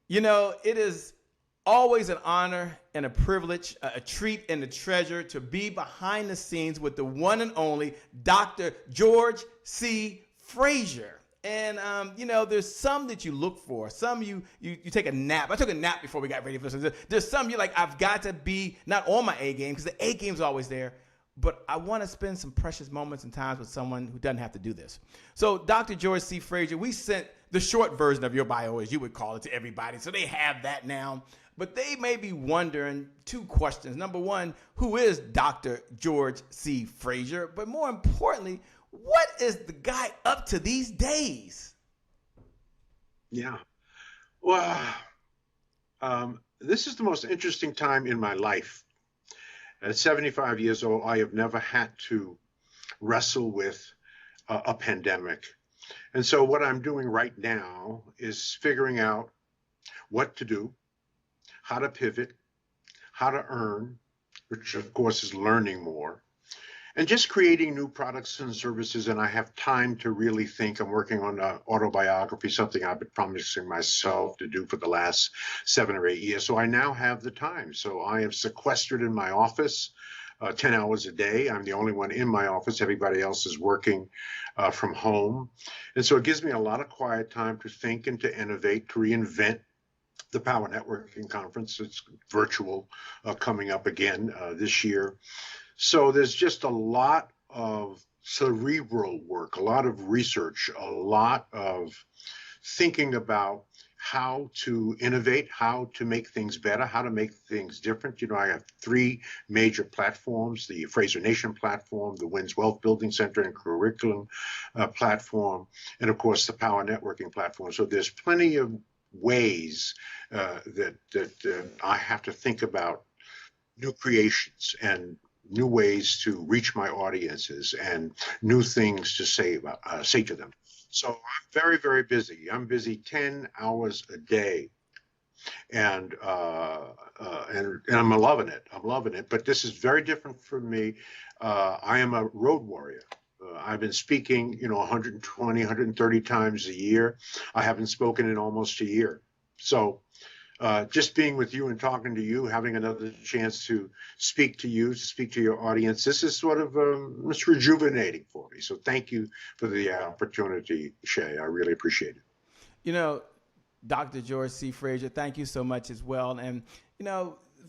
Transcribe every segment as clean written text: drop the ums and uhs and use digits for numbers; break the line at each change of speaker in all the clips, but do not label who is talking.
It is always an honor and a privilege, a treat and a treasure to be behind the scenes with the one and only Dr. George C. Frazier. And there's some that you look for. Some you take a nap. I took a nap before we got ready for this. There's some you're like, I've got to be not on my A game because the A game's always there. But I want to spend some precious moments and times with someone who doesn't have to do this. So, Dr. George C. Frazier, we sent the short version of your bio, as you would call it, to everybody. So they have that now. But they may be wondering two questions. Number one, who is Dr. George C. Frazier? But more importantly, what is the guy up to these days?
Yeah. Well, this is the most interesting time in my life. At 75 years old, I have never had to wrestle with a pandemic. And so what I'm doing right now is figuring out what to do, how to pivot, how to earn, which of course is learning more, and just creating new products and services. And I have time to really think. I'm working on an autobiography, something I've been promising myself to do for the last 7 or 8 years. So I now have the time. So I am sequestered in my office 10 hours a day. I'm the only one in my office. Everybody else is working from home. And so it gives me a lot of quiet time to think and to innovate, to reinvent the Power Networking Conference. It's virtual, coming up again this year. So there's just a lot of cerebral work, a lot of research, a lot of thinking about how to innovate, how to make things better, how to make things different. I have 3 major platforms: the Fraser Nation platform, the Wins Wealth Building Center and Curriculum platform, and of course the Power Networking platform. So there's plenty of ways that I have to think about new creations and new ways to reach my audiences and new things to say to them. So I'm very, very busy. I'm busy 10 hours a day, and I'm loving it. I'm loving it. But this is very different for me. I am a road warrior. I've been speaking, 120, 130 times a year. I haven't spoken in almost a year. So just being with you and talking to you, having another chance to speak to you, to speak to your audience, this is sort of it's rejuvenating for me. So thank you for the opportunity, Shay. I really appreciate it.
You know, Dr. George C. Frazier, thank you so much as well. And,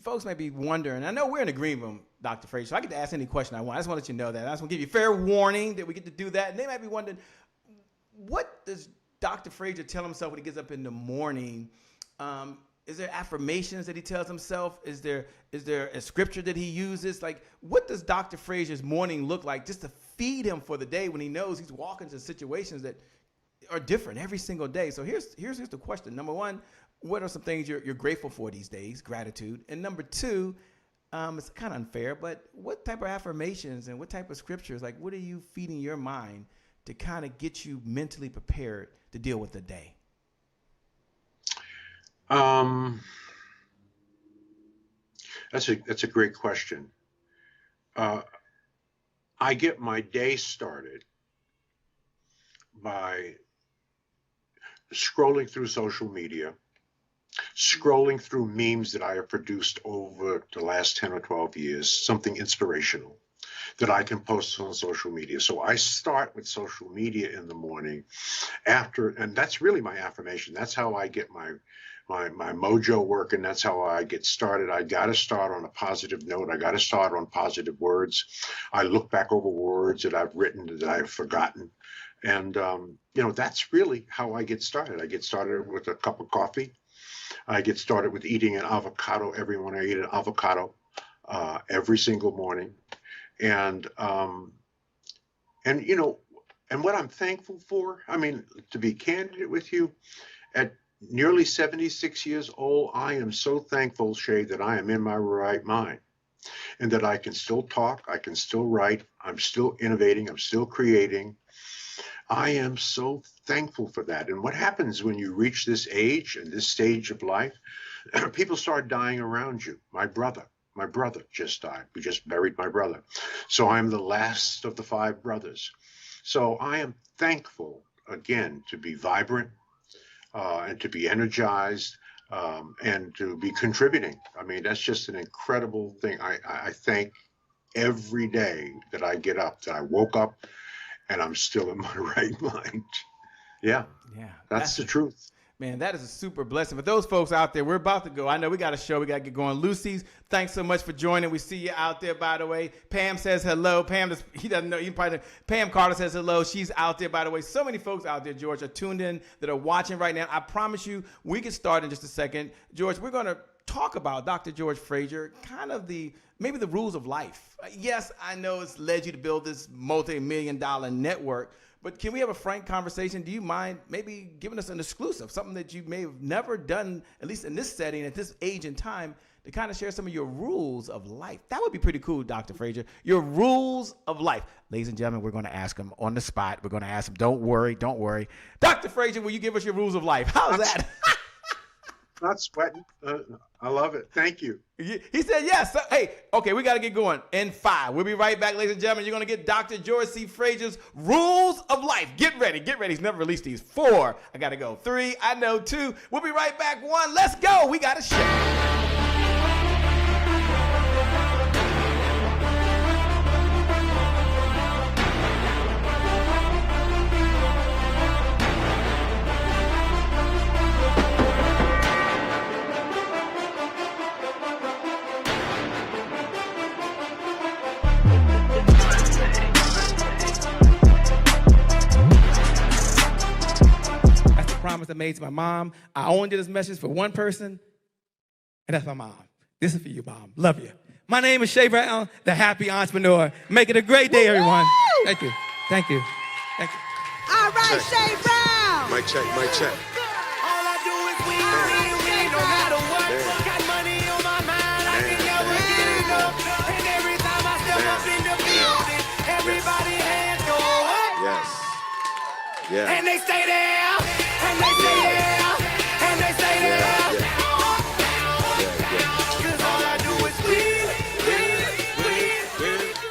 folks may be wondering, I know we're in the green room, Dr. Frazier, so I get to ask any question I want. I just want to let you know that. I just want to give you fair warning that we get to do that. And they might be wondering, what does Dr. Frazier tell himself when he gets up in the morning? Is there affirmations that he tells himself? Is there a scripture that he uses? Like, what does Dr. Frazier's morning look like just to feed him for the day when he knows he's walking into situations that are different every single day? So here's the question. Number one, what are some things you're grateful for these days? Gratitude. And number two, it's kind of unfair, but what type of affirmations and what type of scriptures, like what are you feeding your mind to kind of get you mentally prepared to deal with the day?
That's a great question. I get my day started by scrolling through social media, scrolling through memes that I have produced over the last 10 or 12 years, something inspirational that I can post on social media. So I start with social media in the morning and that's really my affirmation. That's how I get my mojo working. That's how I get started. I got to start on a positive note. I got to start on positive words. I look back over words that I've written that I've forgotten. And, that's really how I get started. I get started with a cup of coffee. I get started with eating an avocado every morning. I eat an avocado every single morning. And what I'm thankful for, to be candid with you, at nearly 76 years old, I am so thankful, Shay, that I am in my right mind and that I can still talk, I can still write, I'm still innovating, I'm still creating. I am so thankful for that. And what happens when you reach this age and this stage of life, people start dying around you. My brother just died. We just buried my brother. So I'm the last of the 5 brothers. So I am thankful, again, to be vibrant, and to be energized. and to be contributing. I mean, that's just an incredible thing. I thank every day that I get up, that I woke up and I'm still in my right mind. Yeah,
Yeah,
that's the truth.
Man, that is a super blessing. For those folks out there, we're about to go. I know we got a show. We got to get going. Lucy's, thanks so much for joining. We see you out there, by the way. Pam says hello. Pam, he doesn't know. Pam Carter says hello. She's out there, by the way. So many folks out there, George, are tuned in that are watching right now. I promise you, we can start in just a second. George, we're going to talk about Dr. George Frazier, kind of maybe the rules of life. Yes, I know it's led you to build this multi-million-dollar network, but can we have a frank conversation? Do you mind maybe giving us an exclusive, something that you may have never done, at least in this setting, at this age and time, to kind of share some of your rules of life? That would be pretty cool, Dr. Frazier. Your rules of life. Ladies and gentlemen, we're going to ask him on the spot. We're going to ask him, don't worry. Dr. Frazier, will you give us your rules of life? How's that?
Not sweating. I love it. Thank you.
He said yes. Hey, okay, we got to get going in 5. We'll be right back, ladies and gentlemen. You're going to get Dr. George C. Frazier's Rules of Life. Get ready. He's never released these. 4. I got to go. 3. I know. 2. We'll be right back. 1. Let's go. We got a show. Promise I made to my mom. I only did this message for one person, and that's my mom. This is for you, Mom. Love you. My name is Shay Brown, the happy entrepreneur. Make it a great day, everyone. Thank you.
All right, Shay Brown.
Mic check.
All I do is win, no matter what. Got money on my mind, I can never get enough. And every time I step up in the building, everybody hands go up.
Yes. Yeah.
And they stay there. And they stay there. And they stay there. Cause all I do is win.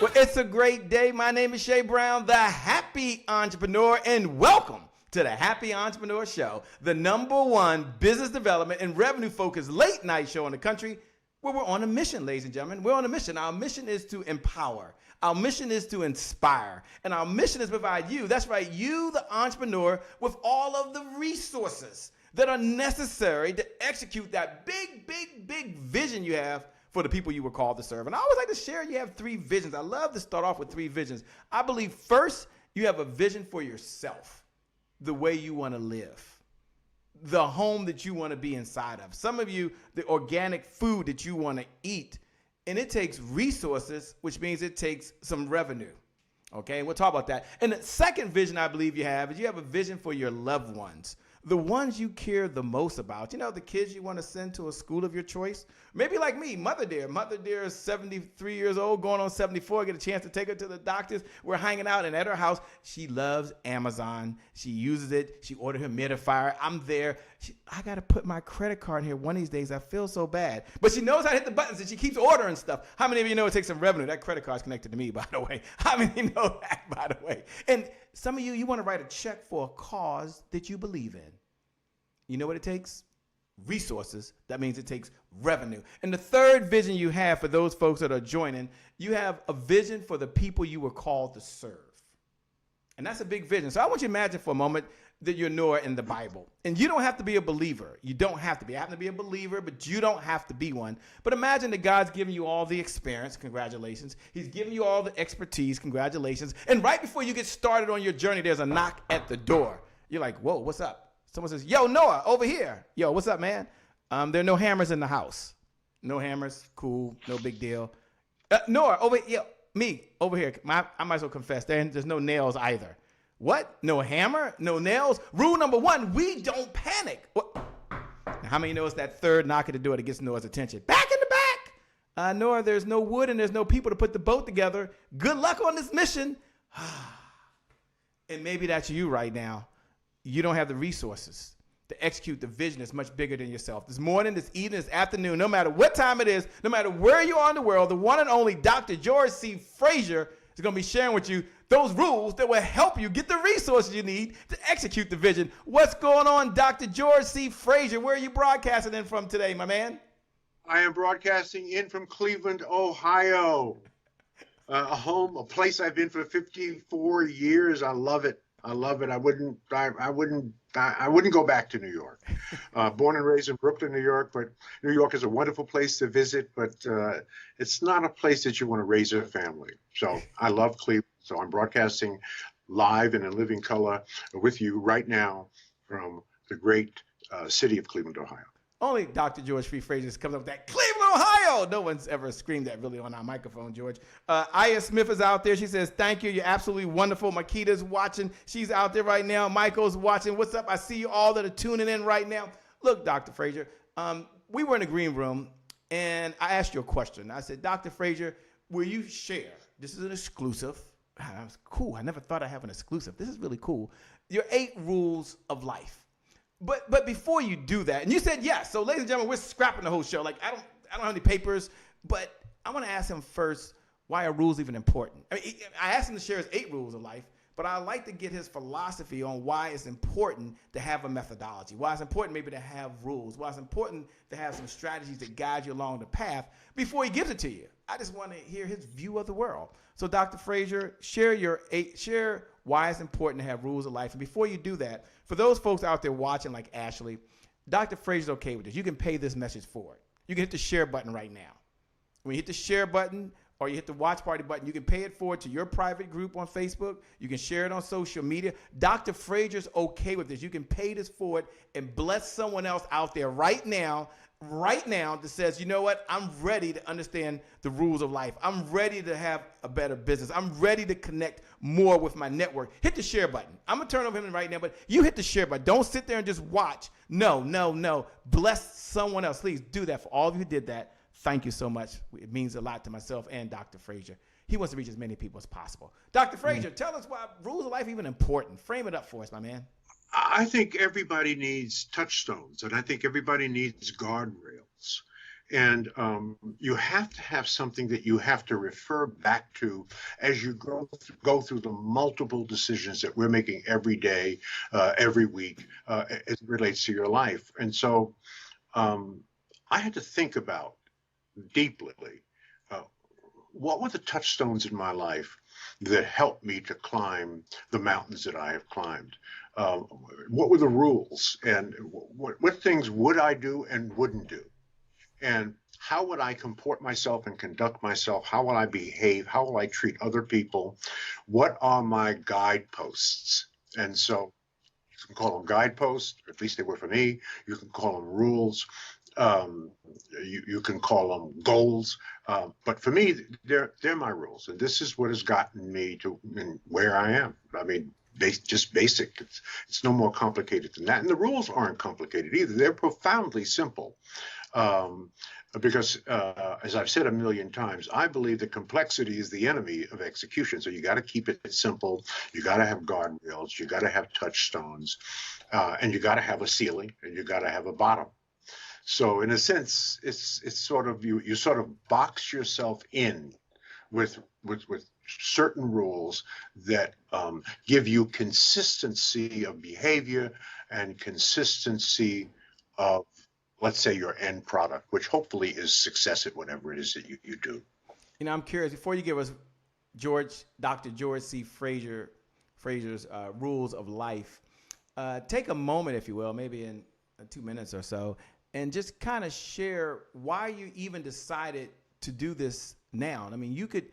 Well, it's a great day. My name is Shay Brown, the happy entrepreneur, and welcome to the Happy Entrepreneur Show, the #1 business development and revenue-focused late-night show in the country, where we're on a mission, ladies and gentlemen. We're on a mission. Our mission is to empower. Our mission is to inspire. And our mission is to provide you, that's right, you, the entrepreneur, with all of the resources that are necessary to execute that big vision you have for the people you were called to serve. And I always like to share you have 3 visions. I love to start off with 3 visions. I believe first, you have a vision for yourself, the way you want to live, the home that you want to be inside of. Some of you, the organic food that you want to eat. And it takes resources, which means it takes some revenue. Okay, we'll talk about that. And the second vision I believe you have is you have a vision for your loved ones, the ones you care the most about. You know, the kids you want to send to a school of your choice. Maybe like me, Mother Dear. Mother Dear is 73 years old, going on 74. I get a chance to take her to the doctors. We're hanging out, and at her house, she loves Amazon. She uses it. She ordered her humidifier. I'm there. I got to put my credit card in here one of these days. I feel so bad. But she knows how to hit the buttons, and she keeps ordering stuff. How many of you know it takes some revenue? That credit card's connected to me, by the way. How many know that, by the way? And some of you want to write a check for a cause that you believe in. You know what it takes? Resources. That means it takes revenue. And the third vision you have for those folks that are joining, you have a vision for the people you were called to serve. And that's a big vision. So I want you to imagine for a moment that you're Noah in the Bible. And you don't have to be a believer. You don't have to be. I happen to be a believer, but you don't have to be one. But imagine that God's giving you all the experience. Congratulations. He's giving you all the expertise. Congratulations. And right before you get started on your journey, there's a knock at the door. You're like, whoa, what's up? Someone says, yo, Noah, over here. Yo, what's up, man? There are no hammers in the house. No hammers. Cool. No big deal. Noah, over here. Me, over here. I might as well confess. There's no nails either. What? No hammer? No nails? Rule number 1, we don't panic. What? Now, how many knows that third knock at the door that gets Noah's attention? Back in the back. Noah, there's no wood and there's no people to put the boat together. Good luck on this mission. And maybe that's you right now. You don't have the resources to execute the vision that's much bigger than yourself. This morning, this evening, this afternoon, no matter what time it is, no matter where you are in the world, the one and only Dr. George C. Frazier is going to be sharing with you those rules that will help you get the resources you need to execute the vision. What's going on, Dr. George C. Frazier? Where are you broadcasting in from today, my man?
I am broadcasting in from Cleveland, Ohio, a place I've been for 54 years. I love it. I love it. I wouldn't go back to New York. Born and raised in Brooklyn, New York, but New York is a wonderful place to visit, but it's not a place that you want to raise a family. So I love Cleveland. So I'm broadcasting live and in living color with you right now from the great city of Cleveland, Ohio.
Only Dr. George C. Frazier comes up with that Cleveland, Ohio. No one's ever screamed that really on our microphone, George. Aya Smith is out there. She says, thank you. You're absolutely wonderful. Makita's watching. She's out there right now. Michael's watching. What's up? I see you all that are tuning in right now. Look, Dr. Frazier, we were in the green room, and I asked you a question. I said, Dr. Frazier, will you share? This is an exclusive. That was cool. I never thought I'd have an exclusive. This is really cool. Your 8 rules of life. But before you do that, and you said yes. So, ladies and gentlemen, we're scrapping the whole show. Like I don't have any papers, but I want to ask him first, why are rules even important? I mean, I asked him to share his 8 rules of life, but I'd like to get his philosophy on why it's important to have a methodology, why it's important maybe to have rules, why it's important to have some strategies that guide you along the path before he gives it to you. I just want to hear his view of the world. So, Dr. Frazier, share why it's important to have rules of life. And before you do that, for those folks out there watching like Ashley, Dr. Frazier's okay with this. You can pay this message forward. You can hit the share button right now. When you hit the share button or you hit the watch party button, you can pay it forward to your private group on Facebook. You can share it on social media. Dr. Frazier's okay with this. You can pay this forward and bless someone else out there right now that says, you know what, I'm ready to understand the rules of life. I'm ready to have a better business. I'm ready to connect more with my network. Hit the share button. I'm going to turn over him right now, but you hit the share button. Don't sit there and just watch. No. Bless someone else. Please do that. For all of you who did that, thank you so much. It means a lot to myself and Dr. Frazier. He wants to reach as many people as possible. Dr. Frazier, tell us why rules of life are even important. Frame it up for us, my man.
I think everybody needs touchstones, and I think everybody needs guardrails. And you have to have something that you have to refer back to as you go through the multiple decisions that we're making every day, every week, as it relates to your life. And so I had to think about deeply what were the touchstones in my life that helped me to climb the mountains that I have climbed. What were the rules, and what things would I do and wouldn't do? And how would I comport myself and conduct myself? How will I behave? How will I treat other people? What are my guideposts? And so you can call them guideposts, or at least they were for me. You can call them rules. You can call them goals. But for me, they're my rules. And this is what has gotten me to where I am. I mean, just basic. It's no more complicated than that. And the rules aren't complicated either. They're profoundly simple. Because, as I've said a million times, I believe that complexity is the enemy of execution. So you got to keep it simple. You got to have guardrails. You got to have touchstones. And you got to have a ceiling. And you got to have a bottom. So in a sense, it's sort of you sort of box yourself in with certain rules that give you consistency of behavior and consistency of, let's say, your end product, which hopefully is success at whatever it is that you do.
You know, I'm curious, before you give us Dr. George C. Frazier's rules of life, take a moment, if you will, maybe in 2 minutes or so, and just kind of share why you even decided to do this now. I mean, you could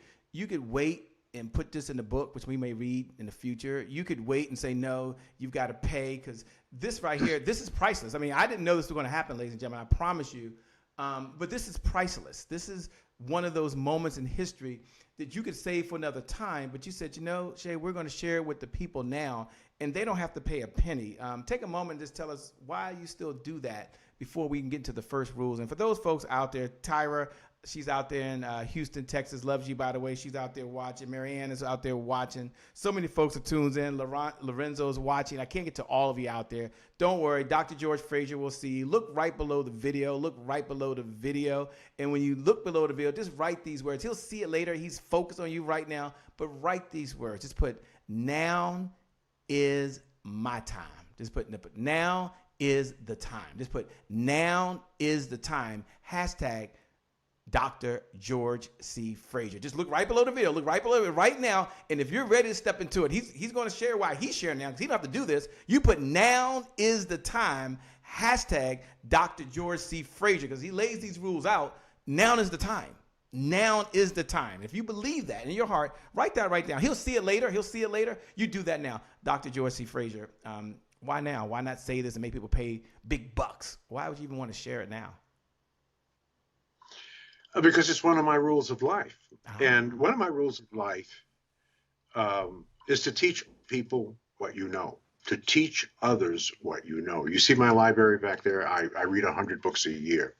wait and put this in the book, which we may read in the future. You could wait and say, no, you've got to pay, because this right here, this is priceless. I mean, I didn't know this was going to happen, ladies and gentlemen, I promise you. But this is priceless. This is one of those moments in history that you could save for another time. But you said, you know, Shay, we're going to share it with the people now, and they don't have to pay a penny. Take a moment and just tell us why you still do that before we can get to the first rules. And for those folks out there, Tyra, She's out there in Houston, Texas. Loves you, by the way. She's out there watching. Marianne is out there watching. So many folks are tuned in. Lorenzo's watching. I can't get to all of you out there. Don't worry. Dr. George Frazier will see you. Look right below the video. Look right below the video. And when you look below the video, just write these words. He'll see it later. He's focused on you right now. But write these words. Just put, now is my time. Just put, now is the time. Just put, now is the time. Hashtag Dr. George C. Frazier. Just look right below the video. Look right below it right now. And if you're ready to step into it, he's going to share why he's sharing now, because he don't have to do this. You put, now is the time, hashtag Dr. George C. Frazier, because he lays these rules out. Now is the time. Now is the time. If you believe that in your heart, write that right down. He'll see it later. He'll see it later. You do that now. Dr. George C. Frazier. Why now? Why not say this and make people pay big bucks? Why would you even want to share it now?
Because it's one of my rules of life. And one of my rules of life is to teach people what you know, to teach others what you know. You see my library back there? I read 100 books a year.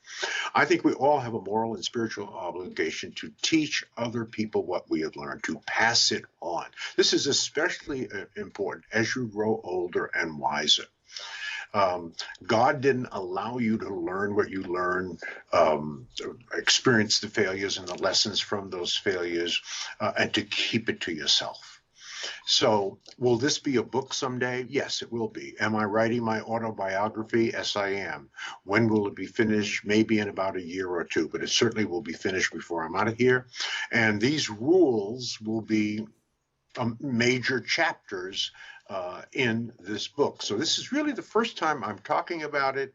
I think we all have a moral and spiritual obligation to teach other people what we have learned, to pass it on. This is especially important as you grow older and wiser. God didn't allow you to learn what you learned, experience the failures and the lessons from those failures, and to keep it to yourself. So will this be a book someday? Yes, it will be. Am I writing my autobiography? Yes, I am. When will it be finished? Maybe in about a year or two, but it certainly will be finished before I'm out of here. And these rules will be major chapters in this book. So this is really the first time I'm talking about it,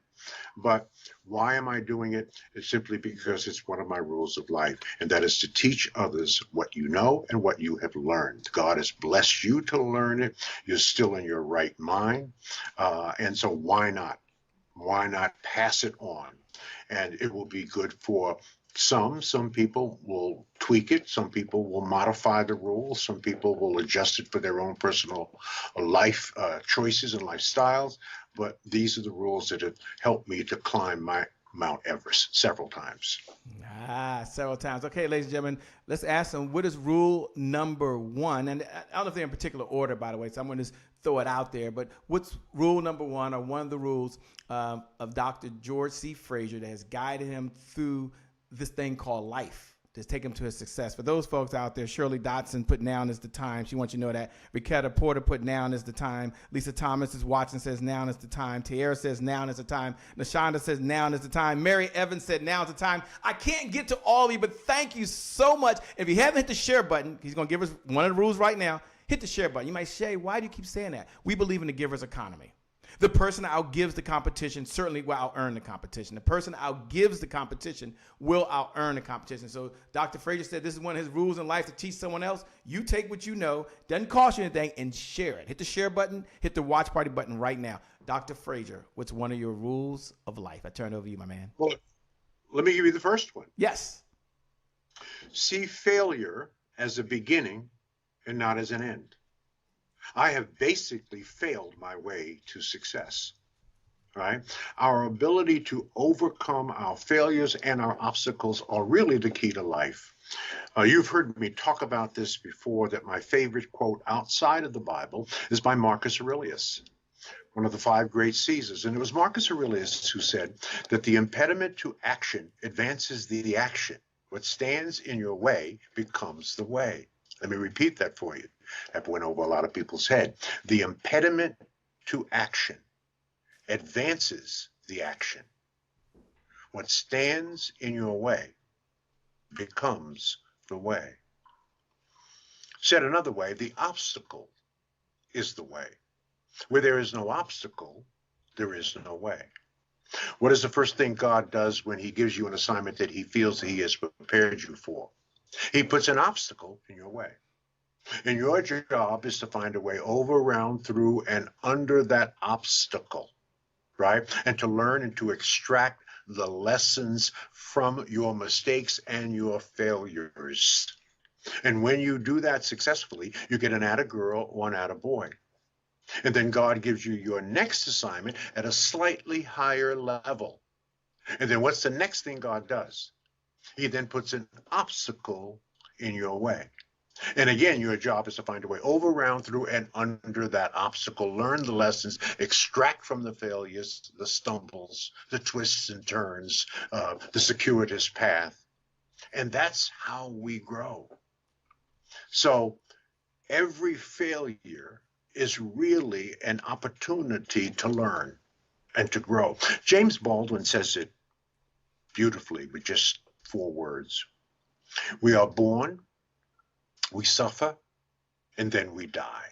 but why am I doing it? It's simply because it's one of my rules of life, and that is to teach others what you know and what you have learned. God has blessed you to learn it. You're still in your right mind, and so why not? Why not pass it on? And it will be good for some people will tweak it. Some people will modify the rules. Some people will adjust it for their own personal life choices and lifestyles. But these are the rules that have helped me to climb my Mount Everest several times.
Several times. Okay, ladies and gentlemen, let's ask them, what is rule number one? And I don't know if they're in particular order, by the way, so I'm going to just throw it out there. But what's rule number one, or one of the rules of Dr. George C. Frazier that has guided him through this thing called life, to take him to his success? For those folks out there, Shirley Dotson put now is the time. She wants you to know that. Riquetta Porter put now is the time. Lisa Thomas is watching, says now is the time. Tiara says now is the time. Nashonda says now is the time. Mary Evans said now is the time. I can't get to all of you, but thank you so much. If you haven't hit the share button, he's going to give us one of the rules right now. Hit the share button. You might say, why do you keep saying that? We believe in the giver's economy. The person that outgives the competition certainly will out-earn the competition. The person that outgives the competition will out-earn the competition. So Dr. Frazier said this is one of his rules in life, to teach someone else. You take what you know, doesn't cost you anything, and share it. Hit the share button, hit the watch party button right now. Dr. Frazier, what's one of your rules of life? I turn it over to you, my man.
Well, let me give you the first one.
Yes.
See failure as a beginning and not as an end. I have basically failed my way to success, right? Our ability to overcome our failures and our obstacles are really the key to life. You've heard me talk about this before, that my favorite quote outside of the Bible is by Marcus Aurelius, one of the 5 great Caesars. And it was Marcus Aurelius who said that the impediment to action advances the action. What stands in your way becomes the way. Let me repeat that for you. That went over a lot of people's head. The impediment to action advances the action. What stands in your way becomes the way. Said another way, the obstacle is the way. Where there is no obstacle, there is no way. What is the first thing God does when he gives you an assignment that he feels he has prepared you for? He puts an obstacle in your way. And your job is to find a way over, around, through, and under that obstacle, right? And to learn and to extract the lessons from your mistakes and your failures. And when you do that successfully, you get an atta girl or an atta boy. And then God gives you your next assignment at a slightly higher level. And then what's the next thing God does? He then puts an obstacle in your way. And again, your job is to find a way over, around, through, and under that obstacle. Learn the lessons, extract from the failures, the stumbles, the twists and turns, the circuitous path. And that's how we grow. So every failure is really an opportunity to learn and to grow. James Baldwin says it beautifully with just 4 words. We are born, we suffer, and then we die.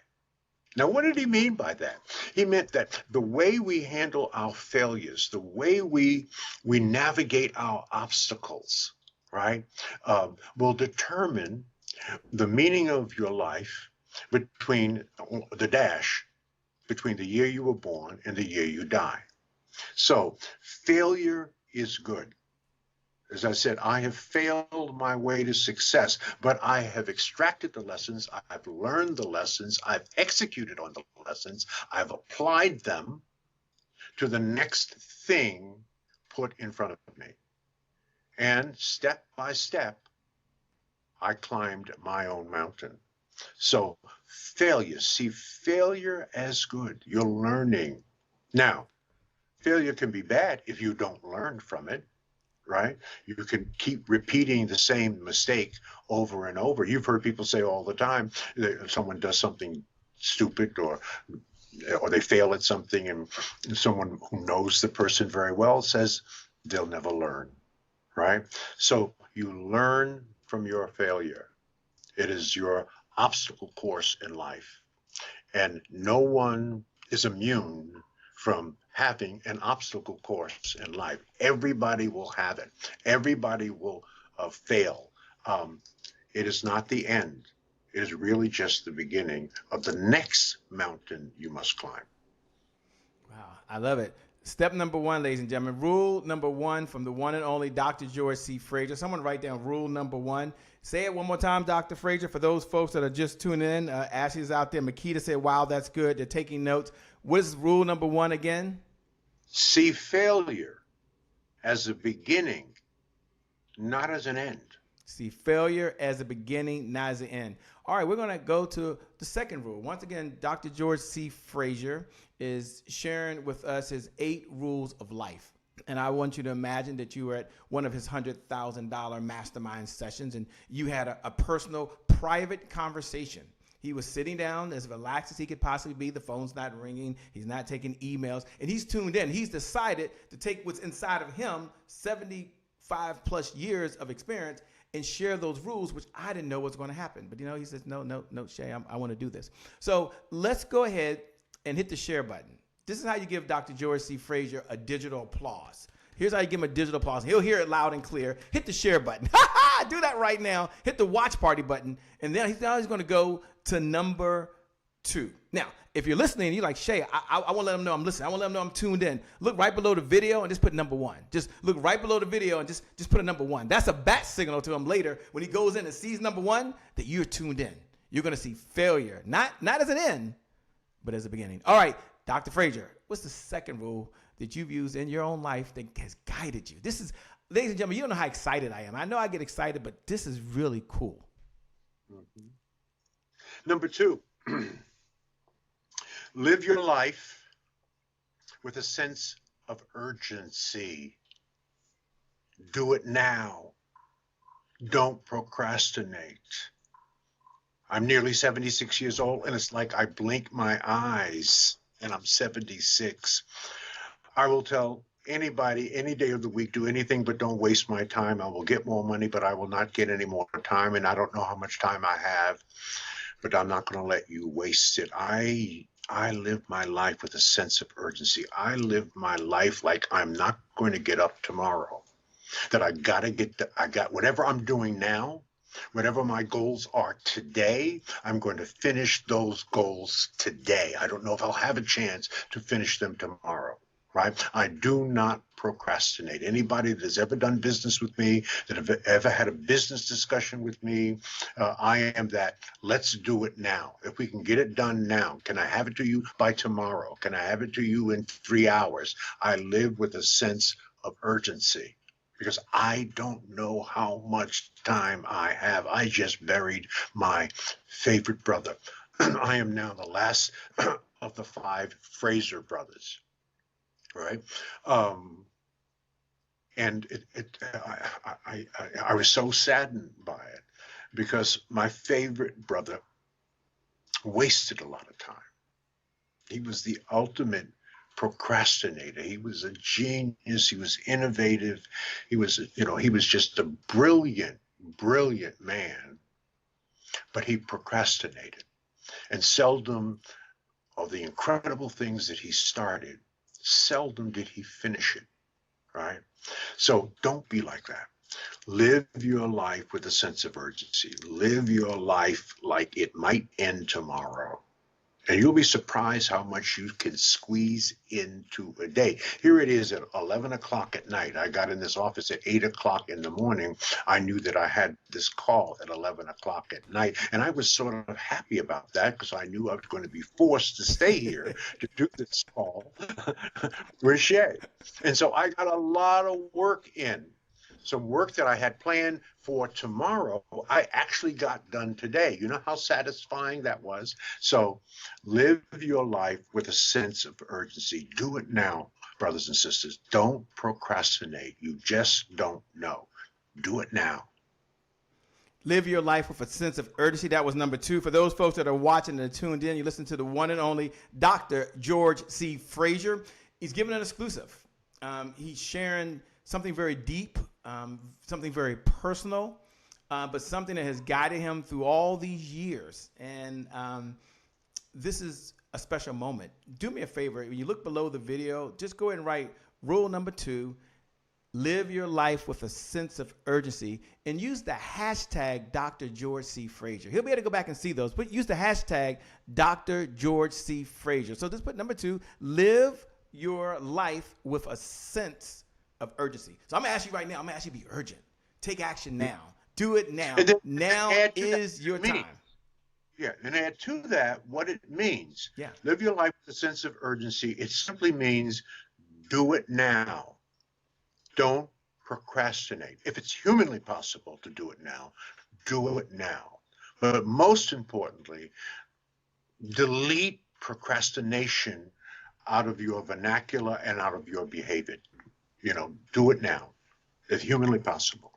Now, what did he mean by that? He meant that the way we handle our failures, the way we navigate our obstacles, right, will determine the meaning of your life between the dash between the year you were born and the year you die. So failure is good. As I said, I have failed my way to success, but I have extracted the lessons, I've learned the lessons, I've executed on the lessons, I've applied them to the next thing put in front of me. And step by step, I climbed my own mountain. So failure, see failure as good. You're learning. Now, failure can be bad if you don't learn from it, right? You can keep repeating the same mistake over and over. You've heard people say all the time that someone does something stupid or they fail at something, and someone who knows the person very well says they'll never learn, right? So you learn from your failure. It is your obstacle course in life. And no one is immune from having an obstacle course in life. Everybody will have it. Everybody will fail. It is not the end. It is really just the beginning of the next mountain you must climb.
Wow, I love it. Step number 1, ladies and gentlemen. Rule number 1 from the one and only Dr. George C. Frazier. Someone write down rule number 1. Say it one more time, Dr. Frazier. For those folks that are just tuning in, Ashley's out there. Makita said, wow, that's good. They're taking notes. What is rule number 1 again?
See failure as a beginning, not as an end.
See failure as a beginning, not as an end. All right, we're going to go to the second rule. Once again, Dr. George C. Frazier is sharing with us his 8 rules of life. And I want you to imagine that you were at one of his $100,000 mastermind sessions and you had a personal, private conversation. He was sitting down as relaxed as he could possibly be. The phone's not ringing. He's not taking emails. And he's tuned in. He's decided to take what's inside of him, 75 plus years of experience, and share those rules, which I didn't know was going to happen. But, he says, no, Shay, I want to do this. So let's go ahead and hit the share button. This is how you give Dr. George C. Frazier a digital applause. Here's how you give him a digital applause. He'll hear it loud and clear. Hit the share button. Do that right now. Hit the watch party button. And then he's going to go to number 2. Now, if you're listening, you're like, Shay, I want to let them know I'm listening. I want to let them know I'm tuned in. Look right below the video and just put number 1. Just look right below the video and just put a number 1. That's a bat signal to him later when he goes in and sees number 1 that you're tuned in. You're going to see failure, not as an end, but as a beginning. All right, Dr. Frazier, what's the second rule that you've used in your own life that has guided you? This is, ladies and gentlemen, you don't know how excited I am. I know I get excited, but this is really cool.
Mm-hmm. Number 2, live your life with a sense of urgency. Do it now. Don't procrastinate. I'm nearly 76 years old, and it's like I blink my eyes, and I'm 76. I will tell anybody any day of the week, do anything but don't waste my time. I will get more money, but I will not get any more time, and I don't know how much time I have, but I'm not going to let you waste it. I live my life with a sense of urgency. I live my life like I'm not going to get up tomorrow, that I got whatever I'm doing now. Whatever my goals are today, I'm going to finish those goals today. I don't know if I'll have a chance to finish them tomorrow, right? I do not procrastinate. Anybody that has ever done business with me, that have ever had a business discussion with me, I am that. Let's do it now. If we can get it done now, can I have it to you by tomorrow? Can I have it to you in 3 hours? I live with a sense of urgency. because I don't know how much time I have. I just buried my favorite brother. I am now the last of the 5 Fraser brothers, right? Um, and I was so saddened by it because my favorite brother wasted a lot of time. He was the ultimate procrastinator. He was a genius. He was innovative. He was, he was just a brilliant, brilliant man, but he procrastinated. And seldom of the incredible things that he started, seldom did he finish it, right? So don't be like that. Live your life with a sense of urgency. Live your life like it might end tomorrow. And you'll be surprised how much you can squeeze into a day. Here it is at 11 o'clock at night. I got in this office at 8 o'clock in the morning. I knew that I had this call at 11 o'clock at night. And I was sort of happy about that because I knew I was going to be forced to stay here to do this call with Shay. And so I got a lot of work in. Some work that I had planned for tomorrow, I actually got done today. You know how satisfying that was? So live your life with a sense of urgency. Do it now, brothers and sisters. Don't procrastinate. You just don't know. Do it now.
Live your life with a sense of urgency. That was number 2. For those folks that are watching and tuned in, you listen to the one and only Dr. George C. Frazier. He's giving an exclusive. He's sharing something very deep, something very personal, but something that has guided him through all these years. And this is a special moment. Do me a favor. When you look below the video, just go ahead and write rule number 2, live your life with a sense of urgency, and use the hashtag Dr. George C. Frazier. He'll be able to go back and see those, but use the hashtag Dr. George C. Frazier. So just put number 2, live your life with a sense of urgency. So I'm gonna ask you right now, I'm gonna ask you to be urgent. Take action now. Do it now. Now is your time.
Yeah, and add to that what it means.
Yeah.
Live your life with a sense of urgency. It simply means do it now. Don't procrastinate. If it's humanly possible to do it now, do it now. But most importantly, delete procrastination out of your vernacular and out of your behavior. Do it now, if humanly possible.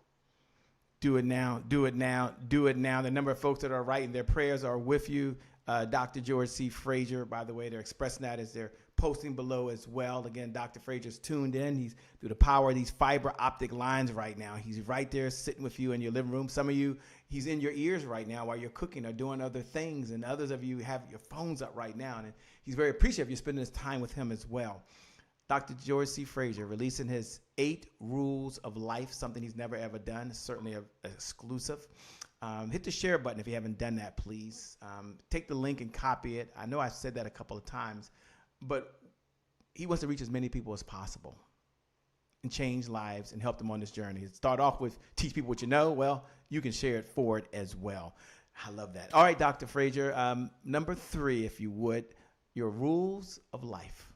Do it now, do it now, do it now. The number of folks that are writing their prayers are with you. Dr. George C. Frazier, by the way, they're expressing that as they're posting below as well. Again, Dr. Frazier's tuned in. He's through the power of these fiber optic lines right now. He's right there sitting with you in your living room. Some of you, he's in your ears right now while you're cooking or doing other things. And others of you have your phones up right now. And he's very appreciative of you spending this time with him as well. Dr. George C. Frazier releasing his 8 rules of life, something he's never ever done. It's certainly an exclusive. Hit the share button if you haven't done that, please. Take the link and copy it. I know I've said that a couple of times, but he wants to reach as many people as possible and change lives and help them on this journey. Start off with teach people what you know. Well, you can share it forward as well. I love that. All right, Dr. Frazier, number 3, if you would, your rules of life.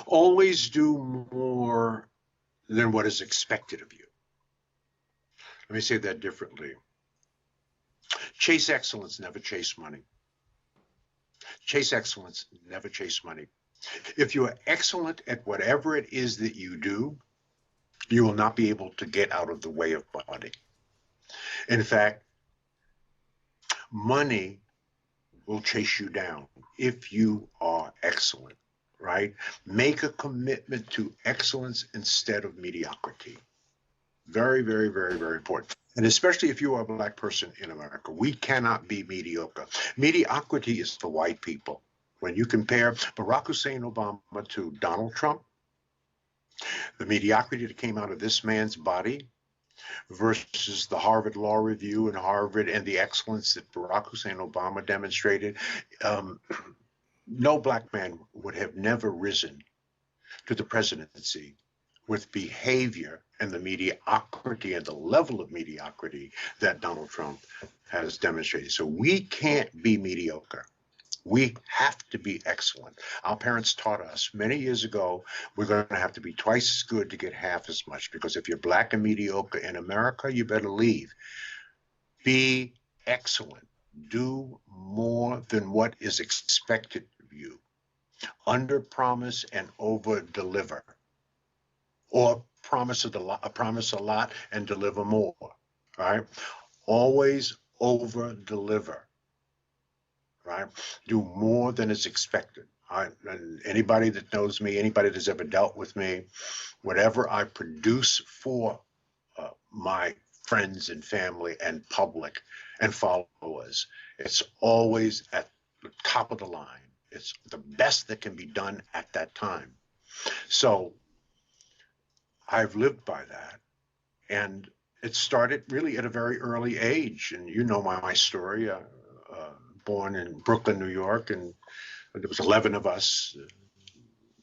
Always do more than what is expected of you. Let me say that differently. Chase excellence, never chase money. Chase excellence, never chase money. If you are excellent at whatever it is that you do, you will not be able to get out of the way of money. In fact, money will chase you down if you are excellent. Right? Make a commitment to excellence instead of mediocrity. Very, very, very, very important. And especially if you are a Black person in America, we cannot be mediocre. Mediocrity is for white people. When you compare Barack Hussein Obama to Donald Trump, the mediocrity that came out of this man's body versus the Harvard Law Review and Harvard and the excellence that Barack Hussein Obama demonstrated, no Black man would have never risen to the presidency with behavior and the mediocrity and the level of mediocrity that Donald Trump has demonstrated. So we can't be mediocre. We have to be excellent. Our parents taught us many years ago, we're going to have to be twice as good to get half as much, because if you're black and mediocre in America, you better leave. Be excellent. Do more than what is expected of you. Under promise and over deliver. Or promise a lot and deliver more. Right? Always over deliver. Right? Do more than is expected. And anybody that knows me, anybody that's ever dealt with me, whatever I produce for my friends and family and public and followers, it's always at the top of the line. It's the best that can be done at that time. So I've lived by that. And it started really at a very early age. And you know my story. Born in Brooklyn, New York, and there was 11 of us,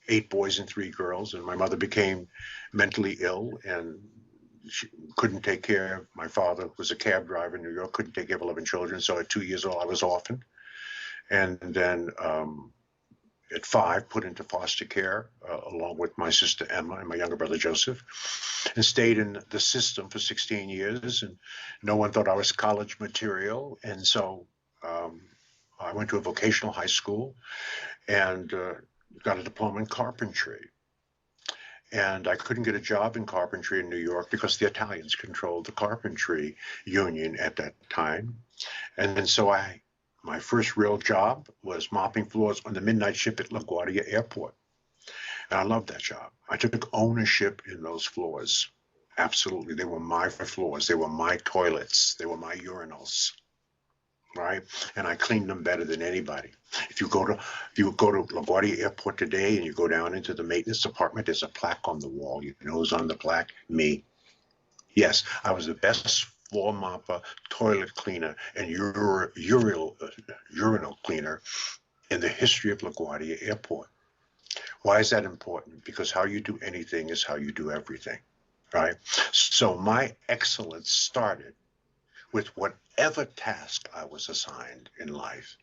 8 boys and 3 girls, and my mother became mentally ill and she couldn't take care of my father, who was a cab driver in New York, couldn't take care of 11 children. So at 2 years old, I was orphaned. And then at 5, put into foster care, along with my sister Emma and my younger brother Joseph, and stayed in the system for 16 years. And no one thought I was college material. And so I went to a vocational high school and got a diploma in carpentry. And I couldn't get a job in carpentry in New York because the Italians controlled the carpentry union at that time. And then so my first real job was mopping floors on the midnight ship at LaGuardia Airport. And I loved that job. I took ownership in those floors. Absolutely. They were my floors. They were my toilets. They were my urinals. Right, and I cleaned them better than anybody. If you go to LaGuardia Airport today and you go down into the maintenance department, there's a plaque on the wall. You know who's on the plaque? Me. Yes, I was the best floor mopper, toilet cleaner, and urinal cleaner in the history of LaGuardia Airport. Why is that important? Because how you do anything is how you do everything. Right. So my excellence started with whatever task I was assigned in life.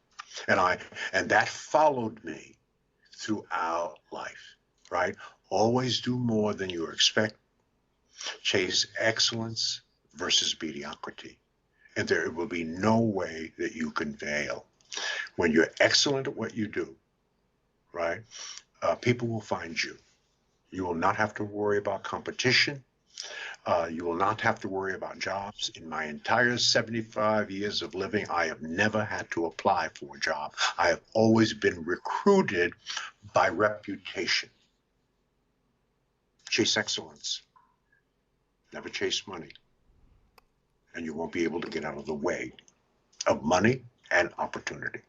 And that followed me throughout life, right? Always do more than you expect. Chase excellence versus mediocrity. And there will be no way that you can fail. When you're excellent at what you do, right? People will find you. You will not have to worry about competition. You will not have to worry about jobs. In my entire 75 years of living, I have never had to apply for a job. I have always been recruited by reputation. Chase excellence. Never chase money. And you won't be able to get out of the way of money and opportunity.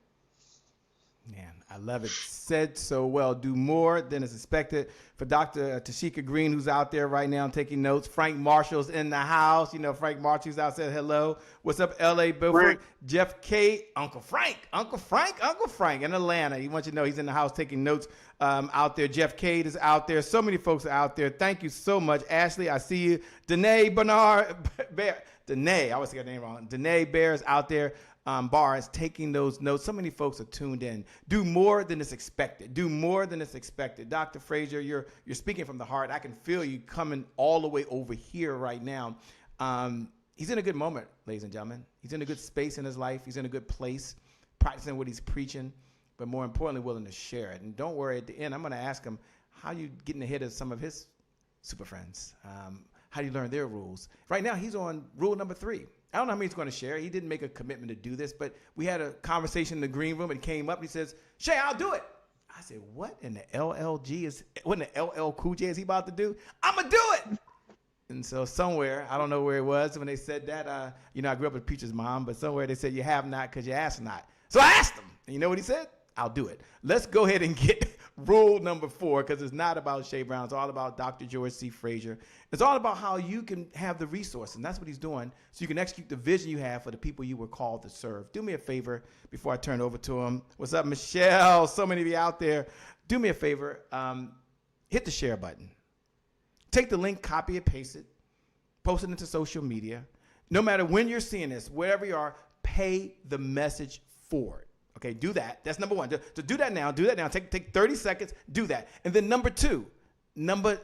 Man, I love it. Said so well. Do more than is expected. For Dr. Tashika Green, who's out there right now taking notes. Frank Marshall's in the house. You know, Frank Marshall's out, said hello. What's up, L.A. Bilford?
Frank.
Jeff K. Uncle Frank in Atlanta. He wants you to know he's in the house taking notes out there. Jeff Cade is out there. So many folks are out there. Thank you so much. Ashley, I see you. Danae Bernard Bear. Danae, I always get her name wrong. Danae Bear is out there. Bar is taking those notes. So many folks are tuned in. Do more than is expected. Do more than is expected. Dr. Frazier, you're speaking from the heart. I can feel you coming all the way over here right now. He's in a good moment, ladies and gentlemen. He's in a good space in his life. He's in a good place, practicing what he's preaching, but more importantly, willing to share it. And don't worry, at the end, I'm going to ask him, how you getting ahead of some of his super friends? How do you learn their rules? Right now, he's on rule number 3. I don't know how many he's going to share. He didn't make a commitment to do this, but we had a conversation in the green room, and he came up and he says, Shay, I'll do it. I said, what in the LL Cool J is he about to do? I'm going to do it. And so somewhere, I don't know where it was when they said that, I grew up with a preacher's mom, but somewhere they said, you have not because you ask not. So I asked him, and you know what he said? I'll do it. Let's go ahead and get rule number 4, because it's not about Shay Brown. It's all about Dr. George C. Frazier. It's all about how you can have the resources, and that's what he's doing, so you can execute the vision you have for the people you were called to serve. Do me a favor before I turn it over to him. What's up, Michelle? So many of you out there. Do me a favor. Hit the share button. Take the link, copy it, paste it, post it into social media. No matter when you're seeing this, wherever you are, pay the message forward. Okay, do that. That's number one. To do that now. Do that now. Take 30 seconds. Do that. And then number two, number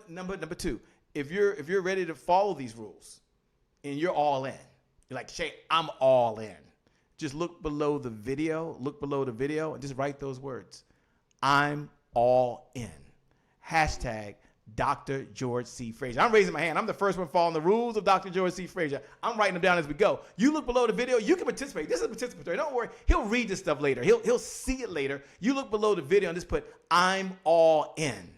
two. If you're ready to follow these rules, and you're all in, you're like, Shay, I'm all in. Just look below the video. Look below the video and just write those words. I'm all in. Hashtag Dr. George C. Frazier. I'm raising my hand. I'm the first one following the rules of Dr. George C. Frazier. I'm writing them down as we go. You look below the video. You can participate. This is participatory. Don't worry. He'll read this stuff later. He'll see it later. You look below the video and just put, I'm all in.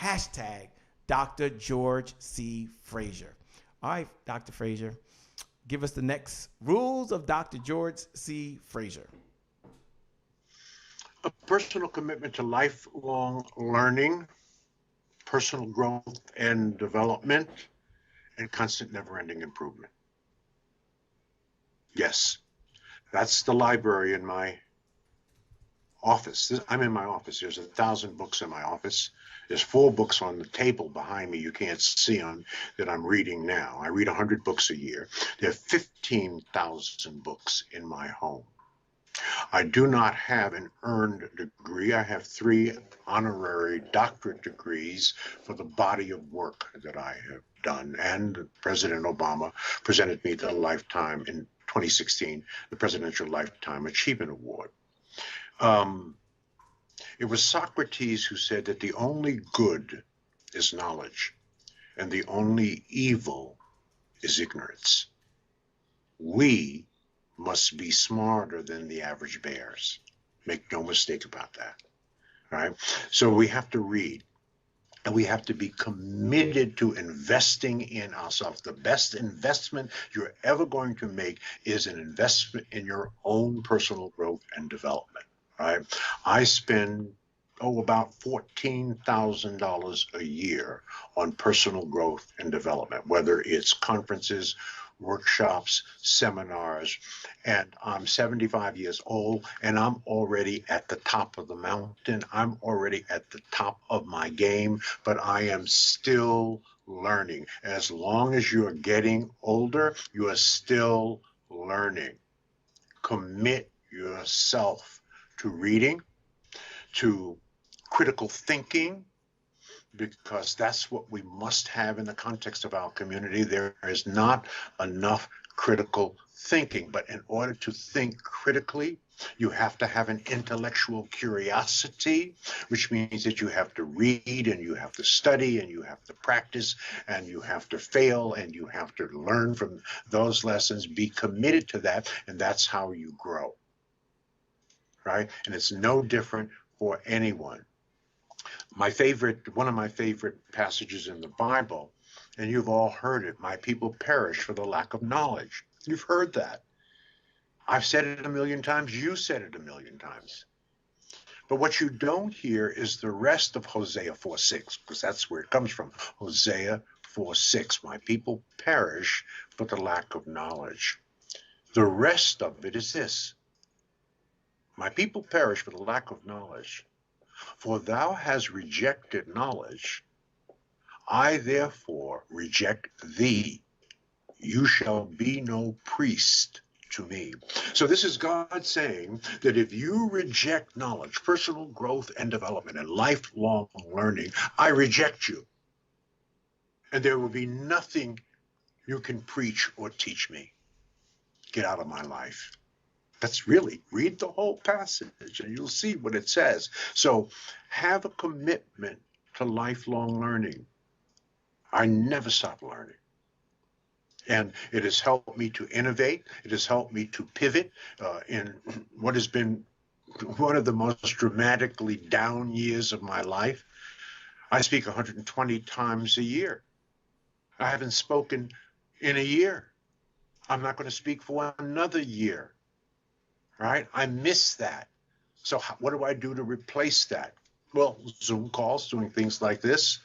Hashtag Dr. George C. Frazier. All right, Dr. Frazier. Give us the next rules of Dr. George C. Frazier.
A personal commitment to lifelong learning, personal growth and development, and constant never-ending improvement. Yes, that's the library in my office. I'm in my office. There's 1,000 books in my office. There's 4 books on the table behind me you can't see them that I'm reading now. I read 100 books a year. There are 15,000 books in my home. I do not have an earned degree. I have 3 honorary doctorate degrees for the body of work that I have done. And President Obama presented me the Lifetime, in 2016, the Presidential Lifetime Achievement Award. It was Socrates who said that the only good is knowledge and the only evil is ignorance. We must be smarter than the average bears. Make no mistake about that. Right? So we have to read, and we have to be committed to investing in ourselves. The best investment you're ever going to make is an investment in your own personal growth and development. Right? I spend about $14,000 a year on personal growth and development, whether it's conferences, workshops, seminars, and I'm 75 years old and I'm already at the top of the mountain. I'm already at the top of my game, but I am still learning. As long as you're getting older, you are still learning. Commit yourself to reading, to critical thinking, because that's what we must have in the context of our community. There is not enough critical thinking, but in order to think critically, you have to have an intellectual curiosity, which means that you have to read and you have to study and you have to practice and you have to fail and you have to learn from those lessons, be committed to that, and that's how you grow, right? And it's no different for anyone. One of my favorite passages in the Bible, and you've all heard it, my people perish for the lack of knowledge. You've heard that. I've said it a million times. You said it a million times. But what you don't hear is the rest of Hosea 4:6, because that's where it comes from. Hosea 4:6, my people perish for the lack of knowledge. The rest of it is this. My people perish for the lack of knowledge. For thou hast rejected knowledge, I therefore reject thee. You shall be no priest to me. So this is God saying that if you reject knowledge, personal growth and development, and lifelong learning, I reject you. And there will be nothing you can preach or teach me. Get out of my life. That's really, read the whole passage and you'll see what it says. So have a commitment to lifelong learning. I never stop learning. And it has helped me to innovate. It has helped me to pivot in what has been one of the most dramatically down years of my life. I speak 120 times a year. I haven't spoken in a year. I'm not going to speak for another year. Right? I miss that. So what do I do to replace that? Well, Zoom calls, doing things like this,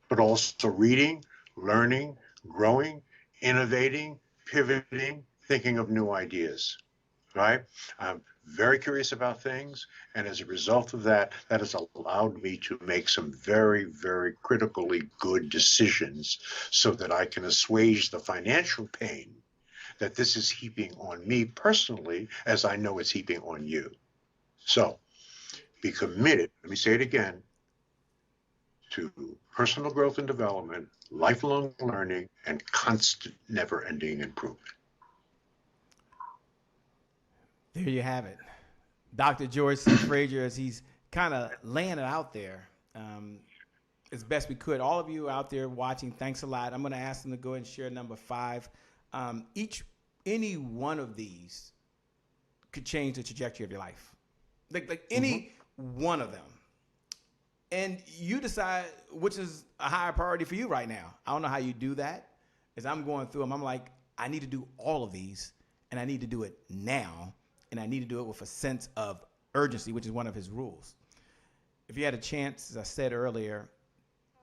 but also reading, learning, growing, innovating, pivoting, thinking of new ideas, right? I'm very curious about things. And as a result of that, that has allowed me to make some very, very critically good decisions so that I can assuage the financial pain that this is heaping on me personally, as I know it's heaping on you. So be committed, let me say it again, to personal growth and development, lifelong learning, and constant, never-ending improvement.
There you have it. Dr. George C. Frazier, as he's kind of laying it out there as best we could. All of you out there watching, thanks a lot. I'm going to ask them to go ahead and share number 5. Any one of these could change the trajectory of your life. Like any one of them. And you decide which is a higher priority for you right now. I don't know how you do that. As I'm going through them, I'm like, I need to do all of these, and I need to do it now, and I need to do it with a sense of urgency, which is one of his rules. If you had a chance, as I said earlier,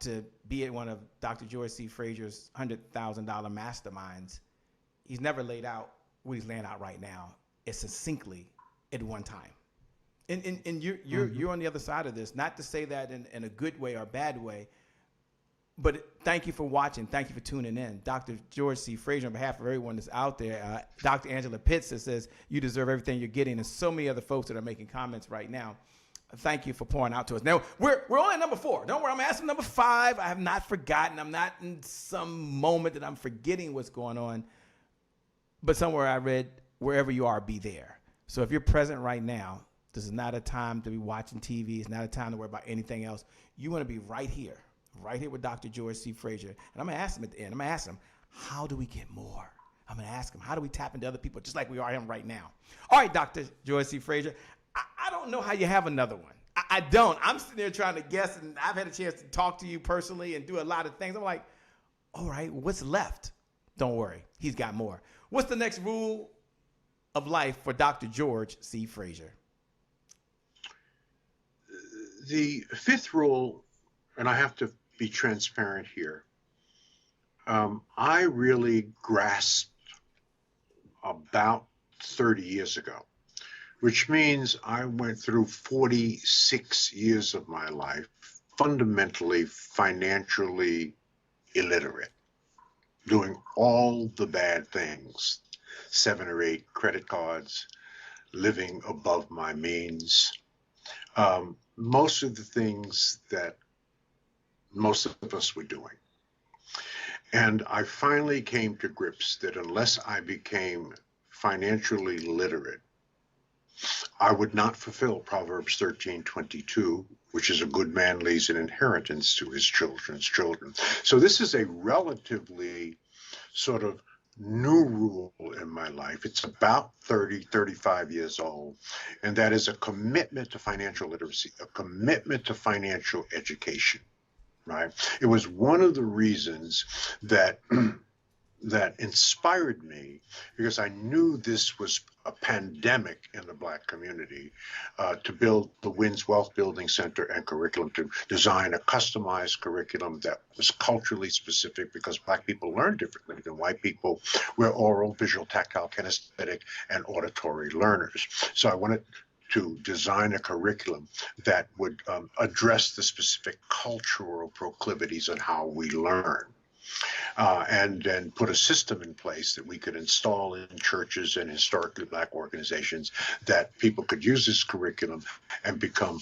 to be at one of Dr. George C. Frazier's $100,000 masterminds, he's never laid out what he's laying out right now as succinctly at one time. And you're on the other side of this, not to say that in a good way or a bad way, but thank you for watching. Thank you for tuning in. Dr. George C. Frazier, on behalf of everyone that's out there, Dr. Angela Pitts that says you deserve everything you're getting, and so many other folks that are making comments right now. Thank you for pouring out to us. Now, we're only at number 4. Don't worry, I'm asking number 5. I have not forgotten. I'm not in some moment that I'm forgetting what's going on. But somewhere I read, wherever you are, be there. So if you're present right now, this is not a time to be watching TV. It's not a time to worry about anything else. You want to be right here with Dr. George C. Frazier. And I'm going to ask him at the end, I'm going to ask him, how do we get more? I'm going to ask him, how do we tap into other people just like we are him right now? All right, Dr. George C. Frazier, I don't know how you have another one. I don't. I'm sitting there trying to guess, and I've had a chance to talk to you personally and do a lot of things. I'm like, all right, what's left? Don't worry. He's got more. What's the next rule of life for Dr. George C. Frazier?
The 5th rule, and I have to be transparent here, I really grasped about 30 years ago, which means I went through 46 years of my life fundamentally financially illiterate, doing all the bad things, 7 or 8 credit cards, living above my means, most of the things that most of us were doing. And I finally came to grips that unless I became financially literate, I would not fulfill Proverbs 13:22, which is a good man leaves an inheritance to his children's children. So this is a relatively sort of new rule in my life. It's about 35 years old, and that is a commitment to financial literacy, a commitment to financial education, right? It was one of the reasons that that inspired me, because I knew this was a pandemic in the Black community, to build the WINS Wealth Building Center and curriculum, to design a customized curriculum that was culturally specific, because Black people learn differently than white people. We're oral, visual, tactile, kinesthetic, and auditory learners. So I wanted to design a curriculum that would address the specific cultural proclivities on how we learn. And then put a system in place that we could install in churches and historically Black organizations, that people could use this curriculum and become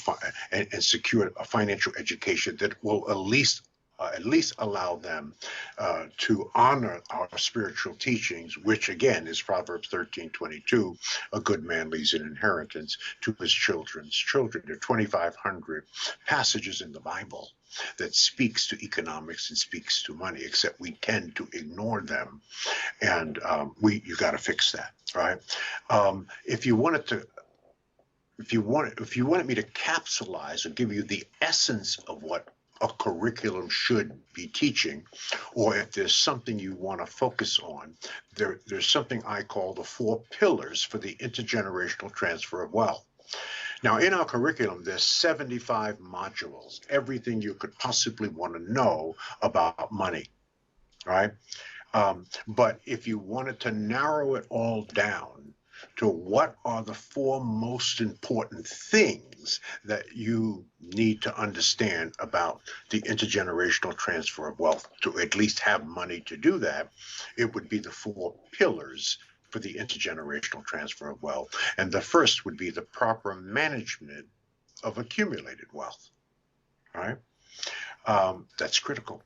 and secure a financial education that will at least allow them to honor our spiritual teachings, which again is Proverbs 13:22, a good man leaves an inheritance to his children's children. There are 2,500 passages in the Bible that speaks to economics and speaks to money, except we tend to ignore them, and you got to fix that, right? If you wanted me to capsulize or give you the essence of what a curriculum should be teaching, or if there's something you want to focus on, there's something I call the 4 pillars for the intergenerational transfer of wealth. Now, in our curriculum, there's 75 modules, everything you could possibly want to know about money, right? But if you wanted to narrow it all down to what are the 4 most important things that you need to understand about the intergenerational transfer of wealth to at least have money to do that, it would be the 4 pillars for the intergenerational transfer of wealth. And the first would be the proper management of accumulated wealth. All right? That's critical.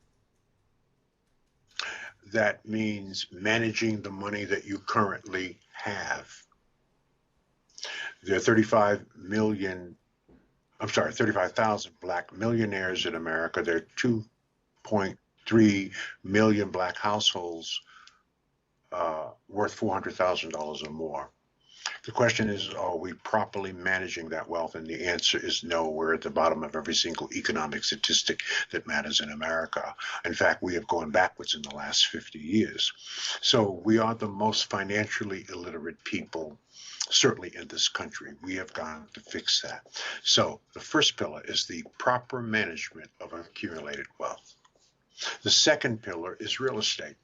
That means managing the money that you currently have. There are 35,000 black millionaires in America. There are 2.3 million black households worth $400,000 or more. The question is, are we properly managing that wealth? And the answer is no. We're at the bottom of every single economic statistic that matters in America. In fact, we have gone backwards in the last 50 years. So we are the most financially illiterate people, certainly in this country. We have got to fix that. So the first pillar is the proper management of accumulated wealth. The second pillar is real estate.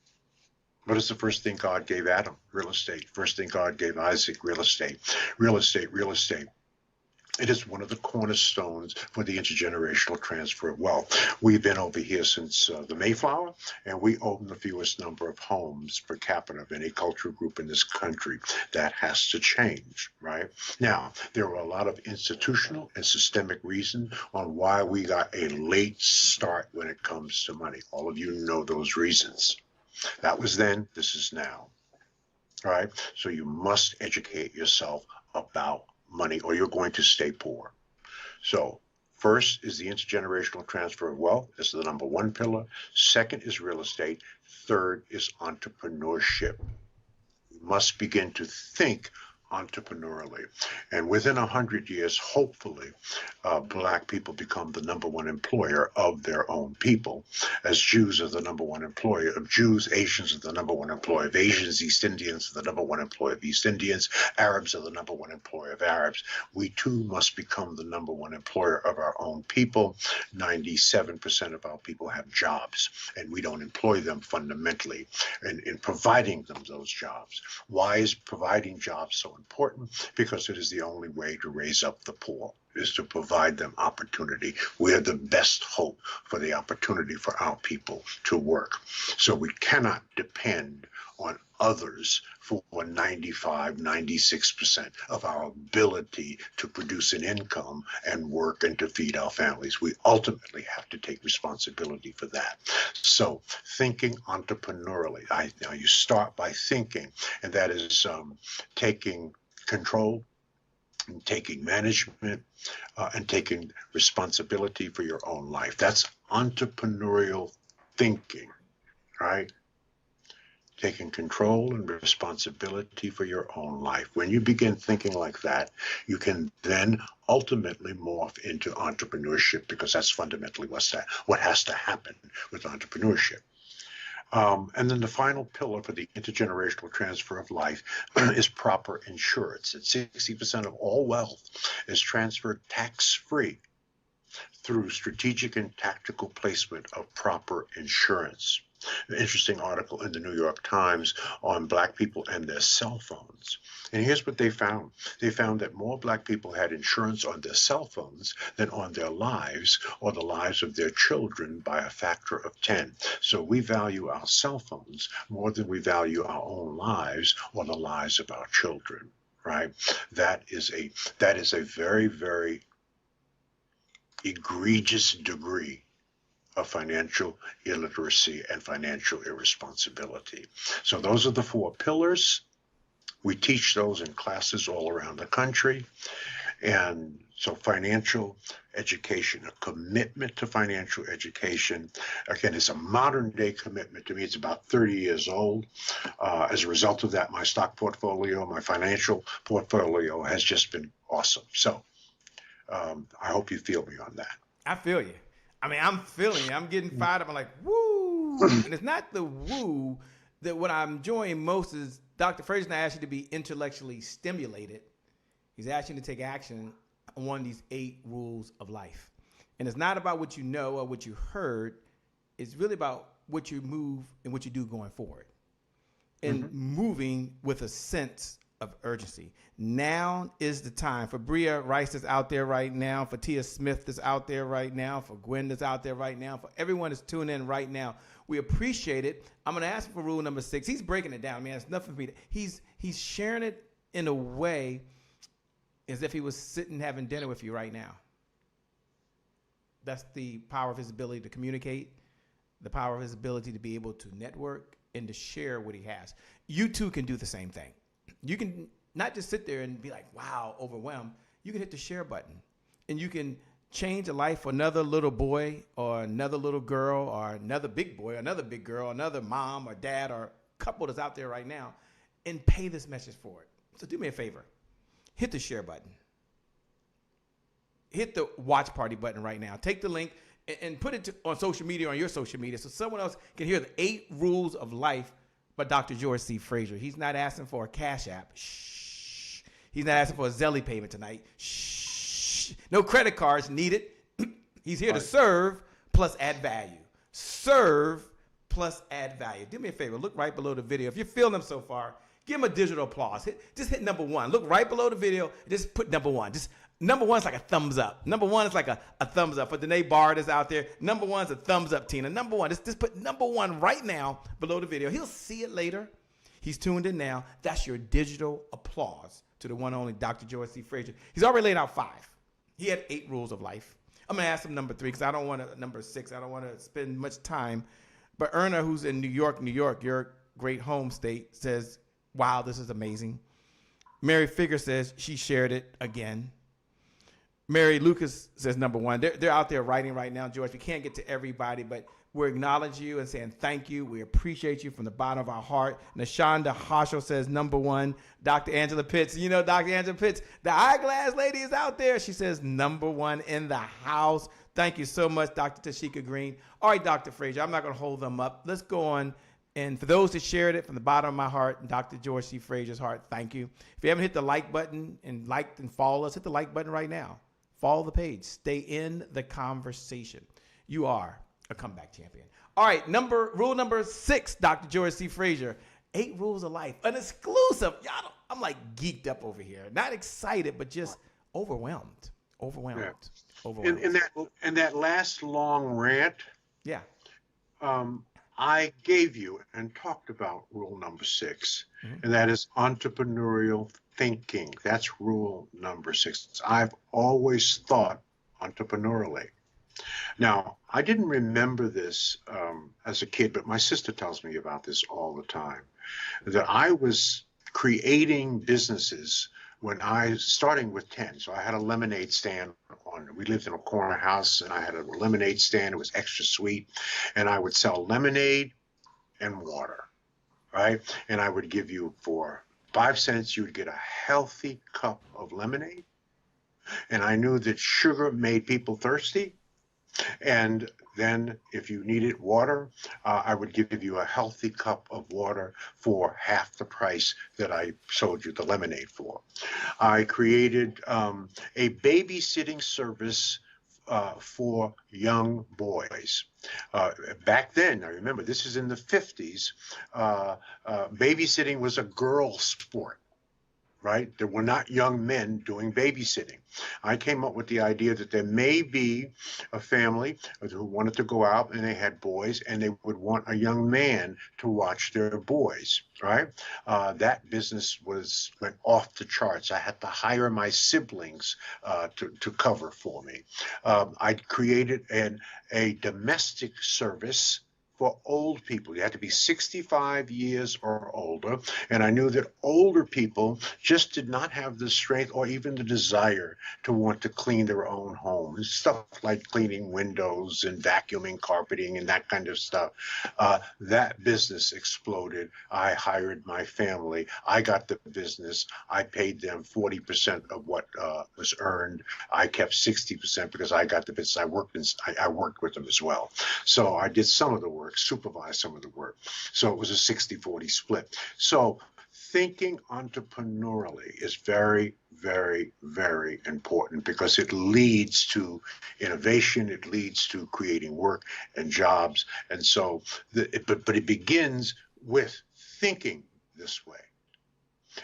What is the first thing God gave Adam? Real estate. First thing God gave Isaac? Real estate. Real estate, real estate. It is one of the cornerstones for the intergenerational transfer of wealth. We've been over here since the Mayflower, and we own the fewest number of homes per capita of any cultural group in this country. That has to change, right? Now, there are a lot of institutional and systemic reasons on why we got a late start when it comes to money. All of you know those reasons. That was then, this is now. All right? So you must educate yourself about money or you're going to stay poor. So first is the intergenerational transfer of wealth. This is the number one pillar. Second is real estate. Third is entrepreneurship. We must begin to think entrepreneurially. And within 100 years, hopefully, black people become the number one employer of their own people, as Jews are the number one employer of Jews, Asians are the number one employer of Asians, East Indians are the number one employer of East Indians, Arabs are the number one employer of Arabs. We too must become the number one employer of our own people. 97% of our people have jobs, and we don't employ them fundamentally in providing them those jobs. Why is providing jobs so important? Because it is the only way to raise up the poor, is to provide them opportunity. We are the best hope for the opportunity for our people to work. So we cannot depend on others for 95, 96% of our ability to produce an income and work and to feed our families. We ultimately have to take responsibility for that. So thinking entrepreneurially, now you start by thinking, and that is taking control, and taking management, and taking responsibility for your own life. That's entrepreneurial thinking, right? Taking control and responsibility for your own life. When you begin thinking like that, you can then ultimately morph into entrepreneurship, because that's fundamentally what has to happen with entrepreneurship. And then the final pillar for the intergenerational transfer of life is proper insurance. That 60% of all wealth is transferred tax-free through strategic and tactical placement of proper insurance. An interesting article in the New York Times on black people and their cell phones. And here's what they found. They found that more black people had insurance on their cell phones than on their lives or the lives of their children by a factor of 10. So we value our cell phones more than we value our own lives or the lives of our children, right? That is a very, very egregious degree of financial illiteracy and financial irresponsibility. So those are the four pillars. We teach those in classes all around the country. And so financial education, a commitment to financial education, again, it's a modern day commitment. To me, it's about 30 years old. As a result of that, my stock portfolio, my financial portfolio has just been awesome. So I hope you feel me on that.
I feel you. I mean, I'm feeling it. I'm getting fired up. I'm like, woo. And it's not the woo that what I'm enjoying most is Dr. Fraser's not asking you to be intellectually stimulated. He's asking you to take action on one of these 8 rules of life. And it's not about what you know or what you heard. It's really about what you move and what you do going forward. And moving with a sense of urgency. Now is the time for Bria Rice that's out there right now, for Tia Smith that's out there right now, for Gwen that's out there right now, for everyone that's tuning in right now. We appreciate it. I'm going to ask for rule number 6. He's breaking it down. I mean, it's nothing for me. He's sharing it in a way as if he was sitting having dinner with you right now. That's the power of his ability to communicate, the power of his ability to be able to network and to share what he has. You too can do the same thing. You can not just sit there and be like, wow, overwhelmed. You can hit the share button and you can change the life for another little boy or another little girl or another big boy, or another big girl, another mom or dad or couple that's out there right now, and pay this message forward. So do me a favor. Hit the share button. Hit the watch party button right now. Take the link and put it on social media, on your social media, so someone else can hear the 8 rules of life by Dr. George C. Frazier. He's not asking for a Cash App. Shh. He's not asking for a Zelly payment tonight. Shh. No credit cards needed. He's here to serve plus add value. Serve plus add value. Do me a favor. Look right below the video. If you're feeling them so far, give him a digital applause. Just hit number 1. Look right below the video. Just put number 1. Just number 1 is like a thumbs up. Number 1 is like a thumbs up. For Danae Bard is out there, number 1 is a thumbs up, Tina. Number 1. Just put number 1 right now below the video. He'll see it later. He's tuned in now. That's your digital applause to the one and only Dr. George C. Frazier. He's already laid out 5. He had 8 rules of life. I'm going to ask him number 3 because I don't want to, number 6, I don't want to spend much time. But Erna, who's in New York, your great home state, says, wow, this is amazing. Mary Figure says she shared it again. Mary Lucas says number 1. They're out there writing right now, George. We can't get to everybody, but we're acknowledging you and saying thank you. We appreciate you from the bottom of our heart. Nashonda Hoshel says number 1. Dr. Angela Pitts, you know Dr. Angela Pitts, the eyeglass lady is out there. She says number 1 in the house. Thank you so much, Dr. Tashika Green. All right, Dr. Frazier, I'm not going to hold them up. Let's go on. And for those that shared it from the bottom of my heart, Dr. George C. Frazier's heart, thank you. If you haven't hit the like button and liked and follow us, hit the like button right now. Follow the page. Stay in the conversation. You are a comeback champion. All right, rule number 6, Dr. George C. Frazier. 8 rules of life. An exclusive. Y'all, I'm like geeked up over here. Not excited, but just overwhelmed. Overwhelmed.
Yeah.
Overwhelmed.
In that last long rant,
yeah.
I gave you and talked about rule number 6, and that is entrepreneurial thinking. That's rule number 6. I've always thought entrepreneurially. Now, I didn't remember this as a kid, but my sister tells me about this all the time, that I was creating businesses starting with 10. So I had a lemonade stand we lived in a corner house, and I had a lemonade stand. It was extra sweet, and I would sell lemonade and water, right? And I would give you, for 5 cents, you would get a healthy cup of lemonade. And I knew that sugar made people thirsty. And then if you needed water, I would give you a healthy cup of water for half the price that I sold you the lemonade for. I created a babysitting service for young boys. Back then, I remember, this is in the 50s, babysitting was a girl sport. Right? There were not young men doing babysitting. I came up with the idea that there may be a family who wanted to go out and they had boys and they would want a young man to watch their boys, right? That business went off the charts. I had to hire my siblings to cover for me. I created a domestic service for old people. You had to be 65 years or older. And I knew that older people just did not have the strength or even the desire to want to clean their own home. Stuff like cleaning windows and vacuuming, carpeting, and that kind of stuff. That business exploded. I hired my family. I got the business. I paid them 40% of what was earned. I kept 60% because I got the business. I worked with them as well. So I did some of the work, supervise some of the work. So it was a 60-40 split. So thinking entrepreneurially is very, very, very important because it leads to innovation. It leads to creating work and jobs. And so, but it begins with thinking this way.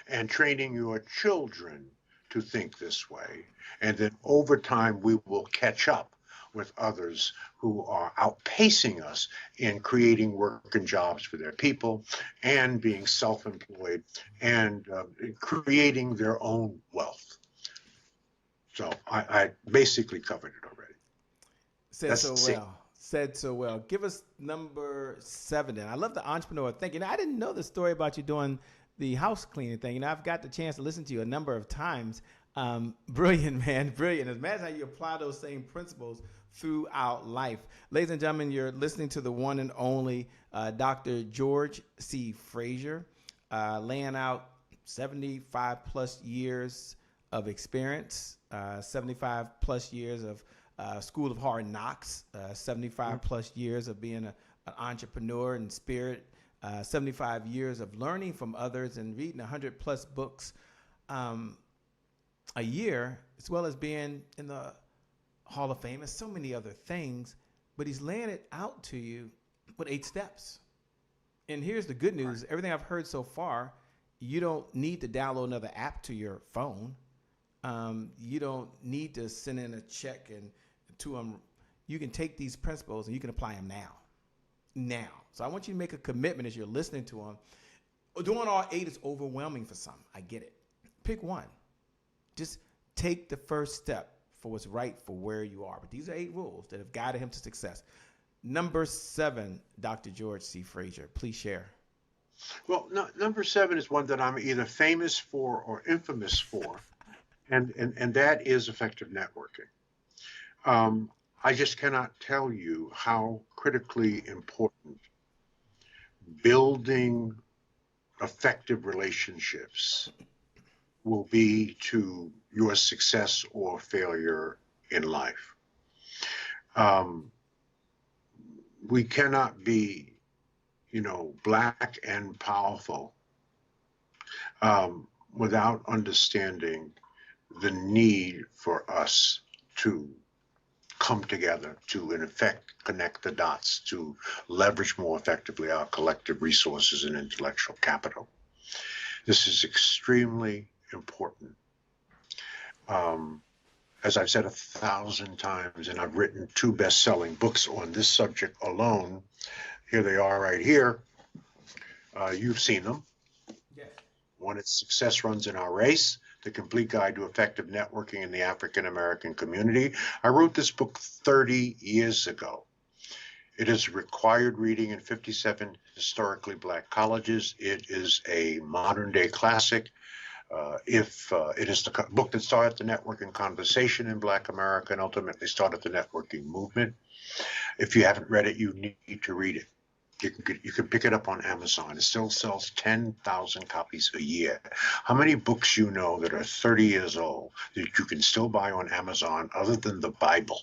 and training your children to think this way. And then over time, we will catch up with others who are outpacing us in creating work and jobs for their people and being self-employed and creating their own wealth. So I basically covered it already.
Said so well. Said so well. Give us number 7 then. I love the entrepreneur thing. You know, I didn't know the story about you doing the house cleaning thing. You know, I've got the chance to listen to you a number of times. Brilliant, man. Brilliant. Imagine how you apply those same principles throughout life. Ladies and gentlemen, you're listening to the one and only Dr. George C. Frazier, laying out 75 plus years of experience, 75 plus years of School of Hard Knocks, 75 plus years of being an entrepreneur in spirit, 75 years of learning from others and reading 100 plus books a year, as well as being in the Hall of Fame and so many other things. But he's laying it out to you with 8 steps. And here's the good news. Everything I've heard so far, you don't need to download another app to your phone. You don't need to send in a check and to them. You can take these principles and you can apply them now. So I want you to make a commitment as you're listening to them. Doing all 8 is overwhelming for some. I get it. Pick one. Just take the first step for what's right for where you are. But these are 8 rules that have guided him to success. Number 7, Dr. George C. Frazier, please share.
Well, number 7 is one that I'm either famous for or infamous for, and that is effective networking. I just cannot tell you how critically important building effective relationships will be to your success or failure in life. We cannot be, black and powerful without understanding the need for us to come together to, in effect, connect the dots, to leverage more effectively our collective resources and intellectual capital. This is extremely important. As I've said 1,000 times, and I've written 2 best-selling books on this subject alone. Here they are right here. You've seen them.
Yes.
One is Success Runs in Our Race, The Complete Guide to Effective Networking in the African American Community. I wrote this book 30 years ago. It is required reading in 57 historically black colleges. It is a modern day classic. It is the book that started the networking conversation in Black America and ultimately started the networking movement. If you haven't read it, you need to read it. You can pick it up on Amazon. It still sells 10,000 copies a year. How many books you know that are 30 years old that you can still buy on Amazon other than the Bible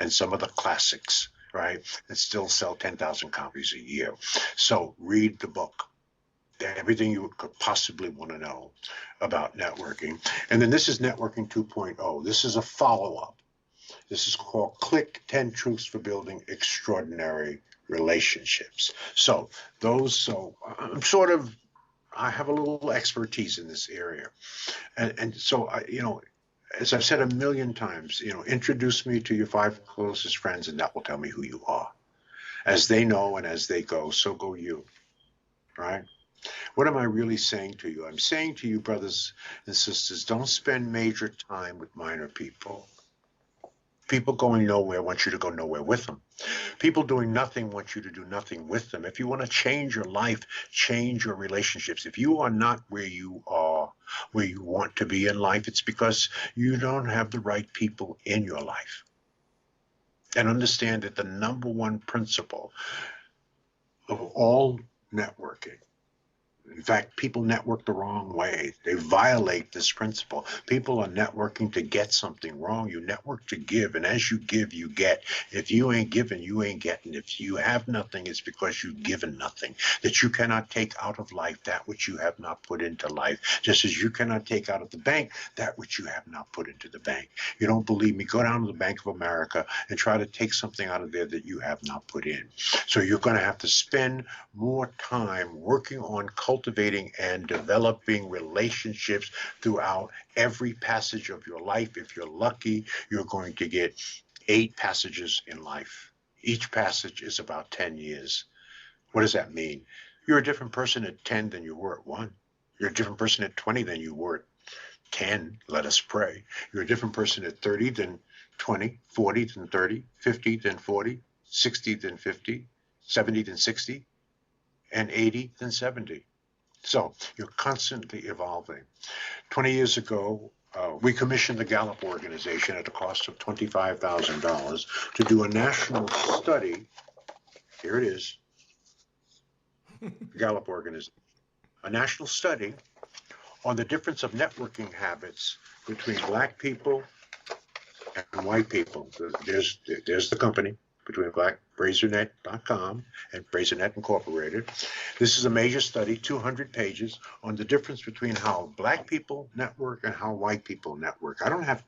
and some of the classics, right, that still sell 10,000 copies a year? So read the book. Everything you could possibly want to know about networking. And then this is Networking 2.0. This is a follow-up. This is called Click 10 Truths for Building Extraordinary Relationships. So I have a little expertise in this area. And so, as I've said a million times, introduce me to your 5 closest friends and that will tell me who you are. As they know and as they go, so go you, right? What am I really saying to you? I'm saying to you, brothers and sisters, don't spend major time with minor people. People going nowhere want you to go nowhere with them. People doing nothing want you to do nothing with them. If you want to change your life, change your relationships. If you are not where you are, where you want to be in life, it's because you don't have the right people in your life. And understand that the number one principle of all networking, in fact, people network the wrong way. They violate this principle. People are networking to get something wrong. You network to give, and as you give, you get. If you ain't giving, you ain't getting. If you have nothing, it's because you've given nothing. That you cannot take out of life that which you have not put into life. Just as you cannot take out of the bank that which you have not put into the bank. You don't believe me? Go down to the Bank of America and try to take something out of there that you have not put in. So you're going to have to spend more time working on cultivating cultivating and developing relationships throughout every passage of your life. If you're lucky, you're going to get 8 passages in life. Each passage is about 10 years. What does that mean? You're a different person at 10 than you were at 1. You're a different person at 20 than you were at 10. Let us pray. You're a different person at 30 than 20, 40 than 30, 50 than 40, 60 than 50, 70 than 60, and 80 than 70. So you're constantly evolving. 20 years ago, we commissioned the Gallup organization at a cost of $25,000 to do a national study. Here it is, Gallup organization, a national study on the difference of networking habits between Black people and white people. There's the company between BraserNet.com and BraserNet Incorporated. This is a major study, 200 pages, on the difference between how Black people network and how white people network. I don't have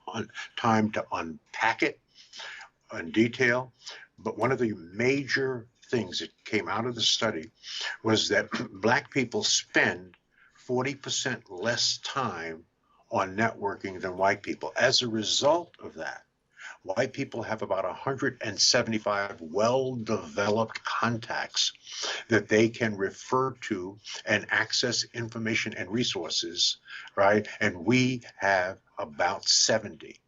time to unpack it in detail, but one of the major things that came out of the study was that Black people spend 40% less time on networking than white people. As a result of that, white people have about 175 well-developed contacts that they can refer to and access information and resources, right? And we have about 70,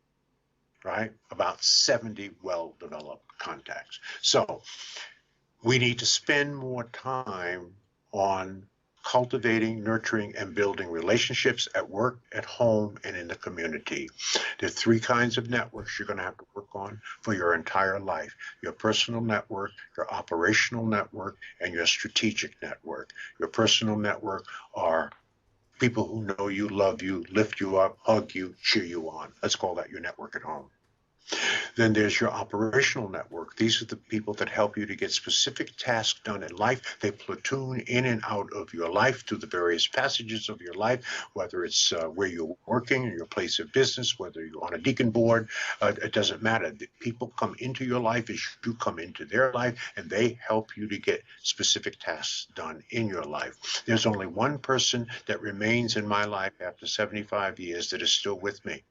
right? About 70 well-developed contacts. So we need to spend more time on cultivating, nurturing, and building relationships at work, at home, and in the community. There are 3 kinds of networks you're going to have to work on for your entire life: your personal network, your operational network, and your strategic network. Your personal network are people who know you, love you, lift you up, hug you, cheer you on. Let's call that your network at home. Then there's your operational network. These are the people that help you to get specific tasks done in life. They platoon in and out of your life through the various passages of your life, whether it's where you're working, in your place of business, whether you're on a deacon board, it doesn't matter. The people come into your life as you come into their life, and they help you to get specific tasks done in your life. There's only one person that remains in my life after 75 years that is still with me.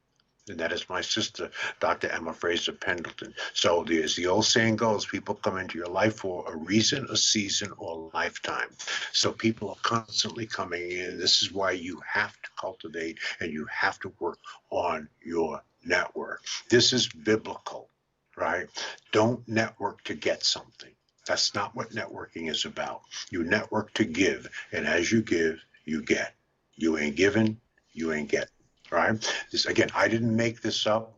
And that is my sister, Dr. Emma Fraser Pendleton. So as the old saying goes, people come into your life for a reason, a season, or a lifetime. So people are constantly coming in. This is why you have to cultivate and you have to work on your network. This is biblical, right? Don't network to get something. That's not what networking is about. You network to give, and as you give, you get. You ain't giving, you ain't getting. Right? This, again, I didn't make this up.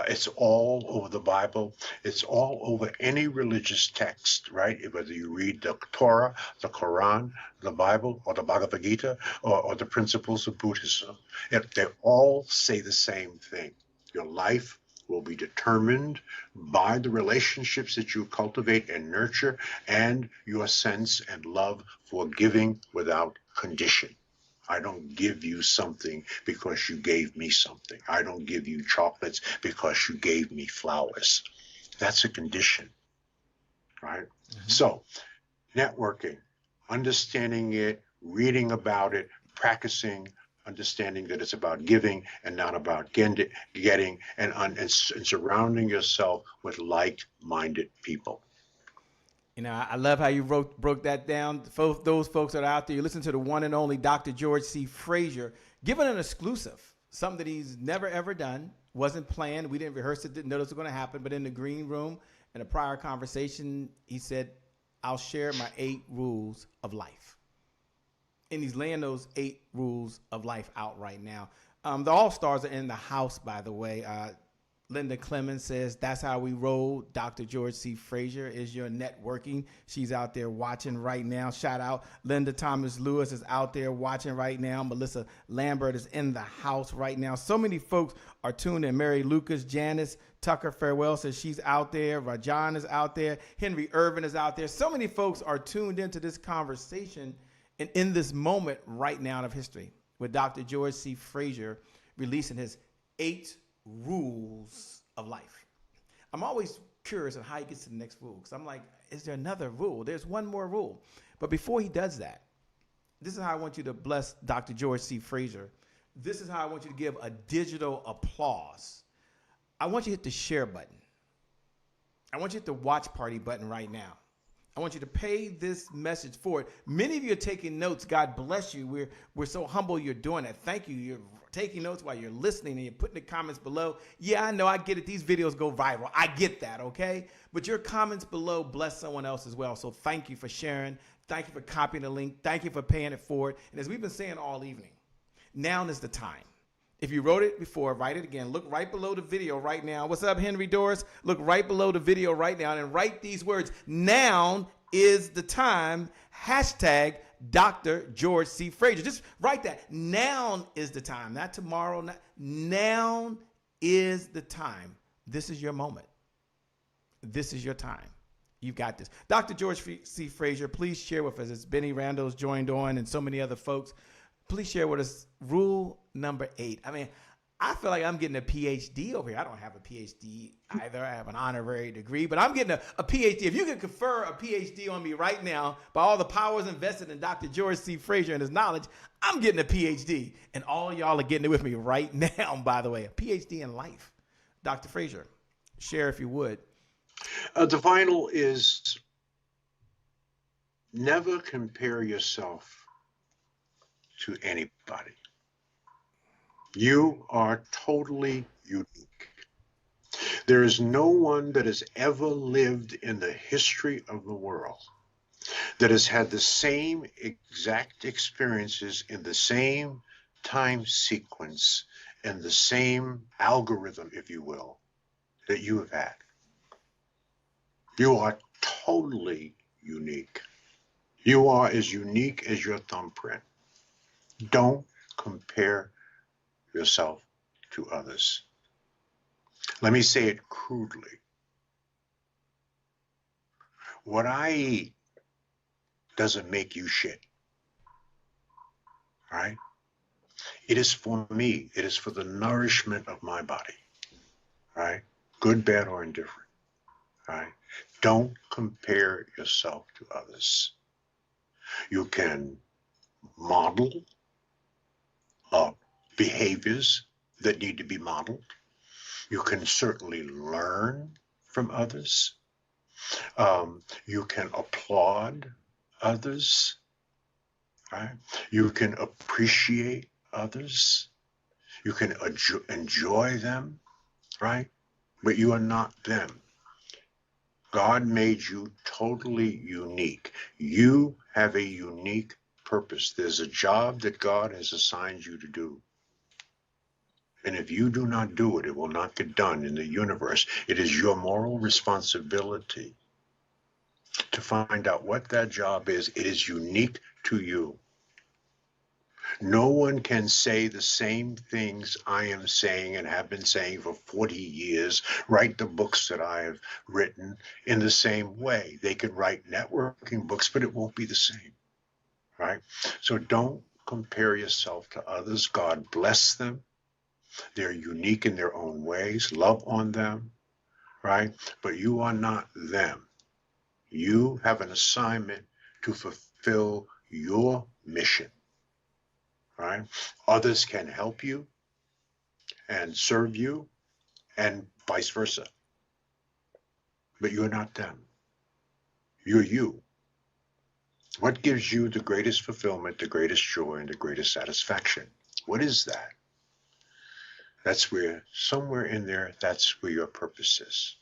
It's all over the Bible. It's all over any religious text, right? Whether you read the Torah, the Quran, the Bible, or the Bhagavad Gita, or the principles of Buddhism, they all say the same thing. Your life will be determined by the relationships that you cultivate and nurture, and your sense and love for giving without condition. I don't give you something because you gave me something. I don't give you chocolates because you gave me flowers. That's a condition, right? Mm-hmm. So networking, understanding it, reading about it, practicing, understanding that it's about giving and not about getting, and surrounding yourself with like-minded people.
You know, I love how you broke that down. For those folks that are out there, you listen to the one and only Dr. George C. Frazier, giving an exclusive, something that he's never, ever done, wasn't planned. We didn't rehearse it, didn't know this was going to happen. But in the green room, in a prior conversation, he said, I'll share my 8 rules of life. And he's laying those 8 rules of life out right now. The All-Stars are in the house, by the way. Linda Clemens says, that's how we roll. Dr. George C. Frazier is your networking. She's out there watching right now. Shout out. Linda Thomas Lewis is out there watching right now. Melissa Lambert is in the house right now. So many folks are tuned in. Mary Lucas, Janice Tucker Farewell says she's out there. Rajan is out there. Henry Irvin is out there. So many folks are tuned into this conversation and in this moment right now of history with Dr. George C. Frazier releasing his 8 rules of life. I'm always curious on how he gets to the next rule, because I'm like, is there another rule? There's one more rule. But before he does that, This is how I want you to bless Dr. George C. Frazier. This is how I want you to give a digital applause. I want you to hit the share button. I want you to hit the watch party button right now. I want you to pay this message forward. Many of you are taking notes. God bless you. We're so humble you're doing that. Thank you. You're taking notes while you're listening and you're putting the comments below. Yeah, I know. I get it. These videos go viral. I get that, okay? But your comments below bless someone else as well. So thank you for sharing. Thank you for copying the link. Thank you for paying it forward. And as we've been saying all evening, now is the time. If you wrote it before, write it again. Look right below the video right now. What's up, Henry Doris? Look right below the video right now and write these words. Now is the time. Hashtag Dr. George C. Frazier. Just write that. Now is the time. Not tomorrow. Now is the time. This is your moment. This is your time. You've got this. Dr. George C. Frazier, please share with us. As Benny Randall's joined on and so many other folks. Please share with us rule number 8. I mean, I feel like I'm getting a PhD over here. I don't have a PhD either. I have an honorary degree, but I'm getting a PhD. If you could confer a PhD on me right now by all the powers invested in Dr. George C. Frazier and his knowledge, I'm getting a PhD. And all y'all are getting it with me right now, by the way. A PhD in life. Dr. Frazier, share if you would.
The final is never compare yourself to anybody. You are totally unique. There is no one that has ever lived in the history of the world that has had the same exact experiences in the same time sequence and the same algorithm, if you will, that you have had. You are totally unique. You are as unique as your thumbprint. Don't compare yourself to others. Let me say it crudely. What I eat doesn't make you shit. All right? It is for me. It is for the nourishment of my body. All right? Good, bad, or indifferent. All right? Don't compare yourself to others. You can model behaviors that need to be modeled. You can certainly learn from others. You can applaud others. Right? You can appreciate others. You can enjoy them, right? But you are not them. God made you totally unique. You have a unique purpose. There's a job that God has assigned you to do. And if you do not do it, it will not get done in the universe. It is your moral responsibility to find out what that job is. It is unique to you. No one can say the same things I am saying and have been saying for 40 years, write the books that I have written in the same way. They could write networking books, but it won't be the same, right? So don't compare yourself to others. God bless them. They're unique in their own ways. Love on them, right? But you are not them. You have an assignment to fulfill your mission. Right? Others can help you and serve you and vice versa. But you're not them. You're you. What gives you the greatest fulfillment, the greatest joy, and the greatest satisfaction? What is that? That's where, somewhere in there, that's where your purpose is.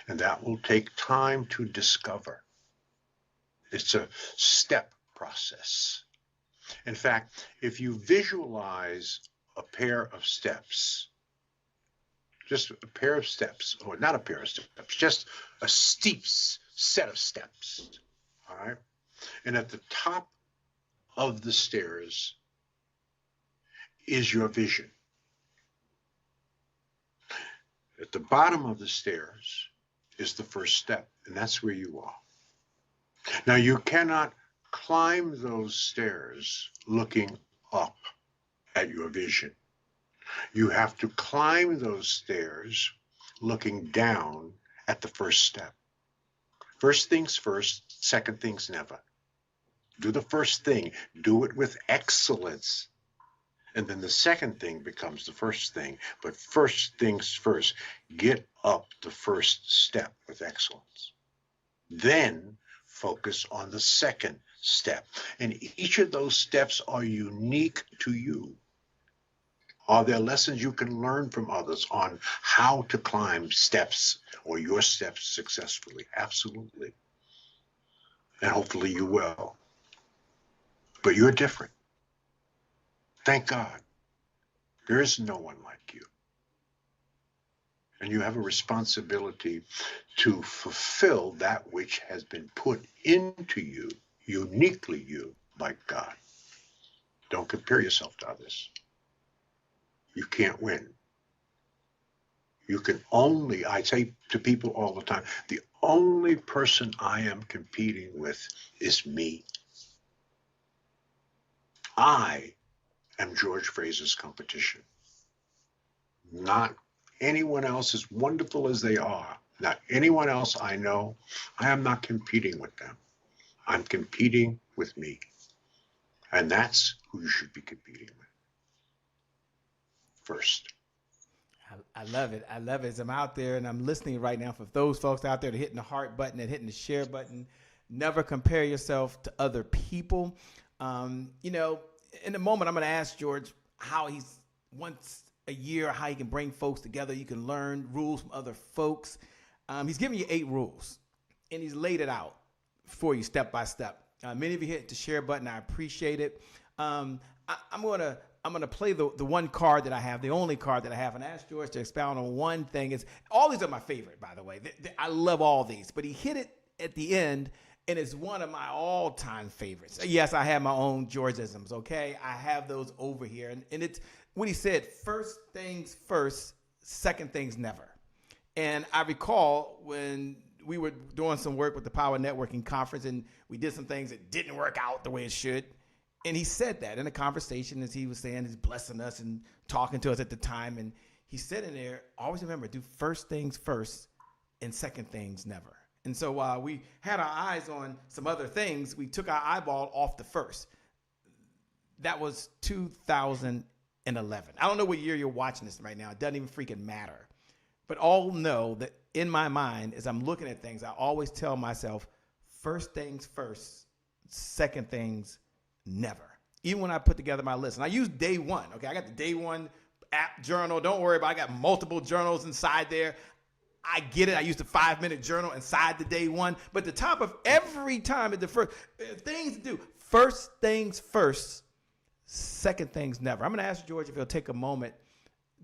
And that will take time to discover. It's a step process. In fact, if you visualize a pair of steps, just a pair of steps, or not a pair of steps, just a steep set of steps, all right? And at the top of the stairs is your vision. At the bottom of the stairs is the first step, and that's where you are. Now, you cannot climb those stairs looking up at your vision. You have to climb those stairs looking down at the first step. First things first, second things never. Do the first thing. Do it with excellence. And then the second thing becomes the first thing. But first things first. Get up the first step with excellence. Then focus on the second step. And each of those steps are unique to you. Are there lessons you can learn from others on how to climb steps or your steps successfully? Absolutely. And hopefully you will. But you're different. Thank God. There is no one like you. And you have a responsibility to fulfill that which has been put into you, uniquely you, by God. Don't compare yourself to others. You can't win. You can only, I say to people all the time, the only person I am competing with is me. I am George Fraser's competition. Not anyone else, as wonderful as they are. Not anyone else I know. I am not competing with them. I'm competing with me. And that's who you should be competing with first.
I love it. I love it. As I'm out there and I'm listening right now, for those folks out there that are hitting the heart button and hitting the share button, never compare yourself to other people. You know, in a moment, I'm going to ask George how he's once a year, how he can bring folks together. You can learn rules from other folks. He's giving you 8 rules, and he's laid it out for you step by step. Many of you hit the share button. I appreciate it. I'm gonna play the one card that I have, the only card that I have, and ask George to expound on one thing. Is all these are my favorite, by the way. I love all these, but he hit it at the end, and it's one of my all-time favorites. Yes, I have my own Georgisms. Okay, I have those over here, and it's when he said, "First things first, second things never." And I recall when we were doing some work with the Power Networking Conference, and we did some things that didn't work out the way it should. And he said that in a conversation, as he was saying, he's blessing us and talking to us at the time. And he said in there, always remember, do first things first and second things never. And so while we had our eyes on some other things, we took our eyeball off the first. That was 2011. I don't know what year you're watching this right now. It doesn't even freaking matter. But all know that in my mind, as I'm looking at things, I always tell myself, first things first, second things never. Even when I put together my list. And I use day one. Okay, I got the day one app journal. Don't worry about it. I got multiple journals inside there. I get it. I use the 5-minute journal inside the day one. But the top of every time at the first things to do. First things first, second things never. I'm going to ask George if he'll take a moment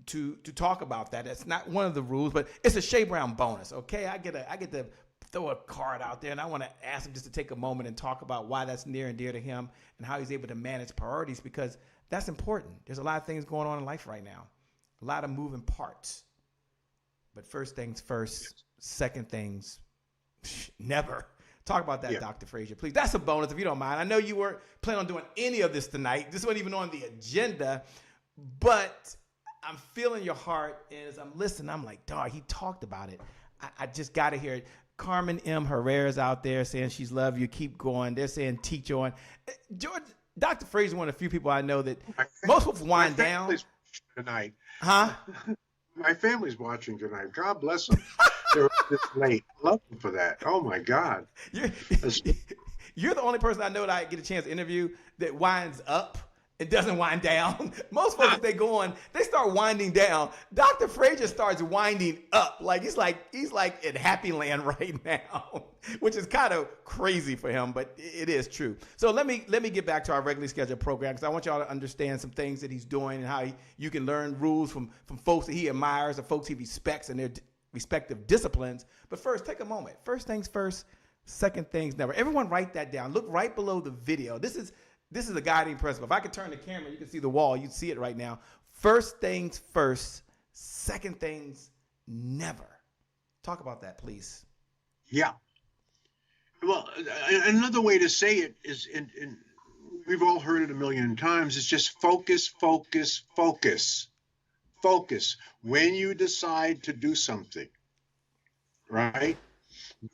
to talk about that. That's not one of the rules, but it's a Shea Brown bonus. Okay, I get to throw a card out there, and I want to ask him just to take a moment and talk about why that's near and dear to him and how he's able to manage priorities, because that's important. There's a lot of things going on in life right now, a lot of moving parts. But first things first, second things never. Talk about that, Dr. Frazier, please. That's a bonus if you don't mind. I know you weren't planning on doing any of this tonight. This wasn't even on the agenda, but I'm feeling your heart, and as I'm listening, I'm like, dog, he talked about it. I just got to hear it. Carmen M. Herrera's out there saying she's love you. Keep going. They're saying teach on. George, Dr. Frazier, one of the few people I know that most folks wind down.
Tonight.
Huh?
My family's watching tonight. God bless them. They're this late. Love them for that. Oh, my God.
You're the only person I know that I get a chance to interview that winds up. It doesn't wind down. Most folks, if they go on, they start winding down. Dr. Frazier starts winding up. Like he's like in Happy Land right now, which is kind of crazy for him, but it is true. So let me get back to our regularly scheduled program, because I want y'all to understand some things that he's doing and how you can learn rules from folks that he admires or folks he respects in their respective disciplines. But first, take a moment. First things first, second things never. Everyone write that down. Look right below the video. This is a guiding principle. If I could turn the camera, you can see the wall. You'd see it right now. First things first, second things never. Talk about that, please.
Yeah. Well, another way to say it is, and we've all heard it a million times, it's just focus, focus, focus. Focus. When you decide to do something, right?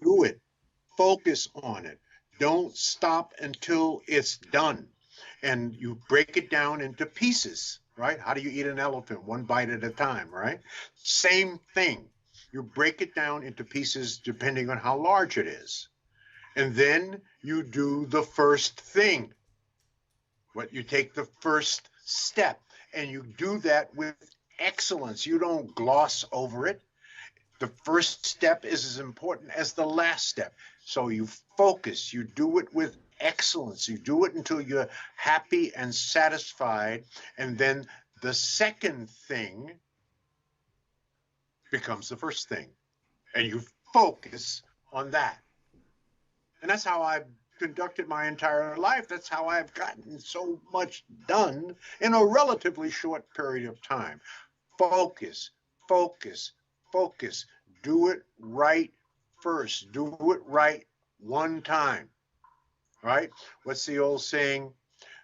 Do it. Focus on it. Don't stop until it's done. And you break it down into pieces, right? How do you eat an elephant? One bite at a time, right? Same thing. You break it down into pieces depending on how large it is. And then you do the first thing. What you take the first step, and you do that with excellence. You don't gloss over it. The first step is as important as the last step. So you focus, you do it with excellence. You do it until you're happy and satisfied. And then the second thing becomes the first thing. And you focus on that. And that's how I've conducted my entire life. That's how I've gotten so much done in a relatively short period of time. Focus, focus, focus. Do it right first. Do it right one time. Right? What's the old saying?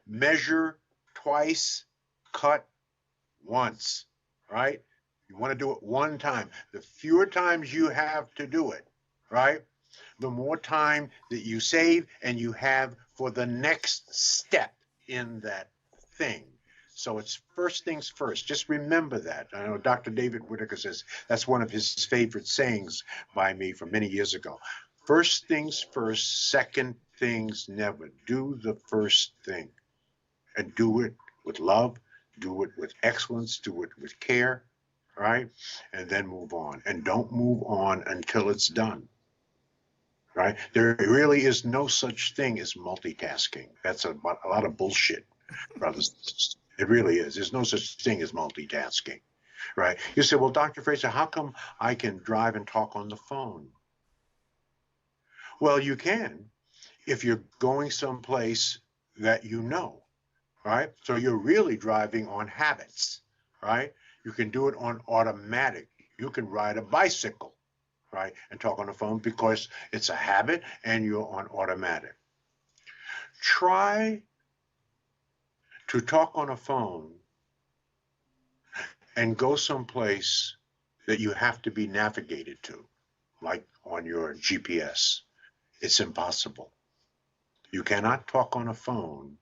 Measure twice, cut once. Right? You want to do it one time. The fewer times you have to do it, right, the more time that you save and you have for the next step in that thing. So it's first things first. Just remember that. I know Dr. David Whitaker says that's one of his favorite sayings by me from many years ago. First things first, second things never. Do the first thing and do it with love, do it with excellence, do it with care, right? And then move on. And don't move on until it's done. Right? There really is no such thing as multitasking. That's a lot of bullshit, brothers. It really is. There's no such thing as multitasking, right? You say, well, Dr. Fraser, how come I can drive and talk on the phone? Well, you can if you're going someplace that you know, right? So you're really driving on habits, right? You can do it on automatic. You can ride a bicycle, right, and talk on the phone because it's a habit and you're on automatic. Try to talk on a phone and go someplace that you have to be navigated to, like on your GPS. It's impossible. You cannot talk on a phone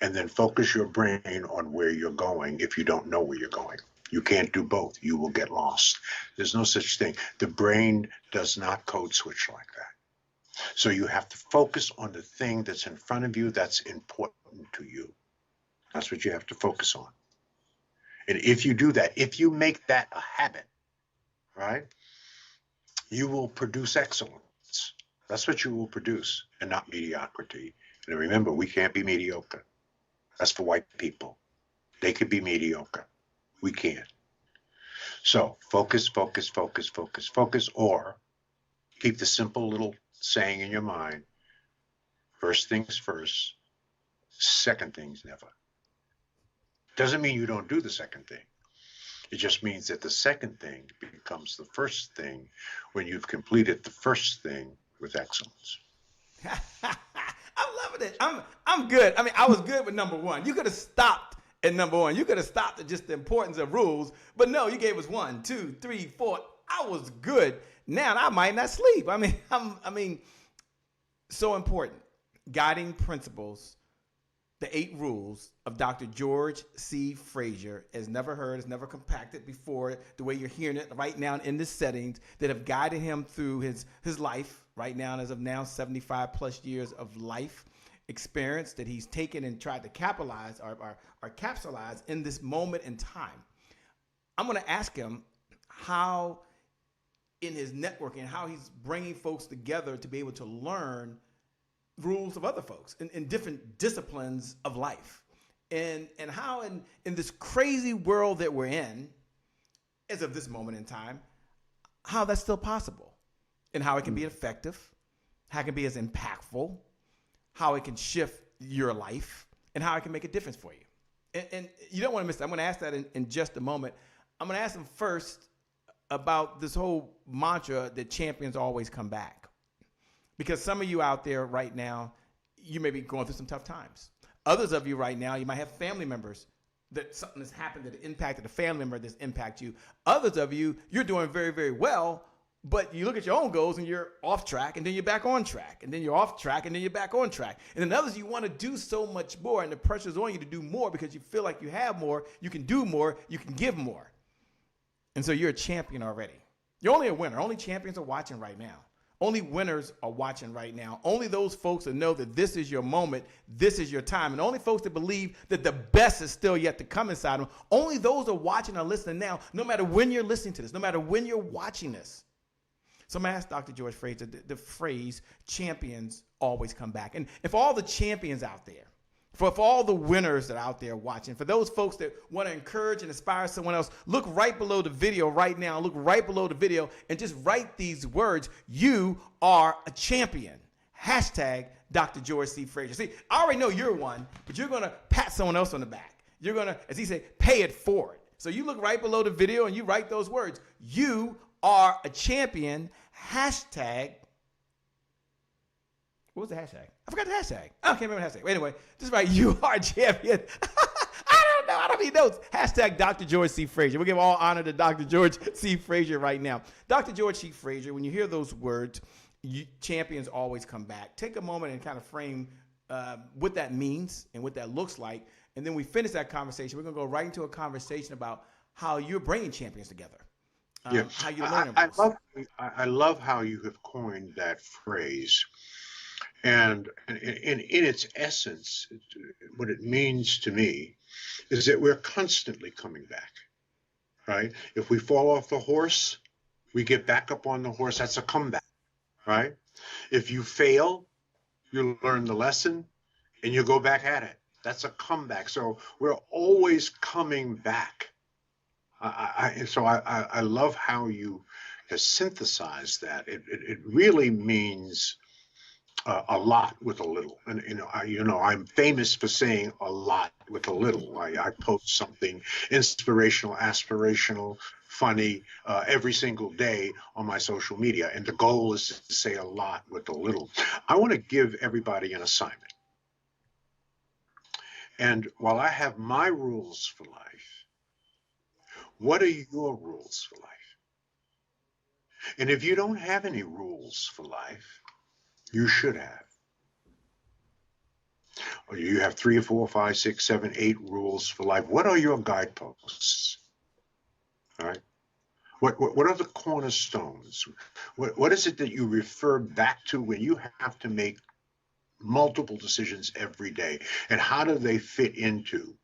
and then focus your brain on where you're going if you don't know where you're going. You can't do both. You will get lost. There's no such thing. The brain does not code switch like that. So you have to focus on the thing that's in front of you that's important to you. That's what you have to focus on. And if you do that, if you make that a habit, right, you will produce excellence. That's what you will produce, and not mediocrity. And remember, we can't be mediocre. That's for white people. They could be mediocre. We can't. So focus, focus, focus, focus, focus, or keep the simple little saying in your mind, first things first, second things never. Doesn't mean you don't do the second thing. It just means that the second thing becomes the first thing when you've completed the first thing with excellence.
I'm loving it. I'm good. I mean, I was good with number one. You could have stopped at number one. You could have stopped at just the importance of rules, but no, you gave us 1, 2, 3, 4. I was good. Now I might not sleep. I mean, so important. Guiding principles, the 8 rules of Dr. George C. Fraser, is never heard, is never compacted before the way you're hearing it right now in this settings, that have guided him through his life right now, as of now, 75 plus years of life experience that he's taken and tried to capitalize or capsulize in this moment in time. I'm going to ask him how, in his networking, how he's bringing folks together to be able to learn rules of other folks in different disciplines of life, and how in this crazy world that we're in, as of this moment in time, how that's still possible, and how it can be effective, how it can be as impactful, how it can shift your life, and how it can make a difference for you. And you don't want to miss that. I'm going to ask that in just a moment. I'm going to ask him first about this whole mantra that champions always come back. Because some of you out there right now, you may be going through some tough times. Others of you right now, you might have family members that something has happened that impacted a family member that's impacted you. Others of you, you're doing very, very well, But you look at your own goals and you're off track, and then you're back on track, and then you're off track, and then you're back on track. And then others, you want to do so much more, and the pressure's on you to do more because you feel like you have more, you can do more, you can give more. And so you're a champion already. You're only a winner. Only champions are watching right now. Only winners are watching right now. Only those folks that know that this is your moment, this is your time. And only folks that believe that the best is still yet to come inside them. Only those are watching or listening now, no matter when you're listening to this, no matter when you're watching this. So I'm going to ask Dr. George Fraser the phrase, champions always come back. And if all the champions out there, for all the winners that are out there watching, for those folks that want to encourage and inspire someone else, look right below the video right now. Look right below the video and just write these words. You are a champion. Hashtag Dr. George C. Fraser. See, I already know you're one, but you're going to pat someone else on the back. You're going to, as he said, pay it forward. So you look right below the video and you write those words. You are a champion. Hashtag. What was the hashtag? I forgot the hashtag. I can't remember the hashtag. Anyway, just right. You are a champion. I don't know. I don't need notes. Hashtag Dr. George C. Fraser. We'll give all honor to Dr. George C. Fraser right now. Dr. George C. Fraser, when you hear those words, champions always come back. Take a moment and kind of frame what that means and what that looks like. And then we finish that conversation. We're going to go right into a conversation about how you're bringing champions together. How you learn
I love how you have coined that phrase. And in its essence, what it means to me is that we're constantly coming back, right? If we fall off the horse, we get back up on the horse. That's a comeback, right? If you fail, you learn the lesson and you go back at it. That's a comeback. So we're always coming back. I love how you have synthesized that. It really means a lot with a little. And I'm famous for saying a lot with a little. I post something inspirational, aspirational, funny every single day on my social media, and the goal is to say a lot with a little. I want to give everybody an assignment. And while I have my rules for life, what are your rules for life? And if you don't have any rules for life, you should have. Or you have 3 or 4, 5, 6, 7, 8 rules for life. What are your guideposts? All right. What are the cornerstones? What is it that you refer back to when you have to make multiple decisions every day? And how do they fit into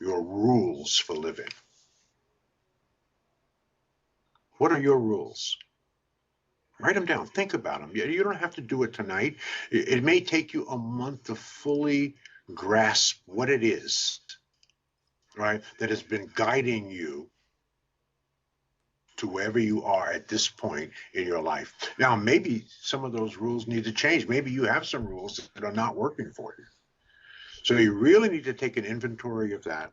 your rules for living? What are your rules? Write them down. Think about them. You don't have to do it tonight. It may take you a month to fully grasp what it is, right, that has been guiding you to wherever you are at this point in your life. Now, maybe some of those rules need to change. Maybe you have some rules that are not working for you. So you really need to take an inventory of that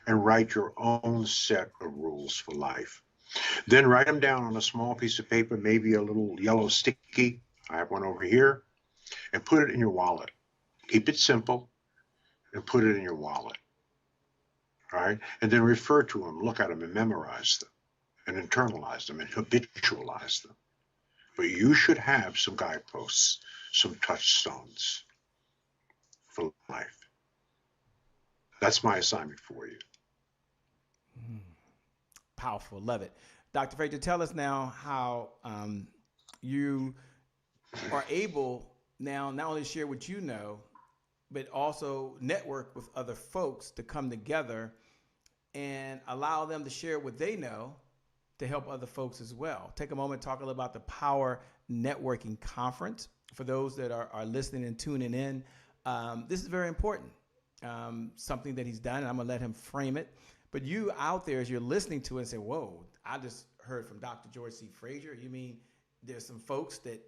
and write your own set of rules for life. Then write them down on a small piece of paper, maybe a little yellow sticky. I have one over here. And put it in your wallet. Keep it simple and put it in your wallet. All right? And then refer to them, look at them, and memorize them, and internalize them, and habitualize them. But you should have some guideposts, some touchstones for life. That's my assignment for you.
Powerful. Love it. Dr. Fraser, tell us now how you are able now not only share what you know, but also network with other folks to come together and allow them to share what they know to help other folks as well. Take a moment, talk a little about the Power Networking Conference. For those that are listening and tuning in, this is very important. Something that he's done, and I'm going to let him frame it. But you out there, as you're listening to it, and say, whoa, I just heard from Dr. George C. Fraser. You mean there's some folks that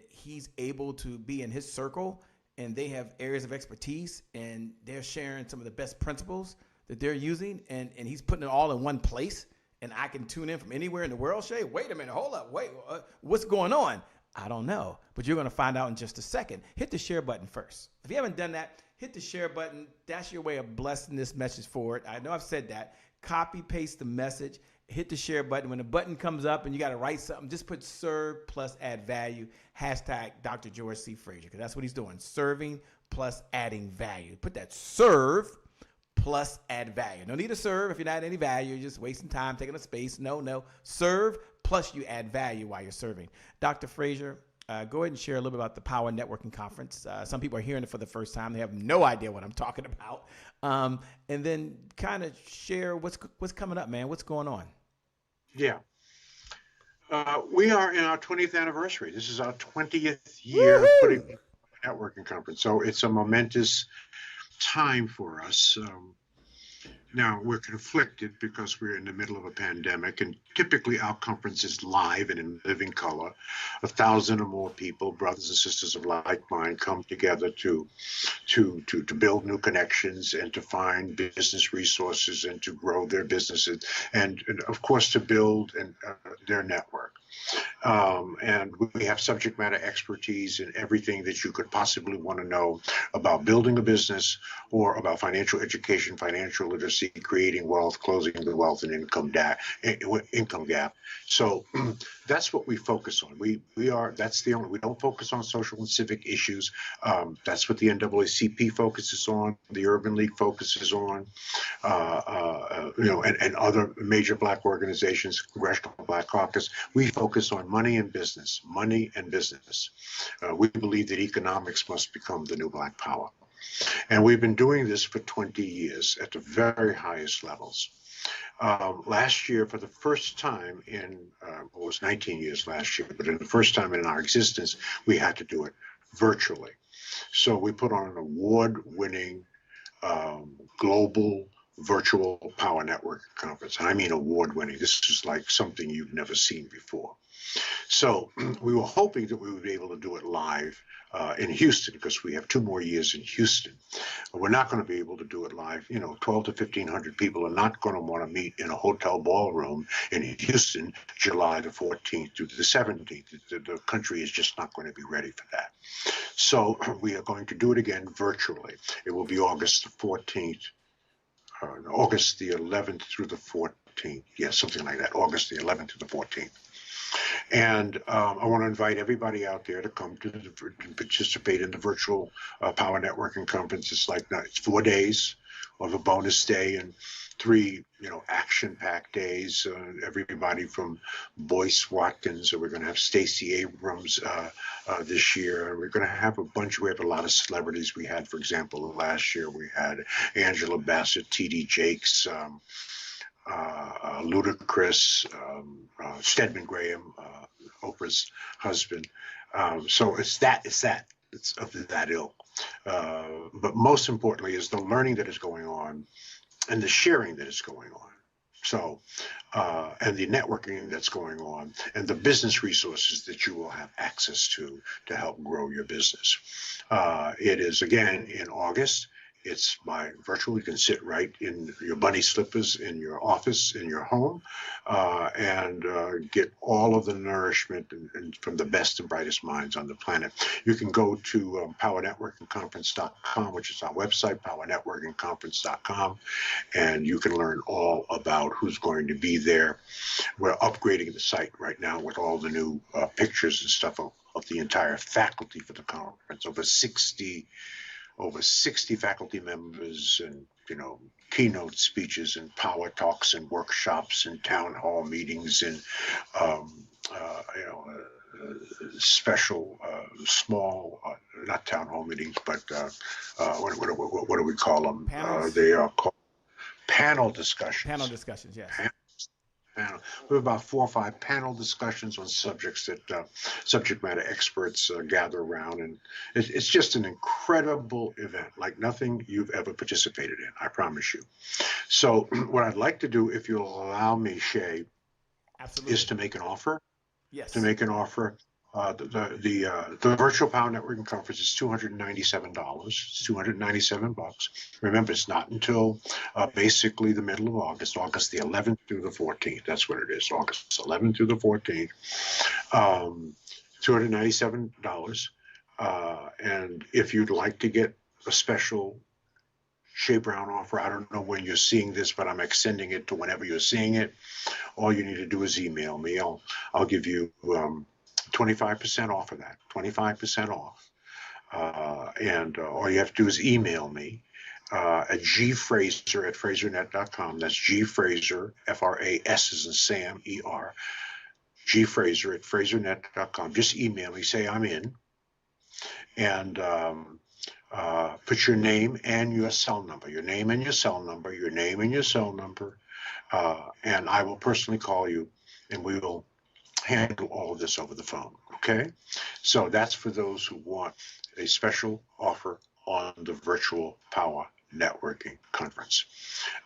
he's able to be in his circle, and they have areas of expertise, and they're sharing some of the best principles that they're using, and he's putting it all in one place, and I can tune in from anywhere in the world. Shay, wait a minute, hold up, wait, what's going on? I don't know, but you're going to find out in just a second. Hit the share button first. If you haven't done that, hit the share button. That's your way of blessing this message forward. I know I've said that. Copy, paste the message, hit the share button. When the button comes up and you got to write something, just put serve plus add value, hashtag Dr. George C. Frazier, because that's what he's doing, serving plus adding value. Put that serve plus add value. No need to serve if you're not adding any value. You're just wasting time, taking a space. No. Serve plus you add value while you're serving. Dr. Frazier, go ahead and share a little bit about the Power Networking Conference. Some people are hearing it for the first time. They have no idea what I'm talking about. And then kind of share what's coming up, man. What's going on?
Yeah. We are in our 20th anniversary. This is our 20th year of putting a networking conference. So it's a momentous time for us. Now, we're conflicted because we're in the middle of a pandemic, and typically our conference is live and in living color. 1,000 or more people, brothers and sisters of like mind, come together to build new connections and to find business resources and to grow their businesses and of course, to build their network. And we have subject matter expertise in everything that you could possibly want to know about building a business or about financial education, financial literacy, creating wealth, closing the wealth and income gap. So that's what we focus on. We don't focus on social and civic issues. That's what the NAACP focuses on, the Urban League focuses on, and other major Black organizations, Congressional Black Caucus. We focus on money and business. We believe that economics must become the new Black power. And we've been doing this for 20 years at the very highest levels. Last year, for the first time it was 19 years last year, but in the first time in our existence, we had to do it virtually. So we put on an award-winning global virtual power network conference. And I mean award-winning. This is like something you've never seen before. So we were hoping that we would be able to do it live in Houston, because we have 2 more years in Houston. We're not going to be able to do it live. 12 to 1,500 people are not going to want to meet in a hotel ballroom in Houston, July the 14th through the 17th. The country is just not going to be ready for that. So we are going to do it again virtually. It will be August the 14th, August the 11th through the 14th. Yeah, something like that, August the 11th to the 14th. And I want to invite everybody out there to come to participate in the virtual Power Networking Conference. It's 4 days of a bonus day and 3, action-packed days. Everybody from Boyce Watkins, we're going to have Stacey Abrams this year. We're going to have we have a lot of celebrities. We had, for example, last year we had Angela Bassett, T.D. Jakes, Ludacris, Stedman Graham, Oprah's husband. So it's of that ilk. But most importantly is the learning that is going on and the sharing that is going on. So, and the networking that's going on and the business resources that you will have access to help grow your business. It is again in August. It's by virtual. You can sit right in your bunny slippers in your office, in your home, and get all of the nourishment and from the best and brightest minds on the planet. You can go to powernetworkingconference.com, which is our website, powernetworkingconference.com, and you can learn all about who's going to be there. We're upgrading the site right now with all the new pictures and stuff of the entire faculty for the conference. Over 60 faculty members and, keynote speeches and power talks and workshops and town hall meetings and, special, small, not town hall meetings, but what do we call them? They are called panel discussions.
Panel discussions, yes.
Panel. We have about 4 or 5 panel discussions on subjects that subject matter experts gather around, and it's just an incredible event, like nothing you've ever participated in, I promise you. So what I'd like to do, if you'll allow me, Shay,
Absolutely.
Is to make an offer.
Yes.
To make an offer. The virtual Power Networking Conference is $297. It's $297. Remember, it's not until basically the middle of August the 11th through the 14th. That's what it is, August 11th through the 14th. $297. And if you'd like to get a special Shea Brown offer. I don't know when you're seeing this, but I'm extending it to whenever you're seeing it. All you need to do is email me. I'll give you 25% off of that, 25% off. And all you have to do is email me at gfraser@frasernet.com. That's gfraser, F-R-A-S as in Sam, E-R, gfraser@frasernet.com. Just email me, say I'm in, and put your name and your cell number, your name and your cell number, your name and your cell number, and I will personally call you, and we will handle all of this over the phone, okay? So that's for those who want a special offer on the Virtual Power Networking Conference.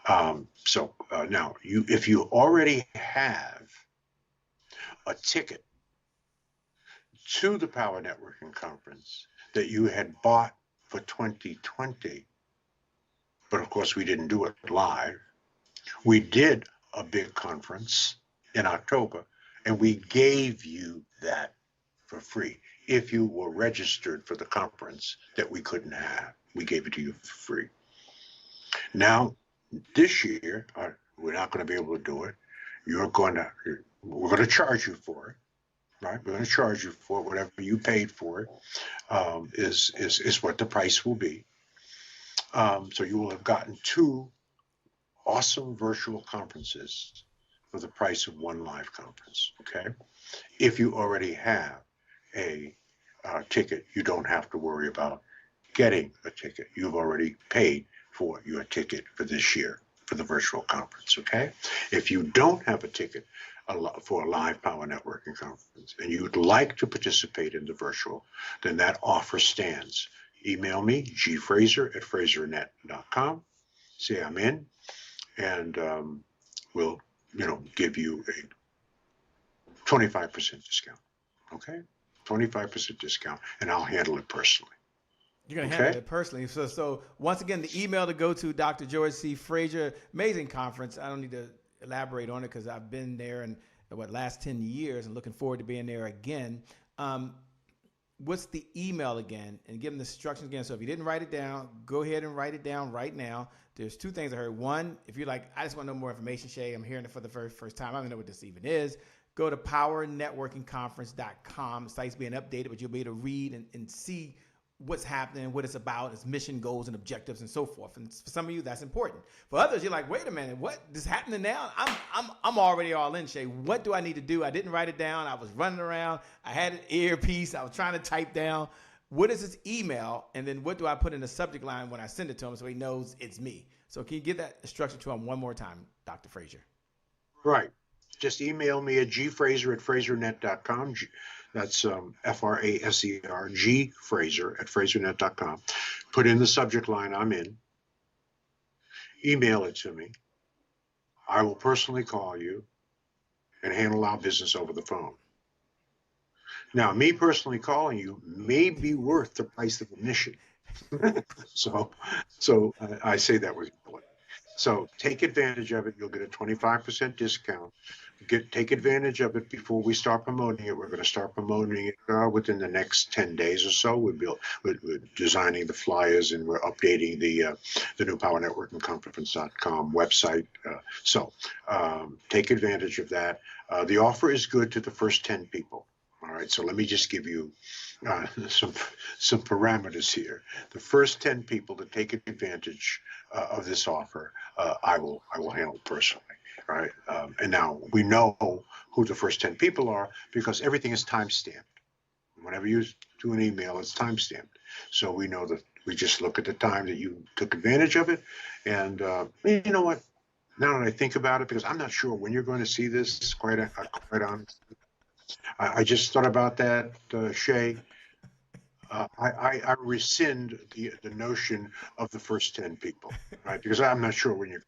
Now, if you already have a ticket to the Power Networking Conference that you had bought for 2020, but of course we didn't do it live. We did a big conference in October, and we gave you that for free. If you were registered for the conference that we couldn't have, we gave it to you for free. Now, this year, we're not going to be able to do it. We're going to charge you for it, right? We're going to charge you for it. Whatever you paid for it is what the price will be. So you will have gotten 2 awesome virtual conferences for the price of 1 live conference, okay? If you already have a ticket, you don't have to worry about getting a ticket. You've already paid for your ticket for this year for the virtual conference, okay? If you don't have a ticket for a live Power Networking Conference and you'd like to participate in the virtual, then that offer stands. Email me, gfraser@frasernet.com, say I'm in, and we'll give you a 25% discount, okay? 25% discount, and I'll handle it personally.
You're going to handle it personally. So once again, the email to go to Dr. George C. Frazier, amazing conference. I don't need to elaborate on it because I've been there in last 10 years and looking forward to being there again. What's the email again? And give them the instructions again. So if you didn't write it down, go ahead and write it down right now. There's 2 things I heard. One, if you're like, I just want to know more information, Shay, I'm hearing it for the first time. I don't know what this even is. Go to powernetworkingconference.com. The site's being updated, but you'll be able to read and see what's happening, what it's about, its mission, goals, and objectives, and so forth. And for some of you, that's important. For others, you're like, wait a minute, what is happening now? I'm already all in, Shay. What do I need to do? I didn't write it down. I was running around. I had an earpiece. I was trying to type down. What is this email? And then what do I put in the subject line when I send it to him so he knows it's me? So can you give that instruction to him one more time, Dr. Frazier?
Right. Just email me at gfraser@frasernet.com. That's F-R-A-S-E-R, gfraser@frasernet.com. Put in the subject line, I'm in. Email it to me. I will personally call you and handle our business over the phone. Now, me personally calling you may be worth the price of admission. So I say that with joy. So take advantage of it. You'll get a 25% discount. Take advantage of it before we start promoting it. We're going to start promoting it within the next 10 days or so. We're designing the flyers and we're updating the new powernetworkingconference.com website. So take advantage of that. The offer is good to the first 10 people. All right, so let me just give you some parameters here. The first 10 people that take advantage of this offer, I will handle personally. All right, and now we know who the first 10 people are because everything is time-stamped. Whenever you do an email, it's time-stamped. So we know that we just look at the time that you took advantage of it. And you know what? Now that I think about it, because I'm not sure when you're going to see this, quite honestly. I just thought about that, Shay. I rescind the notion of the first 10 people, right? Because I'm not sure when you're.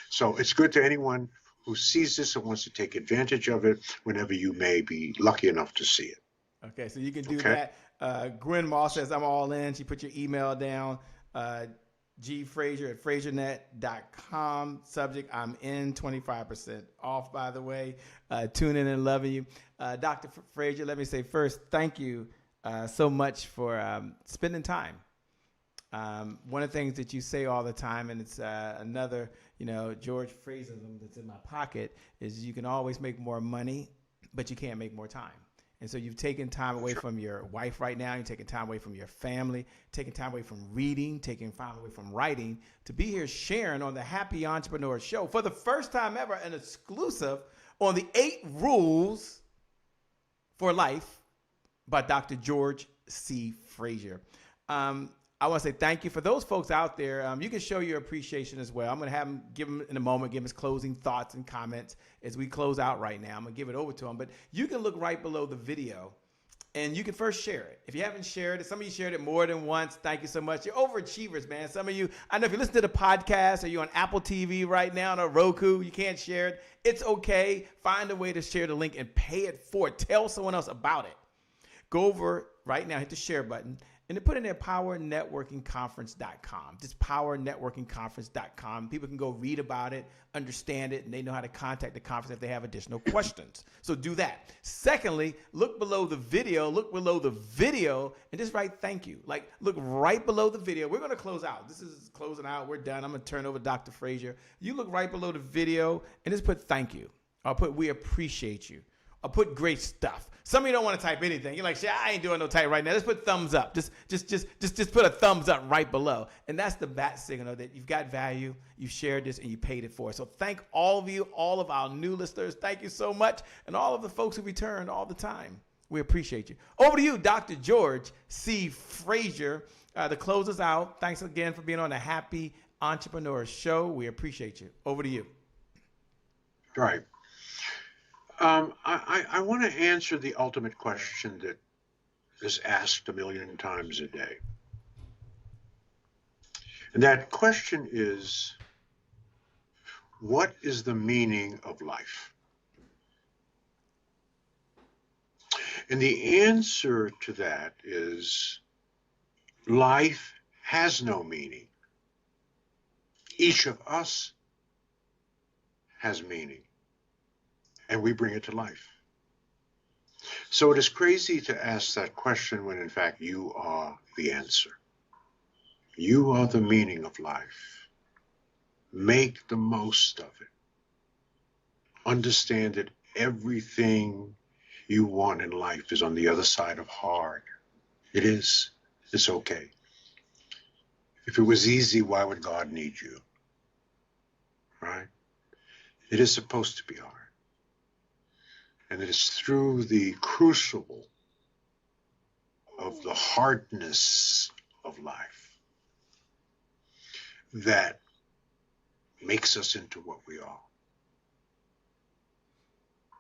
So it's good to anyone who sees this and wants to take advantage of it whenever you may be lucky enough to see it.
Okay, so you can do that. Gwen Moss says, I'm all in. She put your email down. gfraser@frasernet.com. Subject, I'm in, 25% off, by the way. Tune in and loving you. Dr. Frazier, let me say first, thank you so much for spending time One of the things that you say all the time, and it's another, George phraseism that's in my pocket, is you can always make more money, but you can't make more time. And so you've taken time away from your wife right now. You're taking time away from your family, taking time away from reading, taking time away from writing to be here sharing on the Happy Entrepreneur Show for the first time ever, an exclusive on the 8 Rules for Life by Dr. George C. Frazier. I want to say thank you for those folks out there. You can show your appreciation as well. I'm going to give him in a moment, give him his closing thoughts and comments as we close out right now. I'm going to give it over to him. But you can look right below the video, and you can first share it. If you haven't shared it, some of you shared it more than once. Thank you so much. You're overachievers, man. Some of you, I know if you listen to the podcast or you're on Apple TV right now on a Roku, you can't share it. It's okay. Find a way to share the link and pay it forward. Tell someone else about it. Go over right now, hit the share button, and then put in there powernetworkingconference.com. Just powernetworkingconference.com. People can go read about it, understand it, and they know how to contact the conference if they have additional questions. So do that. Secondly, look below the video, and just write thank you. Like, look right below the video. We're going to close out. This is closing out. We're done. I'm going to turn over to Dr. Frazier. You look right below the video and just put thank you. Or put we appreciate you. Or put great stuff. Some of you don't want to type anything. You're like, shit, I ain't doing no type right now. Just put thumbs up. Just put a thumbs up right below. And that's the bat signal that you've got value, you shared this, and you paid it for. So thank all of you, all of our new listeners. Thank you so much. And all of the folks who return all the time. We appreciate you. Over to you, Dr. George C. Frazier, to close us out. Thanks again for being on the Happy Entrepreneur Show. We appreciate you. Over to you.
All right. I want to answer the ultimate question that is asked a million times a day. And that question is, what is the meaning of life? And the answer to that is, life has no meaning. Each of us has meaning. And we bring it to life. So it is crazy to ask that question when in fact you are the answer. You are the meaning of life. Make the most of it. Understand that everything you want in life is on the other side of hard. It is. It's okay. If it was easy, why would God need you? Right? It is supposed to be hard. And it is through the crucible of the hardness of life that makes us into what we are.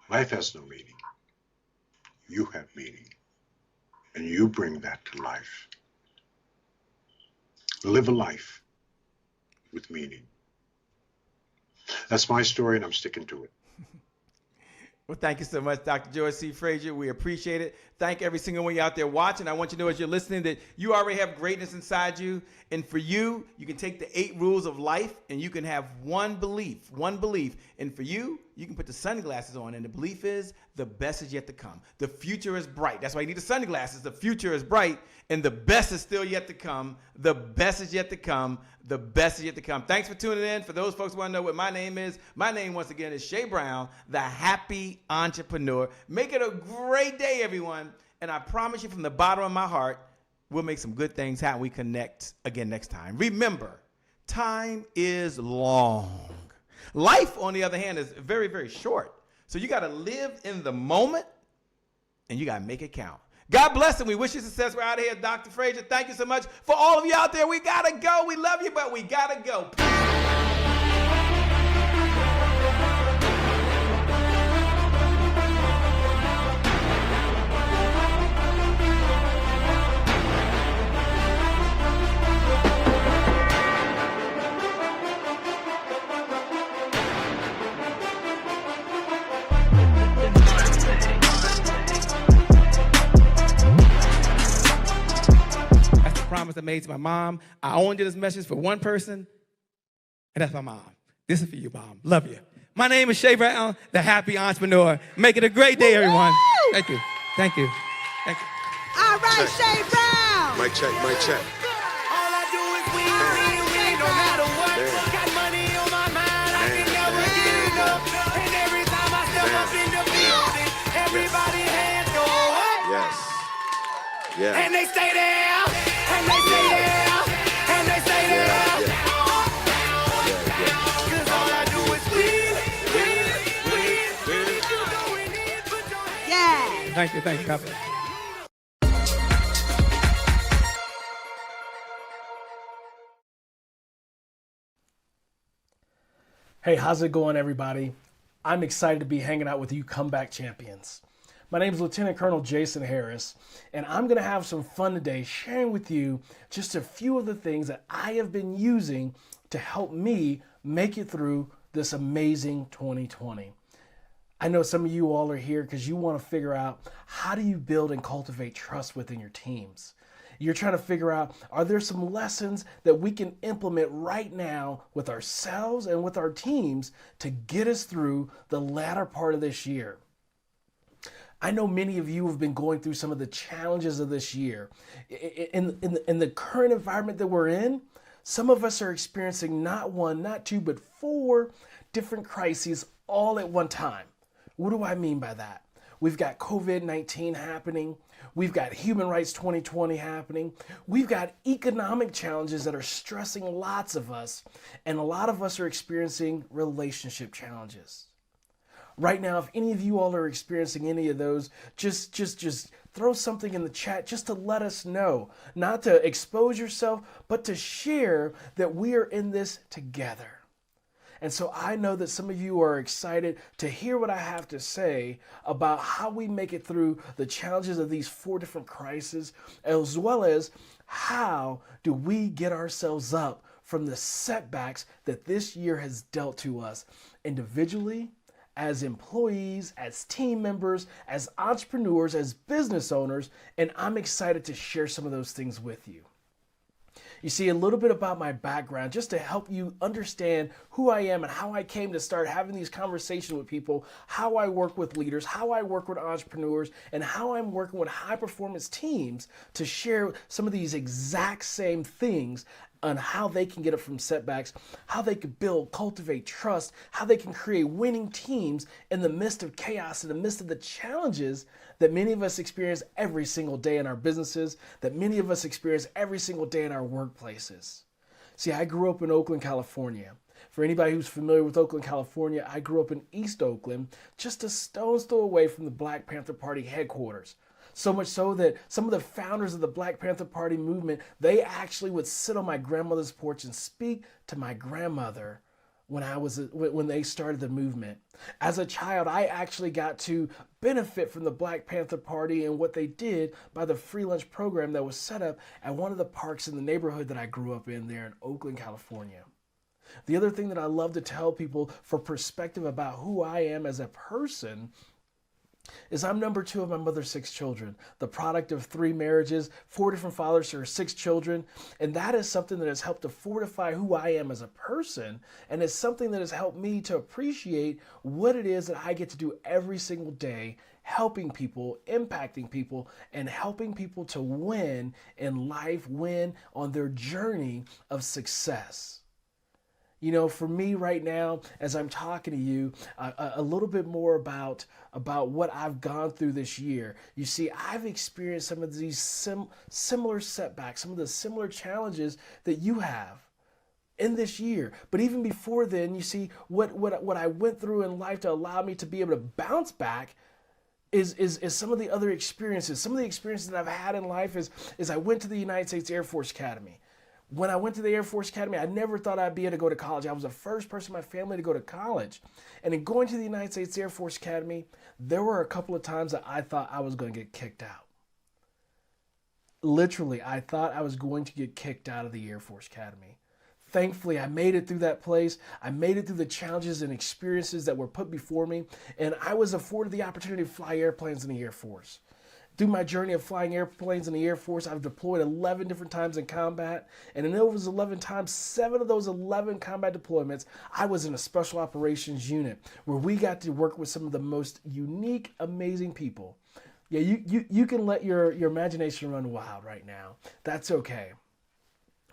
Life has no meaning. You have meaning. And you bring that to life. Live a life with meaning. That's my story, and I'm sticking to it.
Well, thank you so much, Dr. George C. Frazier. We appreciate it. Thank every single one of you out there watching. I want you to know as you're listening that you already have greatness inside you. And for you, you can take the 8 rules of life and you can have one belief. And for you, you can put the sunglasses on. And the belief is the best is yet to come. The future is bright. That's why you need the sunglasses. The future is bright and the best is still yet to come. The best is yet to come. The best is yet to come. Thanks for tuning in. For those folks who want to know what my name is, my name once again is Shay Brown, the Happy Entrepreneur. Make it a great day, everyone. And I promise you from the bottom of my heart, we'll make some good things happen. We connect again next time. Remember, time is long. Life, on the other hand, is very, very short. So you got to live in the moment and you got to make it count. God bless and we wish you success. We're out of here, Dr. Frazier. Thank you so much. For all of you out there, we got to go. We love you, but we got to go. Promise I made to my mom. I only did this message for one person, and that's my mom. This is for you, Mom. Love you. My name is Shay Brown, the Happy Entrepreneur. Make it a great day, everyone. Thank you. Thank you. Thank you.
All right, Shay Brown.
Mic check, mic check.
All I do
Yeah.
and they stay there, and they stay there, and they stay there.
Yeah, yeah.
Cause all I do is win. If you doing it, put your hands.
Thank you. God bless. Hey, how's it going, everybody? I'm excited to be hanging out with you comeback champions. My name is Lieutenant Colonel Jason Harris, and I'm going to have some fun today sharing with you just a few of the things that I have been using to help me make it through this amazing 2020. I know some of you all are here because you want to figure out, how do you build and cultivate trust within your teams? You're trying to figure out, are there some lessons that we can implement right now with ourselves and with our teams to get us through the latter part of this year? I know many of you have been going through some of the challenges of this year. In the current environment that we're in, some of us are experiencing not one, not two, but 4 different crises all at one time. What do I mean by that? We've got COVID-19 happening. We've got Human Rights 2020 happening. We've got economic challenges that are stressing lots of us. And a lot of us are experiencing relationship challenges. Right now, if any of you all are experiencing any of those, just throw something in the chat just to let us know. Not to expose yourself, but to share that we are in this together. And so I know that some of you are excited to hear what I have to say about how we make it through the challenges of these 4 different crises, as well as how do we get ourselves up from the setbacks that this year has dealt to us individually, as employees, as team members, as entrepreneurs, as business owners, and I'm excited to share some of those things with you. You see, a little bit about my background, just to help you understand who I am and how I came to start having these conversations with people, how I work with leaders, how I work with entrepreneurs, and how I'm working with high-performance teams to share some of these exact same things on how they can get up from setbacks, how they can build, cultivate trust, how they can create winning teams in the midst of chaos, in the midst of the challenges that many of us experience every single day in our businesses, that many of us experience every single day in our workplaces. See, I grew up in Oakland, California. For anybody who's familiar with Oakland, California, I grew up in East Oakland, just a stone's throw away from the Black Panther Party headquarters. So much so that some of the founders of the Black Panther Party movement, they actually would sit on my grandmother's porch and speak to my grandmother when they started the movement. As a child, I actually got to benefit from the Black Panther Party and what they did by the free lunch program that was set up at one of the parks in the neighborhood that I grew up in there in Oakland, California. The other thing that I love to tell people for perspective about who I am as a person is I'm number 2 of my mother's 6 children, the product of 3 marriages, 4 different fathers to her 6 children. And that is something that has helped to fortify who I am as a person. And it's something that has helped me to appreciate what it is that I get to do every single day, helping people, impacting people, and helping people to win in life, win on their journey of success. You know, for me right now, as I'm talking to you, a little bit more about what I've gone through this year. You see, I've experienced some of these similar setbacks, some of the similar challenges that you have in this year. But even before then, you see, what I went through in life to allow me to be able to bounce back is some of the other experiences. Some of the experiences that I've had in life is I went to the United States Air Force Academy. When I went to the Air Force Academy, I never thought I'd be able to go to college. I was the first person in my family to go to college. And in going to the United States Air Force Academy, there were a couple of times that I thought I was going to get kicked out. Literally, I thought I was going to get kicked out of the Air Force Academy. Thankfully, I made it through that place. I made it through the challenges and experiences that were put before me. And I was afforded the opportunity to fly airplanes in the Air Force. Through my journey of flying airplanes in the Air Force, I've deployed 11 different times in combat. And in those 11 times, 7 of those 11 combat deployments, I was in a special operations unit where we got to work with some of the most unique, amazing people. Yeah, you can let your imagination run wild right now. That's okay.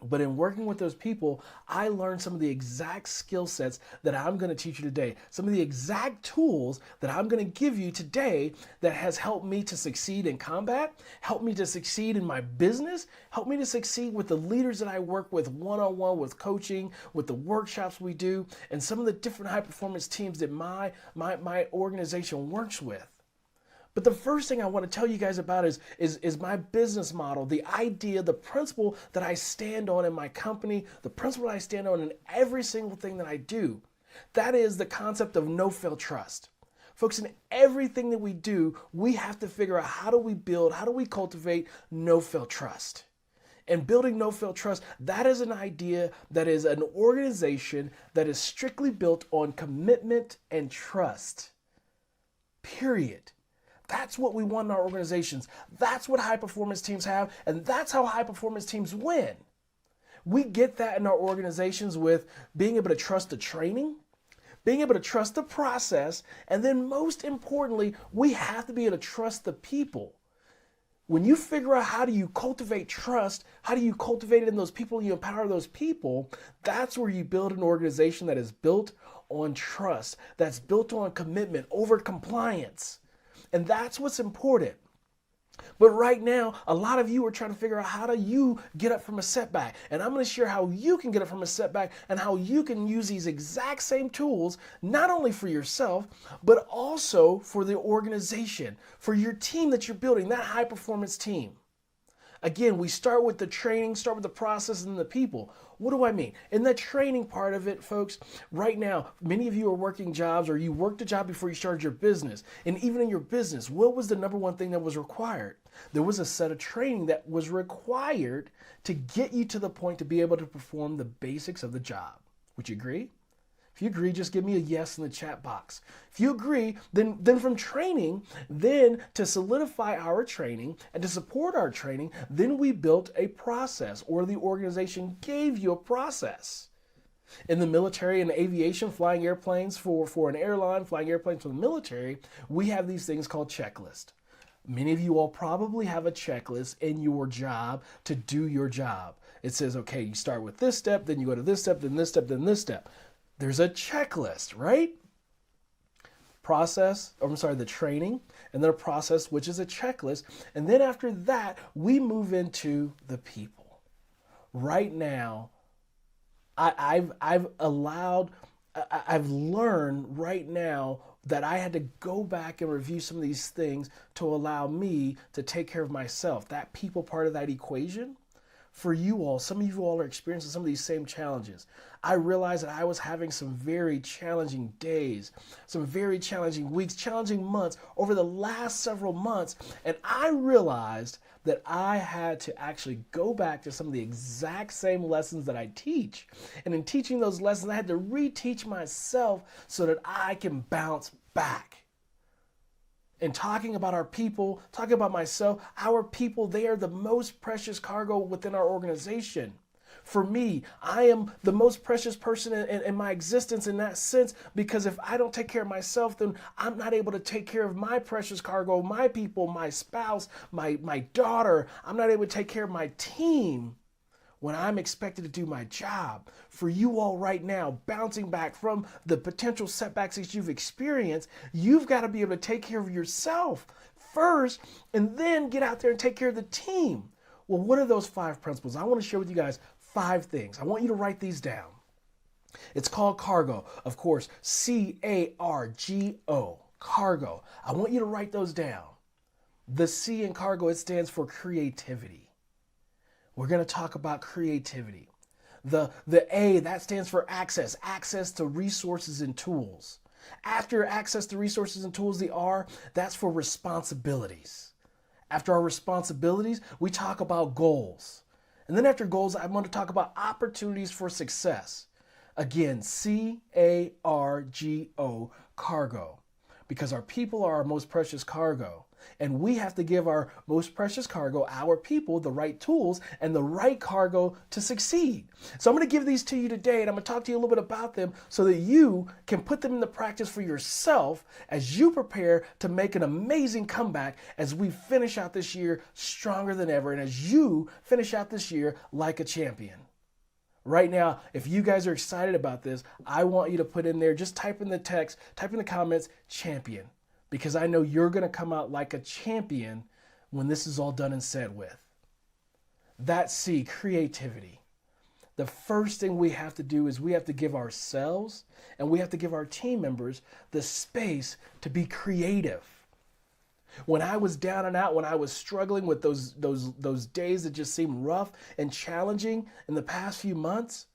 But in working with those people, I learned some of the exact skill sets that I'm going to teach you today. Some of the exact tools that I'm going to give you today that has helped me to succeed in combat, helped me to succeed in my business, helped me to succeed with the leaders that I work with one-on-one, with coaching, with the workshops we do, and some of the different high-performance teams that my organization works with. But the first thing I want to tell you guys about is my business model, the idea, the principle that I stand on in my company, the principle that I stand on in every single thing that I do. That is the concept of no-fail trust. Folks, in everything that we do, we have to figure out how do we build, how do we cultivate no-fail trust. And building no-fail trust, that is an idea, that is an organization that is strictly built on commitment and trust. Period. That's what we want in our organizations. That's what high-performance teams have, and that's how high-performance teams win. We get that in our organizations with being able to trust the training, being able to trust the process, and then most importantly, we have to be able to trust the people. When you figure out how do you cultivate trust, how do you cultivate it in those people, you empower those people, that's where you build an organization that is built on trust, that's built on commitment over compliance. And that's what's important. But right now, a lot of you are trying to figure out how do you get up from a setback. And I'm going to share how you can get up from a setback and how you can use these exact same tools, not only for yourself, but also for the organization, for your team that you're building, that high performance team. Again, we start with the training, start with the process and the people. What do I mean? In the training part of it, folks, right now, many of you are working jobs or you worked a job before you started your business. And even in your business, what was the number one thing that was required? There was a set of training that was required to get you to the point to be able to perform the basics of the job. Would you agree? If you agree, just give me a yes in the chat box. If you agree, then from training, then to solidify our training and to support our training, then we built a process, or the organization gave you a process. In the military and aviation, flying airplanes for an airline, flying airplanes for the military, we have these things called checklists. Many of you all probably have a checklist in your job to do your job. It says, okay, you start with this step, then you go to this step, then this step, then this step. There's a checklist, right? The training, and then a process, which is a checklist. And then after that, we move into the people. Right now, I've learned right now that I had to go back and review some of these things to allow me to take care of myself. That people part of that equation. For you all, some of you all are experiencing some of these same challenges. I realized that I was having some very challenging days, some very challenging weeks, challenging months over the last several months. And I realized that I had to actually go back to some of the exact same lessons that I teach. And in teaching those lessons, I had to reteach myself so that I can bounce back. And talking about our people, talking about myself, our people, they are the most precious cargo within our organization. For me, I am the most precious person in my existence in that sense, because if I don't take care of myself, then I'm not able to take care of my precious cargo, my people, my spouse, my daughter. I'm not able to take care of my team when I'm expected to do my job. For you all right now, bouncing back from the potential setbacks that you've experienced, you've got to be able to take care of yourself first and then get out there and take care of the team. Well, what are those 5 principles? I want to share with you guys 5 things. I want you to write these down. It's called cargo. Of course, C-A-R-G-O, cargo. I want you to write those down. The C in cargo, it stands for creativity. We're going to talk about creativity. The A, that stands for access to resources and tools. After access to resources and tools, the R, that's for responsibilities. After our responsibilities, we talk about goals. And then after goals, I want to talk about opportunities for success. Again, C-A-R-G-O, cargo. Because our people are our most precious cargo. And we have to give our most precious cargo, our people, the right tools and the right cargo to succeed. So I'm going to give these to you today, and I'm going to talk to you a little bit about them so that you can put them into practice for yourself as you prepare to make an amazing comeback as we finish out this year stronger than ever, and as you finish out this year like a champion. Right now, if you guys are excited about this, I want you to put in there, just type in the text, type in the comments, champion, because I know you're going to come out like a champion when this is all done and said with. That's C, creativity. The first thing we have to do is we have to give ourselves and we have to give our team members the space to be creative. When I was down and out, when I was struggling with those days that just seemed rough and challenging in the past few months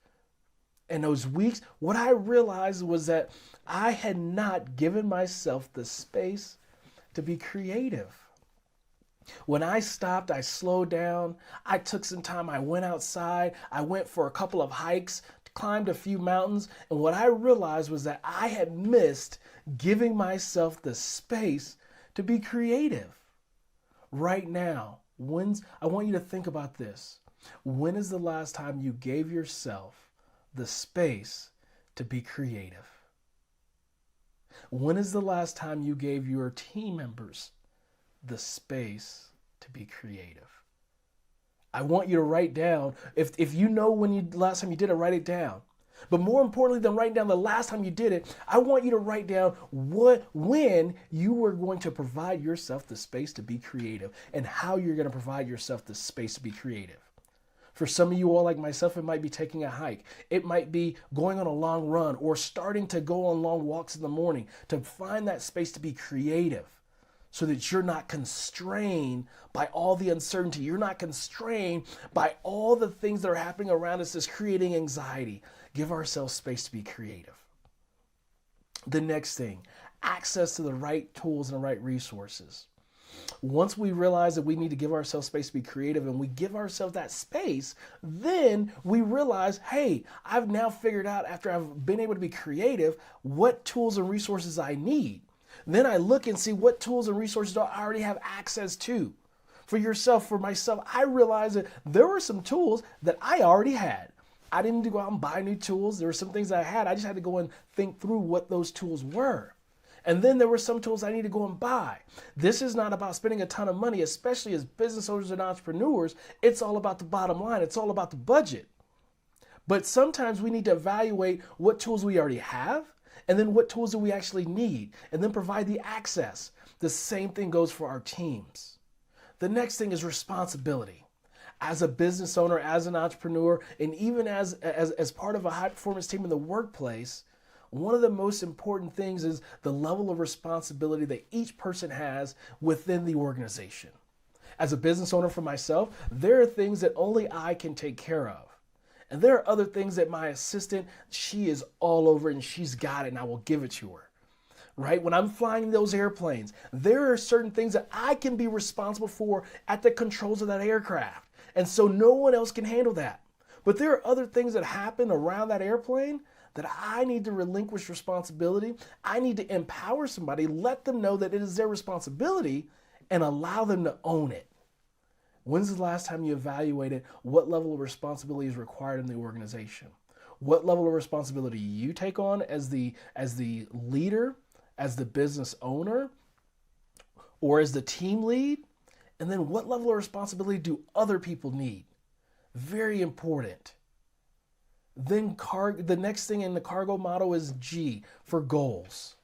and those weeks, what I realized was that I had not given myself the space to be creative. When I stopped, I slowed down, I took some time, I went outside, I went for a couple of hikes, climbed a few mountains, and what I realized was that I had missed giving myself the space to be creative. Right now, I want you to think about this. When is the last time you gave yourself the space to be creative? When is the last time you gave your team members the space to be creative? I want you to write down, if you know last time you did it, write it down. But more importantly than writing down the last time you did it, I want you to write down when you were going to provide yourself the space to be creative and how you're going to provide yourself the space to be creative. For some of you all like myself, it might be taking a hike. It might be going on a long run or starting to go on long walks in the morning to find that space to be creative so that you're not constrained by all the uncertainty. You're not constrained by all the things that are happening around us that's creating anxiety. Give ourselves space to be creative. The next thing, access to the right tools and the right resources. Once we realize that we need to give ourselves space to be creative and we give ourselves that space, then we realize, hey, I've now figured out after I've been able to be creative, what tools and resources I need. Then I look and see what tools and resources do I already have access to. For myself, I realized that there were some tools that I already had. I didn't need to go out and buy new tools. There were some things that I had. I just had to go and think through what those tools were. And then there were some tools I need to go and buy. This is not about spending a ton of money, especially as business owners and entrepreneurs. It's all about the bottom line. It's all about the budget. But sometimes we need to evaluate what tools we already have and then what tools do we actually need and then provide the access. The same thing goes for our teams. The next thing is responsibility. As a business owner, as an entrepreneur, and even as part of a high performance team in the workplace, one of the most important things is the level of responsibility that each person has within the organization. As a business owner for myself, there are things that only I can take care of. And there are other things that my assistant, she is all over and she's got it and I will give it to her. Right? When I'm flying those airplanes, there are certain things that I can be responsible for at the controls of that aircraft. And so no one else can handle that. But there are other things that happen around that airplane that I need to relinquish responsibility. I need to empower somebody, let them know that it is their responsibility and allow them to own it. When's the last time you evaluated what level of responsibility is required in the organization? What level of responsibility you take on as the leader, as the business owner, or as the team lead? And then what level of responsibility do other people need? Very important. Then the next thing in the cargo model is G, for goals.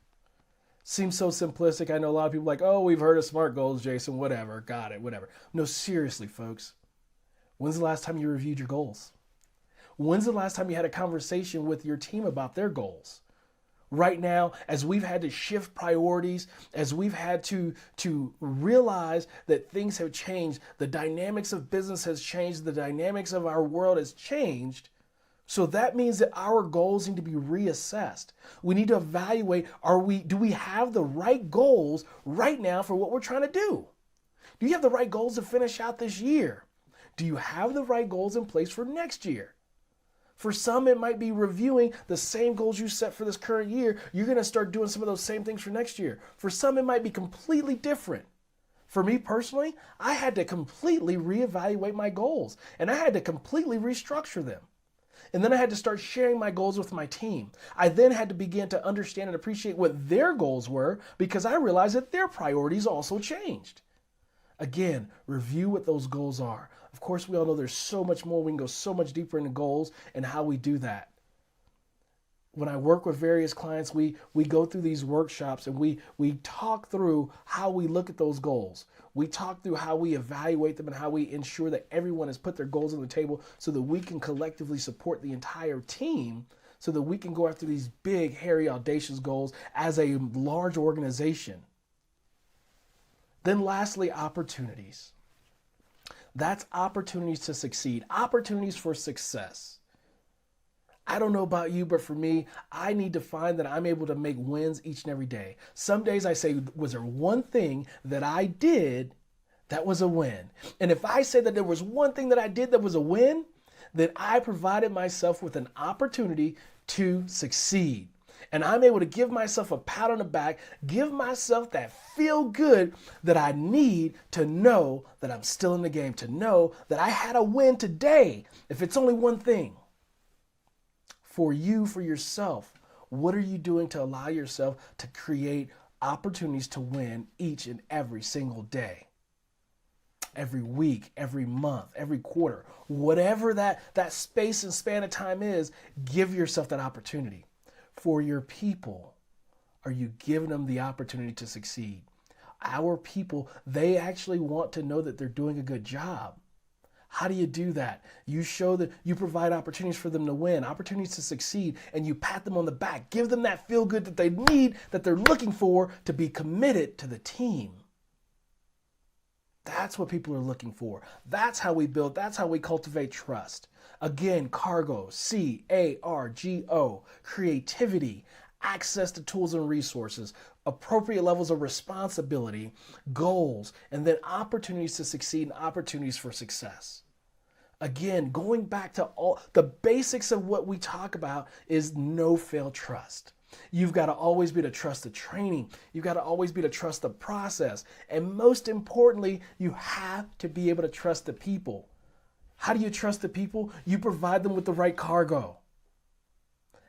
Seems so simplistic. I know a lot of people are like, oh, we've heard of SMART goals, Jason, whatever, got it, whatever. No, seriously, folks. When's the last time you reviewed your goals? When's the last time you had a conversation with your team about their goals? Right now, as we've had to shift priorities, as we've had to realize that things have changed, the dynamics of business has changed, the dynamics of our world has changed. So that means that our goals need to be reassessed. We need to evaluate, do we have the right goals right now for what we're trying to do? Do you have the right goals to finish out this year? Do you have the right goals in place for next year? For some, it might be reviewing the same goals you set for this current year. You're going to start doing some of those same things for next year. For some, it might be completely different. For me personally, I had to completely reevaluate my goals and I had to completely restructure them. And then I had to start sharing my goals with my team. I then had to begin to understand and appreciate what their goals were because I realized that their priorities also changed. Again, review what those goals are. Of course, we all know there's so much more. We can go so much deeper into goals and how we do that. When I work with various clients, we go through these workshops and we talk through how we look at those goals. We talk through how we evaluate them and how we ensure that everyone has put their goals on the table so that we can collectively support the entire team so that we can go after these big, hairy, audacious goals as a large organization. Then lastly, opportunities. That's opportunities to succeed, opportunities for success. I don't know about you, but for me, I need to find that I'm able to make wins each and every day. Some days I say, was there one thing that I did that was a win? And if I say that there was one thing that I did that was a win, then I provided myself with an opportunity to succeed. And I'm able to give myself a pat on the back, give myself that feel good that I need to know that I'm still in the game, to know that I had a win today, if it's only one thing. For you, for yourself, what are you doing to allow yourself to create opportunities to win each and every single day? Every week, every month, every quarter, whatever that space and span of time is, give yourself that opportunity. For your people, are you giving them the opportunity to succeed? Our people, they actually want to know that they're doing a good job. How do you do that? You show that you provide opportunities for them to win, opportunities to succeed, and you pat them on the back. Give them that feel good that they need, that they're looking for to be committed to the team. That's what people are looking for. That's how we build, that's how we cultivate trust. Again, cargo, C-A-R-G-O, creativity, access to tools and resources, appropriate levels of responsibility, goals, and then opportunities to succeed and opportunities for success. Again, going back to all the basics of what we talk about is no fail trust. You've got to always be to trust the training. You've got to always be to trust the process. And most importantly, you have to be able to trust the people. How do you trust the people? You provide them with the right cargo.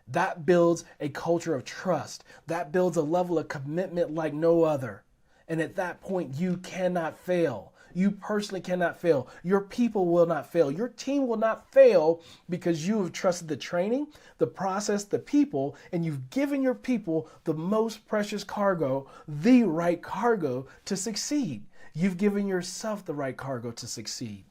That builds a culture of trust. That builds a level of commitment like no other. And at that point, you cannot fail. You personally cannot fail. Your people will not fail. Your team will not fail because you have trusted the training, the process, the people, and you've given your people the most precious cargo, the right cargo to succeed. You've given yourself the right cargo to succeed.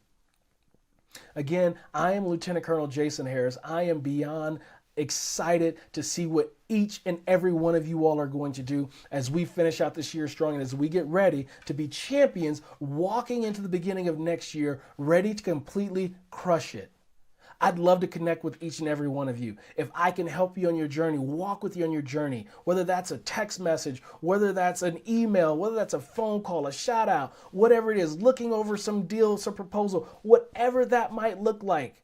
Again, I am Lieutenant Colonel Jason Harris. I am beyond excited to see what each and every one of you all are going to do as we finish out this year strong and as we get ready to be champions walking into the beginning of next year, ready to completely crush it. I'd love to connect with each and every one of you. If I can help you on your journey, walk with you on your journey, whether that's a text message, whether that's an email, whether that's a phone call, a shout out, whatever it is, looking over some deal, some proposal, whatever that might look like,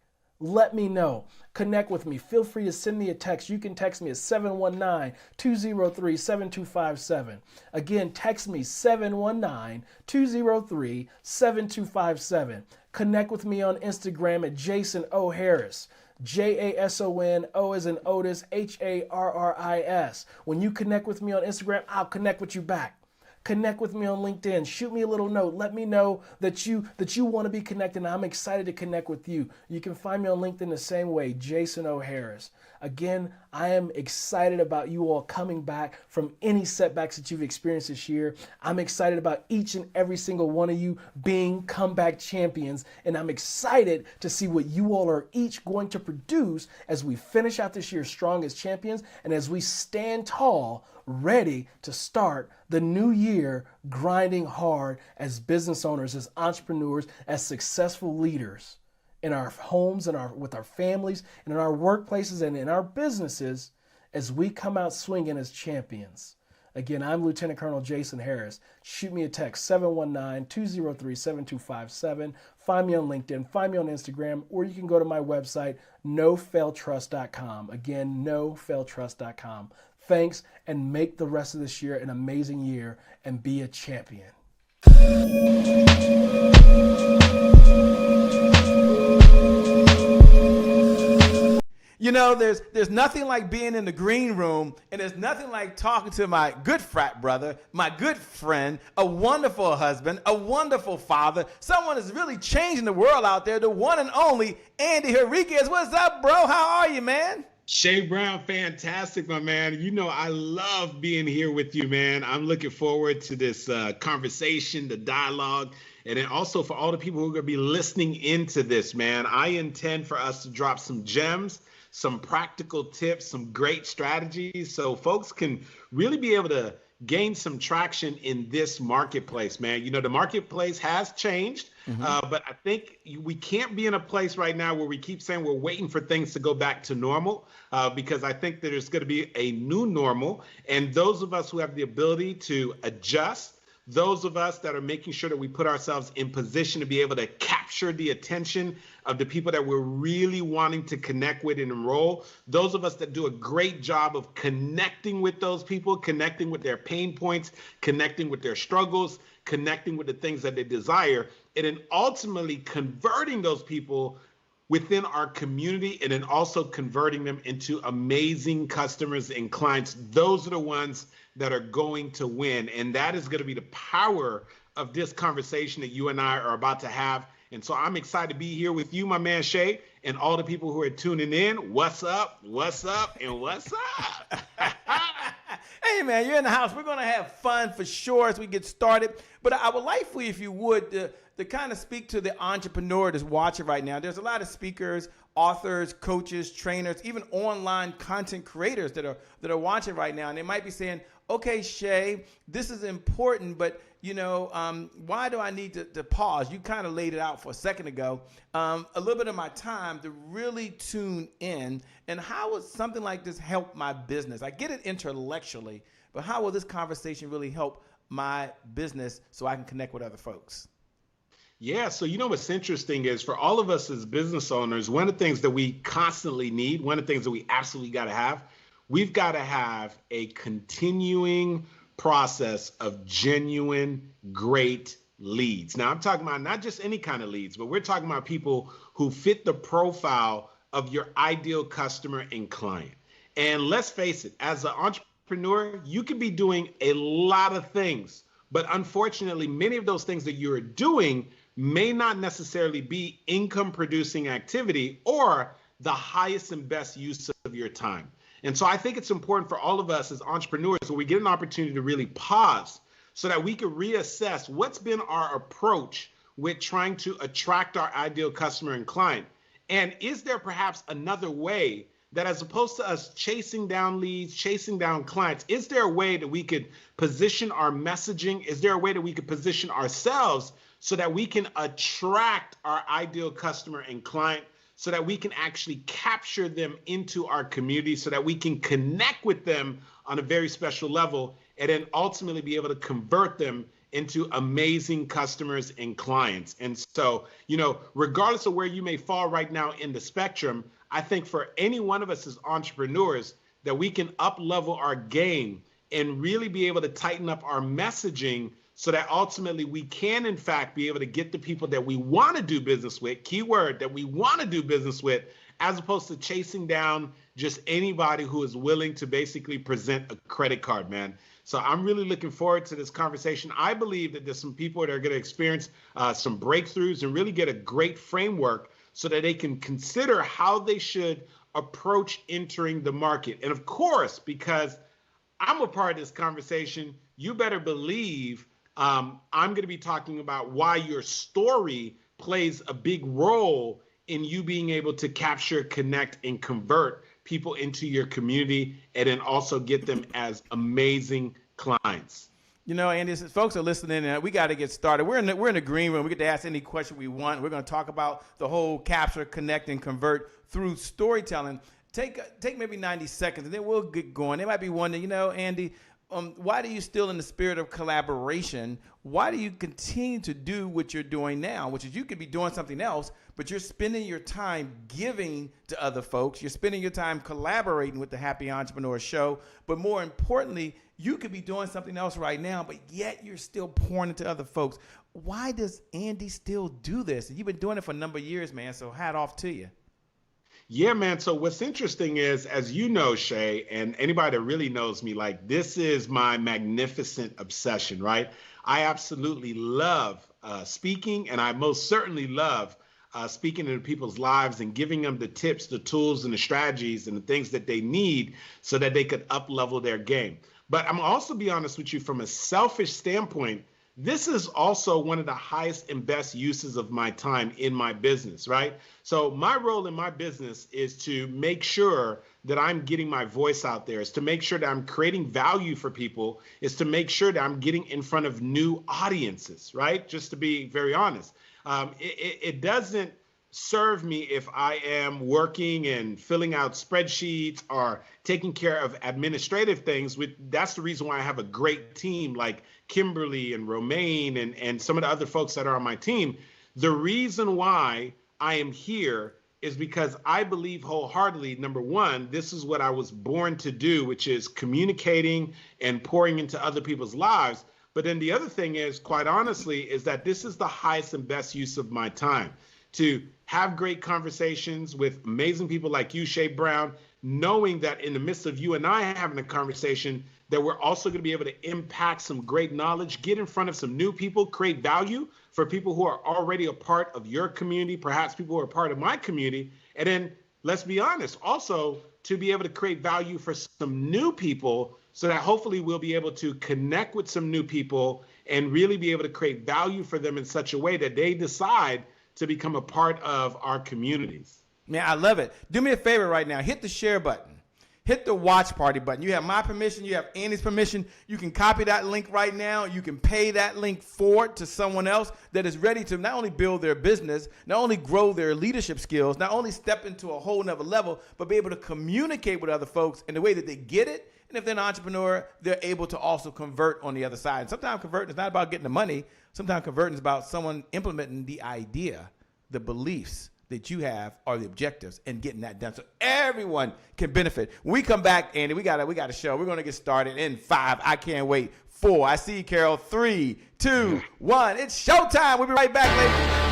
let me know. Connect with me. Feel free to send me a text. You can text me at 719-203-7257. Again, text me 719-203-7257. Connect with me on Instagram at Jason O. Harris. Jason, O as in Otis, Harris. When you connect with me on Instagram, I'll connect with you back. Connect with me on LinkedIn. Shoot me a little note. Let me know that you want to be connected. I'm excited to connect with you. You can find me on LinkedIn the same way, Jason O. Harris. Again, I am excited about you all coming back from any setbacks that you've experienced this year. I'm excited about each and every single one of you being comeback champions. And I'm excited to see what you all are each going to produce as we finish out this year strong as champions and as we stand tall, ready to start the new year grinding hard as business owners, as entrepreneurs, as successful leaders in our homes and with our families and in our workplaces and in our businesses as we come out swinging as champions. Again, I'm Lieutenant Colonel Jason Harris. Shoot me a text, 719-203-7257. Find me on LinkedIn, find me on Instagram, or you can go to my website, nofailtrust.com. Again, nofailtrust.com. Thanks, and make the rest of this year an amazing year and be a champion.
You know, there's nothing like being in the green room, and there's nothing like talking to my good frat brother, my good friend, a wonderful husband, a wonderful father, someone that's really changing the world out there, the one and only Andy Henriquez. What's up, bro? How are you, man?
Shay Brown, fantastic, my man. You know, I love being here with you, man. I'm looking forward to this conversation, the dialogue, and then also for all the people who are going to be listening into this, man. I intend for us to drop some gems, some practical tips, some great strategies, so folks can really be able to gain some traction in this marketplace, man. You know, the marketplace has changed, but I think we can't be in a place right now where we keep saying we're waiting for things to go back to normal, because I think that there's going to be a new normal. And those of us who have the ability to adjust, those of us that are making sure that we put ourselves in position to be able to capture the attention of the people that we're really wanting to connect with and enroll, those of us that do a great job of connecting with those people, connecting with their pain points, connecting with their struggles, connecting with the things that they desire, and then ultimately converting those people within our community, and then also converting them into amazing customers and clients. Those are the ones that are going to win. And that is going to be the power of this conversation that you and I are about to have. And so I'm excited to be here with you, my man Shay, and all the people who are tuning in. What's up, and what's up?
Hey, man, you're in the house. We're going to have fun for sure as we get started. But I would like for you, if you would, to kind of speak to the entrepreneur that's watching right now. There's a lot of speakers, authors, coaches, trainers, even online content creators that are watching right now. And they might be saying, okay, Shay, this is important, but you know, why do I need to pause? You kind of laid it out for a second ago. A little bit of my time to really tune in. And how would something like this help my business? I get it intellectually, but how will this conversation really help my business so I can connect with other folks?
Yeah, so you know what's interesting is for all of us as business owners, one of the things that we constantly need, one of the things that we absolutely got to have, we've got to have a continuing process of genuine, great leads. Now, I'm talking about not just any kind of leads, but we're talking about people who fit the profile of your ideal customer and client. And let's face it, as an entrepreneur, you could be doing a lot of things, but unfortunately, many of those things that you're doing may not necessarily be income producing activity or the highest and best use of your time. And so I think it's important for all of us as entrepreneurs when we get an opportunity to really pause so that we can reassess what's been our approach with trying to attract our ideal customer and client. And is there perhaps another way that, as opposed to us chasing down leads, chasing down clients, is there a way that we could position our messaging? Is there a way that we could position ourselves so that we can attract our ideal customer and client, so that we can actually capture them into our community, so that we can connect with them on a very special level, and then ultimately be able to convert them into amazing customers and clients? And so, you know, regardless of where you may fall right now in the spectrum, I think for any one of us as entrepreneurs, that we can up-level our game and really be able to tighten up our messaging so that ultimately we can, in fact, be able to get the people that we want to do business with, keyword, that we want to do business with, as opposed to chasing down just anybody who is willing to basically present a credit card, man. So I'm really looking forward to this conversation. I believe that there's some people that are going to experience some breakthroughs and really get a great framework so that they can consider how they should approach entering the market. And of course, because I'm a part of this conversation, you better believe I'm going to be talking about why your story plays a big role in you being able to capture, connect, and convert people into your community, and then also get them as amazing clients.
You know, Andy, folks are listening, and we got to get started. We're in the green room. We get to ask any question we want. We're going to talk about the whole capture, connect, and convert through storytelling. Take maybe 90 seconds, and then we'll get going. They might be wondering, you know, Andy, why do you still, in the spirit of collaboration, why do you continue to do what you're doing now, which is you could be doing something else, but you're spending your time giving to other folks. You're spending your time collaborating with the Happy Entrepreneur Show. But more importantly, you could be doing something else right now, but yet you're still pouring into other folks. Why does Andy still do this? And you've been doing it for a number of years, man, so hat off to you.
Yeah, man. So what's interesting is, as you know, Shay, and anybody that really knows me, like this is my magnificent obsession, right? I absolutely love speaking, and I most certainly love speaking into people's lives and giving them the tips, the tools, and the strategies and the things that they need so that they could up level their game. But I'm also be honest with you, from a selfish standpoint, this is also one of the highest and best uses of my time in my business, right? So my role in my business is to make sure that I'm getting my voice out there, is to make sure that I'm creating value for people, is to make sure that I'm getting in front of new audiences, right? Just to be very honest. It doesn't serve me if I am working and filling out spreadsheets or taking care of administrative things. That's the reason why I have a great team like Kimberly and Romaine and some of the other folks that are on my team. The reason why I am here is because I believe wholeheartedly, number one, this is what I was born to do, which is communicating and pouring into other people's lives. But then the other thing is, quite honestly, is that this is the highest and best use of my time, to have great conversations with amazing people like you, Shay Brown, knowing that in the midst of you and I having a conversation, that we're also going to be able to impact some great knowledge, get in front of some new people, create value for people who are already a part of your community, perhaps people who are part of my community. And then, let's be honest, also to be able to create value for some new people so that hopefully we'll be able to connect with some new people and really be able to create value for them in such a way that they decide to become a part of our communities.
Man, I love it. Do me a favor right now. Hit the share button. Hit the watch party button. You have my permission. You have Andy's permission. You can copy that link right now. You can pay that link forward to someone else that is ready to not only build their business, not only grow their leadership skills, not only step into a whole nother level, but be able to communicate with other folks in the way that they get it. And if they're an entrepreneur, they're able to also convert on the other side. And sometimes converting is not about getting the money. Sometimes converting is about someone implementing the idea, the beliefs that you have, or the objectives, and getting that done so everyone can benefit. When we come back, Andy, we got a show. We're going to get started in 5. I can't wait. 4. I see you, Carol. 3, 2, 1. It's showtime. We'll be right back, ladies.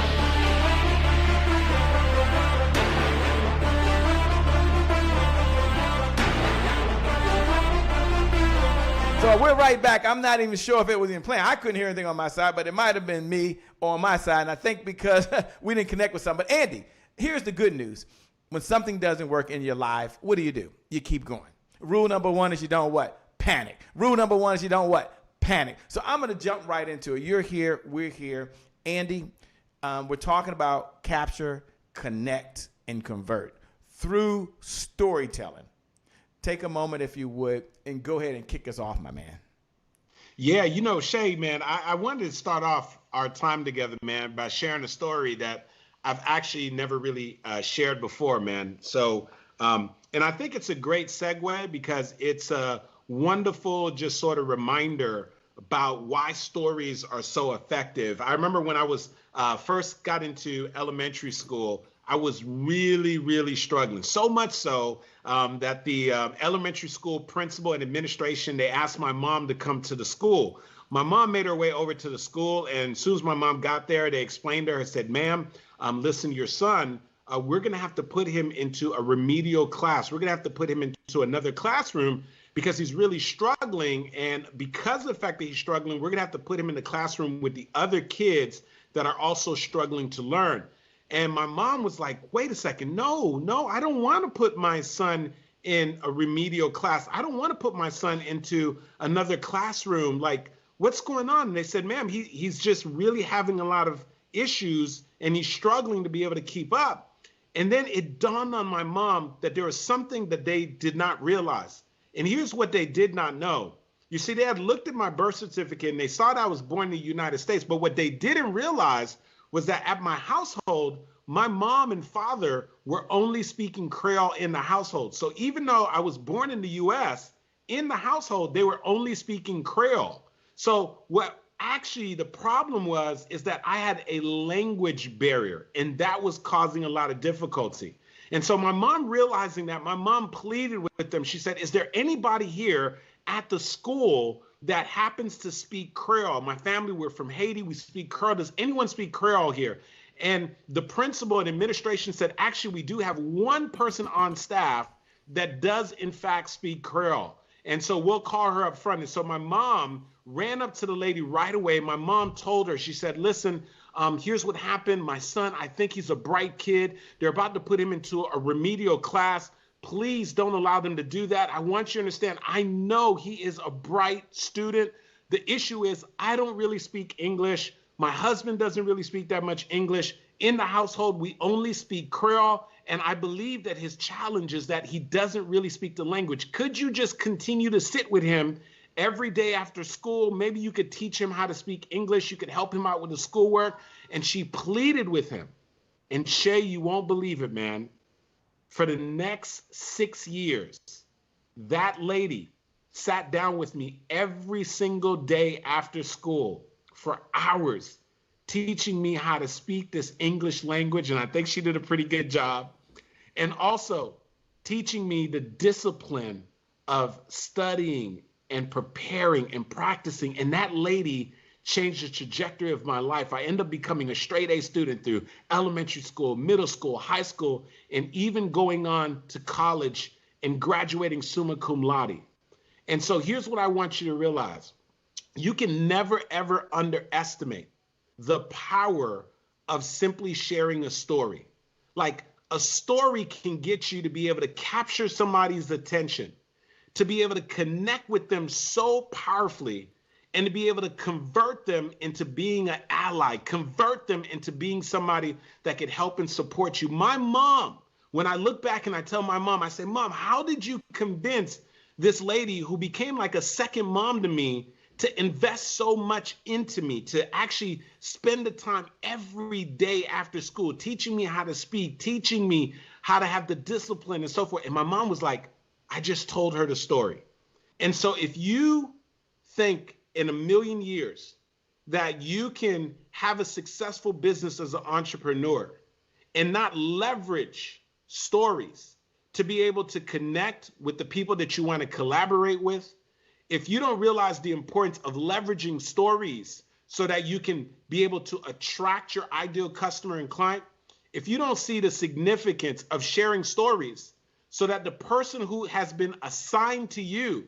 So we're right back. I'm not even sure if it was even playing. I couldn't hear anything on my side, but it might have been me on my side. And I think because we didn't connect with something. But Andy, here's the good news. When something doesn't work in your life, what do? You keep going. Rule number 1 is you don't what? Panic. Rule number 1 is you don't what? Panic. So I'm going to jump right into it. You're here. We're here. Andy, we're talking about capture, connect, and convert through storytelling. Take a moment, if you would, and go ahead and kick us off, my man.
Yeah, Shay, man, I wanted to start off our time together, man, by sharing a story that I've actually never really shared before, man. So, and I think it's a great segue because it's a wonderful just sort of reminder about why stories are so effective. I remember when I was first got into elementary school, I was really, really struggling. So much so that the elementary school principal and administration, they asked my mom to come to the school. My mom made her way over to the school, and as soon as my mom got there, they explained to her and said, ma'am, listen, your son, we're going to have to put him into a remedial class. We're going to have to put him into another classroom because he's really struggling. And because of the fact that he's struggling, we're going to have to put him in the classroom with the other kids that are also struggling to learn. And my mom was like, wait a second, no, I don't want to put my son in a remedial class. I don't want to put my son into another classroom. Like, what's going on? And they said, ma'am, he's just really having a lot of issues and he's struggling to be able to keep up. And then it dawned on my mom that there was something that they did not realize. And here's what they did not know. You see, they had looked at my birth certificate and they saw that I was born in the United States. But what they didn't realize was that at my household, my mom and father were only speaking Creole in the household. So even though I was born in the US, in the household, they were only speaking Creole. So what actually the problem was is that I had a language barrier, and that was causing a lot of difficulty. And so my mom, realizing that, my mom pleaded with them. She said, is there anybody here at the school that happens to speak Creole? My family, we're from Haiti. We speak Creole. Does anyone speak Creole here? And the principal and administration said, actually, we do have one person on staff that does in fact speak Creole. And so we'll call her up front. And so my mom ran up to the lady right away. My mom told her, she said, listen, here's what happened. My son, I think he's a bright kid. They're about to put him into a remedial class. Please don't allow them to do that. I want you to understand, I know he is a bright student. The issue is I don't really speak English. My husband doesn't really speak that much English. In the household, we only speak Creole. And I believe that his challenge is that he doesn't really speak the language. Could you just continue to sit with him every day after school? Maybe you could teach him how to speak English. You could help him out with the schoolwork. And she pleaded with him. And Shay, you won't believe it, man. For the next 6 years, that lady sat down with me every single day after school for hours, teaching me how to speak this English language. And I think she did a pretty good job. And also teaching me the discipline of studying and preparing and practicing. And that lady changed the trajectory of my life. I ended up becoming a straight A student through elementary school, middle school, high school, and even going on to college and graduating summa cum laude. And so here's what I want you to realize. You can never, ever underestimate the power of simply sharing a story. Like, a story can get you to be able to capture somebody's attention, to be able to connect with them so powerfully, and to be able to convert them into being an ally, convert them into being somebody that could help and support you. My mom, when I look back and I tell my mom, I say, Mom, how did you convince this lady who became like a second mom to me to invest so much into me, to actually spend the time every day after school, teaching me how to speak, teaching me how to have the discipline and so forth? And my mom was like, I just told her the story. And so if you think in a million years that you can have a successful business as an entrepreneur and not leverage stories to be able to connect with the people that you want to collaborate with, if you don't realize the importance of leveraging stories so that you can be able to attract your ideal customer and client, if you don't see the significance of sharing stories so that the person who has been assigned to you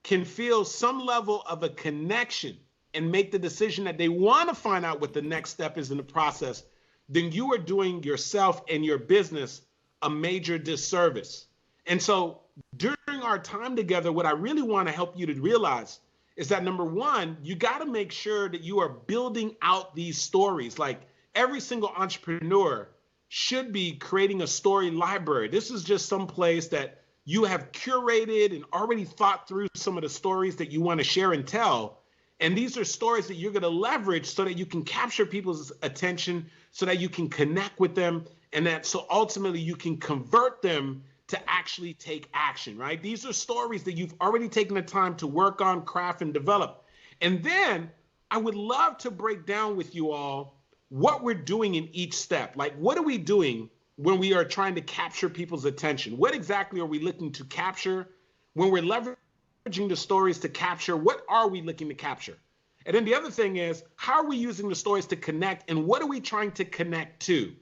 can feel some level of a connection and make the decision that they want to find out what the next step is in the process, then you are doing yourself and your business a major disservice. And so during our time together, what I really want to help you to realize is that, number one, you got to make sure that you are building out these stories. Like, every single entrepreneur should be creating a story library. This is just some place that you have curated and already thought through some of the stories that you want to share and tell. And these are stories that you're going to leverage so that you can capture people's attention, so that you can connect with them, and that so ultimately you can convert them to actually take action, right? These are stories that you've already taken the time to work on, craft, and develop. And then I would love to break down with you all what we're doing in each step. Like, what are we doing when we are trying to capture people's attention? What exactly are we looking to capture? When we're leveraging the stories to capture, what are we looking to capture? And then the other thing is, how are we using the stories to connect, and what are we trying to connect to?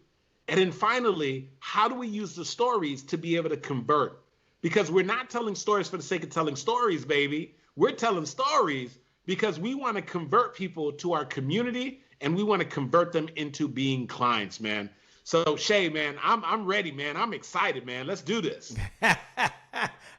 And then finally, how do we use the stories to be able to convert? Because we're not telling stories for the sake of telling stories, baby. We're telling stories because we want to convert people to our community, and we want to convert them into being clients, man. So Shay, man, I'm ready, man. I'm excited, man. Let's do this.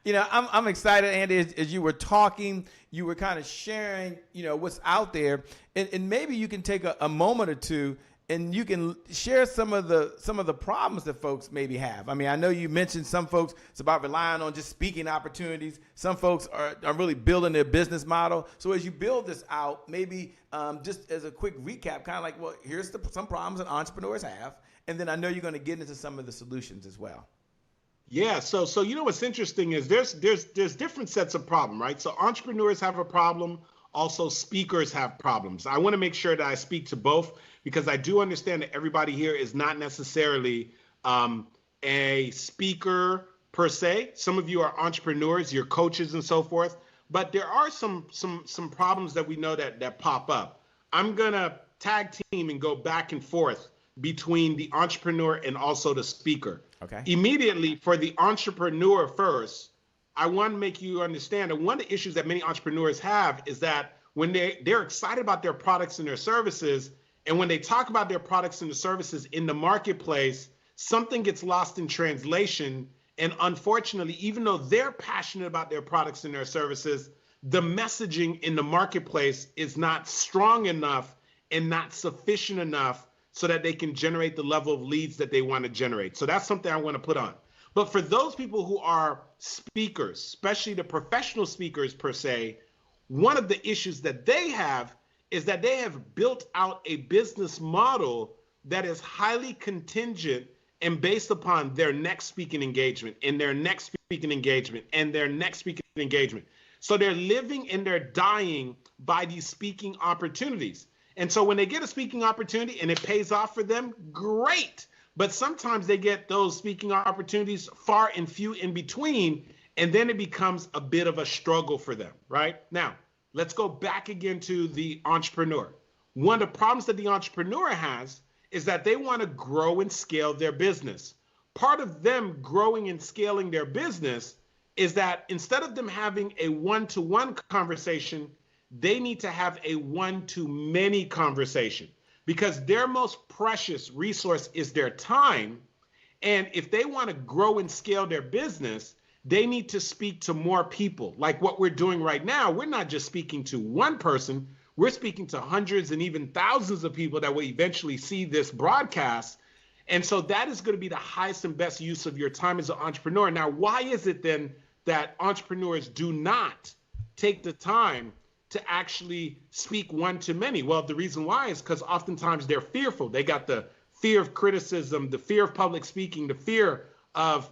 You know, I'm excited, Andy. As you were talking, you were kind of sharing, you know, what's out there, and maybe you can take a moment or two and you can share some of the problems that folks maybe have. I mean, I know you mentioned some folks, it's about relying on just speaking opportunities. Some folks are really building their business model. So as you build this out, maybe just as a quick recap, kind of like, well, here's some problems that entrepreneurs have. And then I know you're going to get into some of the solutions as well.
Yeah, so you know what's interesting is there's different sets of problem, right? So entrepreneurs have a problem. Also, speakers have problems. I want to make sure that I speak to both, because I do understand that everybody here is not necessarily a speaker per se. Some of you are entrepreneurs, you're coaches and so forth, but there are some problems that we know that pop up. I'm gonna tag team and go back and forth between the entrepreneur and also the speaker.
Okay.
Immediately for the entrepreneur first, I want to make you understand that one of the issues that many entrepreneurs have is that when they're excited about their products and their services, and when they talk about their products and the services in the marketplace, something gets lost in translation. And unfortunately, even though they're passionate about their products and their services, the messaging in the marketplace is not strong enough and not sufficient enough so that they can generate the level of leads that they want to generate. So that's something I want to put on. But for those people who are speakers, especially the professional speakers per se, one of the issues that they have is that they have built out a business model that is highly contingent and based upon their next speaking engagement and their next speaking engagement and their next speaking engagement. So they're living and they're dying by these speaking opportunities. And so when they get a speaking opportunity and it pays off for them, great. But sometimes they get those speaking opportunities far and few in between, and then it becomes a bit of a struggle for them, right? Now, let's go back again to the entrepreneur. One of the problems that the entrepreneur has is that they want to grow and scale their business. Part of them growing and scaling their business is that instead of them having a one-to-one conversation, they need to have a one-to-many conversation, because their most precious resource is their time. And if they want to grow and scale their business, they need to speak to more people. Like what we're doing right now, we're not just speaking to one person, we're speaking to hundreds and even thousands of people that will eventually see this broadcast. And so that is going to be the highest and best use of your time as an entrepreneur. Now, why is it then that entrepreneurs do not take the time to actually speak one to many? Well, the reason why is because oftentimes they're fearful. They got the fear of criticism, the fear of public speaking, the fear of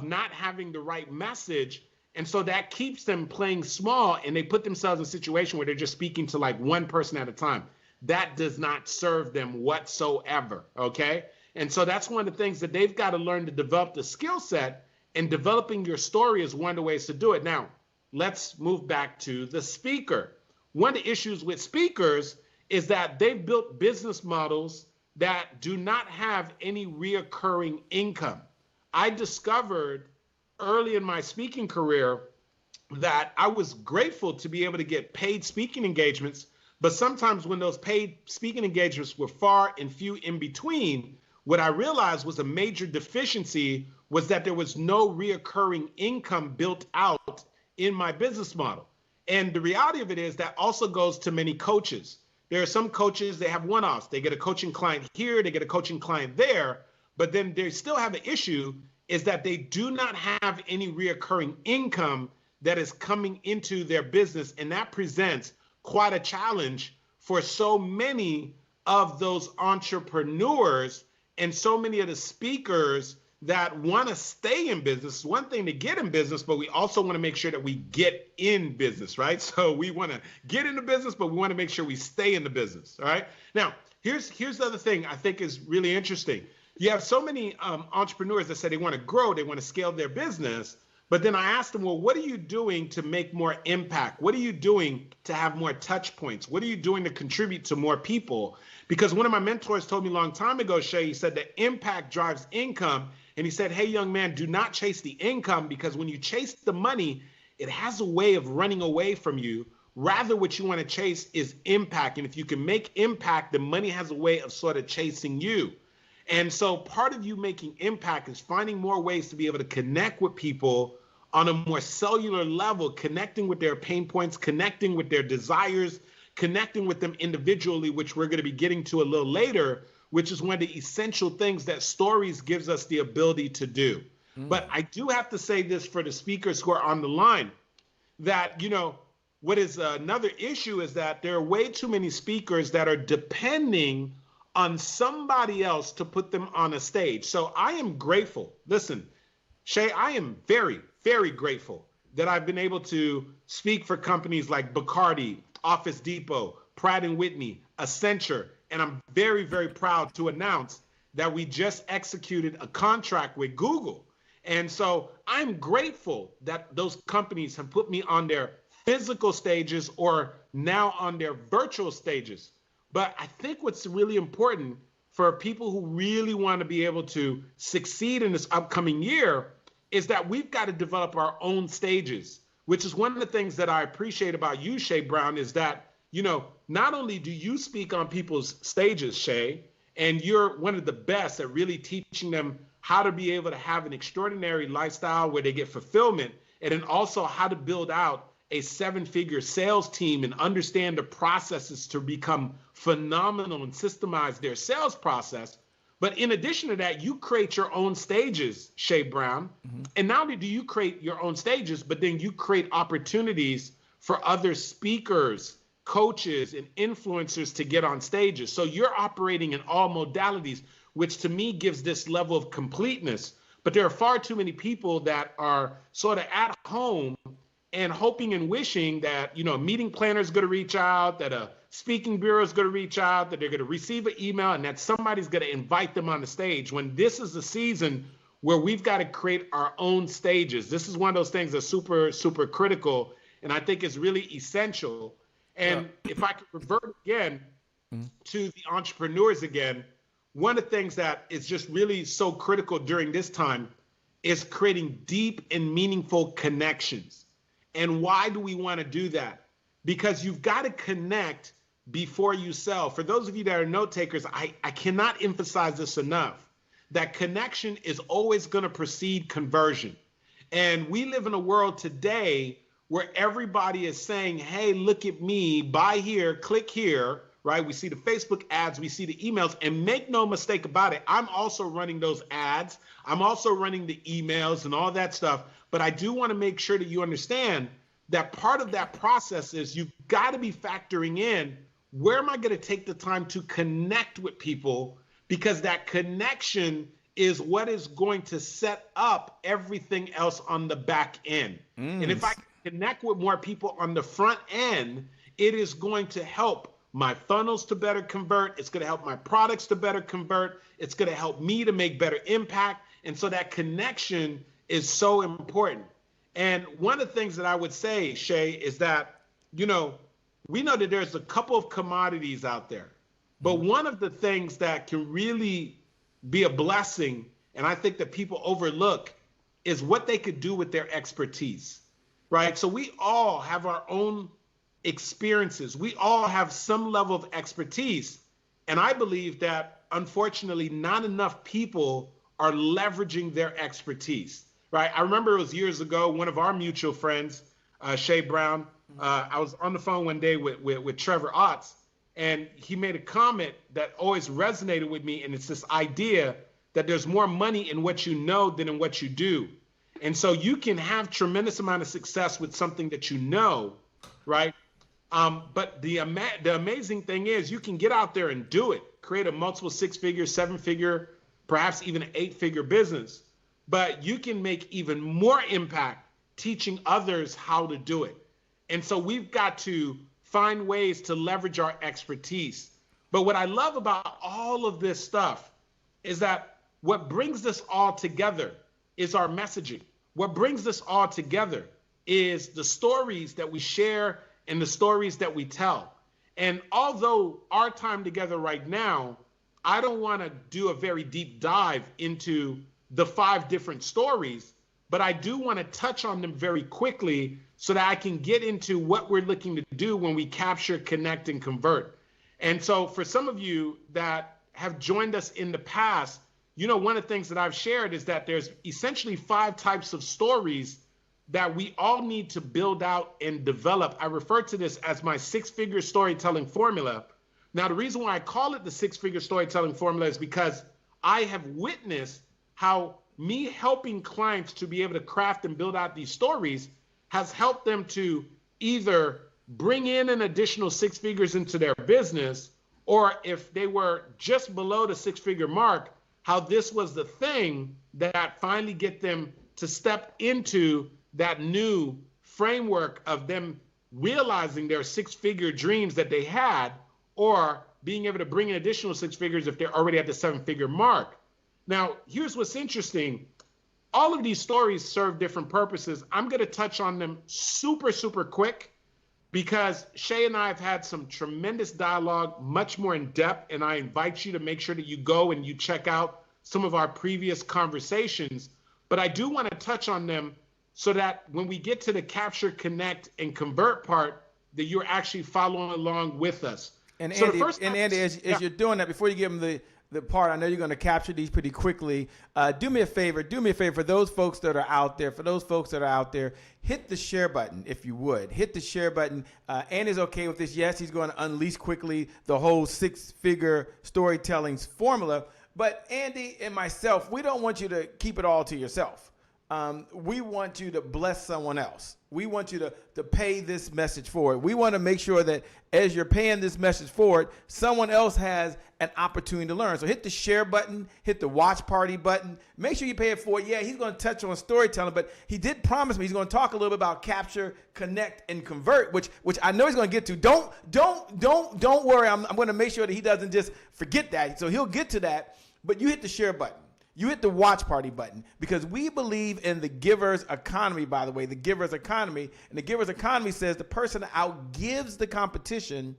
not having the right message. And so that keeps them playing small, and they put themselves in a situation where they're just speaking to like one person at a time. That does not serve them whatsoever, okay? And so that's one of the things that they've got to learn to develop the skill set, and developing your story is one of the ways to do it. Now, let's move back to the speaker. One of the issues with speakers is that they've built business models that do not have any reoccurring income. I discovered early in my speaking career that I was grateful to be able to get paid speaking engagements, but sometimes when those paid speaking engagements were far and few in between, what I realized was a major deficiency was that there was no reoccurring income built out in my business model. And the reality of it is that also goes to many coaches. There are some coaches, they have one-offs. They get a coaching client here, they get a coaching client there, but then they still have an issue is that they do not have any reoccurring income that is coming into their business. And that presents quite a challenge for so many of those entrepreneurs and so many of the speakers that want to stay in business. It's one thing to get in business, but we also want to make sure that we get in business, right? So we want to get into business, but we want to make sure we stay in the business, all right? Now, here's the other thing I think is really interesting. You have so many entrepreneurs that say they want to grow, they want to scale their business, but then I asked them, well, what are you doing to make more impact? What are you doing to have more touch points? What are you doing to contribute to more people? Because one of my mentors told me a long time ago, Shay, he said that impact drives income. And he said, hey, young man, do not chase the income, because when you chase the money, it has a way of running away from you. Rather, what you want to chase is impact. And if you can make impact, the money has a way of sort of chasing you. And so part of you making impact is finding more ways to be able to connect with people on a more cellular level, connecting with their pain points, connecting with their desires, connecting with them individually, which we're going to be getting to a little later, which is one of the essential things that stories gives us the ability to do. But I do have to say this for the speakers who are on the line, that, you know, what is another issue is that there are way too many speakers that are depending on somebody else to put them on a stage. So I am grateful. Listen, Shay, I am very, very grateful that I've been able to speak for companies like Bacardi, Office Depot, Pratt & Whitney, Accenture, and I'm very, very proud to announce that we just executed a contract with Google. And so I'm grateful that those companies have put me on their physical stages or now on their virtual stages. But I think what's really important for people who really want to be able to succeed in this upcoming year is that we've got to develop our own stages, which is one of the things that I appreciate about you, Shay Brown, is that, you know, not only do you speak on people's stages, Shay, and you're one of the best at really teaching them how to be able to have an extraordinary lifestyle where they get fulfillment, and then also how to build out a 7-figure sales team and understand the processes to become phenomenal and systemize their sales process. But in addition to that, you create your own stages, Shay Brown. Mm-hmm. And not only do you create your own stages, but then you create opportunities for other speakers, coaches, and influencers to get on stages. So you're operating in all modalities, which to me gives this level of completeness. But there are far too many people that are sort of at home and hoping and wishing that, you know, a meeting planner is going to reach out, that a speaking bureau is going to reach out, that they're going to receive an email, and that somebody's going to invite them on the stage, when this is the season where we've got to create our own stages. This is one of those things that's super, super critical, and I think is really essential. And if I could revert again to the entrepreneurs again, one of the things that is just really so critical during this time is creating deep and meaningful connections. And why do we want to do that? Because you've got to connect before you sell. For those of you that are note takers, I cannot emphasize this enough, that connection is always going to precede conversion. And we live in a world today where everybody is saying, hey, look at me, buy here, click here, right? We see the Facebook ads, we see the emails, and make no mistake about it, I'm also running those ads. I'm also running the emails and all that stuff. But I do want to make sure that you understand that part of that process is you've got to be factoring in, where am I going to take the time to connect with people? Because that connection is what is going to set up everything else on the back end. And if I connect with more people on the front end, it is going to help my funnels to better convert. It's going to help my products to better convert. It's going to help me to make better impact. And so that connection is so important. And one of the things that I would say, Shay, is that, you know, we know that there's a couple of commodities out there, but one of the things that can really be a blessing, and I think that people overlook, is what they could do with their expertise, right? So we all have our own experiences. We all have some level of expertise. And I believe that, unfortunately, not enough people are leveraging their expertise. Right. I remember it was years ago, one of our mutual friends, Shay Brown, I was on the phone one day with Trevor Otts, and he made a comment that always resonated with me. And it's this idea that there's more money in what you know than in what you do. And so you can have tremendous amount of success with something that you know, right? But the amazing thing is you can get out there and do it, create a multiple 6-figure, 7-figure, perhaps even an 8-figure business. But you can make even more impact teaching others how to do it. And so we've got to find ways to leverage our expertise. But what I love about all of this stuff is that what brings this all together is our messaging. What brings this all together is the stories that we share and the stories that we tell. And although our time together right now, I don't want to do a very deep dive into the 5 different stories, but I do want to touch on them very quickly so that I can get into what we're looking to do when we capture, connect, and convert. And so for some of you that have joined us in the past, you know, one of the things that I've shared is that there's essentially 5 types of stories that we all need to build out and develop. I refer to this as my 6-figure storytelling formula. Now, the reason why I call it the 6-figure storytelling formula is because I have witnessed how me helping clients to be able to craft and build out these stories has helped them to either bring in an additional 6 figures into their business, or if they were just below the 6-figure mark, how this was the thing that finally get them to step into that new framework of them realizing their 6-figure dreams that they had, or being able to bring in additional 6 figures if they're already at the 7-figure mark. Now, here's what's interesting. All of these stories serve different purposes. I'm going to touch on them super, super quick. because Shay and I have had some tremendous dialogue, much more in depth, and I invite you to make sure that you go and you check out some of our previous conversations. But I do want to touch on them so that when we get to the capture, connect, and convert part, that you're actually following along with us.
And
So
Andy,
the first
as you're doing that, before you give them the part, I know you're going to capture these pretty quickly. Do me a favor for those folks that are out there, hit the share button if you would. Hit the share button. Andy's okay with this. Yes, he's going to unleash quickly the whole six-figure storytelling formula. But Andy and myself, we don't want you to keep it all to yourself. We want you to bless someone else. We want you to pay this message forward. We want to make sure that as you're paying this message forward, someone else has an opportunity to learn. So hit the share button, hit the watch party button. Make sure you pay it forward. Yeah, he's going to touch on storytelling, but he did promise me he's going to talk a little bit about capture, connect, and convert, which I know he's going to get to. Don't worry. I'm going to make sure that he doesn't just forget that. So he'll get to that. But you hit the share button. You hit the watch party button, because we believe in the giver's economy, by the way, the giver's economy. And the giver's economy says the person that outgives the competition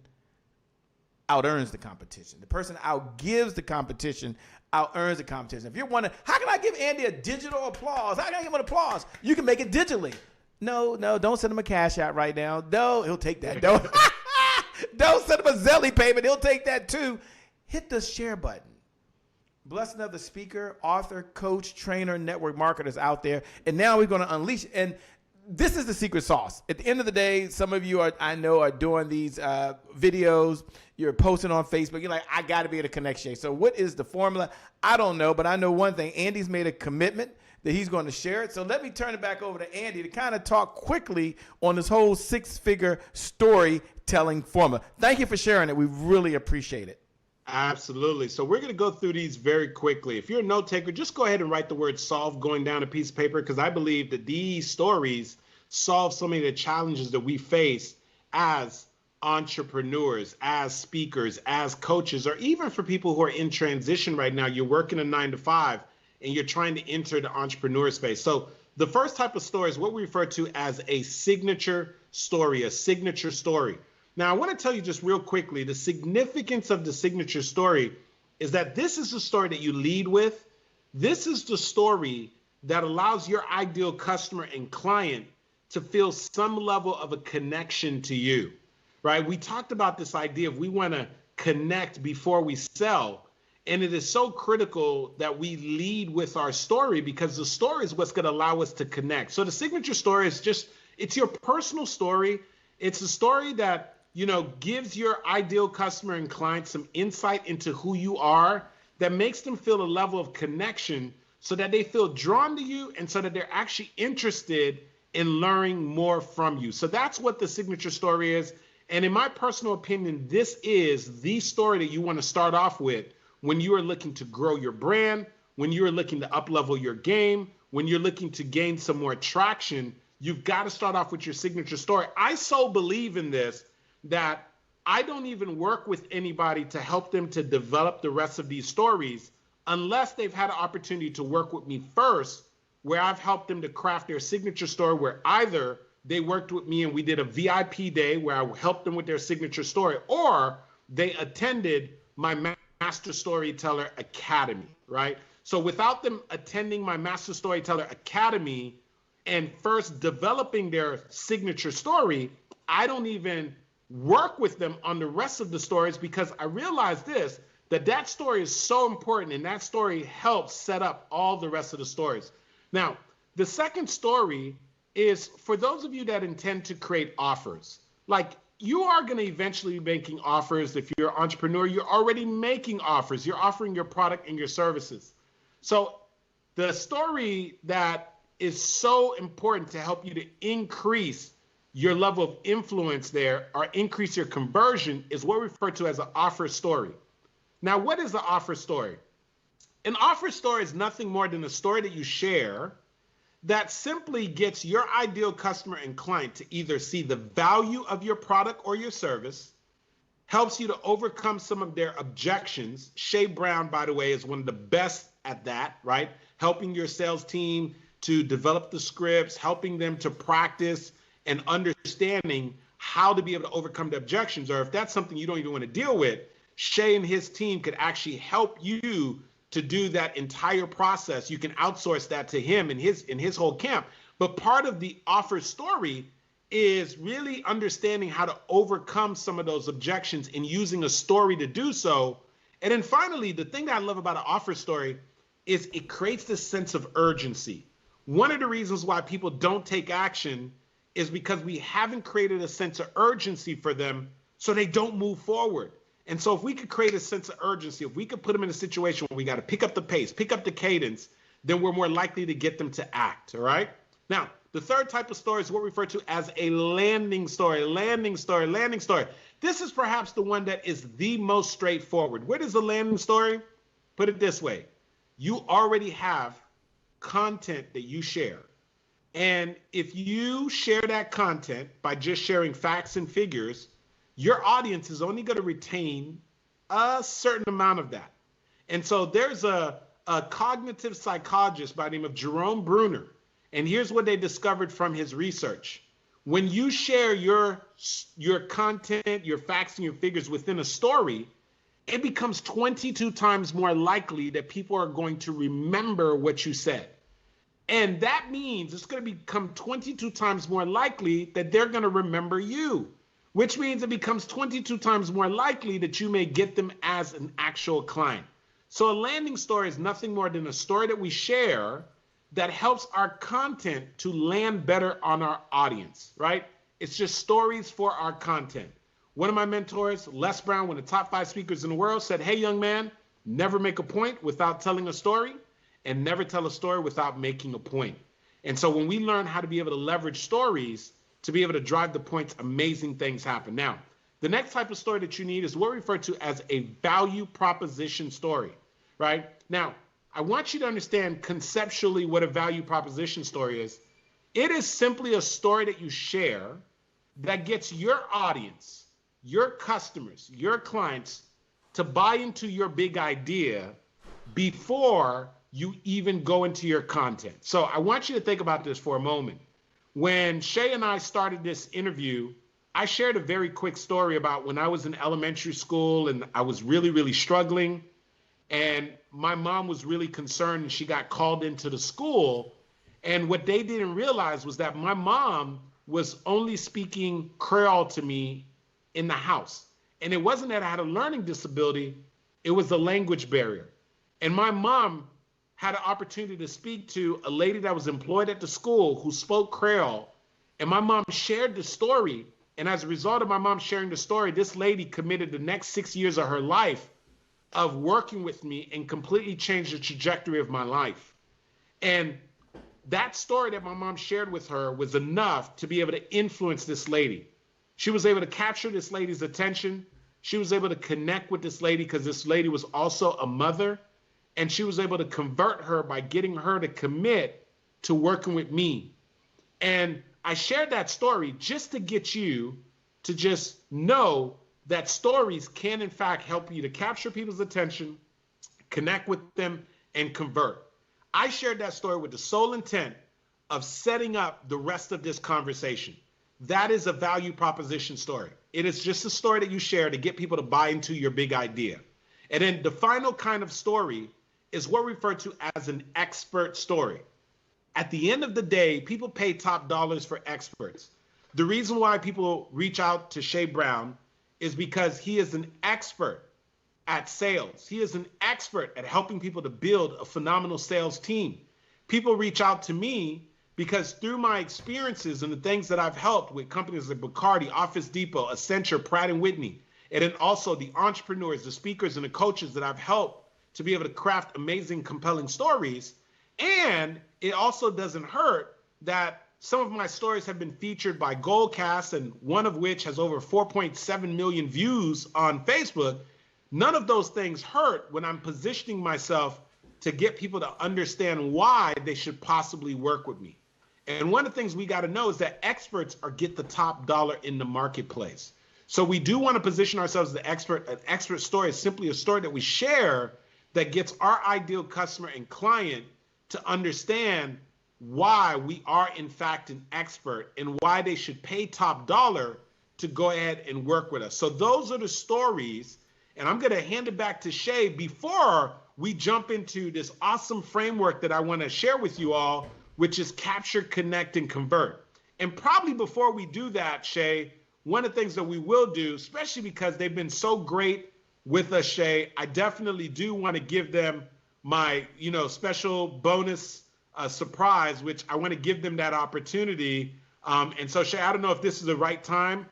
out-earns the competition. The person that outgives the competition out-earns the competition. If you're wondering, how can I give Andy a digital applause? How can I give him an applause? You can make it digitally. No, don't send him a cash out right now. No, he'll take that. Don't send him a Zelly payment. He'll take that too. Hit the share button. Bless another speaker, author, coach, trainer, network marketers out there. And now we're going to unleash. And this is the secret sauce. At the end of the day, some of you I know are doing these videos. You're posting on Facebook. You're like, I got to be able to connect, Shay. So what is the formula? I don't know, but I know one thing. Andy's made a commitment that he's going to share it. So let me turn it back over to Andy to kind of talk quickly on this whole six-figure storytelling formula. Thank you for sharing it. We really appreciate it.
Absolutely. So we're going to go through these very quickly. If you're a note taker, just go ahead and write the word solve going down a piece of paper, because I believe that these stories solve so many of the challenges that we face as entrepreneurs, as speakers, as coaches, or even for people who are in transition right now. You're working a 9-to-5 and you're trying to enter the entrepreneur space. So the first type of story is what we refer to as a signature story, a signature story. Now, I want to tell you just real quickly, the significance of the signature story is that this is the story that you lead with. This is the story that allows your ideal customer and client to feel some level of a connection to you, right? We talked about this idea of we want to connect before we sell. And it is so critical that we lead with our story, because the story is what's going to allow us to connect. So the signature story is it's your personal story. It's a story that gives your ideal customer and client some insight into who you are, that makes them feel a level of connection so that they feel drawn to you and so that they're actually interested in learning more from you. So that's what the signature story is. And in my personal opinion, this is the story that you want to start off with when you are looking to grow your brand, when you are looking to up-level your game, when you're looking to gain some more traction. You've got to start off with your signature story. I so believe in this that I don't even work with anybody to help them to develop the rest of these stories unless they've had an opportunity to work with me first, where I've helped them to craft their signature story, where either they worked with me and we did a VIP day where I helped them with their signature story, or they attended my Master Storyteller Academy, right? So without them attending my Master Storyteller Academy and first developing their signature story, I don't even work with them on the rest of the stories, because I realize that story is so important, and that story helps set up all the rest of the stories. Now, the second story is for those of you that intend to create offers. Like, you are going to eventually be making offers. If you're an entrepreneur, you're already making offers. You're offering your product and your services. So the story that is so important to help you to increase your level of influence there or increase your conversion is what we refer to as an offer story. Now, what is the offer story? An offer story is nothing more than a story that you share that simply gets your ideal customer and client to either see the value of your product or your service, helps you to overcome some of their objections. Shay Brown, by the way, is one of the best at that, right? Helping your sales team to develop the scripts, helping them to practice, and understanding how to be able to overcome the objections, or if that's something you don't even want to deal with, Shay and his team could actually help you to do that entire process. You can outsource that to him and his whole camp. But part of the offer story is really understanding how to overcome some of those objections and using a story to do so. And then finally, the thing that I love about an offer story is it creates this sense of urgency. One of the reasons why people don't take action is because we haven't created a sense of urgency for them, so they don't move forward. And so if we could create a sense of urgency, if we could put them in a situation where we got to pick up the pace, pick up the cadence, then we're more likely to get them to act, all right? Now, the third type of story is what we refer to as a landing story, landing story, landing story. This is perhaps the one that is the most straightforward. What is a landing story? Put it this way. You already have content that you share. And if you share that content by just sharing facts and figures, your audience is only going to retain a certain amount of that. And so there's a cognitive psychologist by the name of Jerome Bruner. And here's what they discovered from his research. When you share your content, your facts and your figures within a story, it becomes 22 times more likely that people are going to remember what you said. And that means it's going to become 22 times more likely that they're going to remember you, which means it becomes 22 times more likely that you may get them as an actual client. So a landing story is nothing more than a story that we share that helps our content to land better on our audience, right? It's just stories for our content. One of my mentors, Les Brown, one of the top 5 speakers in the world, said, hey, young man, never make a point without telling a story, and never tell a story without making a point. And so when we learn how to be able to leverage stories to be able to drive the points, amazing things happen. Now, the next type of story that you need is what we refer to as a value proposition story, right? Now, I want you to understand conceptually what a value proposition story is. It is simply a story that you share that gets your audience, your customers, your clients to buy into your big idea before you even go into your content. So I want you to think about this for a moment. When Shay and I started this interview, I shared a very quick story about when I was in elementary school and I was really, really struggling. And my mom was really concerned and she got called into the school. And what they didn't realize was that my mom was only speaking Creole to me in the house. And it wasn't that I had a learning disability, it was the language barrier. And my mom had an opportunity to speak to a lady that was employed at the school who spoke Creole. And my mom shared the story. And as a result of my mom sharing the story, this lady committed the next 6 years of her life of working with me and completely changed the trajectory of my life. And that story that my mom shared with her was enough to be able to influence this lady. She was able to capture this lady's attention. She was able to connect with this lady because this lady was also a mother. And she was able to convert her by getting her to commit to working with me. And I shared that story just to get you to just know that stories can, in fact, help you to capture people's attention, connect with them, and convert. I shared that story with the sole intent of setting up the rest of this conversation. That is a value proposition story. It is just a story that you share to get people to buy into your big idea. And then the final kind of story is what we refer to as an expert story. At the end of the day, people pay top dollars for experts. The reason why people reach out to Shay Brown is because he is an expert at sales. He is an expert at helping people to build a phenomenal sales team. People reach out to me because through my experiences and the things that I've helped with companies like Bacardi, Office Depot, Accenture, Pratt & Whitney, and then also the entrepreneurs, the speakers, and the coaches that I've helped to be able to craft amazing, compelling stories. And it also doesn't hurt that some of my stories have been featured by Goldcast, and one of which has over 4.7 million views on Facebook. None of those things hurt when I'm positioning myself to get people to understand why they should possibly work with me. And one of the things we got to know is that experts get the top dollar in the marketplace. So we do want to position ourselves as the expert. An expert story is simply a story that we share that gets our ideal customer and client to understand why we are in fact an expert and why they should pay top dollar to go ahead and work with us. So those are the stories, and I'm going to hand it back to Shay before we jump into this awesome framework that I want to share with you all, which is capture, connect, and convert. And probably before we do that, Shay, one of the things that we will do, especially because they've been so great with us, Shay, I definitely do want to give them my, special bonus surprise, which I want to give them that opportunity. And so, Shay, I don't know if this is the right time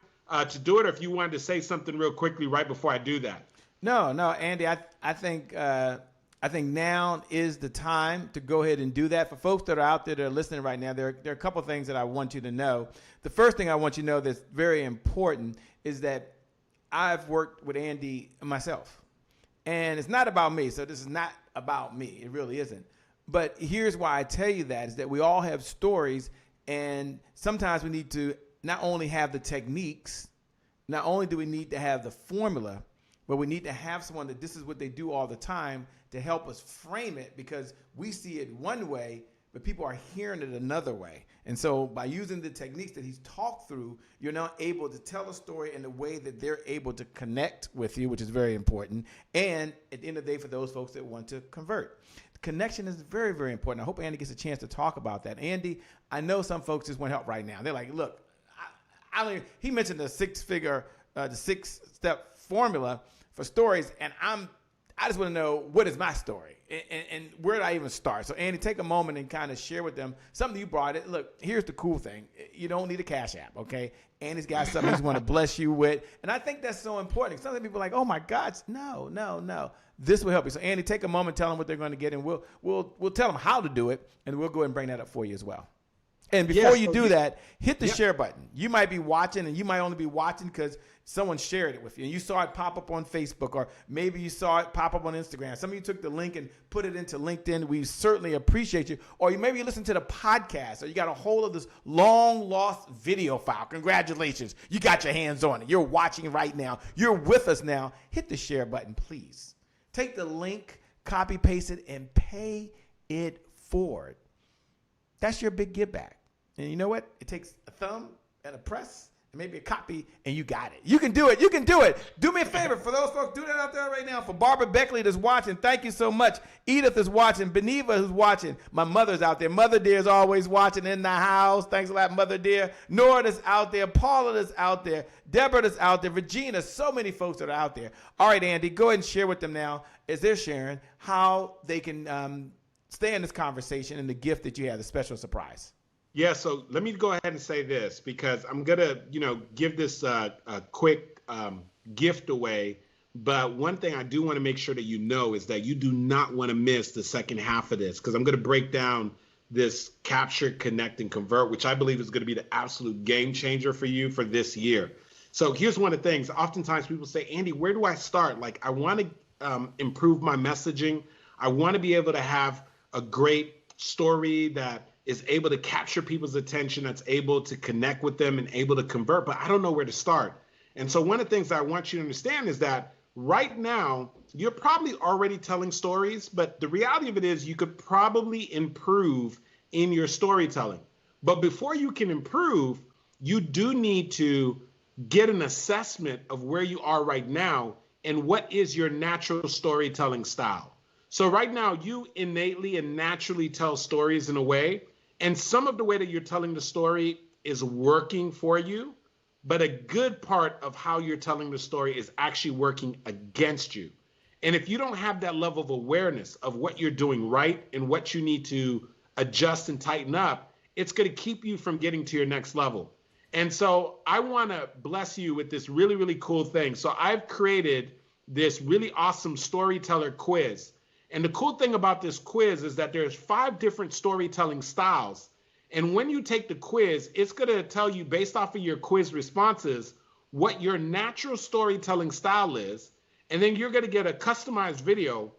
to do it, or if you wanted to say something real quickly right before I do that.
No, Andy, I think now is the time to go ahead and do that. For folks that are out there that are listening right now, there are a couple of things that I want you to know. The first thing I want you to know that's very important is that I've worked with Andy myself. And it's not about me, so this is not about me. It really isn't. But here's why I tell you that, is that we all have stories, and sometimes we need to not only have the techniques, not only do we need to have the formula, but we need to have someone that this is what they do all the time to help us frame it, because we see it one way, but people are hearing it another way. And so by using the techniques that he's talked through, you're now able to tell a story in a way that they're able to connect with you, which is very important. And at the end of the day, for those folks that want to convert, connection is very, very important. I hope Andy gets a chance to talk about that. Andy, I know some folks just want help right now. They're like, look, he mentioned the six-step formula for stories, and I just want to know, what is my story, and where do I even start? So Andy, take a moment and kind of share with them something you brought it. Look, here's the cool thing. You don't need a Cash App, okay? Andy's got something he's want to bless you with, and I think that's so important. Some people are like, oh my gosh, no. This will help you. So Andy, take a moment, tell them what they're going to get, and we'll tell them how to do it, and we'll go ahead and bring that up for you as well. And before you do that, hit the share button. You might be watching, and you might only be watching because someone shared it with you, and you saw it pop up on Facebook, or maybe you saw it pop up on Instagram. Some of you took the link and put it into LinkedIn. We certainly appreciate you. Or maybe you listen to the podcast, or you got a hold of this long-lost video file. Congratulations. You got your hands on it. You're watching right now. You're with us now. Hit the share button, please. Take the link, copy, paste it, and pay it forward. That's your big give back. And you know what? It takes a thumb and a press and maybe a copy, and you got it. You can do it. You can do it. Do me a favor. For those folks, do that out there right now. For Barbara Beckley that's watching, thank you so much. Edith is watching. Beneva is watching. My mother's out there. Mother Dear is always watching in the house. Thanks a lot, Mother Dear. Nora is out there. Paula is out there. Deborah is out there. Regina, so many folks that are out there. All right, Andy, go ahead and share with them now, as they're sharing, how they can stay in this conversation and the gift that you have, the special surprise.
Yeah, so let me go ahead and say this, because I'm going to, give this a quick gift away. But one thing I do want to make sure that you know is that you do not want to miss the second half of this, because I'm going to break down this capture, connect, and convert, which I believe is going to be the absolute game changer for you for this year. So here's one of the things. Oftentimes people say, Andy, where do I start? Like, I want to improve my messaging. I want to be able to have a great story that is able to capture people's attention, that's able to connect with them and able to convert, but I don't know where to start. And so one of the things I want you to understand is that right now, you're probably already telling stories, but the reality of it is you could probably improve in your storytelling. But before you can improve, you do need to get an assessment of where you are right now and what is your natural storytelling style. So right now, you innately and naturally tell stories in a way, and some of the way that you're telling the story is working for you, but a good part of how you're telling the story is actually working against you. And if you don't have that level of awareness of what you're doing right and what you need to adjust and tighten up, it's going to keep you from getting to your next level. And so I want to bless you with this really, really cool thing. So I've created this really awesome storyteller quiz. And the cool thing about this quiz is that there's 5 different storytelling styles. And when you take the quiz, it's going to tell you, based off of your quiz responses, what your natural storytelling style is. And then you're going to get a customized video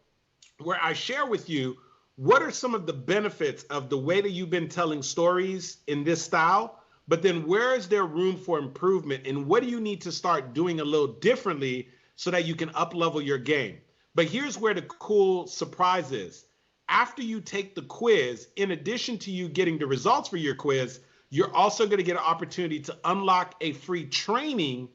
where I share with you what are some of the benefits of the way that you've been telling stories in this style, but then where is there room for improvement, and what do you need to start doing a little differently so that you can up-level your game. But here's where the cool surprise is. After you take the quiz, in addition to you getting the results for your quiz, you're also going to get an opportunity to unlock a free training.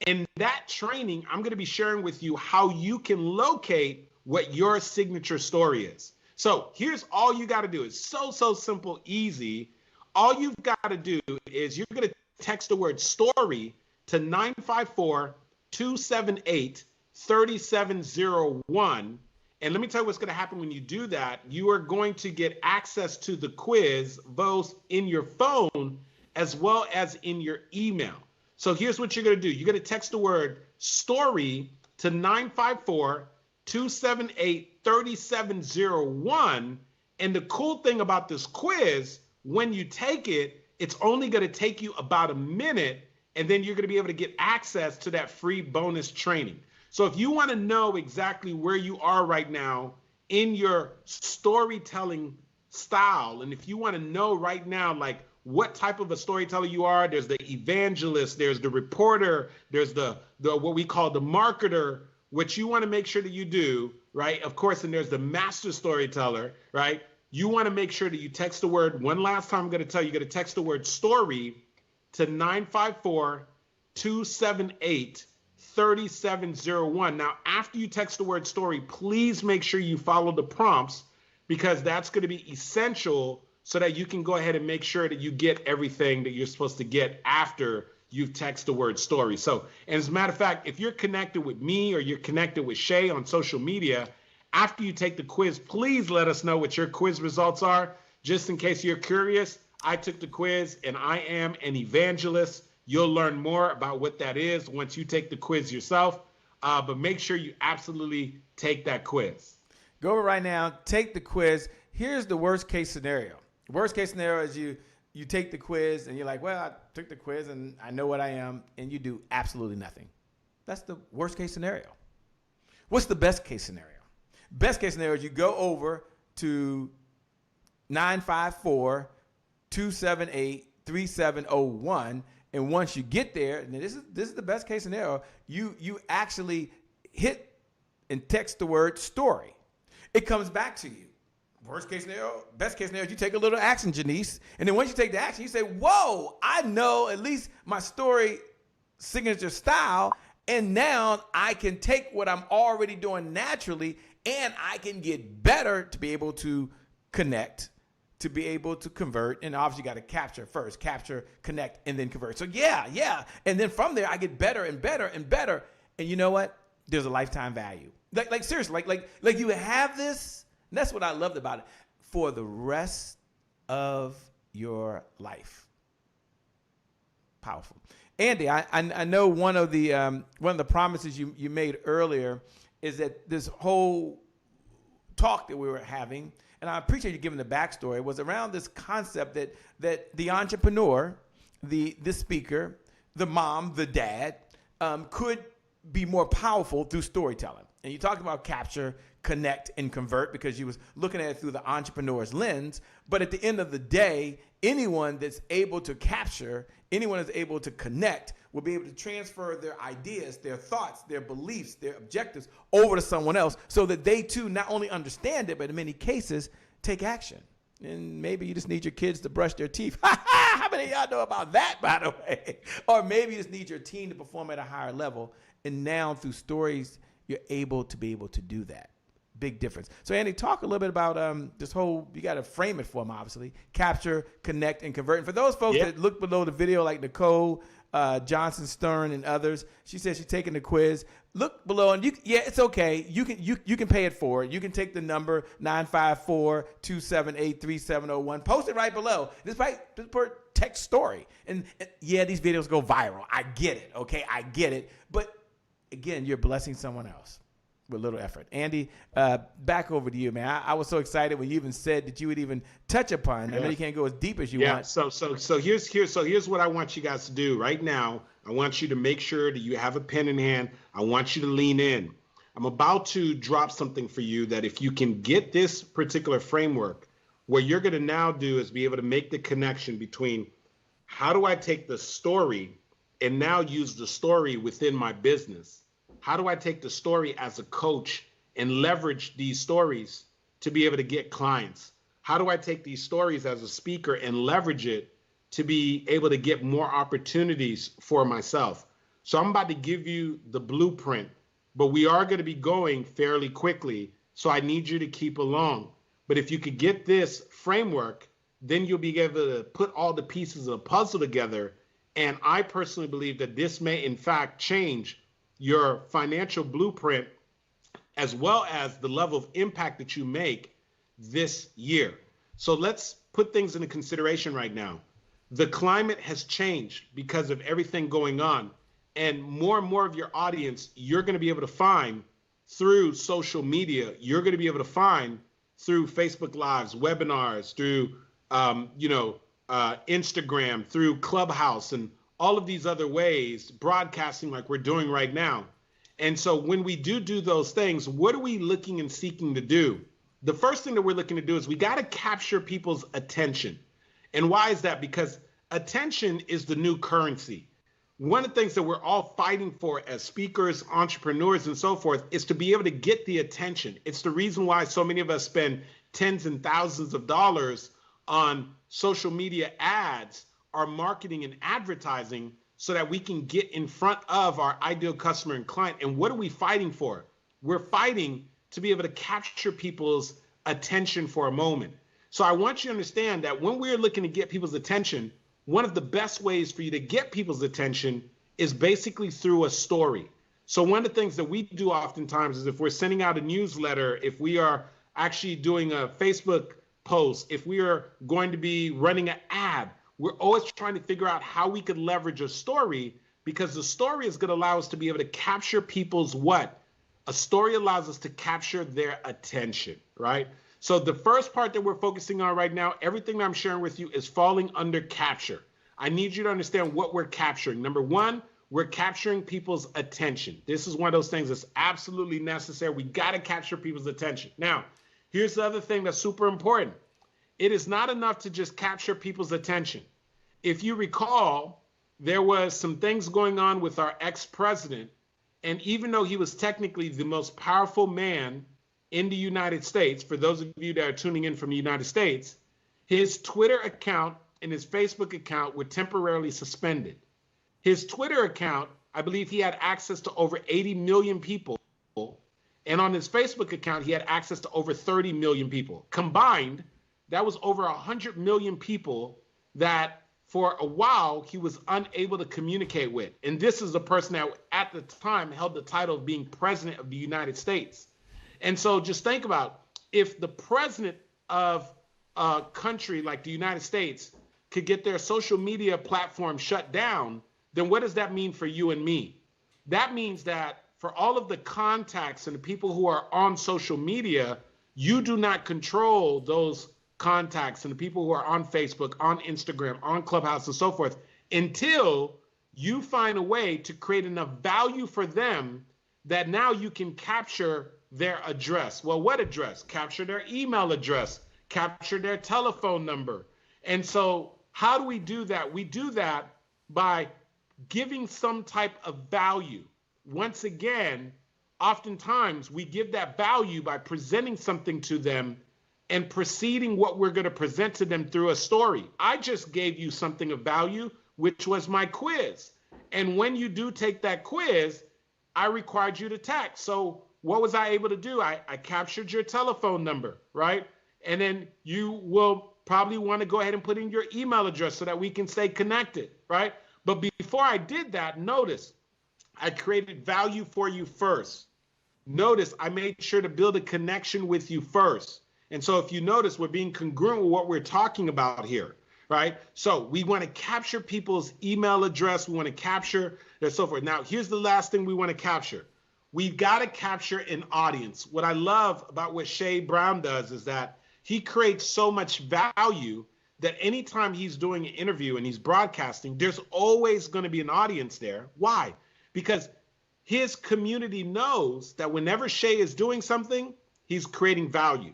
In that training, I'm going to be sharing with you how you can locate what your signature story is. So here's all you got to do. It's so simple, easy. All you've got to do is you're going to text the word story to 954-278-3701. And let me tell you what's going to happen when you do that. You are going to get access to the quiz both in your phone as well as in your email. So here's what you're going to do. You're going to text the word story to 954-278-3701. And the cool thing about this quiz, when you take it, it's only going to take you about a minute, and then you're going to be able to get access to that free bonus training. So if you want to know exactly where you are right now in your storytelling style, and if you want to know right now, like what type of a storyteller you are, there's the evangelist, there's the reporter, there's the what we call the marketer, what you want to make sure that you do, right? Of course, and there's the master storyteller, right? You want to make sure that you text the word, one last time I'm going to tell you, you're going to text the word story to 954-278-3701. Now, after you text the word story, please make sure you follow the prompts, because that's going to be essential so that you can go ahead and make sure that you get everything that you're supposed to get after you've texted the word story. So, and as a matter of fact, if you're connected with me or you're connected with Shay on social media, after you take the quiz, please let us know what your quiz results are. Just in case you're curious, I took the quiz and I am an evangelist. You'll learn more about what that is once you take the quiz yourself. But make sure you absolutely take that quiz.
Go over right now, take the quiz. Here's the worst case scenario. Worst case scenario is you take the quiz and you're like, well, I took the quiz and I know what I am, and you do absolutely nothing. That's the worst case scenario. What's the best case scenario? Best case scenario is you go over to 954-278-3701, and once you get there, and this is the best case scenario, you actually hit and text the word story. It comes back to you. Worst case scenario, best case scenario is you take a little action, Janice, and then once you take the action, you say, whoa, I know at least my story signature style, and now I can take what I'm already doing naturally, and I can get better to be able to connect, to be able to convert. And obviously you got to capture first, capture, connect, and then convert. So yeah. And then from there, I get better and better and better. And you know what? There's a lifetime value. Like seriously, like you have this, and that's what I loved about it, for the rest of your life. Powerful. Andy, I know one of the promises you made earlier is that this whole talk that we were having, and I appreciate you giving the backstory, was around this concept that the entrepreneur, the speaker, the mom, the dad, could be more powerful through storytelling. And you talked about capture, connect, and convert because you was looking at it through the entrepreneur's lens. But at the end of the day, anyone that's able to capture, anyone that's able to connect will be able to transfer their ideas, their thoughts, their beliefs, their objectives over to someone else so that they too not only understand it, but in many cases, take action. And maybe you just need your kids to brush their teeth. How many of y'all know about that, by the way? Or maybe you just need your team to perform at a higher level. And now through stories, you're able to do that. Big difference. So Andy, talk a little bit about this whole, you got to frame it for them, obviously. Capture, connect, and convert. And for those folks that look below the video, like Nicole Johnson Stern and others, she says she's taking the quiz. Look below, and it's okay. You can pay it forward. You can take the number 954-278-3701. Post it right below. Just put text story. And these videos go viral. I get it. Okay, I get it. But again, you're blessing someone else with little effort. Andy, back over to you, man. I was so excited when you even said that you would even touch upon. I know you can't go as deep as you want.
So here's what I want you guys to do right now. I want you to make sure that you have a pen in hand. I want you to lean in. I'm about to drop something for you that if you can get this particular framework, what you're going to now do is be able to make the connection between how do I take the story and now use the story within my business? How do I take the story as a coach and leverage these stories to be able to get clients? How do I take these stories as a speaker and leverage it to be able to get more opportunities for myself. So I'm about to give you the blueprint, but we are going to be going fairly quickly. So I need you to keep along. But if you could get this framework, then you'll be able to put all the pieces of the puzzle together. And I personally believe that this may, in fact, change your financial blueprint as well as the level of impact that you make this year. So let's put things into consideration right now. The climate has changed because of everything going on. And more of your audience, you're going to be able to find through social media. You're going to be able to find through Facebook Lives, webinars, through Instagram, through Clubhouse, and all of these other ways, broadcasting like we're doing right now. And so when we do those things, what are we looking and seeking to do? The first thing that we're looking to do is we got to capture people's attention. And why is that? Because attention is the new currency. One of the things that we're all fighting for as speakers, entrepreneurs, and so forth is to be able to get the attention. It's the reason why so many of us spend tens and thousands of dollars on social media ads, our marketing and advertising, so that we can get in front of our ideal customer and client. And what are we fighting for? We're fighting to be able to capture people's attention for a moment. So I want you to understand that when we're looking to get people's attention, one of the best ways for you to get people's attention is basically through a story. So one of the things that we do oftentimes is if we're sending out a newsletter, if we are actually doing a Facebook post, if we are going to be running an ad, we're always trying to figure out how we could leverage a story, because the story is going to allow us to be able to capture people's what? A story allows us to capture their attention, right? So the first part that we're focusing on right now, everything that I'm sharing with you is falling under capture. I need you to understand what we're capturing. Number one, we're capturing people's attention. This is one of those things that's absolutely necessary. We got to capture people's attention. Now, here's the other thing that's super important. It is not enough to just capture people's attention. If you recall, there was some things going on with our ex-president, and even though he was technically the most powerful man in the United States, for those of you that are tuning in from the United States, his Twitter account and his Facebook account were temporarily suspended. His Twitter account, I believe he had access to over 80 million people. And on his Facebook account, he had access to over 30 million people. Combined, that was over 100 million people that for a while he was unable to communicate with. And this is a person that at the time held the title of being president of the United States. And so just think about, if the president of a country like the United States could get their social media platform shut down, then what does that mean for you and me? That means that for all of the contacts and the people who are on social media, you do not control those contacts and the people who are on Facebook, on Instagram, on Clubhouse, and so forth, until you find a way to create enough value for them that now you can capture their address. Well, what address? Capture their email address, capture their telephone number. And so how do we do that? We do that by giving some type of value. Once again, oftentimes we give that value by presenting something to them and preceding what we're going to present to them through a story. I just gave you something of value, which was my quiz. And when you do take that quiz, I required you to text. So what was I able to do? I captured your telephone number, right? And then you will probably want to go ahead and put in your email address so that we can stay connected, right? But before I did that, notice I created value for you first. Notice I made sure to build a connection with you first. And so if you notice, we're being congruent with what we're talking about here, right? So we want to capture people's email address. We want to capture their so forth. Now, here's the last thing we want to capture. We've got to capture an audience. What I love about what Shay Brown does is that he creates so much value that anytime he's doing an interview and he's broadcasting, there's always going to be an audience there. Why? Because his community knows that whenever Shay is doing something, he's creating value.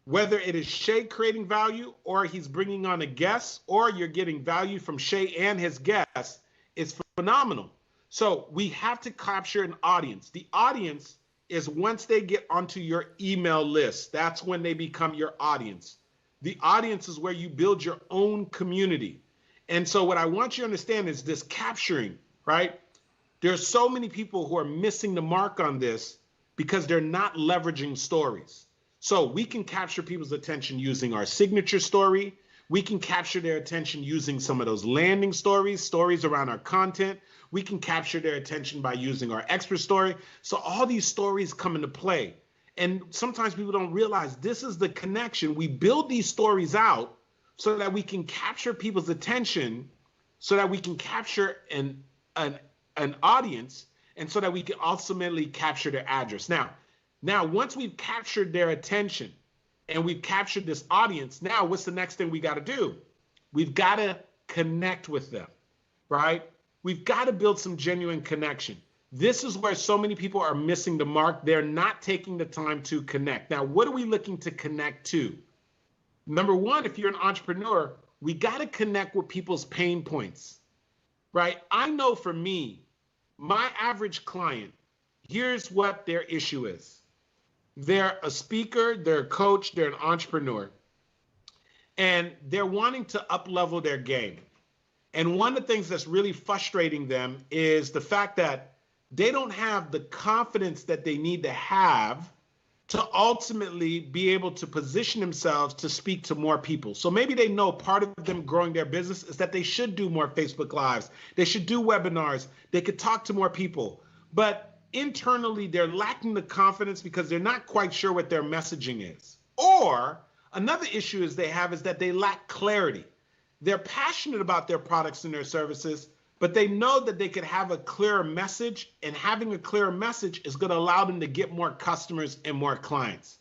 Whether it is Shay creating value or he's bringing on a guest or you're getting value from Shay and his guests, it's phenomenal. So we have to capture an audience. The audience is once they get onto your email list, that's when they become your audience. The audience is where you build your own community. And so what I want you to understand is this capturing, right? There's so many people who are missing the mark on this because they're not leveraging stories. So we can capture people's attention using our signature story. We can capture their attention using some of those landing stories around our content. We can capture their attention by using our expert story. So all these stories come into play. And sometimes people don't realize this is the connection. We build these stories out so that we can capture people's attention, so that we can capture an audience, and so that we can ultimately capture their address. Now, once we've captured their attention and we've captured this audience, now what's the next thing we got to do? We've got to connect with them, right? We've got to build some genuine connection. This is where so many people are missing the mark. They're not taking the time to connect. Now, what are we looking to connect to? Number one, if you're an entrepreneur, we got to connect with people's pain points, right? I know for me, my average client, here's what their issue is. They're a speaker, they're a coach, they're an entrepreneur, and they're wanting to up-level their game. And one of the things that's really frustrating them is the fact that they don't have the confidence that they need to have to ultimately be able to position themselves to speak to more people. So maybe they know part of them growing their business is that they should do more Facebook Lives. They should do webinars. They could talk to more people. But internally, they're lacking the confidence because they're not quite sure what their messaging is. Or another issue is they have is that they lack clarity. They're passionate about their products and their services, but they know that they could have a clearer message, and having a clearer message is going to allow them to get more customers and more clients,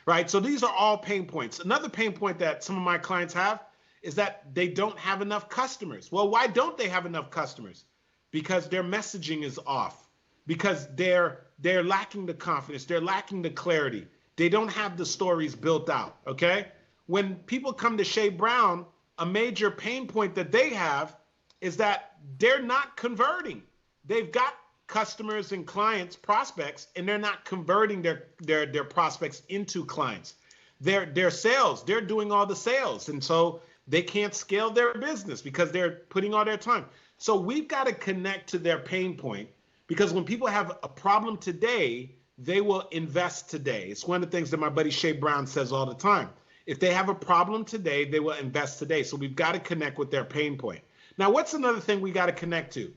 right? So these are all pain points. Another pain point that some of my clients have is that they don't have enough customers. Well, why don't they have enough customers? Because their messaging is off, because they're lacking the confidence, they're lacking the clarity. They don't have the stories built out, okay? When people come to Shea Brown, a major pain point that they have is that they're not converting. They've got customers and clients, prospects, and they're not converting their prospects into clients. Their sales, they're doing all the sales. And so they can't scale their business because they're putting all their time. So we've got to connect to their pain point, because when people have a problem today, they will invest today. It's one of the things that my buddy Shea Brown says all the time. If they have a problem today, they will invest today. So we've got to connect with their pain point. Now, what's another thing we got to connect to?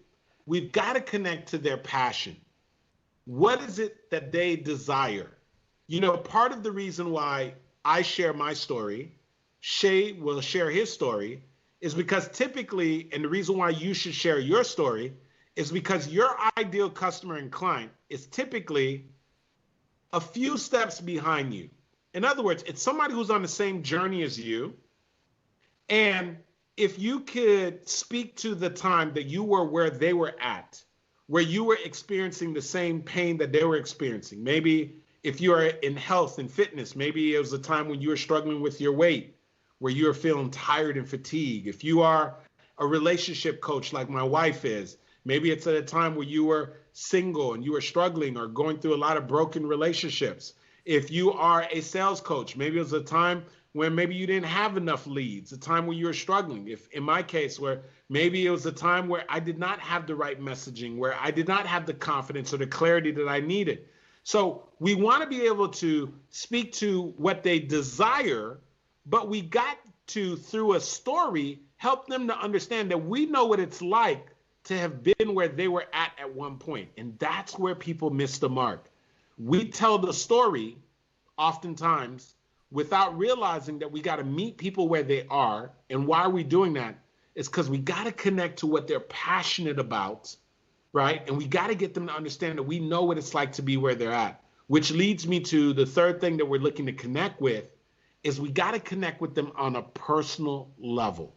We've got to connect to their passion. What is it that they desire? You know, part of the reason why I share my story, Shea will share his story, is because typically, and the reason why you should share your story is because your ideal customer and client is typically a few steps behind you. In other words, it's somebody who's on the same journey as you. And if you could speak to the time that you were where they were at, where you were experiencing the same pain that they were experiencing, maybe if you are in health and fitness, maybe it was a time when you were struggling with your weight, where you were feeling tired and fatigued. If you are a relationship coach like my wife is, maybe it's at a time where you were single and you were struggling or going through a lot of broken relationships. If you are a sales coach, maybe it was a time when maybe you didn't have enough leads, a time where you were struggling. If in my case, where maybe it was a time where I did not have the right messaging, where I did not have the confidence or the clarity that I needed. So we want to be able to speak to what they desire, but we got to, through a story, help them to understand that we know what it's like to have been where they were at one point. And that's where people miss the mark. We tell the story oftentimes without realizing that we got to meet people where they are. And why are we doing that? It's because we got to connect to what they're passionate about, right? And we got to get them to understand that we know what it's like to be where they're at, which leads me to the third thing that we're looking to connect with is we got to connect with them on a personal level.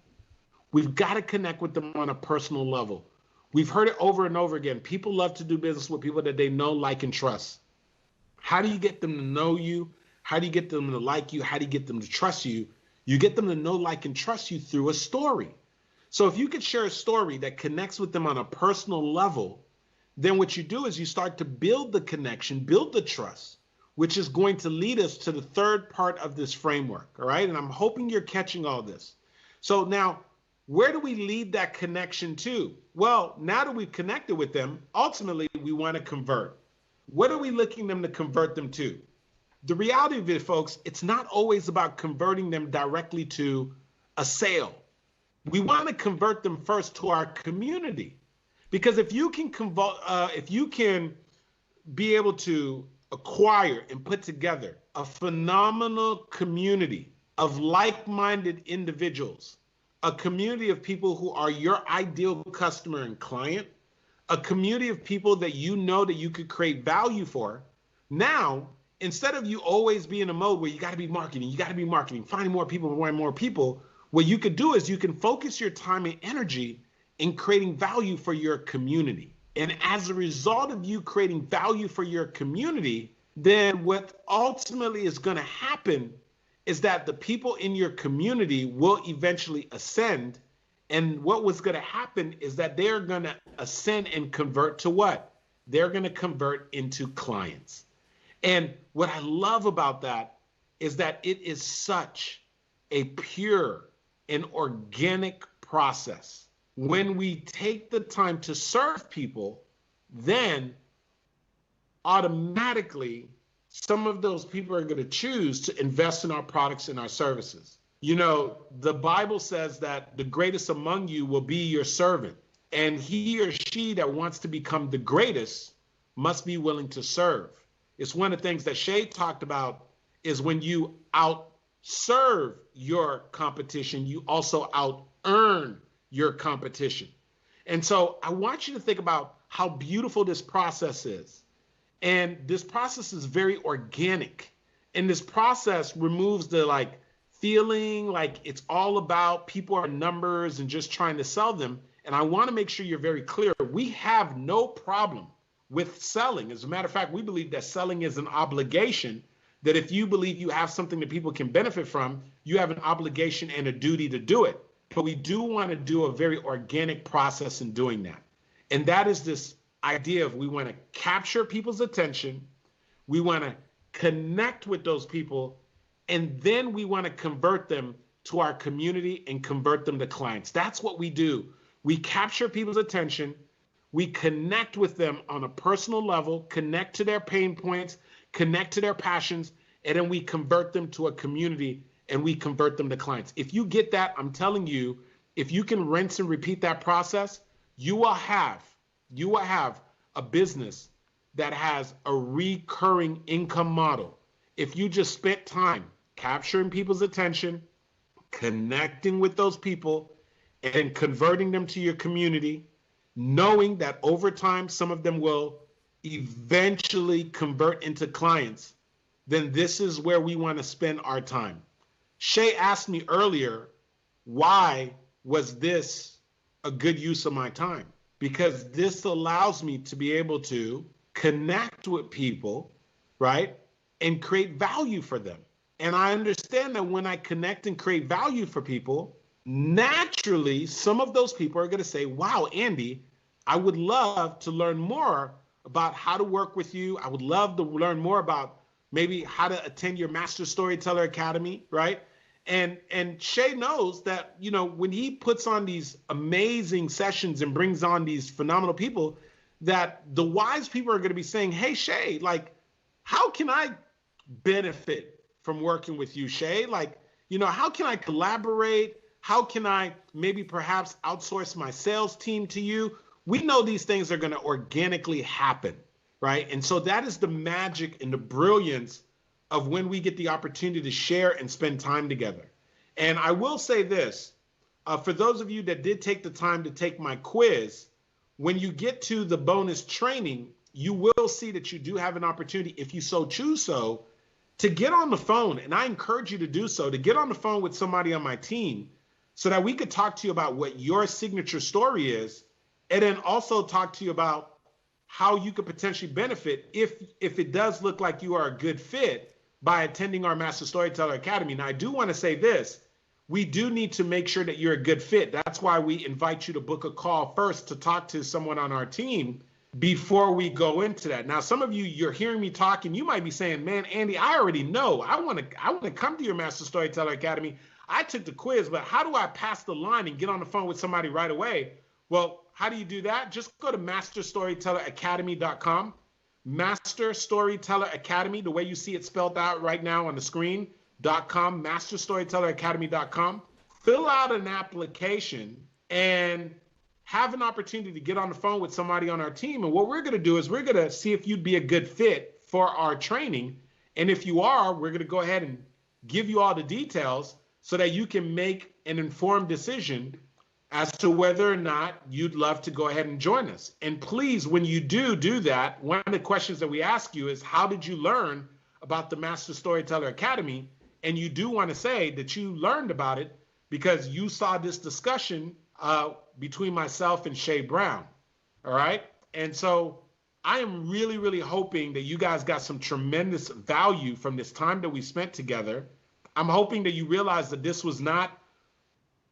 We've got to connect with them on a personal level. We've heard it over and over again. People love to do business with people that they know, like, and trust. How do you get them to know you? How do you get them to like you? How do you get them to trust you? You get them to know, like, and trust you through a story. So if you could share a story that connects with them on a personal level, then what you do is you start to build the connection, build the trust, which is going to lead us to the third part of this framework, all right? And I'm hoping you're catching all this. So now, where do we lead that connection to? Well, now that we've connected with them, ultimately we want to convert. What are we looking them to convert them to? The reality of it, folks, it's not always about converting them directly to a sale. We want to convert them first to our community, because if you can be able to acquire and put together a phenomenal community of like-minded individuals, a community of people who are your ideal customer and client, a community of people that you know that you could create value for. Now, instead of you always be in a mode where you got to be marketing, finding more people, what you could do is you can focus your time and energy in creating value for your community. And as a result of you creating value for your community, then what ultimately is going to happen is that the people in your community will eventually ascend. And what was going to happen is that they're going to ascend and convert to what? They're going to convert into clients. And what I love about that is that it is such a pure and organic process. When we take the time to serve people, then automatically some of those people are going to choose to invest in our products and our services. You know, the Bible says that the greatest among you will be your servant, and he or she that wants to become the greatest must be willing to serve. It's one of the things that Shay talked about is when you out-serve your competition, you out earn your competition. And so I want you to think about how beautiful this process is. And this process is very organic. And this process removes the feeling like it's all about people are numbers and just trying to sell them. And I want to make sure you're very clear. We have no problem with selling. As a matter of fact, we believe that selling is an obligation, that if you believe you have something that people can benefit from, you have an obligation and a duty to do it. But we do want to do a very organic process in doing that. And that is this idea of we want to capture people's attention, we want to connect with those people, and then we want to convert them to our community and convert them to clients. That's what we do. We capture people's attention, we connect with them on a personal level, connect to their pain points, connect to their passions, and then we convert them to a community and we convert them to clients. If you get that, I'm telling you, if you can rinse and repeat that process, you will have a business that has a recurring income model. If you just spent time capturing people's attention, connecting with those people, and converting them to your community, knowing that over time, some of them will eventually convert into clients, then this is where we want to spend our time. Shay asked me earlier, why was this a good use of my time? Because this allows me to be able to connect with people, right? And create value for them. And I understand that when I connect and create value for people, naturally, some of those people are going to say, wow, Andy, I would love to learn more about how to work with you. I would love to learn more about maybe how to attend your Master Storyteller Academy, right? And Shay knows that, you know, when he puts on these amazing sessions and brings on these phenomenal people, that the wise people are going to be saying, hey, Shay, like, how can I benefit from working with you, Shay? Like, you know, how can I collaborate? How can I maybe perhaps outsource my sales team to you? We know these things are going to organically happen, right? And so that is the magic and the brilliance of when we get the opportunity to share and spend time together. And I will say this, for those of you that did take the time to take my quiz, when you get to the bonus training, you will see that you do have an opportunity, if you so choose so, to get on the phone. And I encourage you to do so, to get on the phone with somebody on my team so that we could talk to you about what your signature story is, and then also talk to you about how you could potentially benefit if it does look like you are a good fit by attending our Master Storyteller Academy. Now, I do want to say this. We do need to make sure that you're a good fit. That's why we invite you to book a call first to talk to someone on our team before we go into that. Now, some of you, you're hearing me talk and you might be saying, man, Andy, I already know. I want to come to your Master Storyteller Academy. I took the quiz, but how do I pass the line and get on the phone with somebody right away? Well, how do you do that? Just go to masterstorytelleracademy.com. Master Storyteller Academy, the way you see it spelled out right now on the screen.com, masterstorytelleracademy.com. Fill out an application and have an opportunity to get on the phone with somebody on our team. And what we're going to do is we're going to see if you'd be a good fit for our training. And if you are, we're going to go ahead and give you all the details so that you can make an informed decision as to whether or not you'd love to go ahead and join us. And please, when you do that, one of the questions that we ask you is, how did you learn about the Master Storyteller Academy? And you do want to say that you learned about it because you saw this discussion between myself and Shay Brown. All right. And so I am really, really hoping that you guys got some tremendous value from this time that we spent together. I'm hoping that you realize that this was not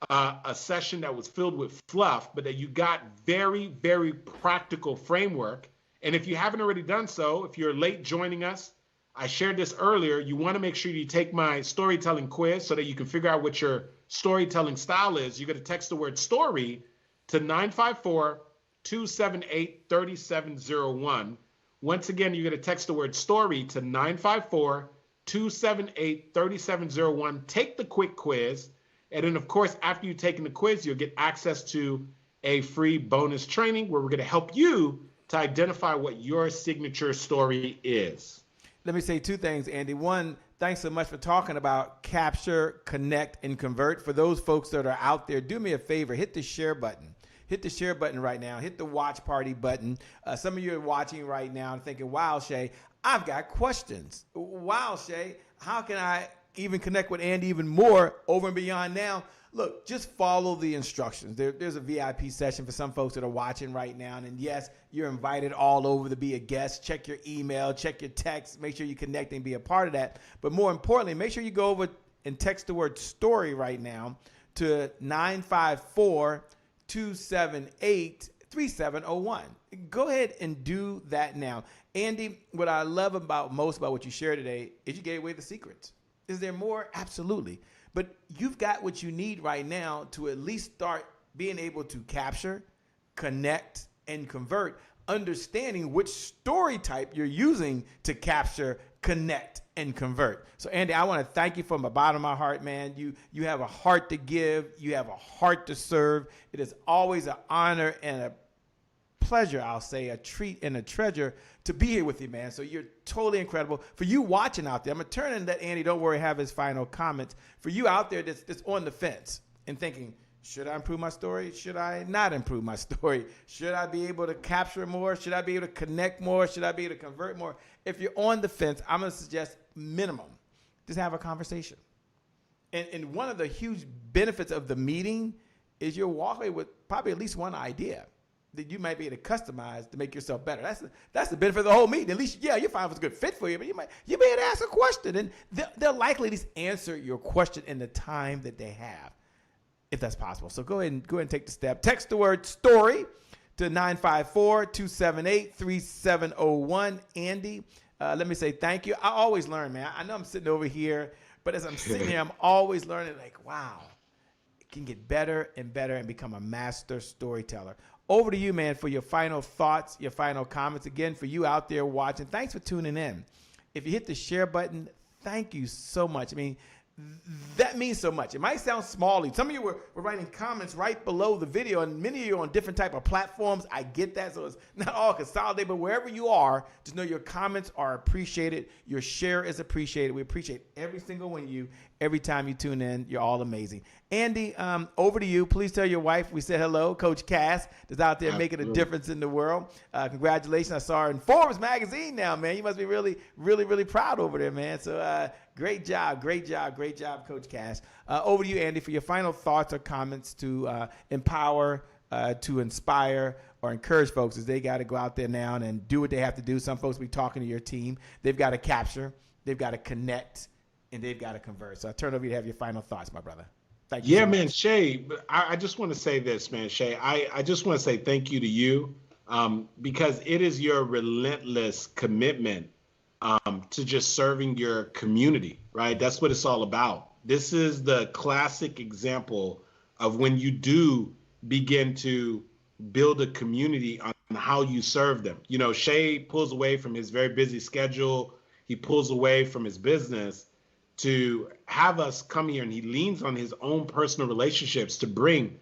a session that was filled with fluff, but that you got very, very practical framework. And if you haven't already done so, if you're late joining us, I shared this earlier, you want to make sure you take my storytelling quiz so that you can figure out what your storytelling style is. You're going to text the word story to 954-278-3701. Once again, you're going to text the word story to 954-278-3701. Take the quick quiz. And then, of course, after you've taken the quiz, you'll get access to a free bonus training where we're going to help you to identify what your signature story is.
Let me say two things, Andy. One, thanks so much for talking about capture, connect, and convert. For those folks that are out there, do me a favor, hit the share button. Hit the share button right now. Hit the watch party button. Some of you are watching right now and thinking, wow, Shay, I've got questions. Wow, Shay, how can I even connect with Andy even more over and beyond now? Look, just follow the instructions. There's a VIP session for some folks that are watching right now. And yes, you're invited all over to be a guest. Check your email, check your text, make sure you connect and be a part of that. But more importantly, make sure you go over and text the word story right now to 954-278-3701. Go ahead and do that now. Andy, what I love most about what you shared today is you gave away the secrets. Is there more? Absolutely. But you've got what you need right now to at least start being able to capture, connect, and convert, understanding which story type you're using to capture, connect, and convert. So, Andy, I want to thank you from the bottom of my heart, man. You have a heart to give. You have a heart to serve. It is always an honor and a pleasure, I'll say, a treat and a treasure to be here with you, man. So you're totally incredible. For you watching out there, I'm going to turn and let Andy, don't worry, have his final comments. For you out there that's on the fence and thinking, should I improve my story? Should I not improve my story? Should I be able to capture more? Should I be able to connect more? Should I be able to convert more? If you're on the fence, I'm going to suggest minimum, just have a conversation. And one of the huge benefits of the meeting is you're walking with probably at least one idea that you might be able to customize to make yourself better. That's the benefit of the whole meeting. At least, yeah, you find what's a good fit for you, but you may be able to ask a question, and they'll likely at least answer your question in the time that they have, if that's possible. So go ahead and take the step. Text the word story to 954-278-3701. Andy, let me say thank you. I always learn, man. I know I'm sitting over here, but as I'm sitting here, I'm always learning, like, wow, it can get better and better and become a master storyteller. Over to you, man, for your final thoughts, your final comments. Again, for you out there watching, thanks for tuning in. If you hit the share button, thank you so much. I mean, that means so much. It might sound small. Some of you were writing comments right below the video, and many of you are on different type of platforms. I get that, so it's not all consolidated, but wherever you are, just know your comments are appreciated. Your share is appreciated. We appreciate every single one of you. Every time you tune in, you're all amazing. Andy, over to you. Please tell your wife we said hello, Coach Cass, that's out there making a difference in the world. Congratulations. I saw her in Forbes magazine now, man. You must be really, really, really proud over there, man. So great job, Coach Cass. Over to you, Andy, for your final thoughts or comments to empower, to inspire, or encourage folks as they got to go out there now and do what they have to do. Some folks will be talking to your team. They've got to capture. They've got to connect. And they've got to convert. So I turn over to you to have your final thoughts, my brother. Thank you.
Yeah, so man, Shay, I just want to say this, man, Shay. I just want to say thank you to you because it is your relentless commitment to just serving your community, right? That's what it's all about. This is the classic example of when you do begin to build a community on how you serve them. You know, Shay pulls away from his very busy schedule. He pulls away from his business to have us come here, and he leans on his own personal relationships to bring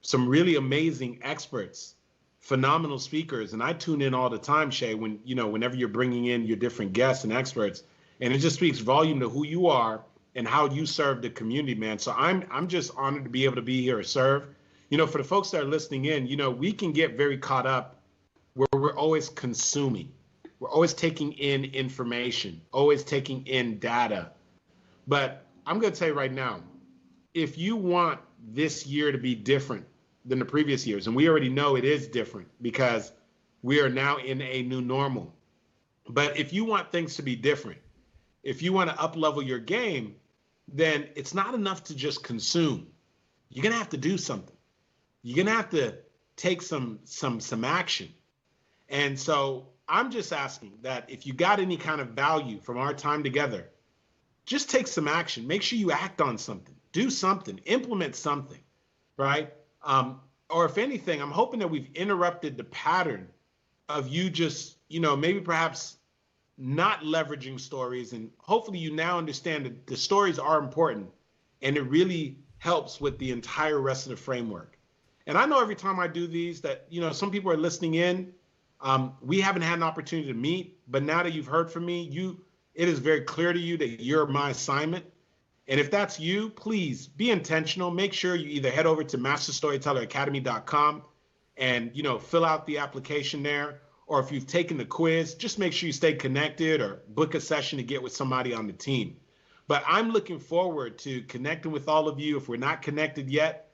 some really amazing experts, phenomenal speakers. And I tune in all the time, Shay, when, you know, whenever you're bringing in your different guests and experts, and it just speaks volume to who you are and how you serve the community, man. So I'm just honored to be able to be here and serve. You know, for the folks that are listening in, you know, we can get very caught up where we're always consuming. We're always taking in information, always taking in data. But I'm going to tell you right now, if you want this year to be different than the previous years, and we already know it is different because we are now in a new normal. But if you want things to be different, if you want to up-level your game, then it's not enough to just consume. You're going to have to do something. You're going to have to take some action. And so I'm just asking that if you got any kind of value from our time together, just take some action. Make sure you act on something, do something, implement something, right? Or if anything, I'm hoping that we've interrupted the pattern of you just, you know, maybe perhaps not leveraging stories. And hopefully you now understand that the stories are important and it really helps with the entire rest of the framework. And I know every time I do these that, you know, some people are listening in. We haven't had an opportunity to meet, but now that you've heard from me, it is very clear to you that you're my assignment. And if that's you, please be intentional. Make sure you either head over to masterstorytelleracademy.com and, you know, fill out the application there. Or if you've taken the quiz, just make sure you stay connected or book a session to get with somebody on the team. But I'm looking forward to connecting with all of you. If we're not connected yet,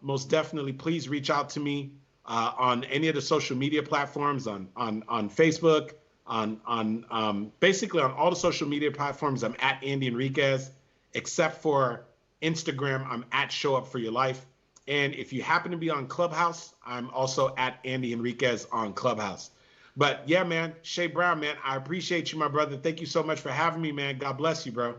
most definitely, please reach out to me on any of the social media platforms, on Facebook, basically on all the social media platforms. I'm at Andy Enriquez, except for Instagram. I'm at Show Up For Your Life. And if you happen to be on Clubhouse, I'm also at Andy Enriquez on Clubhouse. But yeah, man, Shay Brown, man, I appreciate you, my brother. Thank you so much for having me, man. God bless you, bro.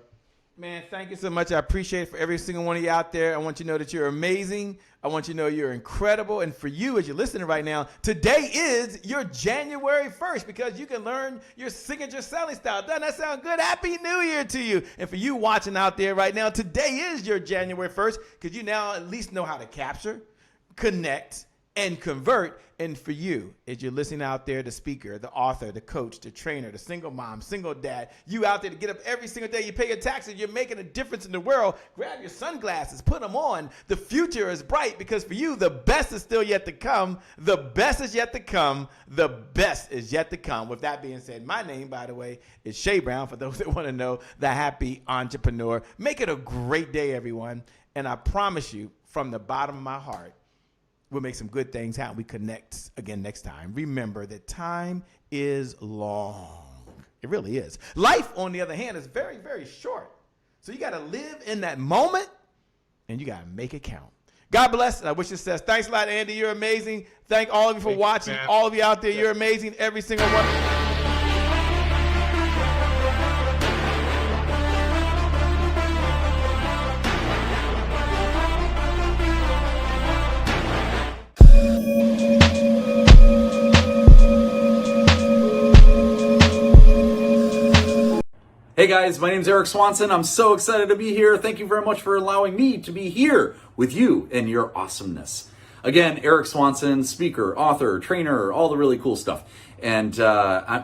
Man, thank you so much. I appreciate it for every single one of you out there. I want you to know that you're amazing. I want you to know you're incredible. And for you, as you're listening right now, today is your January 1st because you can learn your signature selling style. Doesn't that sound good? Happy New Year to you. And for you watching out there right now, today is your January 1st because you now at least know how to capture, connect, and convert. And for you, as you're listening out there, the speaker, the author, the coach, the trainer, the single mom, single dad, you out there to get up every single day, you pay your taxes, you're making a difference in the world. Grab your sunglasses, put them on. The future is bright because for you, the best is still yet to come. The best is yet to come. The best is yet to come. With that being said, my name, by the way, is Shay Brown. For those that want to know, the happy entrepreneur. Make it a great day, everyone. And I promise you, from the bottom of my heart, we'll make some good things happen. We connect again next time. Remember that time is long. It really is. Life, on the other hand, is very, very short. So you got to live in that moment, and you got to make it count. God bless, and I wish you success. Thanks a lot, Andy. You're amazing. Thank all of you for watching.
Man.
All of you out there, you're amazing. Every single one.
Hey guys, my name is Eric Swanson. I'm so excited to be here. Thank you very much for allowing me to be here with you and your awesomeness. Again, Eric Swanson, speaker, author, trainer, all the really cool stuff. And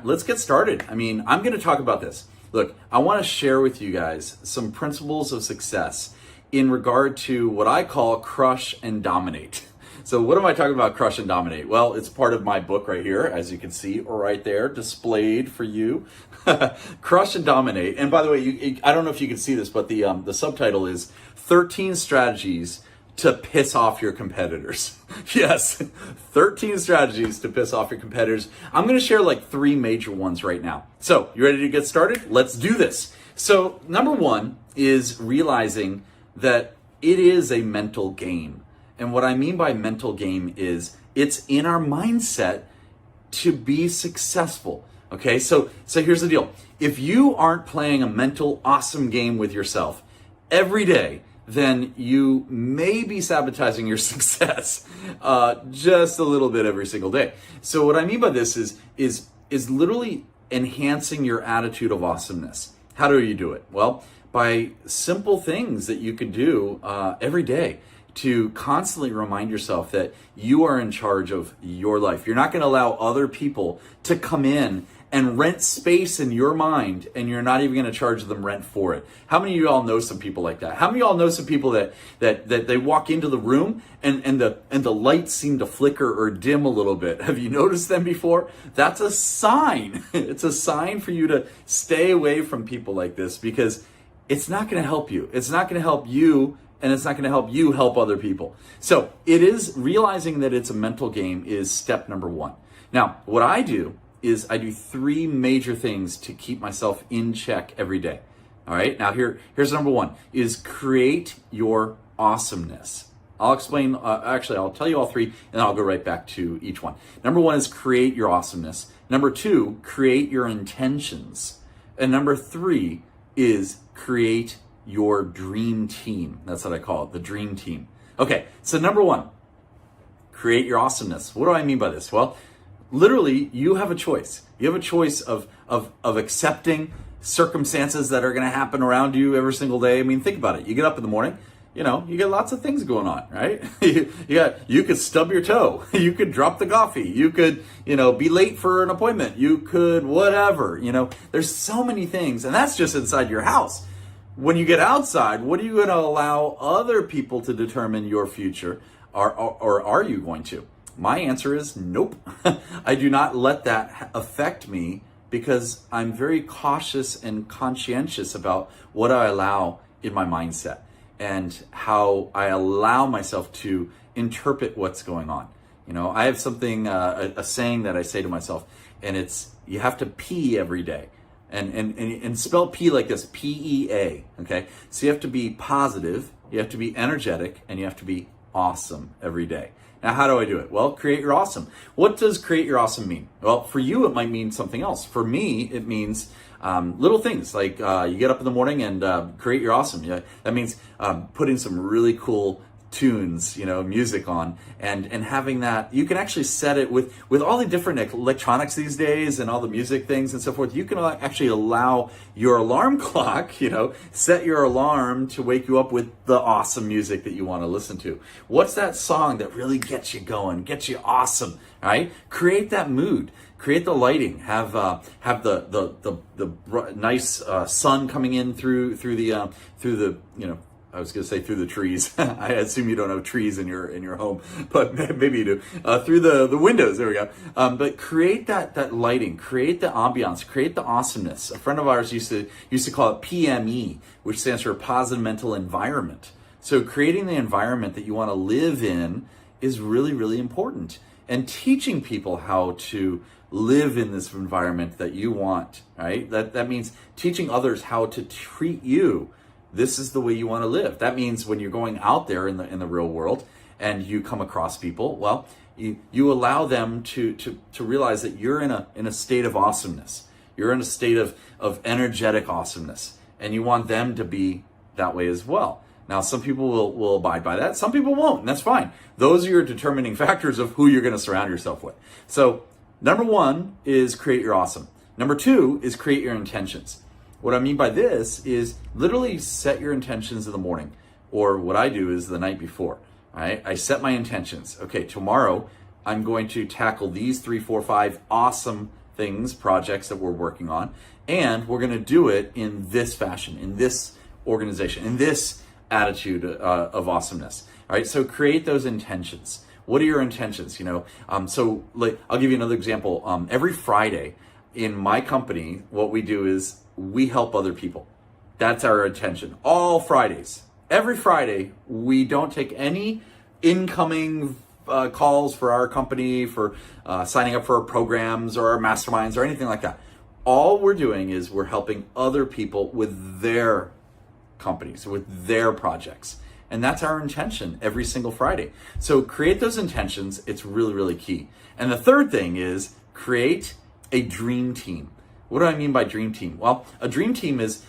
let's get started. I mean, I'm going to talk about this. Look, I want to share with you guys some principles of success in regard to what I call crush and dominate. So what am I talking about, crush and dominate? Well, it's part of my book right here, as you can see right there, displayed for you. Crush and dominate. And by the way, I don't know if you can see this, but the subtitle is 13 Strategies to Piss Off Your Competitors. Yes, 13 strategies to piss off your competitors. I'm going to share like 3 major ones right now. So you ready to get started? Let's do this. So number 1 is realizing that it is a mental game. And what I mean by mental game is it's in our mindset to be successful. Okay, so here's the deal. If you aren't playing a mental awesome game with yourself, every day, then you may be sabotaging your success just a little bit every single day. So what I mean by this is literally enhancing your attitude of awesomeness. How do you do it? Well, by simple things that you can do every day to constantly remind yourself that you are in charge of your life. You're not going to allow other people to come in and rent space in your mind, and you're not even going to charge them rent for it. How many of you all know some people like that? How many of you all know some people that they walk into the room and the lights seem to flicker or dim a little bit? Have you noticed them before? That's a sign. It's a sign for you to stay away from people like this, because it's not going to help you. It's not going to help you, and it's not going to help you help other people. So it is realizing that it's a mental game is step number one. Now, what I do is I do three major things to keep myself in check every day. All right. Now here's number one is create your awesomeness. I'll explain, actually, I'll tell you all three, and I'll go right back to each one. Number one is create your awesomeness. Number two, create your intentions. And number three is create your dream team. That's what I call it, the dream team. Okay, so number one, create your awesomeness. What do I mean by this? Well, literally, you have a choice. You have a choice of accepting circumstances that are going to happen around you every single day. I mean, think about it. You get up in the morning, you get lots of things going on, right? You could stub your toe. You could drop the coffee. You could, be late for an appointment. You could whatever, there's so many things, and that's just inside your house. When you get outside, what are you going to allow other people to determine your future, or are you going to? My answer is nope. I do not let that affect me, because I'm very cautious and conscientious about what I allow in my mindset and how I allow myself to interpret what's going on. I have something, a saying that I say to myself, and it's, you have to pee every day. And spell pee like this, P-E-A, okay? So you have to be positive, you have to be energetic, and you have to be awesome every day. Now, how do I do it? Well, create your awesome. What does create your awesome mean? Well, for you, it might mean something else. For me, it means little things like you get up in the morning and create your awesome. Yeah, that means putting some really cool tunes, music on, and having that. You can actually set it with all the different electronics these days and all the music things and so forth. You can actually allow your alarm clock, set your alarm to wake you up with the awesome music that you want to listen to. What's that song that really gets you going, gets you awesome, right? Create that mood. Create the lighting. Have the nice sun coming in through the I was going to say through the trees. I assume you don't have trees in your home, but maybe you do. Through the windows, there we go. But create that lighting, create the ambiance, create the awesomeness. A friend of ours used to call it PME, which stands for positive mental environment. So creating the environment that you want to live in is really, really important. And teaching people how to live in this environment that you want, right? That means teaching others how to treat you. This is the way you want to live. That means when you're going out there in the real world and you come across people, well, you allow them to realize that you're in a state of awesomeness. You're in a state of energetic awesomeness, and you want them to be that way as well. Now, some people will abide by that. Some people won't, and that's fine. Those are your determining factors of who you're going to surround yourself with. So, number one is create your awesome. Number two is create your intentions. What I mean by this is literally set your intentions in the morning, or what I do is the night before. Right? I set my intentions. Okay, tomorrow I'm going to tackle these 3, 4, 5 awesome things, projects that we're working on, and we're going to do it in this fashion, in this organization, in this attitude of awesomeness. All right, so create those intentions. What are your intentions? So I'll give you another example. Every Friday in my company, what we do is we help other people. That's our intention. All Fridays. Every Friday, we don't take any incoming calls for our company, for signing up for our programs or our masterminds or anything like that. All we're doing is we're helping other people with their companies, with their projects. And that's our intention every single Friday. So create those intentions. It's really, really key. And the third thing is create a dream team. What do I mean by dream team? Well, a dream team is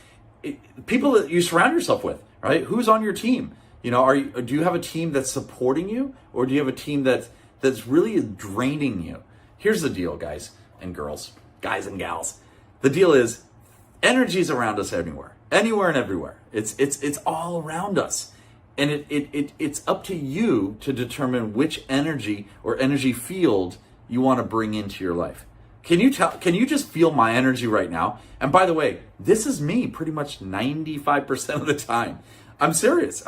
people that you surround yourself with, right? Who's on your team? You know, do you have a team that's supporting you, or do you have a team that's really draining you? Here's the deal, guys and girls, guys and gals. The deal is energy is around us anywhere and everywhere. It's all around us. And it's up to you to determine which energy or energy field you want to bring into your life. Can you just feel my energy right now? And by the way, this is me pretty much 95% of the time. I'm serious.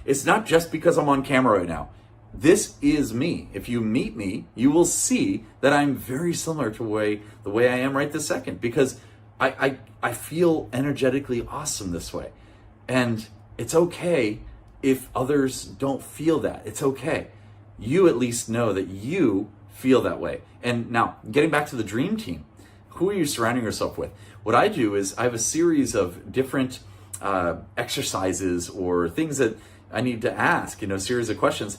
It's not just because I'm on camera right now. This is me. If you meet me, you will see that I'm very similar to the way I am right this second, because I feel energetically awesome this way. And it's okay if others don't feel that. It's okay. You at least know that you feel that way. And now, getting back to the dream team, who are you surrounding yourself with? What I do is I have a series of different exercises or things that I need to ask, a series of questions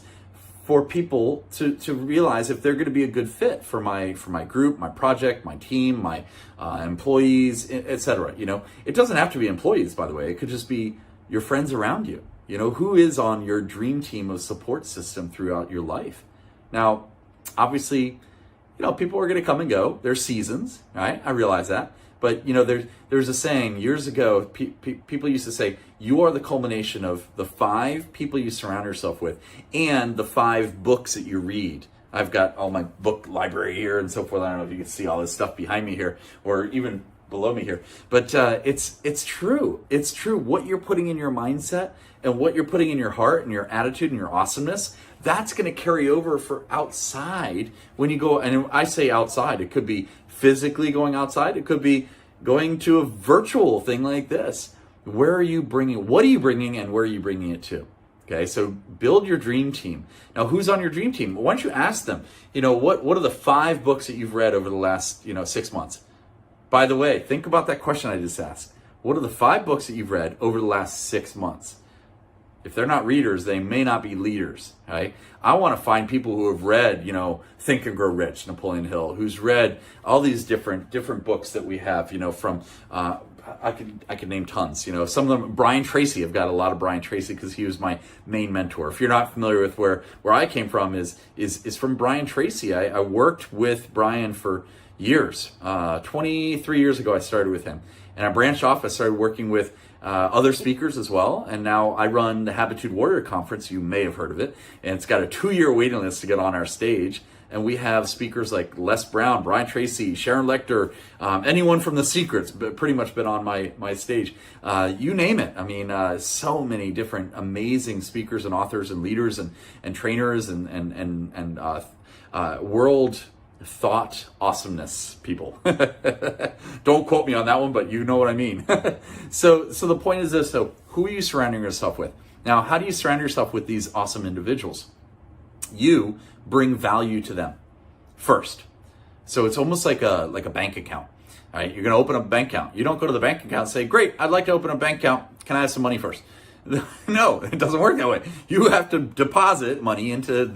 for people to realize if they're going to be a good fit for my group, my project, my team, my employees, etc. It doesn't have to be employees, by the way. It could just be your friends around you. Who is on your dream team of support system throughout your life? Now, obviously, people are going to come and go. There's seasons, right? I realize that. But, there's a saying years ago, people used to say, you are the culmination of the 5 people you surround yourself with and the 5 books that you read. I've got all my book library here and so forth. I don't know if you can see all this stuff behind me here or even below me here. But it's true. It's true. What you're putting in your mindset and what you're putting in your heart and your attitude and your awesomeness, that's going to carry over for outside when you go. And I say outside, it could be physically going outside. It could be going to a virtual thing like this. What are you bringing, and where are you bringing it to? Okay, so build your dream team. Now, who's on your dream team? Why don't you ask them, what are the 5 books that you've read over the last, 6 months? By the way, think about that question I just asked. What are the 5 books that you've read over the last 6 months? If they're not readers, they may not be leaders, right? I want to find people who have read, Think and Grow Rich, Napoleon Hill, who's read all these different books that we have, from, I could name tons, some of them. Brian Tracy, I've got a lot of Brian Tracy because he was my main mentor. If you're not familiar with where I came from, is from Brian Tracy. I worked with Brian for years. 23 years ago, I started with him. And I branched off. I started working with other speakers as well. And now I run the Habitude Warrior Conference. You may have heard of it. And it's got a 2-year waiting list to get on our stage. And we have speakers like Les Brown, Brian Tracy, Sharon Lecter, anyone from The Secrets, but pretty much been on my stage. You name it. I mean, so many different amazing speakers and authors and leaders and trainers and world thought awesomeness people. Don't quote me on that one, but you know what I mean. So the point is this, though. Who are you surrounding yourself with? Now, how do you surround yourself with these awesome individuals? You bring value to them first. So it's almost like a bank account. All right? You're going to open a bank account. You don't go to the bank account and say, great, I'd like to open a bank account. Can I have some money first? No, it doesn't work that way. You have to deposit money into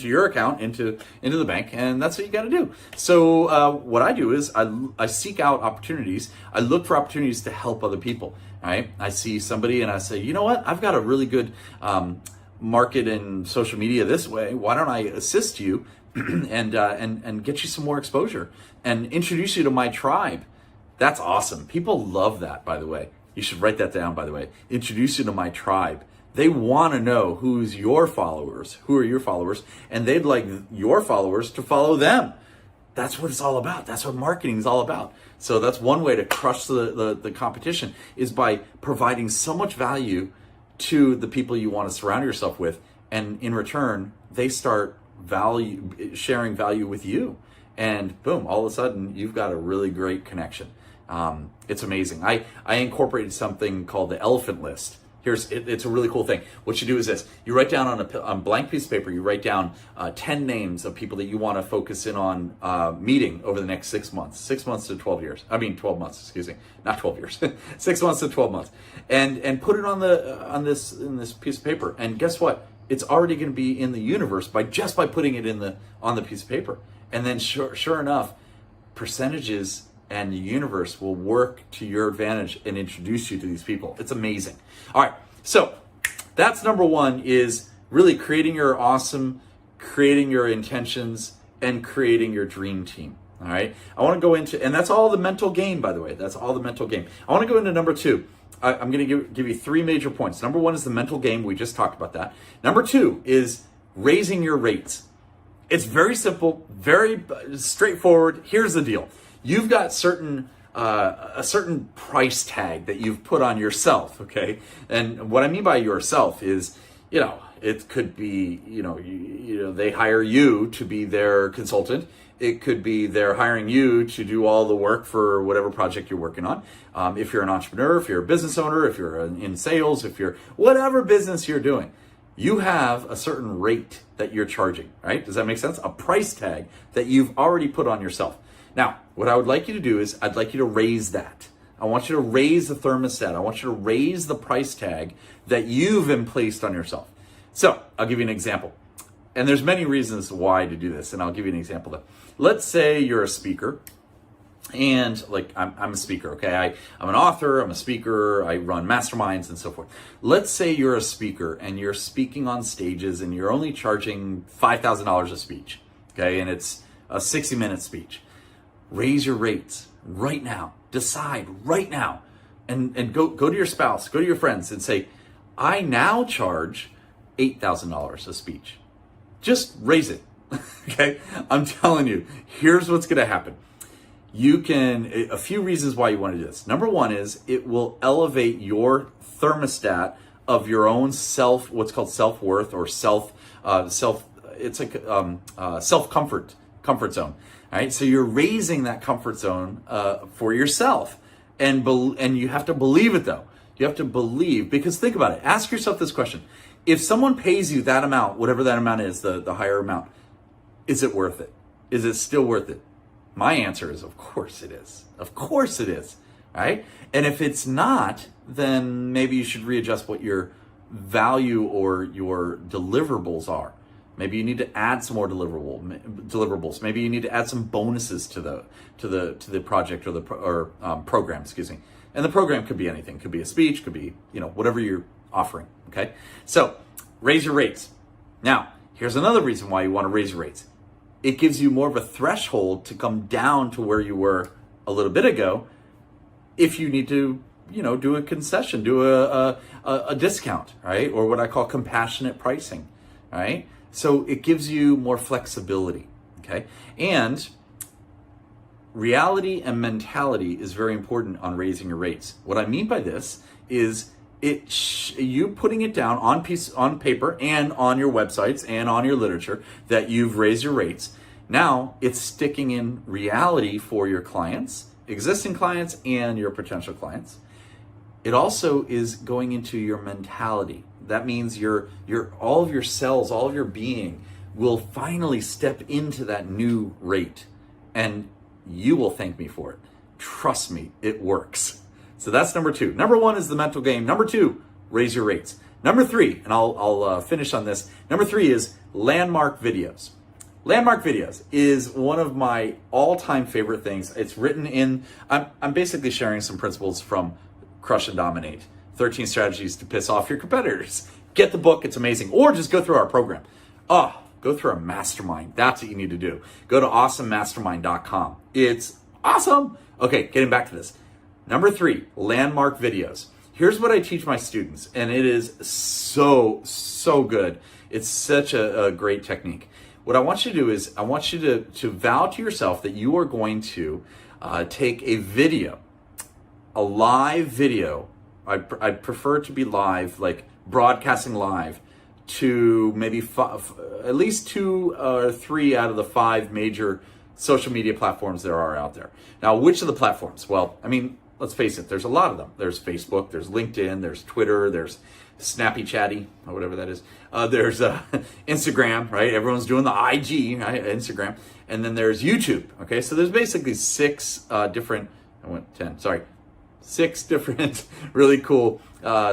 your account, into the bank, and that's what you got to do. So what I do is I seek out opportunities. I look for opportunities to help other people. Right? I see somebody and I say, you know what? I've got a really good market in social media this way. Why don't I assist you and get you some more exposure and introduce you to my tribe? That's awesome. People love that, by the way. You should write that down, by the way. Introduce you to my tribe. They want to know who are your followers, and they'd like your followers to follow them. That's what it's all about. That's what marketing is all about. So that's one way to crush the competition, is by providing so much value to the people you want to surround yourself with. And in return, they start sharing value with you. And boom, all of a sudden, you've got a really great connection. It's amazing. I incorporated something called the elephant list. It's a really cool thing. What you do is this: you write down on a blank piece of paper, you write down 10 names of people that you want to focus in on meeting over the next 6 months. 6 months to 12 years. I mean 12 months, excuse me. Not 12 years. 6 months to 12 months. And put it in this piece of paper. And guess what? It's already going to be in the universe by putting it on the piece of paper. And then sure enough, percentages and the universe will work to your advantage and introduce you to these people. It's amazing. All right, So that's number one, is really creating your awesome, creating your intentions, and creating your dream team. All right. I want to go into, and that's all the mental game, by the way. That's all the mental game. I want to go into number two. I'm going to give you three major points. Number one is the mental game. We just talked about that. Number two is raising your rates. It's very simple, very straightforward. Here's the deal. You've got a certain price tag that you've put on yourself, okay? And what I mean by yourself is, it could be, they hire you to be their consultant. It could be they're hiring you to do all the work for whatever project you're working on. If you're an entrepreneur, if you're a business owner, if you're in sales, if you're whatever business you're doing, you have a certain rate that you're charging, right? Does that make sense? A price tag that you've already put on yourself. Now, what I would like you to do is I'd like you to raise that. I want you to raise the thermostat. I want you to raise the price tag that you've placed on yourself. So I'll give you an example. And there's many reasons why to do this, and I'll give you an example though. Let's say you're a speaker, and like I'm a speaker, okay? I'm an author, I'm a speaker, I run masterminds and so forth. Let's say you're a speaker and you're speaking on stages and you're only charging $5,000 a speech, okay? And it's a 60-minute speech. Raise your rates right now. Decide right now, and go to your spouse, go to your friends and say, I now charge $8,000 a speech. Just raise it, okay? I'm telling you, here's what's gonna happen. A few reasons why you wanna do this. Number one is it will elevate your thermostat of your own what's called self-worth or comfort zone. All right, so you're raising that comfort zone for yourself, and you have to believe it though. You have to believe, because think about it. Ask yourself this question: if someone pays you that amount, whatever that amount is, the higher amount, is it worth it? Is it still worth it? My answer is, of course it is. Of course it is. Right? And if it's not, then maybe you should readjust what your value or your deliverables are. Maybe you need to add some more deliverables. Maybe you need to add some bonuses to the project or program, excuse me. And the program could be anything. Could be a speech, could be, whatever you're offering, okay? So, raise your rates. Now, here's another reason why you want to raise your rates. It gives you more of a threshold to come down to where you were a little bit ago if you need to, do a concession, do a discount, right? Or what I call compassionate pricing, right? So it gives you more flexibility, okay? And reality and mentality is very important on raising your rates. What I mean by this is you putting it down on paper and on your websites and on your literature that you've raised your rates. Now it's sticking in reality for your clients, existing clients and your potential clients. It also is going into your mentality. That means your all of your cells, all of your being will finally step into that new rate, and you will thank me for it. Trust me, it works. So that's number two. Number one is the mental game. Number two, raise your rates. Number three, and I'll finish on this. Number three is landmark videos. Landmark videos is one of my all-time favorite things. It's written in, I'm basically sharing some principles from Crush and Dominate, 13 Strategies to Piss Off Your Competitors. Get the book, it's amazing. Or just go through our program. Go through our mastermind. That's what you need to do. Go to awesomemastermind.com. It's awesome. Okay, getting back to this. Number three, landmark videos. Here's what I teach my students, and it is so good. It's such a great technique. What I want you to do is I want you to vow to yourself that you are going to take a video, a live video. I prefer it to be live, like broadcasting live, to maybe at least 2 or 3 out of the 5 major social media platforms there are out there. Now, which of the platforms? Well, I mean, let's face it, there's a lot of them. There's Facebook, there's LinkedIn, there's Twitter, there's Snappy Chatty, or whatever that is. There's Instagram, right? Everyone's doing the IG, right? Instagram. And then there's YouTube, okay? So there's basically 6 different really cool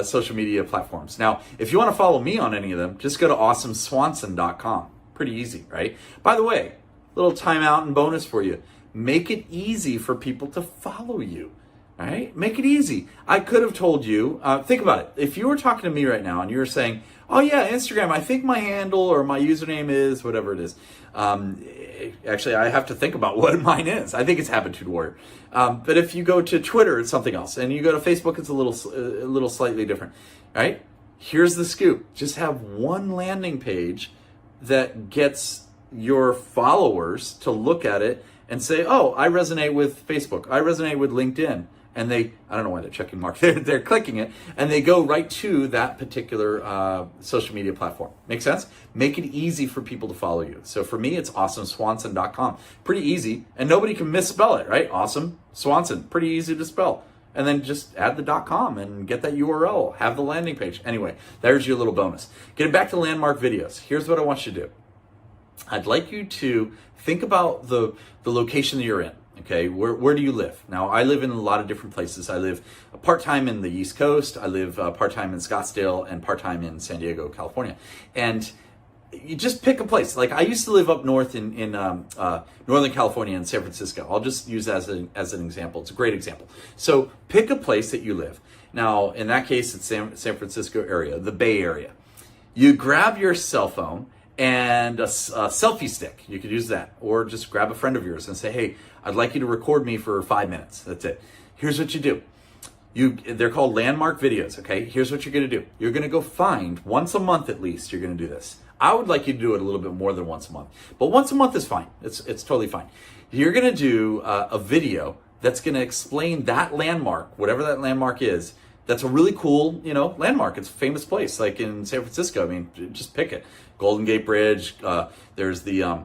social media platforms. Now, if you want to follow me on any of them, just go to awesomeswanson.com. Pretty easy, right? By the way, little timeout and bonus for you. Make it easy for people to follow you. All right, make it easy. I could have told you, think about it. If you were talking to me right now and you were saying, oh yeah, Instagram, I think my handle or my username is whatever it is. Actually, I have to think about what mine is. I think it's Habitude Warrior. But if you go to Twitter, it's something else. And you go to Facebook, it's a little slightly different. All right, here's the scoop. Just have one landing page that gets your followers to look at it and say, oh, I resonate with Facebook. I resonate with LinkedIn. And I don't know why they're checking mark. They're clicking it, and they go right to that particular social media platform. Make sense? Make it easy for people to follow you. So for me, it's awesomeswanson.com. Pretty easy, and nobody can misspell it, right? Awesome Swanson, pretty easy to spell. And then just add the .com and get that URL, have the landing page. Anyway, there's your little bonus. Getting back to landmark videos, here's what I want you to do. I'd like you to think about the location that you're in. Okay, where do you live? Now, I live in a lot of different places. I live part-time in the East Coast. I live part-time in Scottsdale and part-time in San Diego, California. And you just pick a place. Like I used to live up north in Northern California in San Francisco. I'll just use that as an example. It's a great example. So pick a place that you live. Now, in that case, it's San Francisco area, the Bay Area. You grab your cell phone and a selfie stick. You could use that. Or just grab a friend of yours and say, hey, I'd like you to record me for 5 minutes. That's it. Here's what you do. They're called landmark videos, okay? Here's what you're gonna do. You're gonna go find, once a month at least, you're gonna do this. I would like you to do it a little bit more than once a month, but once a month is fine. It's totally fine. You're gonna do a video that's gonna explain that landmark, whatever that landmark is. That's a really cool, landmark. It's a famous place, like in San Francisco. I mean, just pick it. Golden Gate Bridge. There's the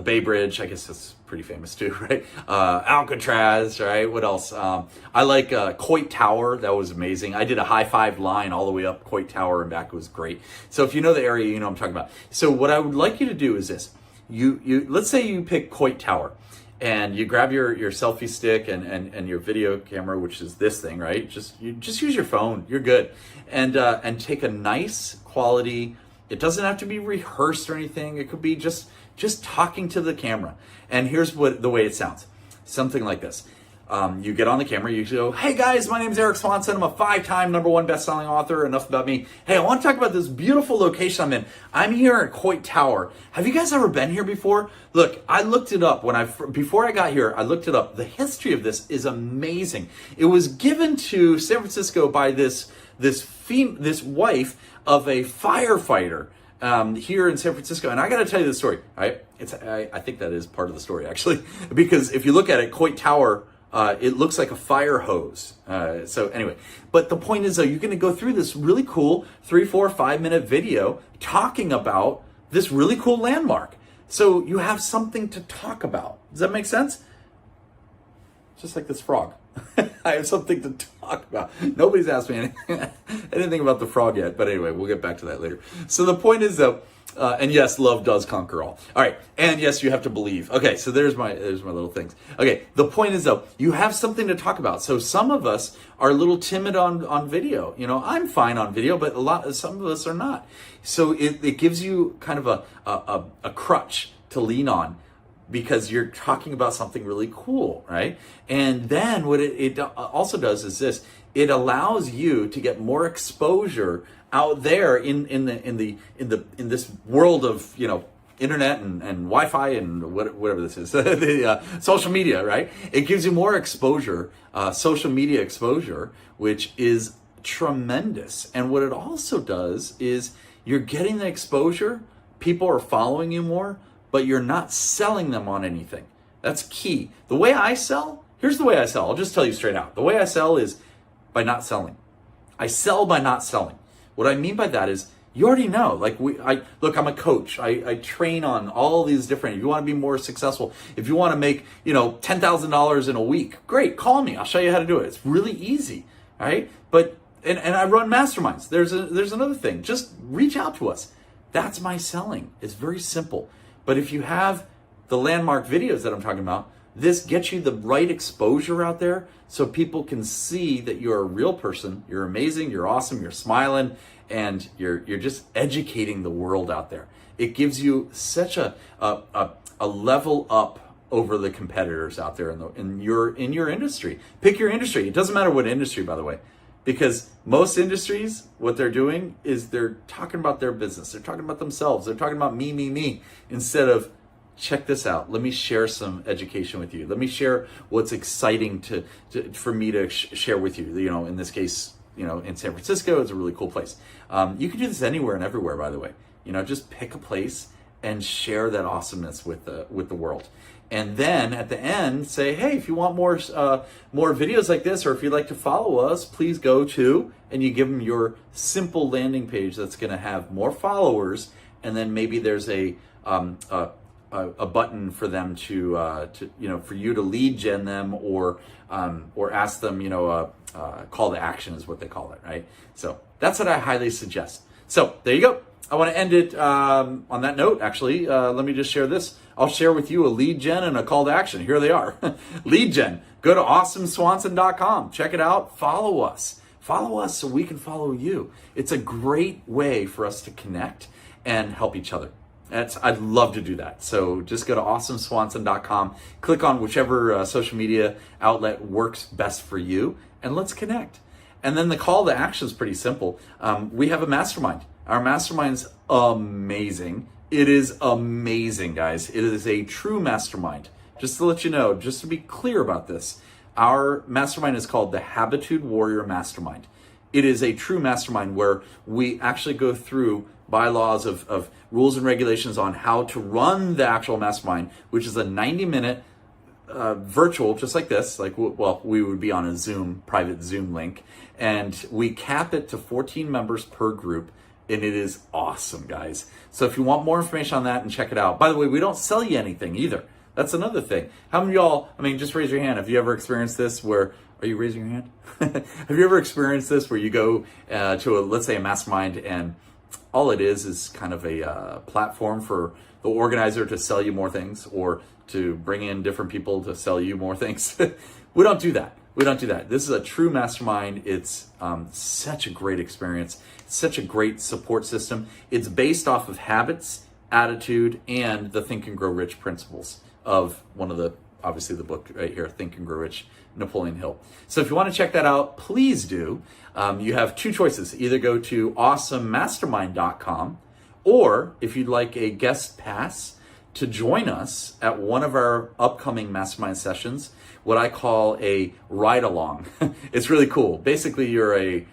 Bay Bridge. I guess that's pretty famous too, right? Alcatraz, right? What else? I like Coit Tower. That was amazing. I did a high five line all the way up Coit Tower and back. It was great. So if you know the area, you know what I'm talking about. So what I would like you to do is this. You let's say you pick Coit Tower. And you grab your selfie stick and your video camera, which is this thing, right? Just use your phone. You're good. And take a nice quality. It doesn't have to be rehearsed or anything. It could be just talking to the camera. And here's the way it sounds. Something like this. You get on the camera, you go, hey guys, my name is Eric Swanson. I'm a 5-time #1 best-selling author. Enough about me. Hey, I want to talk about this beautiful location I'm in. I'm here at Coit Tower. Have you guys ever been here before? Look, I looked it up before I got here. I looked it up. The history of this is amazing. It was given to San Francisco by this wife of a firefighter here in San Francisco. And I got to tell you the story. Right? I think that is part of the story actually, because if you look at it, Coit Tower. It looks like a fire hose. So anyway, but the point is though, you're going to go through this really cool 3, 4, 5 minute video talking about this really cool landmark. So you have something to talk about. Does that make sense? Just like this frog. I have something to talk about. Nobody's asked me anything about the frog yet, but anyway, we'll get back to that later. So the point is though, and yes, love does conquer all. All right, and yes, you have to believe. Okay, so there's my little things. Okay, the point is though, you have something to talk about. So some of us are a little timid on video. I'm fine on video, but some of us are not. So it gives you kind of a crutch to lean on, because you're talking about something really cool, right? And then what it also does is this: it allows you to get more exposure out there in this world of internet and Wi-Fi and whatever this is, the social media, right? It gives you more exposure, social media exposure, which is tremendous. And what it also does is you're getting the exposure. People are following you more, but you're not selling them on anything. That's key. The way I sell, here's the way I sell. I'll just tell you straight out. The way I sell is by not selling. I sell by not selling. What I mean by that is, you already know, look, I'm a coach. I train on all these different, if you want to be more successful, if you want to make, $10,000 in a week, great, call me. I'll show you how to do it. It's really easy, right? But, and I run masterminds. There's another thing. Just reach out to us. That's my selling. It's very simple. But if you have the landmark videos that I'm talking about, this gets you the right exposure out there so people can see that you're a real person, you're amazing, you're awesome, you're smiling, and you're just educating the world out there. It gives you such a level up over the competitors out there in your industry. Pick your industry. It doesn't matter what industry, by the way, because most industries, what they're doing is they're talking about their business. They're talking about themselves. They're talking about me, instead of, check this out. Let me share some education with you. Let me share what's exciting for me to share with you. You know, in this case, you know, in San Francisco, it's a really cool place. You can do this anywhere and everywhere, by the way. You know, just pick a place and share that awesomeness with the world. And then at the end, say, hey, if you want more videos like this, or if you'd like to follow us, please go to, and you give them your simple landing page that's going to have more followers, and then maybe there's a button for them to you know, for you to lead gen them, or ask them, you know, call to action is what they call it, right? So that's what I highly suggest. So there you go. I want to end it on that note, actually. Let me just share this. I'll share with you a lead gen and a call to action. Here they are. Lead gen. Go to awesomeswanson.com. Check it out. Follow us. Follow us so we can follow you. It's a great way for us to connect and help each other. I'd love to do that. So just go to awesomeswanson.com. Click on whichever social media outlet works best for you, and let's connect. And then the call to action is pretty simple. We have a mastermind. Our mastermind's amazing. It is amazing, guys. It is a true mastermind. Just to let you know, just to be clear about this, our mastermind is called the Habitude Warrior Mastermind. It is a true mastermind where we actually go through bylaws of rules and regulations on how to run the actual mastermind, which is a 90-minute virtual, just like this. Like, well, we would be on a private Zoom link, and we cap it to 14 members per group. And it is awesome, guys. So if you want more information on that, and check it out. By the way, we don't sell you anything either. That's another thing. How many of y'all, I mean, just raise your hand. Have you ever experienced this where, are you raising your hand? Have you ever experienced this where you go to let's say a mastermind, and all it is kind of a platform for the organizer to sell you more things, or to bring in different people to sell you more things? We don't do that. We don't do that. This is a true mastermind. It's such a great experience, such a great support system. It's based off of habits, attitude, and the Think and Grow Rich principles of one of the, obviously the book right here, Think and Grow Rich, Napoleon Hill. So if you want to check that out, please do. You have two choices. Either go to awesomemastermind.com, or if you'd like a guest pass to join us at one of our upcoming mastermind sessions, what I call a ride along. It's really cool. Basically, you're a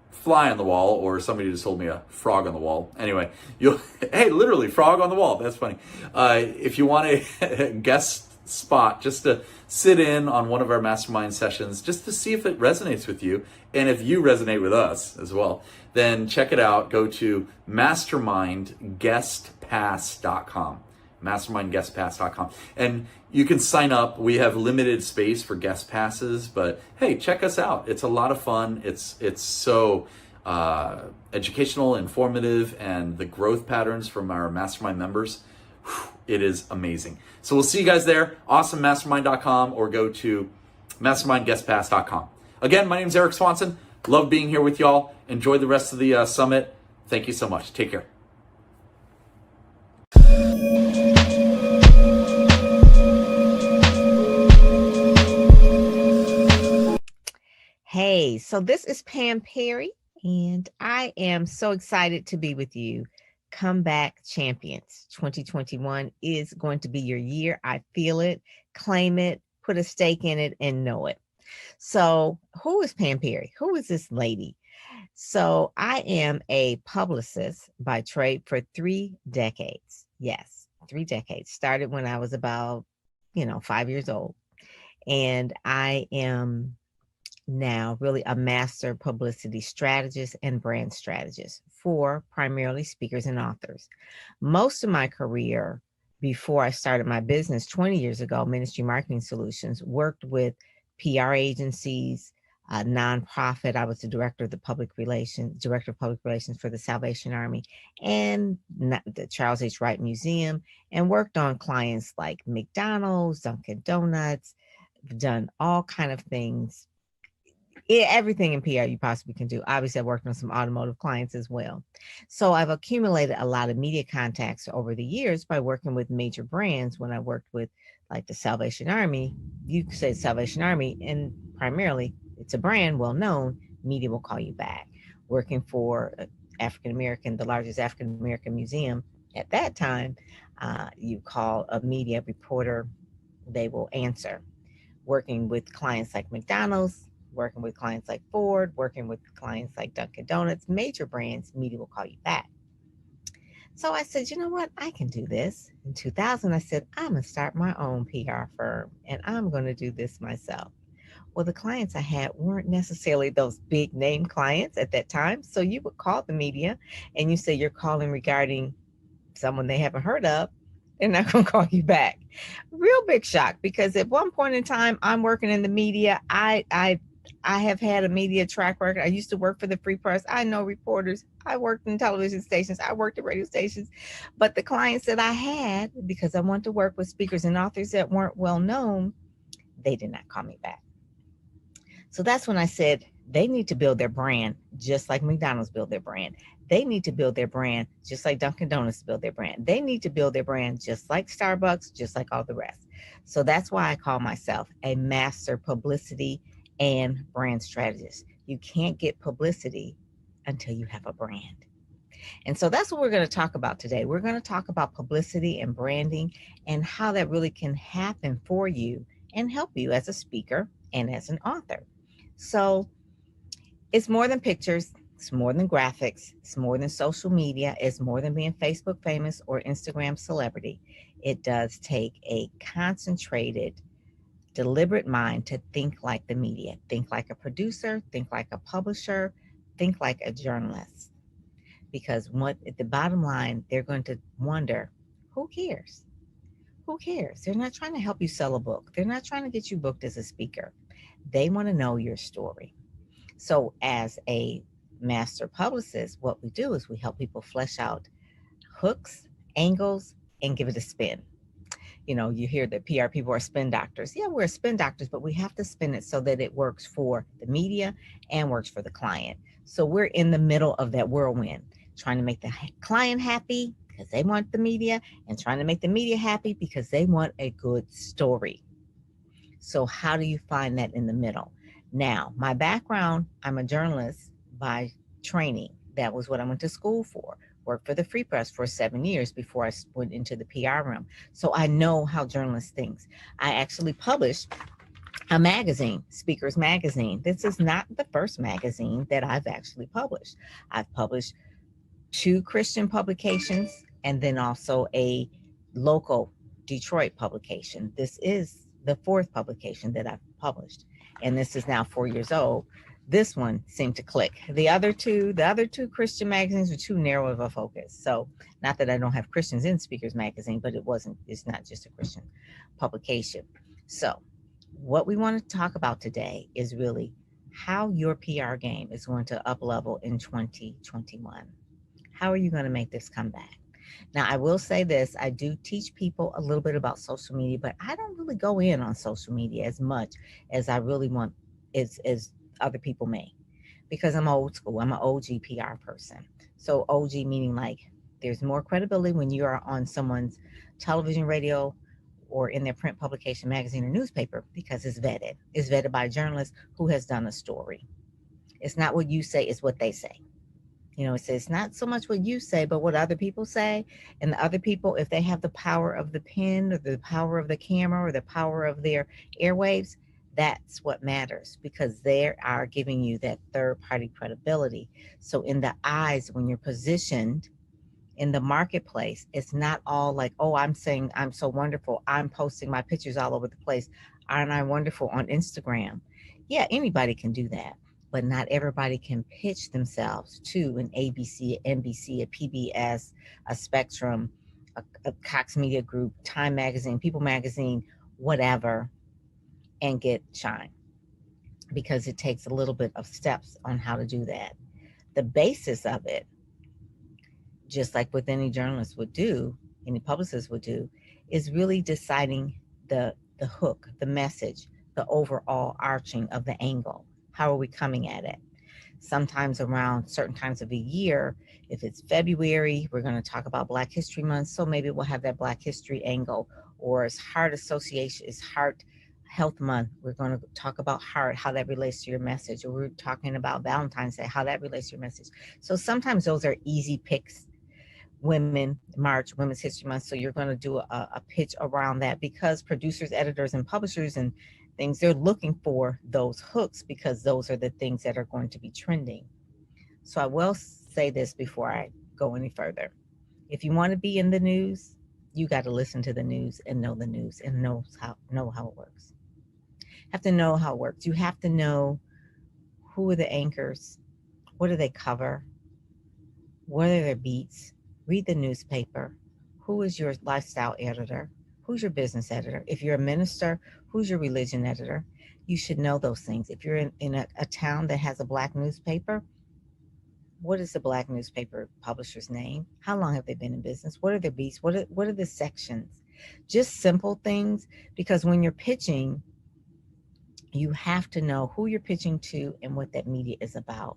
fly on the wall, or somebody just told me a frog on the wall. Anyway, hey, literally frog on the wall. That's funny. If you want a guest spot just to sit in on one of our mastermind sessions, just to see if it resonates with you, and if you resonate with us as well, then check it out. Go to mastermindguestpass.com. mastermindguestpass.com, and you can sign up. We have limited space for guest passes, but hey, check us out. It's a lot of fun. It's so educational, informative, and the growth patterns from our mastermind members, it is amazing. So we'll see you guys there, awesomemastermind.com, or go to mastermindguestpass.com. Again, my name is Eric Swanson. Love being here with y'all. Enjoy the rest of the summit. Thank you so much. Take care.
Hey, so this is Pam Perry, and I am so excited to be with you. Comeback Champions 2021 is going to be your year. I feel it, claim it, put a stake in it, and know it. So who is Pam Perry? Who is this lady? So I am a publicist by trade for 3 decades. Yes, 3 decades. Started when I was about, 5 years old. And I am now really a master publicity strategist and brand strategist for primarily speakers and authors. Most of my career before I started my business 20 years ago, Ministry Marketing Solutions, worked with PR agencies, nonprofit. I was the director of public relations for the Salvation Army and the Charles H. Wright Museum, and worked on clients like McDonald's, Dunkin' Donuts, done all kind of things. Everything in PR you possibly can do. Obviously, I worked on some automotive clients as well. So I've accumulated a lot of media contacts over the years by working with major brands when I worked with like the Salvation Army, you say Salvation Army, and primarily it's a brand well known, media will call you back. Working for African American, the largest African American museum at that time, you call a media reporter, they will answer. Working with clients like McDonald's, working with clients like Ford, working with clients like Dunkin' Donuts, major brands, media will call you back. So I said, you know what? I can do this. In 2000, I said, I'm going to start my own PR firm and I'm going to do this myself. Well, the clients I had weren't necessarily those big name clients at that time. So you would call the media and you say you're calling regarding someone they haven't heard of. They're not going to call you back. Real big shock, because at one point in time, I'm working in the media. I have had a media track record. I used to work for the Free Press. I know reporters. I worked in television stations. I worked at radio stations. But the clients that I had, because I wanted to work with speakers and authors that weren't well known, they did not call me back. So that's when I said they need to build their brand just like McDonald's built their brand. They need to build their brand just like Dunkin' Donuts built their brand. They need to build their brand just like Starbucks, just like all the rest. So that's why I call myself a master publicity and brand strategist. You can't get publicity until you have a brand. And so that's what we're going to talk about today. We're going to talk about publicity and branding and how that really can happen for you and help you as a speaker and as an author. So it's more than pictures. It's more than graphics. It's more than social media. It's more than being Facebook famous or Instagram celebrity. It does take a concentrated, deliberate mind to think like the media, think like a producer, think like a publisher, think like a journalist. Because what at the bottom line, they're going to wonder, who cares? Who cares? They're not trying to help you sell a book. They're not trying to get you booked as a speaker. They want to know your story. So as a master publicist, what we do is we help people flesh out hooks, angles, and give it a spin. You know, you hear that PR people are spin doctors. Yeah, we're spin doctors, but we have to spin it so that it works for the media and works for the client. So we're in the middle of that whirlwind, trying to make the client happy because they want the media, and trying to make the media happy because they want a good story. So how do you find that in the middle? Now, my background, I'm a journalist by training. That was what I went to school for. Worked for the Free Press for 7 years before I went into the PR room. So I know how journalists think. I actually published a magazine, Speakers Magazine. This is not the first magazine that I've actually published. I've published 2 Christian publications and then also a local Detroit publication. This is the 4th publication that I've published, and this is now 4 years old. This one seemed to click. The other two Christian magazines were too narrow of a focus. So not that I don't have Christians in Speakers Magazine, but it's not just a Christian publication. So what we want to talk about today is really how your PR game is going to up level in 2021. How are you going to make this come back? Now, I will say this, I do teach people a little bit about social media, but I don't really go in on social media as much as I really want as other people may, because I'm old school. I'm an OG PR person. So OG meaning like there's more credibility when you are on someone's television, radio, or in their print publication, magazine, or newspaper, because it's vetted. It's vetted by a journalist who has done a story. It's not what you say, it's what they say. You know, it's not so much what you say, but what other people say. And the other people, if they have the power of the pen or the power of the camera or the power of their airwaves, that's what matters, because they are giving you that third-party credibility. So in the eyes, when you're positioned in the marketplace, it's not all like, oh, I'm saying I'm so wonderful. I'm posting my pictures all over the place. Aren't I wonderful on Instagram? Yeah, anybody can do that. But not everybody can pitch themselves to an ABC, an NBC, a PBS, a Spectrum, a Cox Media Group, Time Magazine, People Magazine, whatever, and get shine. Because it takes a little bit of steps on how to do that. The basis of it, just like what any journalist would do, any publicist would do, is really deciding the hook, the message, the overall arching of the angle. How are we coming at it? Sometimes around certain times of the year, if it's February, we're going to talk about Black History Month. So maybe we'll have that Black History angle. or it's Heart Association, it's Heart Health Month. We're going to talk about heart, how that relates to your message, or we're talking about Valentine's Day, how that relates to your message. So sometimes those are easy picks. Women March, Women's History Month. So you're going to do a pitch around that, because producers, editors, and publishers and things, they're looking for those hooks because those are the things that are going to be trending. So I will say this before I go any further. If you want to be in the news, you got to listen to the news and know the news and know how it works. Have to know how it works. You have to know who are the anchors, what do they cover, what are their beats. Read the newspaper. Who is your lifestyle editor? Who's your business editor? If you're a minister, who's your religion editor? You should know those things. If you're in a town that has a Black newspaper, what is the Black newspaper publisher's name? How long have they been in business? What are their beats? What are the sections? Just simple things, because when you're pitching, you have to know who you're pitching to and what that media is about.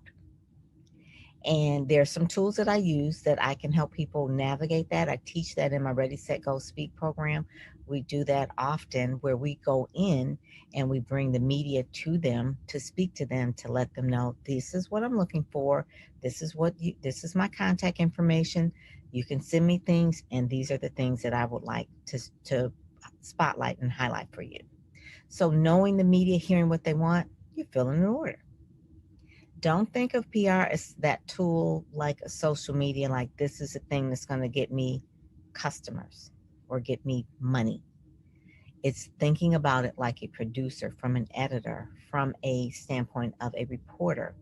And there's some tools that I use that I can help people navigate that. I teach that in my Ready, Set, Go, Speak program. We do that often, where we go in and we bring the media to them to speak to them, to let them know, this is what I'm looking for. This is my contact information. You can send me things, and these are the things that I would like to spotlight and highlight for you. So knowing the media, hearing what they want, you're filling an order. Don't think of PR as that tool like a social media, like this is a thing that's going to get me customers or get me money. It's thinking about it like a producer, from an editor, from a standpoint of a reporter,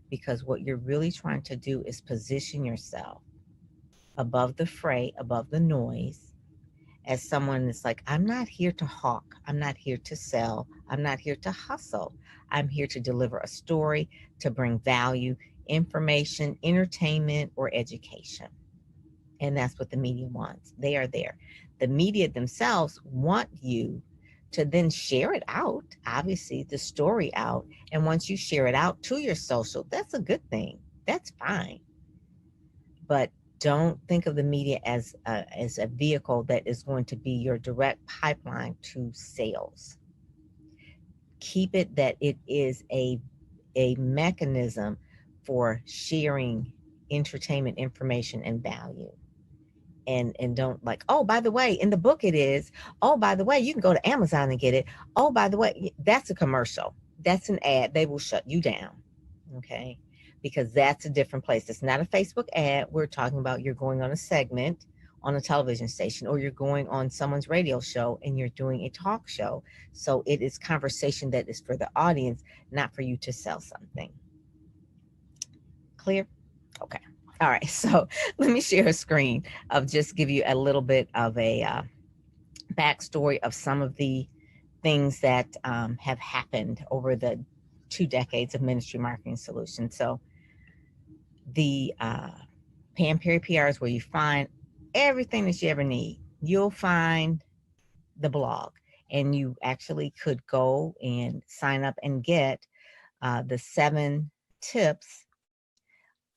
because what you're really trying to do is position yourself above the fray, above the noise, as someone that's like, I'm not here to hawk. I'm not here to sell. I'm not here to hustle. I'm here to deliver a story, to bring value, information, entertainment, or education. And that's what the media wants. They are there. The media themselves want you to then share it out, obviously, the story out. And once you share it out to your social, that's a good thing. That's fine. But don't think of the media as a vehicle that is going to be your direct pipeline to sales. Keep it that it is a mechanism for sharing entertainment, information, and value. And don't like, oh, by the way, in the book it is, oh, by the way, you can go to Amazon and get it. Oh, by the way, that's a commercial. That's an ad. They will shut you down. Okay. Because that's a different place. It's not a Facebook ad. We're talking about you're going on a segment on a television station, or you're going on someone's radio show and you're doing a talk show. So it is conversation that is for the audience, not for you to sell something. Clear? Okay. All right. So let me share a screen of just give you a little bit of a backstory of some of the things that have happened over the 2 decades of Ministry Marketing Solutions. So the Pam Perry PR is where you find everything that you ever need. You'll find the blog, and you actually could go and sign up and get the 7 tips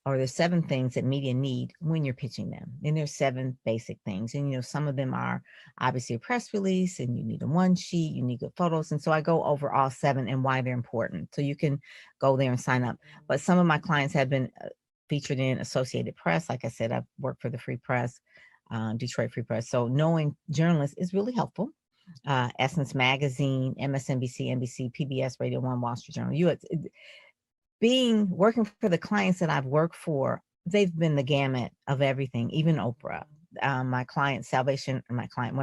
or the 7 things that media need when you're pitching them. And there's 7 basic things. And, some of them are obviously a press release, and you need a 1 sheet, you need good photos. And so I go over all 7 and why they're important. So you can go there and sign up. But some of my clients have been featured in Associated Press. Like I said, I've worked for the Free Press, Detroit Free Press. So knowing journalists is really helpful. Essence Magazine, MSNBC, NBC, PBS, Radio 1, Wall Street Journal. Working for the clients that I've worked for, they've been the gamut of everything, even Oprah. When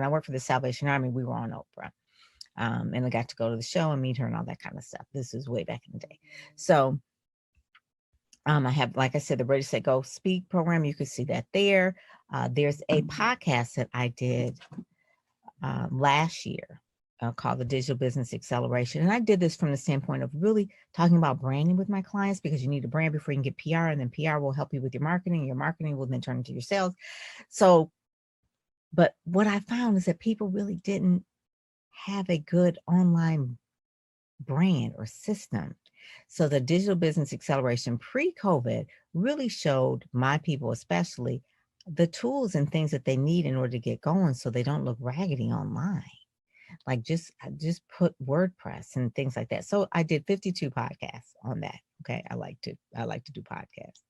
I worked for the Salvation Army, we were on Oprah. And I got to go to the show and meet her and all that kind of stuff. This is way back in the day. So I have, like I said, the Ready, Set, Go, Speak program. You can see that there. There's a podcast that I did last year called the Digital Business Acceleration. And I did this from the standpoint of really talking about branding with my clients, because you need a brand before you can get PR, and then PR will help you with your marketing. Your marketing will then turn into your sales. So, but what I found is that people really didn't have a good online brand or system. So the Digital Business Acceleration pre-COVID really showed my people, especially, the tools and things that they need in order to get going so they don't look raggedy online. Like just put WordPress and things like that. So I did 52 podcasts on that. Okay. I like to do podcasts.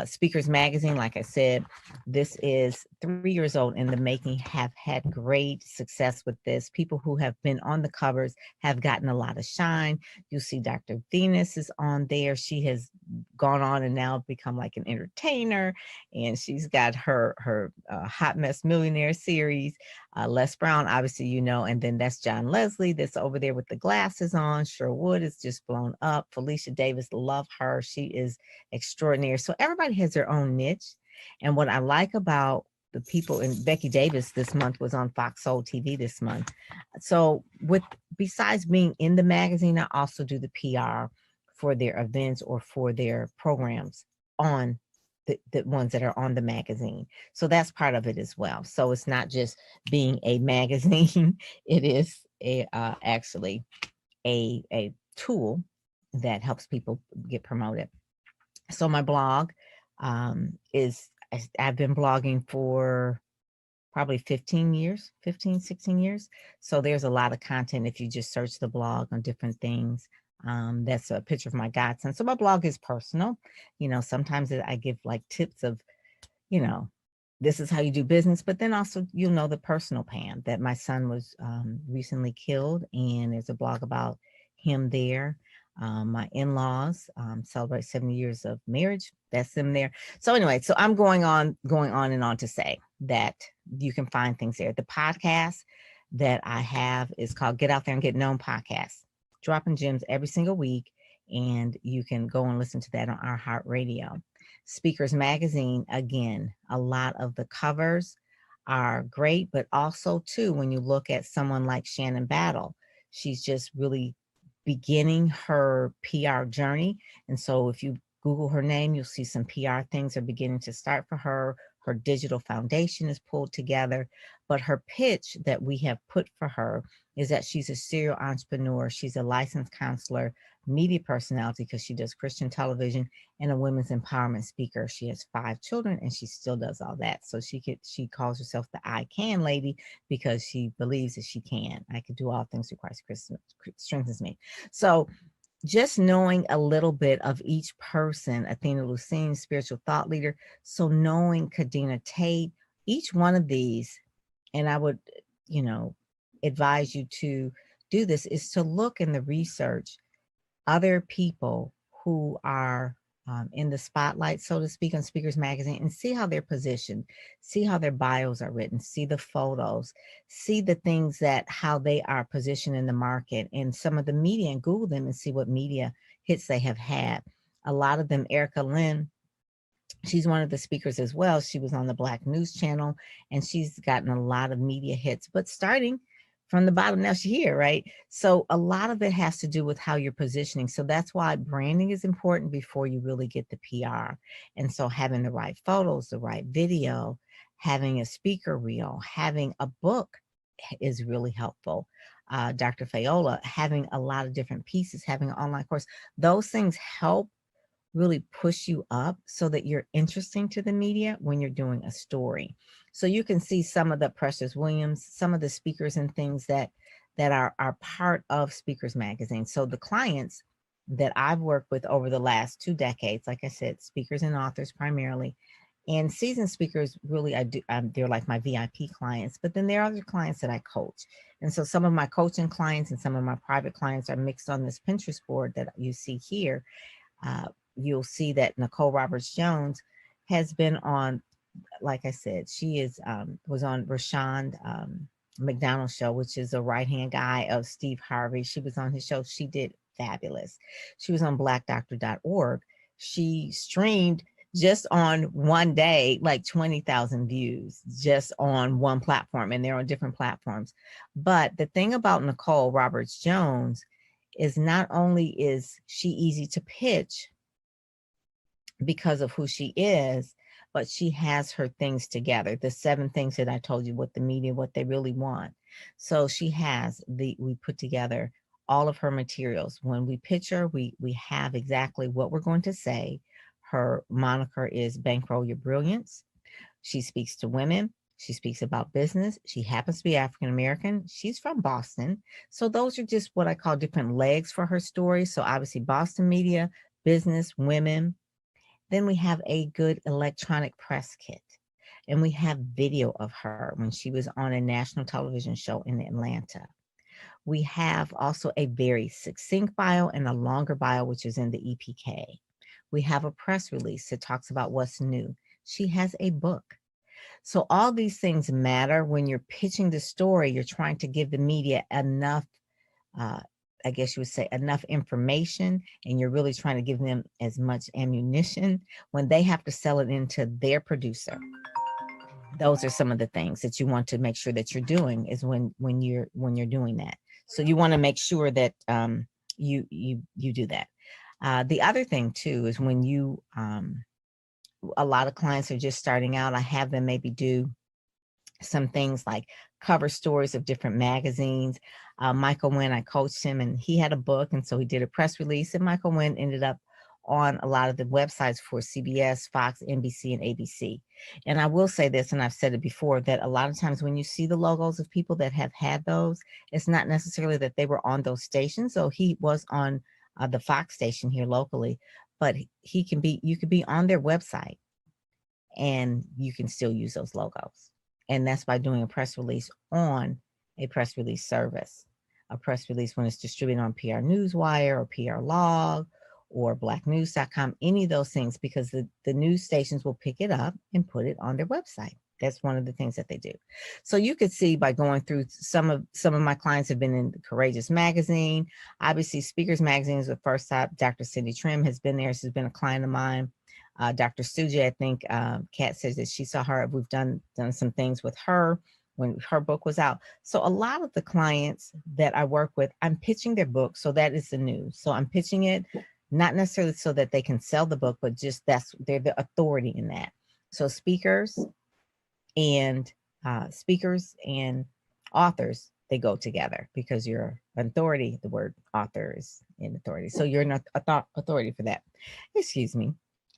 Speakers Magazine, like I said, this is 3 years old in the making, have had great success with this. People who have been on the covers have gotten a lot of shine. You see Dr. Venus is on there. She has gone on and now become like an entertainer, and she's got her Hot Mess Millionaire series. Les Brown, obviously, you know, and then that's John Leslie that's over there with the glasses on. Sherwood is just blown up. Felicia Davis, love her. She is extraordinary. So everybody has their own niche. And what I like about the people, and Becky Davis this month was on Fox Soul TV this month. So besides being in the magazine, I also do the PR for their events or for their programs on the ones that are on the magazine. So that's part of it as well. So it's not just being a magazine. It is actually a tool that helps people get promoted. So my blog I've been blogging for probably 16 years. So there's a lot of content if you just search the blog on different things. That's a picture of my godson. So my blog is personal. You know, sometimes I give like tips of, you know, this is how you do business, but then also, you know, the personal Pam that my son was recently killed, and there's a blog about him there. My in-laws celebrate 70 years of marriage. That's them there. So anyway, so I'm going on and on to say that you can find things there. The podcast that I have is called Get Out There and Get Known Podcast, dropping gems every single week, and you can go and listen to that on our Heart Radio. Speakers Magazine, again, a lot of the covers are great, but also too, when you look at someone like Shannon Battle, she's just really beginning her PR journey. And so if you Google her name, you'll see some PR things are beginning to start for her. Her digital foundation is pulled together, but her pitch that we have put for her is that she's a serial entrepreneur. She's a licensed counselor, media personality because she does Christian television, and a women's empowerment speaker. She has 5 children and she still does all that. So she calls herself the I Can Lady because she believes that she can. I can do all things through Christ strengthens me. So just knowing a little bit of each person, Athena Lucene, spiritual thought leader. So knowing Kadena Tate, each one of these, and I would, you know, advise you to do this, is to look in the research other people who are in the spotlight, so to speak, on Speakers Magazine, and see how they're positioned, see how their bios are written, see the photos, see the things that how they are positioned in the market, and some of the media, and Google them and see what media hits they have had. A lot of them, Erica Lynn, she's one of the speakers as well. She was on the Black News Channel, and she's gotten a lot of media hits, but starting from the bottom, now she's here, right? So a lot of it has to do with how you're positioning. So that's why branding is important before you really get the PR. And so having the right photos, the right video, having a speaker reel, having a book is really helpful. Dr. Fayola, having a lot of different pieces, having an online course, those things help really push you up so that you're interesting to the media when you're doing a story. So you can see some of the Precious Williams, some of the speakers and things that are part of Speakers Magazine. So the clients that I've worked with over the last 2 decades, like I said, speakers and authors primarily, and seasoned speakers, really, they're like my VIP clients, but then there are other clients that I coach. And so some of my coaching clients and some of my private clients are mixed on this Pinterest board that you see here. You'll see that Nicole Roberts Jones has been on, like I said, she was on Rashawn McDonald's show, which is a right-hand guy of Steve Harvey. She was on his show. She did fabulous. She was on blackdoctor.org. She streamed just on one day, like 20,000 views just on one platform, and they're on different platforms. But the thing about Nicole Roberts Jones is not only is she easy to pitch because of who she is, but she has her things together. The 7 things that I told you, what the media, what they really want. So she has we put together all of her materials. When we pitch her, we have exactly what we're going to say. Her moniker is Bankroll Your Brilliance. She speaks to women. She speaks about business. She happens to be African American. She's from Boston. So those are just what I call different legs for her story. So obviously Boston media, business, women. Then we have a good electronic press kit. And we have video of her when she was on a national television show in Atlanta. We have also a very succinct bio and a longer bio, which is in the EPK. We have a press release that talks about what's new. She has a book. So all these things matter when you're pitching the story. You're trying to give the media enough, I guess you would say, enough information, and you're really trying to give them as much ammunition when they have to sell it into their producer. Those are some of the things that you want to make sure that you're doing is when you're doing that. So you want to make sure that you do that. The other thing too is when you a lot of clients are just starting out. I have them maybe do some things like cover stories of different magazines. Michael Wynn, I coached him and he had a book. And so he did a press release, and Michael Wynn ended up on a lot of the websites for CBS, Fox, NBC, and ABC. And I will say this, and I've said it before, that a lot of times when you see the logos of people that have had those, it's not necessarily that they were on those stations. So he was on the Fox station here locally, but you could be on their website and you can still use those logos. And that's by doing a press release on a press release service. A press release when it's distributed on PR Newswire or PR Log or blacknews.com, any of those things, because the news stations will pick it up and put it on their website. That's one of the things that they do. So you could see by going through some of my clients have been in the Courageous magazine. Obviously, Speakers Magazine is the first stop. Dr. Cindy Trim has been there. She's been a client of mine. Dr. Suja, I think Kat says that she saw her. We've done some things with her when her book was out. So a lot of the clients that I work with, I'm pitching their book. So that is the news. So I'm pitching it, not necessarily so that they can sell the book, but just they're the authority in that. So speakers and authors, they go together because you're an authority. The word author is in authority. So you're not authority for that. Excuse me.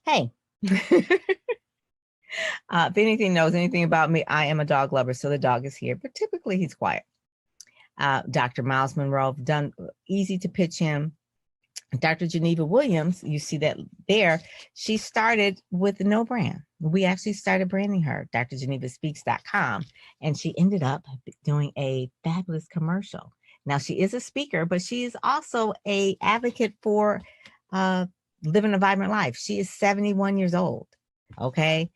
Hey, if anything knows anything about me, I am a dog lover. So the dog is here, but typically he's quiet. Dr. Miles Monroe, done easy to pitch him. Dr. Geneva Williams, you see that there, she started with no brand. We actually started branding her, drgenevaspeaks.com, and she ended up doing a fabulous commercial. Now she is a speaker, but she is also an advocate for living a vibrant life. She is 71 years old. Okay.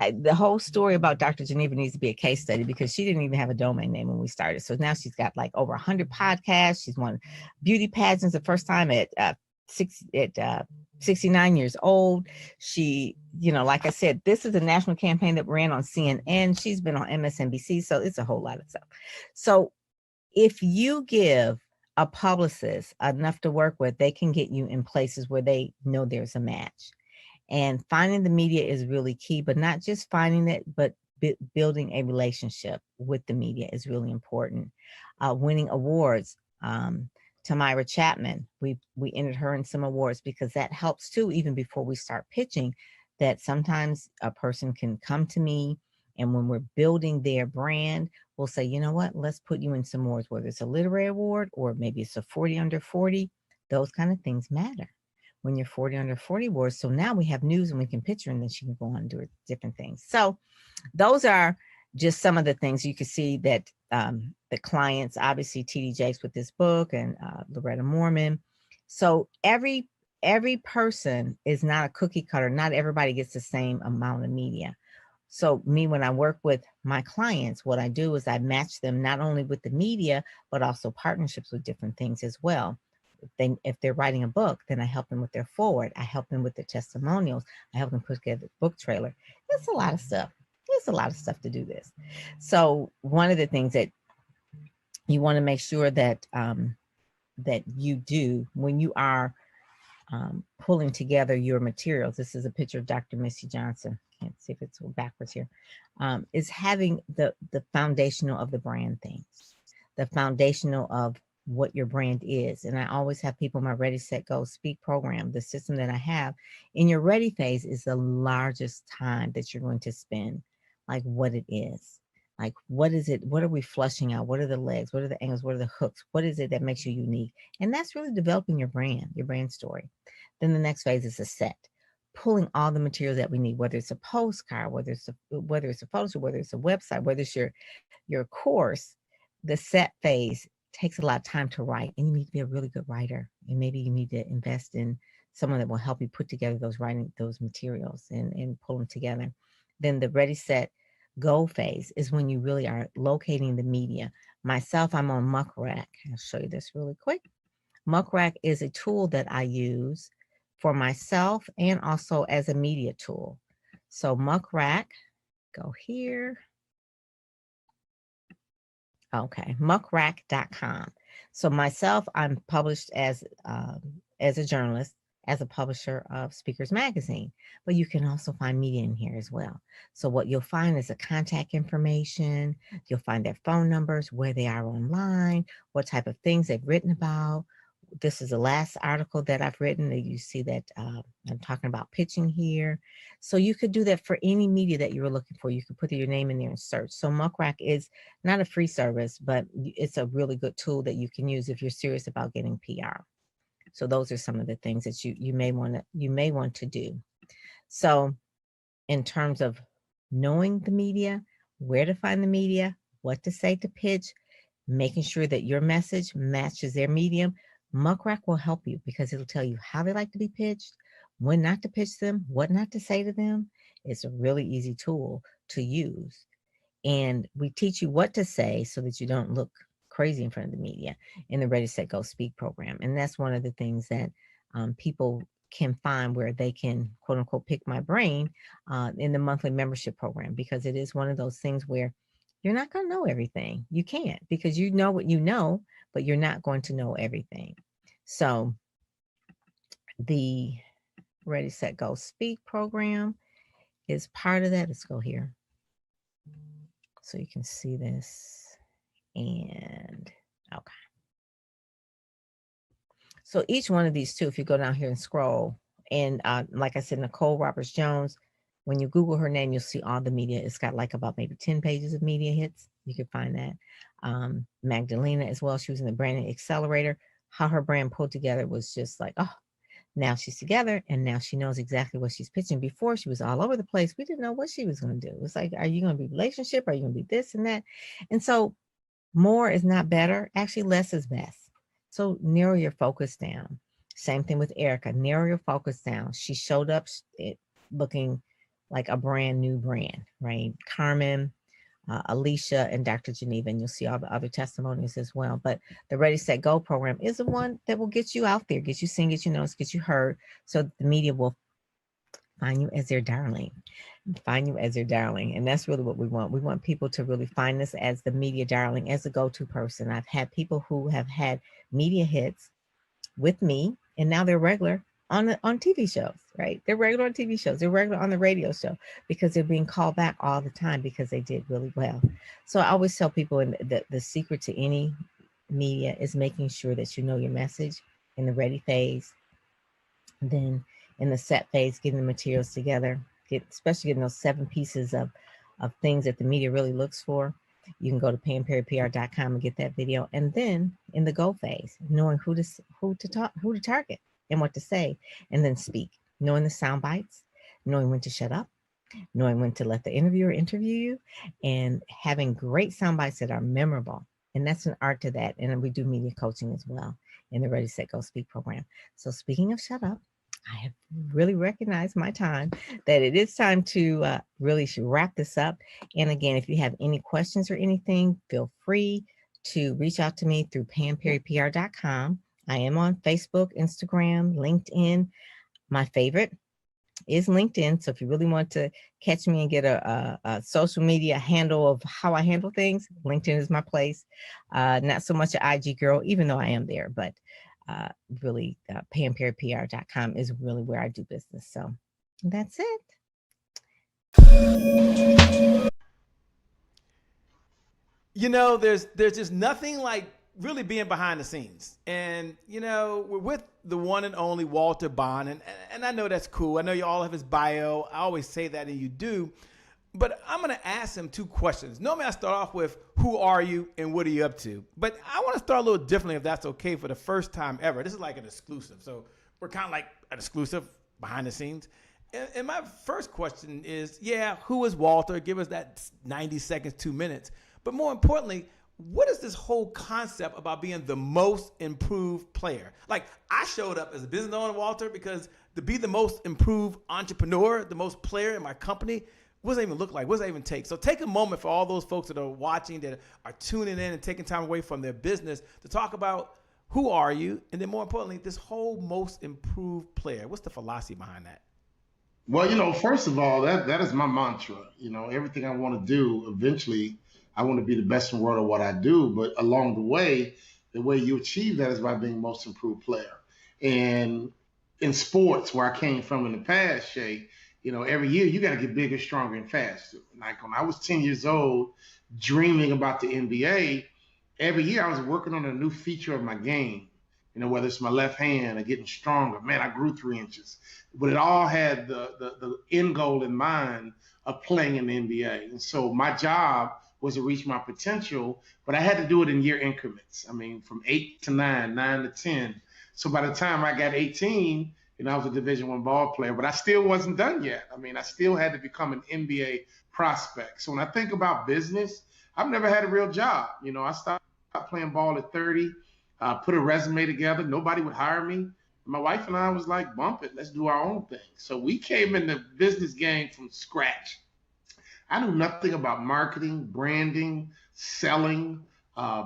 The whole story about Dr. Geneva needs to be a case study because she didn't even have a domain name when we started. So now she's got like over 100 podcasts. She's won beauty pageants the first time at 69 years old. She, like I said, this is a national campaign that ran on CNN. She's been on MSNBC. So it's a whole lot of stuff. So if you give a publicist enough to work with, they can get you in places where they know there's a match. And finding the media is really key, but not just finding it, but building a relationship with the media is really important. Winning awards. Tamira Chapman, we entered her in some awards because that helps too, even before we start pitching, that sometimes a person can come to me and when we're building their brand, we'll say, you know what, let's put you in some awards, whether it's a literary award or maybe it's a 40 under 40, those kind of things matter when you're 40 under 40 awards. So now we have news and we can picture and then she can go on and do different things. So those are just some of the things you can see that the clients, obviously TD Jakes with this book and Loretta Mormon. So every person is not a cookie cutter. Not everybody gets the same amount of media. So me, when I work with my clients, what I do is I match them not only with the media, but also partnerships with different things as well. If they're writing a book, then I help them with their forward. I help them with their testimonials. I help them put together a book trailer. It's a lot of stuff. There's a lot of stuff to do this. So one of the things that you want to make sure that that you do when you are pulling together your materials. This is a picture of Dr. Missy Johnson. Can't see if it's backwards here. Is having the foundational of the brand things, the foundational of what your brand is. And I always have people in my Ready, Set, Go, Speak program. The system that I have in your ready phase is the largest time that you're going to spend like what it is. Like, what is it? What are we flushing out? What are the legs? What are the angles? What are the hooks? What is it that makes you unique? And that's really developing your brand story. Then the next phase is a set, pulling all the materials that we need, whether it's a postcard, whether it's a photo shoot, whether it's a website, whether it's your course. The set phase takes a lot of time to write, and you need to be a really good writer. And maybe you need to invest in someone that will help you put together those materials and pull them together. Then the ready, set, go phase is when you really are locating the media. Myself, I'm on Muck Rack. I'll show you this really quick. Muck Rack is a tool that I use for myself and also as a media tool. So Muck Rack, go here. Okay, muckrack.com. So myself, I'm published as a journalist, as a publisher of Speakers Magazine, but you can also find media in here as well. So what you'll find is the contact information, you'll find their phone numbers, where they are online, what type of things they've written about. This is the last article that I've written. You see that I'm talking about pitching here. So you could do that for any media that you were looking for. You could put your name in there and search. So Muckrack is not a free service, but it's a really good tool that you can use if you're serious about getting PR. So those are some of the things that you may want to do. So in terms of knowing the media, where to find the media, what to say to pitch, making sure that your message matches their medium, Muckrack will help you because it'll tell you how they like to be pitched, when not to pitch them, what not to say to them. It's a really easy tool to use. And we teach you what to say so that you don't look crazy in front of the media in the Ready, Set, Go Speak program. And that's one of the things that people can find where they can, quote unquote, pick my brain in the monthly membership program, because it is one of those things where you're not going to know everything. You can't, because you know what you know, but you're not going to know everything. So the Ready, Set, Go Speak program is part of that. Let's go here so you can see this. And okay. So each one of these two, if you go down here and scroll, and like I said, Nicole Roberts Jones, when you Google her name, you'll see all the media. It's got like about maybe 10 pages of media hits. You can find that. Magdalena as well. She was in the Branding Accelerator. How her brand pulled together was just like, oh, now she's together and now she knows exactly what she's pitching. Before, she was all over the place. We didn't know what she was going to do. It was like, are you going to be relationship? Are you going to be this and that? And so more is not better. Actually, less is best. So narrow your focus down. Same thing with Erica. Narrow your focus down. She showed up looking like a brand new brand, right? Carmen, Alicia, and Dr. Geneva, and you'll see all the other testimonies as well. But the Ready, Set, Go program is the one that will get you out there, get you seen, get you noticed, get you heard, so the media will find you as their darling. Find you as their darling. And that's really what we want. We want people to really find us as the media darling, as a go-to person. I've had people who have had media hits with me, and now they're regular on TV shows, right? They're regular on TV shows. They're regular on the radio show because they're being called back all the time because they did really well. So I always tell people the secret to any media is making sure that you know your message in the ready phase. Then in the set phase, getting the materials together, especially getting those 7 pieces of things that the media really looks for. You can go to PamPerryPR.com and get that video. And then in the go phase, knowing who to target and what to say, and then speak, knowing the sound bites, knowing when to shut up, knowing when to let the interviewer interview you, and having great sound bites that are memorable. And that's an art to that. And we do media coaching as well in the Ready, Set, Go Speak program. So speaking of shut up, I have really recognized my time, that it is time to really wrap this up. And again, if you have any questions or anything, feel free to reach out to me through PamPerryPR.com. I am on Facebook, Instagram, LinkedIn. My favorite is LinkedIn. So if you really want to catch me and get a social media handle of how I handle things, LinkedIn is my place. Not so much an IG girl, even though I am there, but really PamPerryPR.com is really where I do business. So that's it.
You know, there's just nothing like really being behind the scenes. And, you know, we're with the one and only Walter Bond. And I know that's cool. I know you all have his bio. I always say that, and you do. But I'm going to ask him two questions. Normally, I start off with, who are you and what are you up to? But I want to start a little differently, if that's okay, for the first time ever. This is like an exclusive. So we're kind of like an exclusive behind the scenes. And my first question is, who is Walter? Give us that 90 seconds, 2 minutes. But more importantly, what is this whole concept about being the most improved player? Like, I showed up as a business owner, Walter, because to be the most improved entrepreneur, the most player in my company, what does that even look like? What does that even take? So take a moment for all those folks that are watching, that are tuning in and taking time away from their business to talk about, who are you? And then more importantly, this whole most improved player. What's the philosophy behind that?
Well, first of all, that is my mantra. Everything I want to do, eventually, I want to be the best in the world at what I do. But along the way you achieve that is by being most improved player. And in sports, where I came from in the past, Shay, every year you got to get bigger, stronger, and faster. Like when I was 10 years old, dreaming about the NBA, every year I was working on a new feature of my game. Whether it's my left hand or getting stronger. Man, I grew 3 inches. But it all had the end goal in mind of playing in the NBA. And so my job was to reach my potential, but I had to do it in year increments. I mean, from 8 to 9, 9 to 10. So by the time I got 18, I was a Division I ball player, but I still wasn't done yet. I mean, I still had to become an NBA prospect. So when I think about business, I've never had a real job. I started playing ball at 30. Put a resume together. Nobody would hire me. My wife and I was like, bump it. Let's do our own thing. So we came in the business game from scratch. I knew nothing about marketing, branding, selling,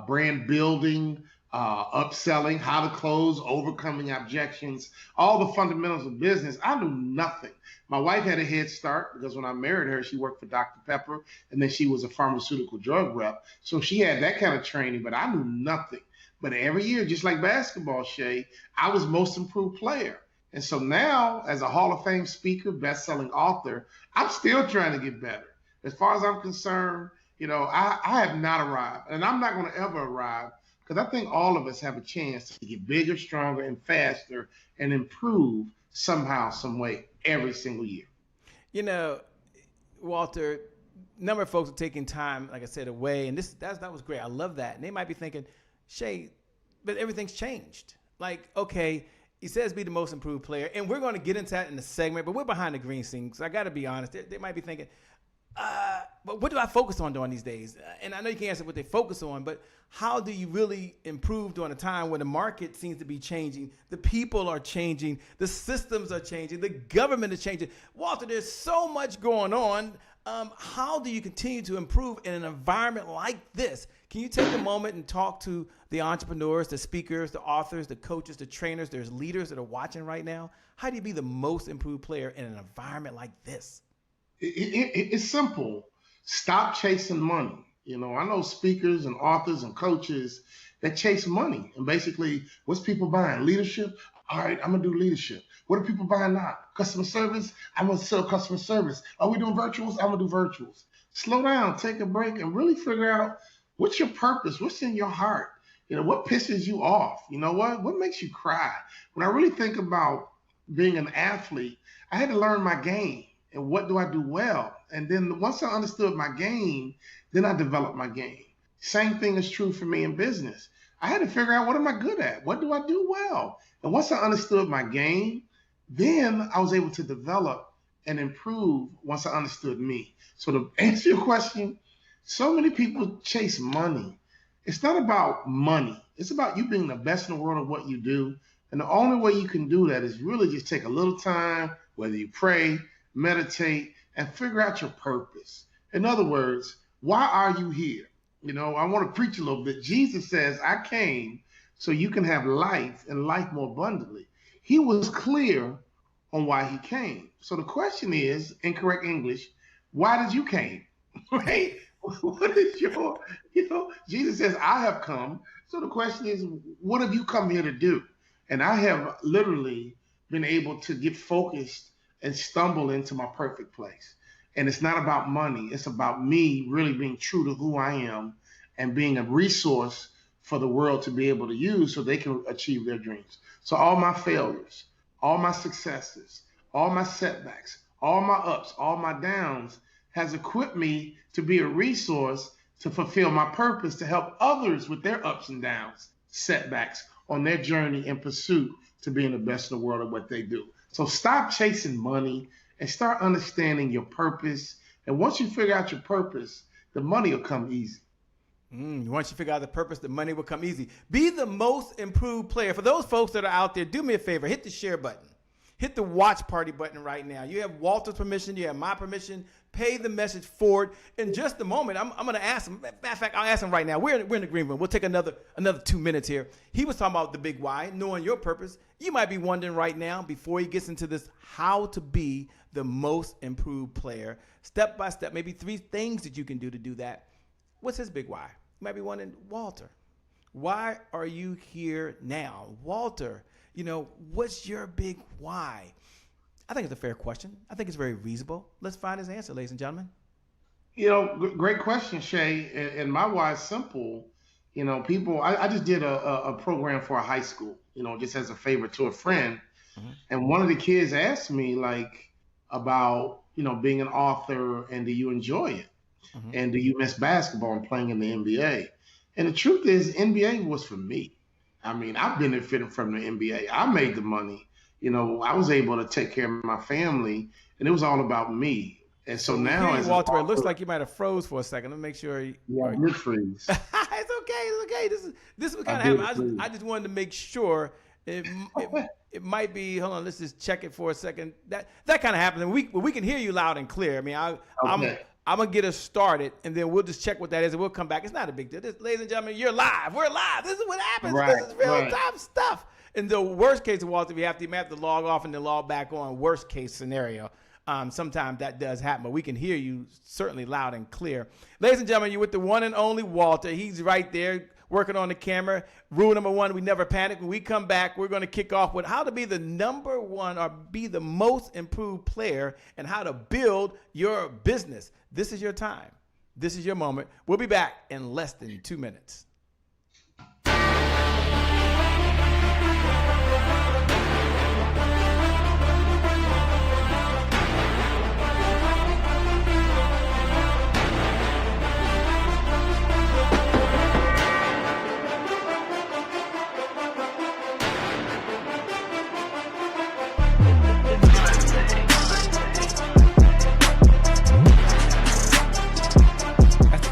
brand building, upselling, how to close, overcoming objections, all the fundamentals of business. I knew nothing. My wife had a head start because when I married her, she worked for Dr. Pepper, and then she was a pharmaceutical drug rep. So she had that kind of training, but I knew nothing. But every year, just like basketball, Shay, I was most improved player. And so now, as a Hall of Fame speaker, best-selling author, I'm still trying to get better. As far as I'm concerned, I have not arrived, and I'm not going to ever arrive, because I think all of us have a chance to get bigger, stronger, and faster and improve somehow, some way, every single year.
Walter, a number of folks are taking time, like I said, away, and that was great. I love that. And they might be thinking, Shay, but everything's changed. Like, okay, he says be the most improved player, and we're going to get into that in the segment, but we're behind the green scene, so I got to be honest. They might be thinking, but what do I focus on during these days? And I know you can't answer what they focus on, but how do you really improve during a time when the market seems to be changing, the people are changing, the systems are changing, the government is changing? Walter, there's so much going on. How do you continue to improve in an environment like this? Can you take a moment and talk to the entrepreneurs, the speakers, the authors, the coaches, the trainers, there's leaders that are watching right now? How do you be the most improved player in an environment like this?
It's simple. Stop chasing money. I know speakers and authors and coaches that chase money. And basically, what's people buying? Leadership? All right, I'm going to do leadership. What are people buying now? Customer service? I'm going to sell customer service. Are we doing virtuals? I'm going to do virtuals. Slow down, take a break, and really figure out what's your purpose? What's in your heart? What pisses you off? What makes you cry? When I really think about being an athlete, I had to learn my game and what do I do well. And then once I understood my game, then I developed my game. Same thing is true for me in business. I had to figure out, what am I good at? What do I do well? And once I understood my game, then I was able to develop and improve once I understood me. So to answer your question, so many people chase money. It's not about money. It's about you being the best in the world at what you do. And the only way you can do that is really just take a little time, whether you pray, meditate, and figure out your purpose. In other words, why are you here? I want to preach a little bit. Jesus says, I came so you can have life and life more abundantly. He was clear on why he came. So the question is, in correct English, why did you came? Right? What is your, Jesus says, I have come. So the question is, what have you come here to do? And I have literally been able to get focused and stumble into my perfect place. And it's not about money. It's about me really being true to who I am and being a resource for the world to be able to use so they can achieve their dreams. So all my failures, all my successes, all my setbacks, all my ups, all my downs, has equipped me to be a resource to fulfill my purpose to help others with their ups and downs, setbacks on their journey in pursuit to being the best in the world at what they do. So stop chasing money and start understanding your purpose. And once you figure out your purpose, the money will come easy.
Once you figure out the purpose, the money will come easy. Be the most improved player. For those folks that are out there, do me a favor, hit the share button. Hit the watch party button right now. You have Walter's permission. You have my permission. Pay the message forward. In just a moment, I'm going to ask him. Matter of fact, I'll ask him right now. We're in the green room. We'll take another 2 minutes here. He was talking about the big why, knowing your purpose. You might be wondering right now, before he gets into this, how to be the most improved player. Step by step, maybe 3 things that you can do to do that. What's his big why? You might be wondering, Walter, why are you here now? Walter, what's your big why? I think it's a fair question. I think it's very reasonable. Let's find his answer, ladies and gentlemen.
Great question, Shay. And my why is simple. People, I just did a program for a high school, just as a favor to a friend. Mm-hmm. And one of the kids asked me about, being an author, and do you enjoy it? Mm-hmm. And do you miss basketball and playing in the NBA? And the truth is, NBA was for me. I mean, I benefited from the NBA. I made the money. I was able to take care of my family, and it was all about me. And so now, as
Walter, it looks like you might have froze for a second. Let me make sure.
I did freeze.
It's okay. This was kind of happening. I just wanted to make sure. It might be. Hold on. Let's just check it for a second. That kind of happens. We can hear you loud and clear. I mean, I'm going to get us started, and then we'll just check what that is, and we'll come back. It's not a big deal. Ladies and gentlemen, you're live. We're live. This is what happens.
Right,
this is real-time stuff. In the worst case of Walter, you may have to log off and then log back on. Worst case scenario. Sometimes that does happen, but we can hear you certainly loud and clear. Ladies and gentlemen, you're with the one and only Walter. He's right there working on the camera. Rule number 1, we never panic. When we come back, we're going to kick off with how to be the number 1 or be the most improved player and how to build your business. This is your time. This is your moment. We'll be back in less than 2 minutes.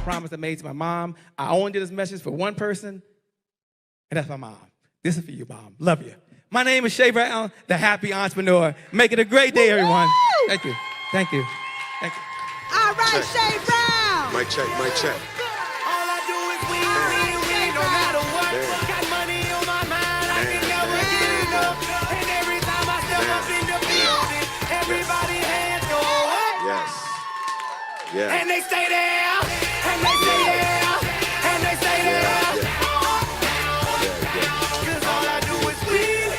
Promise I made to my mom. I only did this message for one person, and that's my mom. This is for you, Mom. Love you. My name is Shay Brown, the happy entrepreneur. Make it a great day, everyone. Thank you. Thank you. Thank you.
All right, Shay Brown.
Mic check, mic check.
All I do is win, no matter what. Got money on my mind, I can never get enough. And every time I step up in the building, everybody hands go up.
Yes. Yeah.
And they stay there. And they stay there, and they stay there. Cause all I do is win.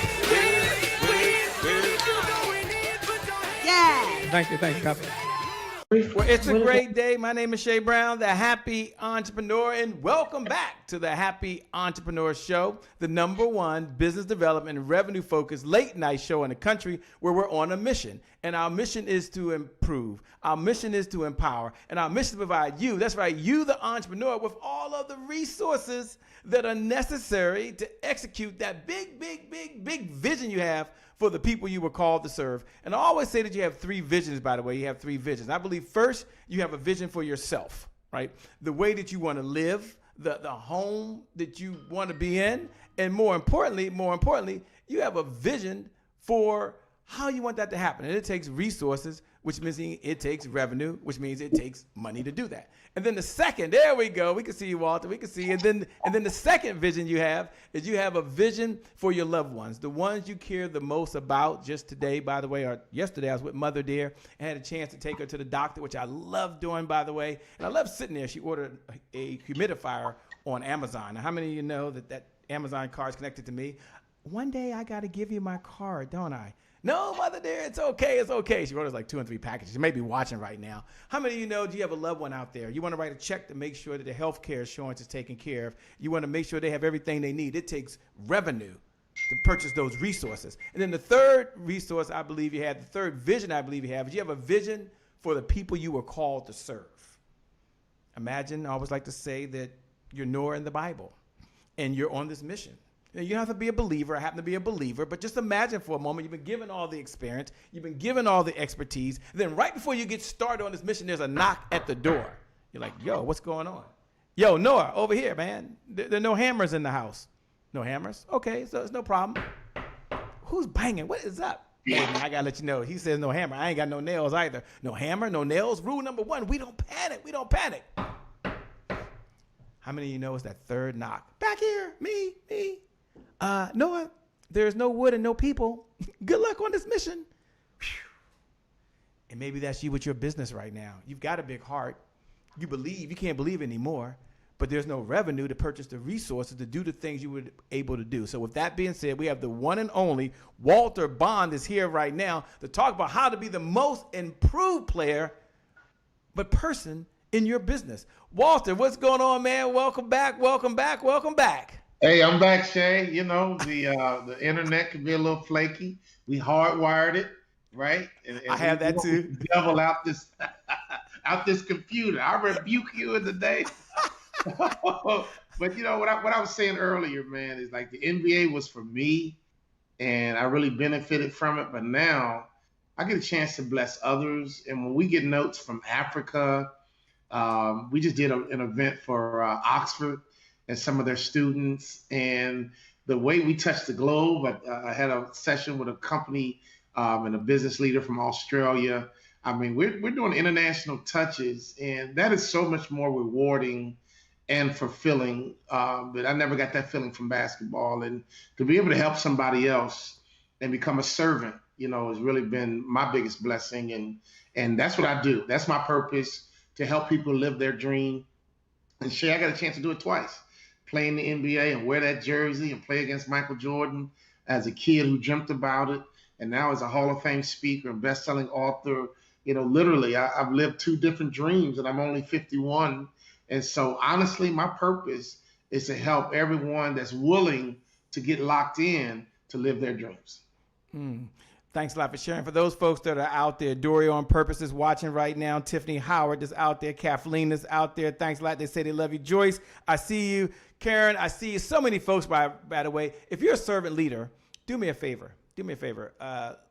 Yeah.
Thank you. God bless. Well, it's a great day. My name is Shay Brown, the happy entrepreneur, and welcome back to the Happy Entrepreneur Show, the number 1 business development and revenue focused late night show in the country where we're on a mission. And our mission is to improve. Our mission is to empower. And our mission is to provide you, that's right, you the entrepreneur, with all of the resources that are necessary to execute that big vision you have for the people you were called to serve. And I always say that you have 3 visions, by the way. You have 3 visions. I believe first, you have a vision for yourself, right? The way that you want to live, the home that you want to be in, and more importantly, you have a vision for how you want that to happen. And it takes resources, which means it takes revenue, which means it takes money to do that. And then the second, there we go. We can see you, Walter. We can see you. And then the second vision you have is you have a vision for your loved ones, the ones you care the most about. Just today, by the way, or yesterday, I was with Mother Dear and had a chance to take her to the doctor, which I love doing, by the way. And I love sitting there. She ordered a humidifier on Amazon. Now, how many of you know that Amazon card is connected to me? One day I got to give you my card, don't I? No, Mother Dear, it's okay. She orders like 2 and 3 packages. She may be watching right now. How many of you know, do you have a loved one out there? You want to write a check to make sure that the health care insurance is taken care of. You want to make sure they have everything they need. It takes revenue to purchase those resources. And then the third resource I believe you have, the third vision I believe you have, is you have a vision for the people you were called to serve. Imagine, I always like to say that you're Noah in the Bible and you're on this mission. You don't have to be a believer. I happen to be a believer, but just imagine for a moment, you've been given all the experience, you've been given all the expertise. Then right before you get started on this mission, there's a knock at the door. You're like, yo, what's going on? Yo, Noah, over here, man. There are no hammers in the house. No hammers? Okay, so it's no problem. Who's banging? What is up? Hey, man, I got to let you know. He says no hammer. I ain't got no nails either. No hammer, no nails. Rule number 1, we don't panic. We don't panic. How many of you know it's that third knock? Back here, me. Noah, there's no wood and no people. Good luck on this mission. Whew. And maybe that's you with your business right now. You've got a big heart. You believe. You can't believe anymore. But there's no revenue to purchase the resources to do the things you were able to do. So with that being said, we have the one and only Walter Bond is here right now to talk about how to be the most improved player, but person in your business. Walter, what's going on, man? Welcome back.
Hey, I'm back, Shay. You know, the internet can be a little flaky. We hardwired it, right? And
I have that too.
Devil out this out this computer. I rebuke you in the day. But you know what I was saying earlier, man, is like the NBA was for me, and I really benefited from it. But now I get a chance to bless others. And when we get notes from Africa, we just did an event for Oxford and some of their students, and the way we touch the globe. I had a session with a company and a business leader from Australia. I mean, we're doing international touches, and that is so much more rewarding and fulfilling. But I never got that feeling from basketball, and to be able to help somebody else and become a servant, you know, has really been my biggest blessing, and that's what I do. That's my purpose, to help people live their dream. And Shay, I got a chance to do it twice. Play in the NBA and wear that jersey and play against Michael Jordan as a kid who dreamt about it. And now as a Hall of Fame speaker and best-selling author, you know, literally I've lived 2 different dreams, and I'm only 51. And so honestly, my purpose is to help everyone that's willing to get locked in to live their dreams.
Thanks a lot for sharing. For those folks that are out there, Dory on Purpose is watching right now. Tiffany Howard is out there. Kathleen is out there. Thanks a lot. They say they love you. Joyce, I see you. Karen, I see you. So many folks, by the way. If you're a servant leader, do me a favor.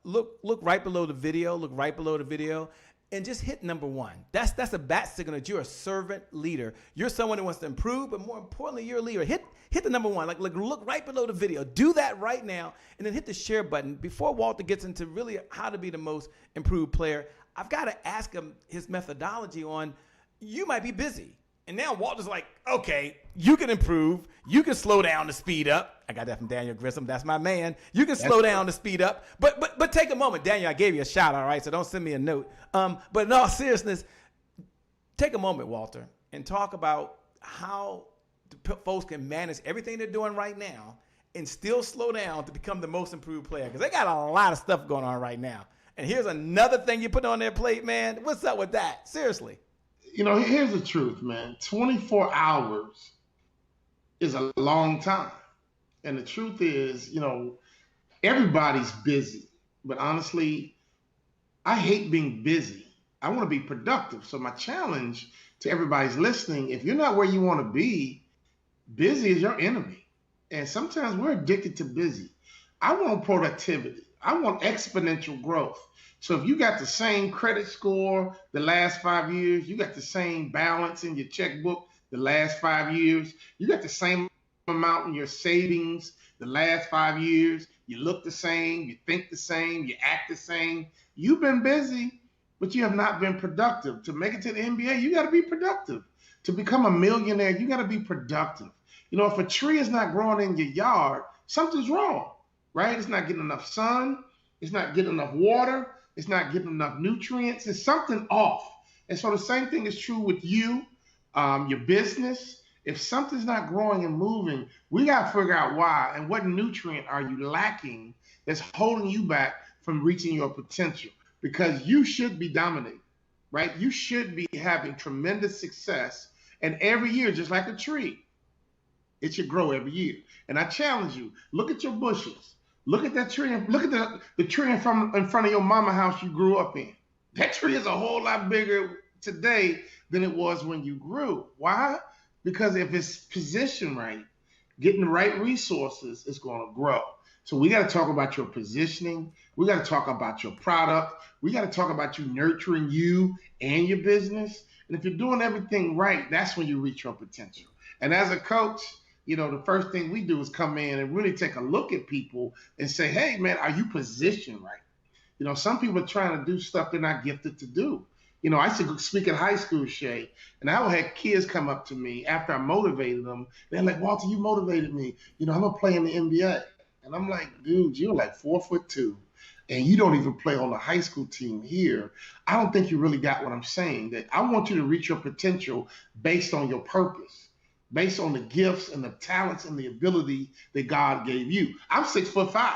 Look right below the video. And just hit number 1. That's a bat signal that you're a servant leader. You're someone who wants to improve, but more importantly, you're a leader. Hit the number 1. Like look right below the video. Do that right now, and then hit the share button. Before Walter gets into really how to be the most improved player, I've got to ask him his methodology on. You might be busy, and now Walter's like, okay, you can improve. You can slow down to speed up. I got that from Daniel Grissom. That's my man. You can slow down to speed up, but take a moment. Daniel, I gave you a shout, all right? So don't send me a note. But in all seriousness, take a moment, Walter, and talk about how folks can manage everything they're doing right now and still slow down to become the most improved player, because they got a lot of stuff going on right now. And here's another thing you put on their plate, man. What's up with that? Seriously.
You know, here's the truth, man. 24 hours is a long time. And the truth is, you know, everybody's busy. But honestly, I hate being busy. I want to be productive. So my challenge to everybody's listening, if you're not where you want to be, busy is your enemy. And sometimes we're addicted to busy. I want productivity. I want exponential growth. So if you got the same credit score the last 5 years, you got the same balance in your checkbook the last 5 years, you got the same amount in your savings the last 5 years, you look the same, you think the same, you act the same, you've been busy, but you have not been productive. To make it to the NBA, you got to be productive. To become a millionaire, you got to be productive. You know, if a tree is not growing in your yard, something's wrong, right? It's not getting enough sun. It's not getting enough water. It's not getting enough nutrients. There's something off. And so the same thing is true with you, your business. If something's not growing and moving, we got to figure out why and what nutrient are you lacking that's holding you back from reaching your potential, because you should be dominating, right? You should be having tremendous success. And every year, just like a tree, it should grow every year. And I challenge you, look at your bushes. Look at that tree. Look at the tree in front of your mama house you grew up in. That tree is a whole lot bigger today than it was when you grew. Why? Because if it's positioned right, getting the right resources, it's going to grow. So we got to talk about your positioning. We got to talk about your product. We got to talk about you nurturing you and your business. And if you're doing everything right, that's when you reach your potential. And as a coach, the first thing we do is come in and really take a look at people and say, hey, man, are you positioned right? Some people are trying to do stuff they're not gifted to do. I used to speak in high school, Shay, and I would have kids come up to me after I motivated them. They're like, Walter, you motivated me. I'm going to play in the NBA. And I'm like, dude, you're like 4'2", and you don't even play on the high school team here. I don't think you really got what I'm saying. That I want you to reach your potential based on your purpose, based on the gifts and the talents and the ability that God gave you. I'm 6'5". I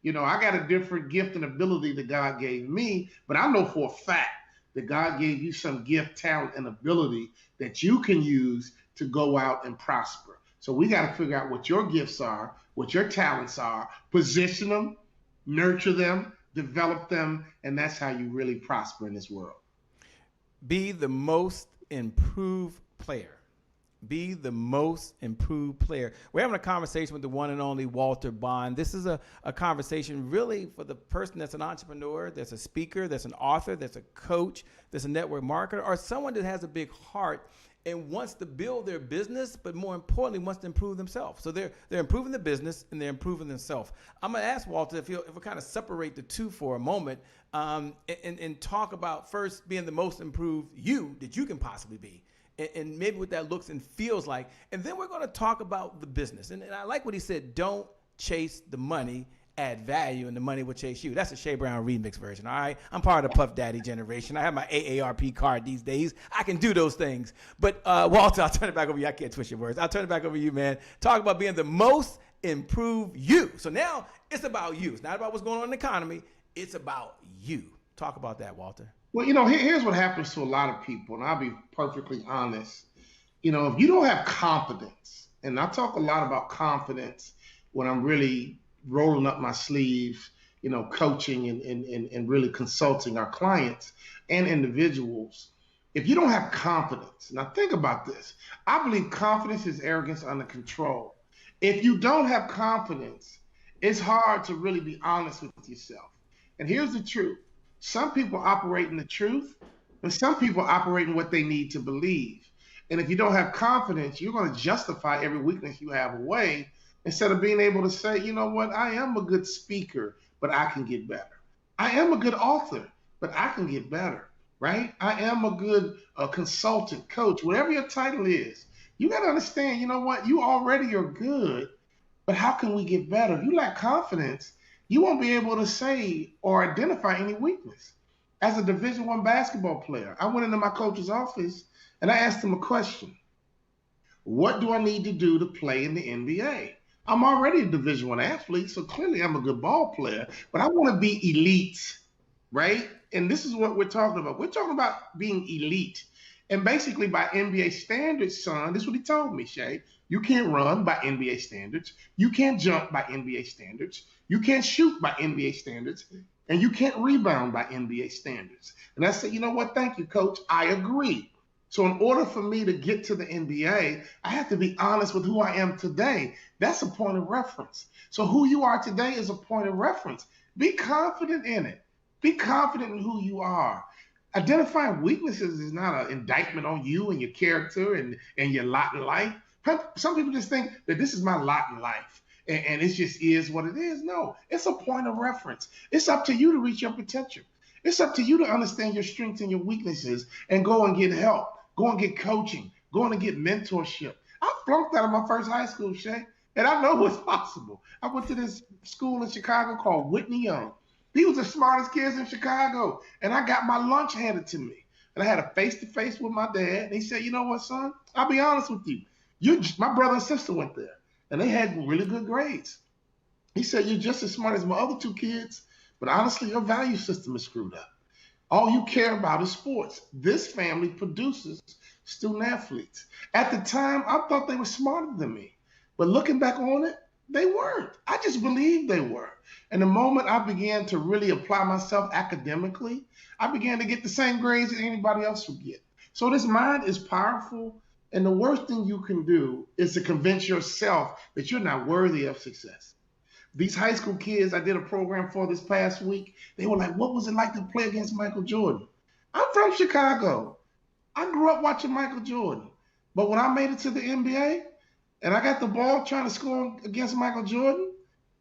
got a different gift and ability that God gave me, but I know for a fact that God gave you some gift, talent, and ability that you can use to go out and prosper. So we got to figure out what your gifts are, what your talents are, position them, nurture them, develop them, and that's how you really prosper in this world.
Be the most improved player. Be the most improved player. We're having a conversation with the one and only Walter Bond. This is a conversation really for the person that's an entrepreneur, that's a speaker, that's an author, that's a coach, that's a network marketer, or someone that has a big heart and wants to build their business, but more importantly, wants to improve themselves. So they're improving the business and they're improving themselves. I'm going to ask Walter if we kind of separate the two for a moment and talk about first being the most improved you that you can possibly be. And maybe what that looks and feels like. And then we're going to talk about the business. And I like what he said, don't chase the money, add value, and the money will chase you. That's a Shea Brown remix version, all right? I'm part of the Puff Daddy generation. I have my AARP card these days. I can do those things. But Walter, I'll turn it back over to you. I can't twist your words. I'll turn it back over to you, man. Talk about being the most improved you. So now it's about you. It's not about what's going on in the economy. It's about you. Talk about that, Walter.
Well, here's what happens to a lot of people, and I'll be perfectly honest. If you don't have confidence, and I talk a lot about confidence when I'm really rolling up my sleeves, coaching and really consulting our clients and individuals. If you don't have confidence, now think about this. I believe confidence is arrogance under control. If you don't have confidence, it's hard to really be honest with yourself. And here's the truth. Some people operate in the truth, and some people operate in what they need to believe. And if you don't have confidence, you're going to justify every weakness you have away instead of being able to say, you know what, I am a good speaker, but I can get better. I am a good author, but I can get better, right? I am a good consultant, coach, whatever your title is. You got to understand, you know what, you already are good, but how can we get better? If you lack confidence, you won't be able to say or identify any weakness. As a Division I basketball player, I went into my coach's office and I asked him a question. What do I need to do to play in the NBA? I'm already a Division I athlete, so clearly I'm a good ball player, but I want to be elite, right? And this is what we're talking about. We're talking about being elite. And basically by NBA standards, son, this is what he told me, Shay. You can't run by NBA standards. You can't jump by NBA standards. You can't shoot by NBA standards. And you can't rebound by NBA standards. And I said, you know what? Thank you, coach. I agree. So in order for me to get to the NBA, I have to be honest with who I am today. That's a point of reference. So who you are today is a point of reference. Be confident in it. Be confident in who you are. Identifying weaknesses is not an indictment on you and your character and your lot in life. Some people just think that this is my lot in life and it just is what it is. No, it's a point of reference. It's up to you to reach your potential. It's up to you to understand your strengths and your weaknesses and go and get help. Go and get coaching. Go and get mentorship. I flunked out of my first high school, Shay, and I know what's possible. I went to this school in Chicago called Whitney Young. He was the smartest kids in Chicago, and I got my lunch handed to me. And I had a face-to-face with my dad, and he said, you know what, son? I'll be honest with you. My brother and sister went there, and they had really good grades. He said, you're just as smart as my other two kids, but honestly, your value system is screwed up. All you care about is sports. This family produces student athletes. At the time, I thought they were smarter than me. But looking back on it, They weren't. I just believed they were. And the moment I began to really apply myself academically, I began to get the same grades that anybody else would get. So this mind is powerful. And the worst thing you can do is to convince yourself that you're not worthy of success. These high school kids I did a program for this past week, they were like, what was it like to play against Michael Jordan? I'm from Chicago. I grew up watching Michael Jordan. But when I made it to the NBA and I got the ball trying to score against Michael Jordan,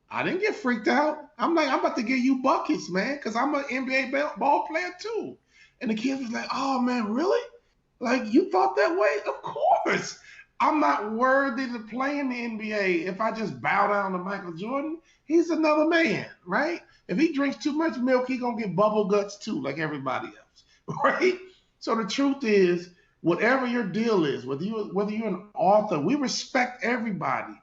I didn't get freaked out. I'm like, I'm about to give you buckets, man, because I'm an NBA ball player too. And the kids was like, oh, man, really? Like, you thought that way? Of course. I'm not worthy to play in the NBA if I just bow down to Michael Jordan. He's another man, right? If he drinks too much milk, he's going to get bubble guts too, like everybody else, right? So the truth is, whatever your deal is, whether you're an author, we respect everybody,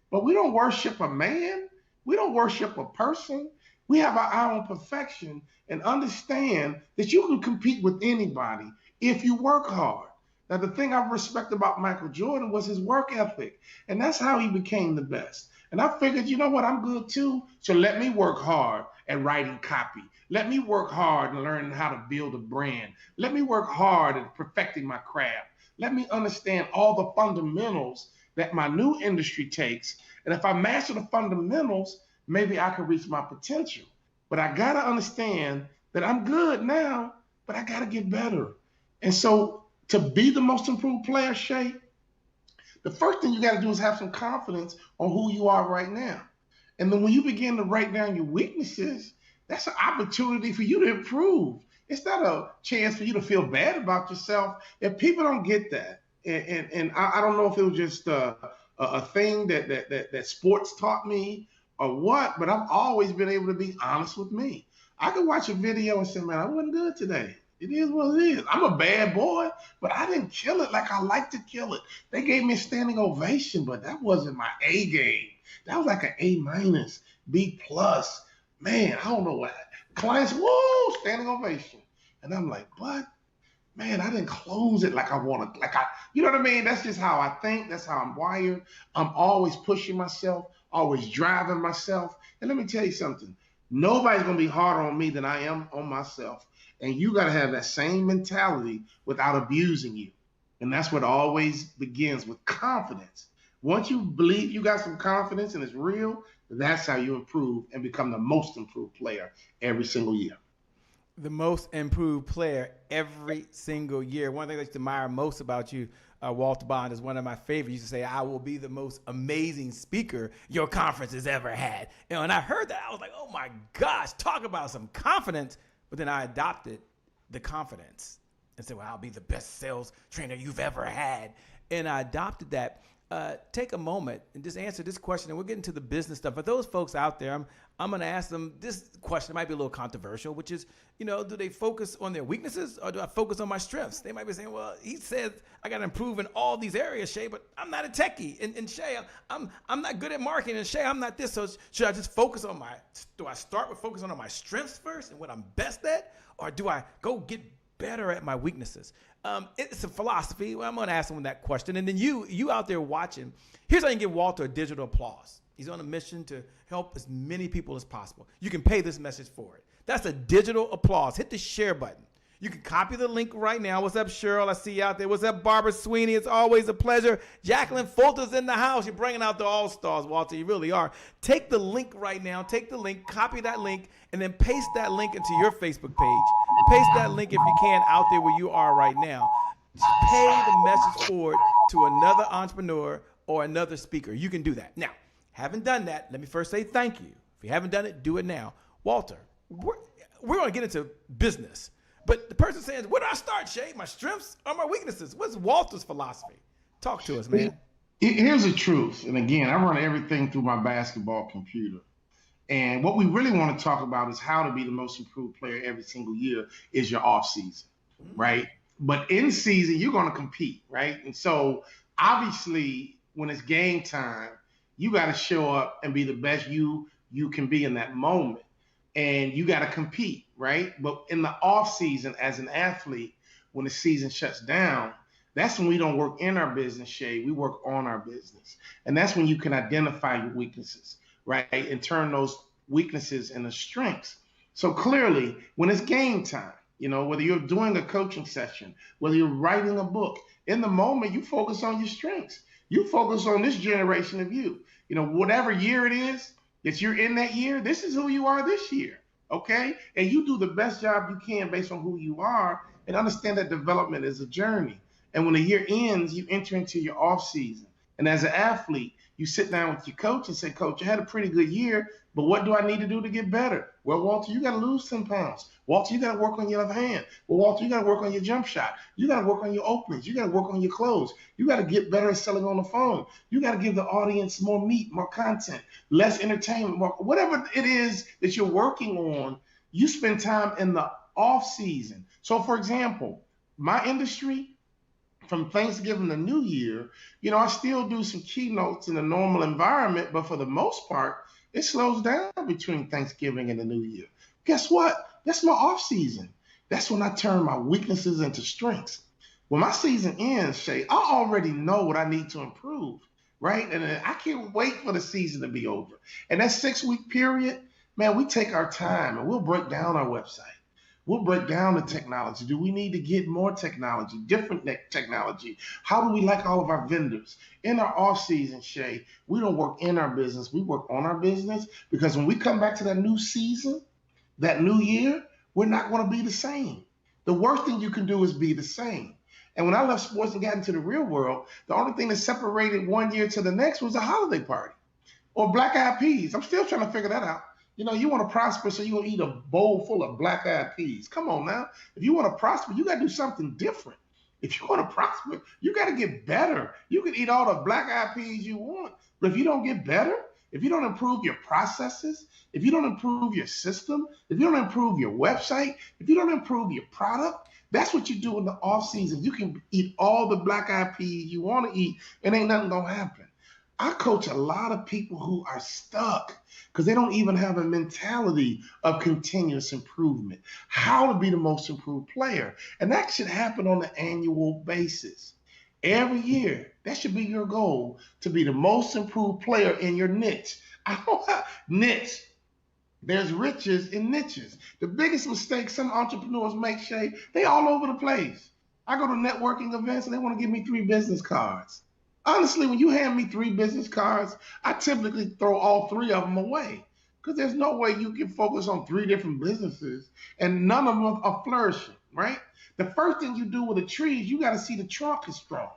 but we don't worship a man. We don't worship a person. We have our own perfection and understand that you can compete with anybody if you work hard. Now, the thing I respect about Michael Jordan was his work ethic, and that's how he became the best. And I figured, you know what, I'm good too, so let me work hard at writing copy. Let me work hard and learn how to build a brand. Let me work hard at perfecting my craft. Let me understand all the fundamentals that my new industry takes. And if I master the fundamentals, maybe I can reach my potential. But I got to understand that I'm good now, but I got to get better. And so to be the most improved player, Shay, the first thing you got to do is have some confidence on who you are right now. And then when you begin to write down your weaknesses, that's an opportunity for you to improve. It's not a chance for you to feel bad about yourself. If people don't get that, and I don't know if it was just a thing that sports taught me or what, but I've always been able to be honest with me. I could watch a video and say, man, I wasn't good today. It is what it is. I'm a bad boy, but I didn't kill it like I like to kill it. They gave me a standing ovation, but that wasn't my A game. That was like an A minus, B plus. Man, I don't know what. Clients, whoa, standing ovation. And I'm like, what? Man, I didn't close it like I wanted. You know what I mean? That's just how I think. That's how I'm wired. I'm always pushing myself, always driving myself. And let me tell you something. Nobody's going to be harder on me than I am on myself. And you got to have that same mentality without abusing you. And that's what always begins with confidence. Once you believe you got some confidence and it's real, that's how you improve and become the most improved player every single year.
The most improved player every single year. One thing I used to admire most about you, Walter Bond, is one of my favorites. You used to say, I will be the most amazing speaker your conference has ever had. And I heard that, I was like, oh my gosh, talk about some confidence. But then I adopted the confidence and said, well, I'll be the best sales trainer you've ever had. And I adopted that. Take a moment and just answer this question, and we'll get into the business stuff. For those folks out there, I'm going to ask them this question. It might be a little controversial, which is, do they focus on their weaknesses or do I focus on my strengths? They might be saying, well, he said I got to improve in all these areas, Shay, but I'm not a techie. And Shay, I'm not good at marketing. And Shay, I'm not this. So should I just focus on do I start with focusing on my strengths first and what I'm best at? Or do I go get better at my weaknesses? It's a philosophy. Well, I'm going to ask someone that question. And then you out there watching, here's how you can give Walter a digital applause. He's on a mission to help as many people as possible. You can pay this message forward. That's a digital applause. Hit the share button. You can copy the link right now. What's up, Cheryl? I see you out there. What's up, Barbara Sweeney? It's always a pleasure. Jacqueline Fulter's in the house. You're bringing out the all-stars, Walter. You really are. Take the link right now. Take the link, copy that link, and then paste that link into your Facebook page. Paste that link, if you can, out there where you are right now. Just pay the message forward to another entrepreneur or another speaker. You can do that. Now, haven't done that, let me first say thank you. If you haven't done it, do it now. Walter, we're going to get into business. But the person saying, where do I start, Shay? My strengths or my weaknesses? What's Walter's philosophy? Talk to us, man.
Here's the truth. And again, I run everything through my basketball computer. And what we really want to talk about is how to be the most improved player every single year is your off season, right? But in season, you're going to compete, right? And so obviously when it's game time, you got to show up and be the best you can be in that moment. And you got to compete, right? But in the off season as an athlete, when the season shuts down, That's when we don't work in our business, Shay. We work on our business. And that's when you can identify your weaknesses, right? And turn those weaknesses into strengths. So clearly, when it's game time, whether you're doing a coaching session, whether you're writing a book, in the moment, you focus on your strengths. You focus on this generation of you. Whatever year it is that you're in that year, this is who you are this year, okay? And you do the best job you can based on who you are, and understand that development is a journey. And when the year ends, you enter into your off season. And as an athlete, you sit down with your coach and say, Coach, I had a pretty good year, but what do I need to do to get better? Well, Walter, you got to lose 10 pounds. Walter, you got to work on your left hand. Well, Walter, you got to work on your jump shot. You got to work on your openings. You got to work on your close. You got to get better at selling on the phone. You got to give the audience more meat, more content, less entertainment, more, whatever it is that you're working on, you spend time in the off season. So, for example, my industry, from Thanksgiving to New Year, I still do some keynotes in a normal environment, but for the most part, it slows down between Thanksgiving and the New Year. Guess what? That's my off season. That's when I turn my weaknesses into strengths. When my season ends, Shay, I already know what I need to improve, right? And I can't wait for the season to be over. And that 6-week period, man, we take our time and we'll break down our website. We'll break down the technology. Do we need to get more technology, different technology? How do we like all of our vendors? In our off season, Shay, we don't work in our business. We work on our business, because when we come back to that new season, that new year, we're not going to be the same. The worst thing you can do is be the same. And when I left sports and got into the real world, the only thing that separated one year to the next was a holiday party or black eyed peas. I'm still trying to figure that out. You want to prosper, so you're going to eat a bowl full of black-eyed peas. Come on now. If you want to prosper, you got to do something different. If you want to prosper, you got to get better. You can eat all the black-eyed peas you want, but if you don't get better, if you don't improve your processes, if you don't improve your system, if you don't improve your website, if you don't improve your product, that's what you do in the off season. You can eat all the black-eyed peas you want to eat, and ain't nothing going to happen. I coach a lot of people who are stuck because they don't even have a mentality of continuous improvement, how to be the most improved player. And that should happen on an annual basis. Every year, that should be your goal, to be the most improved player in your niche. I don't have niche. There's riches in niches. The biggest mistake some entrepreneurs make, Shay, they all over the place. I go to networking events and they want to give me 3 business cards. Honestly, when you hand me 3 business cards, I typically throw all 3 of them away, because there's no way you can focus on 3 different businesses and none of them are flourishing, right? The first thing you do with a tree is you got to see the trunk is strong.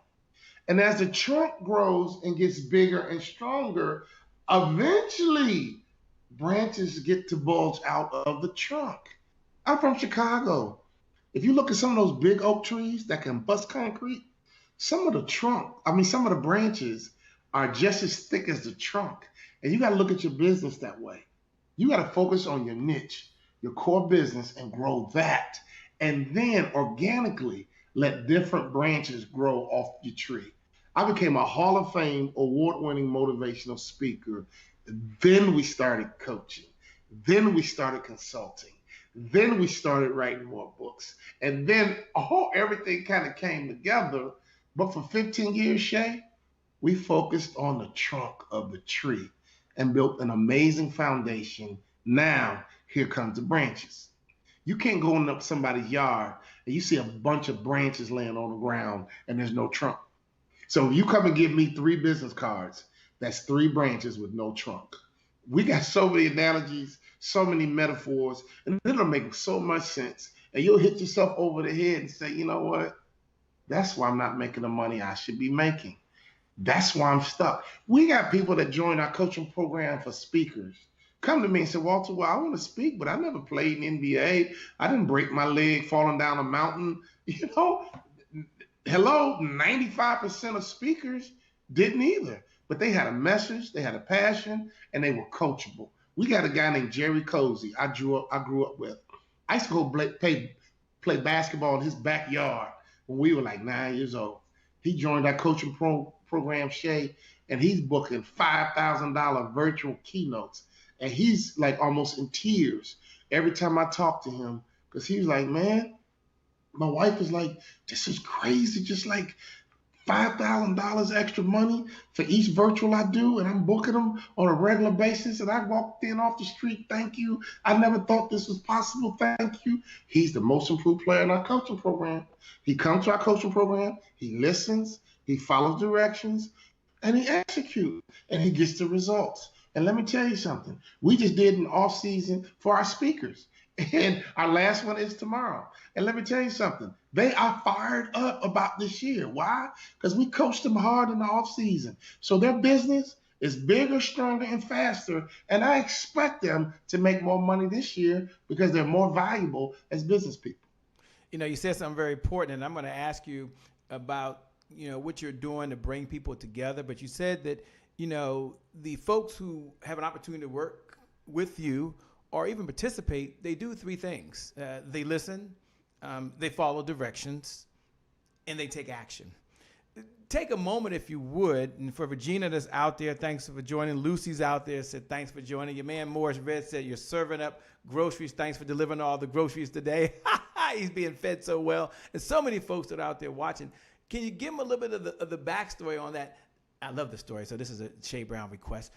And as the trunk grows and gets bigger and stronger, eventually branches get to bulge out of the trunk. I'm from Chicago. If you look at some of those big oak trees that can bust concrete, some of the branches are just as thick as the trunk. And you got to look at your business that way. You got to focus on your niche, your core business, and grow that. And then organically let different branches grow off your tree. I became a Hall of Fame award-winning motivational speaker. Then we started coaching. Then we started consulting. Then we started writing more books. And then everything kind of came together. But for 15 years, Shay, we focused on the trunk of the tree and built an amazing foundation. Now, here comes the branches. You can't go in somebody's yard and you see a bunch of branches laying on the ground and there's no trunk. So you come and give me 3 business cards, that's 3 branches with no trunk. We got so many analogies, so many metaphors, and it'll make so much sense. And you'll hit yourself over the head and say, you know what? That's why I'm not making the money I should be making. That's why I'm stuck. We got people that join our coaching program for speakers. Come to me and say, Walter, well, I want to speak, but I never played in NBA. I didn't break my leg falling down a mountain. Hello, 95% of speakers didn't either. But they had a message, they had a passion, and they were coachable. We got a guy named Jerry Cozy I grew up with. I used to go play basketball in his backyard when we were like 9 years old. He joined our coaching program, Shay, and he's booking $5,000 virtual keynotes. And he's like almost in tears every time I talk to him, because he's like, man, My wife is like, this is crazy. Just like $5,000 extra money for each virtual I do, and I'm booking them on a regular basis. And I walked in off the street, thank you. I never thought this was possible, thank you. He's the most improved player in our coaching program. He comes to our coaching program, he listens, he follows directions, and he executes, and he gets the results. And let me tell you something. We just did an off season for our speakers, and our last one is tomorrow. And let me tell you something. They are fired up about this year. Why? Because we coached them hard in the off season. So their business is bigger, stronger, and faster. And I expect them to make more money this year because they're more valuable as business people.
You know, you said something very important, and I'm going to ask you about, what you're doing to bring people together. But you said that, the folks who have an opportunity to work with you or even participate, they do three things. They listen, they follow directions, and they take action. Take a moment, if you would, and for Regina that's out there, thanks for joining. Lucy's out there, said thanks for joining. Your man Morris Red said you're serving up groceries. Thanks for delivering all the groceries today. He's being fed so well. And so many folks that are out there watching. Can you give them a little bit of the backstory on that? I love the story, so this is a Shay Brown request.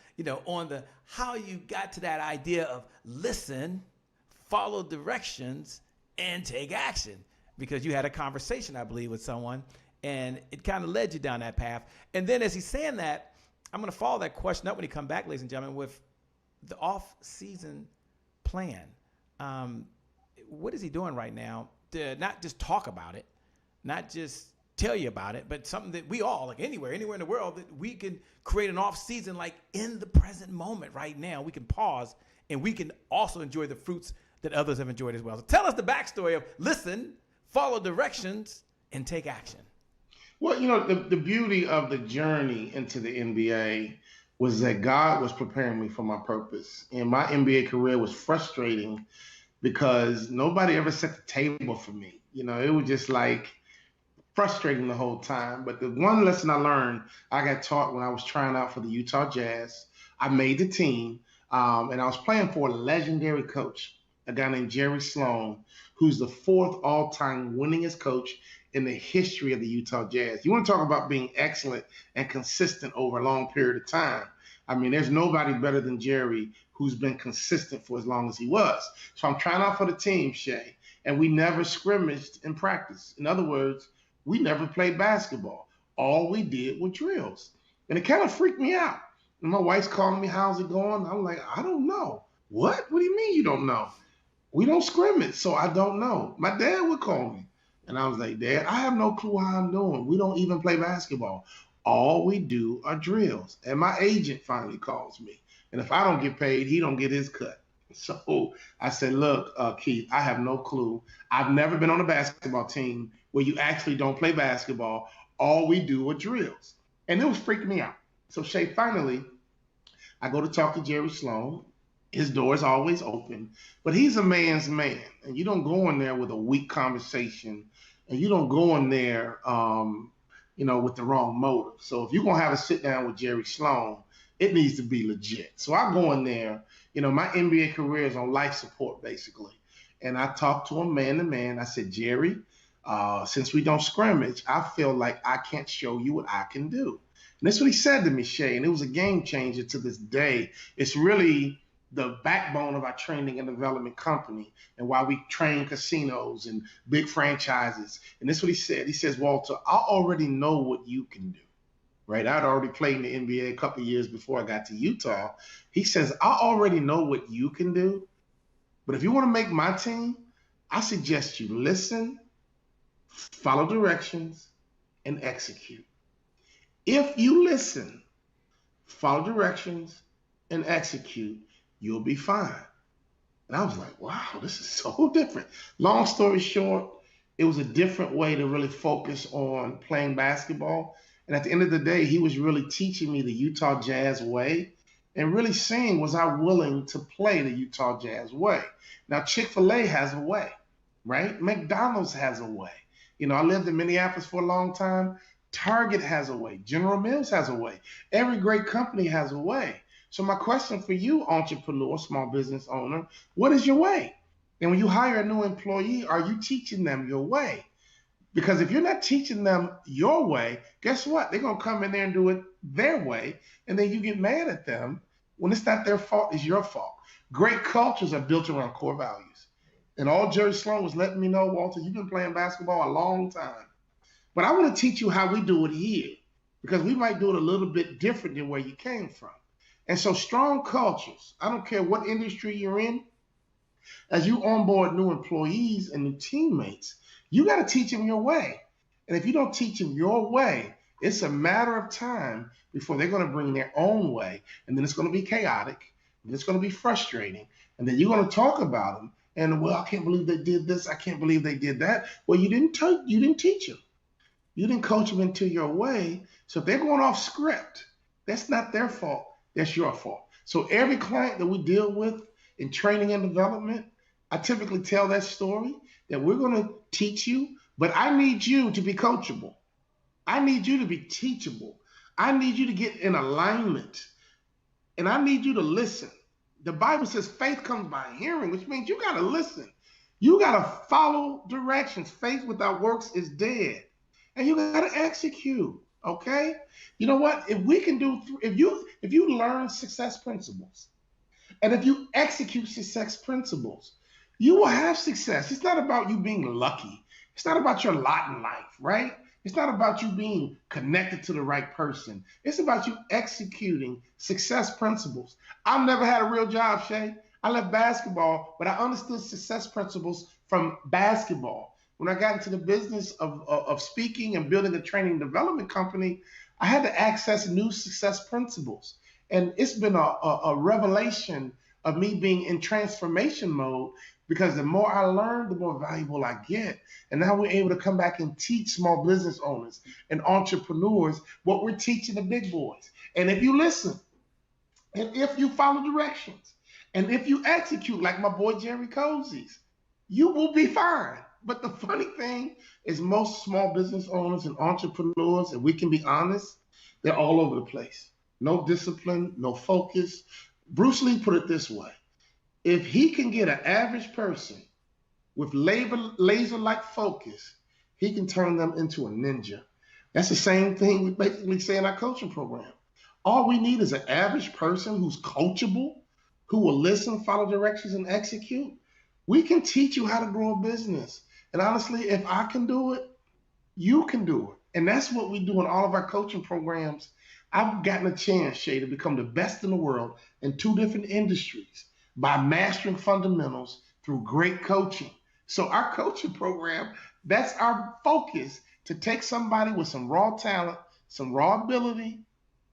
On the how you got to that idea of listen, follow directions, and take action. Because you had a conversation, I believe, with someone, and it kind of led you down that path. And then as he's saying that, I'm going to follow that question up when he come back, ladies and gentlemen, with the off-season plan. What is he doing right now to not just talk about it, not just tell you about it, but something that we all, like anywhere in the world, that we can create an off season, like in the present moment right now. We can pause and we can also enjoy the fruits that others have enjoyed as well. So tell us the backstory of listen, follow directions, and take action.
Well, the beauty of the journey into the NBA was that God was preparing me for my purpose. And my NBA career was frustrating because nobody ever set the table for me. It was just like frustrating the whole time. But the one lesson I learned, I got taught when I was trying out for the Utah Jazz. I made the team, and I was playing for a legendary coach, a guy named Jerry Sloan, who's the fourth all-time winningest coach in the history of the Utah Jazz. You want to talk about being excellent and consistent over a long period of time. I mean, there's nobody better than Jerry who's been consistent for as long as he was. So I'm trying out for the team, Shay, and we never scrimmaged in practice. In other words, we never played basketball. All we did were drills. And it kind of freaked me out. And my wife's calling me, how's it going? I'm like, I don't know. What? What do you mean you don't know? We don't scrimmage, so I don't know. My dad would call me. And I was like, Dad, I have no clue how I'm doing. We don't even play basketball. All we do are drills. And my agent finally calls me. And if I don't get paid, he don't get his cut. So I said, look, Keith, I have no clue. I've never been on a basketball team where you actually don't play basketball. All we do are drills. And it was freaking me out. So Shay, finally, I go to talk to Jerry Sloan. His door is always open, but he's a man's man. And you don't go in there with a weak conversation, and you don't go in there, with the wrong motive. So if you're going to have a sit down with Jerry Sloan, it needs to be legit. So I go in there, my NBA career is on life support, basically. And I talked to him man to man. I said, Jerry, since we don't scrimmage, I feel like I can't show you what I can do. And that's what he said to me, Shay. And it was a game changer to this day. It's really the backbone of our training and development company and why we train casinos and big franchises. And this is what he said. He says, Walter, I already know what you can do, right? I'd already played in the NBA a couple of years before I got to Utah. He says, I already know what you can do, but if you want to make my team, I suggest you listen, follow directions, and execute. If you listen, follow directions, and execute, you'll be fine. And I was like, wow, this is so different. Long story short, it was a different way to really focus on playing basketball. And at the end of the day, he was really teaching me the Utah Jazz way and really saying, was I willing to play the Utah Jazz way? Now, Chick-fil-A has a way, right? McDonald's has a way. I lived in Minneapolis for a long time. Target has a way. General Mills has a way. Every great company has a way. So my question for you, entrepreneur, small business owner, what is your way? And when you hire a new employee, are you teaching them your way? Because if you're not teaching them your way, guess what? They're going to come in there and do it their way. And then you get mad at them when it's not their fault, it's your fault. Great cultures are built around core values. And all Jerry Sloan was letting me know, Walter, you've been playing basketball a long time. But I want to teach you how we do it here, because we might do it a little bit different than where you came from. And so strong cultures, I don't care what industry you're in, as you onboard new employees and new teammates, you got to teach them your way. And if you don't teach them your way, it's a matter of time before they're going to bring their own way. And then it's going to be chaotic. And it's going to be frustrating. And then you're going to talk about them. And, well, I can't believe they did this. I can't believe they did that. Well, you didn't teach them. You didn't coach them into your way. So if they're going off script, that's not their fault. That's your fault. So every client that we deal with in training and development, I typically tell that story that we're going to teach you, but I need you to be coachable. I need you to be teachable. I need you to get in alignment. And I need you to listen. The Bible says faith comes by hearing, which means you got to listen. You got to follow directions. Faith without works is dead. And you got to execute. Okay? You know what? If you learn success principles, and if you execute success principles, you will have success. It's not about you being lucky. It's not about your lot in life, right? It's not about you being connected to the right person. It's about you executing success principles. I've never had a real job, Shay. I left basketball, but I understood success principles from basketball. When I got into the business of speaking and building a training development company, I had to access new success principles. And it's been a revelation of me being in transformation mode, because the more I learn, the more valuable I get. And now we're able to come back and teach small business owners and entrepreneurs what we're teaching the big boys. And if you listen, and if you follow directions, and if you execute like my boy Jerry Cozies, you will be fine. But the funny thing is most small business owners and entrepreneurs, and we can be honest, they're all over the place. No discipline, no focus. Bruce Lee put it this way: if he can get an average person with laser-like focus, he can turn them into a ninja. That's the same thing we basically say in our coaching program. All we need is an average person who's coachable, who will listen, follow directions, and execute. We can teach you how to grow a business. And honestly, if I can do it, you can do it. And that's what we do in all of our coaching programs. I've gotten a chance, Shay, to become the best in the world in 2 different industries by mastering fundamentals through great coaching. So our coaching program, that's our focus, to take somebody with some raw talent, some raw ability,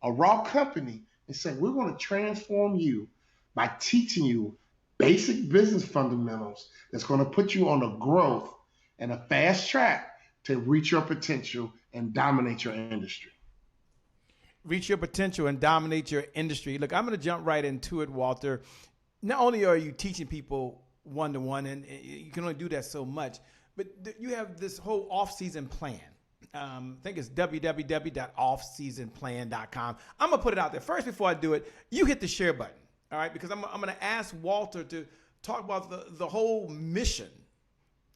a raw company, and say, we're going to transform you by teaching you basic business fundamentals that's going to put you on a growth and a fast track to reach your potential and dominate your industry.
Reach your potential and dominate your industry. Look, I'm going to jump right into it, Walter. Not only are you teaching people one-to-one, and you can only do that so much, but you have this whole off-season plan. I think it's www.offseasonplan.com. I'm going to put it out there. First, before I do it, you hit the share button, all right? Because I'm going to ask Walter to talk about the whole mission,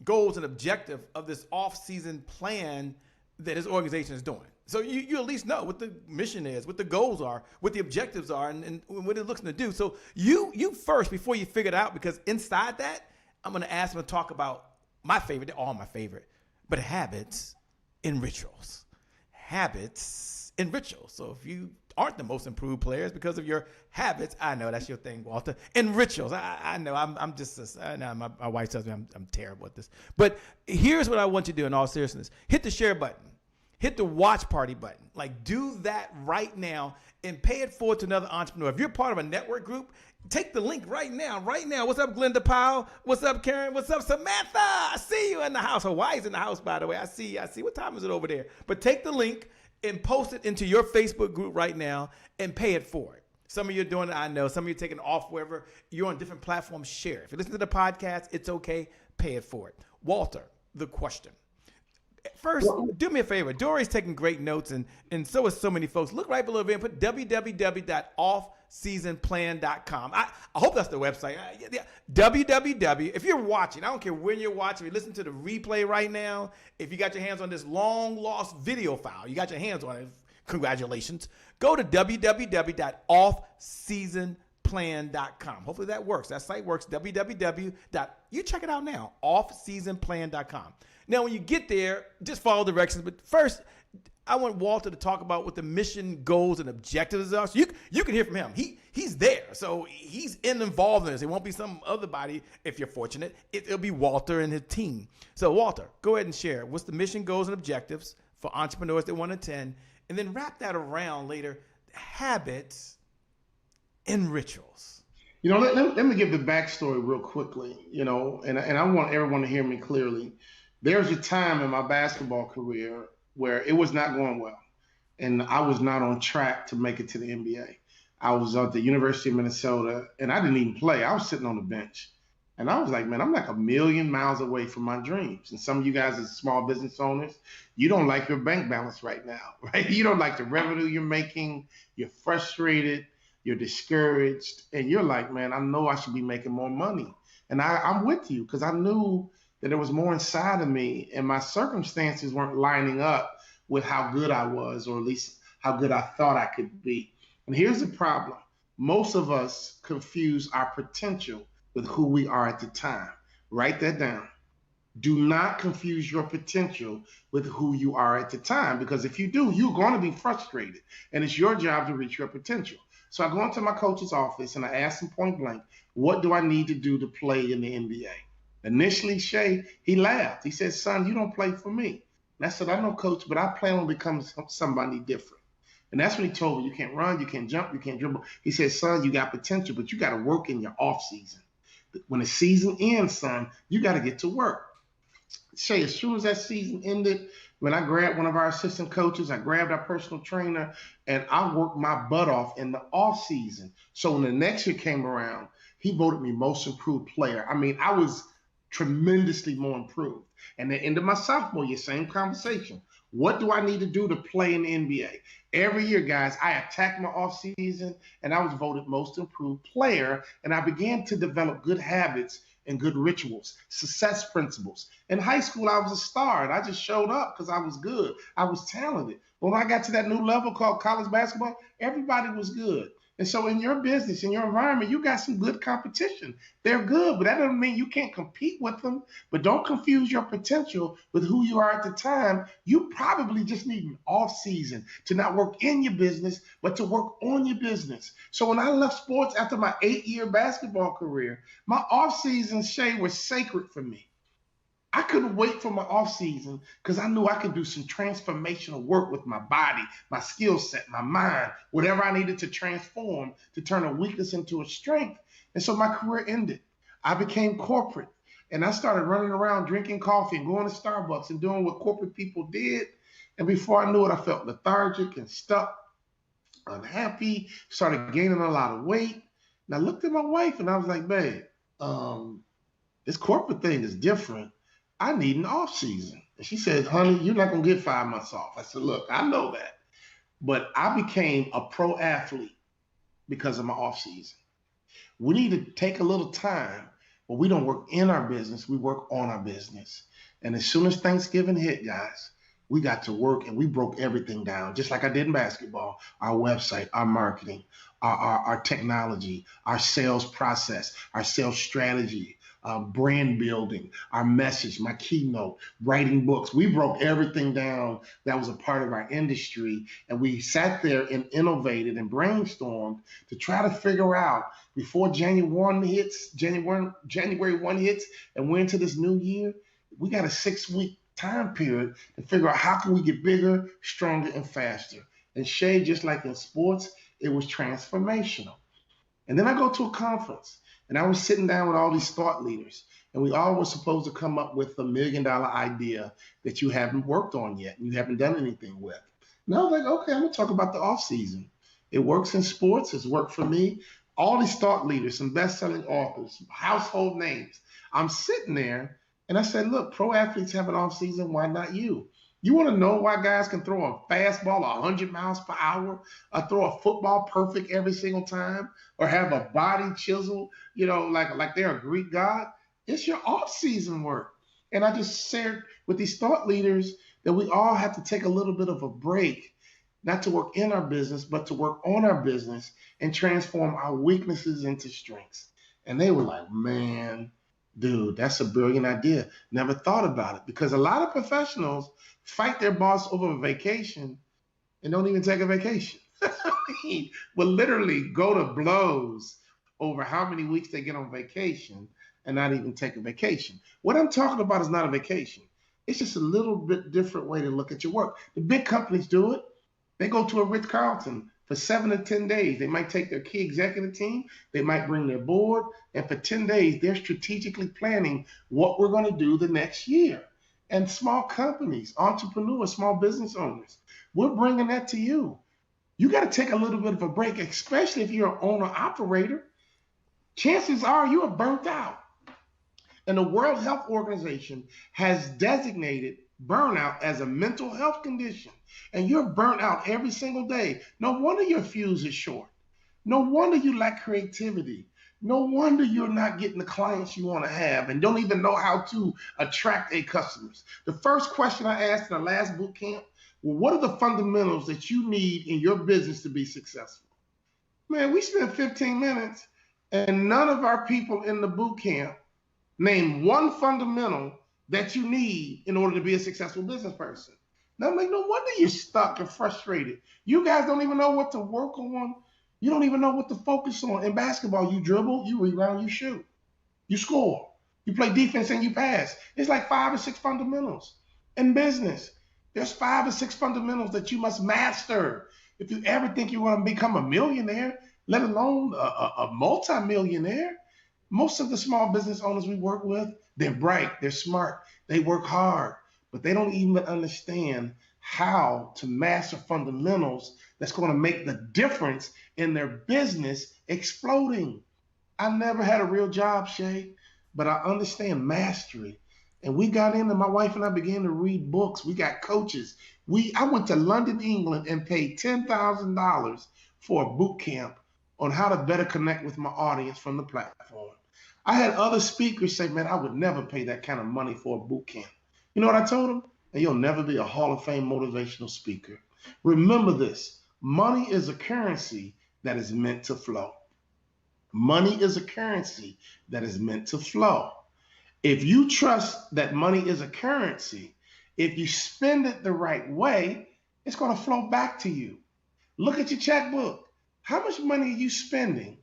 goals, and objective of this off-season plan that his organization is doing. So you at least know what the mission is, what the goals are, what the objectives are, and what it looks to do. So you first, before you figure it out, because inside that, I'm going to ask him to talk about my favorite, they're all my favorite, but habits and rituals. Habits and rituals. So if you aren't the most improved players because of your habits, I know that's your thing, Walter. And rituals, I know I'm just, I know my wife tells me I'm terrible at this. But here's what I want you to do in all seriousness. Hit the share button. Hit the watch party button. Like, do that right now and pay it forward to another entrepreneur. If you're part of a network group, take the link right now. What's up, Glenda Powell? What's up, Karen? What's up, Samantha? I see you in the house. Hawaii's in the house, by the way. I see. What time is it over there? But take the link and post it into your Facebook group right now and pay it forward. Some of you are doing it, I know. Some of you are taking it off wherever you're on different platforms. Share. If you listen to the podcast, it's okay. Pay it forward. Walter, the question. First, do me a favor. Dory's taking great notes, and so is so many folks. Look right below there and put www.offseasonplan.com. offseasonplan.com. I hope that's the website. www. If you're watching, I don't care when you're watching, if you listen to the replay right now, if you got your hands on this long lost video file, you got your hands on it, congratulations. Go to www.offseasonplan.com. Hopefully that works. That site works. You check it out now. Offseasonplan.com. Now, when you get there, just follow directions. But first, I want Walter to talk about what the mission, goals, and objectives are. So you can hear from him. He's there. So he's involved in this. It won't be some other body if you're fortunate. It'll be Walter and his team. So Walter, go ahead and share. What's the mission, goals, and objectives for entrepreneurs that want to attend? And then wrap that around later, habits and rituals.
Let me give the backstory real quickly, and I want everyone to hear me clearly. There's a time in my basketball career where it was not going well, and I was not on track to make it to the NBA. I was at the University of Minnesota, and I didn't even play. I was sitting on the bench, and I was like, man, I'm like a million miles away from my dreams. And some of you guys as small business owners, you don't like your bank balance right now, right? You don't like the revenue you're making. You're frustrated. You're discouraged. And you're like, man, I know I should be making more money. And I'm with you because I knew that there was more inside of me, and my circumstances weren't lining up with how good I was, or at least how good I thought I could be. And here's the problem. Most of us confuse our potential with who we are at the time. Write that down. Do not confuse your potential with who you are at the time, because if you do, you're going to be frustrated, and it's your job to reach your potential. So I go into my coach's office and I ask him point blank, what do I need to do to play in the NBA? Initially, Shay, he laughed. He said, son, you don't play for me. And I said, I know, coach, but I plan on becoming somebody different. And that's when he told me, you can't run, you can't jump, you can't dribble. He said, son, you got potential, but you got to work in your off season. When the season ends, son, you got to get to work. Shay, as soon as that season ended, when I grabbed one of our assistant coaches, I grabbed our personal trainer, and I worked my butt off in the off season. So when the next year came around, he voted me most improved player. I mean, I was tremendously more improved. And the end of my sophomore year, same conversation. What do I need to do to play in the NBA? Every year, guys, I attacked my offseason, and I was voted most improved player, and I began to develop good habits and good rituals, success principles. In high school, I was a star, and I just showed up because I was good. I was talented. But when I got to that new level called college basketball, everybody was good. And so in your business, in your environment, you got some good competition. They're good, but that doesn't mean you can't compete with them. But don't confuse your potential with who you are at the time. You probably just need an off season to not work in your business, but to work on your business. So when I left sports after my 8-year basketball career, my off season, Shay, was sacred for me. I couldn't wait for my off season because I knew I could do some transformational work with my body, my skill set, my mind, whatever I needed to transform to turn a weakness into a strength. And so my career ended. I became corporate, and I started running around drinking coffee and going to Starbucks and doing what corporate people did. And before I knew it, I felt lethargic and stuck, unhappy, started gaining a lot of weight. And I looked at my wife and I was like, babe, this corporate thing is different. I need an off season. And she said, honey, you're not going to get 5 months off. I said, look, I know that, but I became a pro athlete because of my off season. We need to take a little time, but we don't work in our business. We work on our business. And as soon as Thanksgiving hit, guys, we got to work and we broke everything down, just like I did in basketball, our website, our marketing, our technology, our sales process, our sales strategy, brand building, our message, my keynote, writing books. We broke everything down that was a part of our industry. And we sat there and innovated and brainstormed to try to figure out before January 1 hits, and we're into this new year, we got a 6-week time period to figure out how can we get bigger, stronger, and faster. And Shay, just like in sports, it was transformational. And then I go to a conference. And I was sitting down with all these thought leaders, and we all were supposed to come up with $1 million idea that you haven't worked on yet and you haven't done anything with. And I was like, okay, I'm going to talk about the off season. It works in sports. It's worked for me. All these thought leaders, some best-selling authors, household names. I'm sitting there, and I said, look, pro athletes have an off season. Why not you? You want to know why guys can throw a fastball 100 miles per hour, or throw a football perfect every single time, or have a body chisel, like they're a Greek god? It's your off-season work. And I just shared with these thought leaders that we all have to take a little bit of a break, not to work in our business, but to work on our business and transform our weaknesses into strengths. And they were like, man, dude, that's a brilliant idea. Never thought about it, because a lot of professionals fight their boss over a vacation and don't even take a vacation. Will literally go to blows over how many weeks they get on vacation and not even take a vacation. What I'm talking about is not a vacation. It's just a little bit different way to look at your work. The big companies do it. They go to a Ritz-Carlton for 7 to 10 days. They might take their key executive team. They might bring their board. And for 10 days, they're strategically planning what we're going to do the next year. And small companies, entrepreneurs, small business owners, we're bringing that to you. You got to take a little bit of a break, especially if you're an owner-operator. Chances are you are burnt out. And the World Health Organization has designated burnout as a mental health condition. And you're burnt out every single day. No wonder your fuse is short. No wonder you lack creativity. No wonder you're not getting the clients you want to have and don't even know how to attract customers. The first question I asked in the last boot camp, well, what are the fundamentals that you need in your business to be successful? Man, we spent 15 minutes and none of our people in the boot camp named one fundamental that you need in order to be a successful business person. Now, I'm like, no wonder you're stuck and frustrated. You guys don't even know what to work on. You don't even know what to focus on. In basketball, you dribble, you rebound, you shoot, you score, you play defense, and you pass. It's like 5 or 6 fundamentals. In business, there's 5 or 6 fundamentals that you must master if you ever think you want to become a millionaire, let alone a multi-millionaire. Most of the small business owners we work with, they're bright, they're smart, they work hard, but they don't even understand how to master fundamentals that's going to make the difference in their business exploding. I never had a real job, Shay, but I understand mastery. And we got into, my wife and I began to read books. We got coaches. I went to London, England, and paid $10,000 for a boot camp on how to better connect with my audience from the platform. I had other speakers say, man, I would never pay that kind of money for a boot camp. You know what I told them? And you'll never be a Hall of Fame motivational speaker. Remember this, money is a currency that is meant to flow. Money is a currency that is meant to flow. If you trust that money is a currency, if you spend it the right way, it's going to flow back to you. Look at your checkbook. How much money are you spending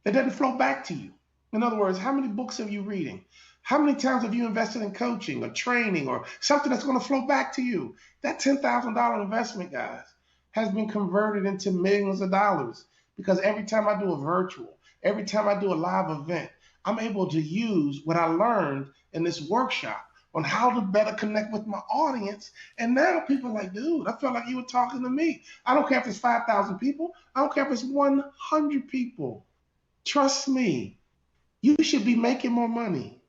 that doesn't flow back to you? In other words, how many books are you reading? How many times have you invested in coaching or training or something that's going to flow back to you? That $10,000 investment, guys, has been converted into millions of dollars, because every time I do a virtual, every time I do a live event, I'm able to use what I learned in this workshop on how to better connect with my audience. And now people are like, dude, I felt like you were talking to me. I don't care if it's 5,000 people. I don't care if it's 100 people. Trust me, you should be making more money.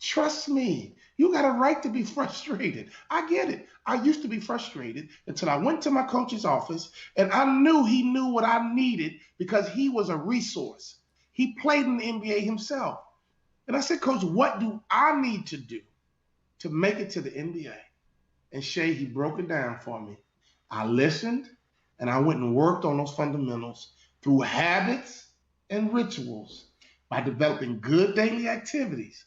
Trust me, you got a right to be frustrated. I get it. I used to be frustrated until I went to my coach's office and I knew he knew what I needed, because he was a resource. He played in the NBA himself. And I said, Coach, what do I need to do to make it to the NBA? And Shay, he broke it down for me. I listened and I went and worked on those fundamentals through habits and rituals by developing good daily activities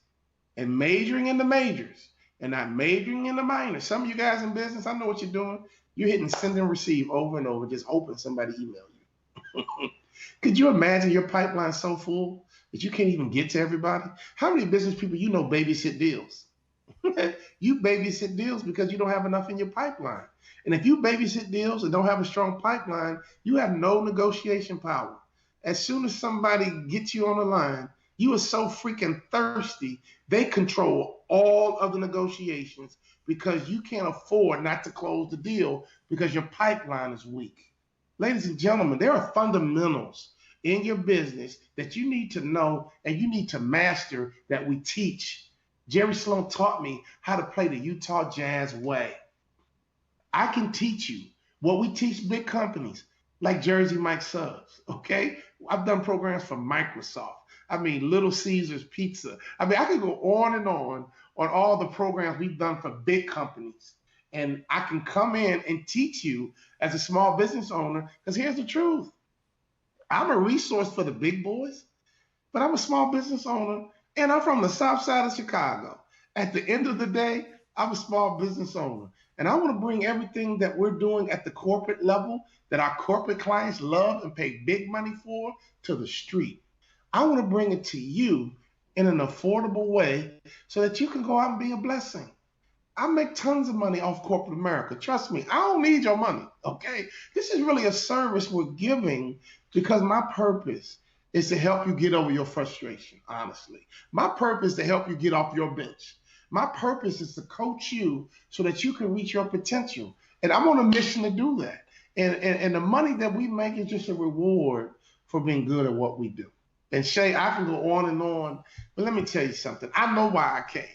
and majoring in the majors and not majoring in the minors. Some of you guys in business, I know what you're doing. You're hitting send and receive over and over, just hoping somebody email you. Could you imagine your pipeline so full that you can't even get to everybody? How many business people you know babysit deals? You babysit deals because you don't have enough in your pipeline. And if you babysit deals and don't have a strong pipeline, you have no negotiation power. As soon as somebody gets you on the line, you are so freaking thirsty, they control all of the negotiations, because you can't afford not to close the deal because your pipeline is weak. Ladies and gentlemen, there are fundamentals in your business that you need to know and you need to master that we teach. Jerry Sloan taught me how to play the Utah Jazz way. I can teach you what we teach big companies like Jersey Mike Subs. Okay, I've done programs for Microsoft. I mean, Little Caesars Pizza. I mean, I could go on and on all the programs we've done for big companies. And I can come in and teach you as a small business owner, because here's the truth. I'm a resource for the big boys, but I'm a small business owner and I'm from the south side of Chicago. At the end of the day, I'm a small business owner. And I want to bring everything that we're doing at the corporate level that our corporate clients love and pay big money for to the street. I want to bring it to you in an affordable way so that you can go out and be a blessing. I make tons of money off corporate America. Trust me, I don't need your money, okay? This is really a service we're giving because my purpose is to help you get over your frustration, honestly. My purpose is to help you get off your bench. My purpose is to coach you so that you can reach your potential. And I'm on a mission to do that. And the money that we make is just a reward for being good at what we do. And Shay, I can go on and on, but let me tell you something. I know why I came.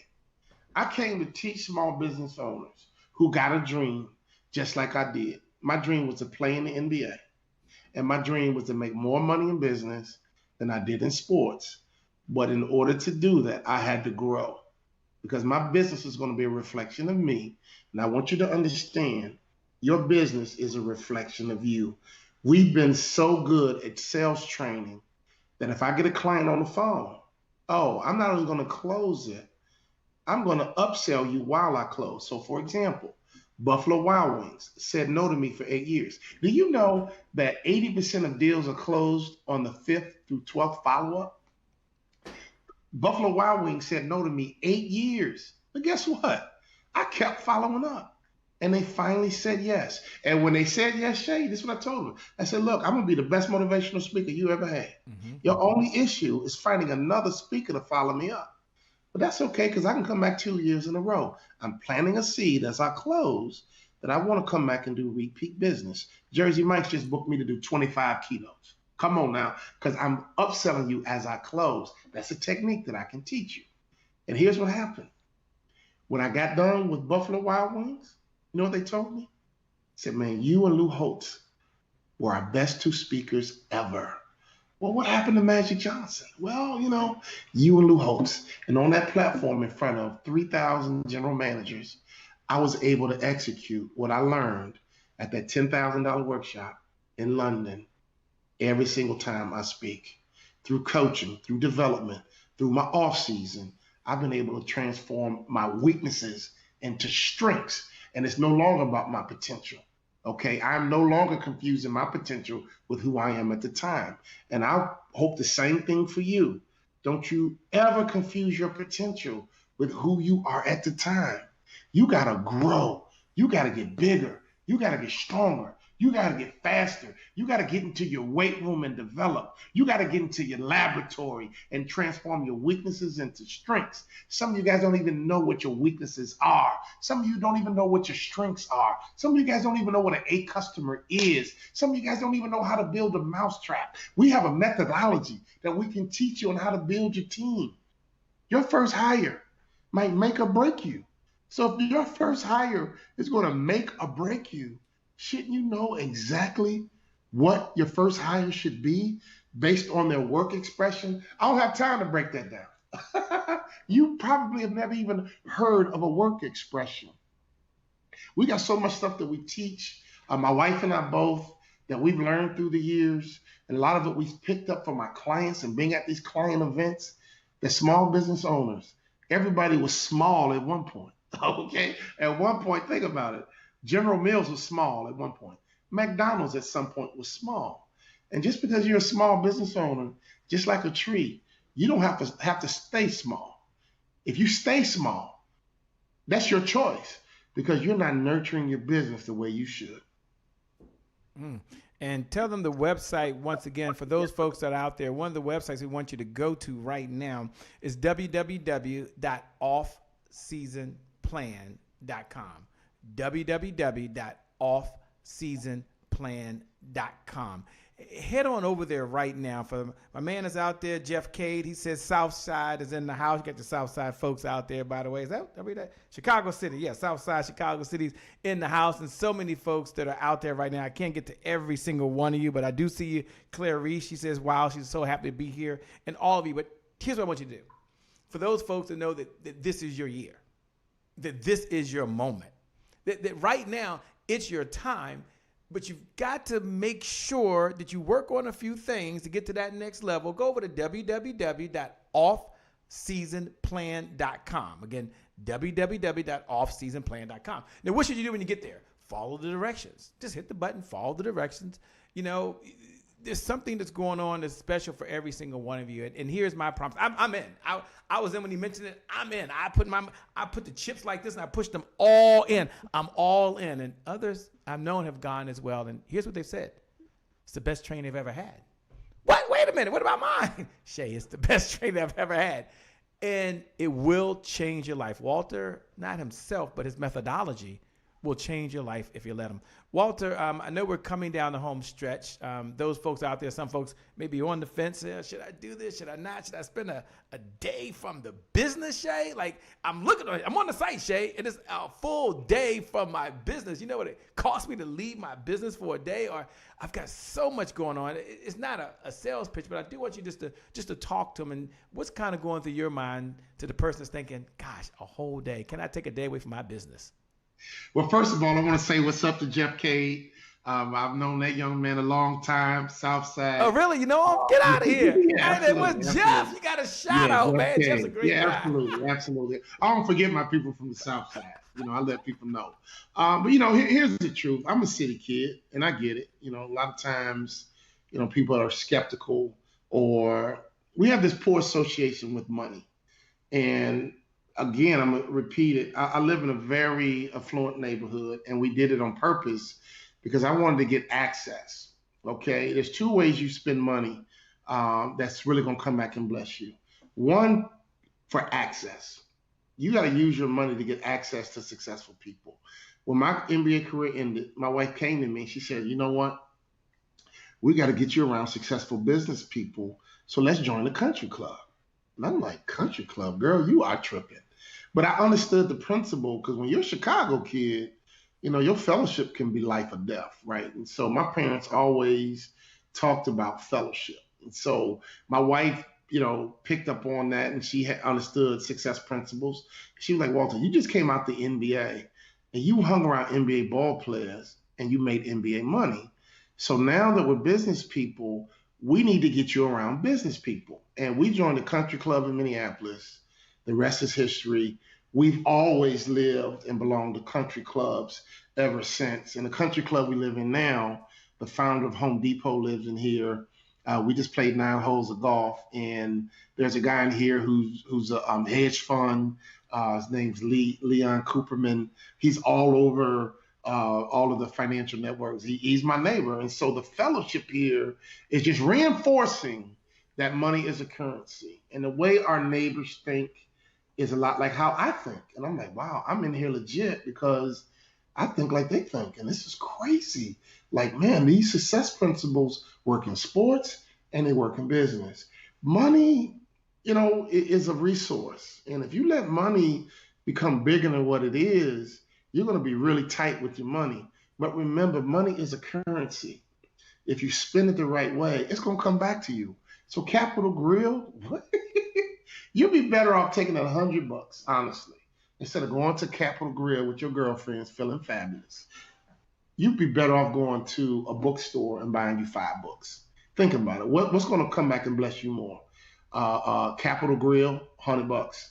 I came to teach small business owners who got a dream just like I did. My dream was to play in the NBA. And my dream was to make more money in business than I did in sports. But in order to do that, I had to grow because my business is going to be a reflection of me. And I want you to understand your business is a reflection of you. We've been so good at sales training that if I get a client on the phone, I'm not only going to close it, I'm going to upsell you while I close. So for example, Buffalo Wild Wings said no to me for 8 years. Do you know that 80% of deals are closed on the 5th through 12th follow-up? Buffalo Wild Wings said no to me 8 years. But guess what? I kept following up. And they finally said yes. And when they said yes, Shay, this is what I told them. I said, look, I'm going to be the best motivational speaker you ever had. Mm-hmm. Your only issue is finding another speaker to follow me up. But that's okay because I can come back 2 years in a row. I'm planting a seed as I close that I want to come back and do repeat business. Jersey Mike's just booked me to do 25 keynotes. Come on now, because I'm upselling you as I close. That's a technique that I can teach you. And here's what happened. When I got done with Buffalo Wild Wings, you know what they told me? They said, man, you and Lou Holtz were our best 2 speakers ever. Well, what happened to Magic Johnson? Well, you and Lou Holtz. And on that platform in front of 3,000 general managers, I was able to execute what I learned at that $10,000 workshop in London every single time I speak. Through coaching, through development, through my off season, I've been able to transform my weaknesses into strengths. And it's no longer about my potential. Okay, I'm no longer confusing my potential with who I am at the time. And I hope the same thing for you. Don't you ever confuse your potential with who you are at the time. You got to grow. You got to get bigger. You got to get stronger. You got to get faster. You got to get into your weight room and develop. You got to get into your laboratory and transform your weaknesses into strengths. Some of you guys don't even know what your weaknesses are. Some of you don't even know what your strengths are. Some of you guys don't even know what an A customer is. Some of you guys don't even know how to build a mousetrap. We have a methodology that we can teach you on how to build your team. Your first hire might make or break you. So if your first hire is going to make or break you, shouldn't you know exactly what your first hire should be based on their work expression? I don't have time to break that down. You probably have never even heard of a work expression. We got so much stuff that we teach, my wife and I both, that we've learned through the years. And a lot of it we've picked up from our clients and being at these client events. The small business owners, everybody was small at one point. Okay, at one point, think about it. General Mills was small at one point. McDonald's at some point was small. And just because you're a small business owner, just like a tree, you don't have to stay small. If you stay small, that's your choice because you're not nurturing your business the way you should.
And tell them the website once again for those folks that are out there. One of the websites we want you to go to right now is www.offseasonplan.com. www.offseasonplan.com. head on over there right now. For my man is out there, Jeff Cade. He says Southside is in the house. You got the Southside folks out there, by the way. Is that read that? Chicago City, yeah, Southside Chicago City's in the house, and so many folks that are out there right now. I can't get to every single one of you, but I do see you, Claire Reese. She says, "Wow, she's so happy to be here," and all of you. But here's what I want you to do: for those folks to know that this is your year, that this is your moment, that right now it's your time. But you've got to make sure that you work on a few things to get to that next level. Go over to www.offseasonplan.com. Again, www.offseasonplan.com. Now, what should you do when you get there? Follow the directions. Just hit the button, follow the directions. You know, there's something that's going on that's special for every single one of you. And here's my promise. I'm in. I was in when he mentioned it. I'm in. I put the chips like this and I pushed them all in. I'm all in. And others I've known have gone as well. And here's what they've said. It's the best training they've ever had. What? Wait a minute. What about mine? Shay, it's the best training I've ever had. And it will change your life. Walter, not himself, but his methodology will change your life if you let him. Walter, I know we're coming down the home stretch. Those folks out there, some folks may be on the fence. Should I do this? Should I not? Should I spend a day from the business, Shay? Like, I'm on the site, Shay, and it's a full day from my business. You know what it cost me to leave my business for a day? Or I've got so much going on. It's not a sales pitch, but I do want you just to talk to them. And what's kind of going through your mind to the person that's thinking, gosh, a whole day. Can I take a day away from my business?
Well, first of all, I want to say what's up to Jeff Cade. I've known that young man a long time, Southside.
Oh, really? You know him? Get out of here.
Yeah,
hey, what's Jeff? You got a shout out, man.
Okay.
Jeff's a great guy.
Absolutely. I don't forget my people from the Southside. You know, I let people know. But, you know, here's the truth. I'm a city kid, and I get it. You know, a lot of times, you know, people are skeptical, or we have this poor association with money. And again, I'm going to repeat it. I live in a very affluent neighborhood, and we did it on purpose because I wanted to get access. Okay, there's two ways you spend money that's really going to come back and bless you. One, for access. You got to use your money to get access to successful people. When my NBA career ended, my wife came to me. She said, "You know what? We got to get you around successful business people. So let's join the country club." And I'm like, "Country club, girl, you are tripping." But I understood the principle, because when you're a Chicago kid, you know, your fellowship can be life or death, right? And so my parents always talked about fellowship. And so my wife, you know, picked up on that, and she had understood success principles. She was like, "Walter, you just came out the NBA and you hung around NBA ball players and you made NBA money. So now that we're business people, we need to get you around business people." And we joined the country club in Minneapolis. The rest is history. We've always lived and belonged to country clubs ever since. And the country club we live in now, the founder of Home Depot lives in here. We just played 9 holes of golf, and there's a guy in here who's a hedge fund. His name's Leon Cooperman. He's all over all of the financial networks. He's my neighbor. And so the fellowship here is just reinforcing that money is a currency. And the way our neighbors think is a lot like how I think. And I'm like, wow, I'm in here legit because I think like they think. And this is crazy. Like, man, these success principles work in sports and they work in business. Money, you know, is a resource. And if you let money become bigger than what it is, you're going to be really tight with your money. But remember, money is a currency. If you spend it the right way, it's going to come back to you. So Capital Grill, what? You'd be better off taking $100, honestly, instead of going to Capital Grill with your girlfriends feeling fabulous. You'd be better off going to a bookstore and buying you 5 books. Think about it. What's going to come back and bless you more? Capital Grill, $100,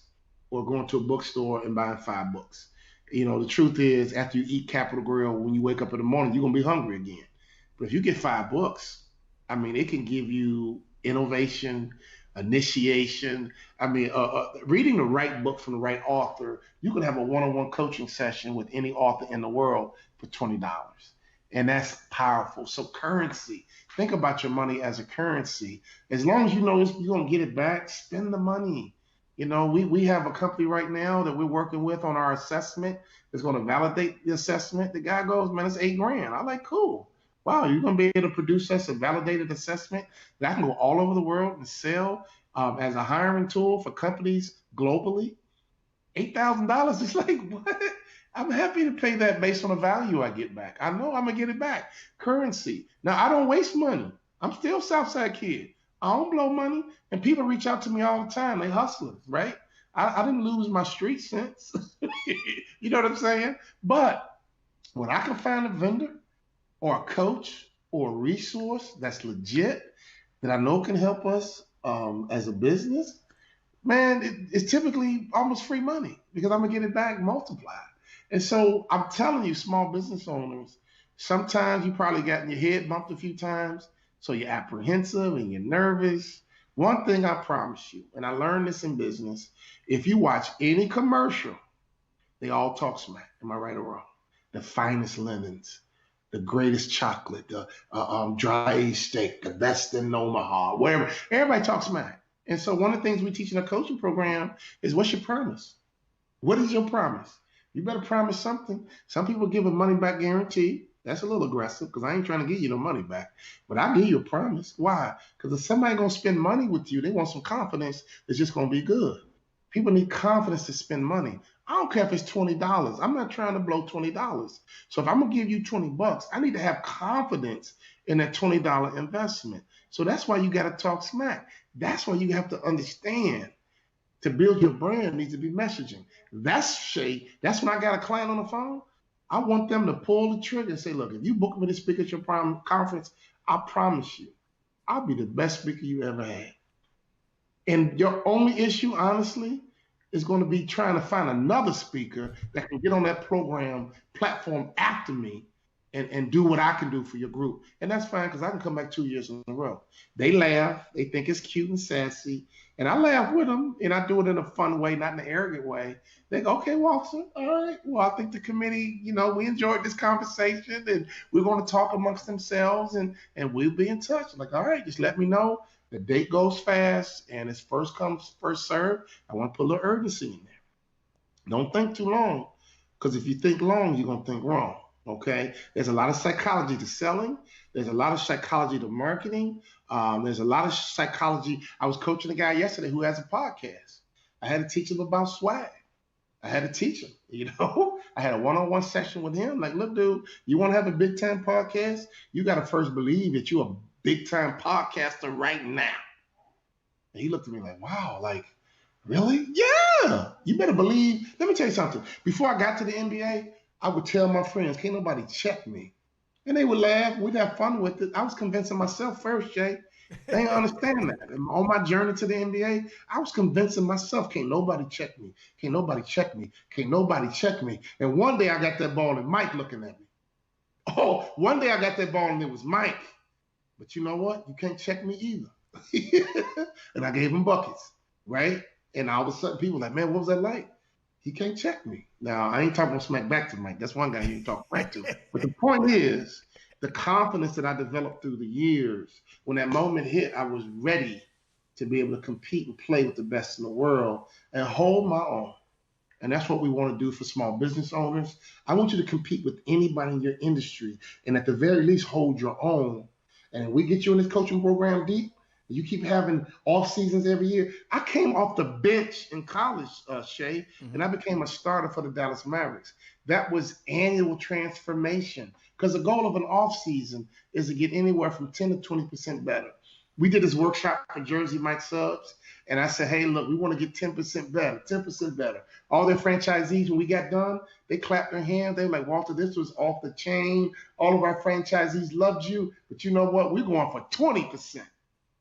or going to a bookstore and buying 5 books. You know, the truth is, after you eat Capital Grill, when you wake up in the morning, you're going to be hungry again. But if you get 5 books, I mean, it can give you innovation, initiation. I mean, reading the right book from the right author, you can have a one-on-one coaching session with any author in the world for $20. And that's powerful. So currency, think about your money as a currency. As long as you know you're going to get it back, spend the money. You know, we have a company right now that we're working with on our assessment that's going to validate the assessment. The guy goes, "Man, it's $8,000. I'm like, cool. wow, you're going to be able to produce us a validated assessment that I can go all over the world and sell as a hiring tool for companies globally. $8,000 is like, what? I'm happy to pay that based on the value I get back. I know I'm going to get it back. Currency. Now, I don't waste money. I'm still Southside kid. I don't blow money. And people reach out to me all the time. They hustlers, right? I didn't lose my street sense. You know what I'm saying? But when I can find a vendor or a coach or a resource that's legit that I know can help us as a business, man, it's typically almost free money because I'm gonna get it back multiplied. And so I'm telling you, small business owners, sometimes you probably gotten your head bumped a few times, so you're apprehensive and you're nervous. One thing I promise you, and I learned this in business, if you watch any commercial, they all talk smack. Am I right or wrong? The finest linens, the greatest chocolate, the dry aged steak, the best in Omaha, wherever. Everybody talks smack. And so one of the things we teach in a coaching program is what's your promise? What is your promise? You better promise something. Some people give a money back guarantee. That's a little aggressive because I ain't trying to give you no money back. But I give you a promise. Why? Because if somebody gonna spend money with you, they want some confidence that's just gonna be good. People need confidence to spend money. I don't care if it's $20. I'm not trying to blow $20. So if I'm gonna give you $20, I need to have confidence in that $20 investment. So that's why you gotta talk smack. That's why you have to understand to build your brand needs to be messaging. That's Shay. That's when I got a client on the phone. I want them to pull the trigger and say, look, if you book me to speak at your conference, I promise you, I'll be the best speaker you ever had. And your only issue, honestly, is going to be trying to find another speaker that can get on that program platform after me and do what I can do for your group. And that's fine because I can come back 2 years in a row. They laugh. They think it's cute and sassy. And I laugh with them, and I do it in a fun way, not in an arrogant way. They go, okay, Walter, all right. Well, I think the committee, we enjoyed this conversation, and we're going to talk amongst themselves, and we'll be in touch. I'm like, all right, just let me know. The date goes fast, and it's first come, first serve. I want to put a little urgency in there. Don't think too long, because if you think long, you're going to think wrong. Okay, there's a lot of psychology to selling. There's a lot of psychology to marketing. There's a lot of psychology. I was coaching a guy yesterday who has a podcast. I had to teach him about swag. I had to teach him, I had a one-on-one session with him. Like, look, dude, you want to have a big time podcast? You got to first believe that you're a big time podcaster right now. And he looked at me like, wow, like, really? Yeah. You better believe. Let me tell you something. Before I got to the NBA, I would tell my friends, can't nobody check me. And they would laugh. We'd have fun with it. I was convincing myself first, Jay. They didn't understand that. And on my journey to the NBA, I was convincing myself, can't nobody check me. Can't nobody check me. Can't nobody check me. And one day I got that ball and Mike looking at me. Oh, one day I got that ball and it was Mike. But you know what? You can't check me either. And I gave him buckets, right? And all of a sudden people were like, man, what was that like? He can't check me. Now, I ain't talking smack back to Mike. That's one guy you can talk back to. But the point is, the confidence that I developed through the years, when that moment hit, I was ready to be able to compete and play with the best in the world and hold my own. And that's what we want to do for small business owners. I want you to compete with anybody in your industry and at the very least hold your own. And if we get you in this coaching program deep, you keep having off seasons every year. I came off the bench in college, Shay, and I became a starter for the Dallas Mavericks. That was annual transformation because the goal of an off season is to get anywhere from 10 to 20% better. We did this workshop for Jersey Mike Subs, and I said, hey, look, we want to get 10% better, 10% better. All their franchisees, when we got done, they clapped their hands. They were like, Walter, this was off the chain. All of our franchisees loved you, but you know what? We're going for 20%.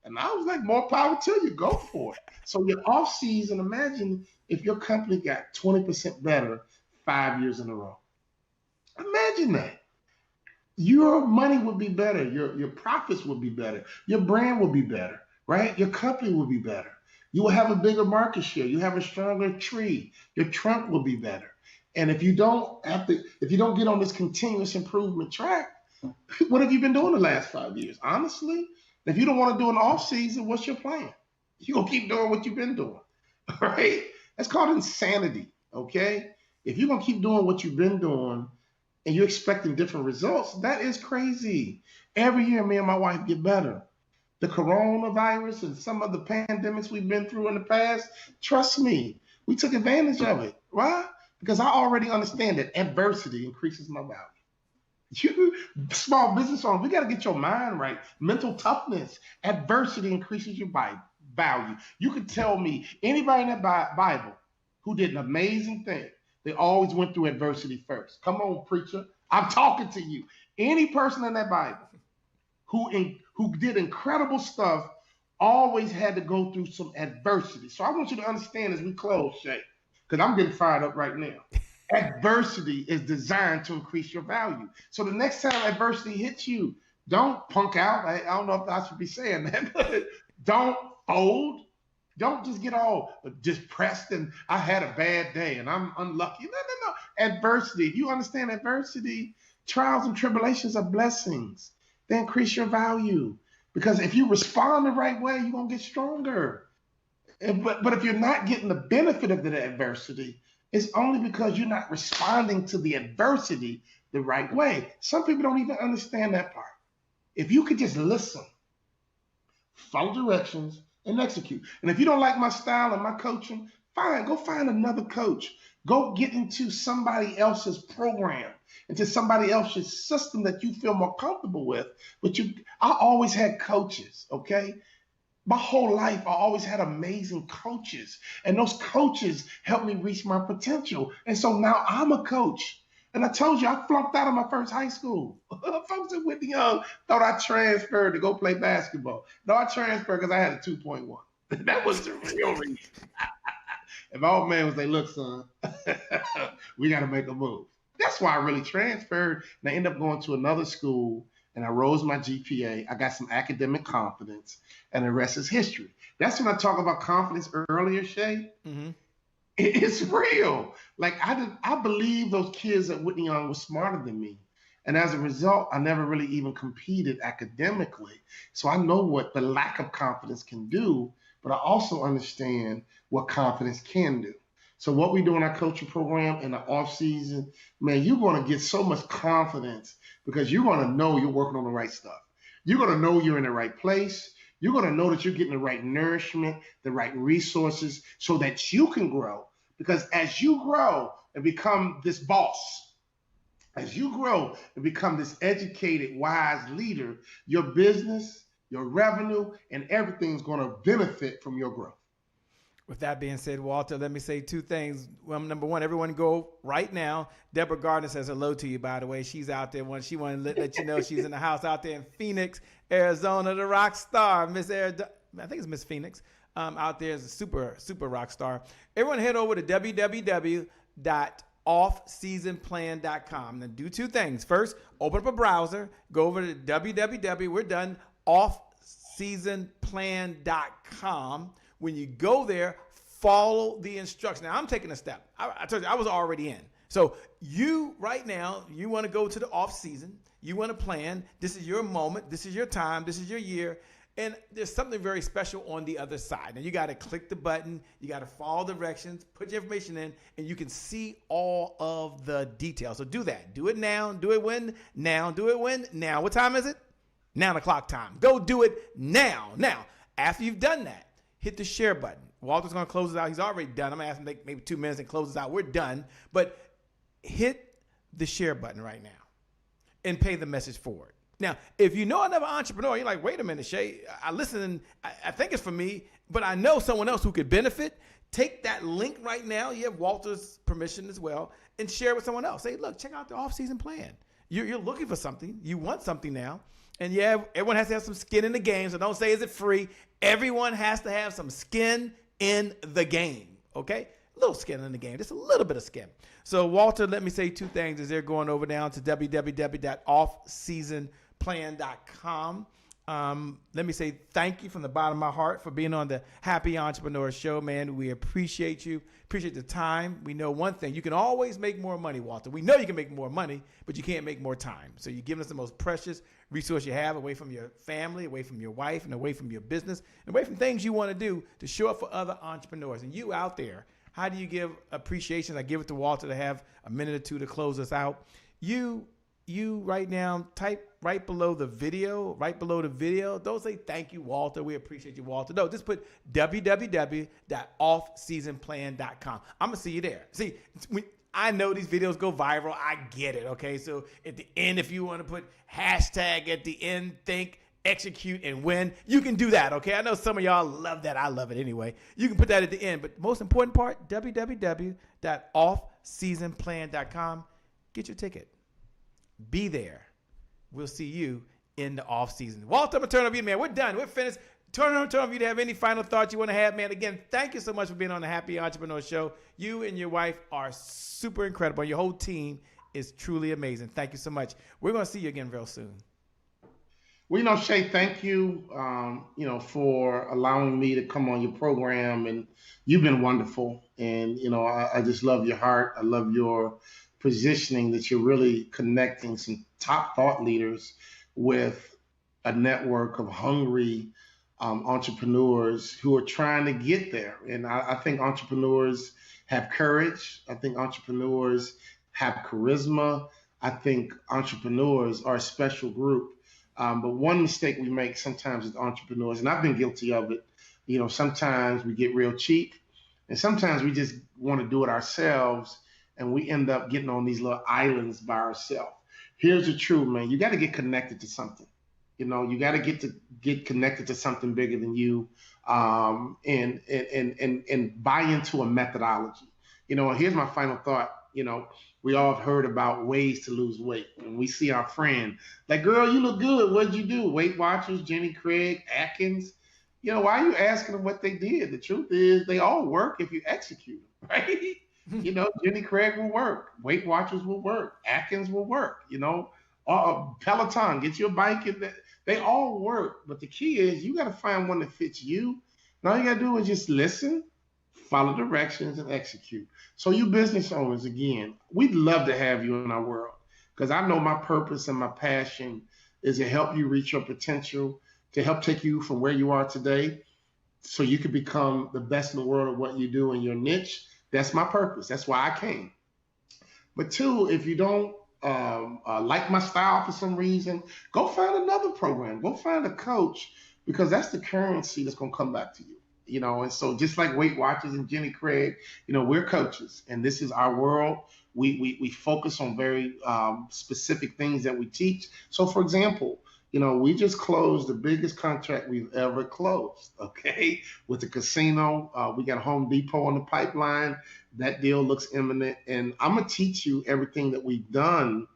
And I was like, more power to you. Go for it. So your off season, imagine if your company got 20% better 5 years in a row. Imagine that. Your money would be better. Your profits would be better. Your brand will be better, right? Your company will be better. You will have a bigger market share. You have a stronger tree. Your trunk will be better. And if you don't get on this continuous improvement track, what have you been doing the last 5 years? Honestly, if you don't want to do an off season, what's your plan? You're going to keep doing what you've been doing, right? That's called insanity, okay? If you're going to keep doing what you've been doing, and you're expecting different results, that is crazy. Every year, me and my wife get better. The coronavirus and some of the pandemics we've been through in the past, trust me, we took advantage of it. Why? Because I already understand that adversity increases my value. You small business owners, we got to get your mind right. Mental toughness, adversity increases your value. You could tell me anybody in that Bible who did an amazing thing. They always went through adversity first. Come on, preacher. I'm talking to you. Any person in that Bible who did incredible stuff always had to go through some adversity. So I want you to understand as we close, Shay, because I'm getting fired up right now. Adversity is designed to increase your value. So the next time adversity hits you, don't punk out. I don't know if I should be saying that, but don't fold. Don't just get all depressed and I had a bad day and I'm unlucky. No. Adversity. If you understand adversity, trials and tribulations are blessings. They increase your value. Because if you respond the right way, you're going to get stronger. But if you're not getting the benefit of the adversity, it's only because you're not responding to the adversity the right way. Some people don't even understand that part. If you could just listen, follow directions, and execute. And if you don't like my style and my coaching, fine, go find another coach. Go get into somebody else's program, into somebody else's system that you feel more comfortable with. But I always had coaches, okay? My whole life, I always had amazing coaches. And those coaches helped me reach my potential. And so now I'm a coach. And I told you, I flunked out of my first high school. Folks at Whitney Young thought I transferred to go play basketball. No, I transferred because I had a 2.1. That was the real reason. And my old man was like, look, son, we got to make a move. That's why I really transferred. And I ended up going to another school, and I rose my GPA. I got some academic confidence, and the rest is history. That's when I talk about confidence earlier, Shay. Mm-hmm. It's real. Like I believe those kids at Whitney Young were smarter than me. And as a result, I never really even competed academically. So I know what the lack of confidence can do, but I also understand what confidence can do. So what we do in our coaching program in the off season, man, you're going to get so much confidence because you're going to know you're working on the right stuff. You're going to know you're in the right place. You're going to know that you're getting the right nourishment, the right resources so that you can grow. Because as you grow and become this boss, as you grow and become this educated, wise leader, your business, your revenue, and everything's going to benefit from your growth.
With that being said, Walter, let me say two things. Well, number one, everyone go right now. Deborah Gardner says hello to you, by the way. She's out there. She wanted to let you know she's in the house out there in Phoenix, Arizona, the rock star. I think it's Miss Phoenix. Out there is a super, super rock star. Everyone head over to www.offseasonplan.com. Now do two things. First, open up a browser. Go over to We're done. Offseasonplan.com. When you go there, follow the instructions. Now, I'm taking a step. I told you, I was already in. So you, right now, you want to go to the off season. You want to plan. This is your moment. This is your time. This is your year. And there's something very special on the other side. Now, you got to click the button. You got to follow directions, put your information in, and you can see all of the details. So do that. Do it now. Do it when? Now. Do it when? Now. What time is it? 9 o'clock time. Go do it now. Now, after you've done that, hit the share button. Walter's going to close it out. He's already done. I'm going to ask him to take maybe 2 minutes and close this out. We're done. But hit the share button right now and pay the message forward. Now, if you know another entrepreneur, you're like, wait a minute, Shay, I listen and I think it's for me, but I know someone else who could benefit. Take that link right now. You have Walter's permission as well, and share it with someone else. Say, look, check out the off-season plan. You're looking for something. You want something now. And yeah, everyone has to have some skin in the game, so don't say, is it free? Everyone has to have some skin in the game, okay? A little skin in the game, just a little bit of skin. So, Walter, let me say two things as they're going over down to www.offseasonplan.com. Let me say thank you from the bottom of my heart for being on the Happy Entrepreneur Show, man. We appreciate you. Appreciate the time. We know one thing. You can always make more money, Walter. We know you can make more money, but you can't make more time. So you're giving us the most precious resource you have away from your family, away from your wife, and away from your business, and away from things you want to do to show up for other entrepreneurs. And you out there, how do you give appreciation? I give it to Walter to have a minute or two to close us out. you right now, type right below the video, Don't say thank you, Walter. We appreciate you, Walter. No, just put www.offseasonplan.com. I'm going to see you there. See, I know these videos go viral. I get it. Okay. So at the end, if you want to put hashtag at the end, think, execute, and win, you can do that. Okay. I know some of y'all love that. I love it anyway. You can put that at the end. But most important part, www.offseasonplan.com. Get your ticket. Be there. We'll see you in the off season. Walter, I'm going to turn over you, man. We're done. We're finished. Turn over you to have any final thoughts you want to have, man. Again, thank you so much for being on the Happy Entrepreneur Show. You and your wife are super incredible. Your whole team is truly amazing. Thank you so much. We're going to see you again real soon.
Well, Shay, thank you, for allowing me to come on your program. And you've been wonderful. And, I just love your heart. I love your positioning that you're really connecting some top thought leaders with a network of hungry entrepreneurs who are trying to get there. And I think entrepreneurs have courage. I think entrepreneurs have charisma. I think entrepreneurs are a special group. But one mistake we make sometimes as entrepreneurs, and I've been guilty of it, sometimes we get real cheap, and sometimes we just want to do it ourselves, and we end up getting on these little islands by ourselves. Here's the truth, man. You got to get connected to something. You got to get connected to something bigger than you, and buy into a methodology. Here's my final thought. We all have heard about ways to lose weight. When we see our friend, like, girl, you look good. What'd you do? Weight Watchers, Jenny Craig, Atkins. Why are you asking them what they did? The truth is they all work if you execute them, right? Jenny Craig will work. Weight Watchers will work. Atkins will work. Peloton, get your bike in there. They all work. But the key is you got to find one that fits you. And all you got to do is just listen, follow directions, and execute. So you business owners, again, we'd love to have you in our world, because I know my purpose and my passion is to help you reach your potential, to help take you from where you are today so you can become the best in the world at what you do in your niche. That's my purpose. That's why I came. But two, if you don't like my style for some reason, go find another program. Go find a coach, because that's the currency that's going to come back to you. And so just like Weight Watchers and Jenny Craig, we're coaches, and this is our world. We focus on very specific things that we teach. So, for example, we just closed the biggest contract we've ever closed, okay, with the casino. We got Home Depot on the pipeline. That deal looks imminent. And I'm going to teach you everything that we've done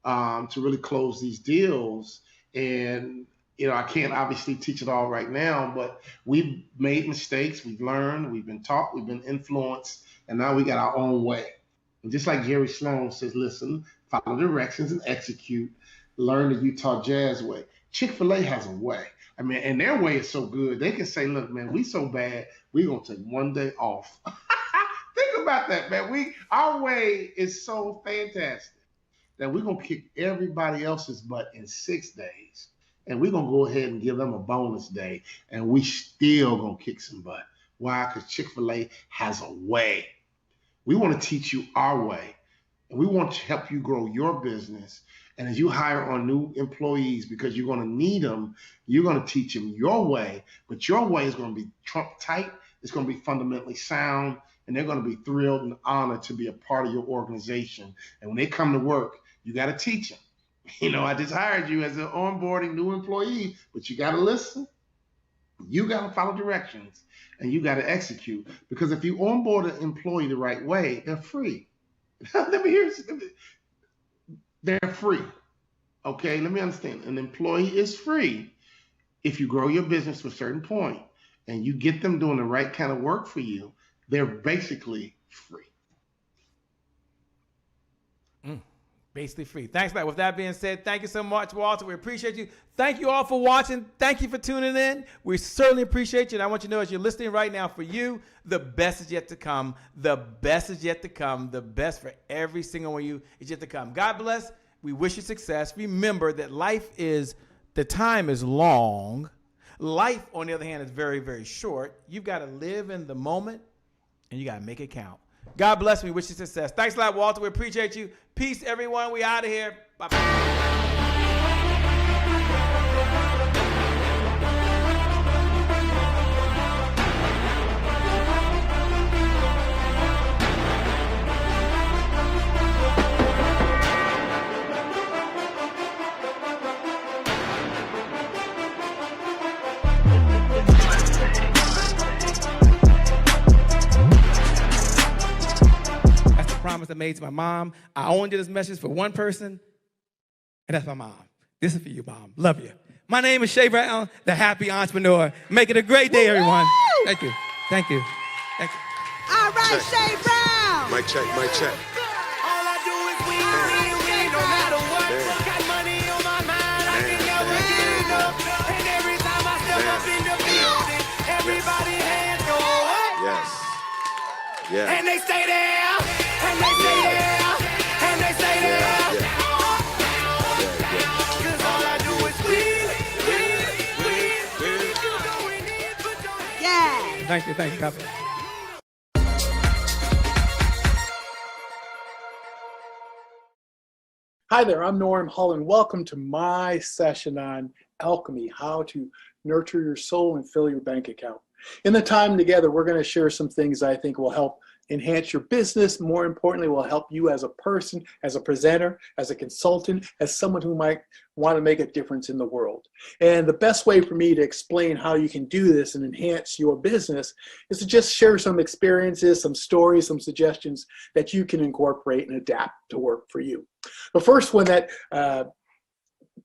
to really close these deals. And I can't obviously teach it all right now, but we've made mistakes. We've learned, we've been taught, we've been influenced, and now we got our own way. And just like Jerry Sloan says, listen, follow directions and execute, learn the Utah Jazz way. Chick-fil-A has a way. And their way is so good. They can say, look, man, we so bad, we're going to take one day off. Think about that, man. Our way is so fantastic that we're going to kick everybody else's butt in 6 days. And we're going to go ahead and give them a bonus day, and we still going to kick some butt. Why? Because Chick-fil-A has a way. We want to teach you our way, and we want to help you grow your business. And as you hire on new employees, because you're going to need them, you're going to teach them your way, but your way is going to be Trump tight. It's going to be fundamentally sound, and they're going to be thrilled and honored to be a part of your organization. And when they come to work, you got to teach them. I just hired you as an onboarding new employee, but you got to listen. You got to follow directions, and you got to execute. Because if you onboard an employee the right way, they're free. They're free. Okay, let me understand. An employee is free if you grow your business to a certain point and you get them doing the right kind of work for you. They're basically free.
Basically free. Thanks, Matt. With that being said, thank you so much, Walter. We appreciate you. Thank you all for watching. Thank you for tuning in. We certainly appreciate you. And I want you to know, as you're listening right now, for you, the best is yet to come. The best is yet to come. The best for every single one of you is yet to come. God bless. We wish you success. Remember that the time is long. Life, on the other hand, is very, very short. You've got to live in the moment, and you got to make it count. God bless me. Wish you success. Thanks a lot, Walter. We appreciate you. Peace, everyone. We out of here. Bye-bye. That's the promise I made to my mom. I only did this message for one person, and that's my mom. This is for you, Mom. Love you. My name is Shay Brown, the happy entrepreneur. Make it a great day, everyone. Thank you. Thank you. Thank you.
All right, Shay Brown.
Mic check, mic check.
All I do is win, no matter what. Got money on my mind, I can never get enough. And every time I step up in the building, everybody hands go up.
Yes. Yeah.
And they stay there, and they stay there, and they stay there. Cause all I do is win. You going in, put your hands.
Thank you. Thank you. God bless.
Hi there, I'm Norm Hull, and welcome to my session on alchemy, how to nurture your soul and fill your bank account. In the time together, we're going to share some things I think will help enhance your business. More importantly, will help you as a person, as a presenter, as a consultant, as someone who might want to make a difference in the world. And the best way for me to explain how you can do this and enhance your business is to just share some experiences, some stories, some suggestions that you can incorporate and adapt to work for you. The first one that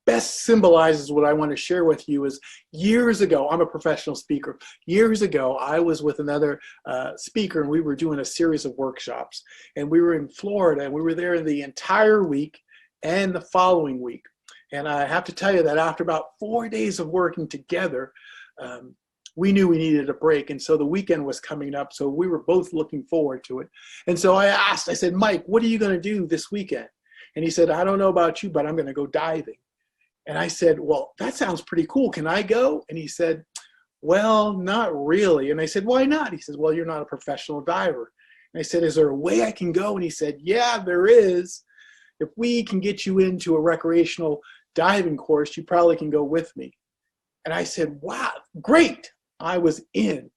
best symbolizes what I want to share with you is years ago, I'm a professional speaker. Years ago, I was with another speaker, and we were doing a series of workshops. And we were in Florida, and we were there the entire week and the following week. And I have to tell you that after about 4 days of working together, we knew we needed a break. And so the weekend was coming up, so we were both looking forward to it. And so I said, Mike, what are you going to do this weekend? And he said, I don't know about you, but I'm going to go diving. And I said, well, that sounds pretty cool. Can I go? And he said, well, not really. And I said, why not? He said, well, you're not a professional diver. And I said, is there a way I can go? And he said, yeah, there is. If we can get you into a recreational diving course, you probably can go with me. And I said, wow, great. I was in.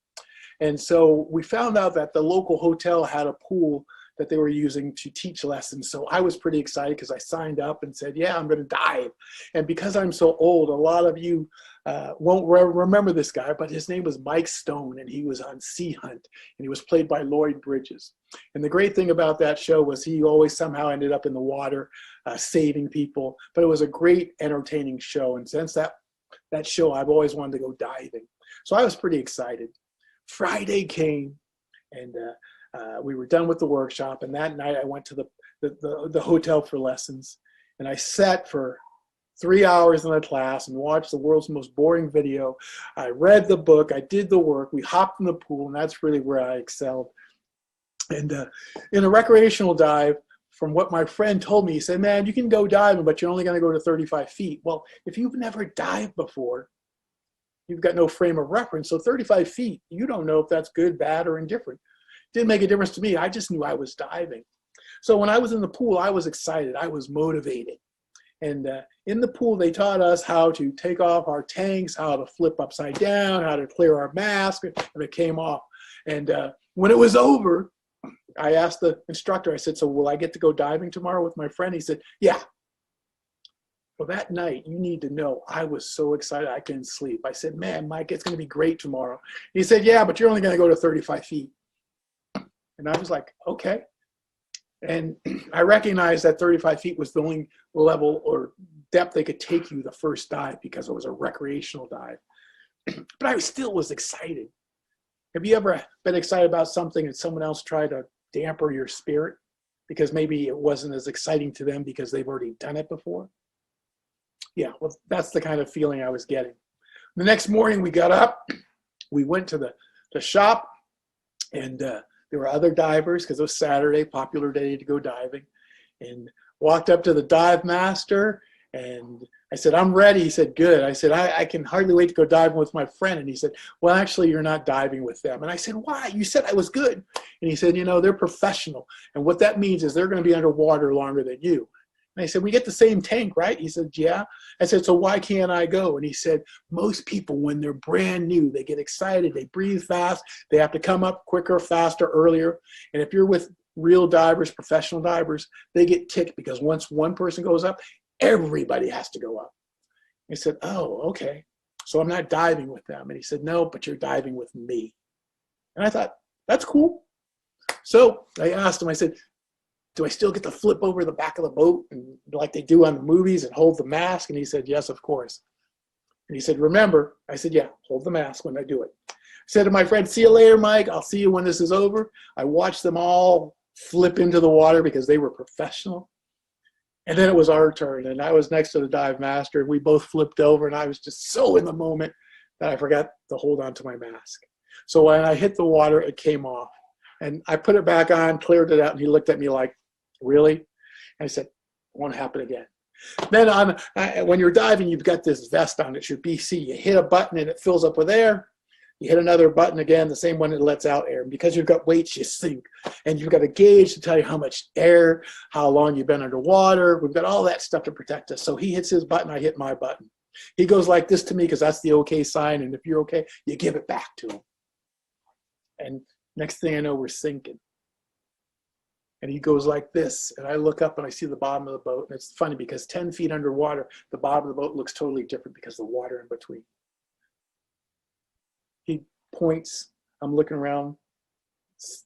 And so we found out that the local hotel had a pool that they were using to teach lessons. So I was pretty excited because I signed up and said, yeah, I'm going to dive. And because I'm so old, a lot of you won't remember this guy, but his name was Mike Stone, and he was on Sea Hunt, and he was played by Lloyd Bridges. And the great thing about that show was he always somehow ended up in the water saving people, but it was a great entertaining show. And since that show, I've always wanted to go diving. So I was pretty excited. Friday came, and we were done with the workshop, and that night I went to the hotel for lessons, and I sat for 3 hours in a class and watched the world's most boring video. I read the book, I did the work, we hopped in the pool, and that's really where I excelled. And in a recreational dive, from what my friend told me, he said, man, you can go diving, but you're only going to go to 35 feet. Well, if you've never dived before, you've got no frame of reference. So 35 feet, you don't know if that's good, bad, or indifferent. Didn't make a difference to me. I just knew I was diving. So when I was in the pool, I was excited. I was motivated. And in the pool, they taught us how to take off our tanks, how to flip upside down, how to clear our mask, and it came off. And when it was over, I asked the instructor, I said, so will I get to go diving tomorrow with my friend? He said, yeah. Well, that night, you need to know, I was so excited I couldn't sleep. I said, man, Mike, it's going to be great tomorrow. He said, yeah, but you're only going to go to 35 feet. And I was like, okay. And I recognized that 35 feet was the only level or depth they could take you the first dive because it was a recreational dive. But I still was excited. Have you ever been excited about something and someone else tried to damper your spirit because maybe it wasn't as exciting to them because they've already done it before? Yeah, well, that's the kind of feeling I was getting. The next morning we got up, we went to the shop, and there were other divers because it was Saturday, popular day to go diving, and walked up to the dive master And I said, I'm ready. He said, good. I said, I can hardly wait to go diving with my friend. And he said, well, actually, you're not diving with them. And I said, why? You said I was good. And he said, they're professional. And what that means is they're going to be underwater longer than you. And I said, we get the same tank, right? He said, yeah. I said, so why can't I go? And he said, most people, when they're brand new, they get excited, they breathe fast, they have to come up quicker, faster, earlier. And if you're with real divers, professional divers, they get ticked because once one person goes up, everybody has to go up. He said, oh, okay. So I'm not diving with them. And he said, no, but you're diving with me. And I thought, that's cool. So I asked him, I said, do I still get to flip over the back of the boat and like they do on the movies and hold the mask? And he said, yes, of course. And he said, remember? I said, yeah, hold the mask when I do it. I said to my friend, see you later, Mike. I'll see you when this is over. I watched them all flip into the water because they were professional. And then it was our turn, and I was next to the dive master, and we both flipped over, and I was just so in the moment that I forgot to hold on to my mask. So when I hit the water, it came off. And I put it back on, cleared it out, and he looked at me like, really? And I said, it won't happen again. Then when you're diving, you've got this vest on. It's your BC. You hit a button, and it fills up with air. You hit another button again, the same one that lets out air. And because you've got weights, you sink. And you've got a gauge to tell you how much air, how long you've been underwater. We've got all that stuff to protect us. So he hits his button, I hit my button. He goes like this to me because that's the okay sign. And if you're okay, you give it back to him. And next thing I know, we're sinking. And he goes like this. And I look up and I see the bottom of the boat. And it's funny because 10 feet underwater, the bottom of the boat looks totally different because of the water in between. He points, I'm looking around,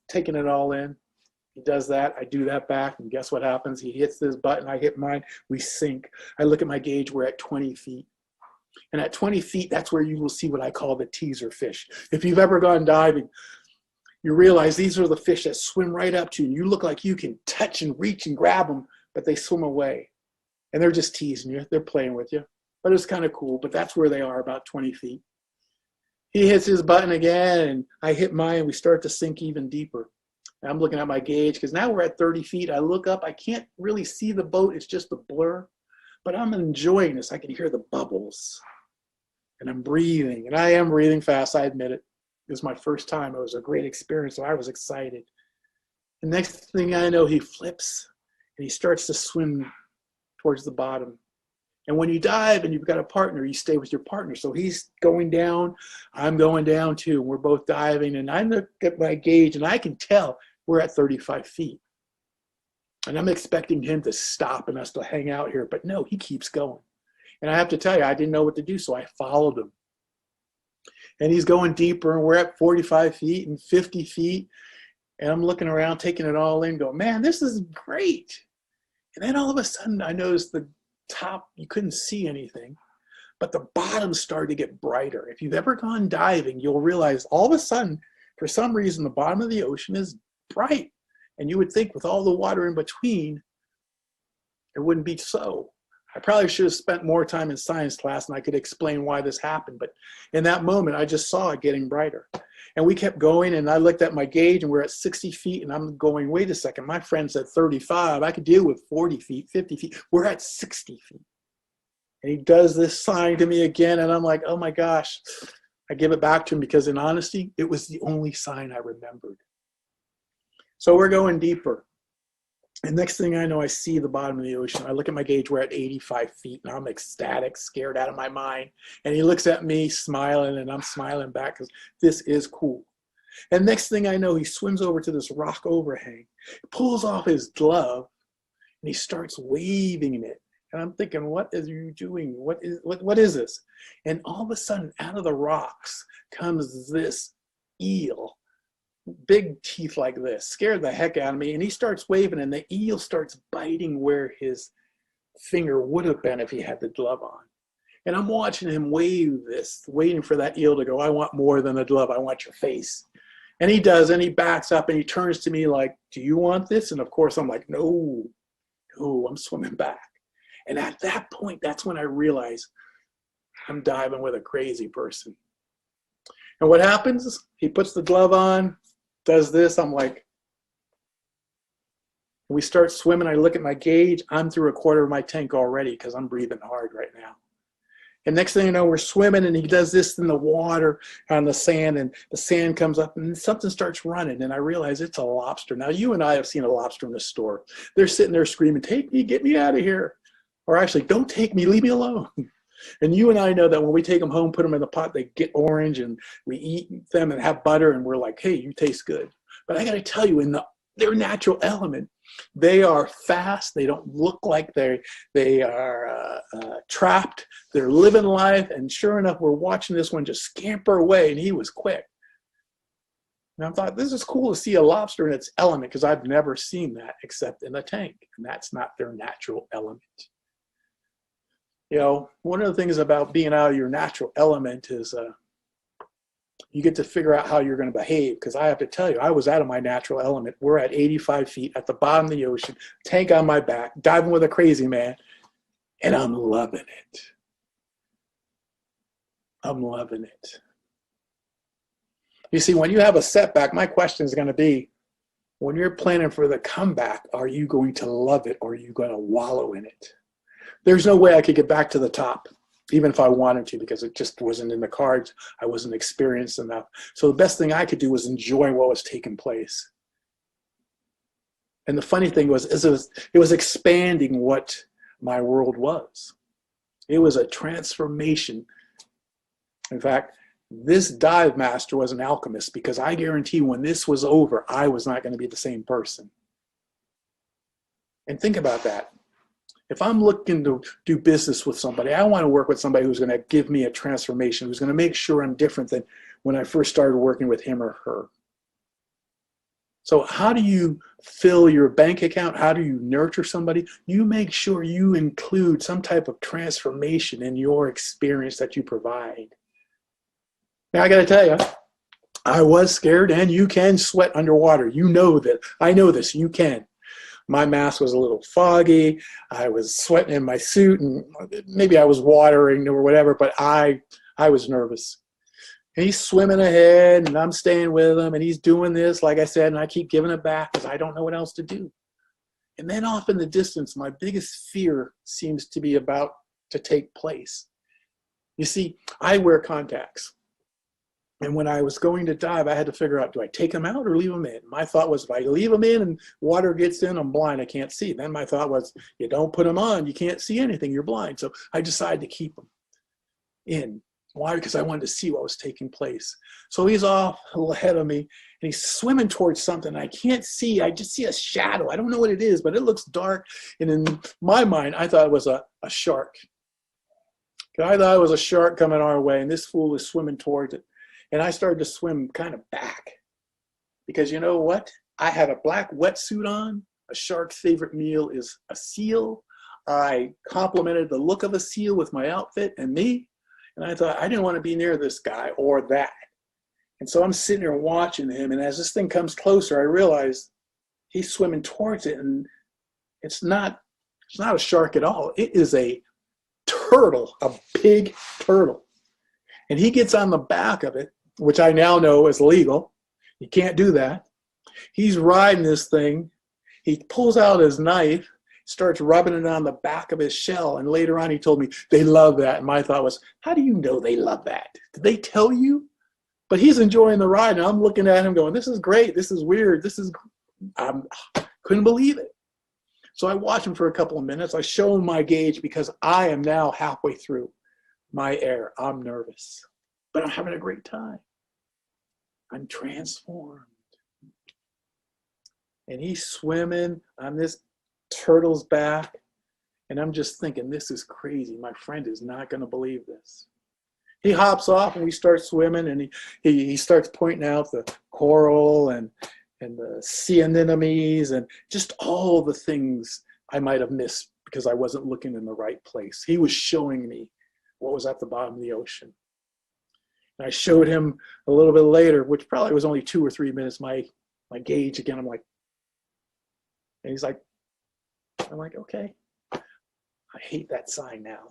taking it all in. He does that, I do that back, and guess what happens? He hits this button, I hit mine, we sink. I look at my gauge, we're at 20 feet. And at 20 feet, that's where you will see what I call the teaser fish. If you've ever gone diving, you realize these are the fish that swim right up to you. You look like you can touch and reach and grab them, but they swim away. And they're just teasing you, they're playing with you. But it's kind of cool, but that's where they are, about 20 feet. He hits his button again, and I hit mine, and we start to sink even deeper. And I'm looking at my gauge, because now we're at 30 feet. I look up. I can't really see the boat. It's just a blur. But I'm enjoying this. I can hear the bubbles. And I'm breathing. And I am breathing fast, I admit it. It was my first time. It was a great experience, so I was excited. The next thing I know, he flips, and he starts to swim towards the bottom. And when you dive and you've got a partner, you stay with your partner. So he's going down, I'm going down too. We're both diving, and I look at my gauge, and I can tell we're at 35 feet. And I'm expecting him to stop and us to hang out here, but no, he keeps going. And I have to tell you, I didn't know what to do, so I followed him. And he's going deeper, and we're at 45 feet and 50 feet. And I'm looking around, taking it all in, going, man, this is great. And then all of a sudden, I noticed the top, you couldn't see anything, but the bottom started to get brighter. If you've ever gone diving, you'll realize all of a sudden, for some reason, the bottom of the ocean is bright. And you would think with all the water in between, it wouldn't be so. I probably should have spent more time in science class and I could explain why this happened. But in that moment, I just saw it getting brighter. And we kept going, and I looked at my gauge, and we're at 60 feet, and I'm going, wait a second, my friend said 35. I could deal with 40 feet, 50 feet. We're at 60 feet. And he does this sign to me again, and I'm like, oh my gosh. I give it back to him because in honesty, it was the only sign I remembered. So we're going deeper. And next thing I know, I see the bottom of the ocean. I look at my gauge, we're at 85 feet, and I'm ecstatic, scared out of my mind. And he looks at me smiling, and I'm smiling back because this is cool. And next thing I know, he swims over to this rock overhang, pulls off his glove, and he starts waving it. And I'm thinking, what is you doing? What is this? And all of a sudden, out of the rocks comes this eel. Big teeth like this, scared the heck out of me, and he starts waving, and the eel starts biting where his finger would have been if he had the glove on. And I'm watching him wave this, waiting for that eel to go, I want more than the glove, I want your face. And he does, and he backs up, and he turns to me like, do you want this? And of course I'm like, no, I'm swimming back. And at that point, that's when I realize I'm diving with a crazy person. And what happens? He puts the glove on, does this, I'm like, And we start swimming. I look at my gauge. I'm through a quarter of my tank already because I'm breathing hard right now. And next thing you know, we're swimming, and he does this in the water on the sand, and the sand comes up, and something starts running, and I realize it's a lobster. Now, you and I have seen a lobster in the store. They're sitting there screaming, "Take me, get me out of here." Or actually, "Don't take me, leave me alone." And you and I know that when we take them home, put them in the pot, they get orange, and we eat them and have butter, and we're like, "Hey, you taste good." But I got to tell you, in their natural element, they are fast. They don't look like they are trapped. They're living life. And sure enough, we're watching this one just scamper away, and he was quick. And I thought, this is cool to see a lobster in its element, because I've never seen that except in a tank, and that's not their natural element. You know, one of the things about being out of your natural element is you get to figure out how you're going to behave. Because I have to tell you, I was out of my natural element. We're at 85 feet at the bottom of the ocean, tank on my back, diving with a crazy man, and I'm loving it. I'm loving it. You see, when you have a setback, my question is going to be, when you're planning for the comeback, are you going to love it, or are you going to wallow in it? There's no way I could get back to the top, even if I wanted to, because it just wasn't in the cards. I wasn't experienced enough. So the best thing I could do was enjoy what was taking place. And the funny thing was, it was expanding what my world was. It was a transformation. In fact, this dive master was an alchemist, because I guarantee when this was over, I was not going to be the same person. And think about that. If I'm looking to do business with somebody, I want to work with somebody who's going to give me a transformation, who's going to make sure I'm different than when I first started working with him or her. So how do you fill your bank account? How do you nurture somebody? You make sure you include some type of transformation in your experience that you provide. Now, I got to tell you, I was scared, and you can sweat underwater. You know that. I know this. You can. My mask was a little foggy. I was sweating in my suit, and maybe I was watering or whatever, but I was nervous. And he's swimming ahead, and I'm staying with him, and he's doing this, like I said, and I keep giving it back because I don't know what else to do. And then off in the distance, my biggest fear seems to be about to take place. You see, I wear contacts. And when I was going to dive, I had to figure out, do I take them out or leave them in? My thought was, if I leave them in and water gets in, I'm blind, I can't see. Then my thought was, you don't put them on, you can't see anything, you're blind. So I decided to keep them in. Why? Because I wanted to see what was taking place. So he's off ahead of me, and he's swimming towards something I can't see. I just see a shadow. I don't know what it is, but it looks dark. And in my mind, I thought it was a shark. I thought it was a shark coming our way, and this fool was swimming towards it. And I started to swim kind of back, because you know what? I had a black wetsuit on. A shark's favorite meal is a seal. I complimented the look of a seal with my outfit and me. And I thought, I didn't want to be near this guy or that. And so I'm sitting there watching him. And as this thing comes closer, I realize he's swimming towards it. And it's not a shark at all. It is a turtle, a big turtle. And he gets on the back of it, which I now know is illegal. You can't do that. He's riding this thing. He pulls out his knife, starts rubbing it on the back of his shell. And later on, he told me they love that. And my thought was, how do you know they love that? Did they tell you? But he's enjoying the ride. And I'm looking at him going, this is great. This is weird. I couldn't believe it. So I watch him for a couple of minutes. I show him my gauge, because I am now halfway through my air. I'm nervous, but I'm having a great time. I'm transformed. And he's swimming on this turtle's back. And I'm just thinking, this is crazy. My friend is not going to believe this. He hops off, and we start swimming, and he starts pointing out the coral and the sea anemones and just all the things I might have missed because I wasn't looking in the right place. He was showing me what was at the bottom of the ocean. And I showed him a little bit later, which probably was only 2 or 3 minutes, my gauge again. I'm like, and he's like, I'm like, okay. I hate that sign now.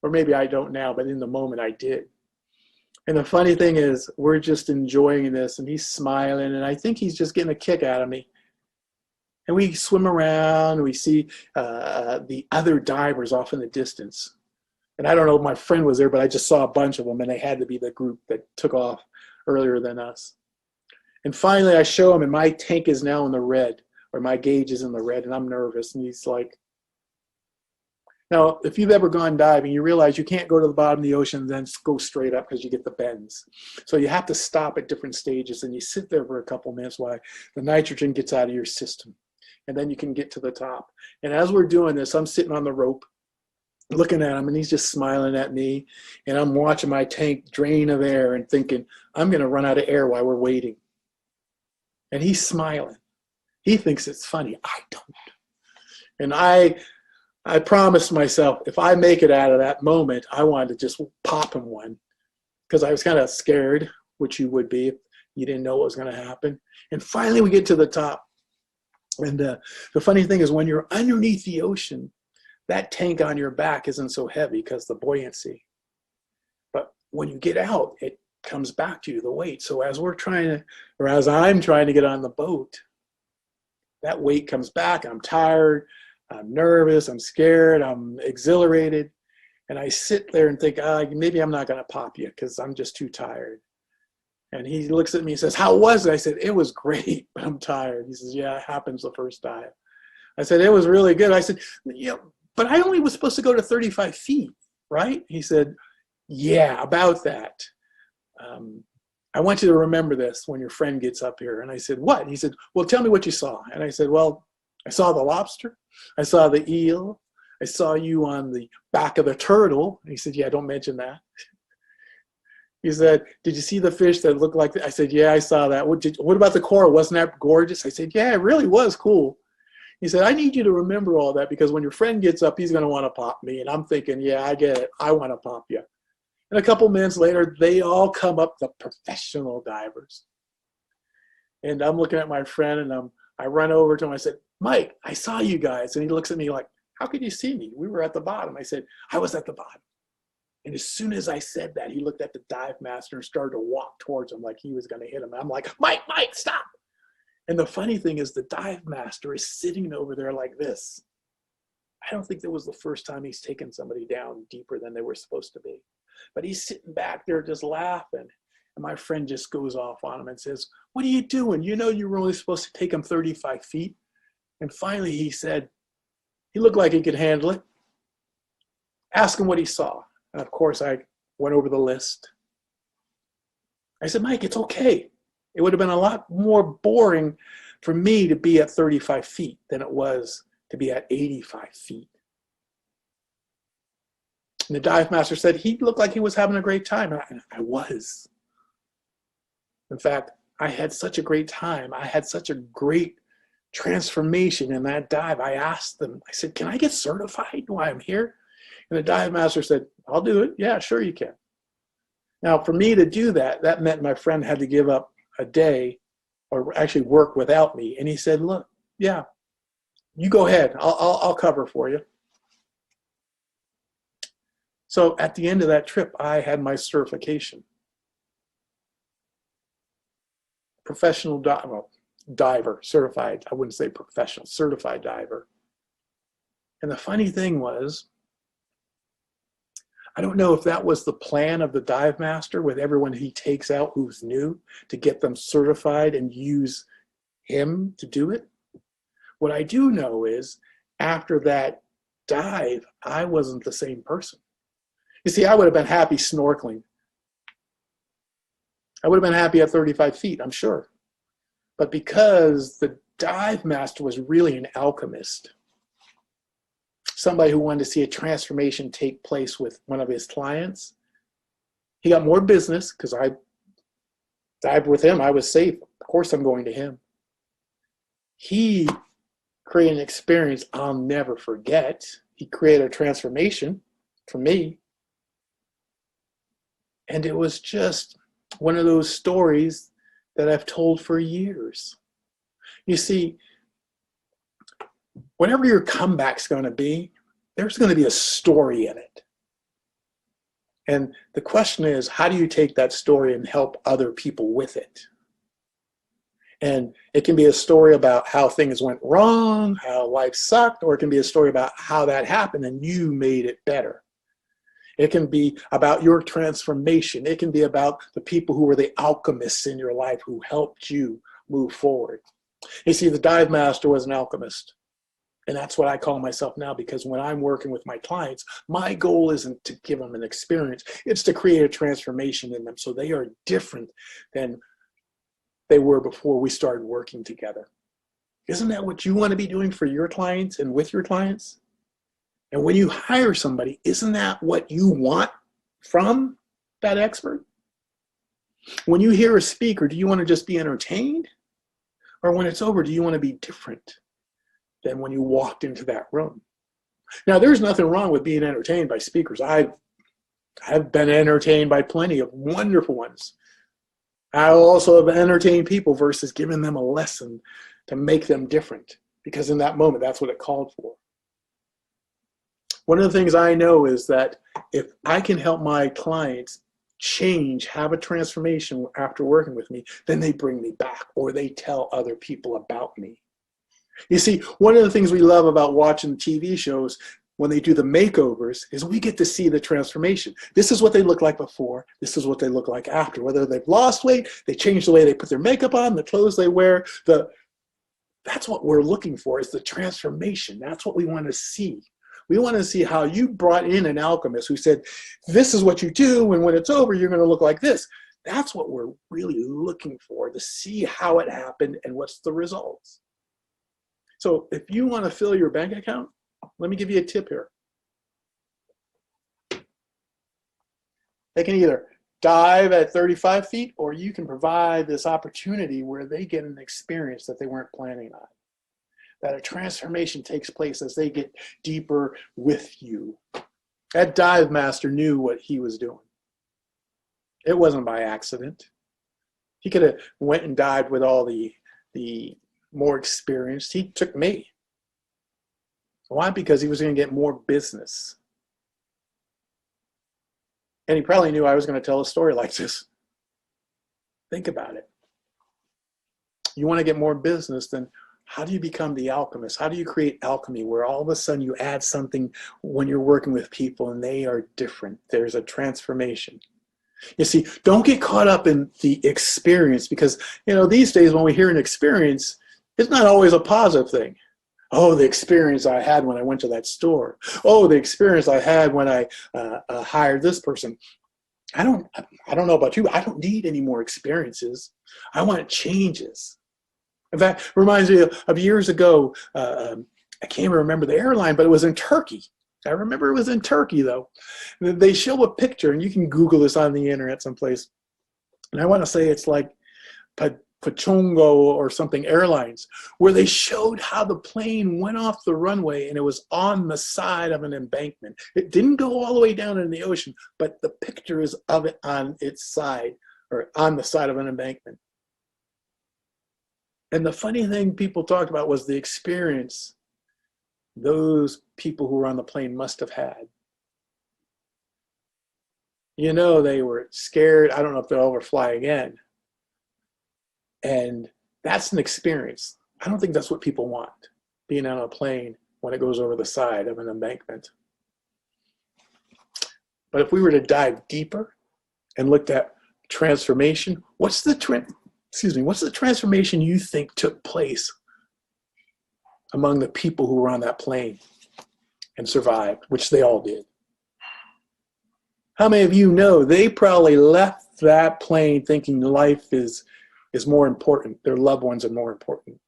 Or maybe I don't now, but in the moment I did. And the funny thing is, we're just enjoying this, and he's smiling, and I think he's just getting a kick out of me. And we swim around, we see the other divers off in the distance. And I don't know if my friend was there, but I just saw a bunch of them, and they had to be the group that took off earlier than us. And finally I show him, and my tank is now in the red, or my gauge is in the red, and I'm nervous. And he's like, now, if you've ever gone diving, you realize you can't go to the bottom of the ocean and then go straight up because you get the bends. So you have to stop at different stages, and you sit there for a couple minutes while the nitrogen gets out of your system. And then you can get to the top. And as we're doing this, I'm sitting on the rope looking at him, and he's just smiling at me. And I'm watching my tank drain of air and thinking, I'm going to run out of air while we're waiting. And he's smiling. He thinks it's funny. I don't. And I promised myself, if I make it out of that moment, I wanted to just pop him one, because I was kind of scared, which you would be if you didn't know what was going to happen. And finally we get to the top. And the funny thing is, when you're underneath the ocean, that tank on your back isn't so heavy because the buoyancy. But when you get out, it comes back to you, the weight. So as I'm trying to get on the boat, that weight comes back. I'm tired. I'm nervous, I'm scared, I'm exhilarated. And I sit there and think, maybe I'm not going to pop you because I'm just too tired. And he looks at me and says, how was it? I said, it was great, but I'm tired. He says, yeah, it happens the first dive. I said, it was really good. I said, yeah, but I only was supposed to go to 35 feet, right? He said, yeah, about that. I want you to remember this when your friend gets up here. And I said, what? He said, well, tell me what you saw. And I said, well, I saw the lobster, I saw the eel, I saw you on the back of the turtle. And he said, yeah, don't mention that. He said, did you see the fish that looked like that? I said, yeah, I saw that. What about the coral? Wasn't that gorgeous? I said, yeah, it really was cool. He said, I need you to remember all that, because when your friend gets up, he's going to want to pop me. And I'm thinking, yeah, I get it. I want to pop you. And a couple minutes later, they all come up, the professional divers. And I'm looking at my friend, and I run over to him. I said, Mike, I saw you guys. And he looks at me like, how could you see me? We were at the bottom. I said, I was at the bottom. And as soon as I said that, he looked at the dive master and started to walk towards him like he was going to hit him. I'm like, Mike, stop. And the funny thing is, the dive master is sitting over there like this. I don't think that was the first time he's taken somebody down deeper than they were supposed to be. But he's sitting back there just laughing. And my friend just goes off on him and says, what are you doing? You know you were only supposed to take him 35 feet. And finally he said, he looked like he could handle it. Ask him what he saw. And of course I went over the list. I said, Mike, it's okay. It would have been a lot more boring for me to be at 35 feet than it was to be at 85 feet. And the dive master said he looked like he was having a great time. And I was. In fact, I had such a great time. I had such a great transformation in that dive. I asked them, I said, can I get certified while I'm here? And the dive master said, I'll do it. Yeah, sure you can. Now, for me to do that, that meant my friend had to give up a day or actually work without me. And he said, look, yeah, you go ahead. I'll cover for you. So at the end of that trip, I had my certification. Professional diver, certified. I wouldn't say professional, certified diver. And the funny thing was, I don't know if that was the plan of the dive master with everyone he takes out who's new to get them certified and use him to do it. What I do know is after that dive, I wasn't the same person. You see, I would have been happy snorkeling. I would have been happy at 35 feet, I'm sure. But because the dive master was really an alchemist, somebody who wanted to see a transformation take place with one of his clients, he got more business because I dived with him. I was safe. Of course, I'm going to him. He created an experience I'll never forget. He created a transformation for me. And it was just one of those stories that I've told for years. You see, whatever your comeback's going to be, there's going to be a story in it. And the question is, how do you take that story and help other people with it? And it can be a story about how things went wrong, how life sucked, or it can be a story about how that happened and you made it better. It can be about your transformation. It can be about the people who were the alchemists in your life who helped you move forward. You see, the dive master was an alchemist. And that's what I call myself now, because when I'm working with my clients, my goal isn't to give them an experience. It's to create a transformation in them so they are different than they were before we started working together. Isn't that what you want to be doing for your clients and with your clients? And when you hire somebody, isn't that what you want from that expert? When you hear a speaker, do you want to just be entertained? Or when it's over, do you want to be different than when you walked into that room? Now, there's nothing wrong with being entertained by speakers. I've been entertained by plenty of wonderful ones. I also have entertained people versus giving them a lesson to make them different, because in that moment, that's what it called for. One of the things I know is that if I can help my clients change, have a transformation after working with me, then they bring me back or they tell other people about me. You see, one of the things we love about watching TV shows when they do the makeovers is we get to see the transformation. This is what they look like before. This is what they look like after. Whether they've lost weight, they change the way they put their makeup on, the clothes they wear. That's what we're looking for, is the transformation. That's what we want to see. We want to see how you brought in an alchemist who said, this is what you do, and when it's over, you're going to look like this. That's what we're really looking for, to see how it happened and what's the results. So if you want to fill your bank account, let me give you a tip here. They can either dive at 35 feet, or you can provide this opportunity where they get an experience that they weren't planning on. That a transformation takes place as they get deeper with you. That dive master knew what he was doing. It wasn't by accident. He could have went and dived with all the more experienced. He took me. Why? Because he was going to get more business. And he probably knew I was going to tell a story like this. Think about it. You want to get more business, then how do you become the alchemist? How do you create alchemy where all of a sudden you add something when you're working with people and they are different? There's a transformation. You see, don't get caught up in the experience, because, these days when we hear an experience, it's not always a positive thing. Oh, the experience I had when I went to that store. Oh, the experience I had when I hired this person. I don't know about you. I don't need any more experiences. I want changes. In fact, it reminds me of years ago. I can't even remember the airline, but it was in Turkey. I remember it was in Turkey, though. They show a picture, and you can Google this on the internet someplace. And I want to say it's like Pachongo or something Airlines, where they showed how the plane went off the runway and it was on the side of an embankment. It didn't go all the way down in the ocean, but the picture is of it on its side, or on the side of an embankment. And the funny thing people talked about was the experience those people who were on the plane must have had. They were scared. I don't know if they'll ever fly again. And that's an experience. I don't think that's what people want, being on a plane when it goes over the side of an embankment. But if we were to dive deeper and looked at transformation, what's the transformation you think took place among the people who were on that plane and survived, which they all did? How many of you know they probably left that plane thinking life is more important, their loved ones are more important?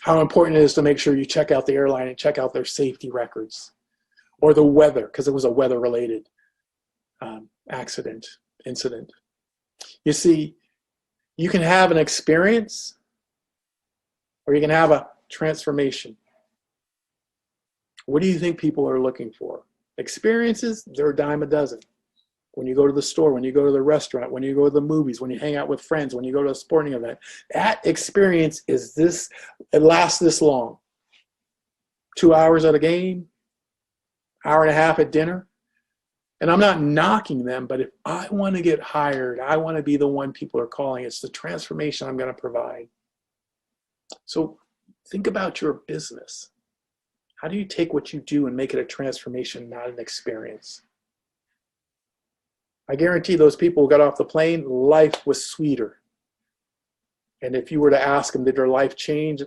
How important it is to make sure you check out the airline and check out their safety records, or the weather, because it was a weather-related incident. You see, you can have an experience, or you can have a transformation. What do you think people are looking for? Experiences, they're a dime a dozen. When you go to the store, when you go to the restaurant, when you go to the movies, when you hang out with friends, when you go to a sporting event, that experience it lasts this long. 2 hours at a game, hour and a half at dinner. And I'm not knocking them, but if I want to get hired, I want to be the one people are calling. It's the transformation I'm going to provide. So think about your business. How do you take what you do and make it a transformation, not an experience? I guarantee those people who got off the plane, life was sweeter. And if you were to ask them, did their life change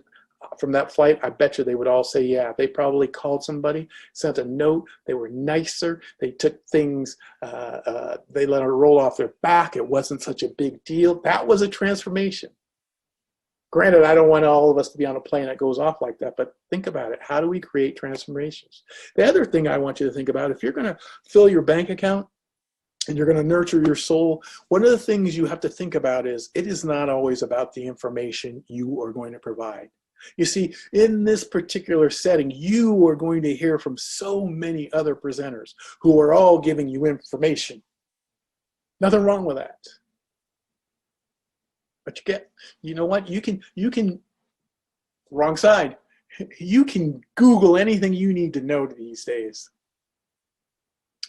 from that flight? I bet you they would all say, yeah. They probably called somebody, sent a note. They were nicer. They took things, they let it roll off their back. It wasn't such a big deal. That was a transformation. Granted, I don't want all of us to be on a plane that goes off like that, but think about it. How do we create transformations? The other thing I want you to think about, if you're going to fill your bank account and you're going to nurture your soul, one of the things you have to think about is it is not always about the information you are going to provide. You see, in this particular setting, you are going to hear from so many other presenters who are all giving you information. Nothing wrong with that. But you know what? You can, wrong side. You can Google anything you need to know these days.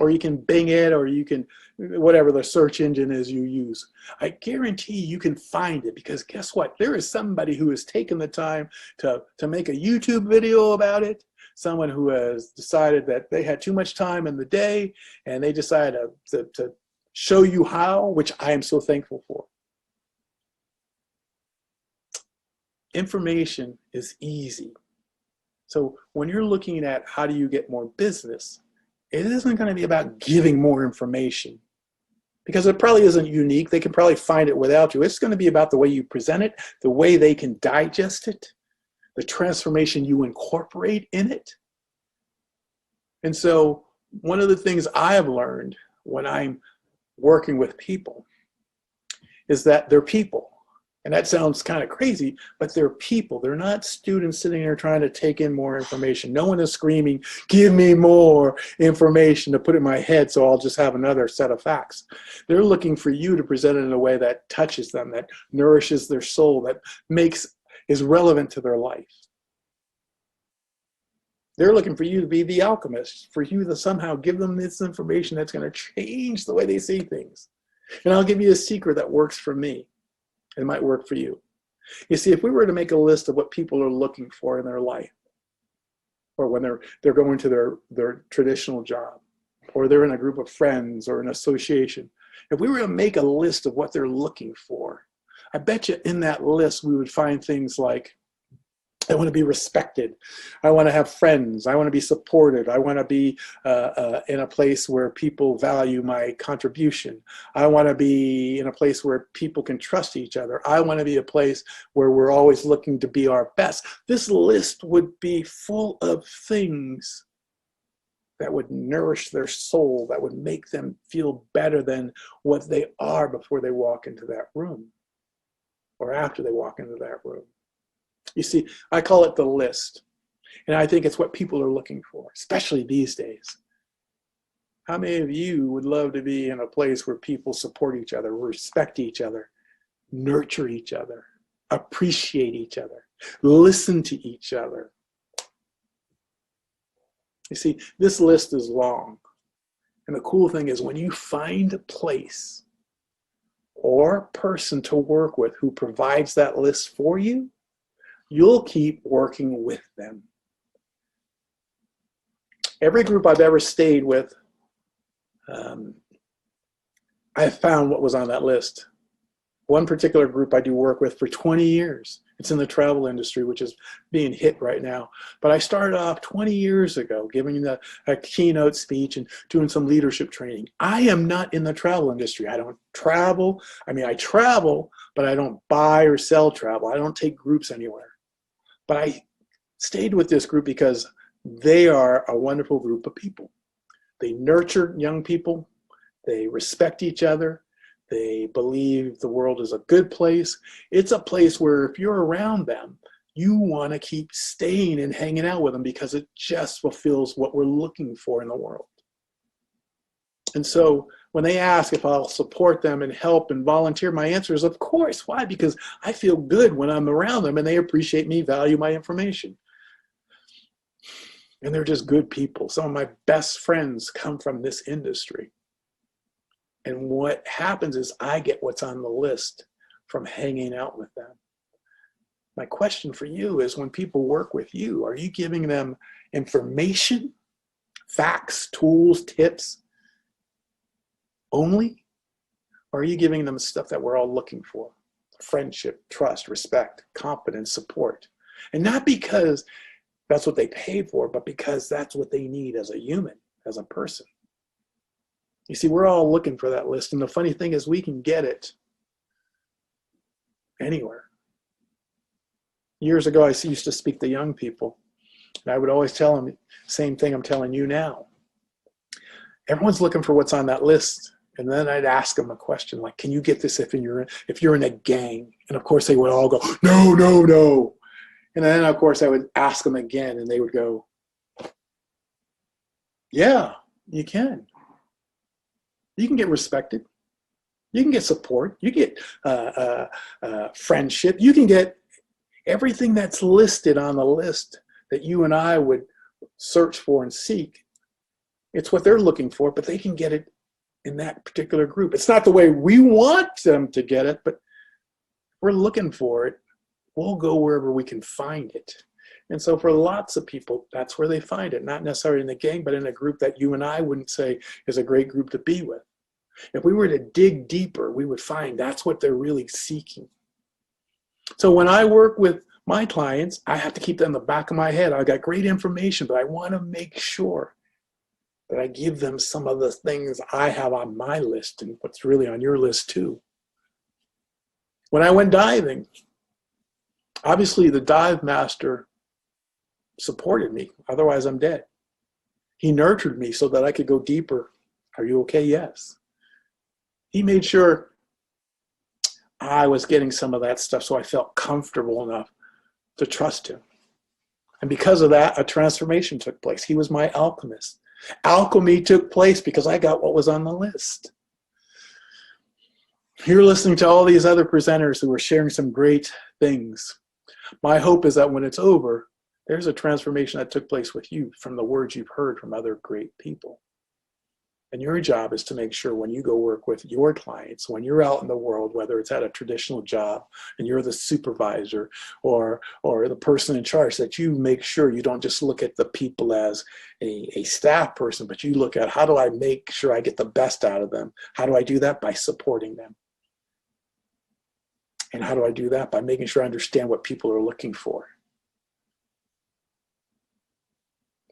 Or you can Bing it, or you can, whatever the search engine is you use. I guarantee you can find it, because guess what? There is somebody who has taken the time to make a YouTube video about it. Someone who has decided that they had too much time in the day and they decided to show you how, which I am so thankful for. Information is easy. So when you're looking at how do you get more business, it isn't going to be about giving more information, because it probably isn't unique. They can probably find it without you. It's going to be about the way you present it, the way they can digest it, the transformation you incorporate in it. And so one of the things I have learned when I'm working with people is that they're people. And that sounds kind of crazy, but they're people. They're not students sitting there trying to take in more information. No one is screaming, give me more information to put in my head so I'll just have another set of facts. They're looking for you to present it in a way that touches them, that nourishes their soul, that is relevant to their life. They're looking for you to be the alchemist, for you to somehow give them this information that's going to change the way they see things. And I'll give you a secret that works for me. It might work for you. You see, if we were to make a list of what people are looking for in their life, or when they're going to their traditional job, or they're in a group of friends or an association, if we were to make a list of what they're looking for, I bet you in that list we would find things like, I want to be respected. I want to have friends. I want to be supported. I want to be in a place where people value my contribution. I want to be in a place where people can trust each other. I want to be a place where we're always looking to be our best. This list would be full of things that would nourish their soul, that would make them feel better than what they are before they walk into that room or after they walk into that room. You see, I call it the list. And I think it's what people are looking for, especially these days. How many of you would love to be in a place where people support each other, respect each other, nurture each other, appreciate each other, listen to each other? You see, this list is long. And the cool thing is when you find a place or person to work with who provides that list for you, you'll keep working with them. Every group I've ever stayed with, I found what was on that list. One particular group I do work with for 20 years. It's in the travel industry, which is being hit right now. But I started off 20 years ago giving a keynote speech and doing some leadership training. I am not in the travel industry. I don't travel. I mean, I travel, but I don't buy or sell travel. I don't take groups anywhere. But I stayed with this group because they are a wonderful group of people. They nurture young people. They respect each other. They believe the world is a good place. It's a place where if you're around them, you want to keep staying and hanging out with them because it just fulfills what we're looking for in the world. And so when they ask if I'll support them and help and volunteer, my answer is of course. Why? Because I feel good when I'm around them and they appreciate me, value my information. And they're just good people. Some of my best friends come from this industry. And what happens is I get what's on the list from hanging out with them. My question for you is, when people work with you, are you giving them information, facts, tools, tips only? Or are you giving them stuff that we're all looking for? Friendship, trust, respect, confidence, support. And not because that's what they pay for, but because that's what they need as a human, as a person. You see, we're all looking for that list. And the funny thing is, we can get it anywhere. Years ago, I used to speak to young people. And I would always tell them the same thing I'm telling you now. Everyone's looking for what's on that list. And then I'd ask them a question like, can you get this if you're in a gang? And of course, they would all go, no, no, no. And then, of course, I would ask them again, and they would go, yeah, you can. You can get respected. You can get support. You get friendship. You can get everything that's listed on the list that you and I would search for and seek. It's what they're looking for, but they can get it in that particular group. It's not the way we want them to get it, but we're looking for it. We'll go wherever we can find it. And so for lots of people, that's where they find it, not necessarily in the gang, but in a group that you and I wouldn't say is a great group to be with. If we were to dig deeper, we would find that's what they're really seeking. So when I work with my clients, I have to keep that in the back of my head. I got great information, but I want to make sure that I give them some of the things I have on my list and what's really on your list too. When I went diving, obviously the dive master supported me. Otherwise, I'm dead. He nurtured me so that I could go deeper. Are you okay? Yes. He made sure I was getting some of that stuff so I felt comfortable enough to trust him. And because of that, a transformation took place. He was my alchemist. Alchemy took place because I got what was on the list. You're listening to all these other presenters who are sharing some great things. My hope is that when it's over, there's a transformation that took place with you from the words you've heard from other great people. And your job is to make sure when you go work with your clients, when you're out in the world, whether it's at a traditional job and you're the supervisor or the person in charge, that you make sure you don't just look at the people as a staff person, but you look at, how do I make sure I get the best out of them? How do I do that? By supporting them. And how do I do that? By making sure I understand what people are looking for.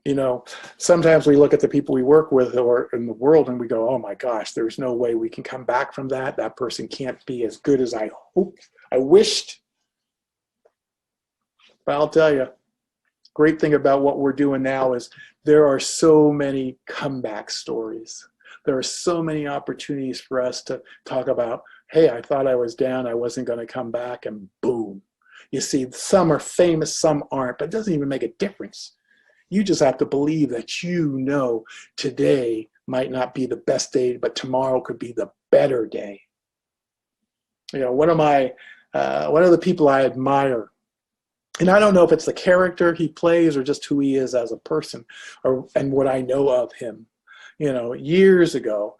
You know, sometimes we look at the people we work with or in the world and we go, oh my gosh, there's no way we can come back from that. That person can't be as good as I hoped, I wished. But I'll tell you, great thing about what we're doing now is there are so many comeback stories. There are so many opportunities for us to talk about, hey, I thought I was down, I wasn't going to come back, and boom. You see, some are famous, some aren't, but it doesn't even make a difference. You just have to believe that you know today might not be the best day, but tomorrow could be the better day. You know, one of the people I admire, and I don't know if it's the character he plays or just who he is as a person, and what I know of him. You know, years ago,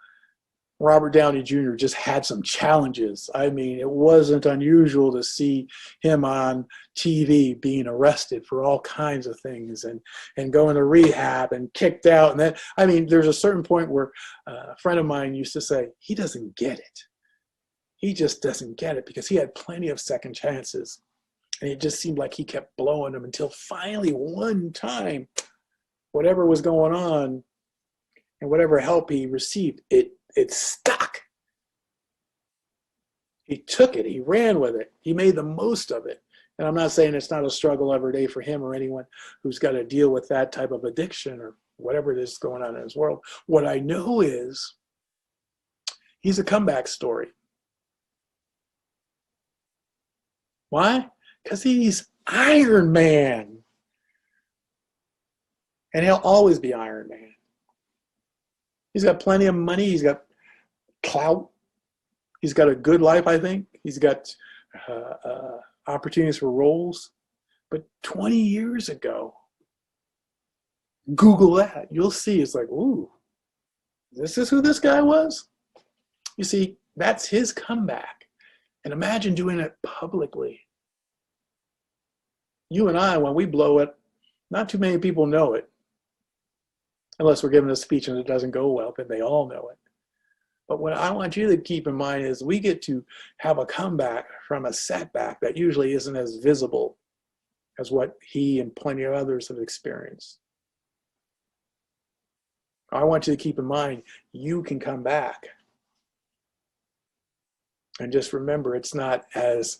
Robert Downey Jr. just had some challenges. I mean, it wasn't unusual to see him on TV being arrested for all kinds of things and going to rehab and kicked out. And then, I mean, there's a certain point where a friend of mine used to say, he doesn't get it. He just doesn't get it because he had plenty of second chances. And it just seemed like he kept blowing them until finally one time, whatever was going on and whatever help he received, it stuck. He took it. He ran with it. He made the most of it. And I'm not saying it's not a struggle every day for him or anyone who's got to deal with that type of addiction or whatever it is going on in his world. What I know is he's a comeback story. Why? Because he's Iron Man. And he'll always be Iron Man. He's got plenty of money. He's got clout. He's got a good life, I think. He's got opportunities for roles. But 20 years ago, Google that. You'll see. It's like, ooh, this is who this guy was? You see, that's his comeback. And imagine doing it publicly. You and I, when we blow it, not too many people know it. Unless we're giving a speech and it doesn't go well, then they all know it. But what I want you to keep in mind is we get to have a comeback from a setback that usually isn't as visible as what he and plenty of others have experienced. I want you to keep in mind, you can come back. And just remember, it's not as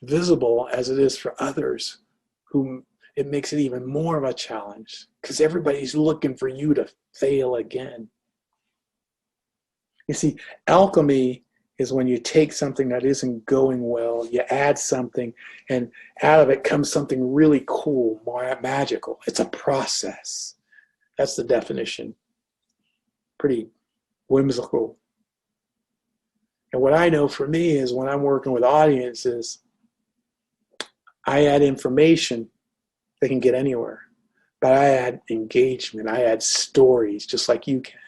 visible as it is for others, whom it makes it even more of a challenge because everybody's looking for you to fail again. You see, alchemy is when you take something that isn't going well, you add something, and out of it comes something really cool, more magical. It's a process. That's the definition. Pretty whimsical. And what I know for me is when I'm working with audiences, I add information they can get anywhere, but I add engagement. I add stories just like you can.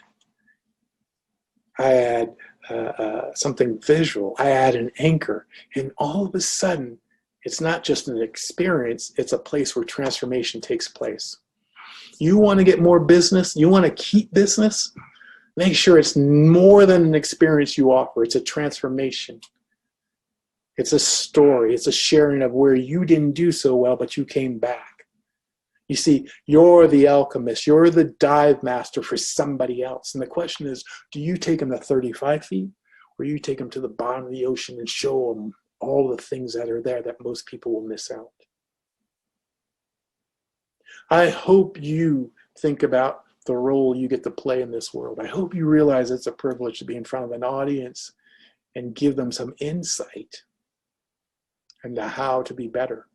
I add something visual. I add an anchor. And all of a sudden, it's not just an experience, it's a place where transformation takes place. You want to get more business? You want to keep business? Make sure it's more than an experience you offer. It's a transformation. It's a story. It's a sharing of where you didn't do so well, but you came back. You see, you're the alchemist. You're the dive master for somebody else. And the question is, do you take them to 35 feet or you take them to the bottom of the ocean and show them all the things that are there that most people will miss out? I hope you think about the role you get to play in this world. I hope you realize it's a privilege to be in front of an audience and give them some insight into how to be better.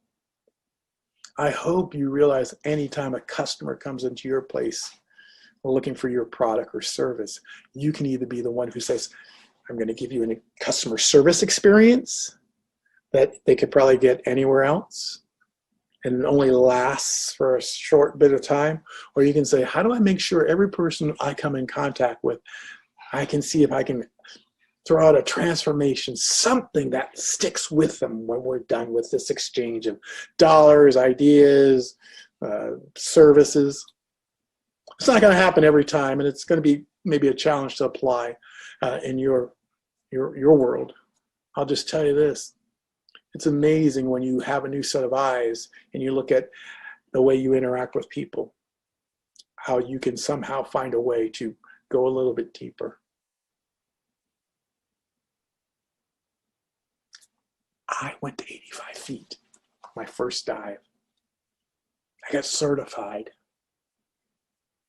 I hope you realize anytime a customer comes into your place looking for your product or service, you can either be the one who says, I'm going to give you a customer service experience that they could probably get anywhere else and it only lasts for a short bit of time, or you can say, how do I make sure every person I come in contact with, I can see if I can throw out a transformation, something that sticks with them when we're done with this exchange of dollars, ideas, services. It's not going to happen every time, and it's going to be maybe a challenge to apply in your world. I'll just tell you this. It's amazing when you have a new set of eyes and you look at the way you interact with people, how you can somehow find a way to go a little bit deeper. I went to 85 feet, my first dive. I got certified.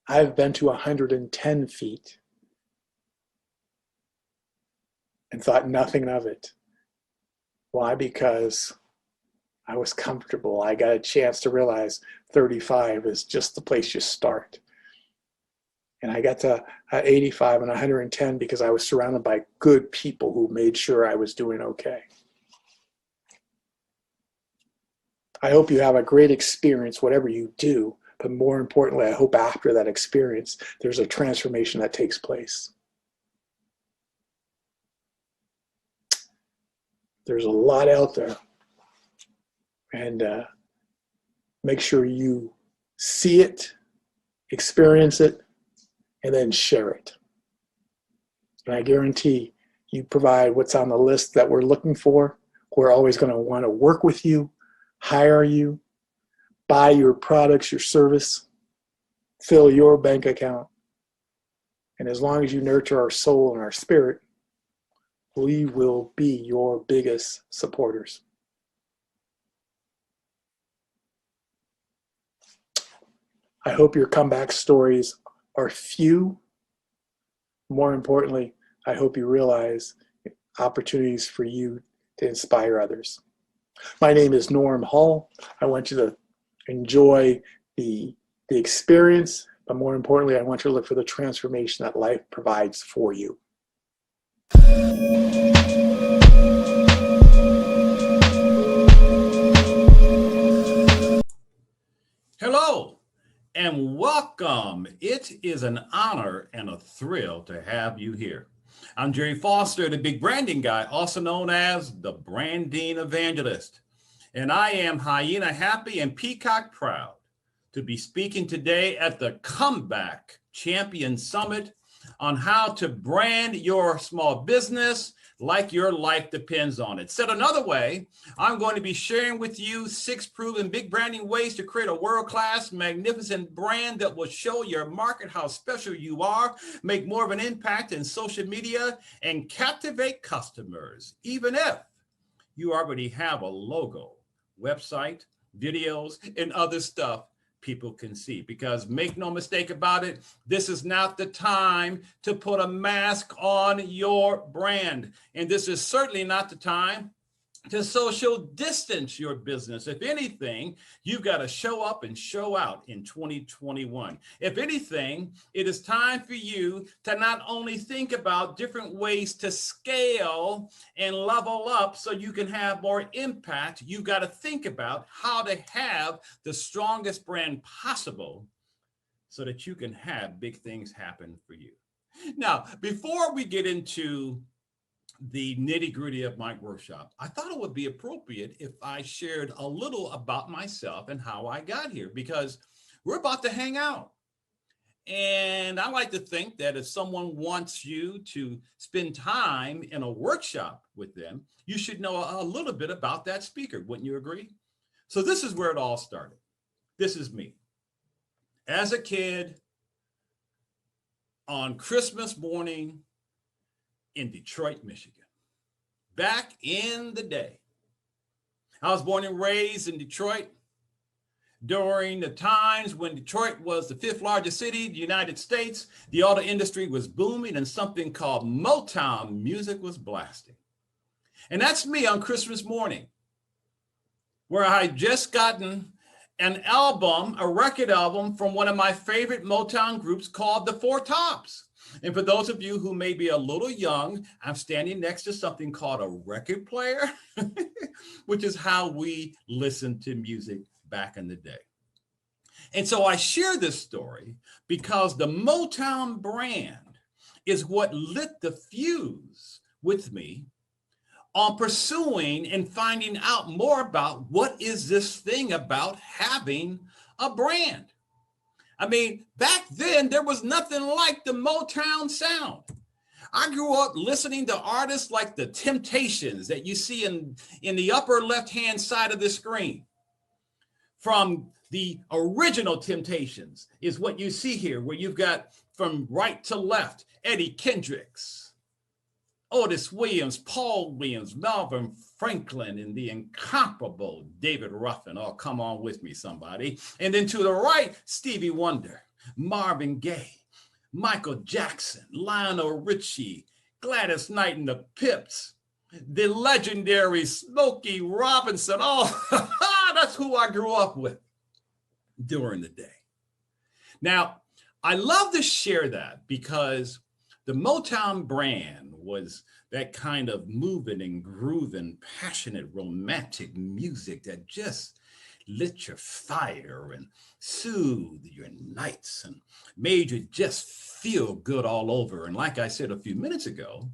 I've been to 110 feet and thought nothing of it. Why? Because I was comfortable. I got a chance to realize 35 is just the place you start. And I got to 85 and 110 because I was surrounded by good people who made sure I was doing okay. I hope you have a great experience, whatever you do, but more importantly, I hope after that experience, there's a transformation that takes place. There's a lot out there, and make sure you see it, experience it, and then share it. And I guarantee you provide what's on the list that we're looking for. We're always going to want to work with you, hire you, buy your products, your service, fill your bank account. And as long as you nurture our soul and our spirit, we will be your biggest supporters. I hope your comeback stories are few. More importantly, I hope you realize opportunities for you to inspire others. My name is Norm Hall. I want you to enjoy the experience, but more importantly, I want you to look for the transformation that life provides for you.
Hello and welcome. It is an honor and a thrill to have you here. I'm Jerry Foster, the big branding guy, also known as the branding evangelist. And I am hyena happy and peacock proud to be speaking today at the Comeback Champion Summit on how to brand your small business like your life depends on it. Said another way, I'm going to be sharing with you 6 proven big branding ways to create a world-class, magnificent brand that will show your market how special you are, make more of an impact in social media, and captivate customers, even if you already have a logo, website, videos, and other stuff people can see. Because make no mistake about it, this is not the time to put a mask on your brand. And this is certainly not the time to social distance your business. If anything, you've got to show up and show out in 2021. If anything, it is time for you to not only think about different ways to scale and level up so you can have more impact, you've got to think about how to have the strongest brand possible so that you can have big things happen for you. Now, before we get into the nitty-gritty of my workshop, I thought it would be appropriate if I shared a little about myself and how I got here, because we're about to hang out. And I like to think that if someone wants you to spend time in a workshop with them, you should know a little bit about that speaker. Wouldn't you agree? So this is where it all started. This is me. As a kid, on Christmas morning, in Detroit, Michigan, back in the day. I was born and raised in Detroit during the times when Detroit was the 5th largest city in the United States. The auto industry was booming and something called Motown music was blasting. And that's me on Christmas morning, where I had just gotten an album, a record album from one of my favorite Motown groups called the Four Tops. And for those of you who may be a little young, I'm standing next to something called a record player, which is how we listened to music back in the day. And so I share this story because the Motown brand is what lit the fuse with me on pursuing and finding out more about what is this thing about having a brand. I mean, back then, there was nothing like the Motown sound. I grew up listening to artists like the Temptations that you see in the upper left-hand side of the screen. From the original Temptations is what you see here, where you've got from right to left, Eddie Kendricks, Otis Williams, Paul Williams, Melvin Franklin, and the incomparable David Ruffin. Oh, come on with me, somebody. And then to the right, Stevie Wonder, Marvin Gaye, Michael Jackson, Lionel Richie, Gladys Knight and the Pips, the legendary Smokey Robinson. Oh, that's who I grew up with during the day. Now, I love to share that because the Motown brand was that kind of moving and grooving, passionate, romantic music that just lit your fire and soothed your nights and made you just feel good all over. And like I said a few minutes ago,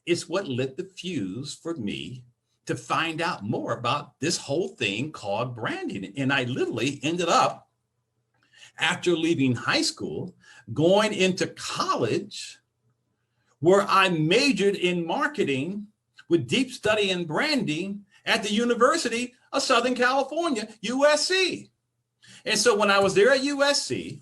it's what lit the fuse for me to find out more about this whole thing called branding. And I literally ended up, after leaving high school, going into college, where I majored in marketing with deep study in branding at the University of Southern California, USC. And so when I was there at USC,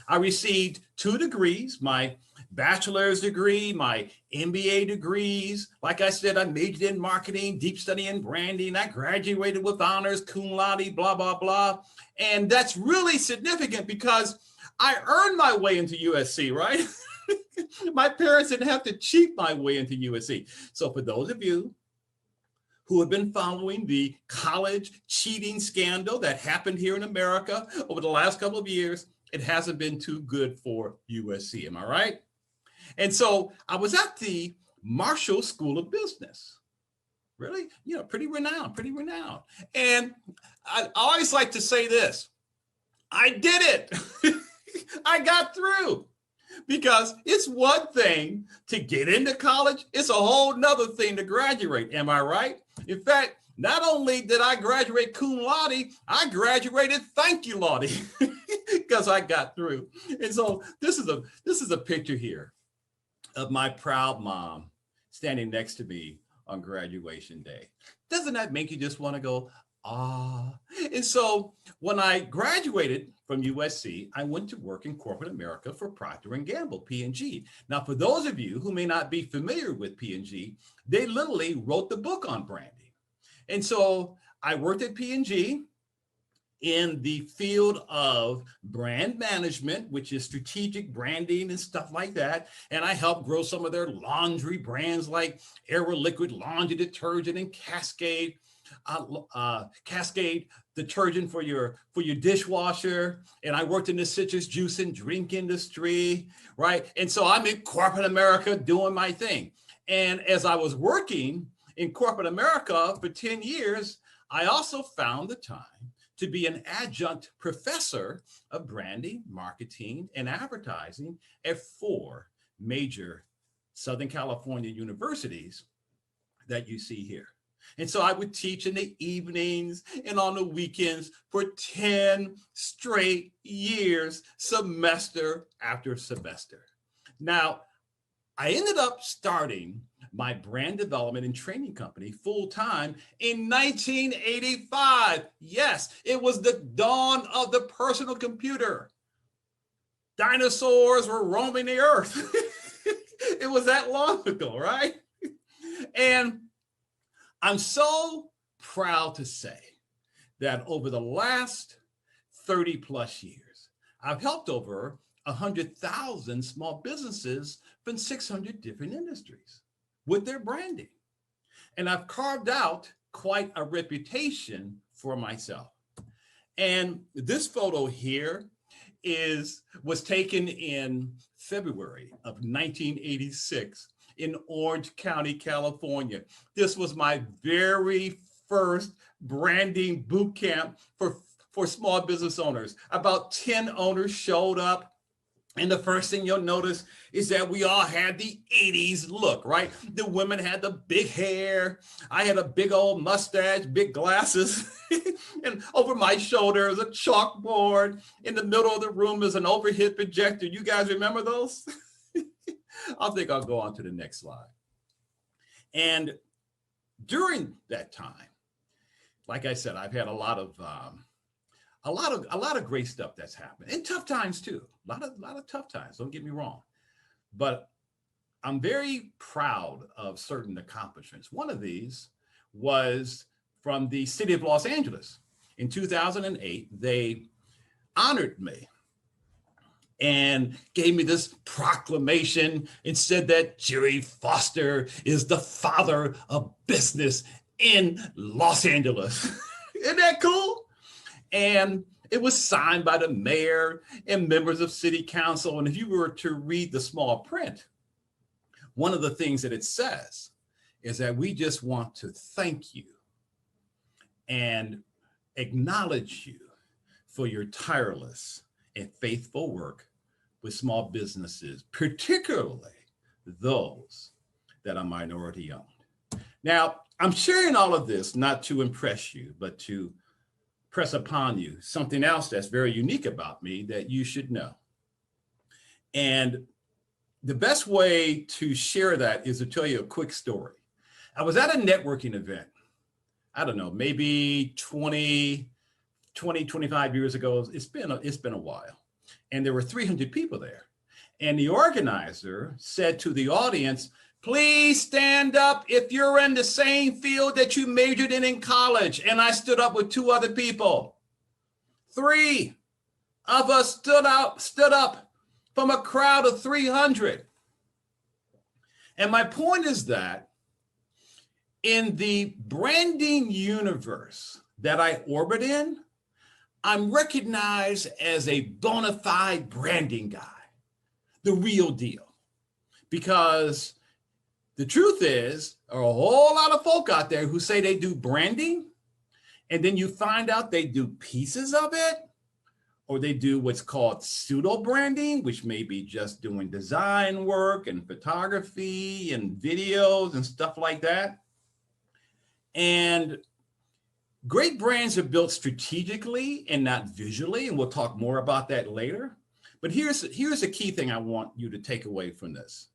I received 2 degrees, my bachelor's degree, my MBA degrees. Like I said, I majored in marketing, deep study in branding. I graduated with honors, cum laude, blah, blah, blah. And that's really significant because I earned my way into USC, right? My parents didn't have to cheat my way into USC. So for those of you who have been following the college cheating scandal that happened here in America over the last couple of years, it hasn't been too good for USC. Am I right? And so I was at the Marshall School of Business. Really, pretty renowned. And I always like to say this: I did it. I got through. Because it's one thing to get into college, it's a whole nother thing to graduate. Am I right? In fact, not only did I graduate cum laude, I graduated thank you laude because I got through. And so this is a picture here of my proud mom standing next to me on graduation day. Doesn't that make you just want to go, ah? And so when I graduated from USC, I went to work in corporate America for Procter & Gamble, P&G. Now, for those of you who may not be familiar with P&G, they literally wrote the book on branding. And so I worked at P&G in the field of brand management, which is strategic branding and stuff like that. And I helped grow some of their laundry brands like Aeroliquid laundry detergent and Cascade detergent for your dishwasher. And I worked in the citrus juice and drink industry, right? And so I'm in corporate America doing my thing. And as I was working in corporate America for 10 years, I also found the time to be an adjunct professor of branding, marketing, and advertising at 4 major Southern California universities that you see here. And so I would teach in the evenings and on the weekends for 10 straight years, semester after semester. Now, I ended up starting my brand development and training company full-time in 1985. Yes, it was the dawn of the personal computer. Dinosaurs were roaming the earth. It was that long ago, right? And I'm so proud to say that over the last 30 plus years, I've helped over 100,000 small businesses from 600 different industries with their branding. And I've carved out quite a reputation for myself. And this photo here was taken in February of 1986 in Orange County, California. This was my very first branding boot camp for small business owners. About 10 owners showed up. And the first thing you'll notice is that we all had the 80s look, right? The women had the big hair. I had a big old mustache, big glasses. And over my shoulder is a chalkboard. In the middle of the room is an overhead projector. You guys remember those? I think I'll go on to the next slide. And during that time, like I said, I've had a lot of great stuff that's happened, and tough times too. A lot of tough times. Don't get me wrong, but I'm very proud of certain accomplishments. One of these was from the city of Los Angeles. In 2008, they honored me and gave me this proclamation and said that Jerry Foster is the father of business in Los Angeles. Isn't that cool? And it was signed by the mayor and members of city council. And if you were to read the small print, one of the things that it says is that we just want to thank you and acknowledge you for your tireless and faithful work with small businesses, particularly those that are minority owned. Now, I'm sharing all of this not to impress you, but to press upon you something else that's very unique about me that you should know. And the best way to share that is to tell you a quick story. I was at a networking event, I don't know, maybe 25 years ago. It's been a while. And there were 300 people there. And the organizer said to the audience, please stand up if you're in the same field that you majored in college. And I stood up with 2 other people. 3 of us stood up from a crowd of 300. And my point is that in the branding universe that I orbit in, I'm recognized as a bona fide branding guy, the real deal. Because the truth is, there are a whole lot of folk out there who say they do branding, and then you find out they do pieces of it, or they do what's called pseudo branding, which may be just doing design work and photography and videos and stuff like that. And great brands are built strategically and not visually, and we'll talk more about that later. But here's the key thing I want you to take away from this.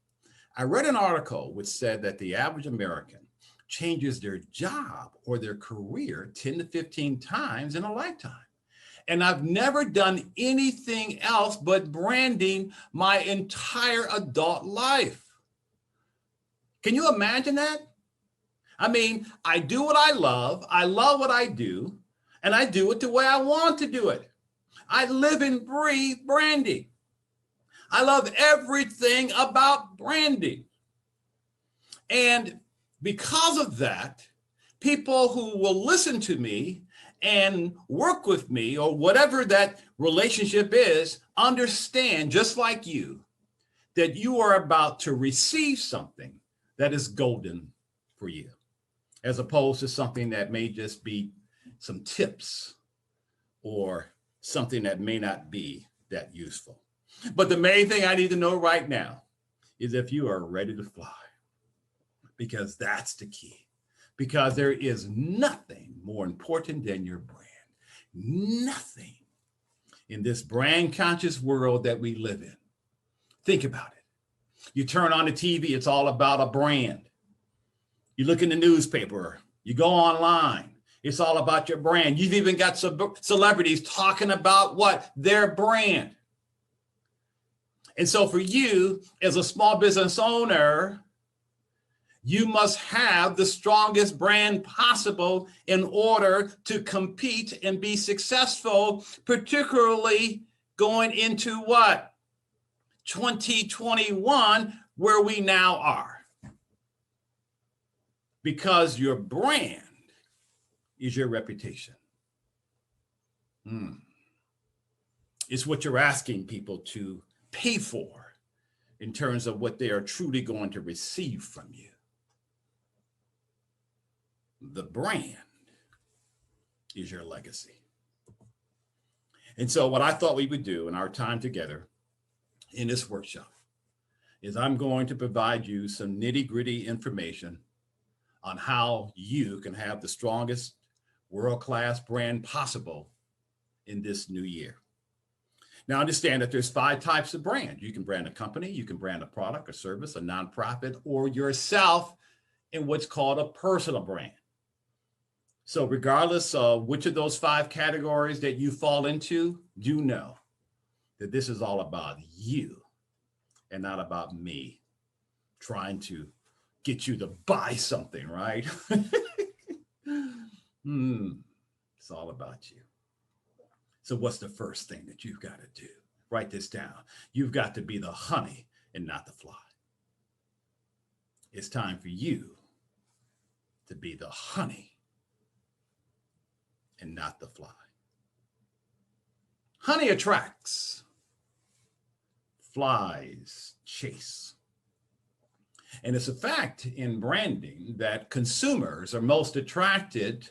I read an article which said that the average American changes their job or their career 10 to 15 times in a lifetime. And I've never done anything else but branding my entire adult life. Can you imagine that? I mean, I do what I love what I do, and I do it the way I want to do it. I live and breathe branding. I love everything about branding. And because of that, people who will listen to me and work with me, or whatever that relationship is, understand, just like you, that you are about to receive something that is golden for you, as opposed to something that may just be some tips or something that may not be that useful. But the main thing I need to know right now is if you are ready to fly, because that's the key. Because there is nothing more important than your brand. Nothing in this brand conscious world that we live in. Think about it. You turn on the TV, it's all about a brand. You look in the newspaper, you go online, it's all about your brand. You've even got celebrities talking about what? Their brand. And so for you, as a small business owner, you must have the strongest brand possible in order to compete and be successful, particularly going into what? 2021, where we now are. Because your brand is your reputation. It's what you're asking people to pay for in terms of what they are truly going to receive from you. The brand is your legacy. And so what I thought we would do in our time together in this workshop is I'm going to provide you some nitty-gritty information on how you can have the strongest world-class brand possible in this new year. Now understand that there's 5 types of brand. You can brand a company, you can brand a product, a service, a nonprofit, or yourself in what's called a personal brand. So regardless of which of those 5 categories that you fall into, do know that this is all about you and not about me trying to get you to buy something, right? It's all about you. So what's the first thing that you've got to do? Write this down. You've got to be the honey and not the fly. It's time for you to be the honey and not the fly. Honey attracts, flies chase. And it's a fact in branding that consumers are most attracted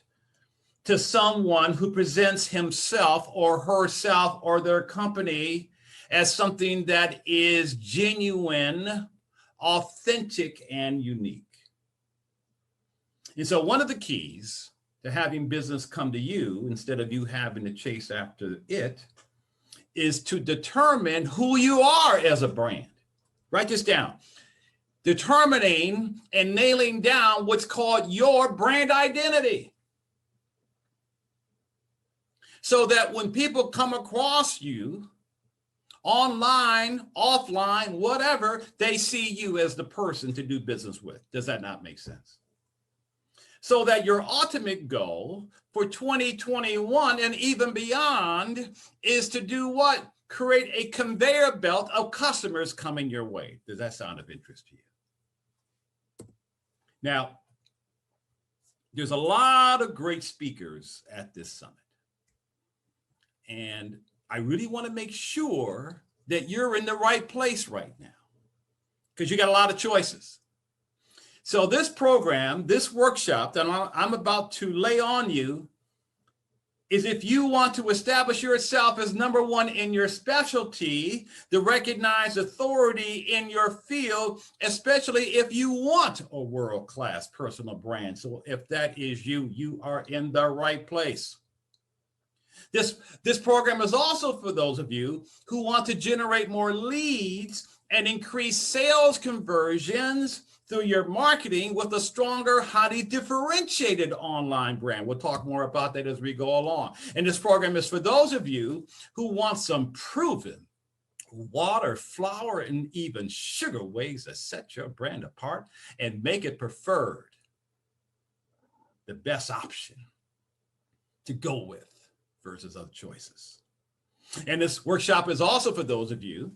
to someone who presents himself or herself or their company as something that is genuine, authentic, and unique. And so one of the keys to having business come to you instead of you having to chase after it is to determine who you are as a brand. Write this down. Determining and nailing down what's called your brand identity. So that when people come across you, online, offline, whatever, they see you as the person to do business with. Does that not make sense? So that your ultimate goal for 2021 and even beyond is to do what? Create a conveyor belt of customers coming your way. Does that sound of interest to you? Now, there's a lot of great speakers at this summit. And I really want to make sure that you're in the right place right now, because you got a lot of choices. So this program, this workshop that I'm about to lay on you is if you want to establish yourself as number one in your specialty, the recognized authority in your field, especially if you want a world-class personal brand. So if that is you, you are in the right place. This program is also for those of you who want to generate more leads and increase sales conversions through your marketing with a stronger, highly differentiated online brand. We'll talk more about that as we go along. And this program is for those of you who want some proven water, flour, and even sugar ways to set your brand apart and make it preferred, the best option to go with versus other choices. And this workshop is also for those of you,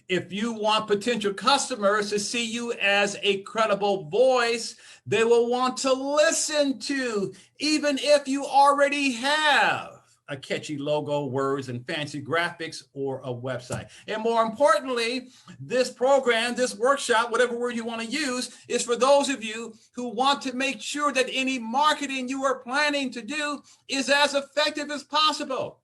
if you want potential customers to see you as a credible voice, they will want to listen to, even if you already have a catchy logo, words, and fancy graphics or a website. And more importantly, this program, this workshop, whatever word you want to use, is for those of you who want to make sure that any marketing you are planning to do is as effective as possible.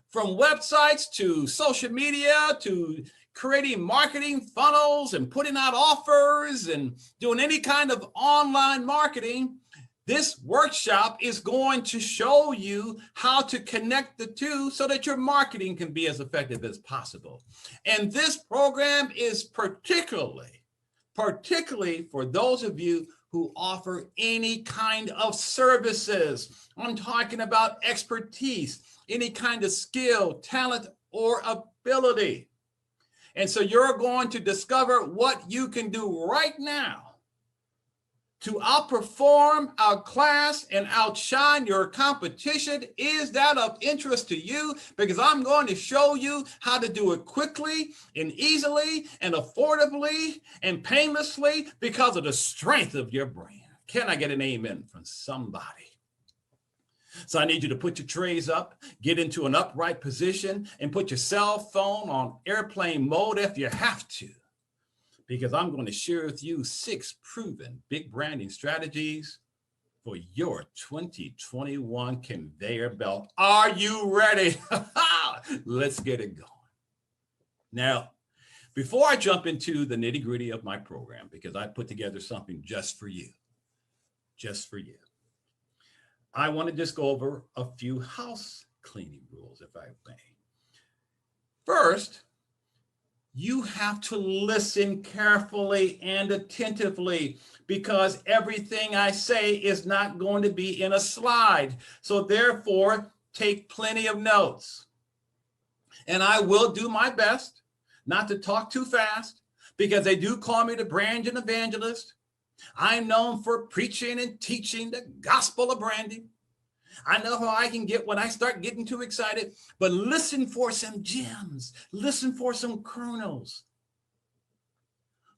From websites to social media to creating marketing funnels and putting out offers and doing any kind of online marketing, this workshop is going to show you how to connect the two so that your marketing can be as effective as possible. And this program is particularly for those of you who offer any kind of services. I'm talking about expertise, any kind of skill, talent, or ability. And so you're going to discover what you can do right now to outperform, outclass, and outshine your competition. Is that of interest to you? Because I'm going to show you how to do it quickly and easily and affordably and painlessly because of the strength of your brand. Can I get an amen from somebody? So I need you to put your trays up, get into an upright position, and put your cell phone on airplane mode if you have to, because I'm going to share with you 6 proven big branding strategies for your 2021 conveyor belt. Are you ready? Let's get it going. Now, before I jump into the nitty-gritty of my program, because I put together something just for you, I want to just go over a few house cleaning rules, if I may. First, you have to listen carefully and attentively, because everything I say is not going to be in a slide. So therefore, take plenty of notes. And I will do my best not to talk too fast, because they do call me the brand evangelist. I'm known for preaching and teaching the gospel of branding. I know how I can get when I start getting too excited, but listen for some gems. Listen for some kernels.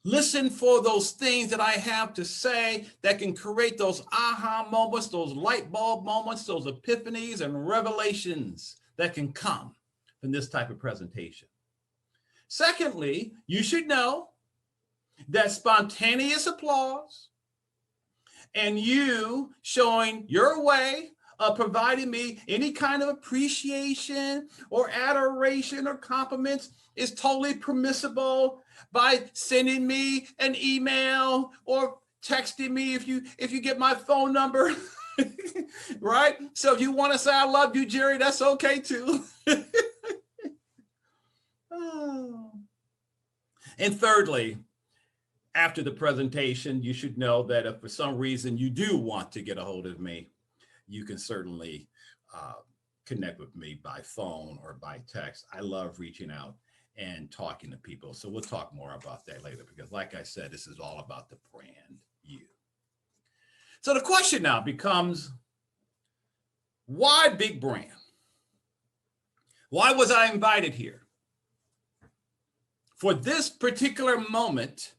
Listen for those things that I have to say that can create those aha moments, those light bulb moments, those epiphanies and revelations that can come from this type of presentation. Secondly, you should know that spontaneous applause and you showing your way of providing me any kind of appreciation or adoration or compliments is totally permissible by sending me an email or texting me if you get my phone number, right? So if you want to say I love you, Jerry, that's okay too. Oh. And thirdly, after the presentation, you should know that if for some reason you do want to get a hold of me, you can certainly connect with me by phone or by text. I love reaching out and talking to people. So we'll talk more about that later, because like I said, this is all about the brand you. So the question now becomes, why big brand? Why was I invited here? For this particular moment,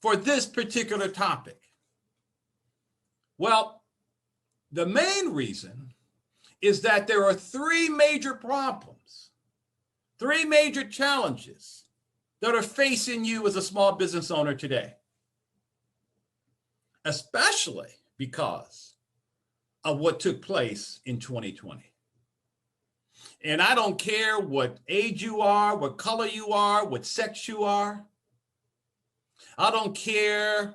for this particular topic? Well, the main reason is that there are 3 major problems, 3 major challenges that are facing you as a small business owner today, especially because of what took place in 2020. And I don't care what age you are, what color you are, what sex you are. I don't care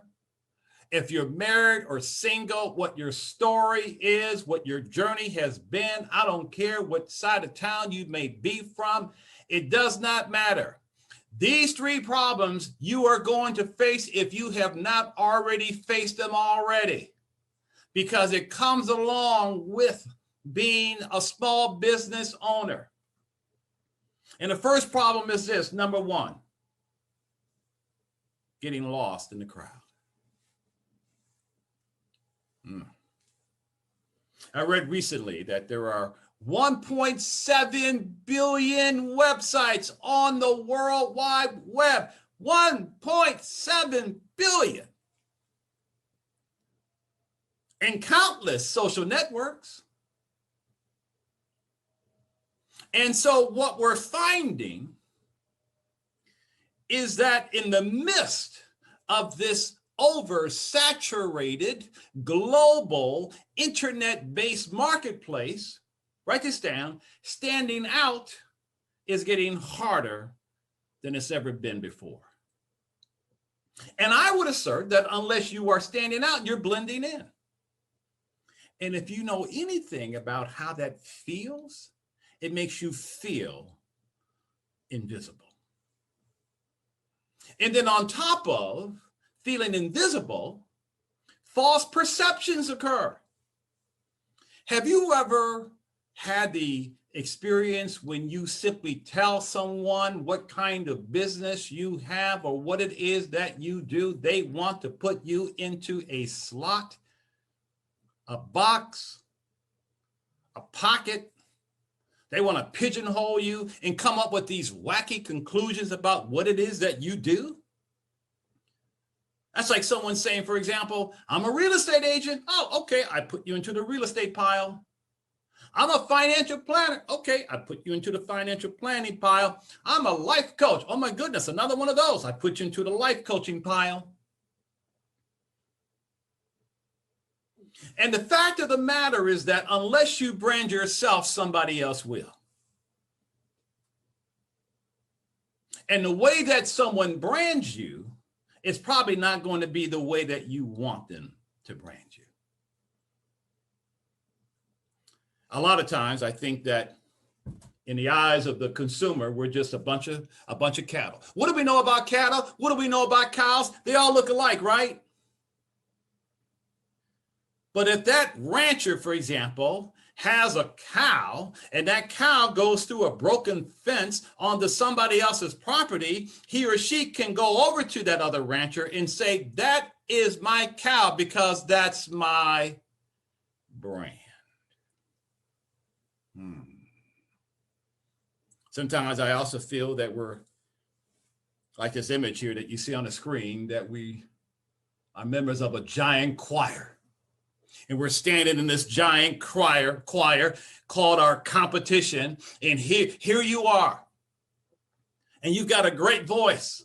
if you're married or single, what your story is, what your journey has been. I don't care what side of town you may be from. It does not matter. These three problems you are going to face if you have not already faced them already, because it comes along with being a small business owner. And the first problem is this: number one, getting lost in the crowd. I read recently that there are 1.7 billion websites on the World Wide Web. 1.7 billion. And countless social networks. And so what we're finding is that in the midst of this oversaturated global internet-based marketplace, write this down, standing out is getting harder than it's ever been before. And I would assert that unless you are standing out, you're blending in. And if you know anything about how that feels, it makes you feel invisible. And then on top of feeling invisible, false perceptions occur. Have you ever had the experience when you simply tell someone what kind of business you have or what it is that you do, they want to put you into a slot, a box, a pocket? They want to pigeonhole you and come up with these wacky conclusions about what it is that you do? That's like someone saying, for example, I'm a real estate agent. Oh, okay, I put you into the real estate pile. I'm a financial planner. Okay, I put you into the financial planning pile. I'm a life coach. Oh my goodness, another one of those. I put you into the life coaching pile. And the fact of the matter is that unless you brand yourself, somebody else will. And the way that someone brands you is probably not going to be the way that you want them to brand you. A lot of times I think that in the eyes of the consumer, we're just a bunch of cattle. What do we know about cattle? What do we know about cows? They all look alike, right? But if that rancher, for example, has a cow and that cow goes through a broken fence onto somebody else's property, he or she can go over to that other rancher and say, that is my cow because that's my brand. Sometimes I also feel that we're like this image here that you see on the screen, that we are members of a giant choir. And we're standing in this giant choir called our competition. And here you are. And you've got a great voice,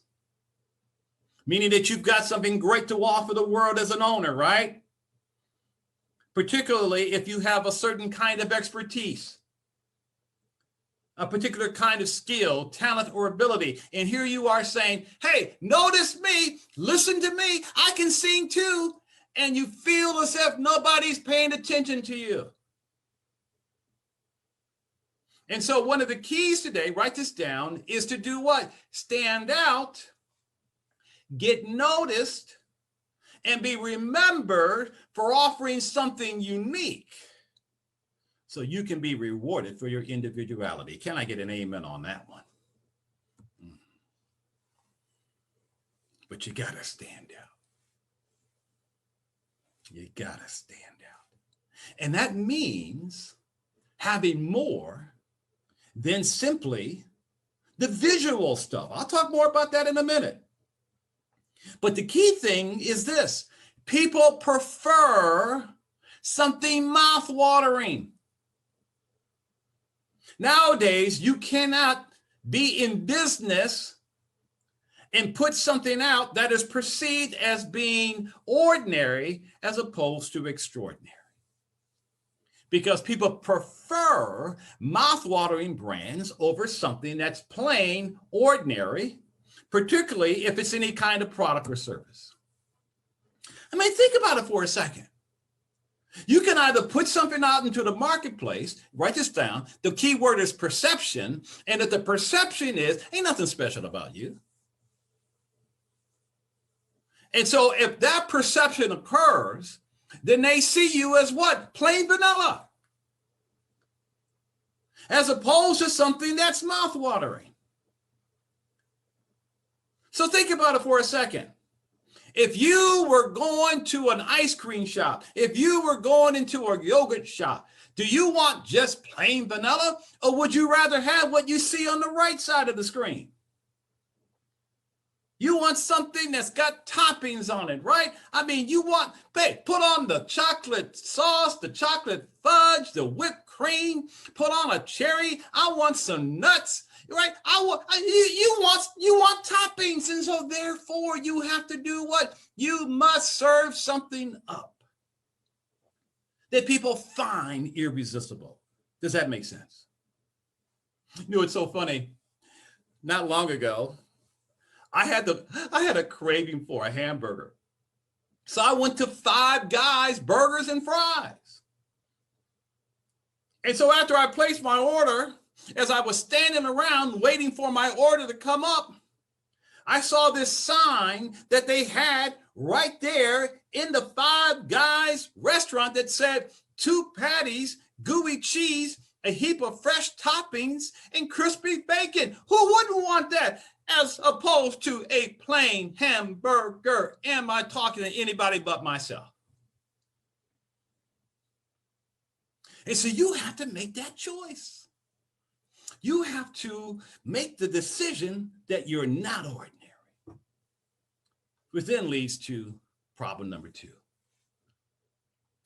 meaning that you've got something great to offer the world as an owner, right? Particularly if you have a certain kind of expertise, a particular kind of skill, talent, or ability. And here you are saying, hey, notice me, listen to me, I can sing too. And you feel as if nobody's paying attention to you. And so one of the keys today, write this down, is to do what? Stand out, get noticed, and be remembered for offering something unique so you can be rewarded for your individuality. Can I get an amen on that one? But you got to stand out. You got to stand out. And that means having more than simply the visual stuff. I'll talk more about that in a minute. But the key thing is this: people prefer something mouth-watering. Nowadays, you cannot be in business and put something out that is perceived as being ordinary as opposed to extraordinary. because people prefer mouth-watering brands over something that's plain ordinary, particularly if it's any kind of product or service. I mean, think about it for a second. You can either put something out into the marketplace, write this down, the key word is perception, and if the perception is, ain't nothing special about you. And so if that perception occurs, then they see you as what? Plain vanilla. As opposed to something that's mouth-watering. So think about it for a second. If you were going to an ice cream shop, if you were going into a yogurt shop, do you want just plain vanilla, or would you rather have what you see on the right side of the screen? You want something that's got toppings on it, right? I mean, you want, hey, put on the chocolate sauce, the chocolate fudge, the whipped cream, put on a cherry. I want some nuts, right? You want toppings. And so therefore you have to do what? You must serve something up that people find irresistible. Does that make sense? You know, it's so funny. Not long ago, I had a craving for a hamburger. So I went to Five Guys Burgers and Fries. And so after I placed my order, as I was standing around waiting for my order to come up, I saw this sign that they had right there in the Five Guys restaurant that said 2 patties, gooey cheese, a heap of fresh toppings, and crispy bacon. Who wouldn't want that? As opposed to a plain hamburger. Am I talking to anybody but myself? And so you have to make that choice. You have to make the decision that you're not ordinary. Which then leads to problem number 2.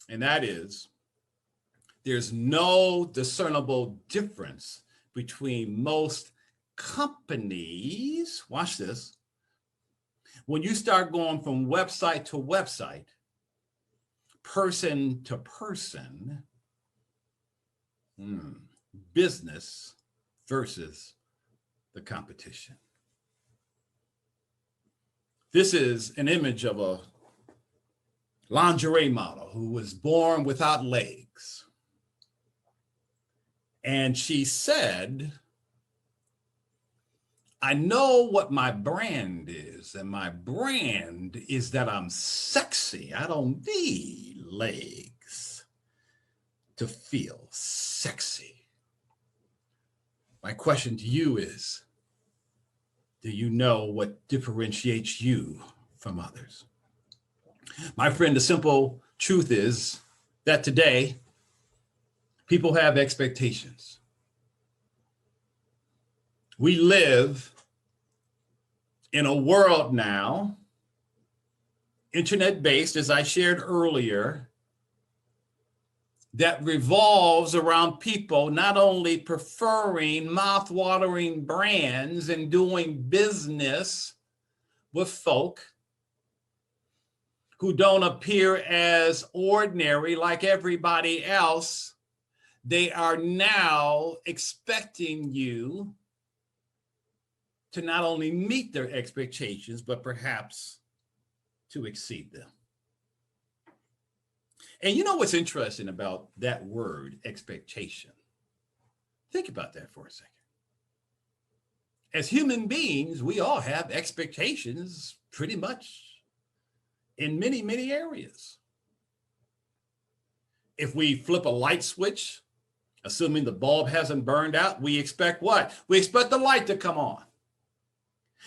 And that is, there's no discernible difference between most companies, watch this, when you start going from website to website, person to person, business versus the competition. This is an image of a lingerie model who was born without legs. And she said, I know what my brand is, and my brand is that I'm sexy. I don't need legs to feel sexy. My question to you is, do you know what differentiates you from others? My friend, the simple truth is that today, people have expectations. We live in a world now, internet-based, as I shared earlier, that revolves around people not only preferring mouth-watering brands and doing business with folk who don't appear as ordinary like everybody else, they are now expecting you to not only meet their expectations, but perhaps to exceed them. And you know what's interesting about that word, expectation? Think about that for a second. As human beings, we all have expectations pretty much in many, many areas. If we flip a light switch, assuming the bulb hasn't burned out, we expect what? We expect the light to come on.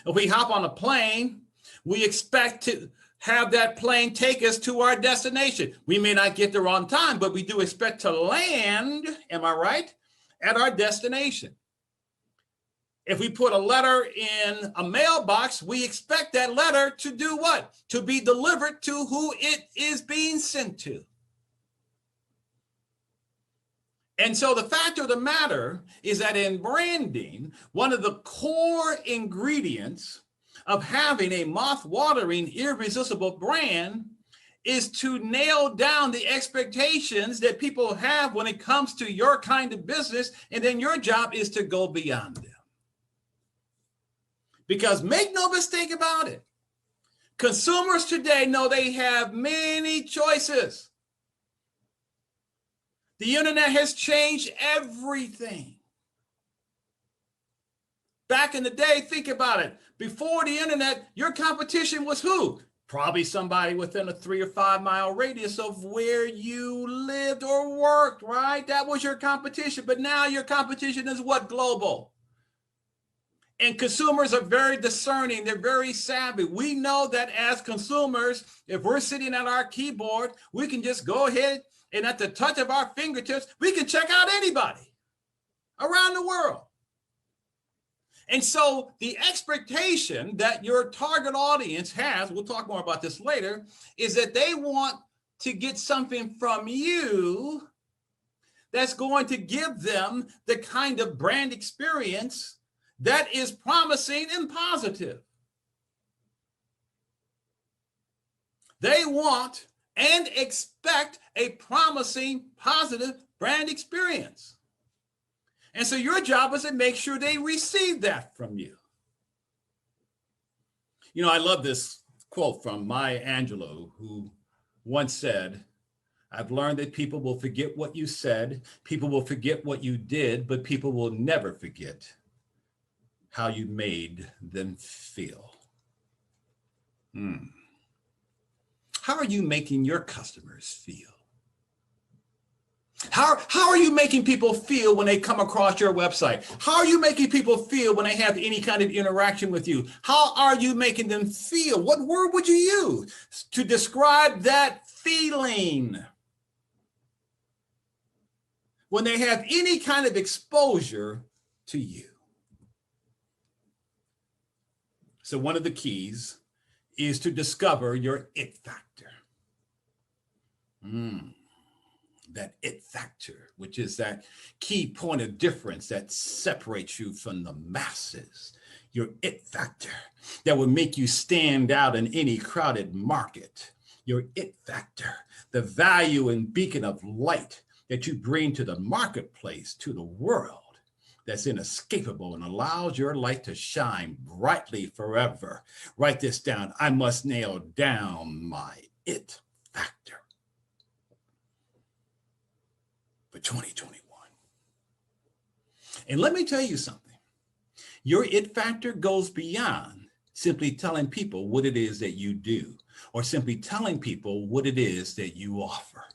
If we hop on a plane, we expect to have that plane take us to our destination. We may not get there on time, but we do expect to land, am I right, at our destination. If we put a letter in a mailbox, we expect that letter to do what? To be delivered to who it is being sent to. And so the fact of the matter is that in branding, one of the core ingredients of having a mouth-watering, irresistible brand is to nail down the expectations that people have when it comes to your kind of business, and then your job is to go beyond them. Because make no mistake about it, consumers today know they have many choices. The internet has changed everything. Back in the day, think about it. Before the internet, your competition was who? Probably somebody within a 3 or 5 mile radius of where you lived or worked, right? That was your competition. But now your competition is what? Global. And consumers are very discerning. They're very savvy. We know that as consumers, if we're sitting at our keyboard, we can just go ahead and at the touch of our fingertips, we can check out anybody around the world. And so the expectation that your target audience has, we'll talk more about this later, is that they want to get something from you that's going to give them the kind of brand experience that is promising and positive. They want and expect a promising, positive brand experience. And so your job is to make sure they receive that from you. You know, I love this quote from Maya Angelou, who once said, I've learned that people will forget what you said, people will forget what you did, but people will never forget how you made them feel. How are you making your customers feel? How are you making people feel when they come across your website? How are you making people feel when they have any kind of interaction with you? How are you making them feel? What word would you use to describe that feeling when they have any kind of exposure to you? So one of the keys is to discover your it factor. That it factor, which is that key point of difference that separates you from the masses. Your it factor that will make you stand out in any crowded market. Your it factor, the value and beacon of light that you bring to the marketplace, to the world, that's inescapable and allows your light to shine brightly forever. Write this down. I must nail down my it factor for 2021. And let me tell you something. Your it factor goes beyond simply telling people what it is that you do, or simply telling people what it is that you offer.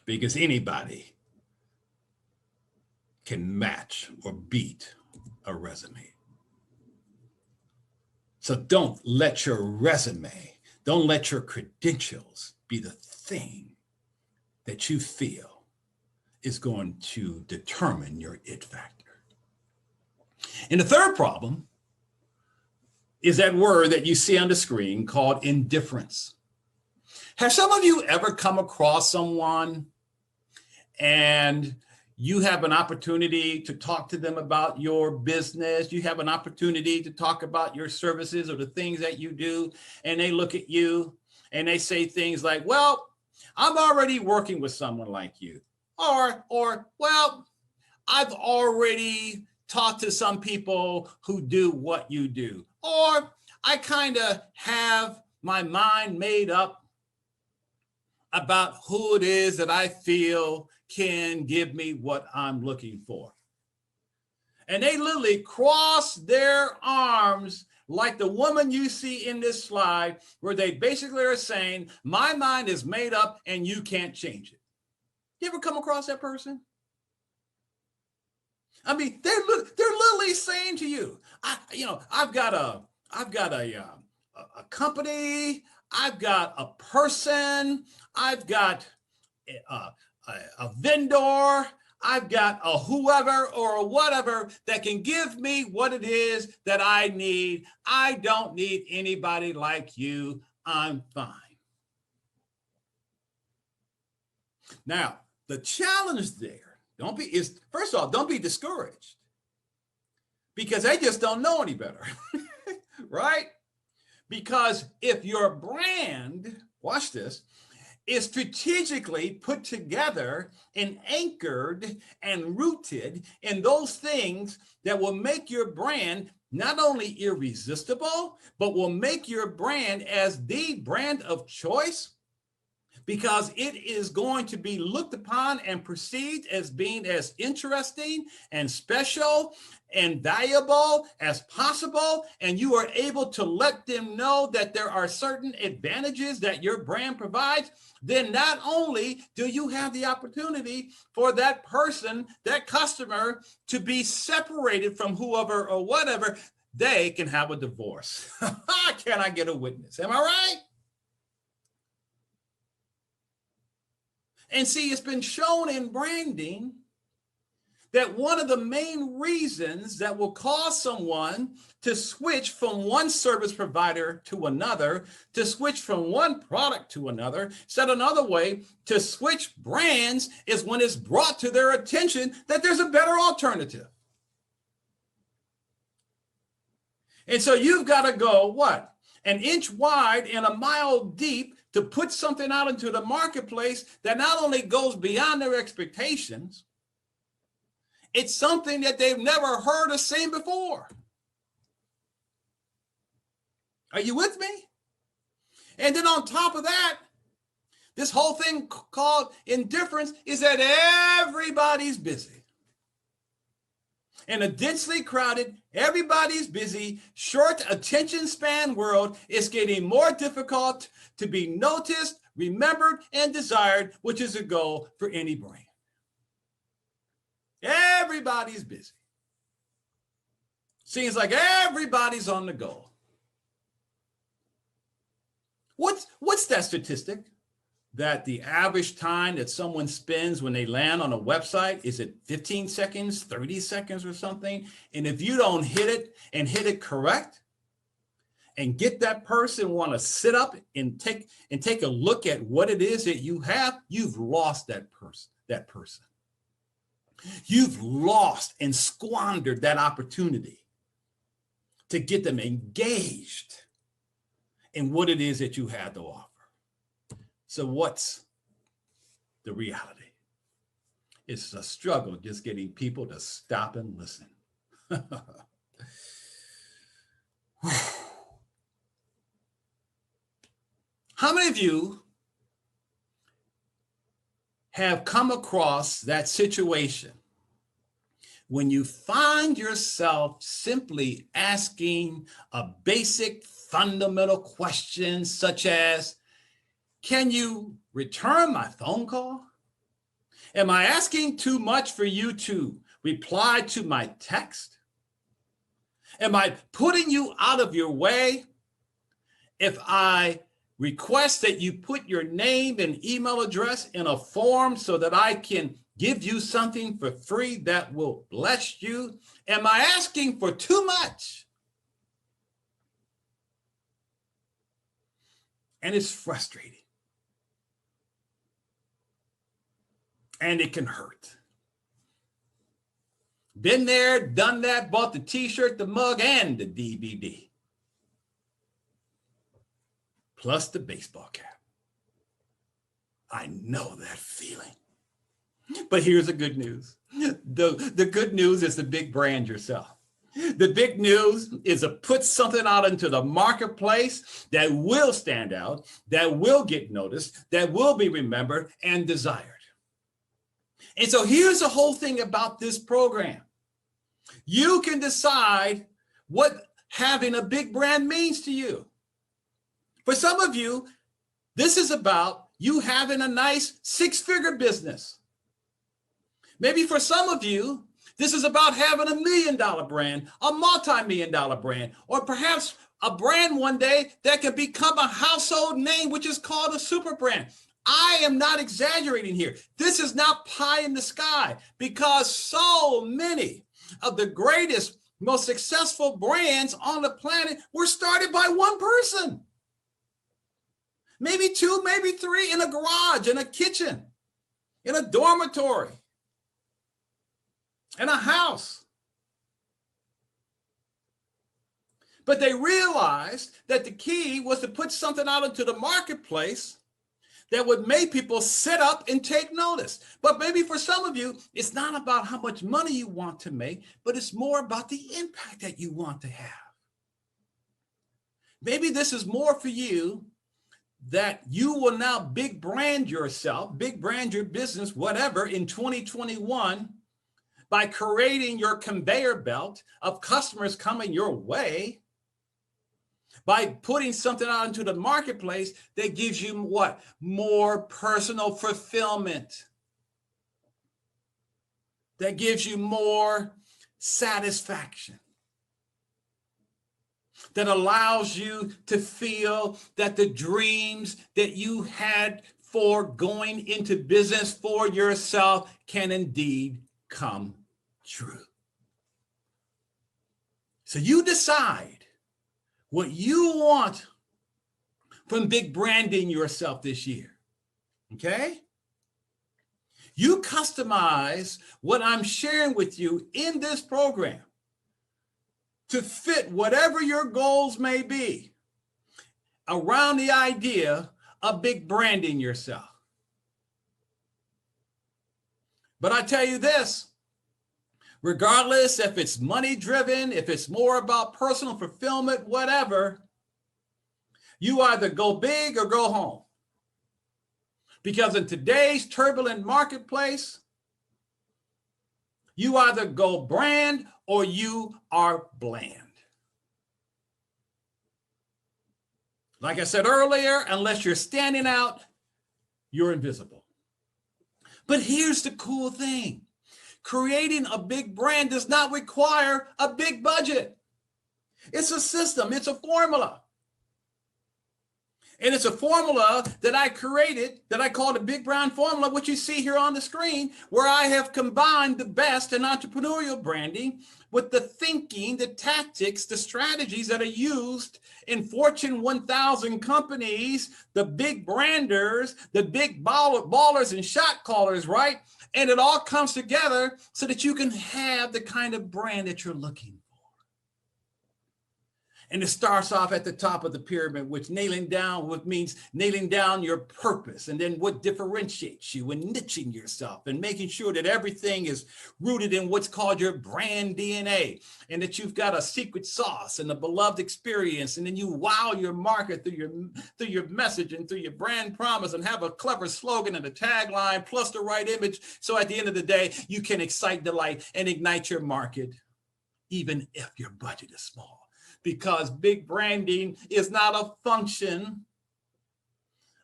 Because anybody can match or beat a resume. So don't let your resume, don't let your credentials be the thing that you feel is going to determine your it factor. And the third problem is that word that you see on the screen called indifference. Have some of you ever come across someone and you have an opportunity to talk to them about your business, you have an opportunity to talk about your services or the things that you do, and they look at you and they say things like, well, I'm already working with someone like you. Or, well, I've already talked to some people who do what you do. Or I kind of have my mind made up about who it is that I feel can give me what I'm looking for. And they literally cross their arms like the woman you see in this slide, where they basically are saying, my mind is made up and you can't change it. You ever come across that person? I mean, they're literally saying to you, I've got a company, I've got a person, I've got a vendor, I've got a whoever or a whatever that can give me what it is that I need. I don't need anybody like you. I'm fine. Now, the challenge there, first of all, don't be discouraged, because they just don't know any better, right? Because if your brand, watch this, is strategically put together and anchored and rooted in those things that will make your brand not only irresistible, but will make your brand as the brand of choice, because it is going to be looked upon and perceived as being as interesting and special and valuable as possible, and you are able to let them know that there are certain advantages that your brand provides, then not only do you have the opportunity for that person, that customer, to be separated from whoever or whatever, they can have a divorce. Can I get a witness? Am I right? And see, it's been shown in branding that one of the main reasons that will cause someone to switch from one service provider to another, to switch from one product to another, said another way, to switch brands, is when it's brought to their attention that there's a better alternative. And so you've got to go, what? An inch wide and a mile deep to put something out into the marketplace that not only goes beyond their expectations, it's something that they've never heard or seen before. Are you with me? And then on top of that, this whole thing called indifference is that everybody's busy. In a densely crowded, everybody's busy, short attention span world, it's getting more difficult to be noticed, remembered, and desired, which is a goal for any brand. Everybody's busy. Seems like everybody's on the go. What's that statistic? That the average time that someone spends when they land on a website, is it 15 seconds, 30 seconds or something? And if you don't hit it correct, and get that person want to sit up and take a look at what it is that you have, you've lost that person. You've lost and squandered that opportunity to get them engaged in what it is that you have to offer. So what's the reality? It's a struggle just getting people to stop and listen. How many of you have come across that situation when you find yourself simply asking a basic fundamental question such as, can you return my phone call? Am I asking too much for you to reply to my text? Am I putting you out of your way if I request that you put your name and email address in a form so that I can give you something for free that will bless you? Am I asking for too much? And it's frustrating. And it can hurt. Been there, done that, bought the t-shirt, the mug, and the DVD. Plus the baseball cap. I know that feeling. But here's the good news. The good news is the big brand yourself. The big news is to put something out into the marketplace that will stand out, that will get noticed, that will be remembered and desired. And so here's the whole thing about this program. You can decide what having a big brand means to you. For some of you, this is about you having a nice six-figure business. Maybe for some of you, this is about having $1 million brand, a multi-million-dollar brand, or perhaps a brand one day that can become a household name, which is called a super brand. I am not exaggerating here. This is not pie in the sky, because so many of the greatest, most successful brands on the planet were started by one person. Maybe two, maybe three, in a garage, in a kitchen, in a dormitory, in a house. But they realized that the key was to put something out into the marketplace that would make people sit up and take notice. But maybe for some of you, it's not about how much money you want to make, but it's more about the impact that you want to have. Maybe this is more for you, that you will now big brand yourself, big brand your business, whatever, in 2021 by creating your conveyor belt of customers coming your way, by putting something out into the marketplace that gives you what? More personal fulfillment, that gives you more satisfaction, that allows you to feel that the dreams that you had for going into business for yourself can indeed come true. So you decide what you want from big branding yourself this year, okay? You customize what I'm sharing with you in this program to fit whatever your goals may be around the idea of big branding yourself. But I tell you this, regardless if it's money driven, if it's more about personal fulfillment, whatever, you either go big or go home. Because in today's turbulent marketplace, you either go brand or you are bland. Like I said earlier, unless you're standing out, you're invisible. But here's the cool thing. Creating a big brand does not require a big budget. It's a system, it's a formula. And it's a formula that I created that I call the Big Brand Formula, which you see here on the screen, where I have combined the best in entrepreneurial branding with the thinking, the tactics, the strategies that are used in Fortune 1000 companies, the big branders, the big ballers and shot callers, right? And it all comes together so that you can have the kind of brand that you're looking for. And it starts off at the top of the pyramid, which means nailing down your purpose, and then what differentiates you and niching yourself and making sure that everything is rooted in what's called your brand DNA, and that you've got a secret sauce and a beloved experience, and then you wow your market through your message and through your brand promise, and have a clever slogan and a tagline plus the right image. So at the end of the day, you can excite, delight, and ignite your market, even if your budget is small. Because big branding is not a function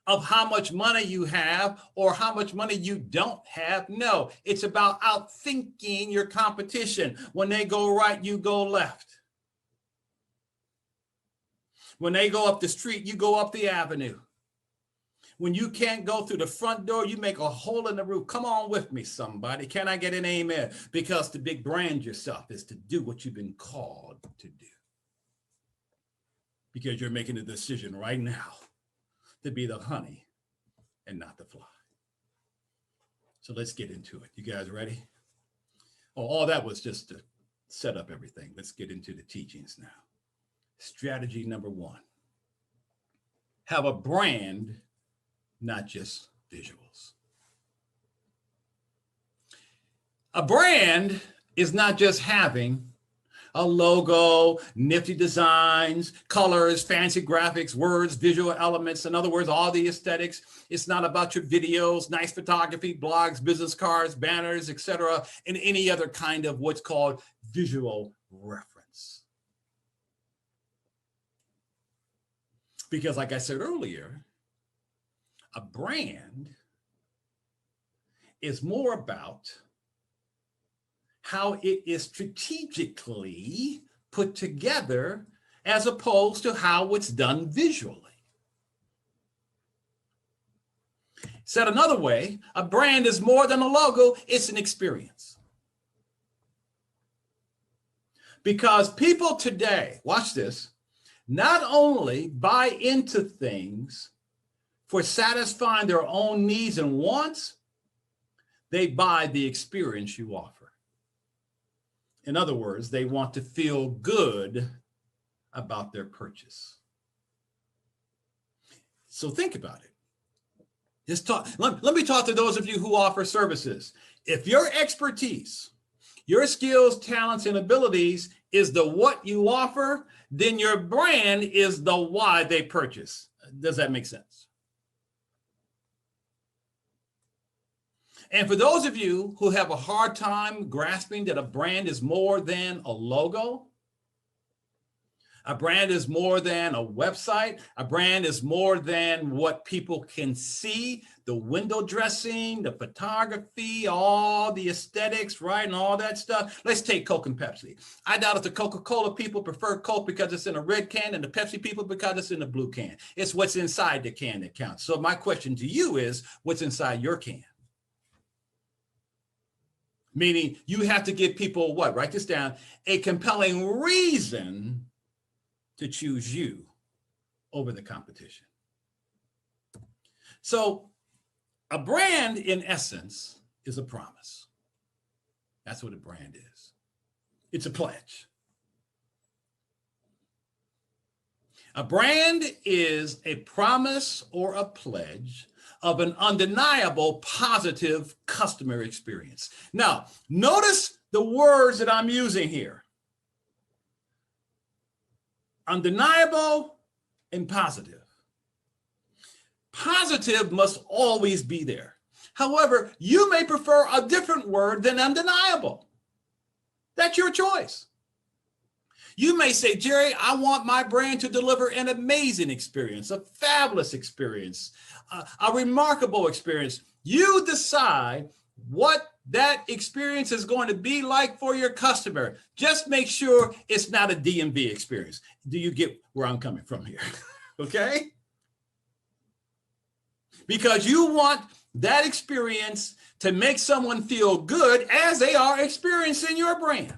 of how much money you have or how much money you don't have. No, it's about outthinking your competition. When they go right, you go left. When they go up the street, you go up the avenue. When you can't go through the front door, you make a hole in the roof. Come on with me, somebody. Can I get an amen? Because to big brand yourself is to do what you've been called to do. Because you're making a decision right now to be the honey and not the fly. So let's get into it. You guys ready? Oh, all that was just to set up everything. Let's get into the teachings now. Strategy number 1. Have a brand, not just visuals. A brand is not just having a logo, nifty designs, colors, fancy graphics, words, visual elements. In other words, all the aesthetics. It's not about your videos, nice photography, blogs, business cards, banners, etc., and any other kind of what's called visual reference. Because like I said earlier, a brand is more about how it is strategically put together as opposed to how it's done visually. Said another way, a brand is more than a logo, it's an experience. Because people today, watch this, not only buy into things for satisfying their own needs and wants, they buy the experience you offer. In other words, they want to feel good about their purchase. So think about it. Let me talk to those of you who offer services. If your expertise, your skills, talents, and abilities is the what you offer, then your brand is the why they purchase. Does that make sense? And for those of you who have a hard time grasping that a brand is more than a logo, a brand is more than a website. A brand is more than what people can see, the window dressing, the photography, all the aesthetics, right? And all that stuff. Let's take Coke and Pepsi. I doubt if the Coca-Cola people prefer Coke because it's in a red can and the Pepsi people because it's in a blue can. It's what's inside the can that counts. So my question to you is, what's inside your can? Meaning you have to give people what? Write this down. A compelling reason to choose you over the competition. So a brand, in essence, is a promise. That's what a brand is. It's a pledge. A brand is a promise or a pledge of an undeniable positive customer experience. Now, notice the words that I'm using here. Undeniable and positive. Positive must always be there. However, you may prefer a different word than undeniable. That's your choice. You may say, Jerry, I want my brand to deliver an amazing experience, a fabulous experience, a remarkable experience. You decide what that experience is going to be like for your customer. Just make sure it's not a DMV experience. Do you get where I'm coming from here? Okay? Because you want that experience to make someone feel good as they are experiencing your brand.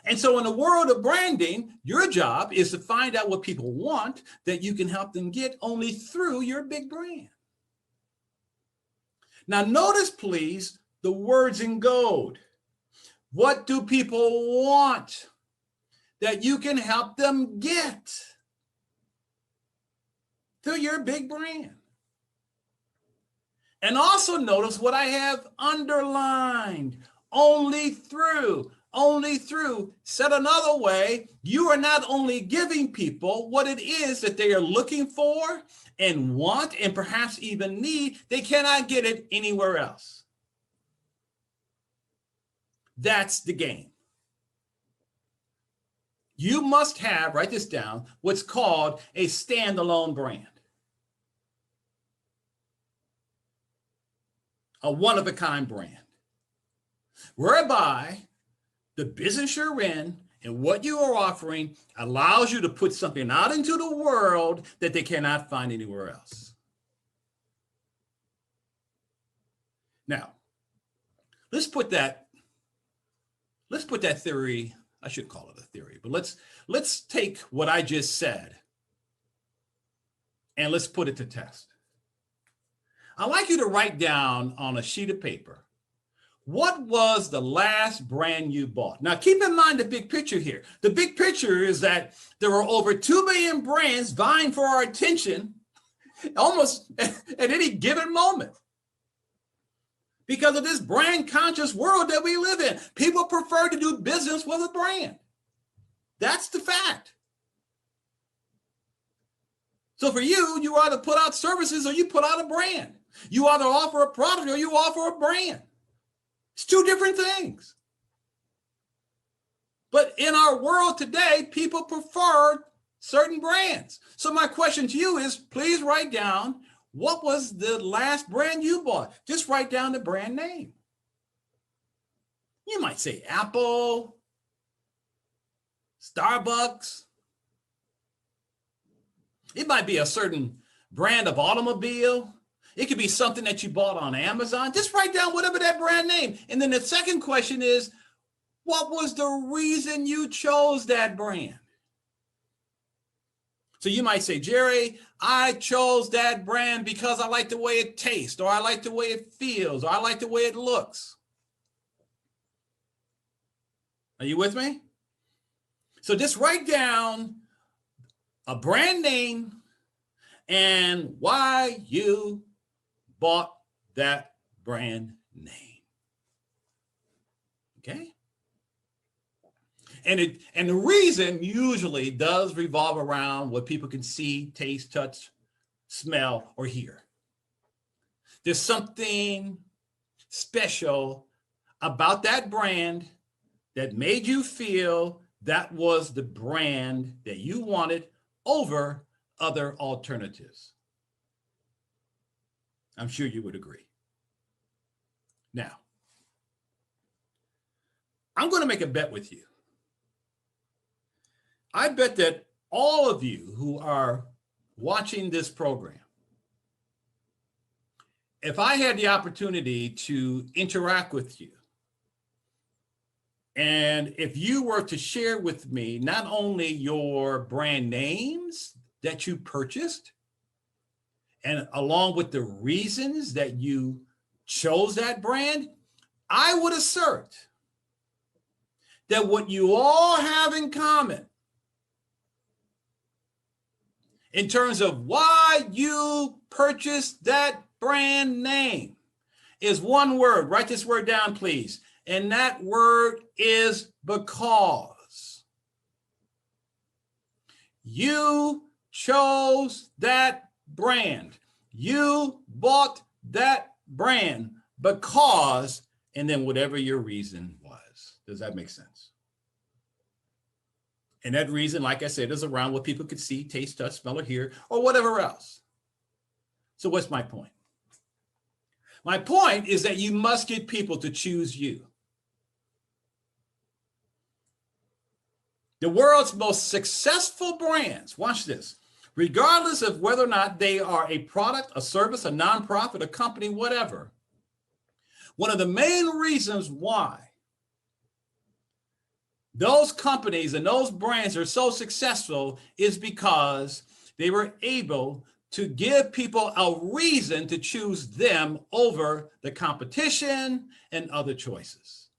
And so in the world of branding, your job is to find out what people want that you can help them get only through your big brand. Now, notice, please, the words in gold. What do people want that you can help them get through your big brand? And also notice what I have underlined. Only through. Said another way, you are not only giving people what it is that they are looking for and want and perhaps even need, they cannot get it anywhere else. That's the game. You must have, write this down, what's called a standalone brand. A one-of-a-kind brand, whereby the business you're in and what you are offering allows you to put something out into the world that they cannot find anywhere else. Now, let's put that theory, I should call it a theory, but let's take what I just said and let's put it to test. I'd like you to write down on a sheet of paper, what was the last brand you bought? Now, keep in mind the big picture here. The big picture is that there are over 2 million brands vying for our attention almost at any given moment. Because of this brand conscious world that we live in, people prefer to do business with a brand. That's the fact. So for you, you either put out services or you put out a brand. You either offer a product or you offer a brand. It's two different things. But in our world today, people prefer certain brands. So my question to you is, please write down, what was the last brand you bought? Just write down the brand name. You might say Apple, Starbucks. It might be a certain brand of automobile. It could be something that you bought on Amazon. Just write down whatever that brand name. And then the second question is, what was the reason you chose that brand? So you might say, Jerry, I chose that brand because I like the way it tastes, or I like the way it feels, or I like the way it looks. Are you with me? So just write down a brand name and why you bought that brand name. Okay? And the reason usually does revolve around what people can see, taste, touch, smell, or hear. There's something special about that brand that made you feel that was the brand that you wanted over other alternatives. I'm sure you would agree. Now, I'm going to make a bet with you. I bet that all of you who are watching this program, if I had the opportunity to interact with you, and if you were to share with me not only your brand names that you purchased, and along with the reasons that you chose that brand, I would assert that what you all have in common in terms of why you purchased that brand name is one word. Write this word down, please. And that word is because. You chose that brand. You bought that brand because, and then whatever your reason was. Does that make sense? And that reason, like I said, is around what people could see, taste, touch, smell, or hear, or whatever else. So what's my point? My point is that you must get people to choose you. The world's most successful brands, watch this, regardless of whether or not they are a product, a service, a nonprofit, a company, whatever, one of the main reasons why those companies and those brands are so successful is because they were able to give people a reason to choose them over the competition and other choices.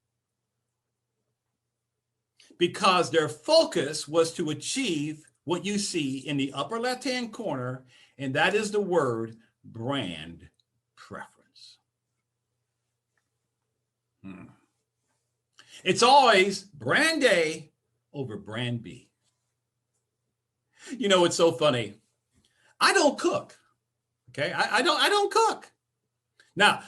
Because their focus was to achieve what you see in the upper left-hand corner, and that is the word brand preference. It's always brand A over brand B. You know, it's so funny. I don't cook. Okay, I don't cook. Now,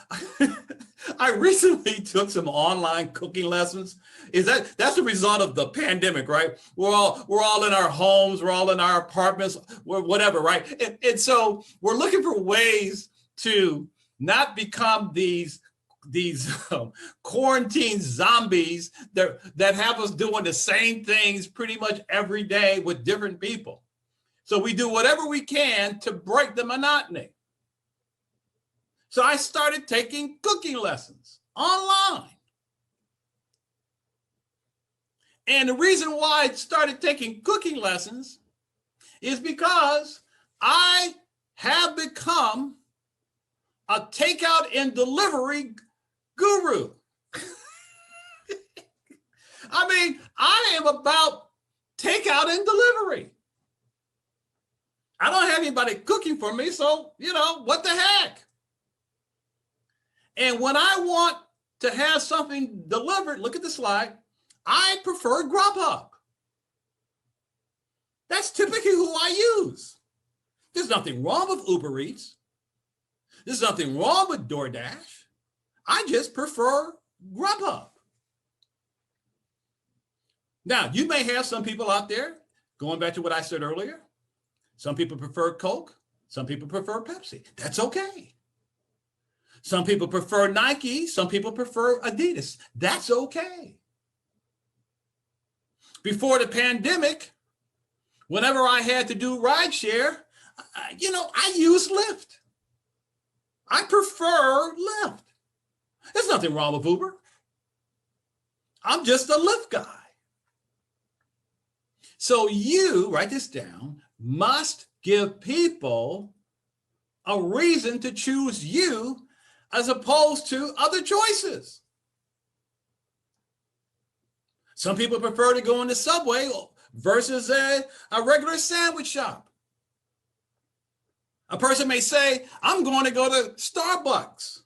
I recently took some online cooking lessons. That's the result of the pandemic, right? We're all in our homes, we're all in our apartments, whatever, right? And so we're looking for ways to not become these quarantine zombies that have us doing the same things pretty much every day with different people. So we do whatever we can to break the monotony. So I started taking cooking lessons online. And the reason why I started taking cooking lessons is because I have become a takeout and delivery guru. I mean, I am about takeout and delivery. I don't have anybody cooking for me, so, what the heck? And when I want to have something delivered, look at the slide, I prefer Grubhub. That's typically who I use. There's nothing wrong with Uber Eats. There's nothing wrong with DoorDash. I just prefer Grubhub. Now, you may have some people out there, going back to what I said earlier, some people prefer Coke, some people prefer Pepsi. That's okay. Some people prefer Nike, some people prefer Adidas. That's okay. Before the pandemic, whenever I had to do rideshare, I used Lyft. I prefer Lyft. There's nothing wrong with Uber. I'm just a Lyft guy. So you, write this down, must give people a reason to choose you as opposed to other choices. Some people prefer to go in the subway versus a regular sandwich shop. A person may say, I'm going to go to Starbucks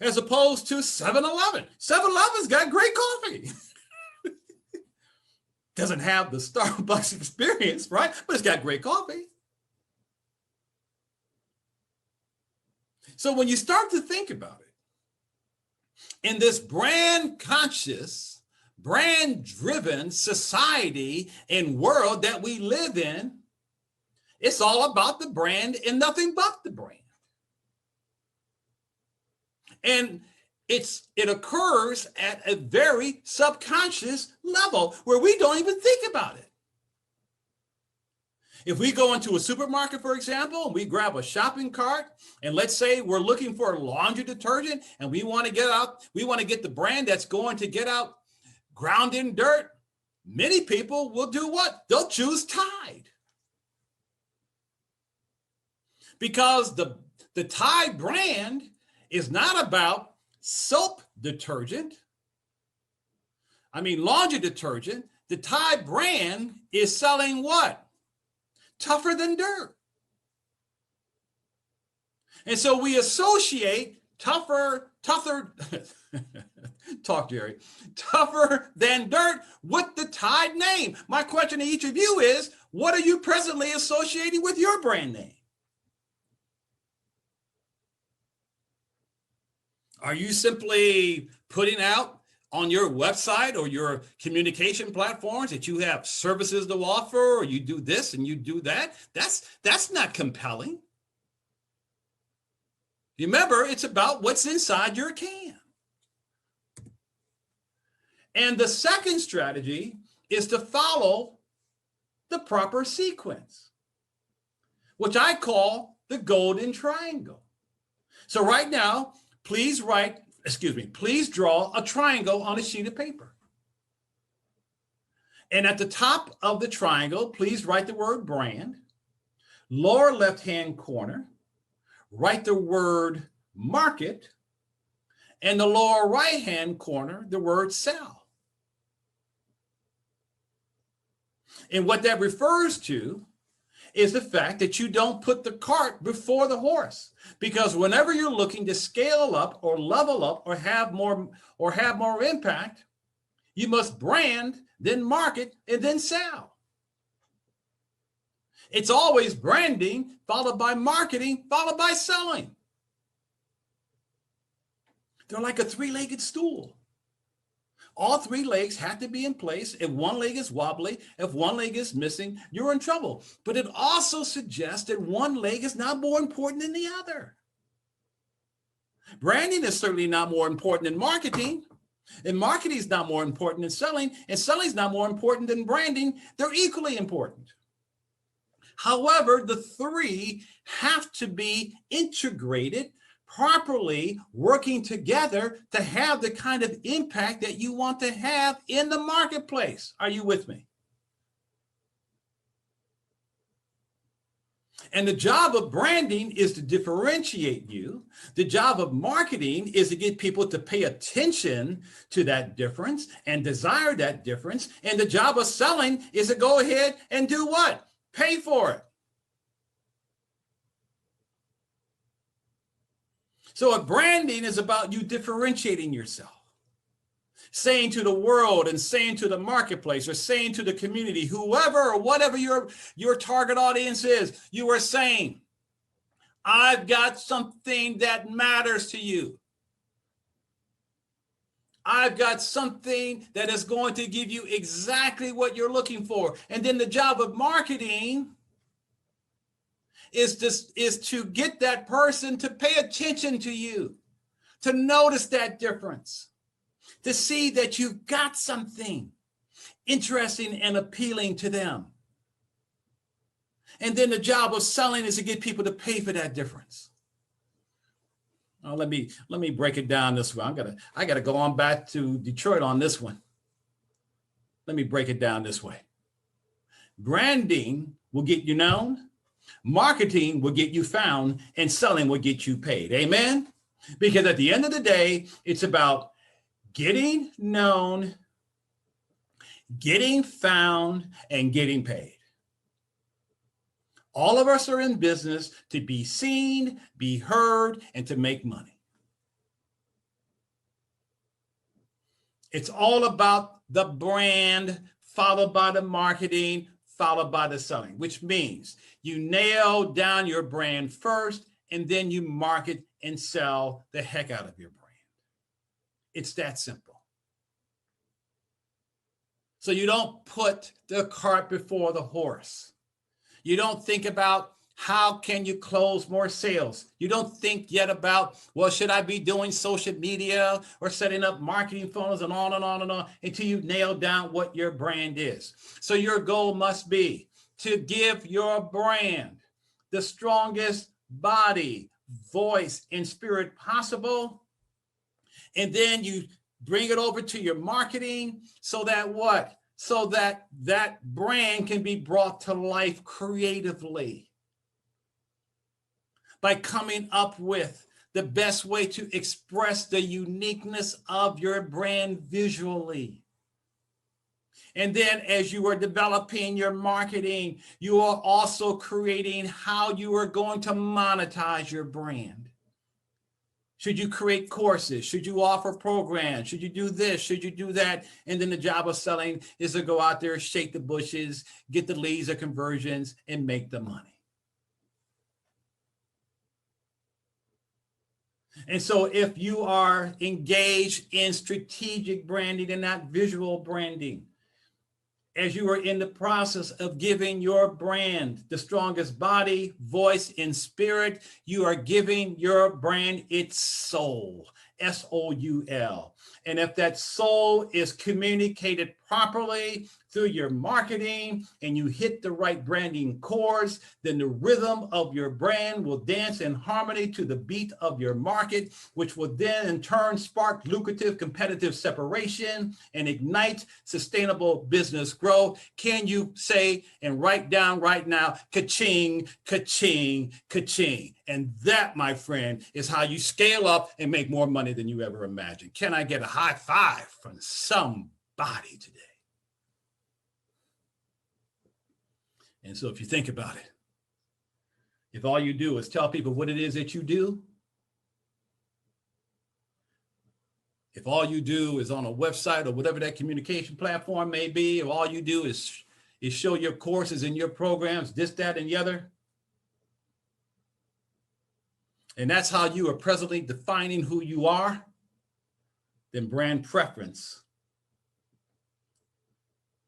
as opposed to 7-Eleven. 7-Eleven's got great coffee. Doesn't have the Starbucks experience, right? But it's got great coffee. So when you start to think about it, in this brand conscious, brand driven society and world that we live in, it's all about the brand and nothing but the brand. And it occurs at a very subconscious level where we don't even think about it. If we go into a supermarket, for example, and we grab a shopping cart, and let's say we're looking for a laundry detergent and we want to get the brand that's going to get out ground in dirt, many people will do what? They'll choose Tide. Because the Tide brand is not about soap detergent. Laundry detergent. The Tide brand is selling what? Tougher than dirt. And so we associate tougher, talk Jerry, tougher than dirt with the Tide name. My question to each of you is, what are you presently associating with your brand name? Are you simply putting out on your website or your communication platforms that you have services to offer, or you do this and you do that? That's not compelling. Remember, it's about what's inside your can. And the second strategy is to follow the proper sequence, which I call the golden triangle. So right now, please draw a triangle on a sheet of paper. And at the top of the triangle, please write the word brand. Lower left-hand corner, write the word market. And the lower right-hand corner, the word sell. And what that refers to is the fact that you don't put the cart before the horse. Because whenever you're looking to scale up or level up or have more impact, you must brand, then market, and then sell. It's always branding, followed by marketing, followed by selling. They're like a three-legged stool. All three legs have to be in place. If one leg is wobbly, if one leg is missing, you're in trouble. But it also suggests that one leg is not more important than the other. Branding is certainly not more important than marketing. And marketing is not more important than selling. And selling is not more important than branding. They're equally important. However, the three have to be integrated properly, working together to have the kind of impact that you want to have in the marketplace. Are you with me? And the job of branding is to differentiate you. The job of marketing is to get people to pay attention to that difference and desire that difference. And the job of selling is to go ahead and do what? Pay for it. So a branding is about you differentiating yourself, saying to the world and saying to the marketplace or saying to the community, whoever or whatever your target audience is, you are saying, I've got something that matters to you. I've got something that is going to give you exactly what you're looking for. And then the job of marketing is to get that person to pay attention to you, to notice that difference, to see that you've got something interesting and appealing to them. And then the job of selling is to get people to pay for that difference. Now, let me break it down this way. I gotta go on back to Detroit on this one. Let me break it down this way. Branding will get you known. Marketing will get you found, and selling will get you paid. Amen? Because at the end of the day, it's about getting known, getting found and getting paid. All of us are in business to be seen, be heard, and to make money. It's all about the brand, followed by the marketing, followed by the selling, which means you nail down your brand first, and then you market and sell the heck out of your brand. It's that simple. So you don't put the cart before the horse. You don't think about how can you close more sales. You don't think yet about, well, should I be doing social media or setting up marketing funnels and on and on and on until you nail down what your brand is. So your goal must be to give your brand the strongest body, voice, and spirit possible. And then you bring it over to your marketing so that what? So that that brand can be brought to life creatively by coming up with the best way to express the uniqueness of your brand visually. And then as you are developing your marketing, you are also creating how you are going to monetize your brand. Should you create courses? Should you offer programs? Should you do this? Should you do that? And then the job of selling is to go out there, shake the bushes, get the leads or conversions, and make the money. And so if you are engaged in strategic branding and not visual branding, as you are in the process of giving your brand the strongest body, voice, and spirit, you are giving your brand its soul, S-O-U-L. And if that soul is communicated properly through your marketing and you hit the right branding chords, then the rhythm of your brand will dance in harmony to the beat of your market, which will then in turn spark lucrative competitive separation and ignite sustainable business growth. Can you say and write down right now, ka-ching, ka-ching, ka-ching? And that, my friend, is how you scale up and make more money than you ever imagined. Can I get a high five from somebody today? And so if you think about it, if all you do is tell people what it is that you do, if all you do is on a website or whatever that communication platform may be, if all you do is show your courses and your programs, this, that, and the other, and that's how you are presently defining who you are, then brand preference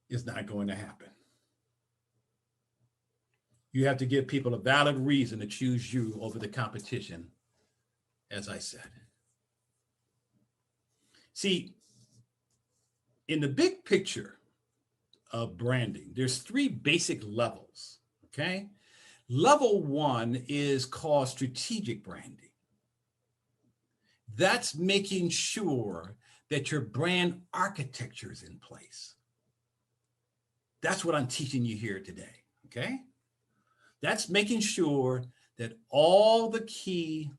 is not going to happen. You have to give people a valid reason to choose you over the competition, as I said. See, in the big picture of branding, there's 3 basic levels, okay? Level 1 is called strategic branding. That's making sure that your brand architecture is in place. That's what I'm teaching you here today, okay? That's making sure that all the key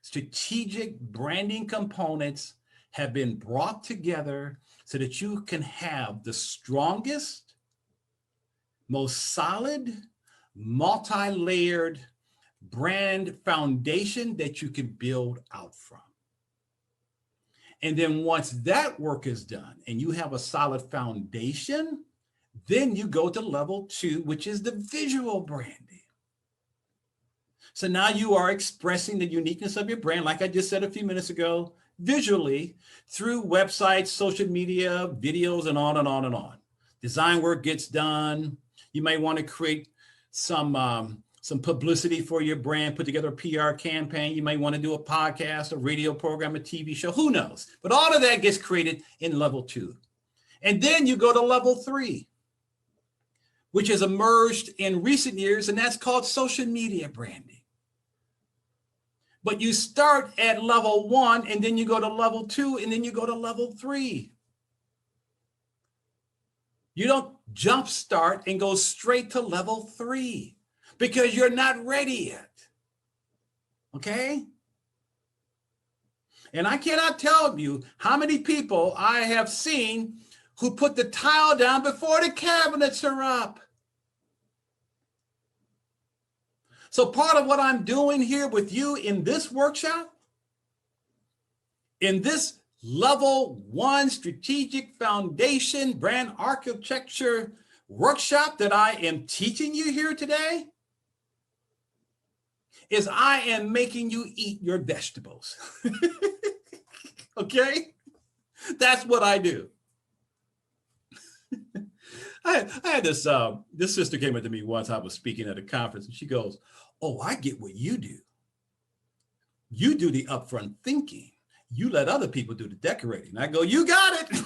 strategic branding components have been brought together so that you can have the strongest, most solid, multi-layered brand foundation that you can build out from. And then once that work is done and you have a solid foundation, then you go to level 2, which is the visual branding. So now you are expressing the uniqueness of your brand, like I just said a few minutes ago, visually through websites, social media, videos, and on and on and on. Design work gets done. You may want to create some publicity for your brand, put together a PR campaign. You may want to do a podcast, a radio program, a TV show, who knows? But all of that gets created in level 2. And then you go to level 3, which has emerged in recent years, and that's called social media branding. But you start at level 1, and then you go to level 2, and then you go to level 3. You don't jump start and go straight to level 3 because you're not ready yet. Okay? And I cannot tell you how many people I have seen who put the tile down before the cabinets are up. So part of what I'm doing here with you in this workshop, in this level 1 strategic foundation brand architecture workshop that I am teaching you here today, is I am making you eat your vegetables. Okay? That's what I do. I had this sister came up to me once. I was speaking at a conference and she goes, "Oh, I get what you do. You do the upfront thinking. You let other people do the decorating." I go, "You got it."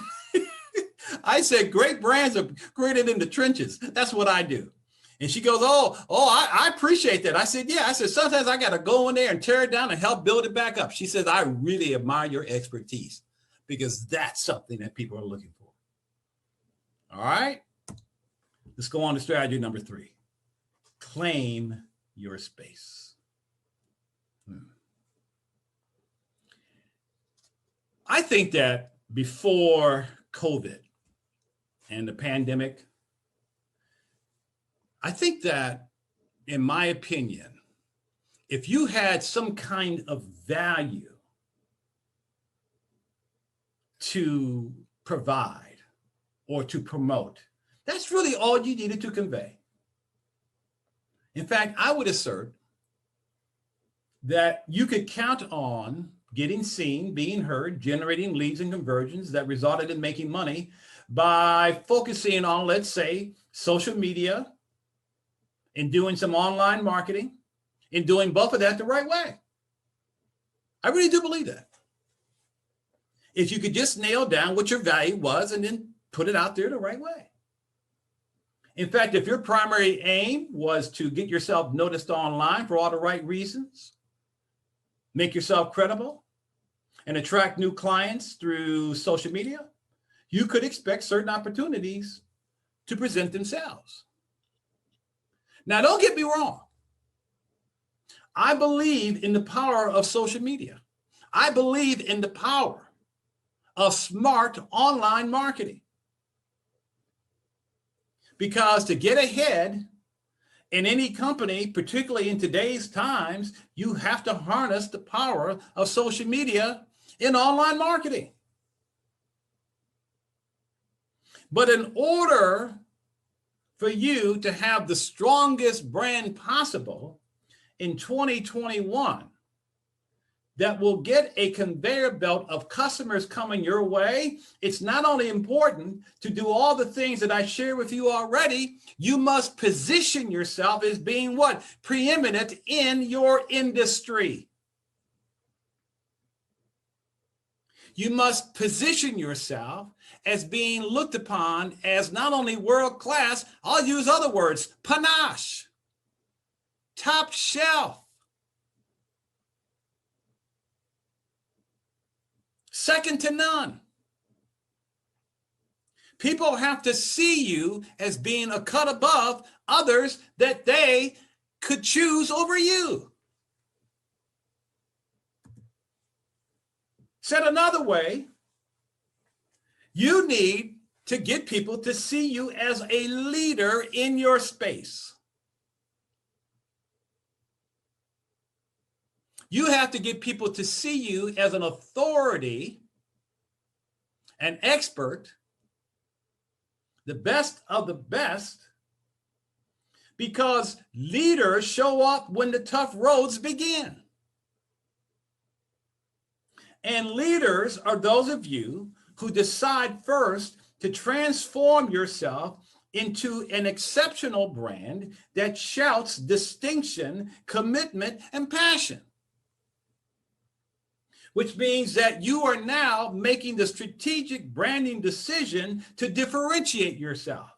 I said, "Great brands are created in the trenches. That's what I do." And she goes, I appreciate that. I said, "Yeah." I said, "Sometimes I got to go in there and tear it down and help build it back up." She says, "I really admire your expertise because that's something that people are looking for." All right. Let's go on to strategy number 3. Claim your space. I think that before COVID and the pandemic, I think that, in my opinion, if you had some kind of value to provide or to promote, that's really all you needed to convey. In fact, I would assert that you could count on getting seen, being heard, generating leads and conversions that resulted in making money by focusing on, let's say, social media and doing some online marketing and doing both of that the right way. I really do believe that. If you could just nail down what your value was and then put it out there the right way. In fact, if your primary aim was to get yourself noticed online for all the right reasons, make yourself credible, and attract new clients through social media, you could expect certain opportunities to present themselves. Now, don't get me wrong. I believe in the power of social media. I believe in the power of smart online marketing. Because to get ahead in any company, particularly in today's times, you have to harness the power of social media in online marketing. But in order for you to have the strongest brand possible in 2021, that will get a conveyor belt of customers coming your way, it's not only important to do all the things that I shared with you already, you must position yourself as being what? Preeminent in your industry. You must position yourself as being looked upon as not only world-class, I'll use other words, panache, top shelf, second to none. People have to see you as being a cut above others that they could choose over you. Said another way, you need to get people to see you as a leader in your space. You have to get people to see you as an authority, an expert, the best of the best, because leaders show up when the tough roads begin. And leaders are those of you who decide first to transform yourself into an exceptional brand that shouts distinction, commitment, and passion. Which means that you are now making the strategic branding decision to differentiate yourself.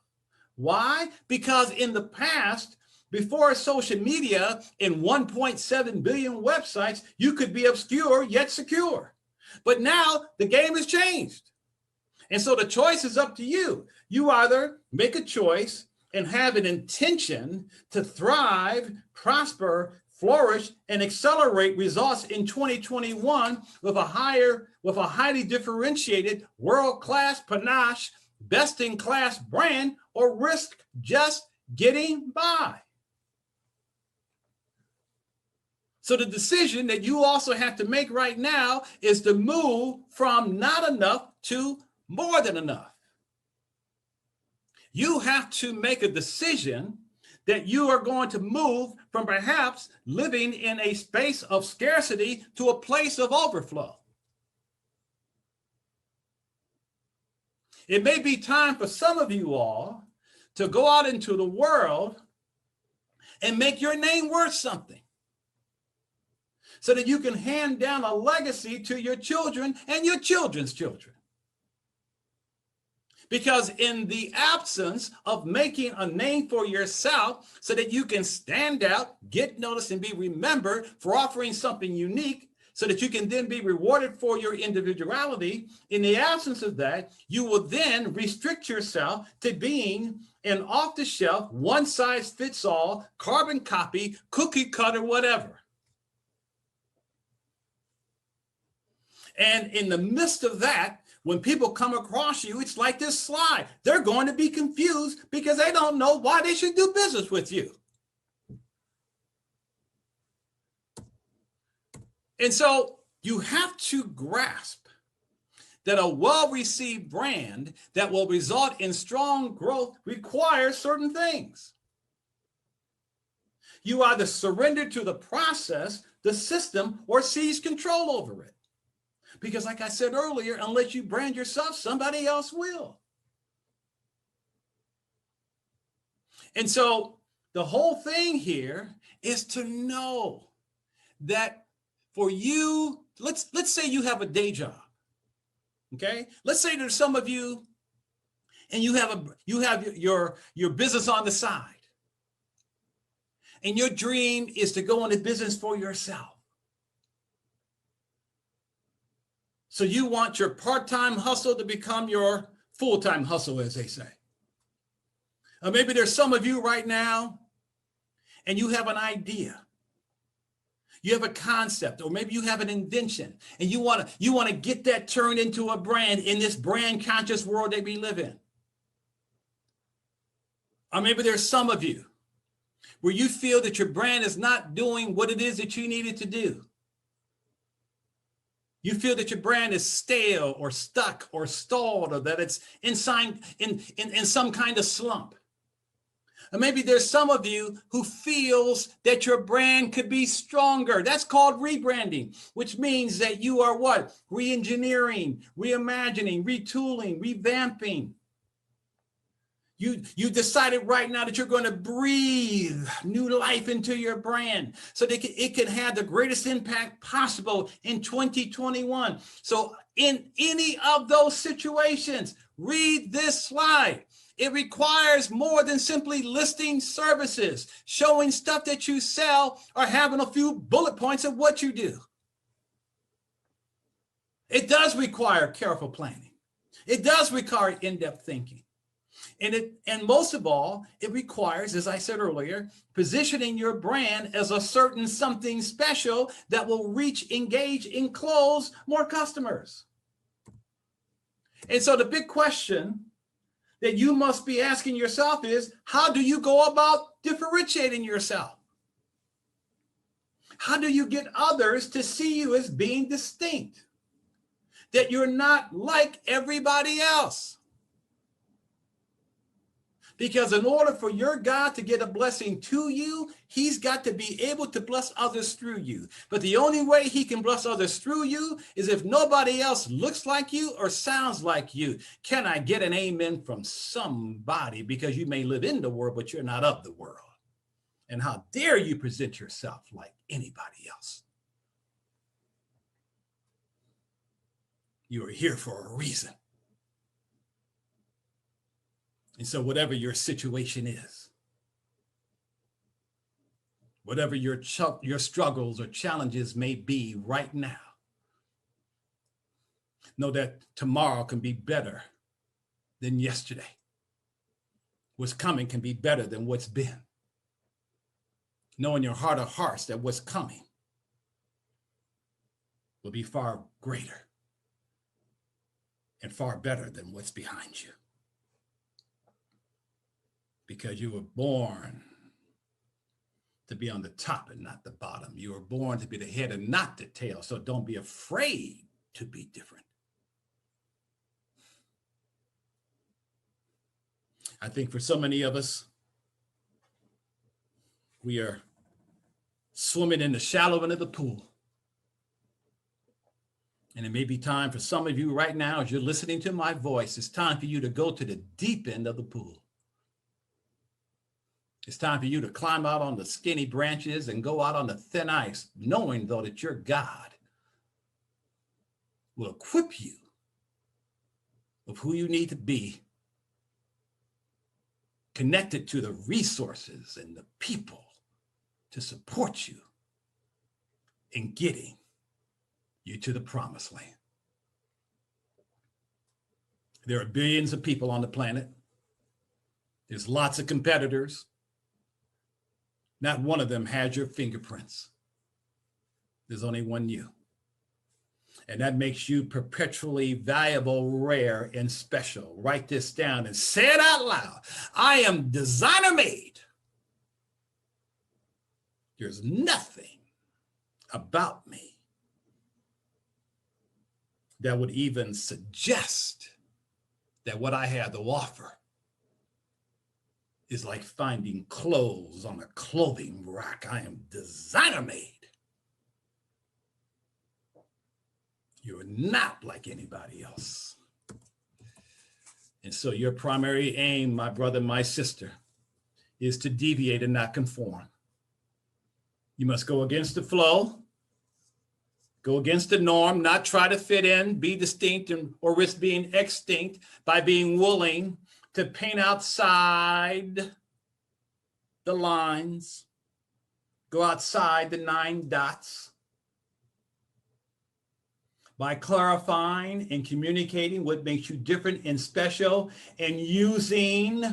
Why? Because in the past, before social media and 1.7 billion websites, you could be obscure yet secure. But now the game has changed. And so the choice is up to you. You either make a choice and have an intention to thrive, prosper, flourish, and accelerate results in 2021 with a highly differentiated, world-class panache best-in-class brand or risk just getting by? So the decision that you also have to make right now is to move from not enough to more than enough. You have to make a decision that you are going to move from perhaps living in a space of scarcity to a place of overflow. It may be time for some of you all to go out into the world and make your name worth something, so that you can hand down a legacy to your children and your children's children. Because in the absence of making a name for yourself so that you can stand out, get noticed, and be remembered for offering something unique, so that you can then be rewarded for your individuality, in the absence of that, you will then restrict yourself to being an off-the-shelf, one-size-fits-all, carbon copy, cookie cutter, whatever. And in the midst of that, when people come across you, it's like this slide. They're going to be confused because they don't know why they should do business with you. And so you have to grasp that a well-received brand that will result in strong growth requires certain things. You either surrender to the process, the system, or seize control over it. Because like I said earlier, unless you brand yourself, somebody else will. And so the whole thing here is to know that for you, let's say you have a day job. Okay? Let's say there's some of you and you have your business on the side. And your dream is to go into business for yourself. So you want your part-time hustle to become your full-time hustle, as they say. Or maybe there's some of you right now, and you have an idea. You have a concept, or maybe you have an invention, and you want to get that turned into a brand in this brand-conscious world that we live in. Or maybe there's some of you where you feel that your brand is not doing what it is that you need it to do. You feel that your brand is stale or stuck or stalled, or that it's in some kind of slump. And maybe there's some of you who feels that your brand could be stronger. That's called rebranding, which means that you are what? Re-engineering, reimagining, retooling, revamping. You decided right now that you're going to breathe new life into your brand so that it can have the greatest impact possible in 2021. So in any of those situations, read this slide. It requires more than simply listing services, showing stuff that you sell, or having a few bullet points of what you do. It does require careful planning. It does require in-depth thinking. And most of all, it requires, as I said earlier, positioning your brand as a certain something special that will reach, engage, and close more customers. And so the big question that you must be asking yourself is, how do you go about differentiating yourself? How do you get others to see you as being distinct? That you're not like everybody else? Because in order for your God to get a blessing to you, he's got to be able to bless others through you. But the only way he can bless others through you is if nobody else looks like you or sounds like you. Can I get an amen from somebody? Because you may live in the world, but you're not of the world. And how dare you present yourself like anybody else? You are here for a reason. And so whatever your situation is, whatever your struggles or challenges may be right now, know that tomorrow can be better than yesterday. What's coming can be better than what's been. Know in your heart of hearts that what's coming will be far greater and far better than what's behind you. because you were born to be on the top and not the bottom. You were born to be the head and not the tail. So don't be afraid to be different. I think for so many of us, we are swimming in the shallow end of the pool. And it may be time for some of you right now, as you're listening to my voice, it's time for you to go to the deep end of the pool. It's time for you to climb out on the skinny branches and go out on the thin ice, knowing though that your God will equip you of who you need to be, connected to the resources and the people to support you in getting you to the promised land. There are billions of people on the planet. There's lots of competitors. Not one of them has your fingerprints. There's only one you. And that makes you perpetually valuable, rare, and special. Write this down and say it out loud. I am designer made. There's nothing about me that would even suggest that what I have to offer is like finding clothes on a clothing rack. I am designer made. You're not like anybody else. And so your primary aim, my brother, my sister, is to deviate and not conform. You must go against the flow, go against the norm, not try to fit in, be distinct, or risk being extinct by being willing to paint outside the lines, go outside the 9 dots, by clarifying and communicating what makes you different and special, and using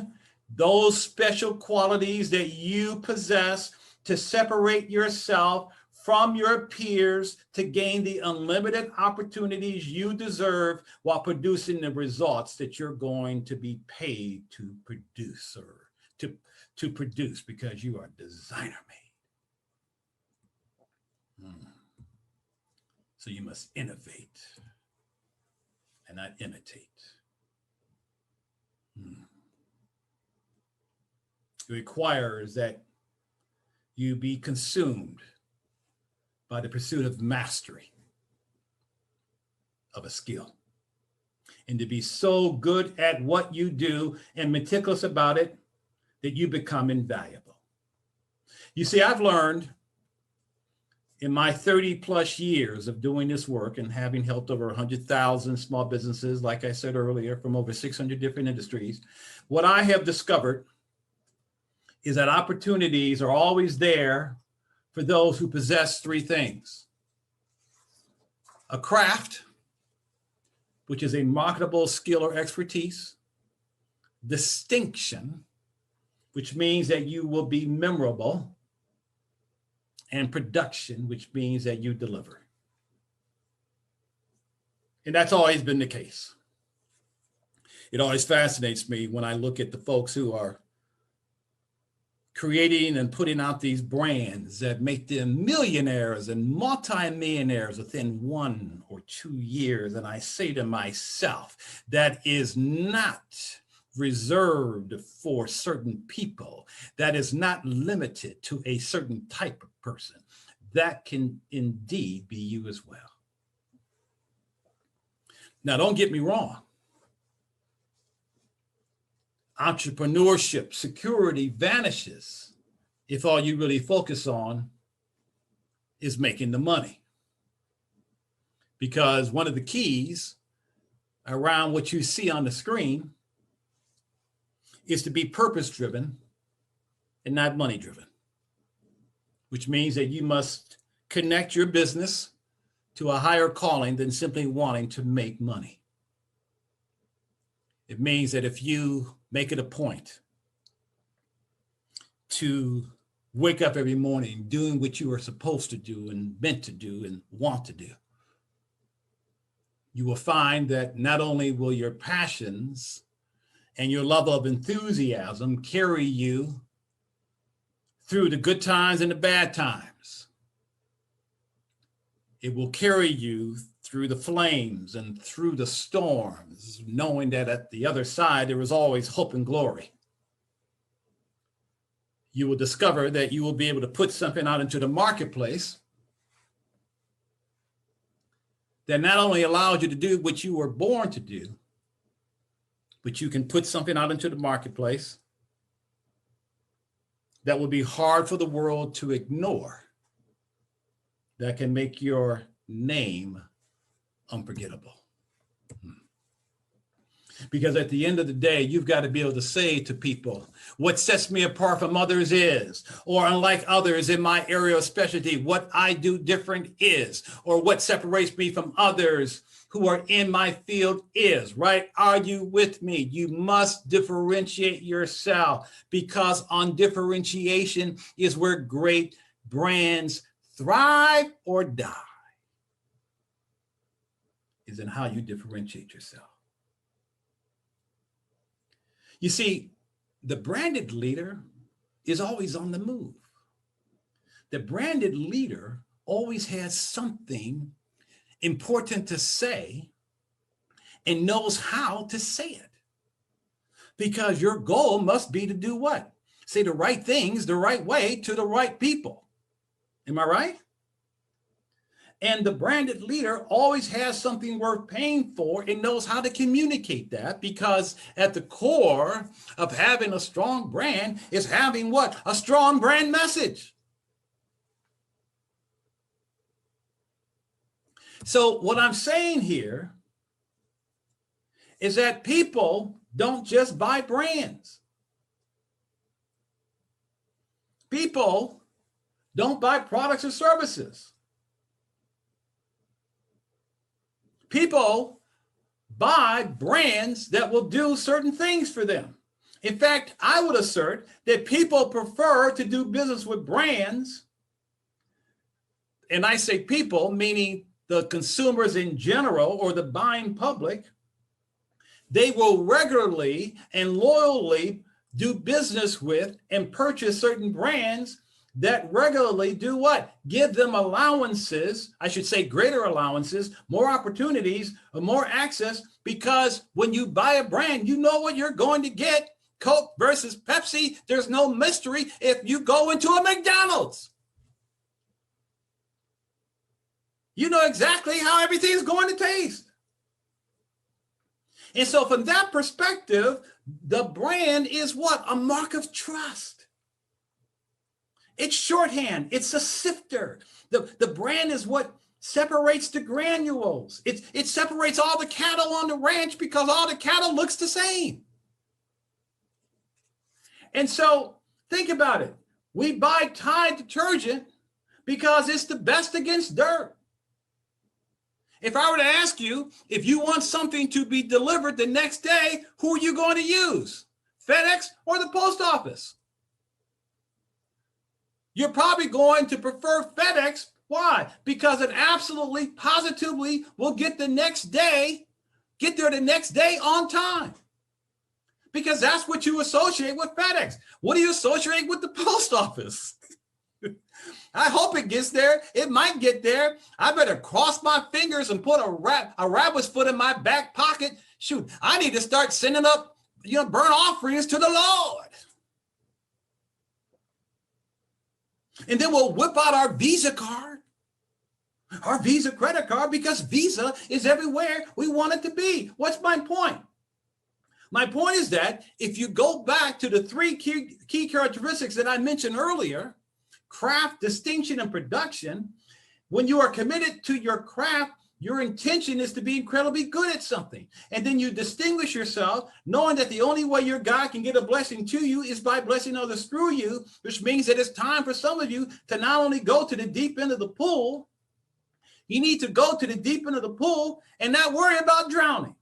those special qualities that you possess to separate yourself from your peers to gain the unlimited opportunities you deserve while producing the results that you're going to be paid to produce, or to produce, because you are designer made. So you must innovate and not imitate. It requires that you be consumed by the pursuit of mastery of a skill, and to be so good at what you do and meticulous about it that you become invaluable. You see, I've learned in my 30 plus years of doing this work and having helped over 100,000 small businesses, like I said earlier, from over 600 different industries, what I have discovered is that opportunities are always there for those who possess 3 things: a craft, which is a marketable skill or expertise; distinction, which means that you will be memorable; and production, which means that you deliver. And that's always been the case. It always fascinates me when I look at the folks who are creating and putting out these brands that make them millionaires and multimillionaires within 1 or 2 years. And I say to myself, that is not reserved for certain people. That is not limited to a certain type of person. That can indeed be you as well. Now, don't get me wrong. Entrepreneurship, security vanishes if all you really focus on is making the money. Because one of the keys around what you see on the screen is to be purpose-driven and not money-driven, which means that you must connect your business to a higher calling than simply wanting to make money. It means that if you make it a point to wake up every morning doing what you are supposed to do and meant to do and want to do, you will find that not only will your passions and your level of enthusiasm carry you through the good times and the bad times. It will carry you through the flames and through the storms, knowing that at the other side, there is always hope and glory. You will discover that you will be able to put something out into the marketplace that not only allows you to do what you were born to do, but you can put something out into the marketplace that will be hard for the world to ignore, that can make your name unforgettable. Because at the end of the day, you've got to be able to say to people, what sets me apart from others is, or unlike others in my area of specialty, what I do different is, or what separates me from others who are in my field is, right? Are you with me? You must differentiate yourself, because on differentiation is where great brands thrive or die, is in how you differentiate yourself. You see, the branded leader is always on the move. The branded leader always has something important to say and knows how to say it. Because your goal must be to do what? Say the right things the right way to the right people. Am I right? And the branded leader always has something worth paying for and knows how to communicate that, because at the core of having a strong brand is having what? A strong brand message. So what I'm saying here is that people don't just buy brands. People don't buy products or services. People buy brands that will do certain things for them. In fact, I would assert that people prefer to do business with brands, and I say people, meaning the consumers in general or the buying public. They will regularly and loyally do business with and purchase certain brands that regularly do what? Give them allowances, I should say greater allowances, more opportunities, more access, because when you buy a brand, you know what you're going to get. Coke versus Pepsi, there's no mystery if you go into a McDonald's. You know exactly how everything's going to taste. And so from that perspective, the brand is what? A mark of trust. It's shorthand. It's a sifter. The brand is what separates the granules. It separates all the cattle on the ranch, because all the cattle looks the same. And so think about it. We buy Tide detergent because it's the best against dirt. If I were to ask you, if you want something to be delivered the next day, who are you going to use? FedEx or the post office? You're probably going to prefer FedEx. Why? Because it absolutely, positively will get there the next day on time. Because that's what you associate with FedEx. What do you associate with the post office? I hope it gets there. It might get there. I better cross my fingers and put a rabbit's foot in my back pocket. Shoot, I need to start sending up, burnt offerings to the Lord. And then we'll whip out our Visa card, our Visa credit card, because Visa is everywhere we want it to be. What's my point? My point is that if you go back to the three key characteristics that I mentioned earlier, craft, distinction, and production, when you are committed to your craft, your intention is to be incredibly good at something. And then you distinguish yourself, knowing that the only way your God can get a blessing to you is by blessing others through you, which means that it's time for some of you to not only go to the deep end of the pool, you need to go to the deep end of the pool and not worry about drowning.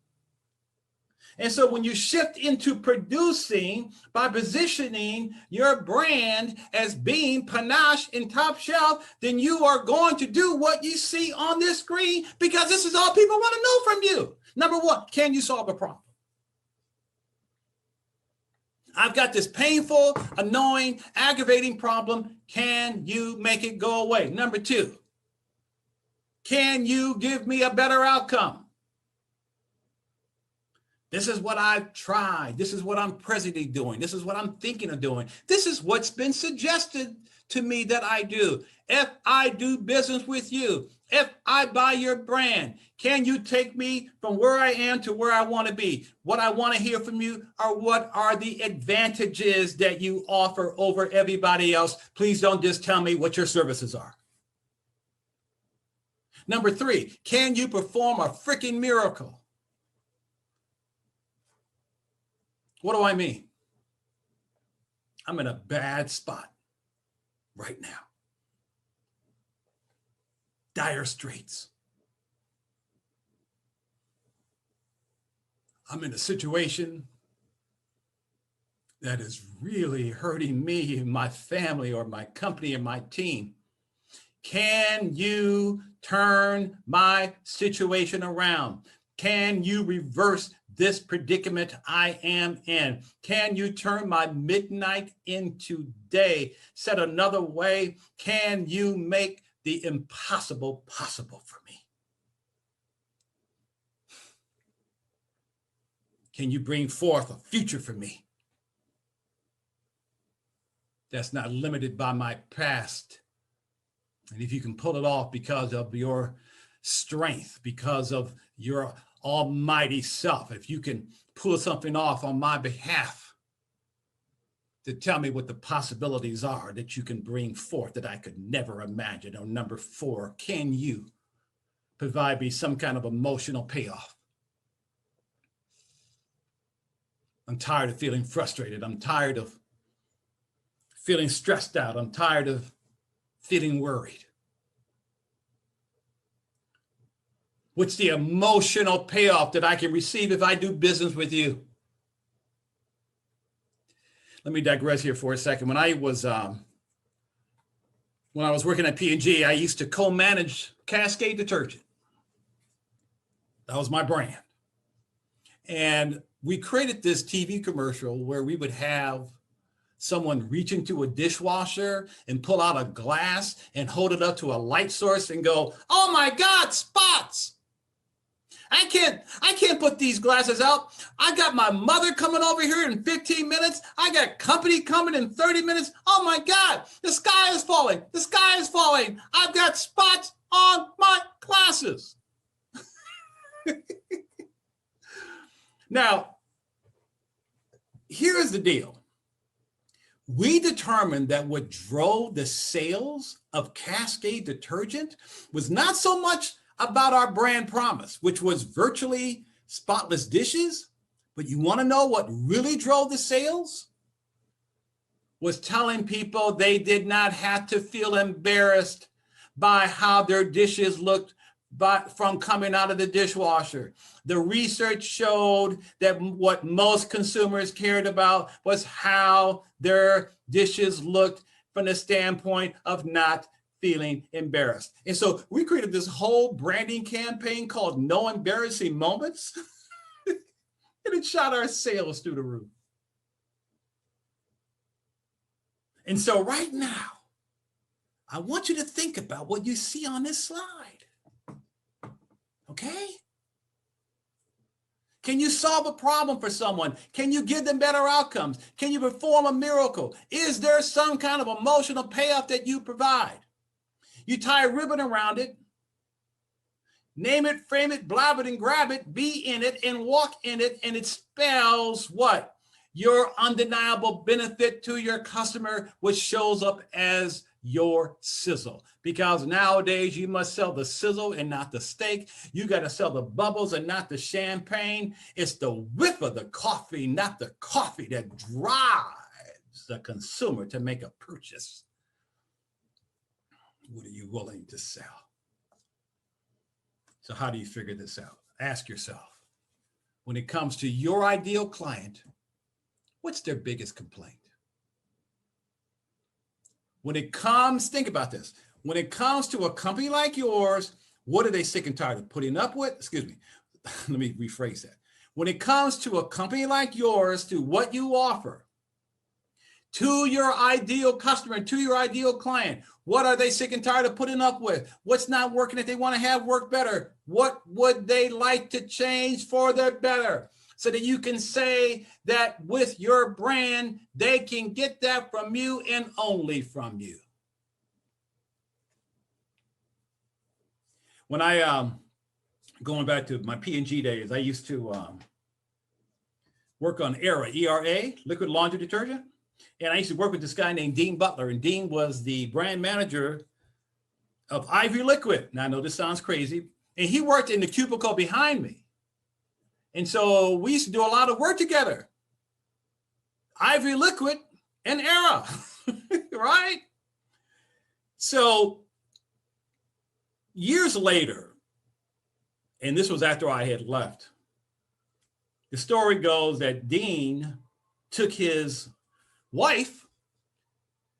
And so when you shift into producing by positioning your brand as being panache and top shelf, then you are going to do what you see on this screen, because this is all people want to know from you. Number one, can you solve a problem? I've got this painful, annoying, aggravating problem. Can you make it go away? Number 2, can you give me a better outcome? This is what I've tried. This is what I'm presently doing. This is what I'm thinking of doing. This is what's been suggested to me that I do. If I do business with you, if I buy your brand, can you take me from where I am to where I want to be? What I want to hear from you are what are the advantages that you offer over everybody else? Please don't just tell me what your services are. Number 3, can you perform a freaking miracle? What do I mean? I'm in a bad spot right now. Dire straits. I'm in a situation that is really hurting me and my family or my company and my team. Can you turn my situation around? Can you reverse this predicament I am in? Can you turn my midnight into day? Said another way, can you make the impossible possible for me? Can you bring forth a future for me that's not limited by my past? And if you can pull it off because of your strength, because of your almighty self, if you can pull something off on my behalf to tell me what the possibilities are that you can bring forth that I could never imagine. Or number 4, can you provide me some kind of emotional payoff? I'm tired of feeling frustrated. I'm tired of feeling stressed out. I'm tired of feeling worried. What's the emotional payoff that I can receive if I do business with you? Let me digress here for a second. When I was working at P&G, I used to co-manage Cascade Detergent. That was my brand. And we created this TV commercial where we would have someone reach into a dishwasher and pull out a glass and hold it up to a light source and go, "Oh my God, spots! I can't put these glasses out. I got my mother coming over here in 15 minutes. I got company coming in 30 minutes. Oh my God, the sky is falling. The sky is falling. I've got spots on my glasses." Now, here is the deal. We determined that what drove the sales of Cascade Detergent was not so much about our brand promise, which was virtually spotless dishes, but you want to know what really drove the sales? Was telling people they did not have to feel embarrassed by how their dishes looked from coming out of the dishwasher. The research showed that what most consumers cared about was how their dishes looked from the standpoint of not feeling embarrassed. And so we created this whole branding campaign called No Embarrassing Moments, and it shot our sales through the roof. And so right now, I want you to think about what you see on this slide. Okay? Can you solve a problem for someone? Can you give them better outcomes? Can you perform a miracle? Is there some kind of emotional payoff that you provide? You tie a ribbon around it, name it, frame it, blab it, and grab it, be in it, and walk in it, and it spells what? Your undeniable benefit to your customer, which shows up as your sizzle. Because nowadays you must sell the sizzle and not the steak. You got to sell the bubbles and not the champagne. It's the whiff of the coffee, not the coffee, that drives the consumer to make a purchase. What are you willing to sell? So how do you figure this out? Ask yourself, when it comes to your ideal client, what's their biggest complaint? When it comes, think about this. When it comes to a company like yours, what are they sick and tired of putting up with? Excuse me, let me rephrase that. When it comes to a company like yours, to what you offer, to your ideal customer, to your ideal client. What are they sick and tired of putting up with? What's not working that they want to have work better? What would they like to change for their better? So that you can say that with your brand, they can get that from you and only from you. When I, going back to my P&G days, I used to work on ERA, E-R-A, liquid laundry detergent. And I used to work with this guy named Dean Butler, and Dean was the brand manager of Ivory Liquid. Now, I know this sounds crazy, and he worked in the cubicle behind me. And so we used to do a lot of work together. Ivory Liquid and ERA, right? So years later, and this was after I had left, the story goes that Dean took his wife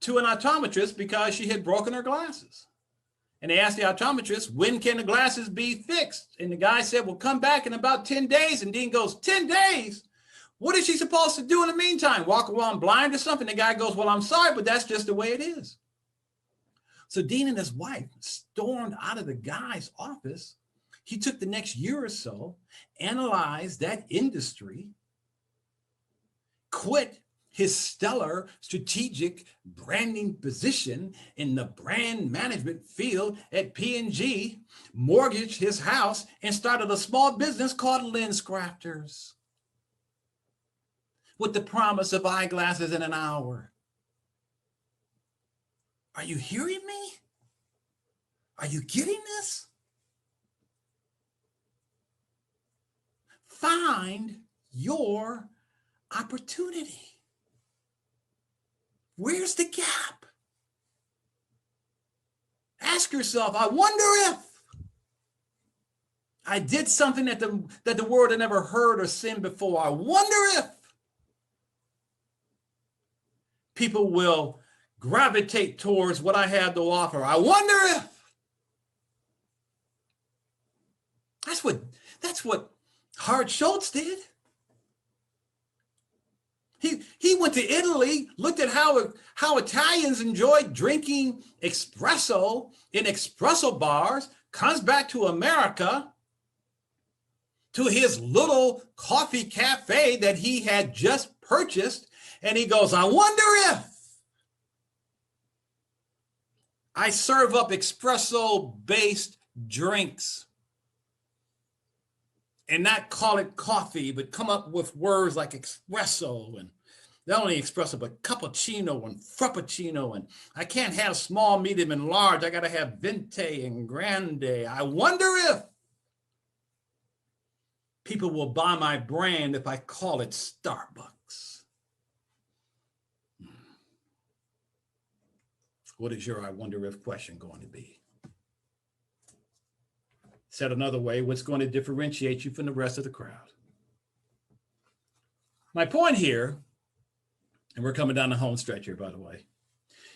to an optometrist because she had broken her glasses. And they asked the optometrist, when can the glasses be fixed? And the guy said, well, come back in about 10 days. And Dean goes, 10 days? What is she supposed to do in the meantime? Walk around blind or something? The guy goes, well, I'm sorry, but that's just the way it is. So Dean and his wife stormed out of the guy's office. He took the next year or so, analyzed that industry, quit his stellar strategic branding position in the brand management field at P&G, mortgaged his house, and started a small business called Lens Crafters with the promise of eyeglasses in an hour. Are you hearing me? Are you getting this? Find your opportunity. Where's the gap? Ask yourself, I wonder if I did something that the world had never heard or seen before. I wonder if people will gravitate towards what I have to offer. I wonder if. That's what Howard Schultz did. He went to Italy, looked at how Italians enjoyed drinking espresso in espresso bars, comes back to America, to his little coffee cafe that he had just purchased, and he goes, I wonder if I serve up espresso-based drinks and not call it coffee, but come up with words like espresso, and not only espresso, but cappuccino and frappuccino. And I can't have small, medium, and large. I got to have venti and grande. I wonder if people will buy my brand if I call it Starbucks. What is your I wonder if question going to be? Said another way, what's going to differentiate you from the rest of the crowd? My point here, and we're coming down the home stretch here, by the way,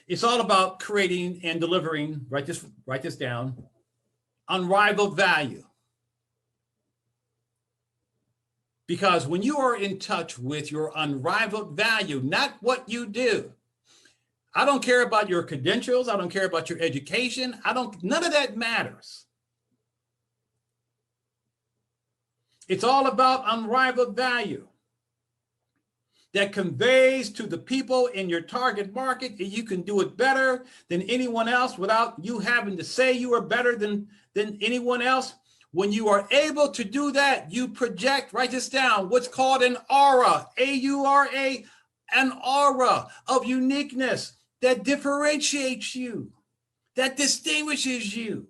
it's all about creating and delivering, write this down, unrivaled value. Because when you are in touch with your unrivaled value, not what you do, I don't care about your credentials, I don't care about your education, none of that matters. It's all about unrivaled value that conveys to the people in your target market that you can do it better than anyone else without you having to say you are better than anyone else. When you are able to do that, you project, write this down, what's called an aura, A-U-R-A, an aura of uniqueness that differentiates you, that distinguishes you,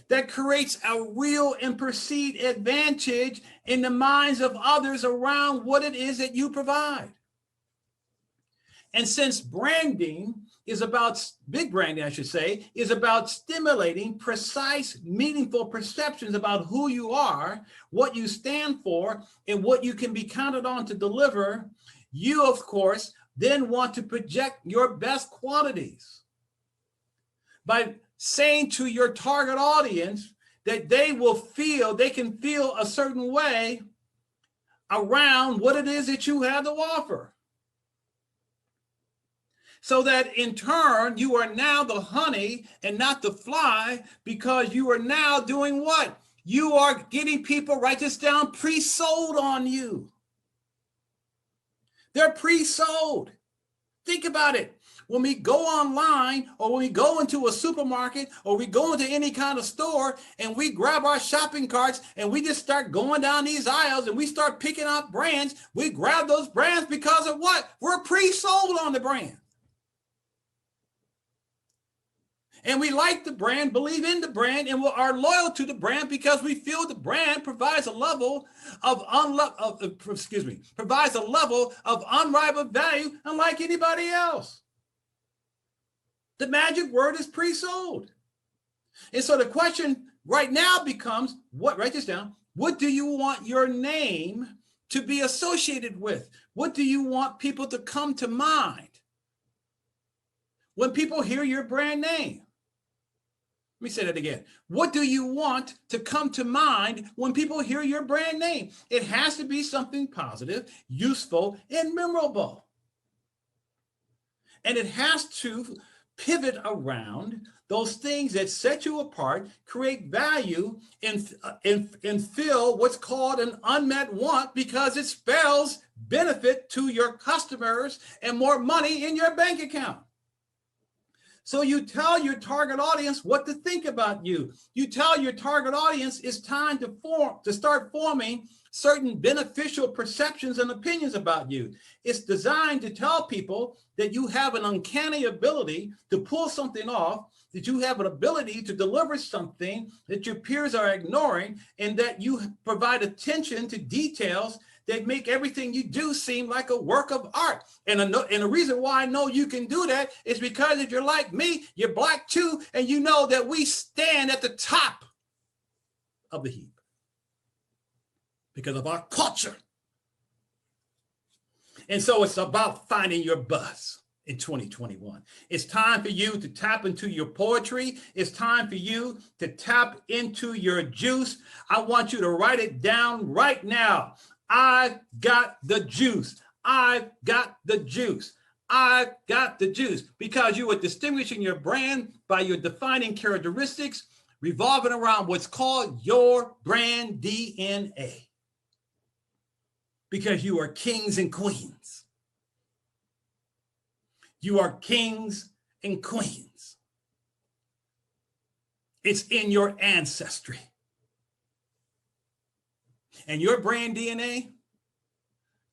that creates a real and perceived advantage in the minds of others around what it is that you provide. And since branding is about, big branding, I should say, is about stimulating precise, meaningful perceptions about who you are, what you stand for, and what you can be counted on to deliver, you, of course, then want to project your best qualities by saying to your target audience that they can feel a certain way around what it is that you have to offer. So that in turn, you are now the honey and not the fly, because you are now doing what? You are getting people, write this down, pre-sold on you. They're pre-sold. Think about it. When we go online, or when we go into a supermarket, or we go into any kind of store and we grab our shopping carts and we just start going down these aisles and we start picking up brands, we grab those brands because of what? We're pre-sold on the brand. And we like the brand, believe in the brand, and we are loyal to the brand because we feel the brand provides a level of provides a level of unrivaled value unlike anybody else. The magic word is pre-sold. And so the question right now becomes, what? Write this down. What do you want your name to be associated with? What do you want people to come to mind when people hear your brand name? Let me say that again. What do you want to come to mind when people hear your brand name? It has to be something positive, useful, and memorable. And it has to pivot around those things that set you apart, create value, and fill what's called an unmet want, because it spells benefit to your customers and more money in your bank account. So you tell your target audience what to think about you. You tell your target audience it's time to start forming certain beneficial perceptions and opinions about you. It's designed to tell people that you have an uncanny ability to pull something off, that you have an ability to deliver something that your peers are ignoring, and that you provide attention to details that make everything you do seem like a work of art. And the reason why I know you can do that is because if you're like me, you're black too, and you know that we stand at the top of the heap because of our culture. And so it's about finding your buzz in 2021. It's time for you to tap into your poetry. It's time for you to tap into your juice. I want you to write it down right now. I've got the juice. I've got the juice. I've got the juice. Because you are distinguishing your brand by your defining characteristics, revolving around what's called your brand DNA. Because you are kings and queens. You are kings and queens. It's in your ancestry. And your brand DNA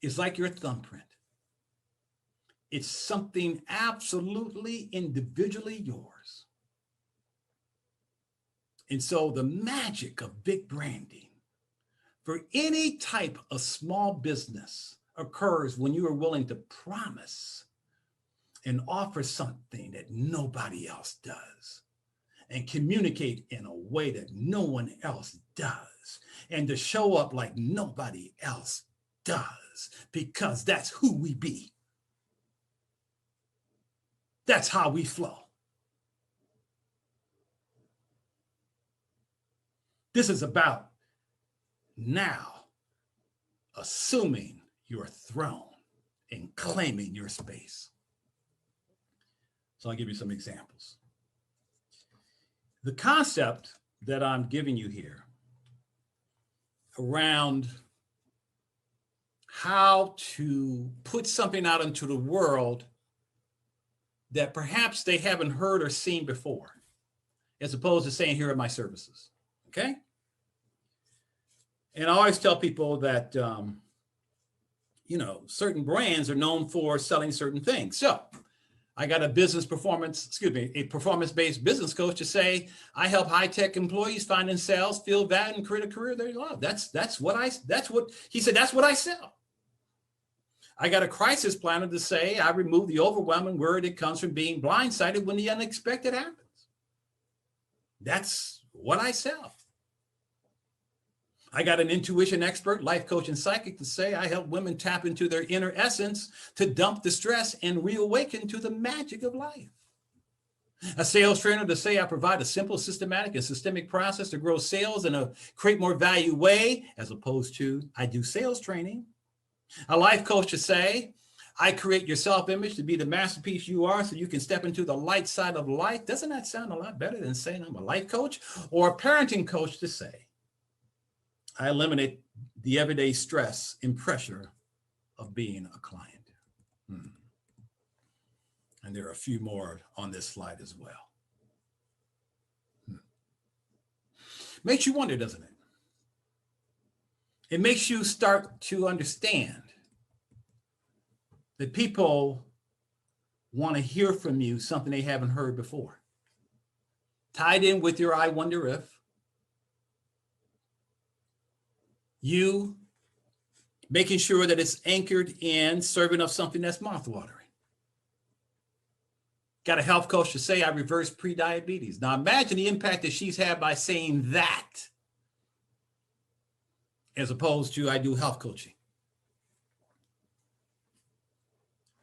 is like your thumbprint. It's something absolutely individually yours. And so the magic of big branding for any type of small business occurs when you are willing to promise and offer something that nobody else does, and communicate in a way that no one else does, and to show up like nobody else does, because that's who we be. That's how we flow. This is about now assuming your throne and claiming your space. So I'll give you some examples. The concept that I'm giving you here around how to put something out into the world that perhaps they haven't heard or seen before, as opposed to saying, here are my services, okay? And I always tell people that, certain brands are known for selling certain things. So I got a performance-based business coach to say, I help high-tech employees find in sales, feel that, and create a career they love. That's what he said, that's what I sell. I got a crisis planner to say, I remove the overwhelming worry that comes from being blindsided when the unexpected happens. That's what I sell. I got an intuition expert, life coach, and psychic to say, I help women tap into their inner essence to dump the stress and reawaken to the magic of life. A sales trainer to say, I provide a simple, systematic, and systemic process to grow sales in a create more value way, as opposed to I do sales training. A life coach to say, I create your self-image to be the masterpiece you are so you can step into the light side of life. Doesn't that sound a lot better than saying I'm a life coach or a parenting coach to say, I eliminate the everyday stress and pressure of being a client. And there are a few more on this slide as well. Makes you wonder, doesn't it? It makes you start to understand that people want to hear from you something they haven't heard before. Tied in with your I wonder if, you making sure that it's anchored in serving up something that's mouthwatering. Got a health coach to say I reverse pre-diabetes. Now imagine the impact that she's had by saying that, as opposed to I do health coaching.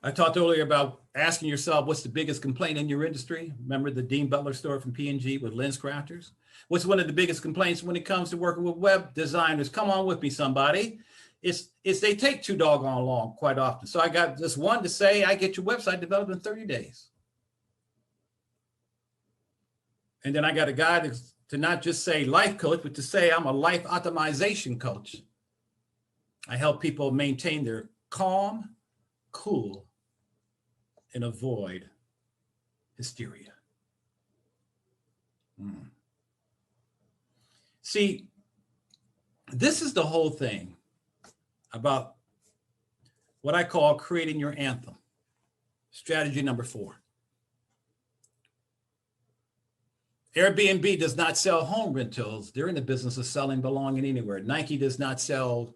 I talked earlier about asking yourself, what's the biggest complaint in your industry? Remember the Dean Butler story from P&G with lens crafters? What's one of the biggest complaints when it comes to working with web designers? Come on with me, somebody. It's they take too doggone long quite often. So I got this one to say, I get your website developed in 30 days. And then I got a guy to not just say life coach, but to say I'm a life optimization coach. I help people maintain their calm, cool, and avoid hysteria. See, this is the whole thing about what I call creating your anthem. Strategy number 4. Airbnb does not sell home rentals. They're in the business of selling belonging anywhere. Nike does not sell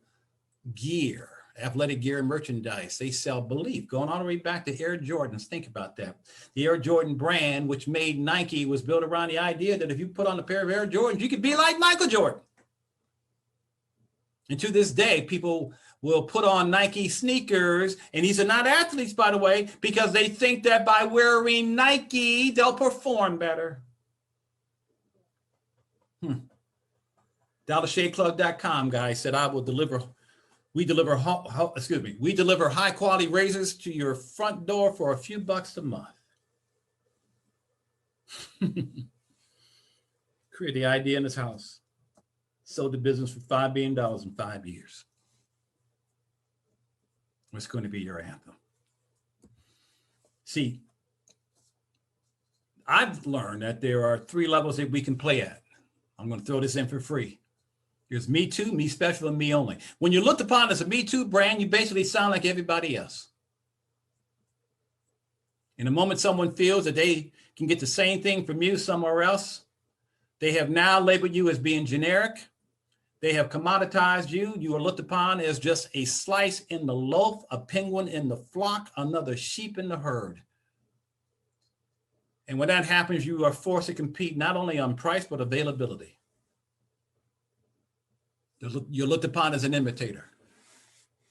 gear, athletic gear and merchandise. They sell belief. Going all the way back to Air Jordans. Think about that. The Air Jordan brand, which made Nike, was built around the idea that if you put on a pair of Air Jordans, you could be like Michael Jordan. And to this day, people will put on Nike sneakers, and these are not athletes, by the way, because they think that by wearing Nike, they'll perform better. DollarShaveClub.com guy said, we deliver high quality razors to your front door for a few bucks a month. Create the idea in his house. Sold the business for $5 billion in 5 years. What's going to be your anthem? See, I've learned that there are 3 levels that we can play at. I'm going to throw this in for free. There's me too, me special, and me only. When you're looked upon as a me too brand, you basically sound like everybody else. In the moment someone feels that they can get the same thing from you somewhere else, they have now labeled you as being generic. They have commoditized you. You are looked upon as just a slice in the loaf, a penguin in the flock, another sheep in the herd. And when that happens, you are forced to compete not only on price, but availability. You're looked upon as an imitator.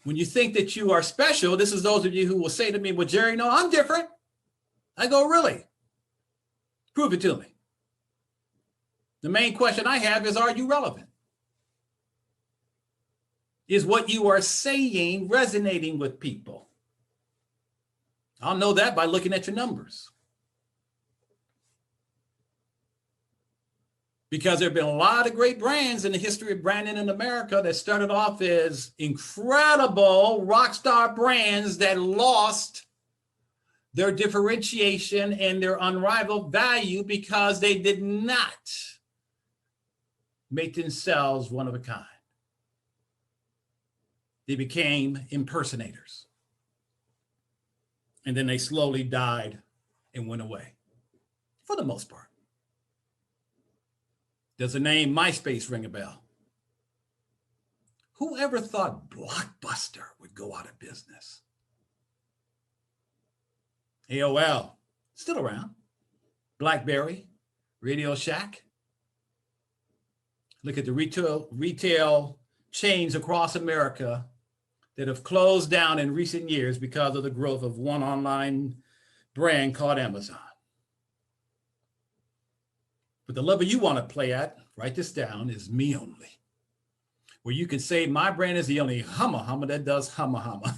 When you think that you are special, this is those of you who will say to me, well, Jerry, no, I'm different. I go, really? Prove it to me. The main question I have is, are you relevant? Is what you are saying resonating with people? I'll know that by looking at your numbers. Because there have been a lot of great brands in the history of branding in America that started off as incredible rock star brands that lost their differentiation and their unrivaled value because they did not make themselves one of a kind. They became impersonators. And then they slowly died and went away, for the most part. Does the name MySpace ring a bell? Whoever thought Blockbuster would go out of business? AOL, still around. BlackBerry, Radio Shack. Look at the retail chains across America that have closed down in recent years because of the growth of one online brand called Amazon. But the level you want to play at, write this down, is me only. Where you can say my brand is the only humma that does humma.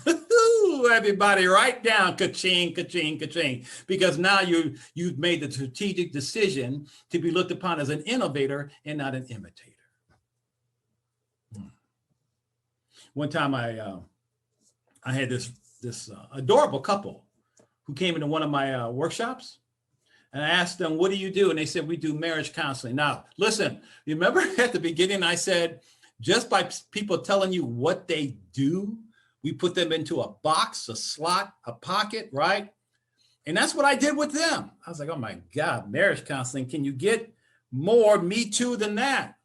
slow everybody right down, ka-ching, ka-ching, ka-ching, because now you've made the strategic decision to be looked upon as an innovator and not an imitator. One time I had this adorable couple who came into one of my workshops, and I asked them, what do you do? And they said, we do marriage counseling. Now, listen, you remember at the beginning I said, just by people telling you what they do, we put them into a box, a slot, a pocket, right? And that's what I did with them. I was like, oh my God, marriage counseling, can you get more Me Too than that?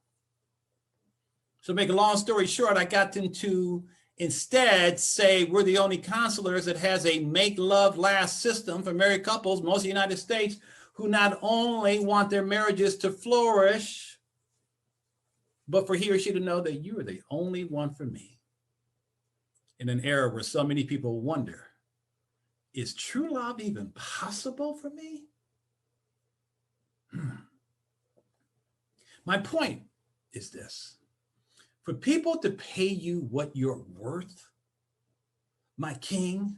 So make a long story short, I got them to instead say we're the only counselors that has a make, love, last system for married couples, most of the United States, who not only want their marriages to flourish, but for he or she to know that you are the only one for me. In an era where so many people wonder, is true love even possible for me? My point is this. For people to pay you what you're worth, my king,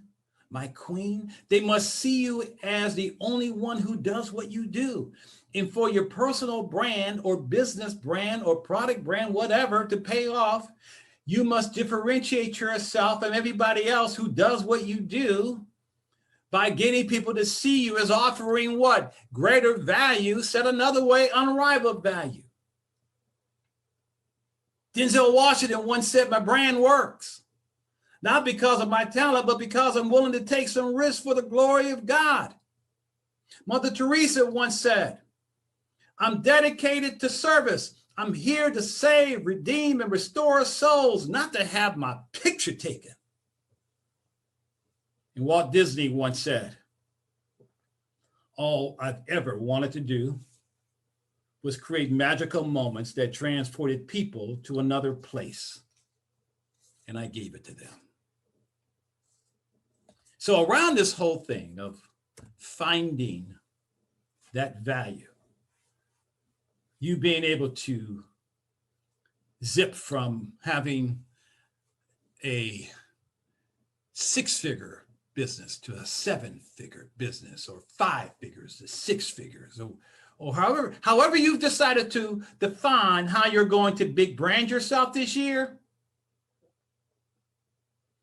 my queen, they must see you as the only one who does what you do. And for your personal brand or business brand or product brand, whatever, to pay off, you must differentiate yourself from everybody else who does what you do by getting people to see you as offering what? Greater value, said another way, unrivaled value. Denzel Washington once said, my brand works, not because of my talent, but because I'm willing to take some risks for the glory of God. Mother Teresa once said, I'm dedicated to service. I'm here to save, redeem, and restore souls, not to have my picture taken. And Walt Disney once said, all I've ever wanted to do was create magical moments that transported people to another place. And I gave it to them. So around this whole thing of finding that value, you being able to zip from having a 6-figure business to a 7-figure business, or 5 figures to 6 figures, or however you've decided to define how you're going to big brand yourself this year,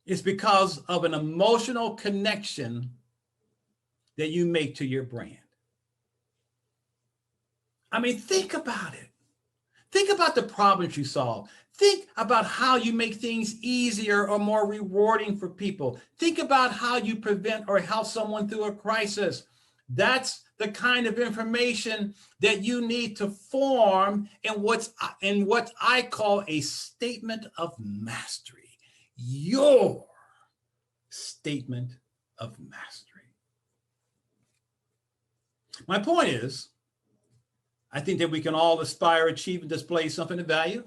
is because of an emotional connection that you make to your brand. I mean, think about it. Think about the problems you solve. Think about how you make things easier or more rewarding for people. Think about how you prevent or help someone through a crisis. That's the kind of information that you need to form in what I call a statement of mastery. Your statement of mastery. My point is, I think that we can all aspire, achieve, and display something of value.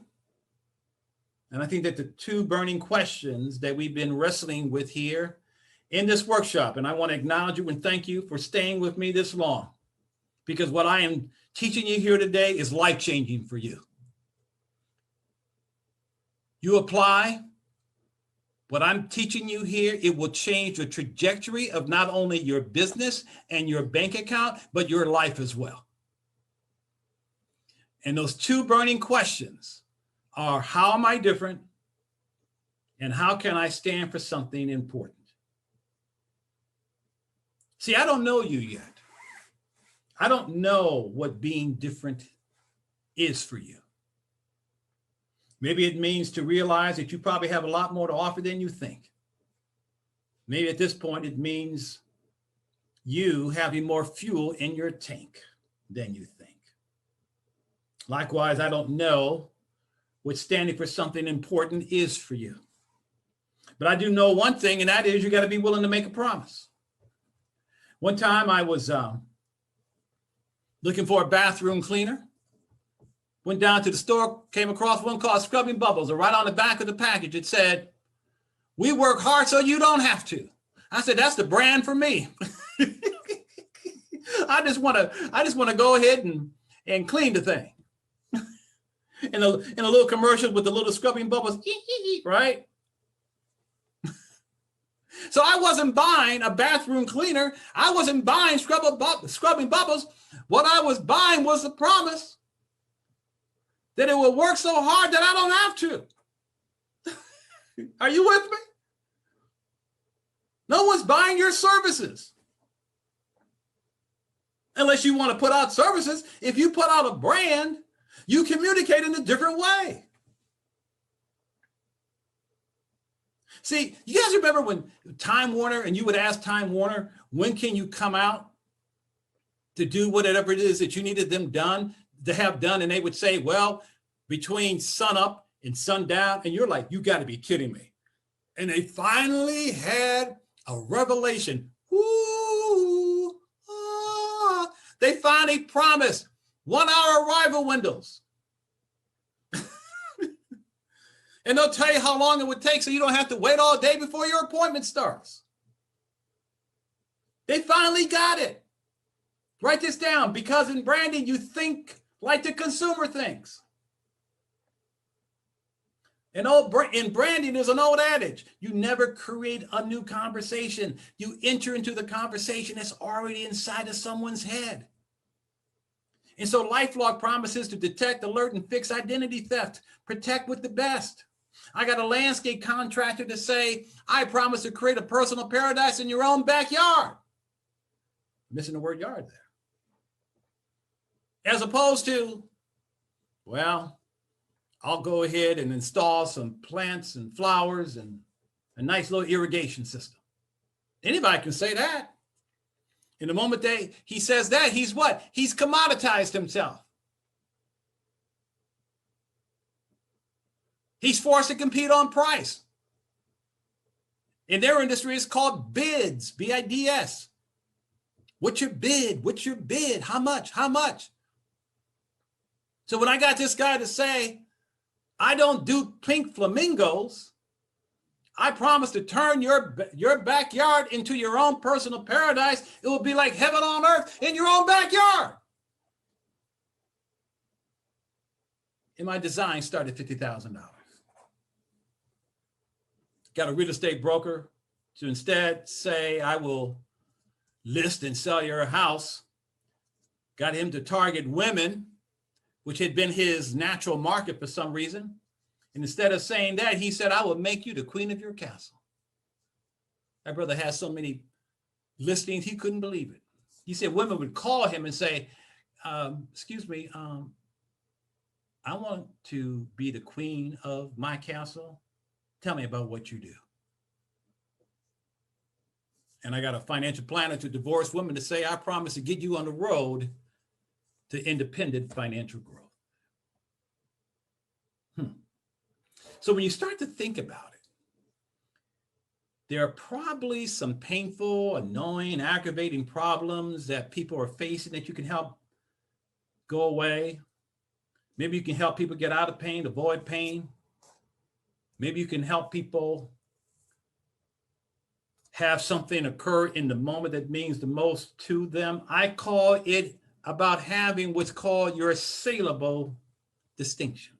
And I think that the two burning questions that we've been wrestling with here in this workshop, and I want to acknowledge you and thank you for staying with me this long, because what I am teaching you here today is life-changing for you. You apply what I'm teaching you here, it will change the trajectory of not only your business and your bank account, but your life as well. And those two burning questions are, how am I different? And how can I stand for something important? See, I don't know you yet. I don't know what being different is for you. Maybe it means to realize that you probably have a lot more to offer than you think. Maybe at this point, it means you having more fuel in your tank than you think. Likewise, I don't know what standing for something important is for you. But I do know one thing, and that is you got to be willing to make a promise. One time I was looking for a bathroom cleaner. Went down to the store, came across one called Scrubbing Bubbles, and right on the back of the package, it said, we work hard so you don't have to. I said, that's the brand for me. I just want to go ahead and clean the thing. in a little commercial with the little scrubbing bubbles, right? So I wasn't buying a bathroom cleaner. I wasn't buying scrubbing bubbles. What I was buying was the promise that it will work so hard that I don't have to. Are you with me? No one's buying your services. Unless you want to put out services. If you put out a brand, you communicate in a different way. See, you guys remember when Time Warner, and you would ask Time Warner, when can you come out to do whatever it is that you needed them done, to have done? And they would say, well, between sun up and sundown. And you're like, you got to be kidding me. And they finally had a revelation. Ooh, ah. They finally promised 1 hour arrival windows. And they'll tell you how long it would take so you don't have to wait all day before your appointment starts. They finally got it. Write this down, because in branding, you think like the consumer thinks. In branding, there's an old adage: you never create a new conversation. You enter into the conversation that's already inside of someone's head. And so LifeLog promises to detect, alert, and fix identity theft. Protect with the best. I got a landscape contractor to say, I promise to create a personal paradise in your own backyard. Missing the word yard there. As opposed to, well, I'll go ahead and install some plants and flowers and a nice little irrigation system. Anybody can say that. In the moment he says that, he's what? He's commoditized himself. He's forced to compete on price. In their industry, it's called bids, B-I-D-S. What's your bid? What's your bid? How much? How much? So when I got this guy to say, I don't do pink flamingos, I promise to turn your backyard into your own personal paradise. It will be like heaven on earth in your own backyard. And my design started $50,000. Got a real estate broker to instead say, I will list and sell your house. Got him to target women, which had been his natural market for some reason. And instead of saying that, he said, I will make you the queen of your castle. That brother has so many listings, he couldn't believe it. He said women would call him and say, excuse me, I want to be the queen of my castle. Tell me about what you do. And I got a financial planner to divorce women to say, I promise to get you on the road to independent financial growth. So when you start to think about it, there are probably some painful, annoying, aggravating problems that people are facing that you can help go away. Maybe you can help people get out of pain, avoid pain. Maybe you can help people have something occur in the moment that means the most to them. I call it about having what's called your saleable distinction.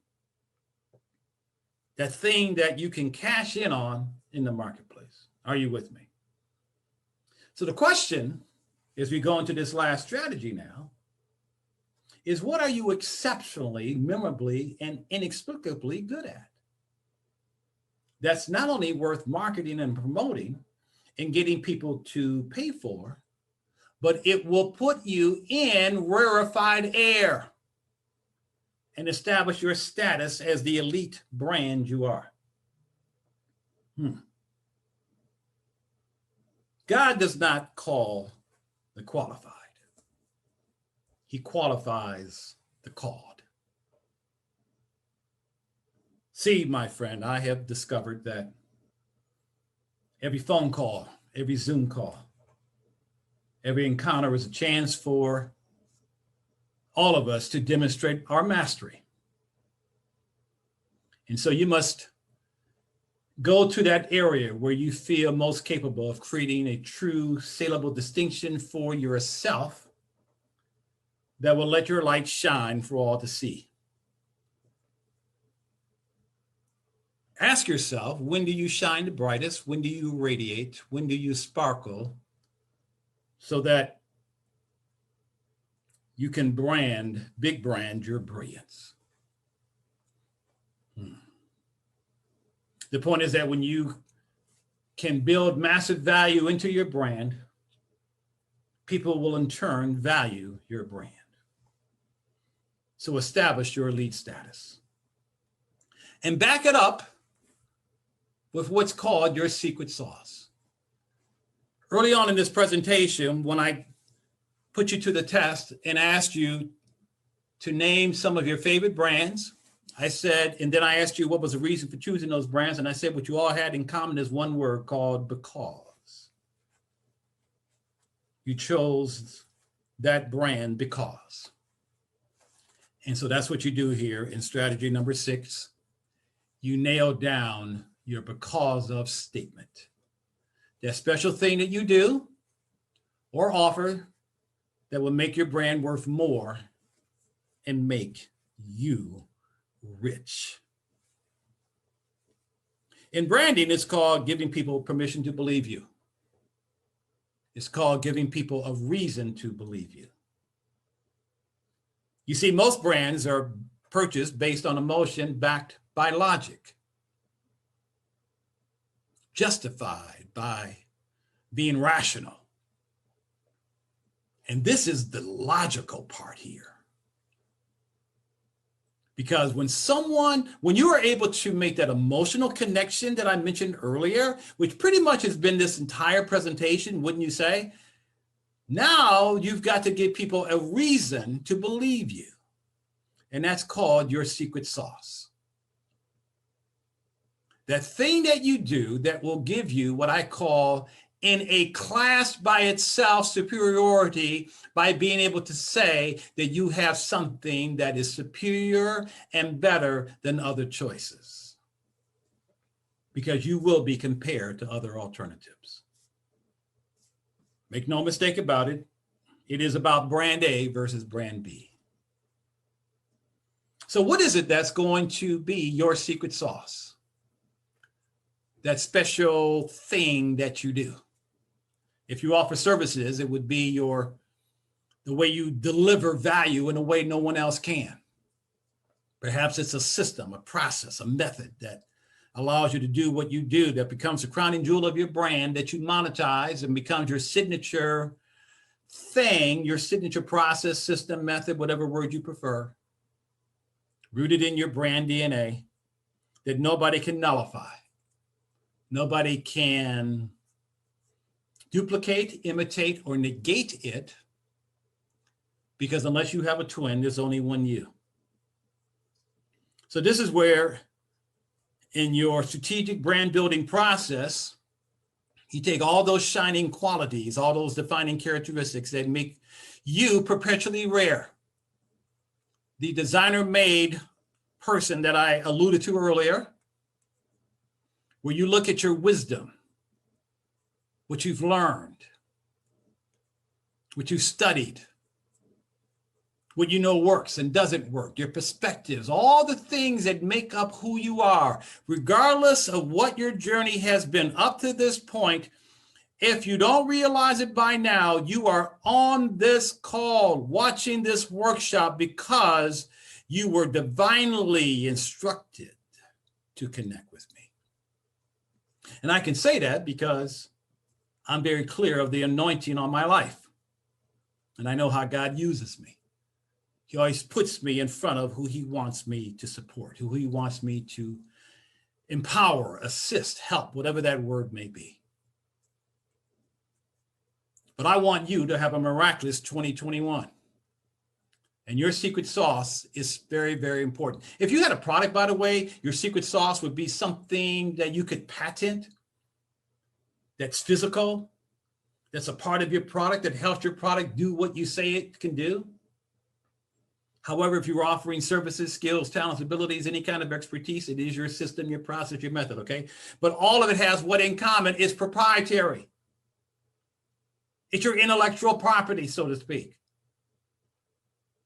That thing that you can cash in on in the marketplace. Are you with me? So the question, as we go into this last strategy now, is what are you exceptionally, memorably, and inexplicably good at? That's not only worth marketing and promoting and getting people to pay for, but it will put you in rarefied air and establish your status as the elite brand you are. God does not call the qualified. He qualifies the called. See, my friend, I have discovered that every phone call, every Zoom call, every encounter is a chance for all of us to demonstrate our mastery. And so you must go to that area where you feel most capable of creating a true saleable distinction for yourself that will let your light shine for all to see. Ask yourself, when do you shine the brightest? When do you radiate? When do you sparkle? So that you can big brand your brilliance. The point is that when you can build massive value into your brand, people will in turn value your brand. So establish your elite status. And back it up with what's called your secret sauce. Early on in this presentation, when I put you to the test and asked you to name some of your favorite brands, I said, and then I asked you what was the reason for choosing those brands, and I said what you all had in common is one word called because. You chose that brand because. And so that's what you do here in strategy number 6. You nail down your because of statement. That special thing that you do or offer that will make your brand worth more and make you rich. In branding, it's called giving people permission to believe you. It's called giving people a reason to believe you. You see, most brands are purchased based on emotion backed by logic, justified by being rational. And this is the logical part here. Because when you are able to make that emotional connection that I mentioned earlier, which pretty much has been this entire presentation, wouldn't you say? Now you've got to give people a reason to believe you. And that's called your secret sauce. That thing that you do that will give you what I call in a class by itself superiority by being able to say that you have something that is superior and better than other choices. Because you will be compared to other alternatives. Make no mistake about it. It is about brand A versus brand B. So what is it that's going to be your secret sauce? That special thing that you do. If you offer services, it would be the way you deliver value in a way no one else can. Perhaps it's a system, a process, a method that allows you to do what you do that becomes the crowning jewel of your brand that you monetize and becomes your signature thing, your signature process, system, method, whatever word you prefer, rooted in your brand DNA that nobody can nullify. Nobody can duplicate, imitate, or negate it, because unless you have a twin, there's only one you. So this is where in your strategic brand building process, you take all those shining qualities, all those defining characteristics that make you perpetually rare. The designer-made person that I alluded to earlier, where you look at your wisdom, what you've learned, what you've studied, what you know works and doesn't work, your perspectives, all the things that make up who you are, regardless of what your journey has been up to this point. If you don't realize it by now, you are on this call, watching this workshop because you were divinely instructed to connect with me. And I can say that because I'm very clear of the anointing on my life. And I know how God uses me. He always puts me in front of who he wants me to support, who he wants me to empower, assist, help, whatever that word may be. But I want you to have a miraculous 2021. And your secret sauce is very, very important. If you had a product, by the way, your secret sauce would be something that you could patent, that's physical, that's a part of your product, that helps your product do what you say it can do. However, if you're offering services, skills, talents, abilities, any kind of expertise, it is your system, your process, your method, okay? But all of it has what in common is proprietary. It's your intellectual property, so to speak.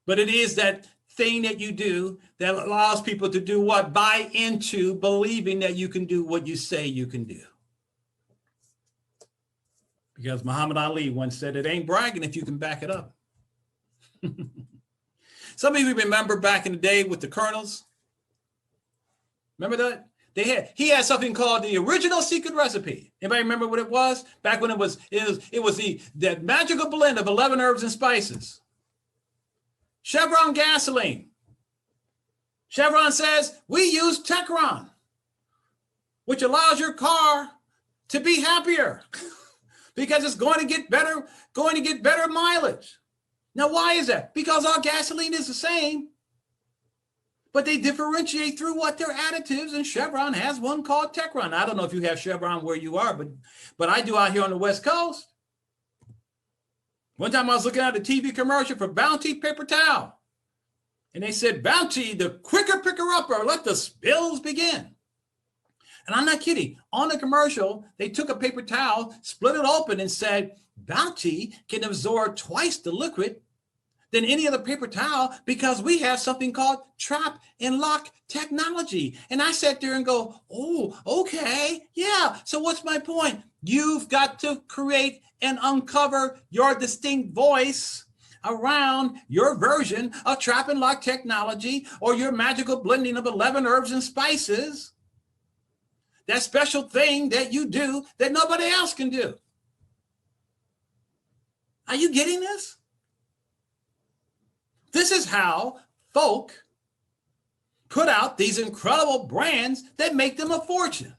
But it is that thing that you do that allows people to do what? Buy into believing that you can do what you say you can do. Because Muhammad Ali once said, it ain't bragging if you can back it up. Some of you remember back in the day with the Colonels. Remember that? He had something called the original secret recipe. Anybody remember what it was? Back when it was the magical blend of 11 herbs and spices. Chevron gasoline. Chevron says we use Techron, which allows your car to be happier because it's going to get better mileage. Now, why is that? Because all gasoline is the same, but they differentiate through what their additives, and Chevron has one called Techron. I don't know if you have Chevron where you are, but I do out here on the West Coast. One time I was looking at a TV commercial for Bounty paper towel, and they said, Bounty, the quicker picker-upper, let the spills begin. And I'm not kidding. On the commercial, they took a paper towel, split it open, and said, Bounty can absorb twice the liquid than any other paper towel because we have something called trap and lock technology. And I sat there and go, oh, okay, yeah. So what's my point? You've got to create and uncover your distinct voice around your version of trap and lock technology or your magical blending of 11 herbs and spices. That special thing that you do that nobody else can do. Are you getting this? This is how folk put out these incredible brands that make them a fortune.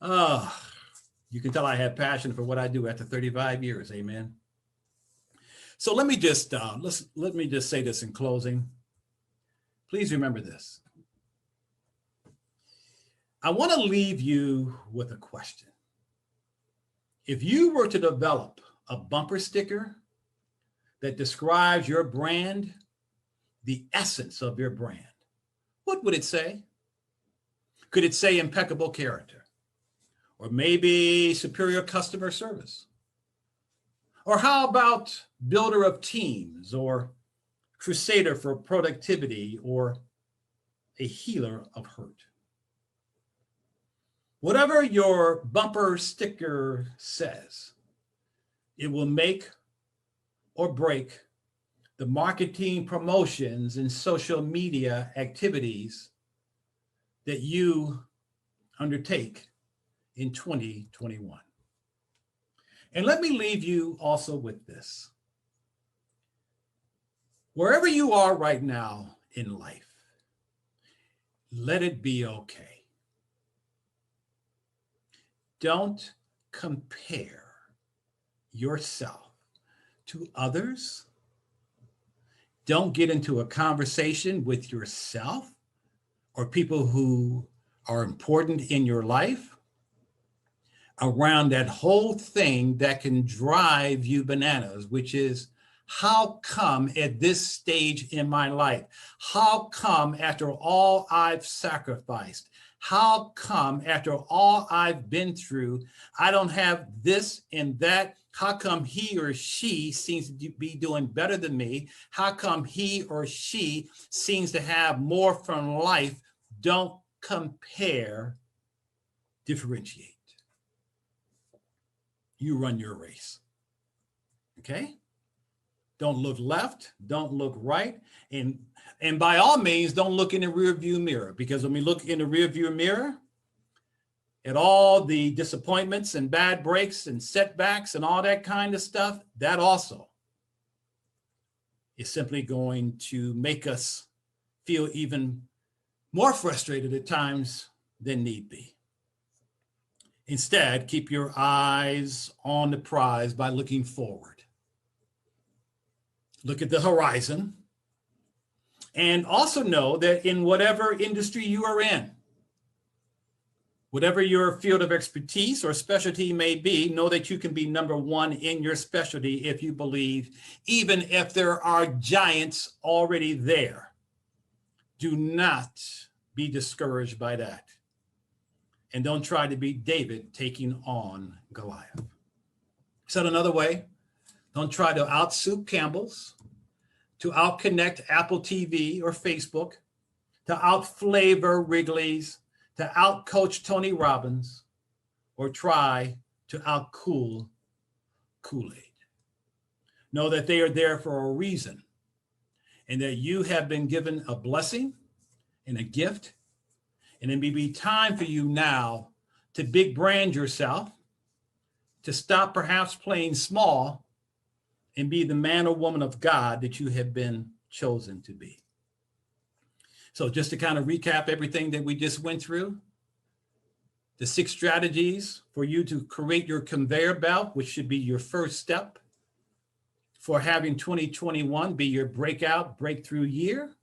Oh, you can tell I have passion for what I do after 35 years. Amen. So let me just let me just say this in closing. Please remember this. I want to leave you with a question. If you were to develop a bumper sticker that describes your brand, the essence of your brand, what would it say? Could it say impeccable character? Or maybe superior customer service? Or how about builder of teams, or crusader for productivity, or a healer of hurt? Whatever your bumper sticker says, it will make or break the marketing, promotions, and social media activities that you undertake in 2021. And let me leave you also with this. Wherever you are right now in life, let it be okay. Don't compare yourself to others. Don't get into a conversation with yourself or people who are important in your life around that whole thing that can drive you bananas, which is, how come at this stage in my life? How come after all I've sacrificed? How come after all I've been through, I don't have this and that? How come he or she seems to be doing better than me? How come he or she seems to have more from life? Don't compare, differentiate. You run your race, okay? Don't look left, don't look right, and by all means, don't look in the rearview mirror, because when we look in the rearview mirror at all the disappointments and bad breaks and setbacks and all that kind of stuff, that also is simply going to make us feel even more frustrated at times than need be. Instead, keep your eyes on the prize by looking forward. Look at the horizon, and also know that in whatever industry you are in, whatever your field of expertise or specialty may be, know that you can be number one in your specialty if you believe, even if there are giants already there. Do not be discouraged by that. And don't try to be David taking on Goliath. Said another way, Don't try to out-soup Campbell's, to out-connect Apple TV or Facebook, to out-flavor Wrigley's, to out-coach Tony Robbins, or try to out-cool Kool-Aid. Know that they are there for a reason, and that you have been given a blessing and a gift, and it may be time for you now to big brand yourself, to stop perhaps playing small and be the man or woman of God that you have been chosen to be. So just to kind of recap everything that we just went through, the 6 strategies for you to create your conveyor belt, which should be your first step for having 2021 be your breakthrough year,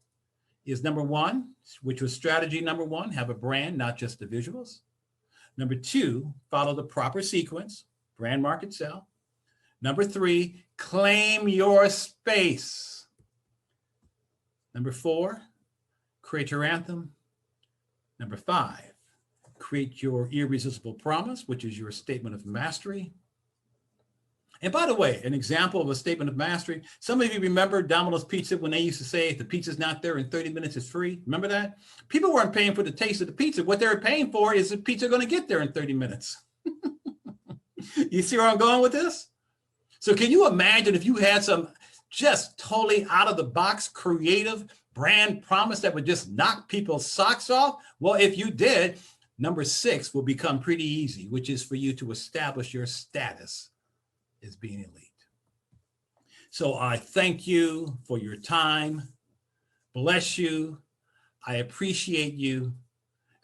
is number 1, which was strategy number 1, have a brand, not just the visuals. Number 2, follow the proper sequence, brand, market, sell. Number 3, claim your space. Number 4, create your anthem. Number 5, create your irresistible promise, which is your statement of mastery. And by the way, an example of a statement of mastery, some of you remember Domino's Pizza when they used to say, if the pizza's not there in 30 minutes, it's free. Remember that? People weren't paying for the taste of the pizza. What they were paying for is the pizza going to get there in 30 minutes. You see where I'm going with this? So can you imagine if you had some just totally out of the box, creative brand promise that would just knock people's socks off? Well, if you did, number 6 will become pretty easy, which is for you to establish your status as being elite. So I thank you for your time. Bless you. I appreciate you.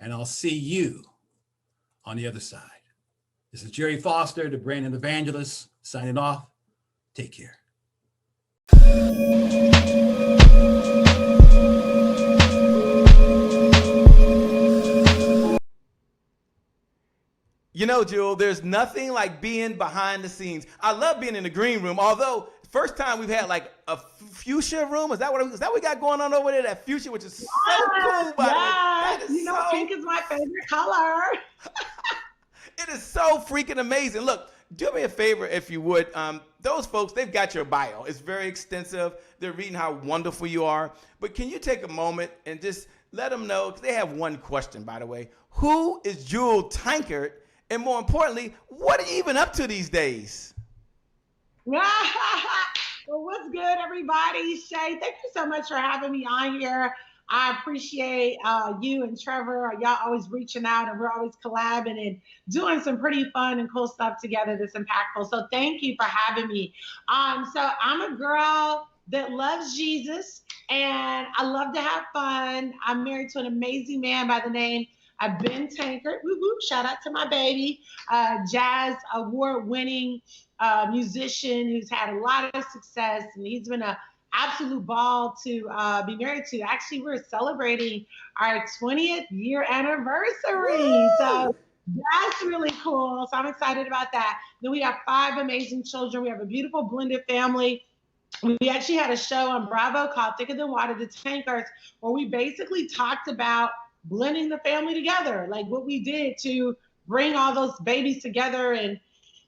And I'll see you on the other side. This is Jerry Foster, the Branding Evangelist, signing off. Take care.
You know, Jewel, there's nothing like being behind the scenes. I love being in the green room, although first time we've had like a fuchsia room. Is that what we got going on over there? That fuchsia, which is so cool, by the way. That is
Pink is my favorite color.
It is so freaking amazing. Look, do me a favor if you would. Those folks, they've got your bio. It's very extensive. They're reading how wonderful you are. But can you take a moment and just let them know, because they have one question, by the way. Who is Jewel Tankard? And more importantly, what are you even up to these days?
Well, what's good, everybody? Shay, thank you so much for having me on here. I appreciate you and Trevor. Y'all always reaching out, and we're always collabing and doing some pretty fun and cool stuff together that's impactful. So thank you for having me. So I'm a girl that loves Jesus, and I love to have fun. I'm married to an amazing man by the name of Ben Tankard. Woo woo! Shout out to my baby, jazz award-winning musician who's had a lot of success, and he's been a absolute ball to be married to. Actually, we're celebrating our 20th year anniversary. Woo! So that's really cool. So I'm excited about that. Then we have 5 amazing children. We have a beautiful blended family. We actually had a show on Bravo called Thicker Than Water, the Tankards, where we basically talked about blending the family together, like what we did to bring all those babies together. And,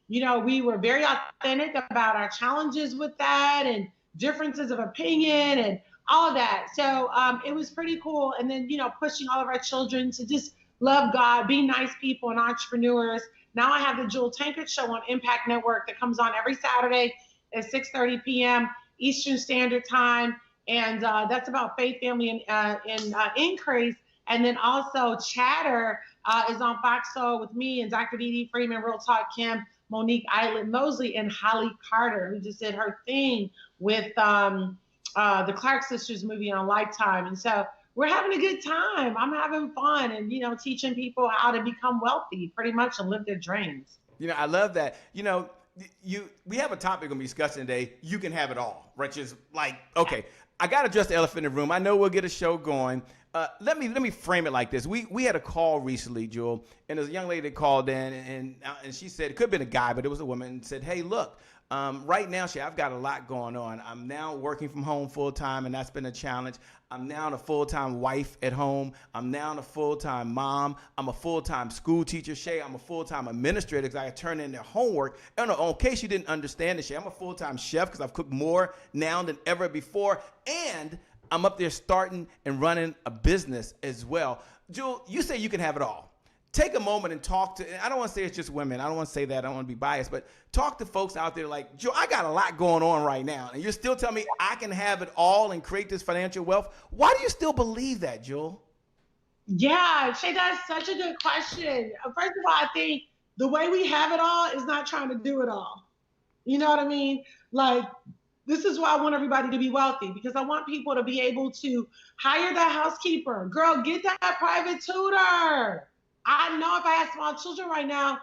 we were very authentic about our challenges with that and differences of opinion and all of that. So it was pretty cool. And then, pushing all of our children to just love God, be nice people and entrepreneurs. Now I have the Jewel Tankard Show on Impact Network that comes on every Saturday at 6:30 p.m. Eastern Standard Time. And that's about faith, family, and increase. And then also Chatter is on Fox Soul with me and Dr. Dee Dee Freeman, Real Talk Kim, Monique Island Mosley, and Holly Carter, who just did her thing with the Clark Sisters movie on Lifetime. And so we're having a good time. I'm having fun and, teaching people how to become wealthy pretty much and live their dreams.
I love that. We have a topic we're going to be discussing today. You can have it all, which is like, okay, I got to address the elephant in the room. I know we'll get a show going. Let me frame it like this. We had a call recently, Jewel, and there's a young lady that called in, and she said, it could have been a guy, but it was a woman, and said, hey, look, Right now, Shay, I've got a lot going on. I'm now working from home full time, and that's been a challenge. I'm now a full-time wife at home. I'm now a full-time mom. I'm a full-time school teacher. Shay, I'm a full-time administrator because I turn in their homework. And in case you didn't understand it, Shay, I'm a full-time chef because I've cooked more now than ever before. And I'm up there starting and running a business as well. Jewel, you say you can have it all. Take a moment and talk to, I don't want to say it's just women. I don't want to say that. I don't want to be biased, but talk to folks out there like, Joe, I got a lot going on right now. And you're still telling me I can have it all and create this financial wealth. Why do you still believe that, Joel?
Yeah, Shay, that's such a good question. First of all, I think the way we have it all is not trying to do it all. You know what I mean? Like, this is why I want everybody to be wealthy, because I want people to be able to hire that housekeeper. Girl, get that private tutor. I know if I had small children right now,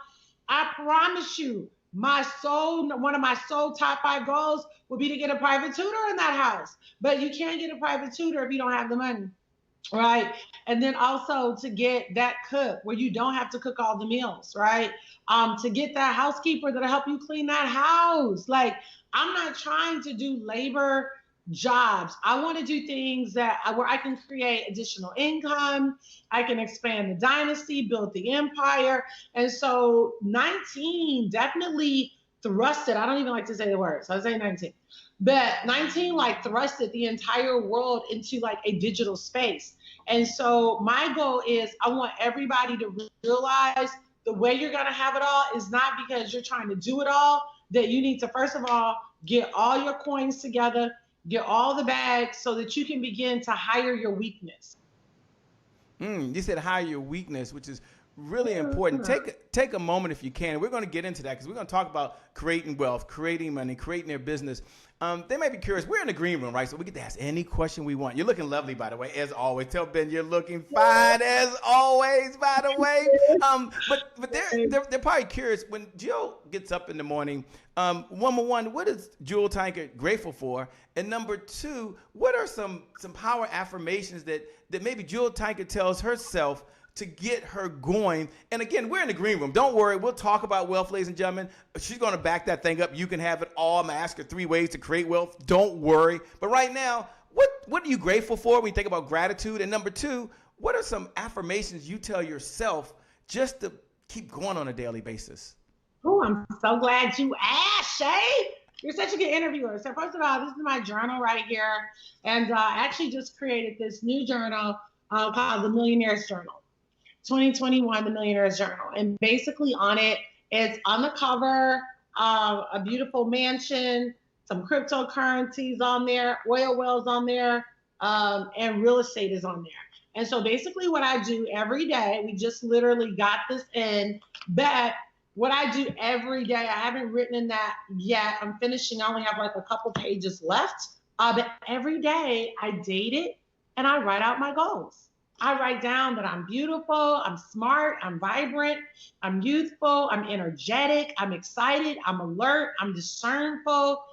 I promise you, one of my sole top 5 goals would be to get a private tutor in that house. But you can't get a private tutor if you don't have the money, right? And then also to get that cook where you don't have to cook all the meals, right? To get that housekeeper that'll help you clean that house. Like, I'm not trying to do labor jobs. I want to do things where I can create additional income. I can expand the dynasty, build the empire. And so 19 definitely thrusted. I don't even like to say the word, so I say 19. But 19 like thrusted the entire world into like a digital space. And so my goal is I want everybody to realize the way you're going to have it all is not because you're trying to do it all, that you need to, first of all, get all your coins together, get all the bags so that you can begin to hire your weakness.
You said hire your weakness, which is really important. Take a moment if you can. We're going to get into that because we're going to talk about creating wealth, creating money, creating their business. They may be curious. We're in the green room, right? So we get to ask any question we want. You're looking lovely, by the way, as always. Tell Ben you're looking fine as always, by the way. But they're probably curious when Jill gets up in the morning. Number one, what is Jewel Tankard grateful for? And number 2, what are some power affirmations that maybe Jewel Tankard tells herself to get her going? And again, we're in the green room. Don't worry. We'll talk about wealth, ladies and gentlemen. She's going to back that thing up. You can have it all. I'm going to ask her 3 ways to create wealth. Don't worry. But right now, what are you grateful for when you think about gratitude? And number 2, what are some affirmations you tell yourself just to keep going on a daily basis?
Oh, I'm so glad you asked, Shay. You're such a good interviewer. So first of all, this is my journal right here. And I actually just created this new journal called the Millionaire's Journal. 2021, the Millionaire's Journal. And basically on it, it's on the cover, a beautiful mansion, some cryptocurrencies on there, oil wells on there, and real estate is on there. And so basically what I do every day, we just literally got this in, but what I do every day, I haven't written in that yet. I'm finishing, I only have like a couple pages left. But every day I date it and I write out my goals. I write down that I'm beautiful, I'm smart, I'm vibrant, I'm youthful, I'm energetic, I'm excited, I'm alert, I'm discernful.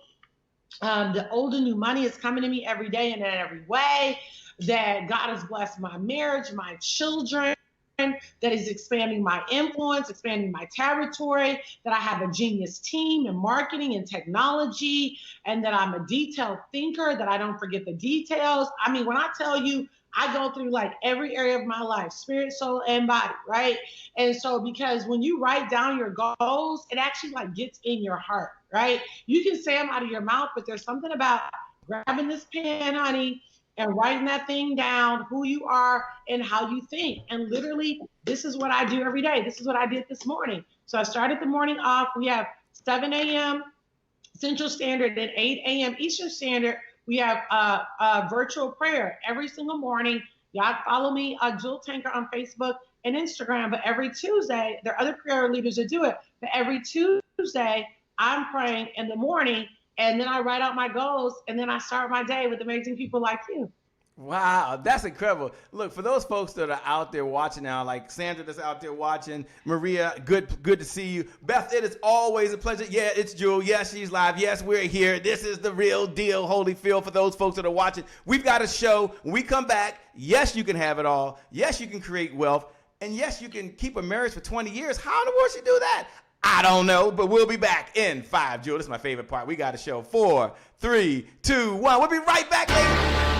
The old and new money is coming to me every day and in every way. That God has blessed my marriage, my children, that is expanding my influence, expanding my territory, that I have a genius team in marketing and technology, and that I'm a detailed thinker, that I don't forget the details. I mean, when I tell you, I go through like every area of my life, spirit, soul, and body, right? And so because when you write down your goals, it actually like gets in your heart, right? You can say them out of your mouth, but there's something about grabbing this pen, honey, and writing that thing down, who you are and how you think. And literally, this is what I do every day. This is what I did this morning. So I started the morning off. We have 7 a.m. Central Standard and 8 a.m. Eastern Standard. We have a virtual prayer every single morning. Y'all follow me, Jewel Tankard, on Facebook and Instagram. But every Tuesday, there are other prayer leaders that do it. But every Tuesday, I'm praying in the morning. And then I write out my goals, and then I start my day with amazing people like you.
Wow, that's incredible. Look, for those folks that are out there watching now, like Sandra that's out there watching, Maria, good to see you. Beth, it is always a pleasure. Yeah, it's Jewel. Yes, she's live. Yes, we're here. This is the real deal, Holyfield, for those folks that are watching. We've got a show. When we come back, yes, you can have it all. Yes, you can create wealth. And yes, you can keep a marriage for 20 years. How in the world should you do that? I don't know, but we'll be back in 5. Jewel, this is my favorite part. We got a show. 4, 3, 2, 1. We'll be right back, ladies.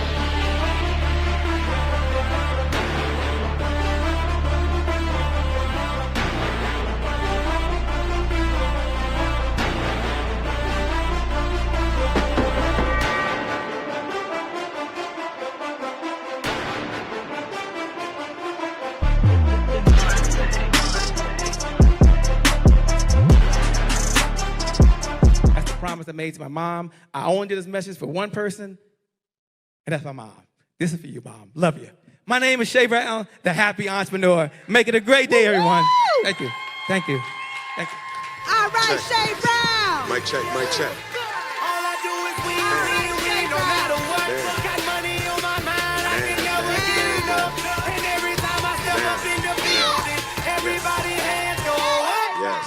Promise I made to my mom. I only did this message for one person, and that's my mom. This is for you, Mom. Love you. My name is Shay Brown, the happy entrepreneur. Make it a great day, everyone. Thank you. Thank you. Thank you.
All right, Shay Brown.
Mic check, mic check.
All I do is win, no matter what. Got money on my mind, I can never get enough. And every time I step up in the building, everybody hands go up.
Yes.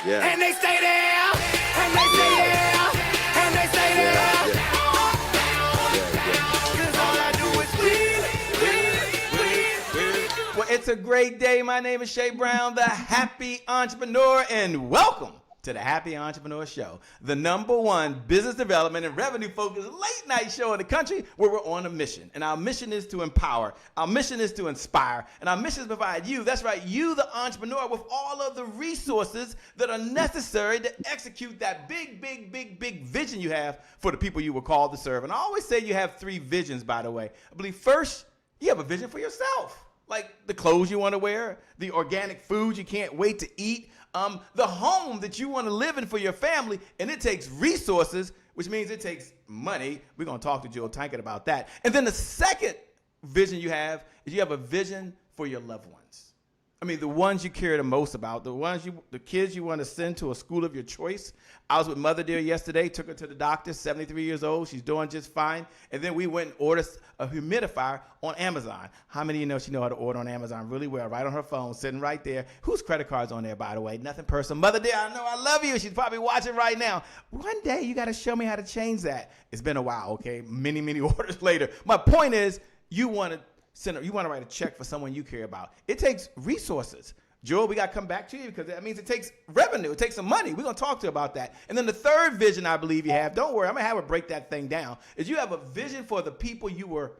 Yeah.
And they stay there, and they stay there, and they stay there. Cause all I do is win.
Well, it's a great day. My name is Shay Brown, the happy entrepreneur, and welcome to the Happy Entrepreneur Show, the #1 business development and revenue-focused late-night show in the country where we're on a mission. And our mission is to empower, our mission is to inspire, and our mission is to provide you, that's right, you, the entrepreneur, with all of the resources that are necessary to execute that big vision you have for the people you were called to serve. And I always say you have 3 visions, by the way. I believe first, you have a vision for yourself, like the clothes you want to wear, the organic food you can't wait to eat, the home that you want to live in for your family, and it takes resources, which means it takes money. We're going to talk to Joel Tankett about that. And then the second vision you have is you have a vision for your loved ones. I mean, the ones you care the most about, the kids you want to send to a school of your choice. I was with Mother Dear yesterday, took her to the doctor, 73 years old. She's doing just fine. And then we went and ordered a humidifier on Amazon. How many of you know she know how to order on Amazon really well, right on her phone, sitting right there? Whose credit card's on there, by the way? Nothing personal. Mother Dear, I know I love you. She's probably watching right now. One day, you got to show me how to change that. It's been a while, okay? Many orders later. My point is, you want to write a check for someone you care about. It takes resources. Joel, we got to come back to you because that means it takes revenue. It takes some money. We're going to talk to you about that. And then the third vision I believe you have, don't worry, I'm going to have her break that thing down, is you have a vision for the people you were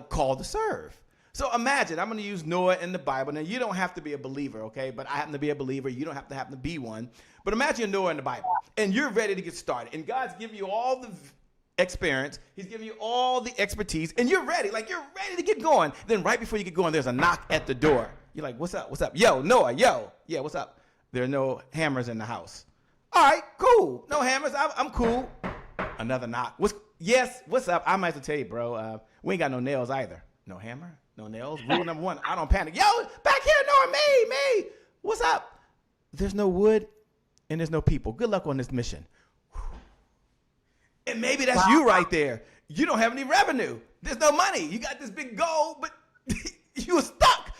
called to serve. So imagine, I'm going to use Noah in the Bible. Now, you don't have to be a believer, okay? But I happen to be a believer. You don't have to happen to be one. But imagine Noah in the Bible, and you're ready to get started. And God's giving you all the experience. He's giving you all the expertise, and you're ready. Like, you're ready to get going. Then right before you get going, there's a knock at the door. You're like, what's up? What's up? Yo, Noah, yo. Yeah, what's up? There are no hammers in the house. All right, cool. No hammers. I'm cool. Another knock. What's up? I might as well tell you, bro. We ain't got no nails either. No hammer, no nails. Rule number 1, I don't panic. Yo, back here, Noah, me. What's up? There's no wood and there's no people. Good luck on this mission. And maybe that's you right there. You don't have any revenue. There's no money. You got this big goal, but you were stuck.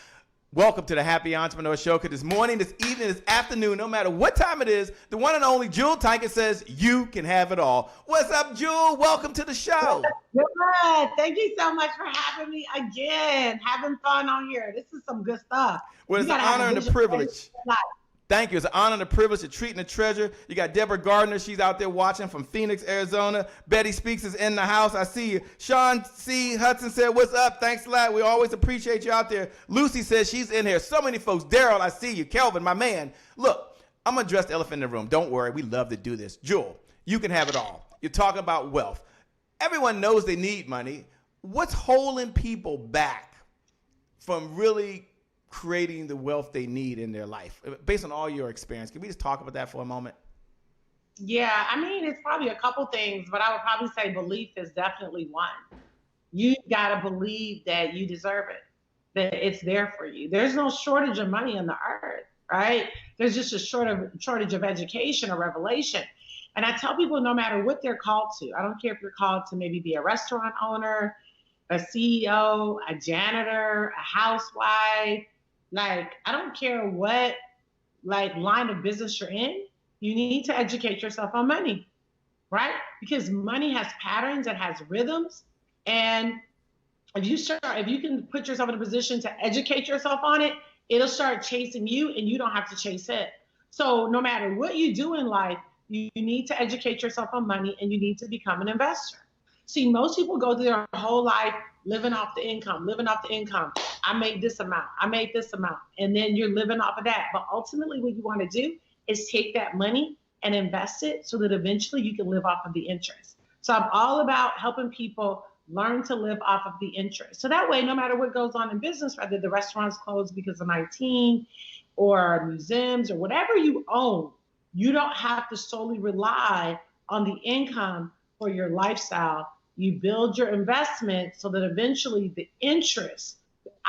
Welcome to the Happy Entrepreneur Show, because this morning, this evening, this afternoon, no matter what time it is, the one and only Joel Tankett says you can have it all. What's up, Joel? Welcome to the show.
Good. Thank you so much for having me again. Having fun on here. This is some good stuff.
Well, it's an honor and a privilege. Thank you. It's an honor and a privilege to treat and a treasure. You got Deborah Gardner. She's out there watching from Phoenix, Arizona. Betty Speaks is in the house. I see you. Sean C. Hudson said, what's up? Thanks a lot. We always appreciate you out there. Lucy says she's in here. So many folks. Daryl, I see you. Kelvin, my man. Look, I'm going to address the elephant in the room. Don't worry. We love to do this. Jewel, you can have it all. You're talking about wealth. Everyone knows they need money. What's holding people back from really creating the wealth they need in their life, based on all your experience? Can we just talk about that for a moment?
Yeah, I mean, it's probably a couple things, but I would probably say belief is definitely one. You got to believe that you deserve it, that it's there for you. There's no shortage of money on the earth, right? There's just a shortage of education or revelation. And I tell people, no matter what they're called to, I don't care if you're called to maybe be a restaurant owner, a CEO, a janitor, a housewife, like, I don't care what line of business you're in, you need to educate yourself on money, right? Because money has patterns, it has rhythms. And if you can put yourself in a position to educate yourself on it, it'll start chasing you and you don't have to chase it. So no matter what you do in life, you need to educate yourself on money and you need to become an investor. See, most people go through their whole life living off the income, living off the income. I made this amount, I made this amount, and then you're living off of that. But ultimately, what you want to do is take that money and invest it so that eventually you can live off of the interest. So I'm all about helping people learn to live off of the interest. So that way, no matter what goes on in business, whether the restaurant's closed because of 19 or museums or whatever you own, you don't have to solely rely on the income for your lifestyle. You build your investment so that eventually the interest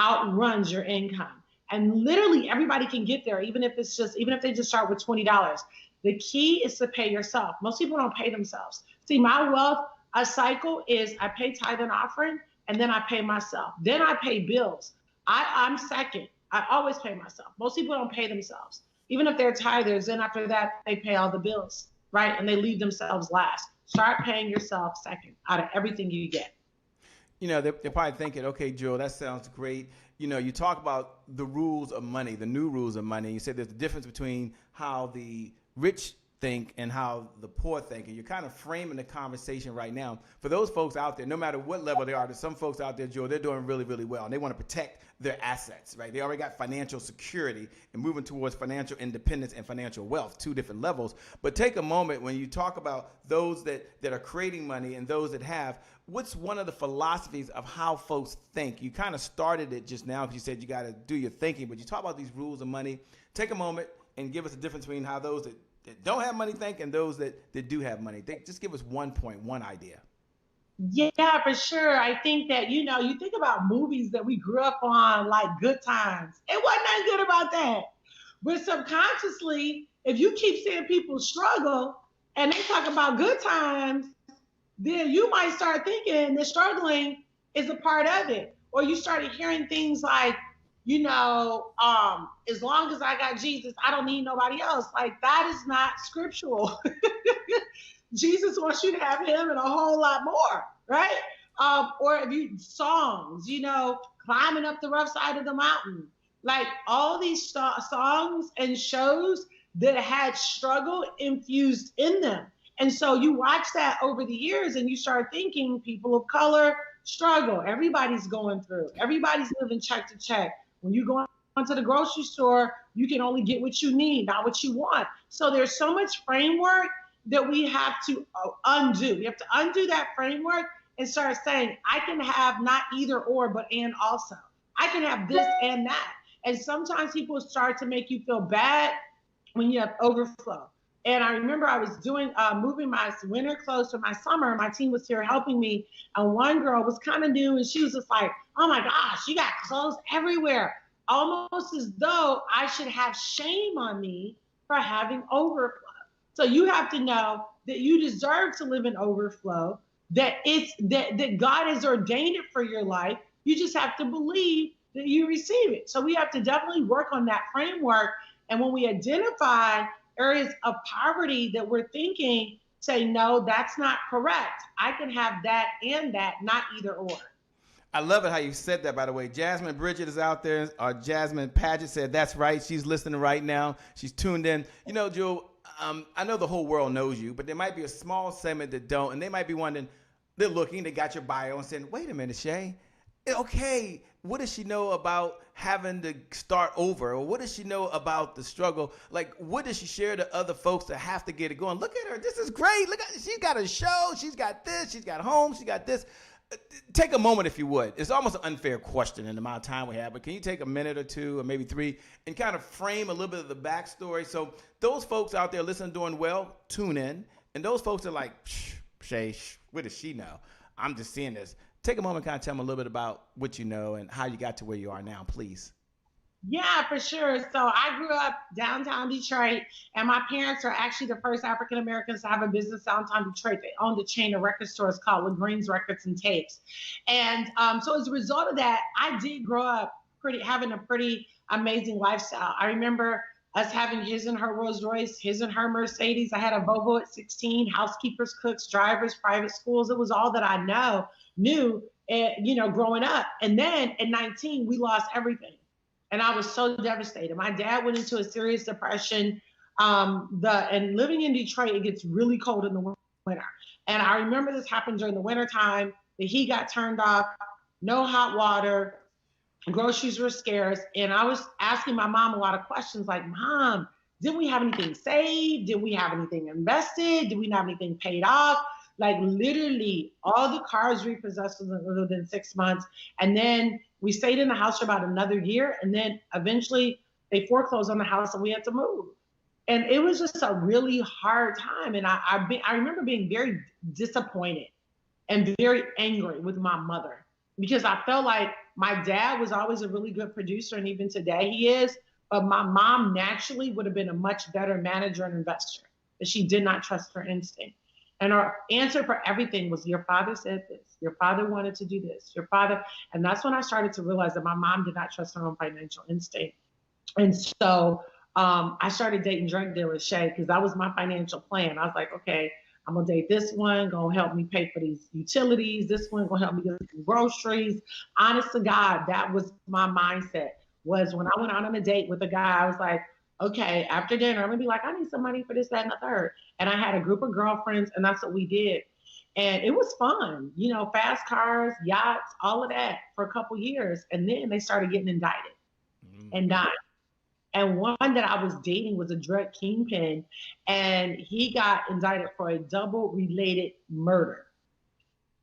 outruns your income. And literally everybody can get there, even if they just start with $20. The key is to pay yourself. Most people don't pay themselves. See, my wealth cycle is I pay tithe and offering, and then I pay myself. Then I pay bills. I'm second. I always pay myself. Most people don't pay themselves. Even if they're tithers, then after that, they pay all the bills, right? And they leave themselves last. Start paying yourself second out of everything you get.
You know, they're probably thinking, okay, Joe, that sounds great. You know, you talk about the rules of money, the new rules of money. You said there's a difference between how the rich think and how the poor think. And you're kind of framing the conversation right now. For those folks out there, no matter what level they are, there's some folks out there, Joe, they're doing really, really well. And they want to protect their assets, right? They already got financial security and moving towards financial independence and financial wealth, two different levels. But take a moment when you talk about those that are creating money and those that have, what's one of the philosophies of how folks think? You kind of started it just now because you said you got to do your thinking, but you talk about these rules of money. Take a moment and give us a difference between how those that don't have money think and those that do have money. Just give us 1 point, one idea.
Yeah, for sure. I think that, you know, you think about movies that we grew up on, like Good Times. It wasn't nothing good about that. But subconsciously, if you keep seeing people struggle and they talk about good times, then you might start thinking that struggling is a part of it. Or you started hearing things like, you know, as long as I got Jesus, I don't need nobody else. Like, that is not scriptural. Jesus wants you to have him and a whole lot more, right? Or if you songs, you know, climbing up the rough side of the mountain, like all these songs and shows that had struggle infused in them. And so you watch that over the years and you start thinking people of color struggle. Everybody's going through. Everybody's living check to check. When you go to the grocery store, you can only get what you need, not what you want. So there's so much framework that we have to undo. We have to undo that framework and start saying, I can have not either or, but and also. I can have this and that. And sometimes people start to make you feel bad when you have overflow. And I remember I was doing, moving my winter clothes for my summer. My team was here helping me. And one girl was kind of new and she was just like, oh my gosh, you got clothes everywhere. Almost as though I should have shame on me for having overflow. So you have to know that you deserve to live in overflow, that God has ordained it for your life. You just have to believe that you receive it. So we have to definitely work on that framework. And when we identify areas of poverty that we're thinking, say, no, that's not correct. I can have that and that, not either or.
I love it how you said that, by the way. Jasmine Bridget is out there. Jasmine Paget said that's right. She's listening right now. She's tuned in. You know, Joe, I know the whole world knows you, but there might be a small segment that don't, and they might be wondering, they're looking, they got your bio and saying, wait a minute, Shay, okay, what does she know about having to start over? Or what does she know about the struggle? Like, what does she share to other folks that have to get it going? Look at her, this is great. Look at, she's got a show, she's got this, she's got home, she got this. Take a moment, if you would. It's almost an unfair question in the amount of time we have, but can you take a minute or two or maybe three and kind of frame a little bit of the backstory? So those folks out there listening, doing well, tune in. And those folks are like, Shay, what does she know? I'm just seeing this. Take a moment and kind of tell them a little bit about what you know and how you got to where you are now, please.
Yeah, for sure. So I grew up downtown Detroit, and my parents are actually the first African Americans to have a business downtown Detroit. They owned a chain of record stores called LaGreen's Records and Tapes. And so as a result of that, I did grow up having a pretty amazing lifestyle. I remember us having his and her Rolls Royce, his and her Mercedes. I had a Volvo at 16, housekeepers, cooks, drivers, private schools. It was all that I knew, growing up. And then at 19, we lost everything. And I was so devastated. My dad went into a serious depression. And living in Detroit, it gets really cold in the winter. And I remember this happened during the winter time. The heat got turned off, no hot water, groceries were scarce. And I was asking my mom a lot of questions like, Mom, did we have anything saved? Did we have anything invested? Did we have anything paid off? Like literally all the cars repossessed within 6 months. And then we stayed in the house for about another year. And then eventually they foreclosed on the house and we had to move. And it was just a really hard time. And I remember being very disappointed and very angry with my mother because I felt like my dad was always a really good producer, and even today he is, but my mom naturally would have been a much better manager and investor, but she did not trust her instinct. And our answer for everything was, your father said this, your father wanted to do this, your father. And that's when I started to realize that my mom did not trust her own financial instinct. And so I started dating drug dealer Shay because that was my financial plan. I was like, okay, I'm gonna date this one, gonna help me pay for these utilities. This one gonna help me get some groceries. Honest to God, that was my mindset. Was when I went out on a date with a guy, I was like, okay, after dinner, I'm gonna be like, I need some money for this, that, and the third. And I had a group of girlfriends, and that's what we did. And it was fun, you know, fast cars, yachts, all of that for a couple years. And then they started getting indicted and dying. And one that I was dating was a drug kingpin, and he got indicted for a double related murder.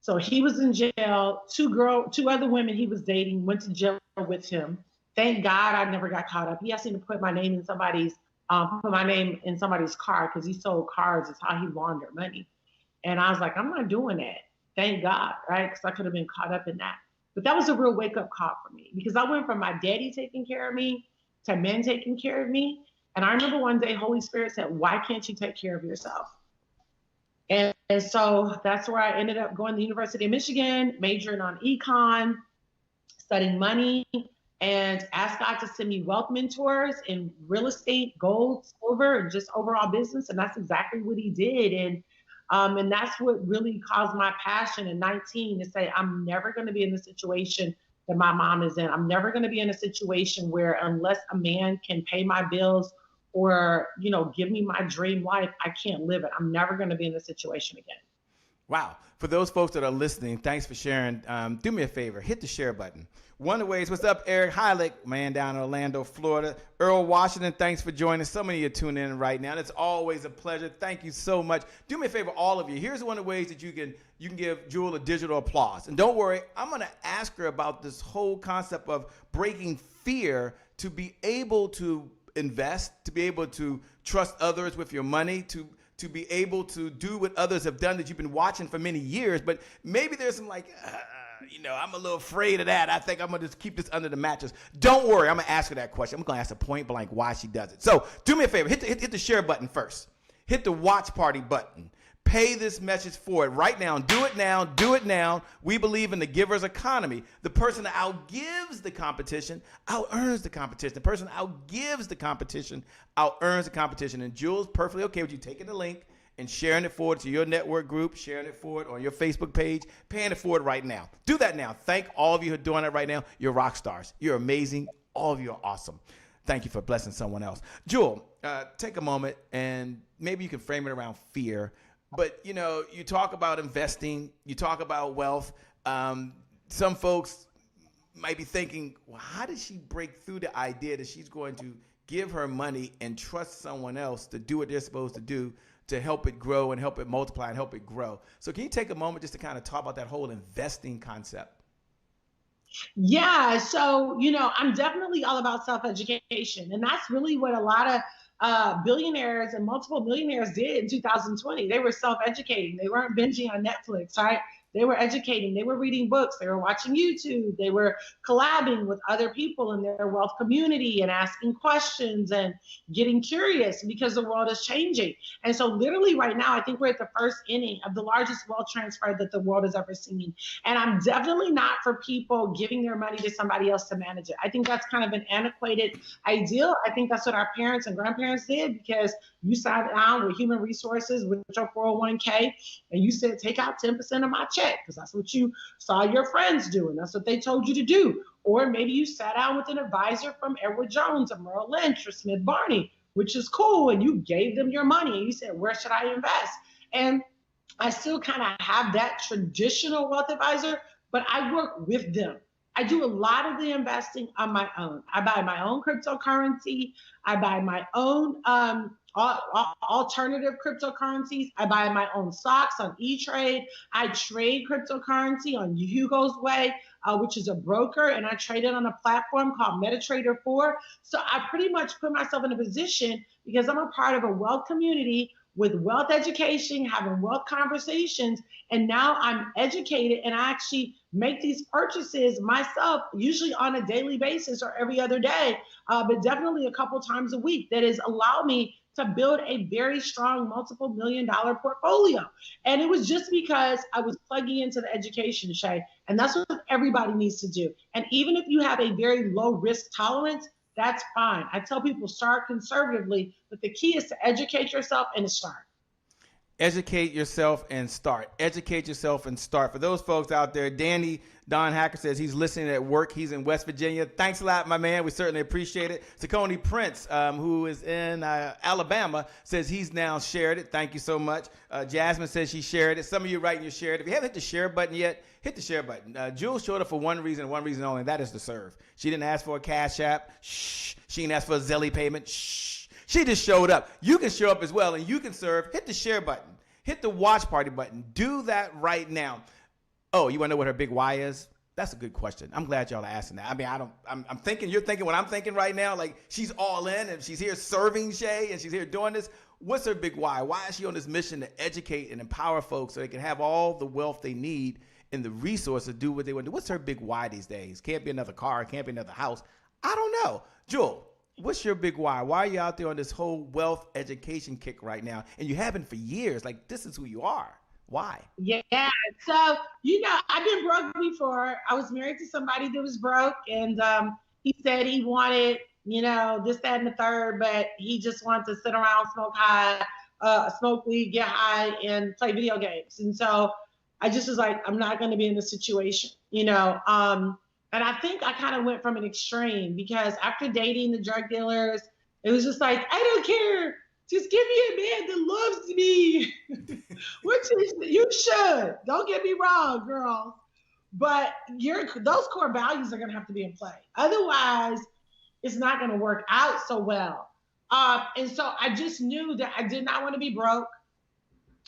So he was in jail. Two other women he was dating went to jail with him. Thank God I never got caught up. He asked me to put my name in somebody's car because he sold cars. It's how he laundered money. And I was like, I'm not doing that. Thank God, right? Because I could have been caught up in that. But that was a real wake-up call for me because I went from my daddy taking care of me to men taking care of me. And I remember one day, Holy Spirit said, why can't you take care of yourself? And so that's where I ended up going to the University of Michigan, majoring on econ, studying money, and asked God to send me wealth mentors in real estate, gold, silver, and just overall business. And that's exactly what he did. And that's what really caused my passion in 19 to say, I'm never going to be in the situation that my mom is in. I'm never going to be in a situation where unless a man can pay my bills or, you know, give me my dream life, I can't live it. I'm never going to be in this situation again.
Wow. For those folks that are listening, thanks for sharing. Do me a favor, hit the share button. One of the ways, what's up, Eric Heilig, man down in Orlando, Florida. Earl Washington, thanks for joining. So many of you tuning in right now. It's always a pleasure. Thank you so much. Do me a favor, all of you. Here's one of the ways that you can give Jewel a digital applause. And don't worry, I'm going to ask her about this whole concept of breaking fear to be able to invest, to be able to trust others with your money, to be able to do what others have done that you've been watching for many years. But maybe there's some like, I'm a little afraid of that. I think I'm going to just keep this under the mattress. Don't worry. I'm going to ask her that question. I'm going to ask her point blank why she does it. So do me a favor. Hit the share button first. Hit the watch party button. Pay this message forward right now. Do it now. Do it now. We believe in the giver's economy. The person that outgives the competition out-earns the competition. The person that outgives the competition out-earns the competition. And Jules, perfectly okay with you taking the link and sharing it forward to your network group, sharing it forward on your Facebook page, paying it forward right now. Do that now. Thank all of you who are doing it right now. You're rock stars. You're amazing. All of you are awesome. Thank you for blessing someone else. Jewel, take a moment and maybe you can frame it around fear. But, you talk about investing, you talk about wealth. Some folks might be thinking, well, how did she break through the idea that she's going to give her money and trust someone else to do what they're supposed to do to help it grow and help it multiply and help it grow? So can you take a moment just to kind of talk about that whole investing concept?
Yeah. So, I'm definitely all about self-education. And that's really what a lot of billionaires and multiple millionaires did in 2020. They were self-educating. They weren't binging on Netflix, right? They were educating. They were reading books. They were watching YouTube. They were collabing with other people in their wealth community and asking questions and getting curious because the world is changing. And so literally right now, I think we're at the first inning of the largest wealth transfer that the world has ever seen. And I'm definitely not for people giving their money to somebody else to manage it. I think that's kind of an antiquated ideal. I think that's what our parents and grandparents did because you sat down with human resources with your 401k and you said, take out 10% of my check. forget because that's what you saw your friends do and that's what they told you to do. Or maybe you sat down with an advisor from Edward Jones or Merrill Lynch or Smith Barney, which is cool, and you gave them your money and you said, where should I invest? And I still kind of have that traditional wealth advisor, but I work with them. I do a lot of the investing on my own. I buy my own cryptocurrency. I buy my own alternative cryptocurrencies. I buy my own stocks on E-Trade. I trade cryptocurrency on Hugo's Way, which is a broker, and I trade it on a platform called MetaTrader 4. So I pretty much put myself in a position because I'm a part of a wealth community with wealth education, having wealth conversations, and now I'm educated and I actually make these purchases myself, usually on a daily basis or every other day, but definitely a couple times a week. That has allowed me to build a very strong multiple $1 million portfolio. And it was just because I was plugging into the education, Shay, and that's what everybody needs to do. And even if you have a very low risk tolerance, that's fine. I tell people start conservatively, but the key is to educate yourself and to start.
Educate yourself and start. Educate yourself and start. For those folks out there, Danny Don Hacker says he's listening at work. He's in West Virginia. Thanks a lot, my man. We certainly appreciate it. Saccone Prince, who is in Alabama, says he's now shared it. Thank you so much. Jasmine says she shared it. Some of you writing you shared it. If you haven't hit the share button yet, hit the share button. Jules showed up for one reason only, and that is to serve. She didn't ask for a Cash App. Shh. She didn't ask for a Zelle payment. Shh. She just showed up. You can show up as well, and you can serve. Hit the share button. Hit the watch party button. Do that right now. Oh, you want to know what her big why is? That's a good question. I'm glad y'all are asking that. I mean, I'm thinking you're thinking what I'm thinking right now. Like, she's all in and she's here serving Shay and she's here doing this. What's her big why? Why is she on this mission to educate and empower folks so they can have all the wealth they need and the resources to do what they want to do? What's her big why these days? Can't be another car. Can't be another house. I don't know. Jewel, what's your big why? Why are you out there on this whole wealth education kick right now? And you haven't for years. Like, this is who you are. Why?
Yeah. So, I've been broke before. I was married to somebody that was broke, and he said he wanted, this, that, and the third, but he just wanted to sit around, smoke weed, get high, and play video games. And so I just was like, I'm not going to be in this situation, And I think I kind of went from an extreme because after dating the drug dealers, it was just like, I don't care. Just give me a man that loves me, which is, you should. Don't get me wrong, girls. But those core values are going to have to be in play. Otherwise, it's not going to work out so well. And so I just knew that I did not want to be broke.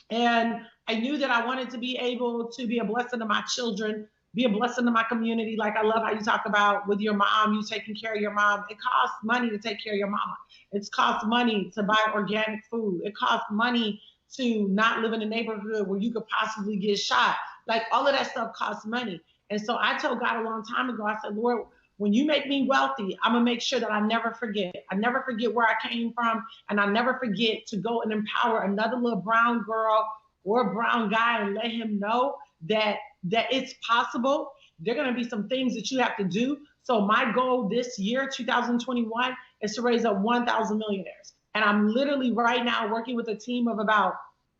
And I knew that I wanted to be able to be a blessing to my children, be a blessing to my community. Like I love how you talk about with your mom, you taking care of your mom. It costs money to take care of your mama. It costs money to buy organic food. It costs money to not live in a neighborhood where you could possibly get shot. Like all of that stuff costs money. And so I told God a long time ago, I said, Lord, when you make me wealthy, I'm gonna make sure that I never forget. I never forget where I came from, and I never forget to go and empower another little brown girl or brown guy and let him know that it's possible. There are going to be some things that you have to do. So my goal this year, 2021, is to raise up 1,000 millionaires. And I'm literally right now working with a team of about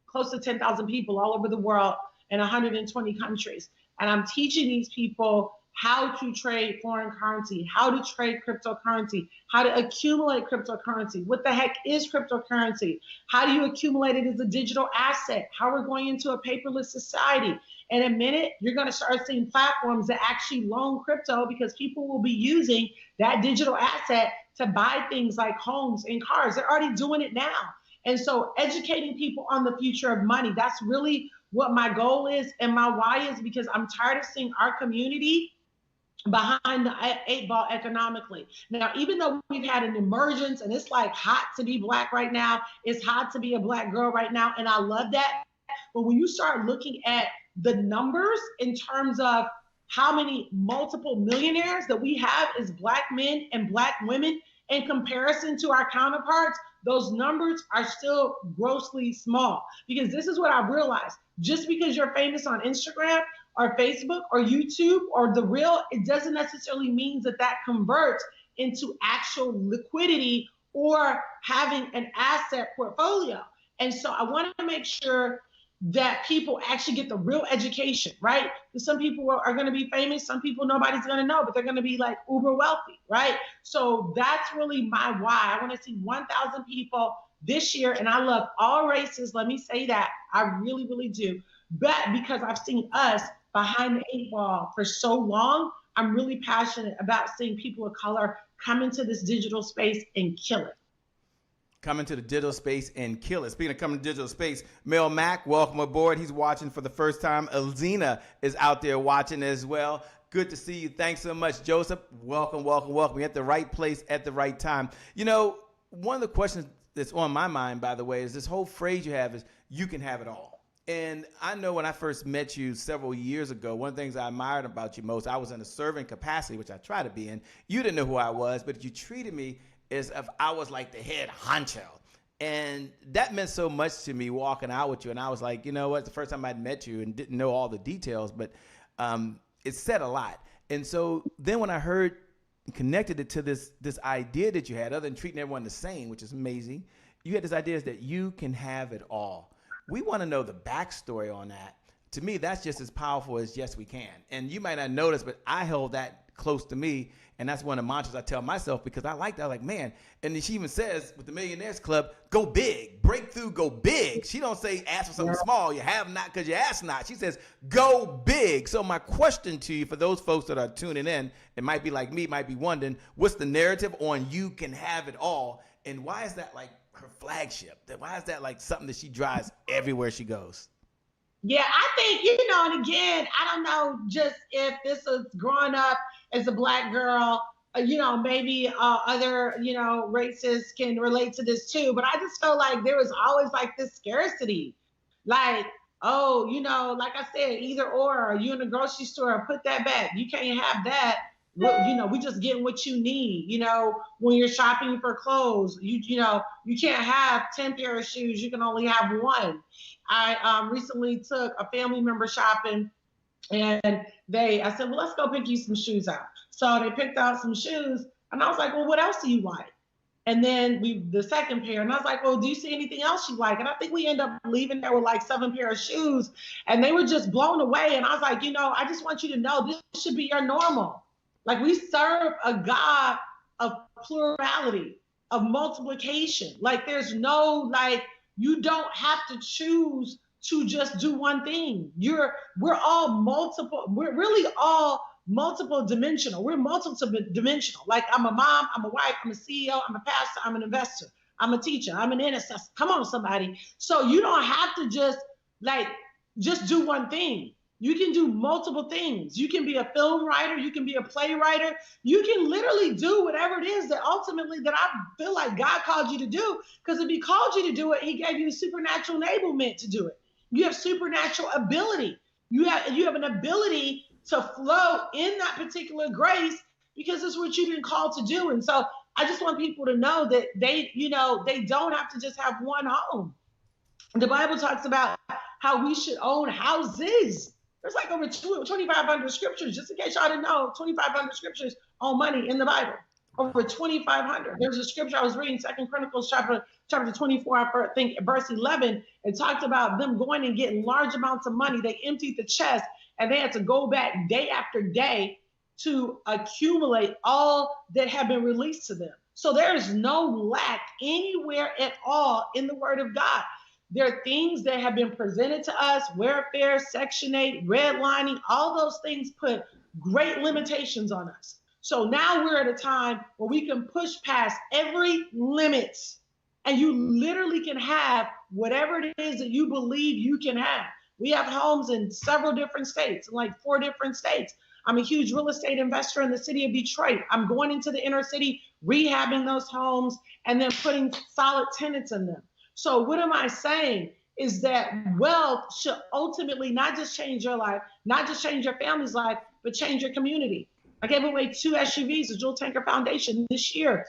close to 10,000 people all over the world in 120 countries. And I'm teaching these people how to trade foreign currency, how to trade cryptocurrency, how to accumulate cryptocurrency. What the heck is cryptocurrency? How do you accumulate it as a digital asset? How we're going into a paperless society. In a minute, you're going to start seeing platforms that actually loan crypto because people will be using that digital asset to buy things like homes and cars. They're already doing it now. And so educating people on the future of money, that's really what my goal is. And my why is because I'm tired of seeing our community behind the 8 ball economically. Now, even though we've had an emergence and it's like hot to be Black right now, it's hot to be a Black girl right now, and I love that. But when you start looking at the numbers in terms of how many multiple millionaires that we have as Black men and Black women in comparison to our counterparts, those numbers are still grossly small. Because this is what I realized. Just because you're famous on Instagram or Facebook or YouTube or The Real, it doesn't necessarily mean that converts into actual liquidity or having an asset portfolio. And so I want to make sure that people actually get the real education, right? Because some people are going to be famous, some people nobody's going to know, but they're going to be like uber wealthy, right? So that's really my why. I want to see 1,000 people this year, and I love all races. Let me say that. I really, really do. But because I've seen us behind the 8 ball for so long, I'm really passionate about seeing people of color come into this digital space and kill it.
Come into the digital space and kill it. Speaking of coming to digital space, Mel Mack, welcome aboard. He's watching for the first time. Elzina is out there watching as well. Good to see you. Thanks so much, Joseph. Welcome, welcome, welcome. You're at the right place at the right time. You know, one of the questions that's on my mind, by the way, is this whole phrase you have is, you can have it all. And I know when I first met you several years ago, one of the things I admired about you most, I was in a servant capacity, which I try to be in. You didn't know who I was, but you treated me as if I was like the head honcho. And that meant so much to me walking out with you. And I was like, you know what, the first time I'd met you and didn't know all the details, but it said a lot. And so then when I heard, connected it to this idea that you had, other than treating everyone the same, which is amazing, you had this idea that you can have it all. We want to know the backstory on that. To me, that's just as powerful as yes, we can. And you might not notice, but I held that close to me. And that's one of the mantras I tell myself, because I like that. I'm like, man. And then she even says with the Millionaires Club, go big, break through, go big. She don't say ask for something small. You have not because you ask not. She says go big. So my question to you, for those folks that are tuning in, it might be like me, might be wondering, what's the narrative on you can have it all? And why is that like her flagship? Why is that like something that she drives everywhere she goes?
Yeah, I think, you know, and again, I don't know just if this was growing up as a Black girl, you know, maybe other, you know, races can relate to this too, but I just felt like there was always like this scarcity. Like, oh, you know, like I said, either or, you in the grocery store, put that back. You can't have that. You know, we just getting what you need. You know, when you're shopping for clothes, you know, you can't have 10 pair of shoes. You can only have one. I recently took a family member shopping, and I said, well, let's go pick you some shoes out. So they picked out some shoes, and I was like, well, what else do you like? And then the second pair, and I was like, well, do you see anything else you like? And I think we ended up leaving there with like 7 pair of shoes, and they were just blown away. And I was like, you know, I just want you to know this should be your normal. Like, we serve a God of plurality, of multiplication. Like, there's no, like, you don't have to choose to just do one thing. We're all multiple. We're really all multiple dimensional. We're multiple dimensional. Like, I'm a mom, I'm a wife, I'm a CEO, I'm a pastor, I'm an investor, I'm a teacher, I'm an intercessor. Come on, somebody. So you don't have to just do one thing. You can do multiple things. You can be a film writer. You can be a playwright. You can literally do whatever it is that ultimately that I feel like God called you to do. Because if he called you to do it, he gave you supernatural enablement to do it. You have supernatural ability. You have an ability to flow in that particular grace because it's what you've been called to do. And so I just want people to know that they don't have to just have one home. The Bible talks about how we should own houses. There's like over 2,500 scriptures, just in case y'all didn't know, 2,500 scriptures on money in the Bible. Over 2,500. There's a scripture I was reading, 2 Chronicles chapter 24, I think verse 11. It talked about them going and getting large amounts of money. They emptied the chest, and they had to go back day after day to accumulate all that had been released to them. So there is no lack anywhere at all in the Word of God. There are things that have been presented to us, welfare, Section 8, redlining, all those things put great limitations on us. So now we're at a time where we can push past every limit, and you literally can have whatever it is that you believe you can have. We have homes in several different states, like 4 different states. I'm a huge real estate investor in the city of Detroit. I'm going into the inner city, rehabbing those homes, and then putting solid tenants in them. So what am I saying is that wealth should ultimately not just change your life, not just change your family's life, but change your community. I gave away 2 SUVs, the Jewel Tanker Foundation, this year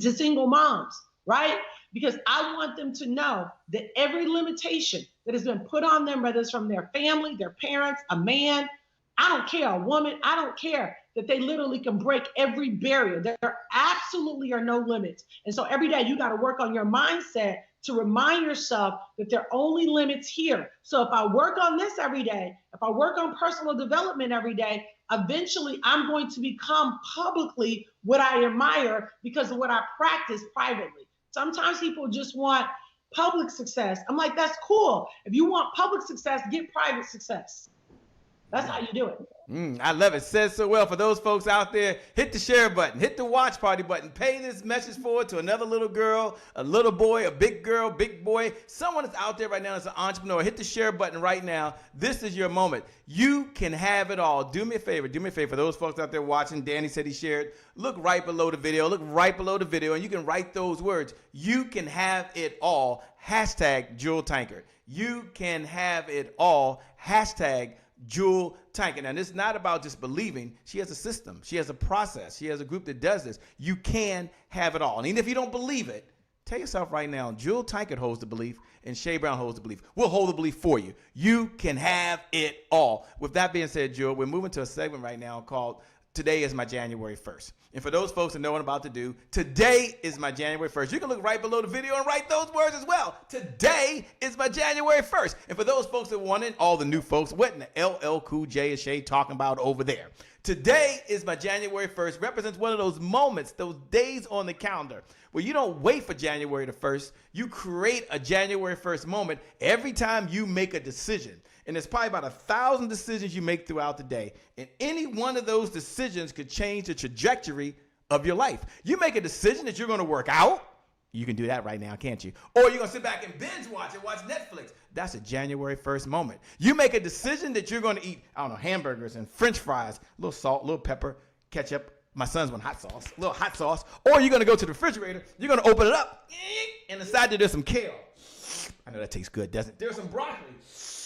to single moms, right? Because I want them to know that every limitation that has been put on them, whether it's from their family, their parents, a man, I don't care, a woman, I don't care, that they literally can break every barrier. There absolutely are no limits. And so every day you got to work on your mindset to remind yourself that there are only limits here. So if I work on this every day, if I work on personal development every day, eventually I'm going to become publicly what I admire because of what I practice privately. Sometimes people just want public success. I'm like, that's cool. If you want public success, get private success. That's how you do it.
I love it. Says so well. For those folks out there, hit the share button, hit the watch party button, pay this message forward to another little girl, a little boy, a big girl, big boy, someone that's out there right now that's an entrepreneur. Hit the share button right now. This is your moment. You can have it all. Do me a favor. Do me a favor. For those folks out there watching, Danny said he shared. Look right below the video. Look right below the video, and you can write those words. You can have it all. Hashtag Jewel Tankard. You can have it all. Hashtag Jewel Tankard. Now, this is not about just believing. She has a system. She has a process. She has a group that does this. You can have it all. And even if you don't believe it, tell yourself right now, Jewel Tankard holds the belief and Shay Brown holds the belief. We'll hold the belief for you. You can have it all. With that being said, Jewel, we're moving to a segment right now called Today is My January 1st. And for those folks that know what I'm about to do, today is my January 1st. You can look right below the video and write those words as well. Today is my January 1st. And for those folks that want it, all the new folks, what in the LL Cool J is Shay talking about over there? Today is my January 1st represents one of those moments, those days on the calendar where you don't wait for January the 1st. You create a January 1st moment every time you make a decision. And there's probably about 1,000 decisions you make throughout the day. And any one of those decisions could change the trajectory of your life. You make a decision that you're going to work out. You can do that right now, can't you? Or you're going to sit back and binge watch and watch Netflix. That's a January 1st moment. You make a decision that you're going to eat, I don't know, hamburgers and French fries, a little salt, a little pepper, ketchup. My son's want hot sauce, a little hot sauce. Or you're going to go to the refrigerator. You're going to open it up. And inside there's some kale. I know that tastes good, doesn't it? There's some broccoli.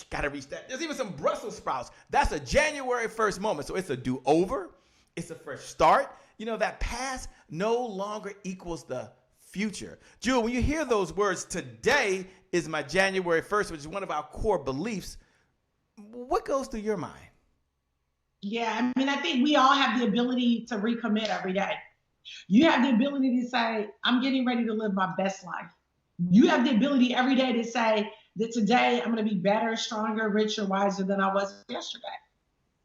Gotta reach that. There's even some Brussels sprouts. That's a January 1st moment. So it's a do-over. It's a fresh start. You know, that past no longer equals the future. Jewel, when you hear those words, today is my January 1st, which is one of our core beliefs, what goes through your mind?
Yeah, I mean, I think we all have the ability to recommit every day. You have the ability to say, I'm getting ready to live my best life. You have the ability every day to say that today I'm going to be better, stronger, richer, wiser than I was yesterday.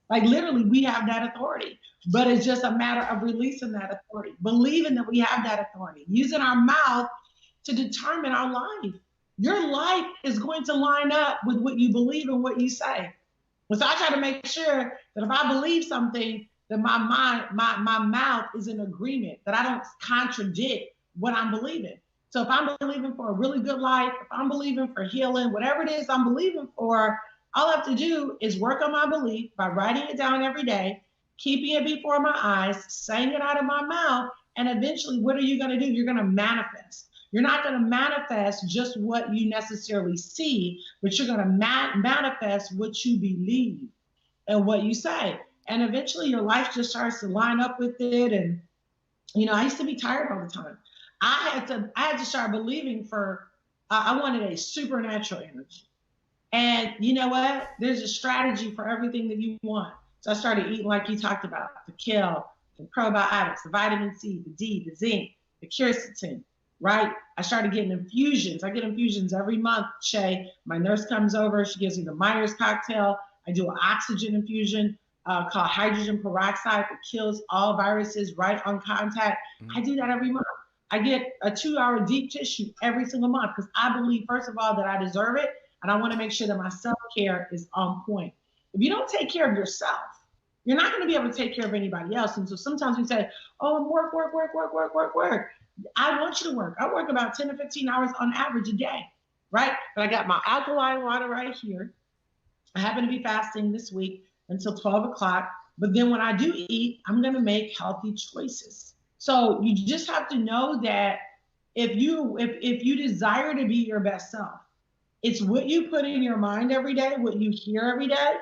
Like literally, we have that authority, but it's just a matter of releasing that authority, believing that we have that authority, using our mouth to determine our life. Your life is going to line up with what you believe and what you say. And so I try to make sure that if I believe something, that my mind, my mouth is in agreement, that I don't contradict what I'm believing. So if I'm believing for a really good life, if I'm believing for healing, whatever it is I'm believing for, all I have to do is work on my belief by writing it down every day, keeping it before my eyes, saying it out of my mouth, and eventually what are you going to do? You're going to manifest. You're not going to manifest just what you necessarily see, but you're going to manifest what you believe and what you say. And eventually your life just starts to line up with it. And, you know, I used to be tired all the time. I had to start believing I wanted a supernatural energy. And you know what? There's a strategy for everything that you want. So I started eating like you talked about, the kale, the probiotics, the vitamin C, the D, the zinc, the quercetin, right? I started getting infusions. I get infusions every month, Shay. My nurse comes over. She gives me the Myers cocktail. I do an oxygen infusion called hydrogen peroxide that kills all viruses right on contact. I do that every month. I get a 2-hour deep tissue every single month because I believe, first of all, that I deserve it. And I want to make sure that my self-care is on point. If you don't take care of yourself, you're not going to be able to take care of anybody else. And so sometimes we say, oh, I'm work. I want you to work. I work about 10 to 15 hours on average a day, right? But I got my alkaline water right here. I happen to be fasting this week until 12 o'clock. But then when I do eat, I'm going to make healthy choices. So you just have to know that if you desire to be your best self, it's what you put in your mind every day, what you hear every day,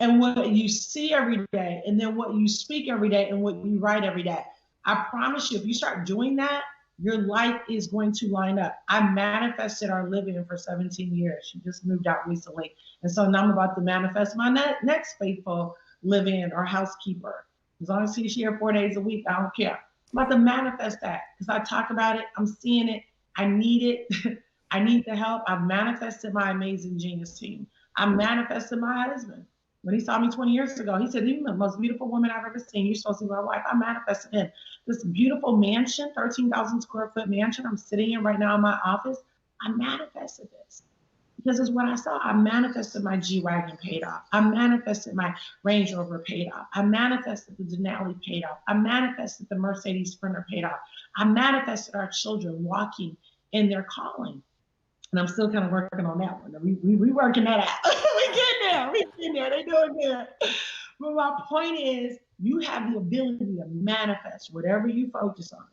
and what you see every day, and then what you speak every day and what you write every day. I promise you, if you start doing that, your life is going to line up. I manifested our live-in for 17 years. She just moved out recently. And so now I'm about to manifest my next faithful live-in or housekeeper. As long as she's here 4 days a week, I don't care. I'm about to manifest that because I talk about it. I'm seeing it. I need it. I need the help. I've manifested my amazing genius team. I manifested my husband. When he saw me 20 years ago, he said, "You're the most beautiful woman I've ever seen. You're supposed to be my wife." I manifested him. This beautiful mansion, 13,000 square foot mansion I'm sitting in right now in my office. I manifested this because it's what I saw. I manifested my G-Wagon paid off. I manifested my Range Rover paid off. I manifested the Denali paid off. I manifested the Mercedes Sprinter paid off. I manifested our children walking in their calling. And I'm still kind of working on that one. We working that out. We getting there. We getting there. They doing good. But my point is, you have the ability to manifest whatever you focus on.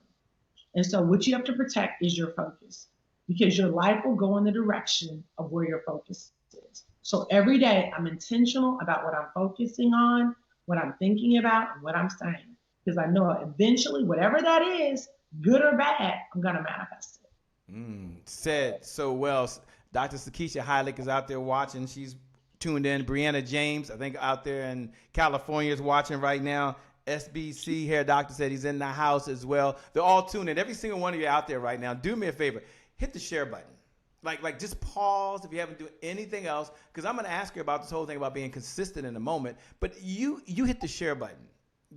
And so what you have to protect is your focus, because your life will go in the direction of where your focus is. So every day I'm intentional about what I'm focusing on, what I'm thinking about, and what I'm saying. Because I know eventually, whatever that is, good or bad, I'm going to manifest it.
Said so well. Dr. Sakisha Heilig is out there watching. She's tuned in. Brianna James, I think, out there in California is watching right now. SBC Hair Doctor said he's in the house as well. They're all tuned in. Every single one of you out there right now, do me a favor. Hit the share button. Like just pause if you haven't done anything else, because I'm going to ask you about this whole thing about being consistent in a moment. But you hit the share button.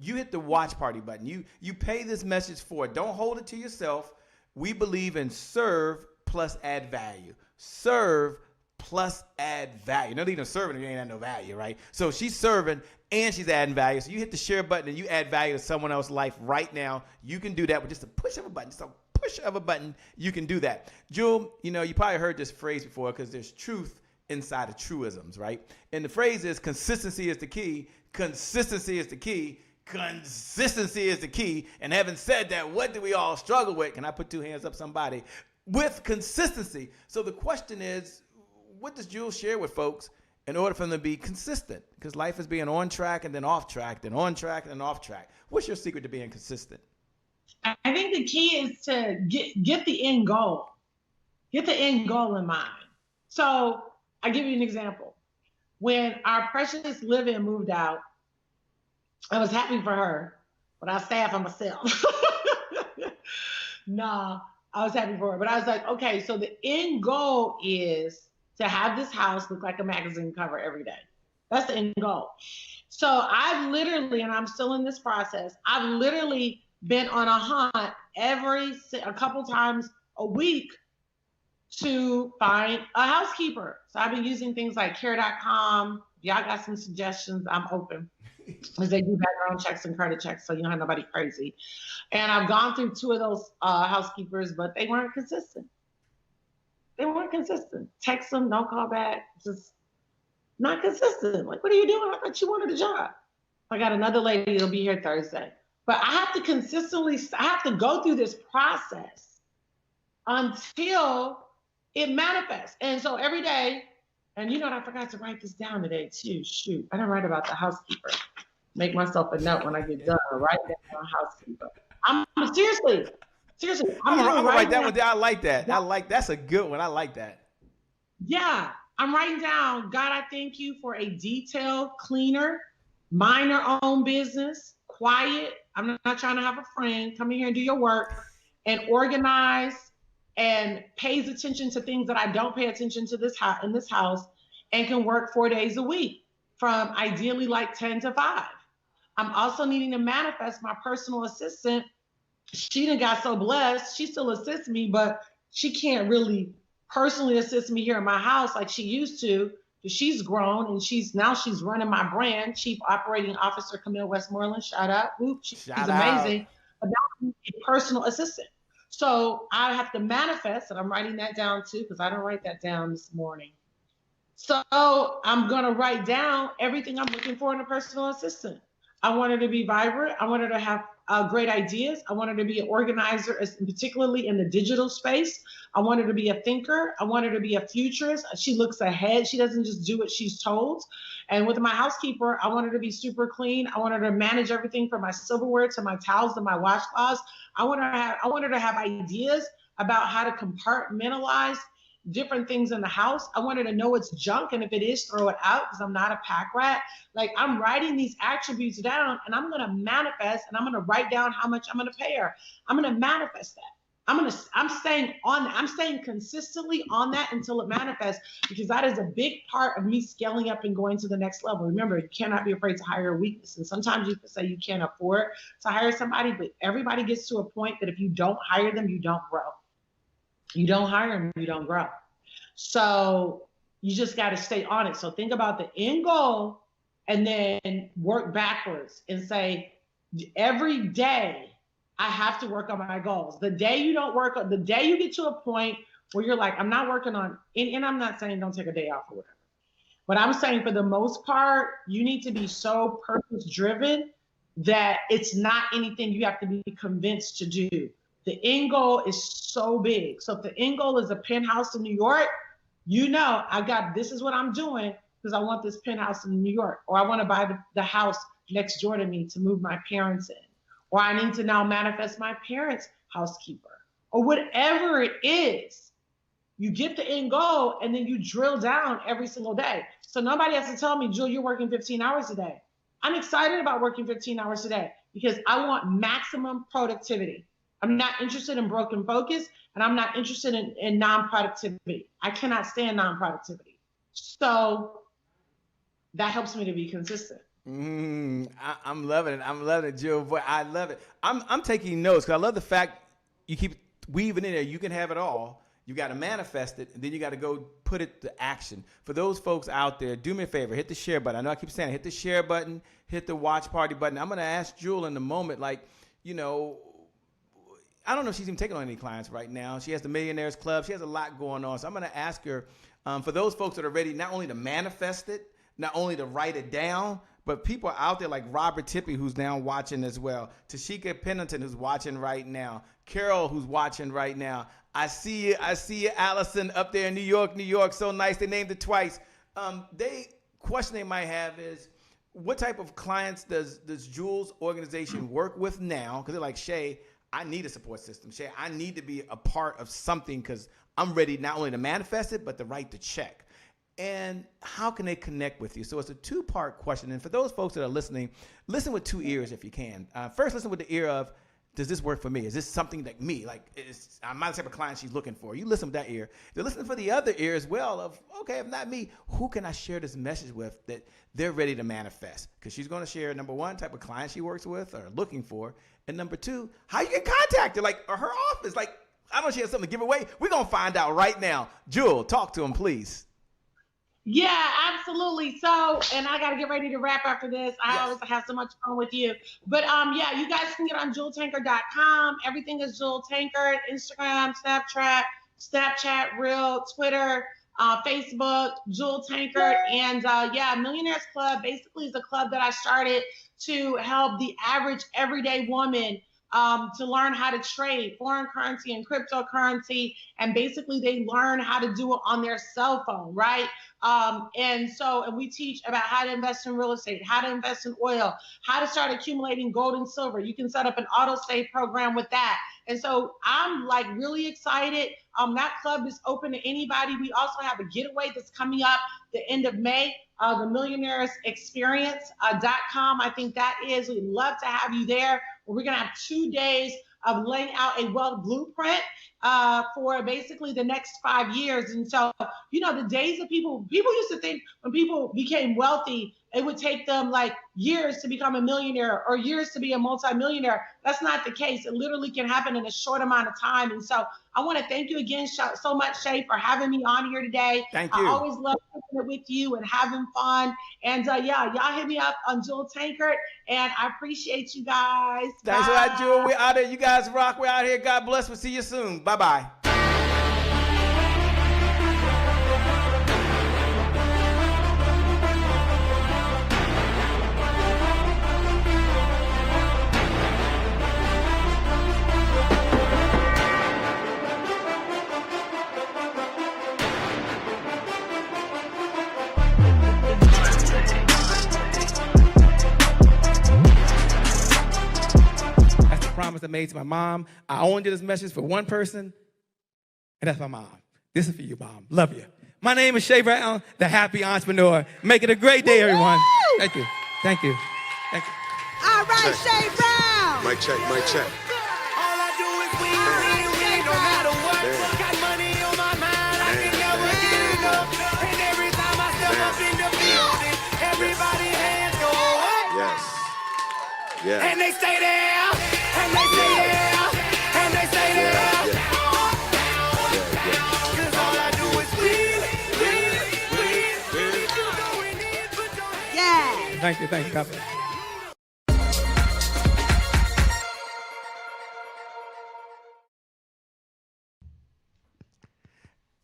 You hit the watch party button. You pay this message forward. Don't hold it to yourself. We believe in serve plus add value. Serve plus add value. Not even serving if you ain't had no value, right? So she's serving and she's adding value. So you hit the share button and you add value to someone else's life right now. You can do that with just a push of a button. Just a push of a button, you can do that. Jewel, you probably heard this phrase before, because there's truth inside of truisms, right? And the phrase is consistency is the key. Consistency is the key. Consistency is the key. And having said that, what do we all struggle with? Can I put two hands up, somebody? With consistency. So the question is, what does Jewel share with folks in order for them to be consistent? Because life is being on track and then off track, then on track and then off track. What's your secret to being consistent?
I think the key is to get the end goal. Get the end goal in mind. So I'll give you an example. When our precious live-in moved out, I was happy for her, but I was sad for myself. No, I was happy for her, but I was like, okay, so the end goal is to have this house look like a magazine cover every day. That's the end goal. So I've literally, and I'm still in this process, I've literally been on a hunt a couple times a week to find a housekeeper. So I've been using things like care.com. Y'all got some suggestions, I'm open. Because they do background checks and credit checks, so you don't have nobody crazy. And I've gone through 2 of those housekeepers, but they weren't consistent. They weren't consistent. Text them, don't call back, just not consistent. Like, what are you doing? I thought you wanted a job. I got another lady that'll be here Thursday. But I have to go through this process until it manifests. And so every day, and I forgot to write this down today too. Shoot, I didn't write about the housekeeper. Make myself a note when I get done. Write down housekeeper. I'm seriously.
I'm gonna write that one down. I like that. That's a good one. I like that.
Yeah, I'm writing down. God, I thank you for a detailed, cleaner, minor-owned business, quiet. I'm not trying to have a friend. Come in here and do your work, and organize, and pays attention to things that I don't pay attention to in this house, and can work 4 days a week from ideally like 10 to 5. I'm also needing to manifest my personal assistant. She done got so blessed. She still assists me, but she can't really personally assist me here in my house like she used to, because she's grown and she's running my brand. Chief Operating Officer Camille Westmoreland, shout out. She's amazing. But now a personal assistant. So I have to manifest, and I'm writing that down too, because I didn't write that down this morning. So I'm going to write down everything I'm looking for in a personal assistant. I want her to be vibrant. I want her to have great ideas. I want her to be an organizer, particularly in the digital space. I want her to be a thinker. I want her to be a futurist. She looks ahead. She doesn't just do what she's told. And with my housekeeper, I want her to be super clean. I want her to manage everything from my silverware to my towels to my washcloths. I want her to have ideas about how to compartmentalize different things in the house. I want her to know it's junk, and if it is, throw it out, because I'm not a pack rat. Like, I'm writing these attributes down, and I'm going to manifest, and I'm going to write down how much I'm going to pay her. I'm going to manifest that. I'm staying on that. I'm staying consistently on that until it manifests, because that is a big part of me scaling up and going to the next level. Remember, you cannot be afraid to hire a weakness. And sometimes you can say you can't afford to hire somebody, but everybody gets to a point that if you don't hire them, you don't grow. You don't hire them, you don't grow. So you just got to stay on it. So think about the end goal and then work backwards and say, every day I have to work on my goals. The day you don't work on, the day you get to a point where you're like, I'm not working on, and I'm not saying don't take a day off or whatever, but I'm saying for the most part, you need to be so purpose driven that it's not anything you have to be convinced to do. The end goal is so big. So if the end goal is a penthouse in New York, this is what I'm doing because I want this penthouse in New York, or I want to buy the house next door to me to move my parents in, or I need to now manifest my parents' housekeeper, or whatever it is. You get the end goal and then you drill down every single day. So nobody has to tell me, Jewel, you're working 15 hours a day. I'm excited about working 15 hours a day because I want maximum productivity. I'm not interested in broken focus, and I'm not interested in non-productivity. I cannot stand non-productivity. So that helps me to be consistent.
I'm loving it. I'm loving it, Jill. Boy, I love it. I'm taking notes because I love the fact you keep weaving in there. You can have it all. You got to manifest it, and then you got to go put it to action. For those folks out there, do me a favor. Hit the share button. I know I keep saying it. Hit the share button. Hit the watch party button. I'm going to ask Jewel in a moment, I don't know if she's even taking on any clients right now. She has the Millionaires Club. She has a lot going on. So I'm going to ask her, for those folks that are ready not only to manifest it, not only to write it down, but people out there like Robert Tippy, who's now watching as well. Tashika Pennington, who's watching right now. Carol, who's watching right now. I see you, Allison, up there in New York. So nice. They named it twice. Question they might have is, what type of clients does Jewel's organization work with now? Because they're like, Shay, I need a support system. Shay, I need to be a part of something because I'm ready not only to manifest it, but to write the check. And how can they connect with you? So it's a two-part question. And for those folks that are listening, listen with two ears if you can. First, listen with the ear of, does this work for me? Is this something like me? I'm not the type of client she's looking for. You listen with that ear. Then listen for the other ear as well of, okay, if not me, who can I share this message with that they're ready to manifest? Because she's going to share, number one, type of client she works with or looking for. And number two, how you can contact her, or her office. I don't know if she has something to give away. We're going to find out right now. Jewel, talk to him, please.
Yeah, absolutely. So, and I got to get ready to wrap after this. I always have so much fun with you. But you guys can get on jeweltankard.com. Everything is Jewel Tankard, Instagram, Snapchat, Reel, Twitter, Facebook, Jewel Tankard. And Millionaires Club basically is a club that I started to help the average everyday woman to learn how to trade foreign currency and cryptocurrency. And basically they learn how to do it on their cell phone, right? And we teach about how to invest in real estate, how to invest in oil, how to start accumulating gold and silver. You can set up an auto save program with that. And so I'm really excited. That club is open to anybody. We also have a getaway that's coming up the end of May, the millionairesexperience.com. I think that is, we'd love to have you there. We're going to have 2 days of laying out a wealth blueprint for basically the next 5 years. And so, the days of people used to think when people became wealthy, it would take them years to become a millionaire or years to be a multimillionaire. That's not the case. It literally can happen in a short amount of time. And so I want to thank you again so much, Shay, for having me on here today.
Thank you.
I always love talking with you and having fun. And y'all hit me up on Jewel Tankard, and I appreciate you guys.
Thanks a lot, Jewel. We're out there. You guys rock. We're out here. God bless. We'll see you soon. Bye-bye. Promise I made to my mom. I only did this message for one person, and that's my mom. This is for you, Mom. Love you. My name is Shay Brown, the happy entrepreneur. Make it a great day, everyone. Thank you. Thank you. Thank you.
All right, Shay Brown.
Mic check, mic check.
All I do is win.
Yeah.
And they stay there, and they stay there, and they stay there. Cause all I do is win.
Yeah. Thank you. God bless.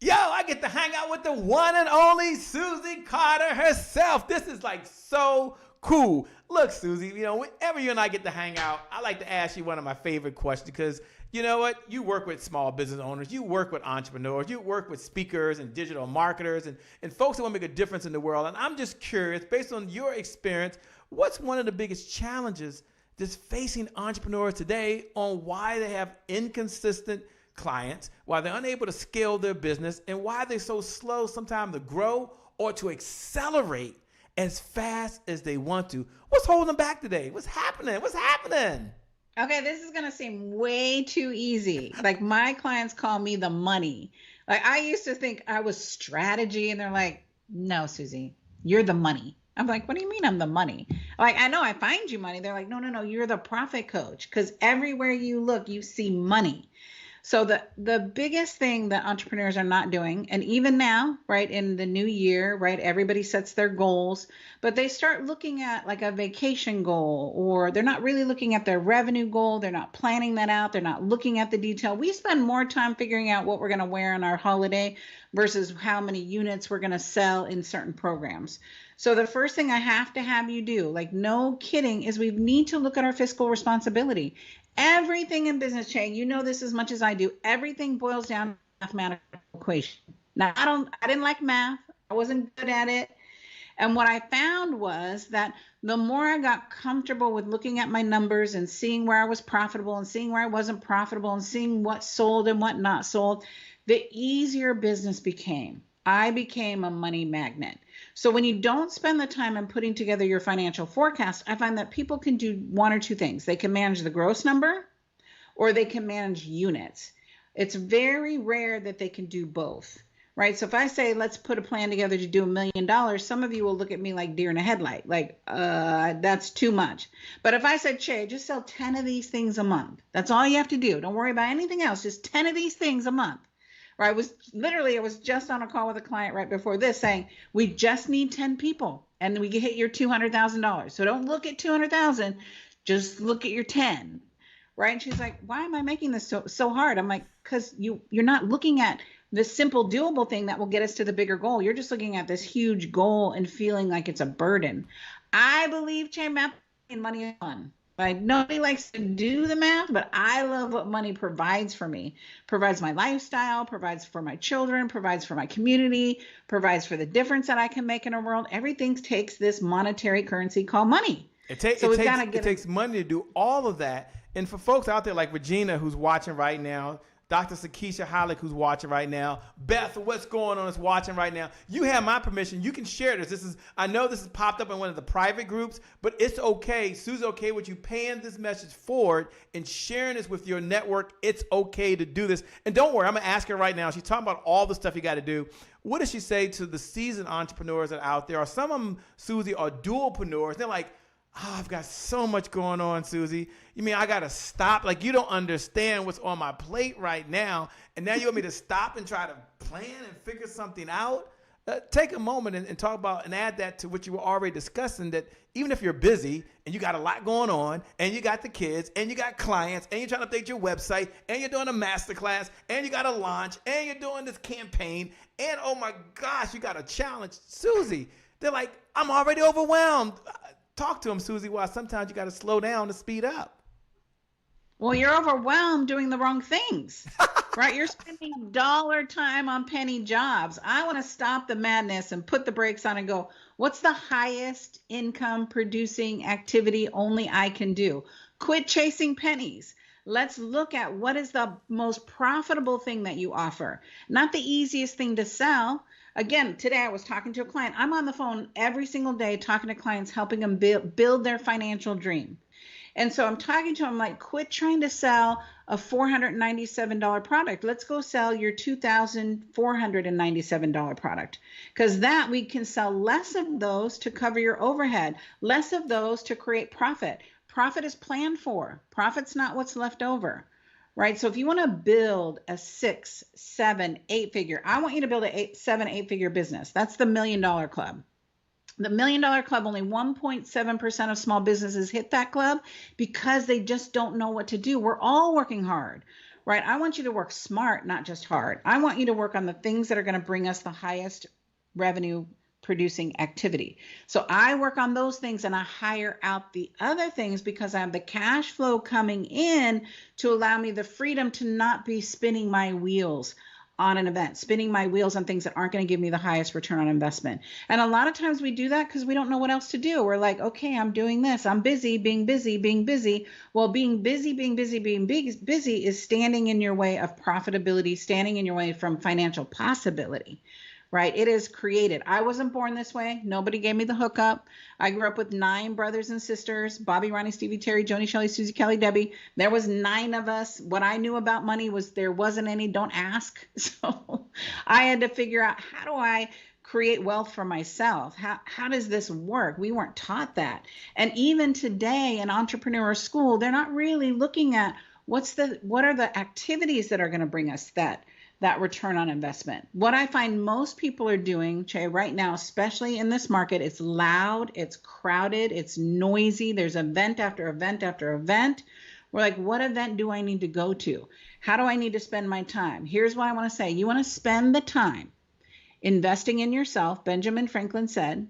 Yo, I get to hang out with the one and only Susie Carter herself. This is like so cool. Look, Susie, you know, whenever you and I get to hang out, I like to ask you one of my favorite questions because you know what? You work with small business owners, you work with entrepreneurs, you work with speakers and digital marketers and folks that want to make a difference in the world. And I'm just curious, based on your experience, what's one of the biggest challenges that's facing entrepreneurs today on why they have inconsistent clients, why they're unable to scale their business, and why they're so slow sometimes to grow or to accelerate as fast as they want to? What's holding them back today? What's happening?
Okay, this is going to seem way too easy. Like my clients call me the money. Like I used to think I was strategy and they're like, no, Susie, you're the money. I'm like, what do you mean I'm the money? Like, I know I find you money. They're like, no, you're the profit coach. Because everywhere you look, you see money. So the biggest thing that entrepreneurs are not doing, and even now, right, in the new year, right, everybody sets their goals, but they start looking at like a vacation goal, or they're not really looking at their revenue goal. They're not planning that out. They're not looking at the detail. We spend more time figuring out what we're going to wear on our holiday versus how many units we're going to sell in certain programs. So the first thing I have to have you do, like no kidding, is we need to look at our fiscal responsibility. Everything in business, Chain, you know this as much as I do. Everything boils down to mathematical equation. Now, I didn't like math. I wasn't good at it. And what I found was that the more I got comfortable with looking at my numbers and seeing where I was profitable and seeing where I wasn't profitable and seeing what sold and what not sold, the easier business became. I became a money magnet. So when you don't spend the time in putting together your financial forecast, I find that people can do one or two things. They can manage the gross number or they can manage units. It's very rare that they can do both, right? So if I say, let's put a plan together to do $1 million, some of you will look at me like deer in a headlight, like, that's too much. But if I said, Che, just sell 10 of these things a month. That's all you have to do. Don't worry about anything else. Just 10 of these things a month. Right? I was just on a call with a client right before this saying, we just need 10 people and we can hit your $200,000. So don't look at 200,000, just look at your 10. Right? And she's like, why am I making this so hard? I'm like, because you're not looking at the simple doable thing that will get us to the bigger goal. You're just looking at this huge goal and feeling like it's a burden. I believe chain math and money is fun. Like nobody likes to do the math, but I love what money provides for me. Provides my lifestyle, provides for my children, provides for my community, provides for the difference that I can make in a world. Everything takes this monetary currency called money.
It takes money to do all of that. And for folks out there like Regina, who's watching right now, Dr. Sakisha Hollick, who's watching right now, Beth, what's going on, is watching right now. You have my permission. You can share this. I know this has popped up in one of the private groups, but it's okay. Sue's okay with you paying this message forward and sharing this with your network. It's okay to do this. And don't worry, I'm going to ask her right now. She's talking about all the stuff you got to do. What does she say to the seasoned entrepreneurs that are out there? Or some of them, Susie, are dualpreneurs. They're like, oh, I've got so much going on, Susie. You mean I got to stop? Like, you don't understand what's on my plate right now. And now you want me to stop and try to plan and figure something out? Take a moment and talk about and add that to what you were already discussing, that even if you're busy and you got a lot going on and you got the kids and you got clients and you're trying to update your website and you're doing a masterclass and you got a launch and you're doing this campaign and, oh, my gosh, you got a challenge. Susie, they're like, I'm already overwhelmed. Talk to them, Susie, why sometimes you got to slow down to speed up.
Well, you're overwhelmed doing the wrong things, right? You're spending dollar time on penny jobs. I want to stop the madness and put the brakes on and go, what's the highest income producing activity only I can do? Quit chasing pennies. Let's look at what is the most profitable thing that you offer, not the easiest thing to sell. Again, today I was talking to a client. I'm on the phone every single day talking to clients, helping them build their financial dream. And so I'm talking to them like, quit trying to sell a $497 product. Let's go sell your $2,497 product, because that we can sell less of those to cover your overhead, less of those to create profit. Profit is planned for. Profit's not what's left over, right? So if you want to build a 6, 7, 8 figure, I want you to build a 7, 8 figure business. That's the $1 Million Club. The $1 Million Club, only 1.7% of small businesses hit that club because they just don't know what to do. We're all working hard, right? I want you to work smart, not just hard. I want you to work on the things that are going to bring us the highest revenue producing activity. So I work on those things and I hire out the other things because I have the cash flow coming in to allow me the freedom to not be spinning my wheels on an event, spinning my wheels on things that aren't going to give me the highest return on investment. And a lot of times we do that because we don't know what else to do. We're like, okay, I'm doing this. I'm busy, being busy, being busy. Well, being busy, being busy, being busy is standing in your way of profitability, standing in your way from financial possibility, right? It is created. I wasn't born this way. Nobody gave me the hookup. I grew up with 9 brothers and sisters, Bobby, Ronnie, Stevie, Terry, Joni, Shelley, Susie, Kelly, Debbie. There was 9 of us. What I knew about money was there wasn't any, don't ask. So I had to figure out, how do I create wealth for myself? How does this work? We weren't taught that. And even today in entrepreneur school, they're not really looking at what are the activities that are going to bring us that return on investment. What I find most people are doing, Che, right now, especially in this market, it's loud, it's crowded, it's noisy. There's event after event after event. We're like, what event do I need to go to? How do I need to spend my time? Here's what I want to say. You want to spend the time investing in yourself. Benjamin Franklin said,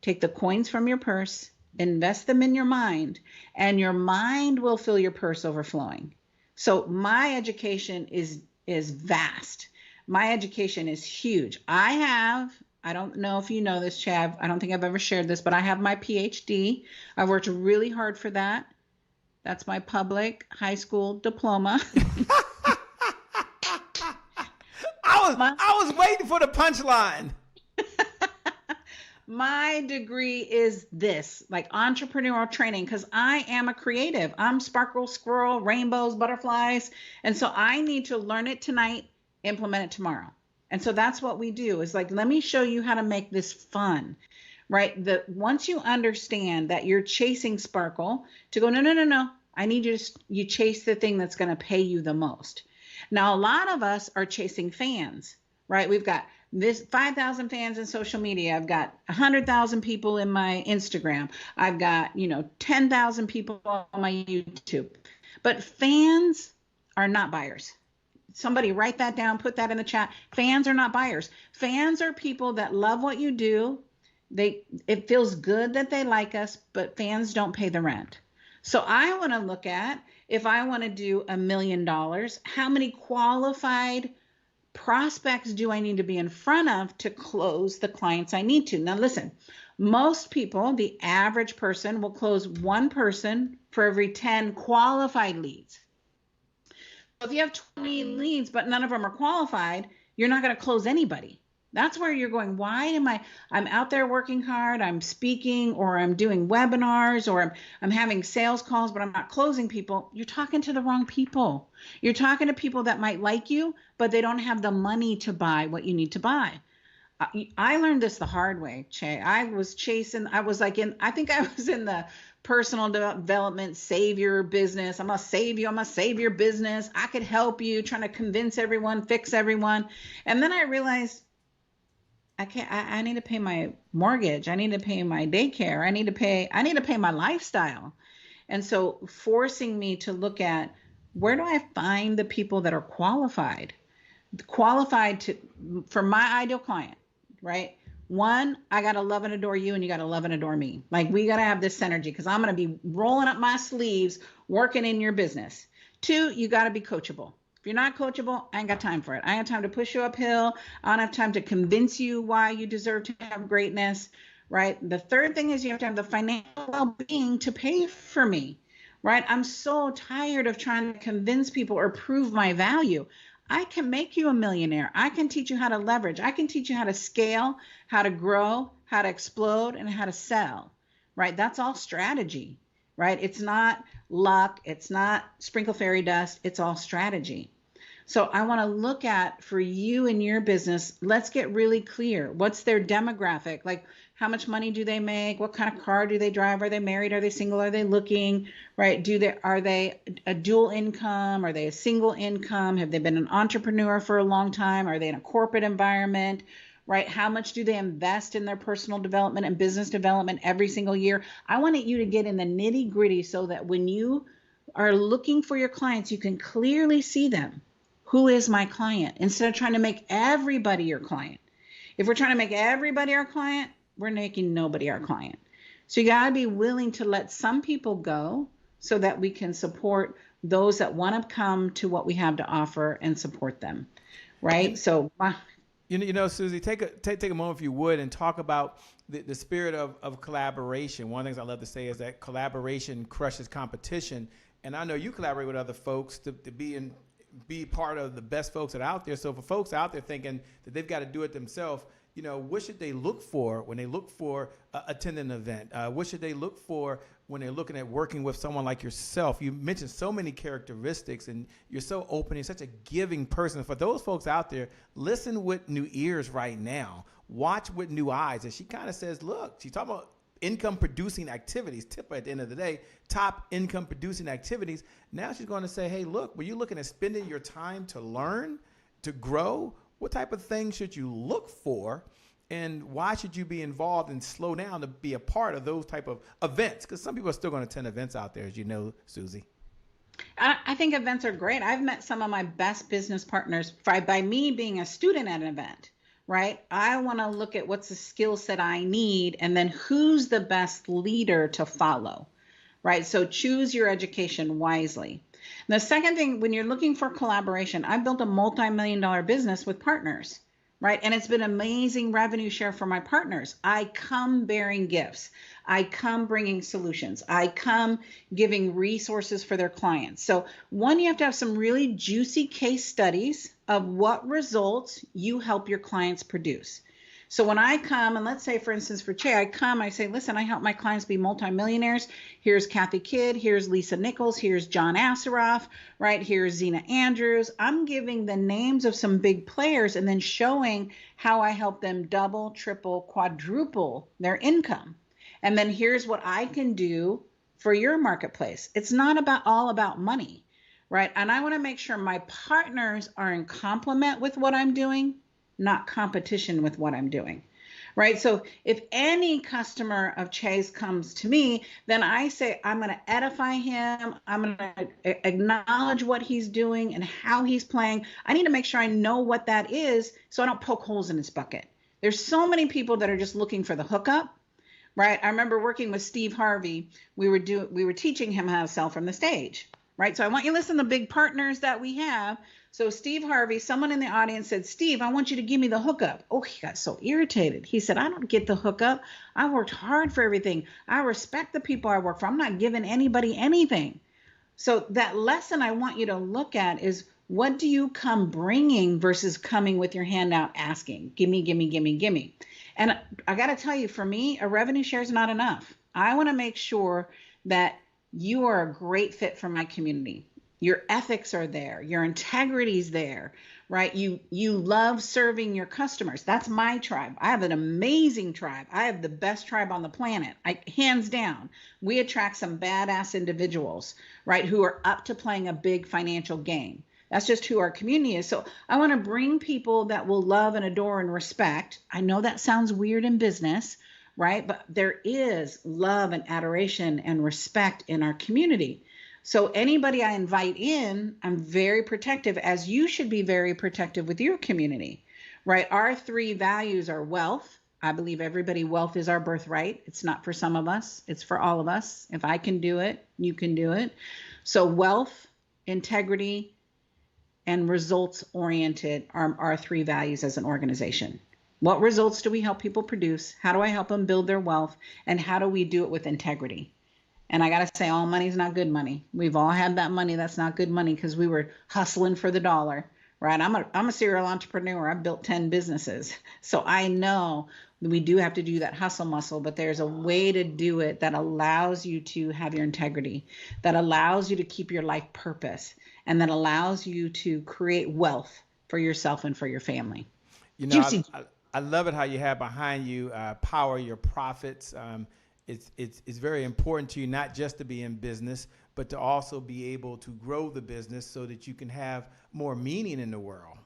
take the coins from your purse, invest them in your mind, and your mind will fill your purse overflowing. So my education is vast. My education is huge. I don't know if you know this, Chav. I don't think I've ever shared this, but I have my PhD. I worked really hard for that. That's my public high school diploma.
I was waiting for the punchline.
My degree is this, like entrepreneurial training, because I am a creative. I'm sparkle, squirrel, rainbows, butterflies. And so I need to learn it tonight, implement it tomorrow. And so that's what we do, is like, let me show you how to make this fun, right? Once you understand that you're chasing sparkle, to go, no. I need you chase the thing that's going to pay you the most. Now, a lot of us are chasing fans, right? We've got this 5,000 fans in social media. I've got 100,000 people in my Instagram. I've got, 10,000 people on my YouTube. But fans are not buyers. Somebody write that down, put that in the chat. Fans are not buyers. Fans are people that love what you do. It feels good that they like us, but fans don't pay the rent. So I want to look at, if I want to do $1 million, how many qualified prospects do I need to be in front of to close the clients I need to? Now listen, most people, the average person, will close 1 person for every 10 qualified leads. So if you have 20 leads, but none of them are qualified, you're not going to close anybody. That's where you're going, I'm out there working hard, I'm speaking, or I'm doing webinars, or I'm having sales calls, but I'm not closing people. You're talking to the wrong people. You're talking to people that might like you, but they don't have the money to buy what you need to buy. I learned this the hard way, Che. I was in the personal development savior business. I'm gonna save you. I'm gonna save your business. I could help you, trying to convince everyone, fix everyone. And then I realized, I need to pay my mortgage. I need to pay my daycare. I need to pay my lifestyle. And so forcing me to look at, where do I find the people that are qualified for my ideal client, right? 1, I got to love and adore you, and you got to love and adore me. Like, we got to have this synergy, because I'm going to be rolling up my sleeves, working in your business. 2, you got to be coachable. If you're not coachable, I ain't got time for it. I ain't got time to push you uphill. I don't have time to convince you why you deserve to have greatness, right? The third thing is, you have to have the financial well-being to pay for me, right? I'm so tired of trying to convince people or prove my value. I can make you a millionaire. I can teach you how to leverage. I can teach you how to scale, how to grow, how to explode, and how to sell, right? That's all strategy, right? It's not luck. It's not sprinkle fairy dust. It's all strategy. So I want to look at, for you and your business, let's get really clear. What's their demographic? Like, How much money do they make? What kind of car do they drive? Are they married? Are they single? Are they looking, right? Are they a dual income? Are they a single income? Have they been an entrepreneur for a long time? Are they in a corporate environment, right? How much do they invest in their personal development and business development every single year? I want you to get in the nitty gritty so that when you are looking for your clients, you can clearly see them. Who is my client? Instead of trying to make everybody your client. If we're trying to make everybody our client, we're making nobody our client. So you got to be willing to let some people go so that we can support those that want to come to what we have to offer and support them, right? So
Susie, take a moment if you would and talk about the spirit of collaboration. One of the things I love to say is that collaboration crushes competition. And I know you collaborate with other folks to be part of the best folks that are out there. So for folks out there thinking that they've got to do it themselves, what should they look for when they look for attending an event? What should they look for when they're looking at working with someone like yourself? You mentioned so many characteristics, and you're so open. You're such a giving person. For those folks out there, listen with new ears right now. Watch with new eyes. And she kind of says, look, she's talking about income-producing activities. Tip at the end of the day, top income-producing activities. Now she's going to say, hey, look, were you looking at spending your time to learn, to grow? What type of things should you look for, and why should you be involved and slow down to be a part of those type of events? Because some people are still going to attend events out there, as you know, Susie.
I think events are great. I've met some of my best business partners by me being a student at an event, right? I want to look at what's the skill set I need and then who's the best leader to follow, right? So choose your education wisely. The second thing, when you're looking for collaboration, I've built a multi-million-dollar business with partners, right? And it's been amazing revenue share for my partners. I come bearing gifts. I come bringing solutions. I come giving resources for their clients. So one, you have to have some really juicy case studies of what results you help your clients produce. So when I come, and let's say, for instance, for Che, I say, listen, I help my clients be multimillionaires. Here's Kathy Kidd. Here's Lisa Nichols. Here's John Asseroff, right? Here's Zena Andrews. I'm giving the names of some big players and then showing how I help them double, triple, quadruple their income. And then here's what I can do for your marketplace. It's not all about money, right? And I want to make sure my partners are in complement with what I'm doing, not competition with what I'm doing, right? So if any customer of Che's comes to me, then I say, I'm going to edify him. I'm going to acknowledge what he's doing and how he's playing. I need to make sure I know what that is so I don't poke holes in his bucket. There's so many people that are just looking for the hookup, right? I remember working with Steve Harvey. We were teaching him how to sell from the stage, right? So I want you to listen to the big partners that we have. So Steve Harvey, someone in the audience said, Steve, I want you to give me the hookup. Oh, he got so irritated. He said, I don't get the hookup. I worked hard for everything. I respect the people I work for. I'm not giving anybody anything. So that lesson I want you to look at is, what do you come bringing versus coming with your hand out asking, gimme, gimme, gimme, gimme. And I got to tell you, for me, a revenue share is not enough. I want to make sure that you are a great fit for my community. Your ethics are there. Your integrity is there, right? You love serving your customers. That's my tribe. I have an amazing tribe. I have the best tribe on the planet. Hands down. We attract some badass individuals, right, who are up to playing a big financial game. That's just who our community is. So I want to bring people that will love and adore and respect. I know that sounds weird in business, right? But there is love and adoration and respect in our community. So anybody I invite in, I'm very protective, as you should be very protective with your community, right? Our three values are wealth. I believe wealth is our birthright. It's not for some of us. It's for all of us. If I can do it, you can do it. So wealth, integrity, and results oriented are our three values as an organization. What results do we help people produce? How do I help them build their wealth? And how do we do it with integrity? And I got to say, all money is not good money. We've all had that money that's not good money because we were hustling for the dollar, right? I'm a serial entrepreneur. I've built 10 businesses. So I know we do have to do that hustle muscle, but there's a way to do it that allows you to have your integrity, that allows you to keep your life purpose, and that allows you to create wealth for yourself and for your family.
You know, I love it how you have behind you power your profits. It's very important to you not just to be in business, but to also be able to grow the business so that you can have more meaning in the world.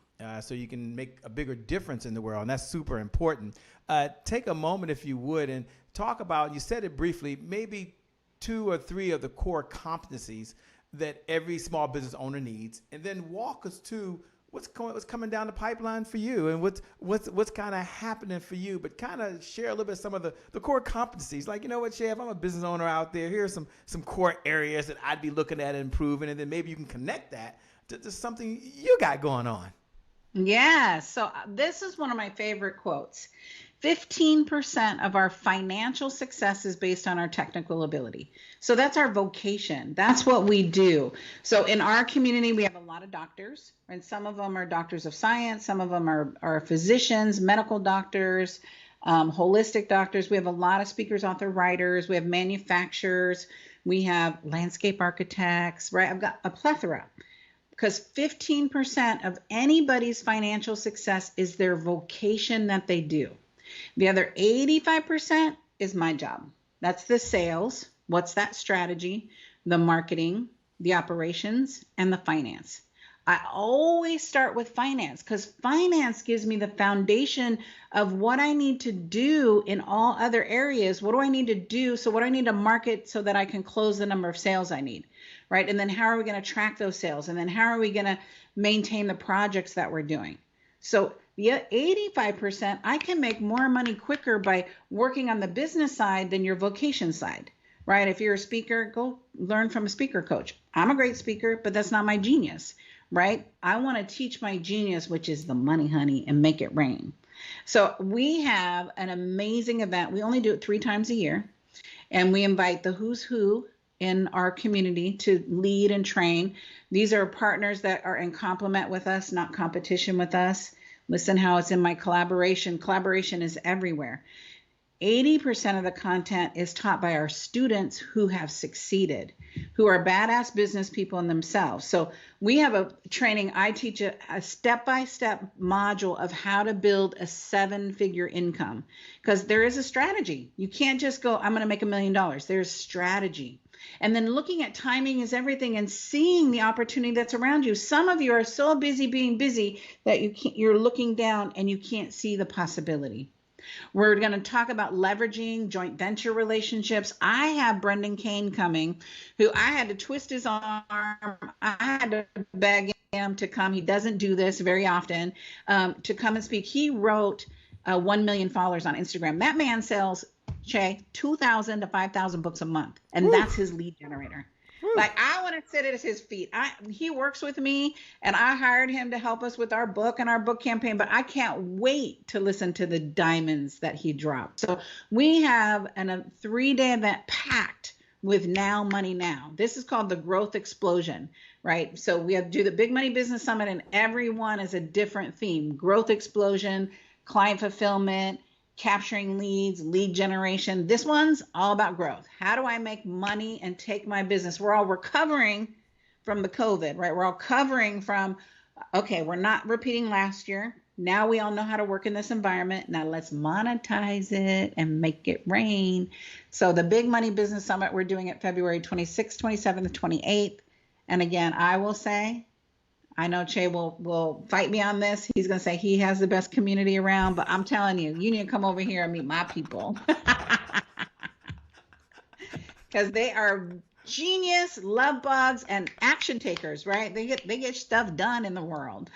So you can make a bigger difference in the world, and that's super important. Take a moment, if you would, and talk about, you said it briefly, maybe 2 or 3 of the core competencies that every small business owner needs, and then walk us to what's coming down the pipeline for you and what's kind of happening for you, but kind of share a little bit some of the core competencies. Like, you know what, Shay, if I'm a business owner out there, here's some core areas that I'd be looking at improving, and then maybe you can connect that to something you got going on.
Yeah. So this is one of my favorite quotes. 15% of our financial success is based on our technical ability. So that's our vocation. That's what we do. So in our community, we have a lot of doctors, and some of them are doctors of science. Some of them are physicians, medical doctors, holistic doctors. We have a lot of speakers, author, writers. We have manufacturers. We have landscape architects, right? I've got a plethora. Because 15% of anybody's financial success is their vocation that they do. The other 85% is my job. That's the sales. What's that strategy? The marketing, the operations, and the finance. I always start with finance because finance gives me the foundation of what I need to do in all other areas. What do I need to do? So what do I need to market so that I can close the number of sales I need, right? And then how are we going to track those sales? And then how are we going to maintain the projects that we're doing? So the 85%, I can make more money quicker by working on the business side than your vocation side, right? If you're a speaker, go learn from a speaker coach. I'm a great speaker, but that's not my genius, right? I want to teach my genius, which is the money, honey, and make it rain. So we have an amazing event. We only do it 3 times a year, and we invite the who's who in our community to lead and train. These are partners that are in complement with us, not competition with us. Listen how it's in my collaboration. Collaboration is everywhere. 80% of the content is taught by our students who have succeeded, who are badass business people in themselves. So we have a training. I teach a step-by-step module of how to build a 7-figure income, because there is a strategy. You can't just go, I'm going to make $1 million. There's strategy. And then looking at timing is everything and seeing the opportunity that's around you. Some of you are so busy being busy that you're looking down and you can't see the possibility. We're going to talk about leveraging joint venture relationships. I have Brendan Kane coming, who I had to twist his arm. I had to beg him to come. He doesn't do this very often, to come and speak. He wrote 1 million followers on Instagram. That man sells, Shay, 2,000 to 5,000 books a month, and that's his lead generator. Like, I want to sit at his feet. He works with me, and I hired him to help us with our book and our book campaign, but I can't wait to listen to the diamonds that he dropped. So we have a 3-day event packed with Now Money Now. This is called the Growth Explosion, right? So we have to do the Big Money Business Summit, and everyone is a different theme. Growth Explosion, client fulfillment, capturing leads, lead generation. This one's all about growth. How do I make money and take my business? We're all recovering from the COVID, right? We're all recovering from, okay, we're not repeating last year. Now we all know how to work in this environment. Now let's monetize it and make it rain. So the Big Money Business Summit, we're doing it February 26th, 27th, 28th. And again, I will say, I know Che will fight me on this. He's going to say he has the best community around, but I'm telling you, you need to come over here and meet my people. Because they are genius, love bugs, and action takers, right? They get stuff done in the world.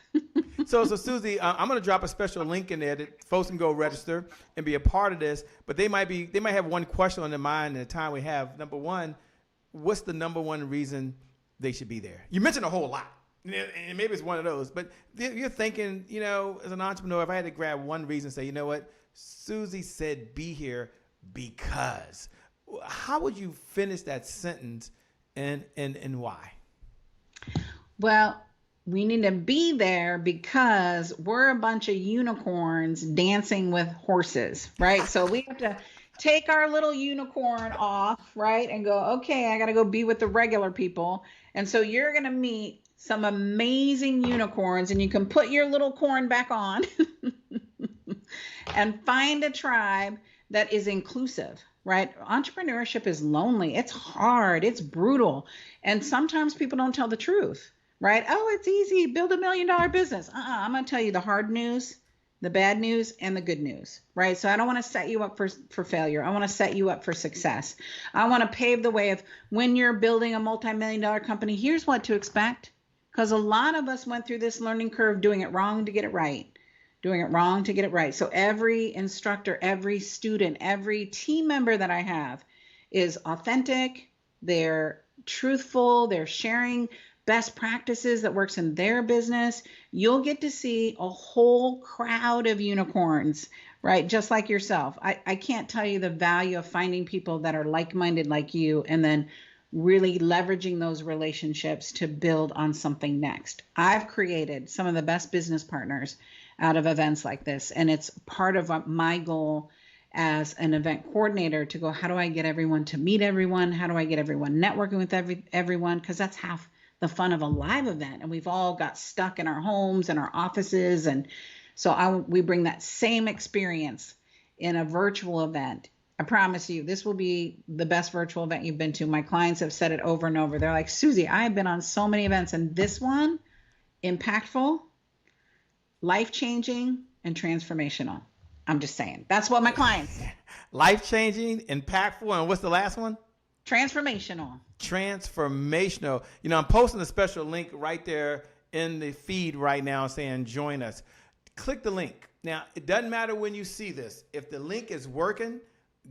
So Susie, I'm going to drop a special link in there that folks can go register and be a part of this. But they might have one question on their mind in the time we have. Number one, what's the number one reason they should be there? You mentioned a whole lot. And maybe it's one of those, but you're thinking, as an entrepreneur, if I had to grab one reason, say, you know what, Susie said be here because. How would you finish that sentence and why?
Well, we need to be there because we're a bunch of unicorns dancing with horses, right? So we have to take our little unicorn off, right? And go, okay, I got to go be with the regular people. And so you're going to meet some amazing unicorns, and you can put your little corn back on and find a tribe that is inclusive, right? Entrepreneurship is lonely. It's hard. It's brutal. And sometimes people don't tell the truth, right? Oh, it's easy. Build $1 million business. I'm going to tell you the hard news, the bad news, and the good news, right? So I don't want to set you up for failure. I want to set you up for success. I want to pave the way of when you're building a multi-million-dollar company, here's what to expect. Because a lot of us went through this learning curve doing it wrong to get it right. Doing it wrong to get it right. So every instructor, every student, every team member that I have is authentic. They're truthful. They're sharing best practices that works in their business. You'll get to see a whole crowd of unicorns, right? Just like yourself. I can't tell you the value of finding people that are like-minded like you and then really leveraging those relationships to build on something next. I've created some of the best business partners out of events like this. And it's part of my goal as an event coordinator to go, how do I get everyone to meet everyone? How do I get everyone networking with everyone? Because that's half the fun of a live event. And we've all got stuck in our homes and our offices. And so we bring that same experience in a virtual event. I promise you, this will be the best virtual event you've been to. My clients have said it over and over. They're like, Susie, I've been on so many events, and this one, impactful, life-changing, and transformational. I'm just saying. That's what my clients say.
Life-changing, impactful, and what's the last one?
Transformational.
Transformational. You know, I'm posting a special link right there in the feed right now saying join us. Click the link. Now, it doesn't matter when you see this. If the link is working,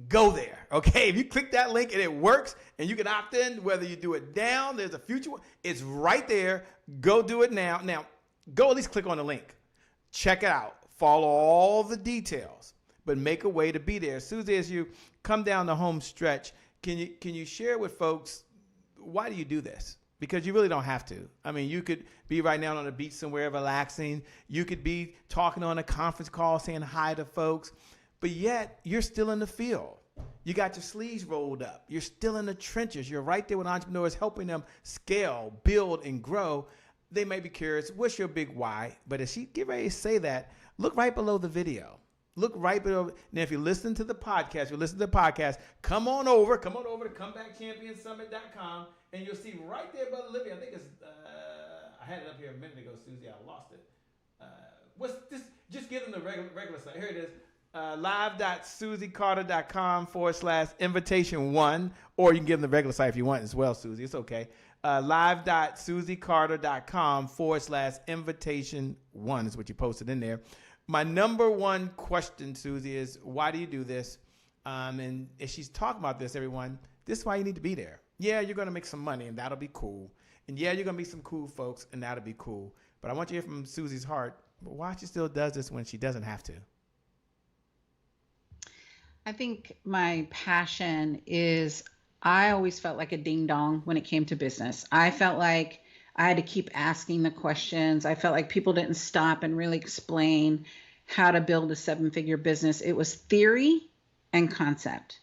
go there, okay? If you click that link and it works and you can opt in, whether you do it down, there's a future one. It's right there. Go do it now. Now, go at least click on the link. Check it out. Follow all the details, but make a way to be there. Susie, as you come down the home stretch, can you share with folks, why do you do this? Because you really don't have to. I mean, you could be right now on the beach somewhere relaxing. You could be talking on a conference call saying hi to folks. But yet, you're still in the field. You got your sleeves rolled up. You're still in the trenches. You're right there with entrepreneurs, helping them scale, build, and grow. They may be curious, what's your big why? But as she get ready to say that, look right below the video. Look right below. Now, if you listen to the podcast, come on over to comebackchampionsummit.com, and you'll see right there, Brother Olivia. I think it's, I had it up here a minute ago, Susie. I lost it. What's this? Just give them the regular site. Here it is. live.susiecarter.com/invitation1, or you can give them the regular site if you want as well, Susie. It's okay. live.susiecarter.com/invitation1 is what you posted in there. My number one question, Susie, is why do you do this? And if she's talking about this, everyone, this is why you need to be there. Yeah, you're going to make some money, and that'll be cool. And yeah, you're going to meet some cool folks, and that'll be cool. But I want you to hear from Susie's heart, but why she still does this when she doesn't have to.
I think my passion is I always felt like a ding dong when it came to business. I felt like I had to keep asking the questions. I felt like people didn't stop and really explain how to build a 7-figure business. It was theory and concept.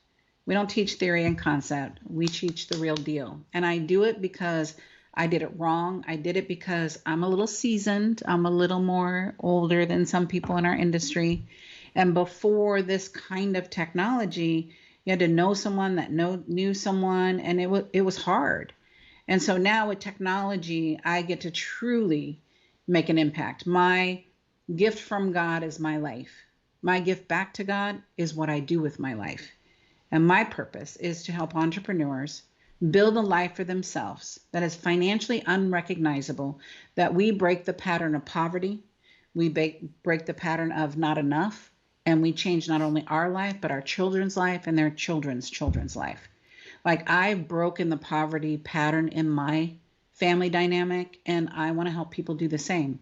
We don't teach theory and concept. We teach the real deal. And I do it because I did it wrong. I did it because I'm a little seasoned. I'm a little more older than some people in our industry. And before this kind of technology, you had to know someone that knew someone, and it was hard. And so now with technology, I get to truly make an impact. My gift from God is my life. My gift back to God is what I do with my life. And my purpose is to help entrepreneurs build a life for themselves that is financially unrecognizable, that we break the pattern of poverty, we break the pattern of not enough, and we change not only our life, but our children's life and their children's life. Like, I've broken the poverty pattern in my family dynamic, and I want to help people do the same.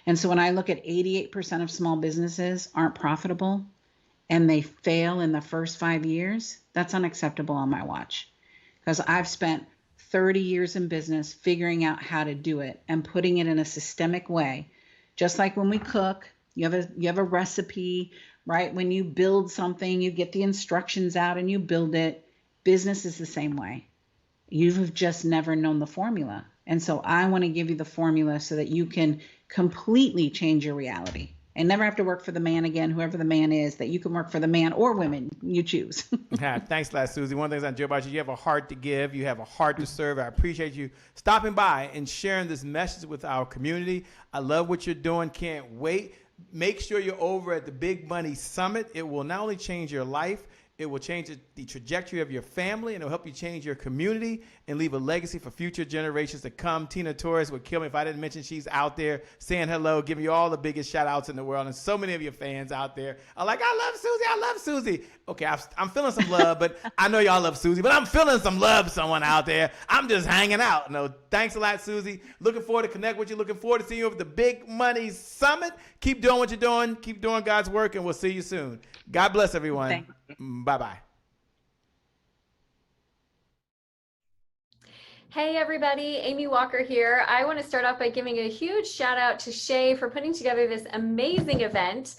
And so when I look at 88% of small businesses aren't profitable and they fail in the first 5 years, that's unacceptable on my watch. Because I've spent 30 years in business figuring out how to do it and putting it in a systemic way. Just like when we cook, you have a recipe, right? When you build something, you get the instructions out and you build it. Business is the same way. You've just never known the formula. And so I want to give you the formula so that you can completely change your reality. and never have to work for the man again, whoever the man is, that you can work for the man or women you choose.
Yeah, thanks a lot, Susie. One of the things I enjoy about you, you have a heart to give. You have a heart to serve. I appreciate you stopping by and sharing this message with our community. I love what you're doing. Can't wait. Make sure you're over at the Big Money Summit. It will not only change your life, it will change the trajectory of your family, and it'll help you change your community and leave a legacy for future generations to come. Tina Torres would kill me if I didn't mention she's out there saying hello, giving you all the biggest shout outs in the world, and so many of your fans out there are like, I love Susie, I love Susie. Okay, I'm feeling some love, but I know y'all love Susie, but I'm feeling some love, someone out there. I'm just hanging out. No, thanks a lot, Susie. Looking forward to connect with you. Looking forward to seeing you over the Big Money Summit. Keep doing what you're doing. Keep doing God's work, and we'll see you soon. God bless everyone.
Thanks.
Bye-bye.
Hey everybody, Amy Walker here. I want to start off by giving a huge shout out to Shay for putting together this amazing event.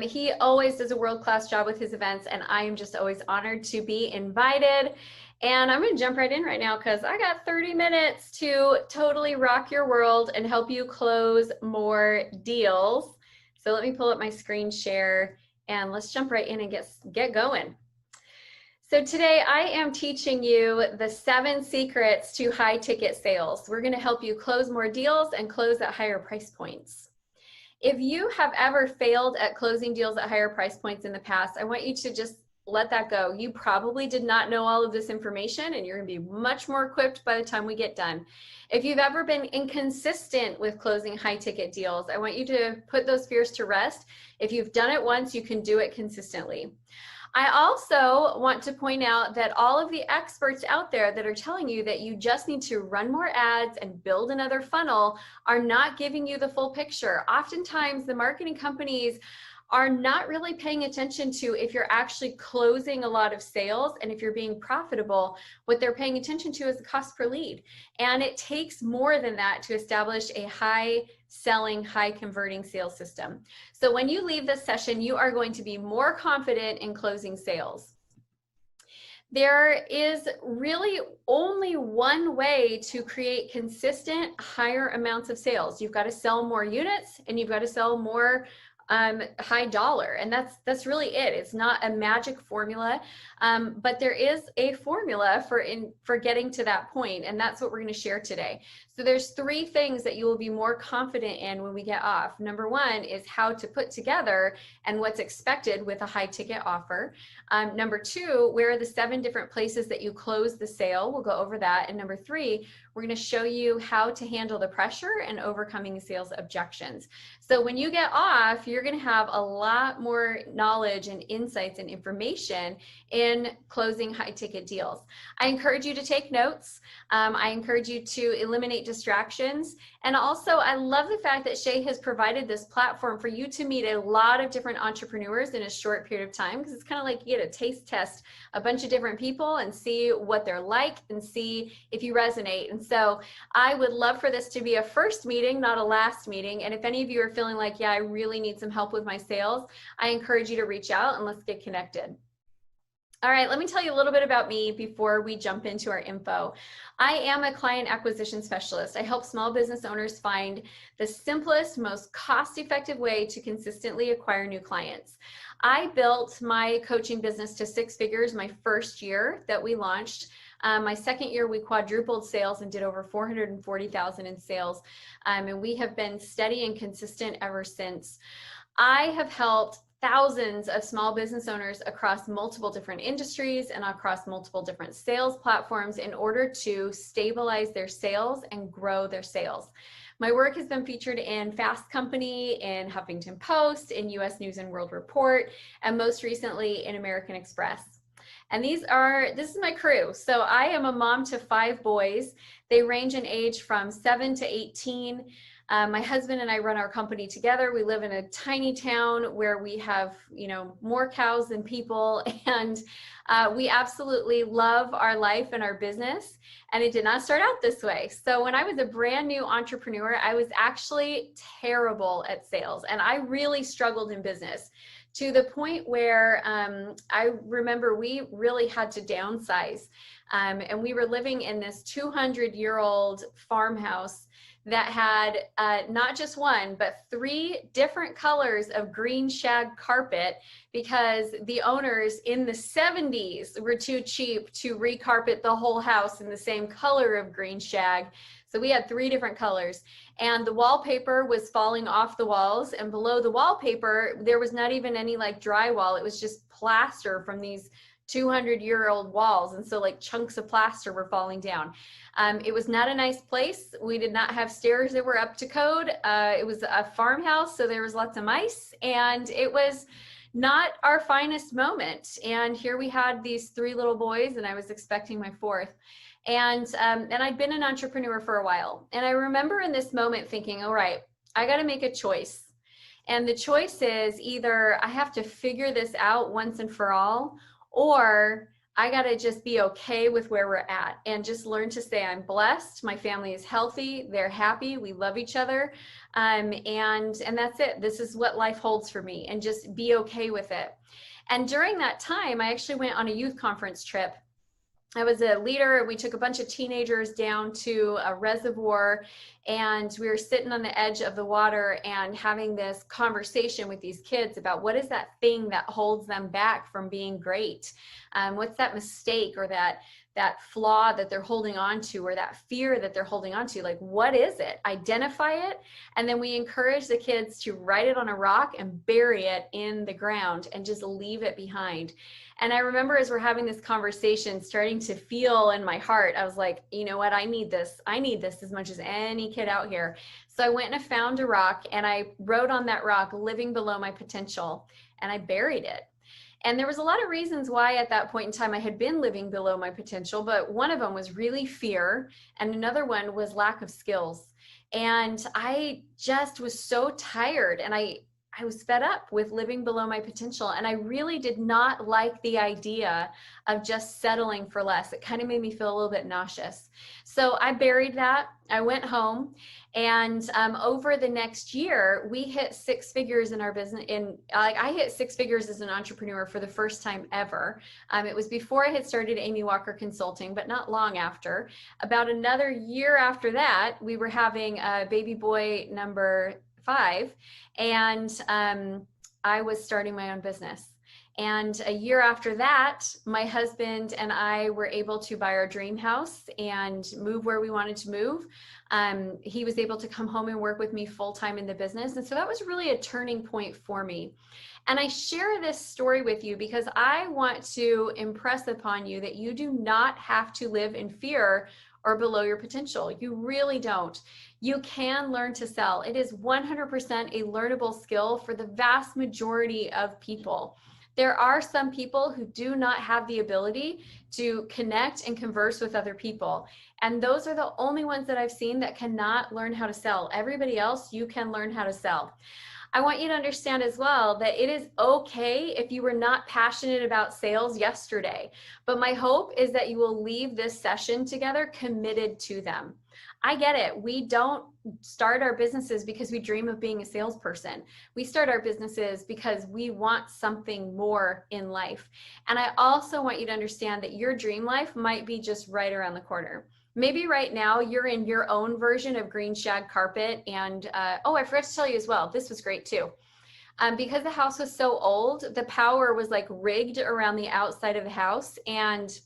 He always does a world-class job with his events, and I am just always honored to be invited. And I'm going to jump right in right now because I got 30 minutes to totally rock your world and help you close more deals. So let me pull up my screen share and let's jump right in and get going. So today I am teaching you the 7 secrets to high ticket sales. We're going to help you close more deals and close at higher price points. If you have ever failed at closing deals at higher price points in the past, I want you to just let that go. You probably did not know all of this information, and you're going to be much more equipped by the time we get done. If you've ever been inconsistent with closing high ticket deals, I want you to put those fears to rest. If you've done it once, you can do it consistently. I also want to point out that all of the experts out there that are telling you that you just need to run more ads and build another funnel are not giving you the full picture. Oftentimes, the marketing companies are not really paying attention to if you're actually closing a lot of sales and if you're being profitable. What they're paying attention to is the cost per lead. And it takes more than that to establish a high selling, high converting sales system. So when you leave this session, you are going to be more confident in closing sales. There is really only one way to create consistent higher amounts of sales. You've got to sell more units and you've got to sell more high dollar, and that's really it. It's not a magic formula, but there is a formula for getting to that point, and that's what we're going to share today. So there's 3 things that you will be more confident in when we get off. Number 1 is how to put together and what's expected with a high ticket offer. Number 2, where are the 7 different places that you close the sale? We'll go over that. And number 3, we're going to show you how to handle the pressure and overcoming sales objections. So when you get off, you're going to have a lot more knowledge and insights and information in closing high ticket deals. I encourage you to take notes. I encourage you to eliminate distractions. And also, I love the fact that Shay has provided this platform for you to meet a lot of different entrepreneurs in a short period of time, because it's kind of like you get a taste test a bunch of different people and see what they're like and see if you resonate. And so I would love for this to be a first meeting, not a last meeting. And if any of you are feeling like, yeah, I really need some help with my sales, I encourage you to reach out and let's get connected. All right, let me tell you a little bit about me before we jump into our info. I am a client acquisition specialist. I help small business owners find the simplest, most cost-effective way to consistently acquire new clients. I built my coaching business to 6 figures my first year that we launched. My second year, we quadrupled sales and did over $440,000 in sales. And we have been steady and consistent ever since. I have helped thousands of small business owners across multiple different industries and across multiple different sales platforms in order to stabilize their sales and grow their sales. My work has been featured in Fast Company, in Huffington Post, in US News and World Report, and most recently in American Express. And this is my crew. So I am a mom to 5 boys. They range in age from 7 to 18. My husband and I run our company together. We live in a tiny town where we have, more cows than people, and we absolutely love our life and our business. And it did not start out this way. So when I was a brand new entrepreneur, I was actually terrible at sales, and I really struggled in business, to the point where I remember we really had to downsize. And we were living in this 200-year-old farmhouse that had not just one, but 3 different colors of green shag carpet, because the owners in the 70s were too cheap to recarpet the whole house in the same color of green shag. So we had 3 different colors, and the wallpaper was falling off the walls, and below the wallpaper, there was not even any like drywall. It was just plaster from these 200-year-old walls. And so like chunks of plaster were falling down. It was not a nice place. We did not have stairs that were up to code. It was a farmhouse, so there was lots of mice, and it was not our finest moment. And here we had these 3 little boys, and I was expecting my 4th. And I'd been an entrepreneur for a while. And I remember in this moment thinking, all right, I got to make a choice. And the choice is either I have to figure this out once and for all, or I got to just be okay with where we're at and just learn to say I'm blessed. My family is healthy. They're happy. We love each other. And that's it. This is what life holds for me, and just be okay with it. And during that time, I actually went on a youth conference trip. I was a leader. We took a bunch of teenagers down to a reservoir, and we were sitting on the edge of the water and having this conversation with these kids about what is that thing that holds them back from being great? What's that mistake or that flaw that they're holding on to, or that fear that they're holding on to? Like, what is it? Identify it. And then we encourage the kids to write it on a rock and bury it in the ground and just leave it behind. And I remember as we're having this conversation, starting to feel in my heart, I was like, you know what? I need this. I need this as much as any kid out here. So I went and I found a rock, and I wrote on that rock, living below my potential, and I buried it. And there was a lot of reasons why at that point in time I had been living below my potential, but one of them was really fear, and another one was lack of skills. And I just was so tired, and I was fed up with living below my potential, and I really did not like the idea of just settling for less. It kind of made me feel a little bit nauseous. So I buried that. I went home, and over the next year, we hit 6 figures in our business. I hit 6 figures as an entrepreneur for the first time ever. It was before I had started Amy Walker Consulting, but not long after. About another year after that, we were having baby boy number 5, and I was starting my own business. And a year after that, my husband and I were able to buy our dream house and move where we wanted to move. He was able to come home and work with me full-time in the business. And so that was really a turning point for me. And I share this story with you because I want to impress upon you that you do not have to live in fear or below your potential. You really don't. You can learn to sell. It is 100% a learnable skill for the vast majority of people. There are some people who do not have the ability to connect and converse with other people. And those are the only ones that I've seen that cannot learn how to sell. Everybody else, you can learn how to sell. I want you to understand as well that it is okay if you were not passionate about sales yesterday, but my hope is that you will leave this session together committed to them. I get it. We don't start our businesses because we dream of being a salesperson. We start our businesses because we want something more in life. And I also want you to understand that your dream life might be just right around the corner. Maybe right now you're in your own version of green shag carpet. And oh, I forgot to tell you as well, this was great too. Because the house was so old, the power was like rigged around the outside of the house, and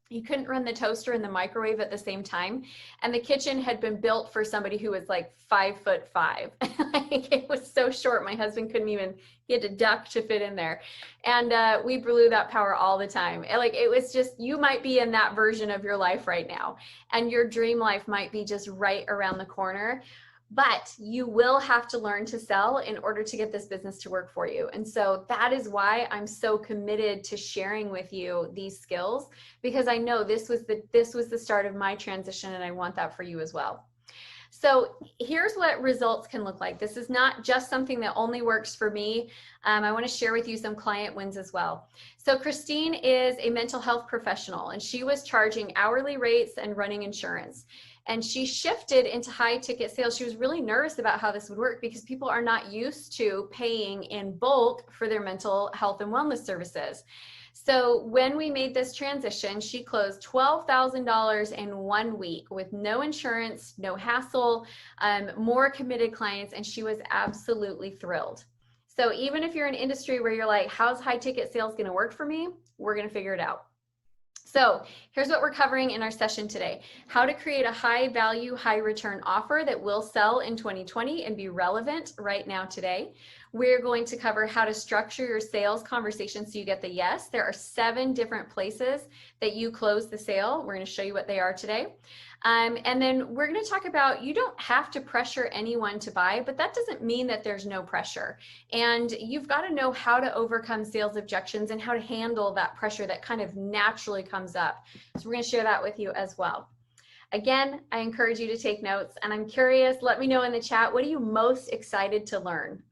you couldn't run the toaster and the microwave at the same time. And the kitchen had been built for somebody who was like 5'5". Like, it was so short. My husband couldn't even, he had to duck to fit in there. And we blew that power all the time. Like, it was just, you might be in that version of your life right now. And your dream life might be just right around the corner. But you will have to learn to sell in order to get this business to work for you. And so that is why I'm so committed to sharing with you these skills, because I know this was the start of my transition, and I want that for you as well. So here's what results can look like. This is not just something that only works for me. I want to share with you some client wins as well. So Christine is a mental health professional, and she was charging hourly rates and running insurance. And she shifted into high ticket sales. She was really nervous about how this would work because people are not used to paying in bulk for their mental health and wellness services. So when we made this transition, she closed $12,000 in 1 week with no insurance, no hassle, more committed clients, and she was absolutely thrilled. So even if you're in an industry where you're like, how's high ticket sales going to work for me? We're going to figure it out. So here's what we're covering in our session today: how to create a high value, high return offer that will sell in 2020 and be relevant right now today. We're going to cover how to structure your sales conversation so you get the yes. There are 7 different places that you close the sale. We're going to show you what they are today. And then we're going to talk about, you don't have to pressure anyone to buy, but that doesn't mean that there's no pressure. And you've got to know how to overcome sales objections and how to handle that pressure that kind of naturally comes up. So we're going to share that with you as well. Again, I encourage you to take notes, and I'm curious, let me know in the chat, what are you most excited to learn?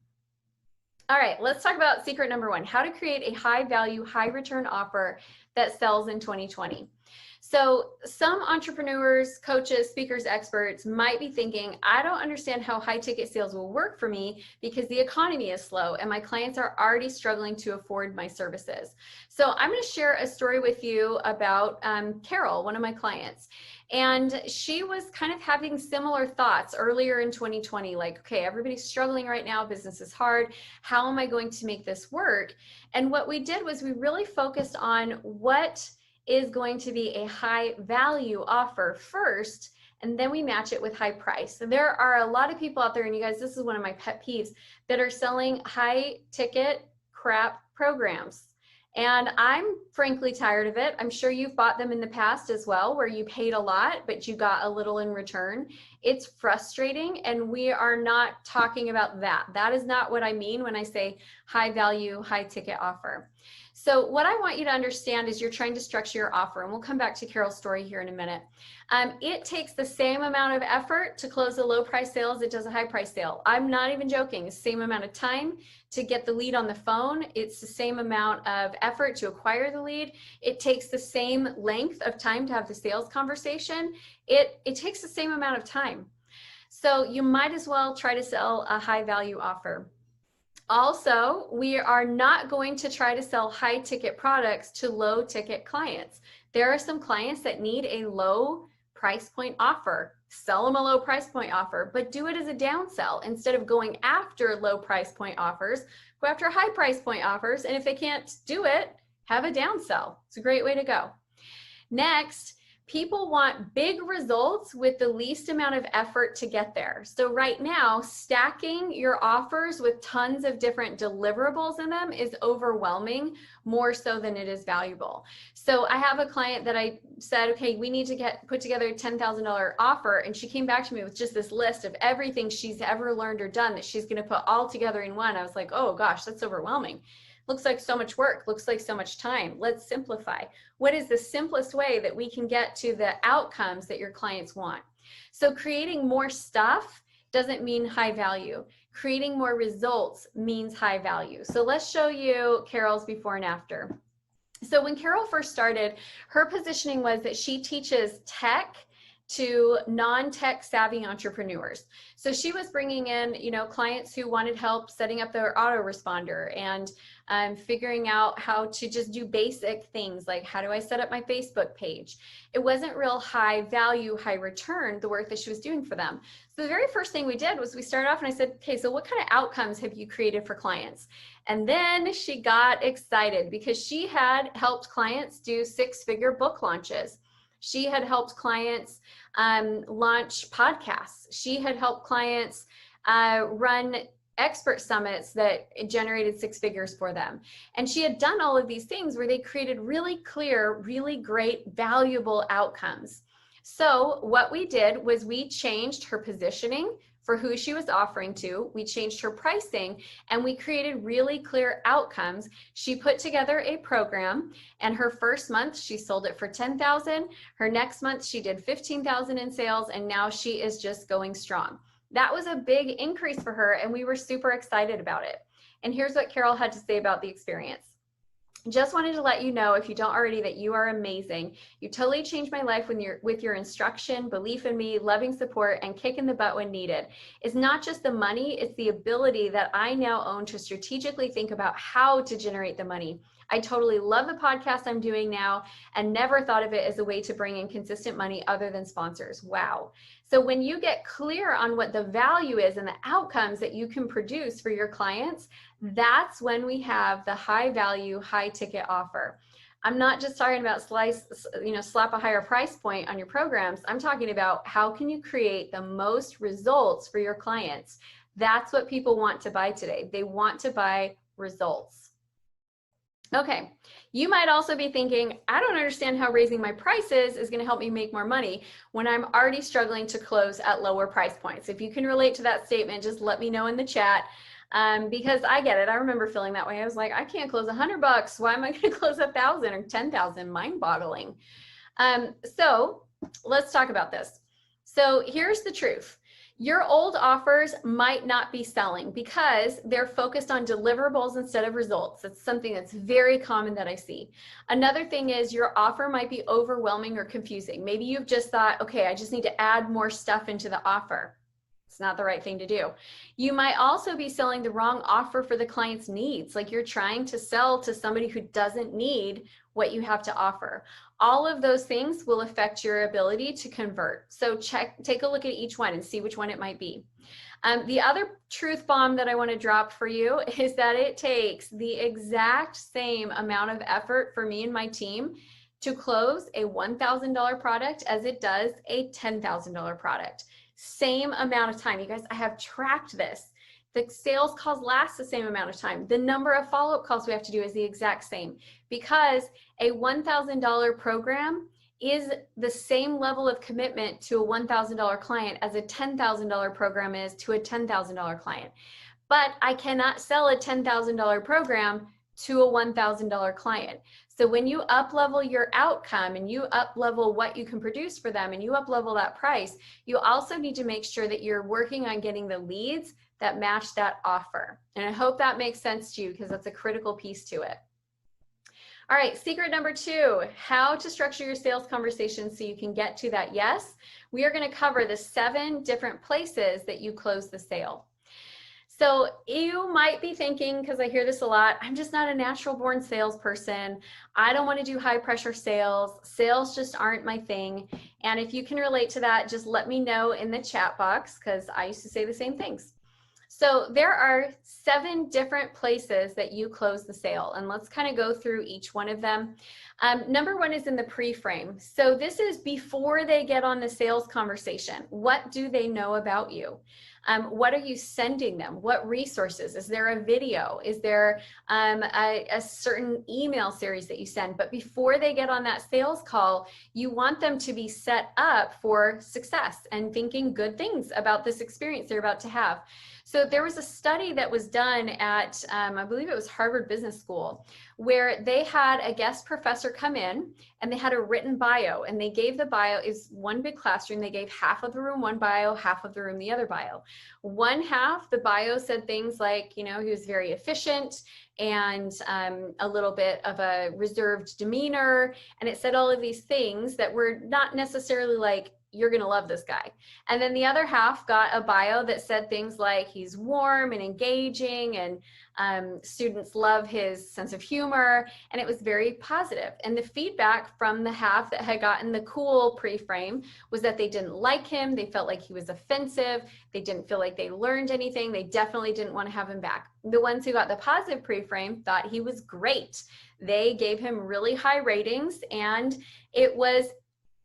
All right, let's talk about secret number 1, how to create a high value, high return offer that sells in 2020. So some entrepreneurs, coaches, speakers, experts might be thinking, I don't understand how high ticket sales will work for me because the economy is slow and my clients are already struggling to afford my services. So I'm going to share a story with you about Carol, one of my clients. And she was kind of having similar thoughts earlier in 2020, like, okay, everybody's struggling right now, business is hard, how am I going to make this work? And what we did was we really focused on what is going to be a high value offer first, and then we match it with high price. So there are a lot of people out there, and you guys, this is one of my pet peeves, that are selling high ticket crap programs. And I'm frankly tired of it. I'm sure you've bought them in the past as well, where you paid a lot, but you got a little in return. It's frustrating, and we are not talking about that. That is not what I mean when I say high value, high ticket offer. So what I want you to understand is you're trying to structure your offer, and we'll come back to Carol's story here in a minute. It takes the same amount of effort to close a low price sale as it does a high price sale. I'm not even joking. The same amount of time to get the lead on the phone. It's the same amount of effort to acquire the lead. It takes the same length of time to have the sales conversation. It takes the same amount of time. So you might as well try to sell a high value offer. Also, we are not going to try to sell high ticket products to low ticket clients. There are some clients that need a low price point offer. Sell them a low price point offer, but do it as a downsell. Instead of going after low price point offers, go after high price point offers. And if they can't do it, have a downsell. It's a great way to go. Next, people want big results with the least amount of effort to get there. So right now, stacking your offers with tons of different deliverables in them is overwhelming, more so than it is valuable. So I have a client that I said, okay, we need to put together a $10,000 offer. And she came back to me with just this list of everything she's ever learned or done that she's going to put all together in one. I was like, oh gosh, that's overwhelming. Looks like so much work, looks like so much time. Let's simplify. What is the simplest way that we can get to the outcomes that your clients want? So creating more stuff doesn't mean high value. Creating more results means high value. So let's show you Carol's before and after. So when Carol first started, her positioning was that she teaches tech to non-tech savvy entrepreneurs. So she was bringing in, clients who wanted help setting up their autoresponder and figuring out how to just do basic things like, how do I set up my Facebook page? It wasn't real high value, high return, the work that she was doing for them. So the very first thing we did was we started off and I said, okay, so what kind of outcomes have you created for clients? And then she got excited because she had helped clients do 6-figure book launches. She had helped clients launch podcasts. She had helped clients run expert summits that generated 6 figures for them. And she had done all of these things where they created really clear, really great, valuable outcomes. So what we did was we changed her positioning for who she was offering to. We changed her pricing and we created really clear outcomes. She put together a program, and her first month she sold it for $10,000. Her next month she did $15,000 in sales, and now she is just going strong. That was a big increase for her, and we were super excited about it. And here's what Carol had to say about the experience. Just wanted to let you know, if you don't already, that you are amazing. You totally changed my life with your instruction, belief in me, loving support, and kicking the butt when needed. It's not just the money, it's the ability that I now own to strategically think about how to generate the money. I totally love the podcast I'm doing now and never thought of it as a way to bring in consistent money other than sponsors. Wow. So when you get clear on what the value is and the outcomes that you can produce for your clients, that's when we have the high value, high ticket offer. I'm not just talking about slap a higher price point on your programs. I'm talking about how can you create the most results for your clients. That's what people want to buy today. They want to buy results. Okay, you might also be thinking, I don't understand how raising my prices is going to help me make more money when I'm already struggling to close at lower price points. If you can relate to that statement, just let me know in the chat. Because I get it. I remember feeling that way. I was like, I can't close $100. Why am I going to close 1,000 or 10,000? Mind-boggling. So let's talk about this. So here's the truth. Your old offers might not be selling because they're focused on deliverables instead of results. It's something that's very common that I see. Another thing is your offer might be overwhelming or confusing. Maybe you've just thought, okay, I just need to add more stuff into the offer. It's not the right thing to do. You might also be selling the wrong offer for the client's needs. Like you're trying to sell to somebody who doesn't need what you have to offer. All of those things will affect your ability to convert. So take a look at each one and see which one it might be. The other truth bomb that I want to drop for you is that it takes the exact same amount of effort for me and my team to close a $1,000 product as it does a $10,000 product. Same amount of time. You guys, I have tracked this. The sales calls last the same amount of time. The number of follow-up calls we have to do is the exact same because a $1,000 program is the same level of commitment to a $1,000 client as a $10,000 program is to a $10,000 client. But I cannot sell a $10,000 program to a $1,000 client. So when you up-level your outcome and you up-level what you can produce for them and you up-level that price, you also need to make sure that you're working on getting the leads that match that offer. And I hope that makes sense to you because that's a critical piece to it. All right, secret number 2, how to structure your sales conversation so you can get to that yes. We are going to cover the 7 different places that you close the sale. So you might be thinking, because I hear this a lot, I'm just not a natural born salesperson. I don't want to do high pressure sales. Sales just aren't my thing. And if you can relate to that, just let me know in the chat box because I used to say the same things. So there are 7 different places that you close the sale, and let's kind of go through each one of them. Number 1 is in the pre-frame. So this is before they get on the sales conversation. What do they know about you? What are you sending them? What resources? Is there a video? Is there a certain email series that you send? But before they get on that sales call, you want them to be set up for success and thinking good things about this experience they're about to have. So there was a study that was done at, I believe it was Harvard Business School, where they had a guest professor come in and they had a written bio, and they gave the bio, is one big classroom, they gave half of the room one bio, half of the room the other bio. One half, the bio said things like, you know, he was very efficient and a little bit of a reserved demeanor, and it said all of these things that were not necessarily like, you're going to love this guy. And then the other half got a bio that said things like he's warm and engaging and students love his sense of humor, and it was very positive. And the feedback from the half that had gotten the cool pre-frame was that they didn't like him, they felt like he was offensive, they didn't feel like they learned anything, they definitely didn't want to have him back. The ones who got the positive pre-frame thought he was great. They gave him really high ratings, and it was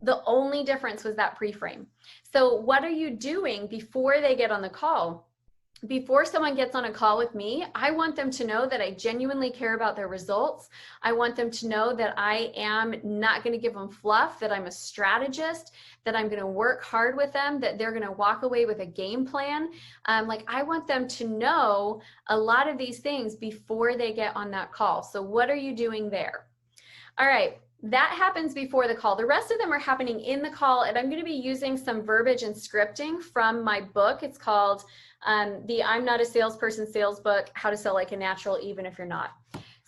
the only difference was that pre-frame. So what are you doing before they get on the call? Before someone gets on a call with me, I want them to know that I genuinely care about their results. I want them to know that I am not going to give them fluff, that I'm a strategist, that I'm going to work hard with them, that they're going to walk away with a game plan. Like I want them to know a lot of these things before they get on that call. So what are you doing there? All right. That happens before the call. The rest of them are happening in the call, and I'm going to be using some verbiage and scripting from my book. It's called the I'm Not a Salesperson sales book, How to Sell Like a Natural Even If You're Not.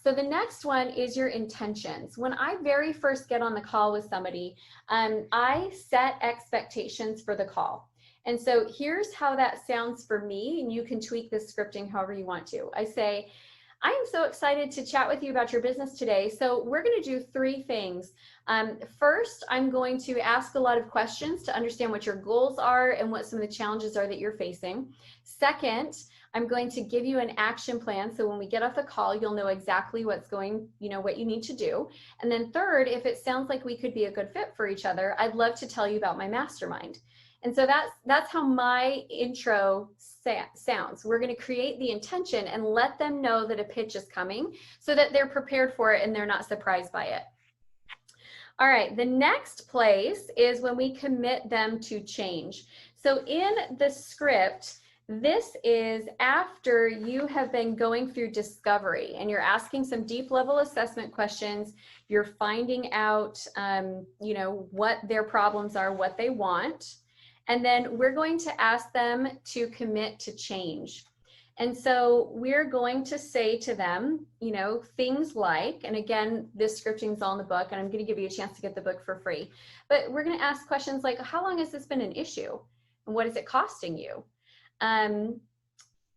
So the next one is your intentions. When I very first get on the call with somebody, I set expectations for the call. And so here's how that sounds for me, and you can tweak this scripting however you want to. I say, I am so excited to chat with you about your business today. So we're going to do three things. First, I'm going to ask a lot of questions to understand what your goals are and what some of the challenges are that you're facing. Second, I'm going to give you an action plan. So when we get off the call, you'll know exactly what's going, what you need to do. And then third, if it sounds like we could be a good fit for each other, I'd love to tell you about my mastermind. And so that's how my intro sounds. We're going to create the intention and let them know that a pitch is coming so that they're prepared for it and they're not surprised by it. All right, the next place is when we commit them to change. So in the script, this is after you have been going through discovery and you're asking some deep level assessment questions. You're finding out, what their problems are, what they want. And then we're going to ask them to commit to change. And so we're going to say to them, things like, and again, this scripting is all in the book, and I'm going to give you a chance to get the book for free. But we're going to ask questions like, how long has this been an issue? And what is it costing you? And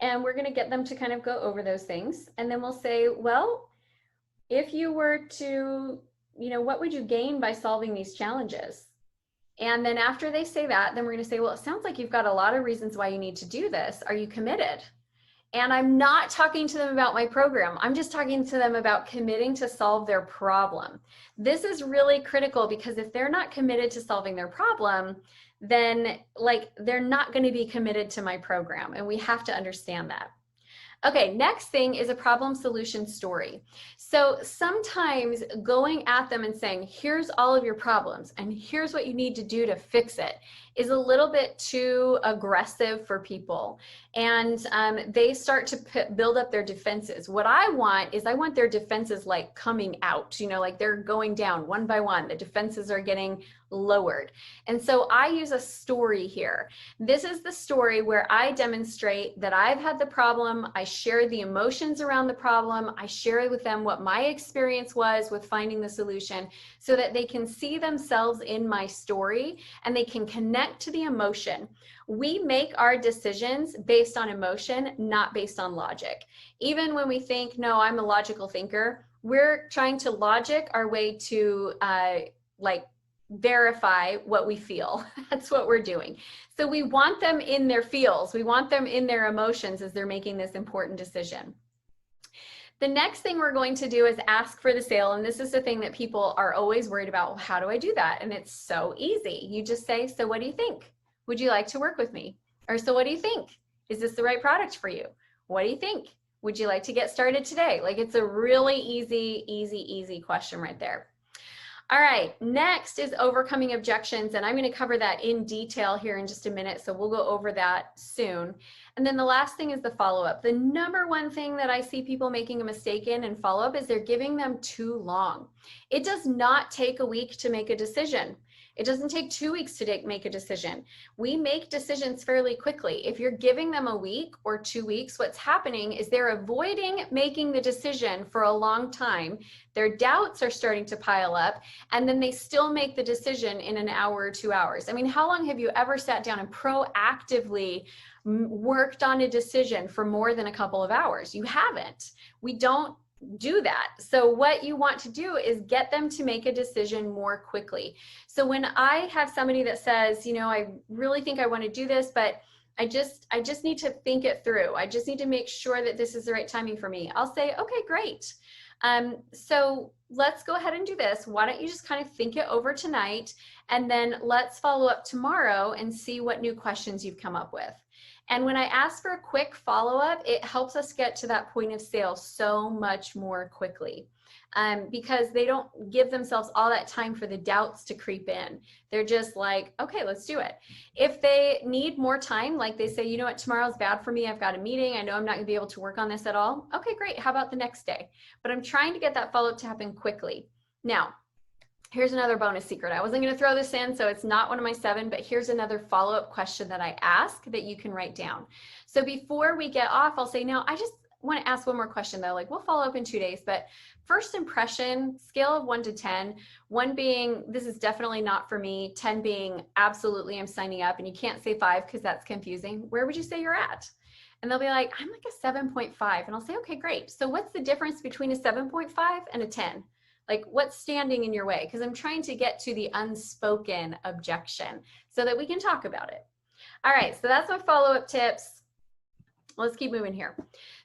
we're going to get them to kind of go over those things. And then we'll say, well, if you were to, what would you gain by solving these challenges? And then after they say that, then we're going to say, well, it sounds like you've got a lot of reasons why you need to do this. Are you committed? And I'm not talking to them about my program. I'm just talking to them about committing to solve their problem. This is really critical because if they're not committed to solving their problem, then they're not going to be committed to my program. And we have to understand that. Okay, next thing is a problem solution story. So sometimes going at them and saying, here's all of your problems and here's what you need to do to fix it is a little bit too aggressive for people. And they start to build up their defenses. What I want is I want their defenses coming out, they're going down one by one. The defenses are getting lowered. And so I use a story here. This is the story where I demonstrate that I've had the problem. I share the emotions around the problem. I share with them what my experience was with finding the solution so that they can see themselves in my story and they can connect to the emotion. We make our decisions based on emotion, not based on logic. Even when we think, no, I'm a logical thinker, we're trying to logic our way to verify what we feel. That's what we're doing. So we want them in their feels. We want them in their emotions as they're making this important decision. The next thing we're going to do is ask for the sale. And this is the thing that people are always worried about. Well, how do I do that? And it's so easy. You just say, so what do you think? Would you like to work with me? Or so what do you think? Is this the right product for you? What do you think? Would you like to get started today? It's a really easy question right there. All right, next is overcoming objections, and I'm going to cover that in detail here in just a minute, so we'll go over that soon. And then the last thing is the follow-up. The number one thing that I see people making a mistake in follow-up is they're giving them too long. It does not take a week to make a decision. It doesn't take 2 weeks to make a decision. We make decisions fairly quickly. If you're giving them a week or 2 weeks, what's happening is they're avoiding making the decision for a long time. Their doubts are starting to pile up, and then they still make the decision in an hour or 2 hours. I mean, how long have you ever sat down and proactively worked on a decision for more than a couple of hours? You haven't. We don't do that. So what you want to do is get them to make a decision more quickly. So when I have somebody that says, I really think I want to do this, but I just need to think it through. I just need to make sure that this is the right timing for me. I'll say, okay, great. So let's go ahead and do this. Why don't you just kind of think it over tonight, and then let's follow up tomorrow and see what new questions you've come up with. And when I ask for a quick follow-up, it helps us get to that point of sale so much more quickly, because they don't give themselves all that time for the doubts to creep in. They're just like, okay, let's do it. If they need more time, like they say, you know what, tomorrow's bad for me. I've got a meeting. I know I'm not gonna be able to work on this at all. Okay, great. How about the next day? But I'm trying to get that follow-up to happen quickly. Now, here's another bonus secret. I wasn't going to throw this in, so it's not one of my 7, but here's another follow-up question that I ask that you can write down. So before we get off, I'll say, now I just want to ask one more question though. We'll follow up in 2 days, but first impression, scale of 1 to 10, 1 being, this is definitely not for me, 10 being, absolutely, I'm signing up, and you can't say 5 because that's confusing. Where would you say you're at? And they'll be like, I'm like a 7.5. And I'll say, okay, great. So what's the difference between a 7.5 and a 10? Like, what's standing in your way? Because I'm trying to get to the unspoken objection so that we can talk about it. All right, so that's my follow-up tips. Let's keep moving here.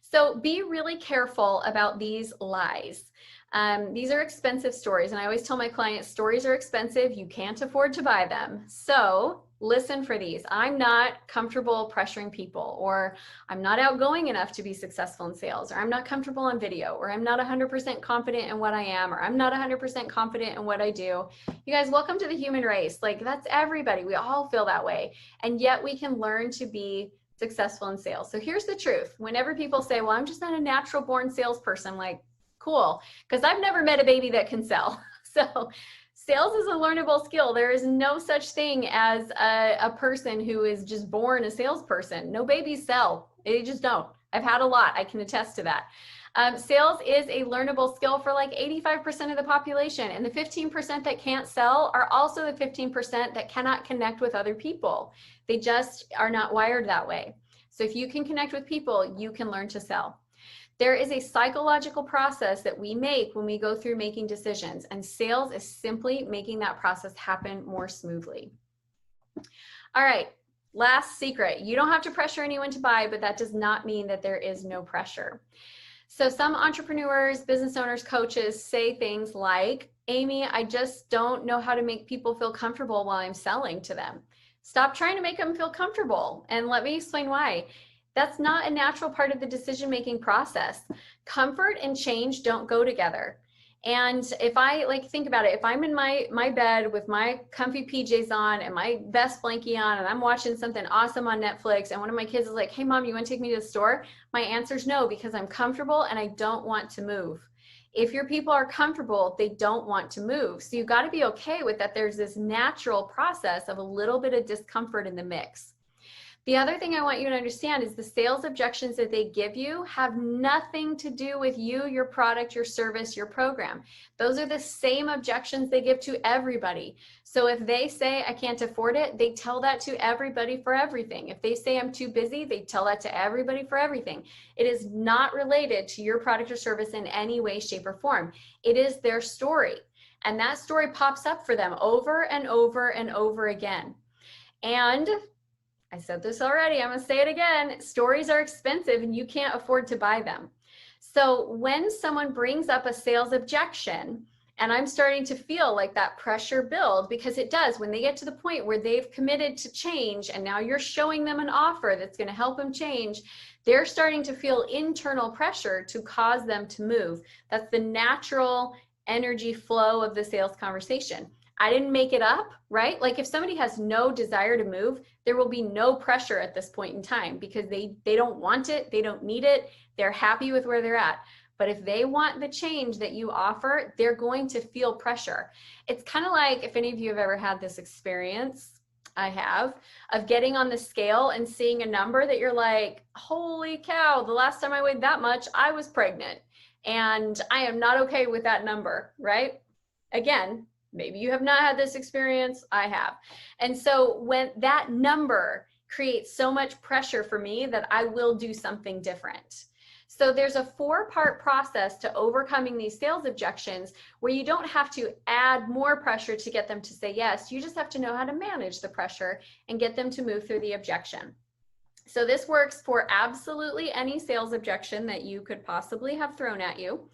So be really careful about these lies. These are expensive stories, and I always tell my clients, stories are expensive. You can't afford to buy them. So listen for these. I'm not comfortable pressuring people, or I'm not outgoing enough to be successful in sales, or I'm not comfortable on video, or I'm not 100% confident in what I am, or I'm not 100% confident in what I do. You guys, welcome to the human race. Like, that's everybody. We all feel that way. And yet we can learn to be successful in sales. So here's the truth. Whenever people say, well, I'm just not a natural born salesperson, I'm like, cool, because I've never met a baby that can sell. So sales is a learnable skill. There is no such thing as a person who is just born a salesperson. No babies sell. They just don't. I've had a lot. I can attest to that. Sales is a learnable skill for like 85% of the population. And the 15% that can't sell are also the 15% that cannot connect with other people. They just are not wired that way. So if you can connect with people, you can learn to sell. There is a psychological process that we make when we go through making decisions, and sales is simply making that process happen more smoothly. All right, last secret. You don't have to pressure anyone to buy, but that does not mean that there is no pressure. So some entrepreneurs, business owners, coaches say things like, Amy, I just don't know how to make people feel comfortable while I'm selling to them. Stop trying to make them feel comfortable, and let me explain why. That's not a natural part of the decision-making process. Comfort and change don't go together. And if I think about it, if I'm in my bed with my comfy PJs on and my best blankie on and I'm watching something awesome on Netflix and one of my kids is like, hey mom, you want to take me to the store? My answer is no, because I'm comfortable and I don't want to move. If your people are comfortable, they don't want to move. So you got to be okay with that. There's this natural process of a little bit of discomfort in the mix. The other thing I want you to understand is the sales objections that they give you have nothing to do with you, your product, your service, your program. Those are the same objections they give to everybody. So if they say, I can't afford it, they tell that to everybody for everything. If they say I'm too busy, they tell that to everybody for everything. It is not related to your product or service in any way, shape, or form. It is their story. And that story pops up for them over and over and over again. And I said this already, I'm gonna say it again, stories are expensive and you can't afford to buy them. So when someone brings up a sales objection, and I'm starting to feel like that pressure build, because it does, when they get to the point where they've committed to change and now you're showing them an offer that's gonna help them change, they're starting to feel internal pressure to cause them to move. That's the natural energy flow of the sales conversation. I didn't make it up, right? Like if somebody has no desire to move, there will be no pressure at this point in time because they don't want it, they don't need it, they're happy with where they're at. But if they want the change that you offer, they're going to feel pressure. It's kind of like, if any of you have ever had this experience, I have, of getting on the scale and seeing a number that you're like, holy cow, the last time I weighed that much, I was pregnant. And I am not okay with that number, right? Again, maybe you have not had this experience, I have. And so when that number creates so much pressure for me that I will do something different. So there's a 4-part process to overcoming these sales objections where you don't have to add more pressure to get them to say yes. You just have to know how to manage the pressure and get them to move through the objection. So this works for absolutely any sales objection that you could possibly have thrown at you.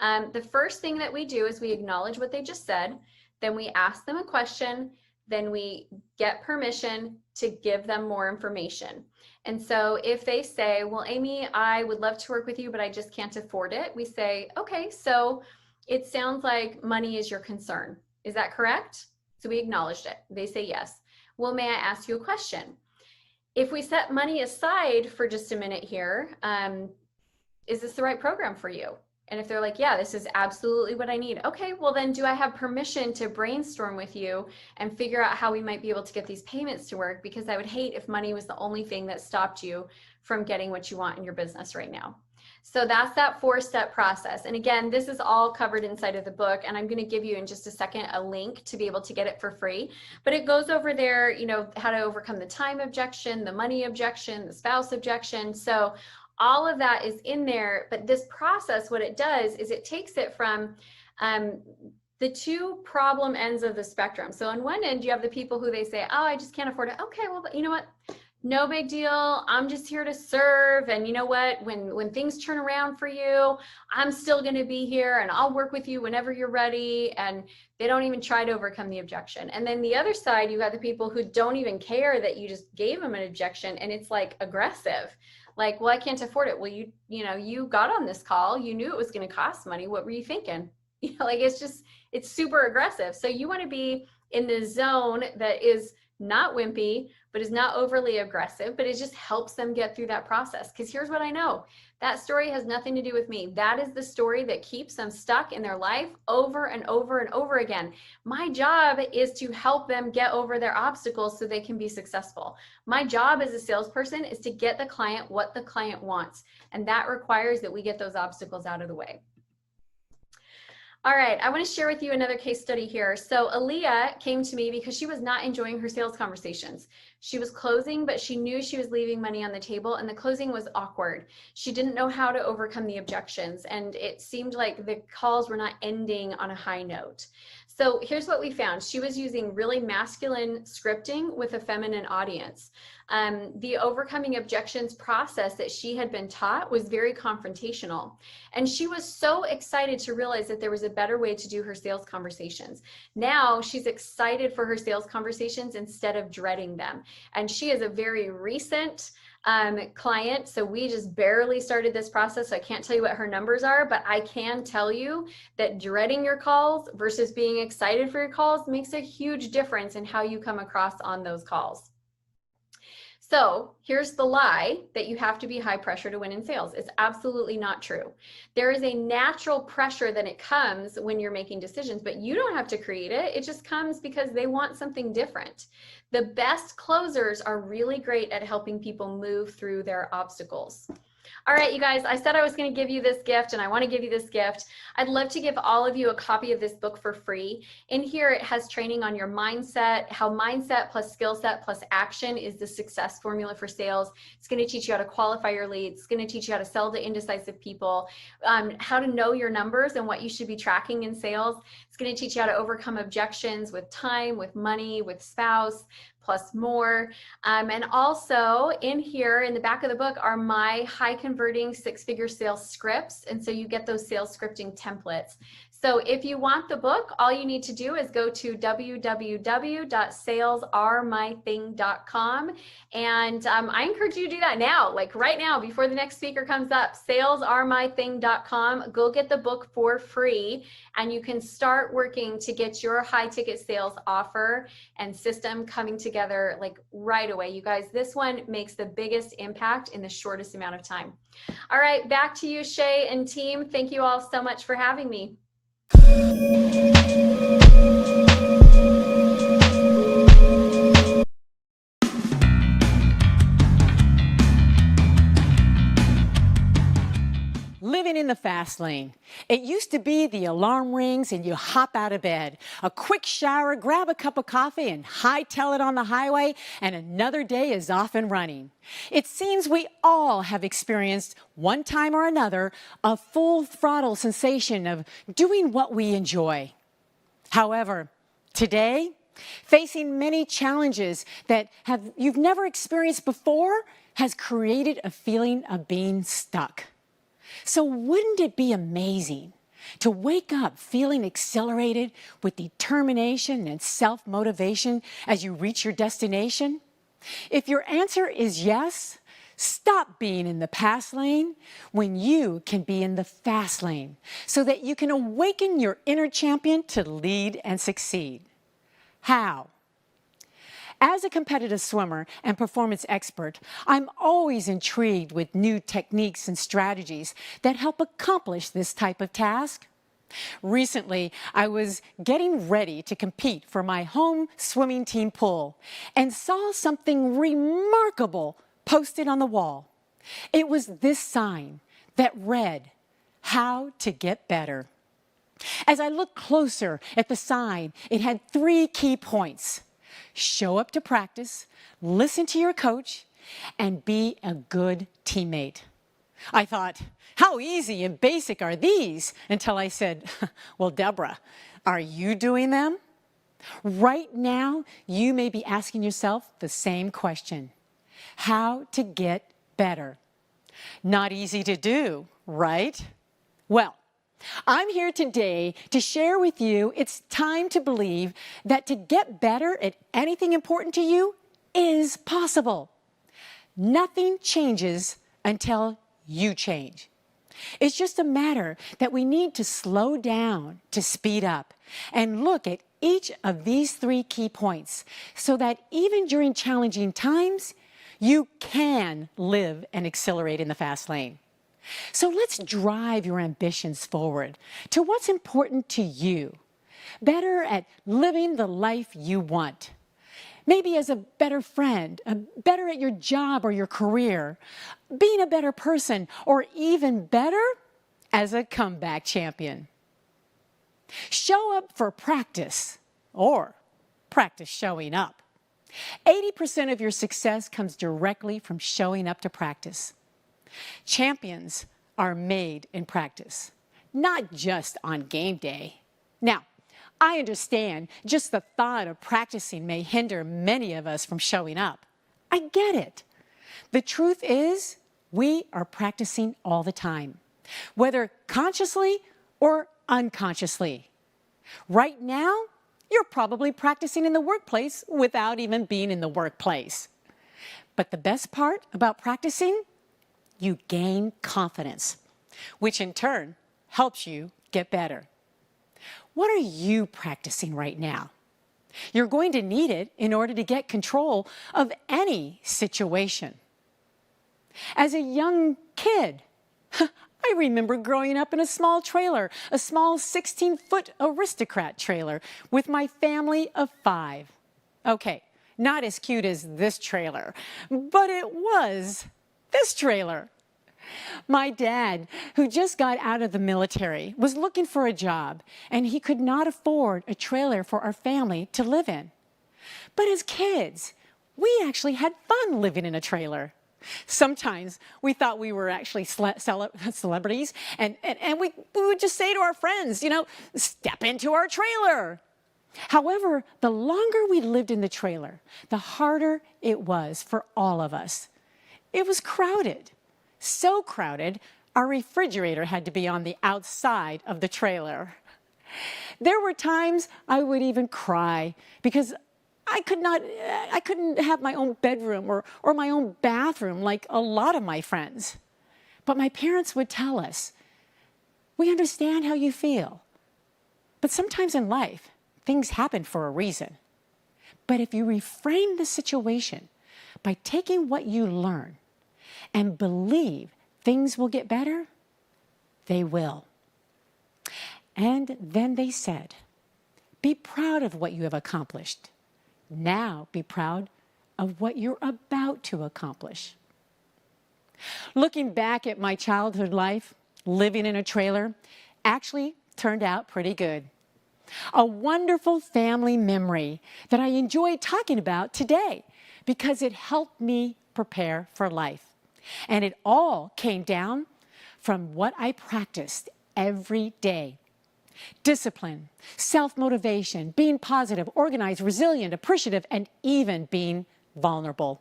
The first thing that we do is we acknowledge what they just said. Then we ask them a question, then we get permission to give them more information. And so if they say, well, Amy, I would love to work with you, but I just can't afford it. We say, okay, so it sounds like money is your concern. Is that correct? So we acknowledged it. They say yes. Well, may I ask you a question? If we set money aside for just a minute here, is this the right program for you? And if they're like, yeah, this is absolutely what I need. Okay, well then do I have permission to brainstorm with you and figure out how we might be able to get these payments to work? Because I would hate if money was the only thing that stopped you from getting what you want in your business right now. So that's that 4-step process. And again, this is all covered inside of the book. And I'm going to give you in just a second a link to be able to get it for free. But it goes over there, you know, how to overcome the time objection, the money objection, the spouse objection. So all of that is in there. But this process, what it does is it takes it from the two problem ends of the spectrum. So on one end, you have the people who they say, oh, I just can't afford it. Okay, well, but you know what? No big deal. I'm just here to serve. And you know what? When things turn around for you, I'm still going to be here and I'll work with you whenever you're ready. And they don't even try to overcome the objection. And then the other side, you got the people who don't even care that you just gave them an objection, and it's like aggressive. Like, well, I can't afford it. Well, you got on this call. You knew it was going to cost money. What were you thinking? You know, like it's super aggressive. So you want to be in the zone that is not wimpy, but is not overly aggressive, but it just helps them get through that process. Because here's what I know. That story has nothing to do with me. That is the story that keeps them stuck in their life over and over and over again. My job is to help them get over their obstacles so they can be successful. My job as a salesperson is to get the client what the client wants. And that requires that we get those obstacles out of the way. All right, I want to share with you another case study here. So Aaliyah came to me because she was not enjoying her sales conversations. She was closing, but she knew she was leaving money on the table, and the closing was awkward. She didn't know how to overcome the objections, and it seemed like the calls were not ending on a high note. So here's what we found. She was using really masculine scripting with a feminine audience. The overcoming objections process that she had been taught was very confrontational. And she was so excited to realize that there was a better way to do her sales conversations. Now she's excited for her sales conversations instead of dreading them. And she is a very recent client. So we just barely started this process. So I can't tell you what her numbers are, but I can tell you that dreading your calls versus being excited for your calls makes a huge difference in how you come across on those calls. So here's the lie that you have to be high pressure to win in sales. It's absolutely not true. There is a natural pressure that it comes when you're making decisions, but you don't have to create it. It just comes because they want something different. The best closers are really great at helping people move through their obstacles. All right, you guys, I said I was going to give you this gift, and I want to give you this gift. I'd love to give all of you a copy of this book for free. In here, it has training on your mindset, how mindset plus skill set plus action is the success formula for sales. It's going to teach you how to qualify your leads. It's going to teach you how to sell to indecisive people, how to know your numbers and what you should be tracking in sales. It's going to teach you how to overcome objections with time, with money, with spouse, plus more. And also in here in the back of the book are my high converting 6-figure sales scripts. And so you get those sales scripting templates. So if you want the book, all you need to do is go to www.salesaremything.com. And I encourage you to do that now, like right now, before the next speaker comes up, salesaremything.com. Go get the book for free, and you can start working to get your high ticket sales offer and system coming together like right away. You guys, this one makes the biggest impact in the shortest amount of time. All right, back to you, Shay and team. Thank you all so much for having me.
Living in the fast lane. It used to be the alarm rings and you hop out of bed, a quick shower, grab a cup of coffee and hightail it on the highway, and another day is off and running. It seems we all have experienced, one time or another, a full throttle sensation of doing what we enjoy. However, today, facing many challenges that you've never experienced before has created a feeling of being stuck. So wouldn't it be amazing to wake up feeling exhilarated with determination and self-motivation as you reach your destination? If your answer is yes, stop being in the past lane when you can be in the fast lane so that you can awaken your inner champion to lead and succeed. How? As a competitive swimmer and performance expert, I'm always intrigued with new techniques and strategies that help accomplish this type of task. Recently, I was getting ready to compete for my home swimming team pool and saw something remarkable posted on the wall. It was this sign that read, "How to Get Better." As I looked closer at the sign, it had 3 key points: show up to practice, listen to your coach, and be a good teammate. I thought, how easy and basic are these? Until I said, well, Deborah, are you doing them? Right now, you may be asking yourself the same question: how to get better? Not easy to do, right? Well, I'm here today to share with you it's time to believe that to get better at anything important to you is possible. Nothing changes until you change. It's just a matter that we need to slow down to speed up and look at each of these 3 key points so that even during challenging times, you can live and accelerate in the fast lane. So let's drive your ambitions forward to what's important to you. Better at living the life you want. Maybe as a better friend, better at your job or your career, being a better person, or even better as a comeback champion. Show up for practice, or practice showing up. 80% of your success comes directly from showing up to practice. Champions are made in practice, not just on game day. Now, I understand just the thought of practicing may hinder many of us from showing up. I get it. The truth is, we are practicing all the time, whether consciously or unconsciously. Right now, you're probably practicing in the workplace without even being in the workplace. But the best part about practicing, you gain confidence, which in turn helps you get better. What are you practicing right now? You're going to need it in order to get control of any situation. As a young kid, I remember growing up in a small trailer, a small 16-foot aristocrat trailer with my family of 5. Okay, not as cute as this trailer, but it was this trailer. My dad, who just got out of the military, was looking for a job, and he could not afford a trailer for our family to live in. But as kids, we actually had fun living in a trailer. Sometimes we thought we were actually celebrities, and we would just say to our friends, step into our trailer. However, the longer we lived in the trailer, the harder it was for all of us. It was crowded. So crowded, our refrigerator had to be on the outside of the trailer. There were times I would even cry because I couldn't have my own bedroom or my own bathroom like a lot of my friends. But my parents would tell us, we understand how you feel. But sometimes in life, things happen for a reason. But if you reframe the situation by taking what you learn and believe things will get better, they will. And then they said, be proud of what you have accomplished. Now be proud of what you're about to accomplish. Looking back at my childhood life, living in a trailer actually turned out pretty good. A wonderful family memory that I enjoy talking about today because it helped me prepare for life. And it all came down from what I practiced every day. Discipline, self-motivation, being positive, organized, resilient, appreciative, and even being vulnerable.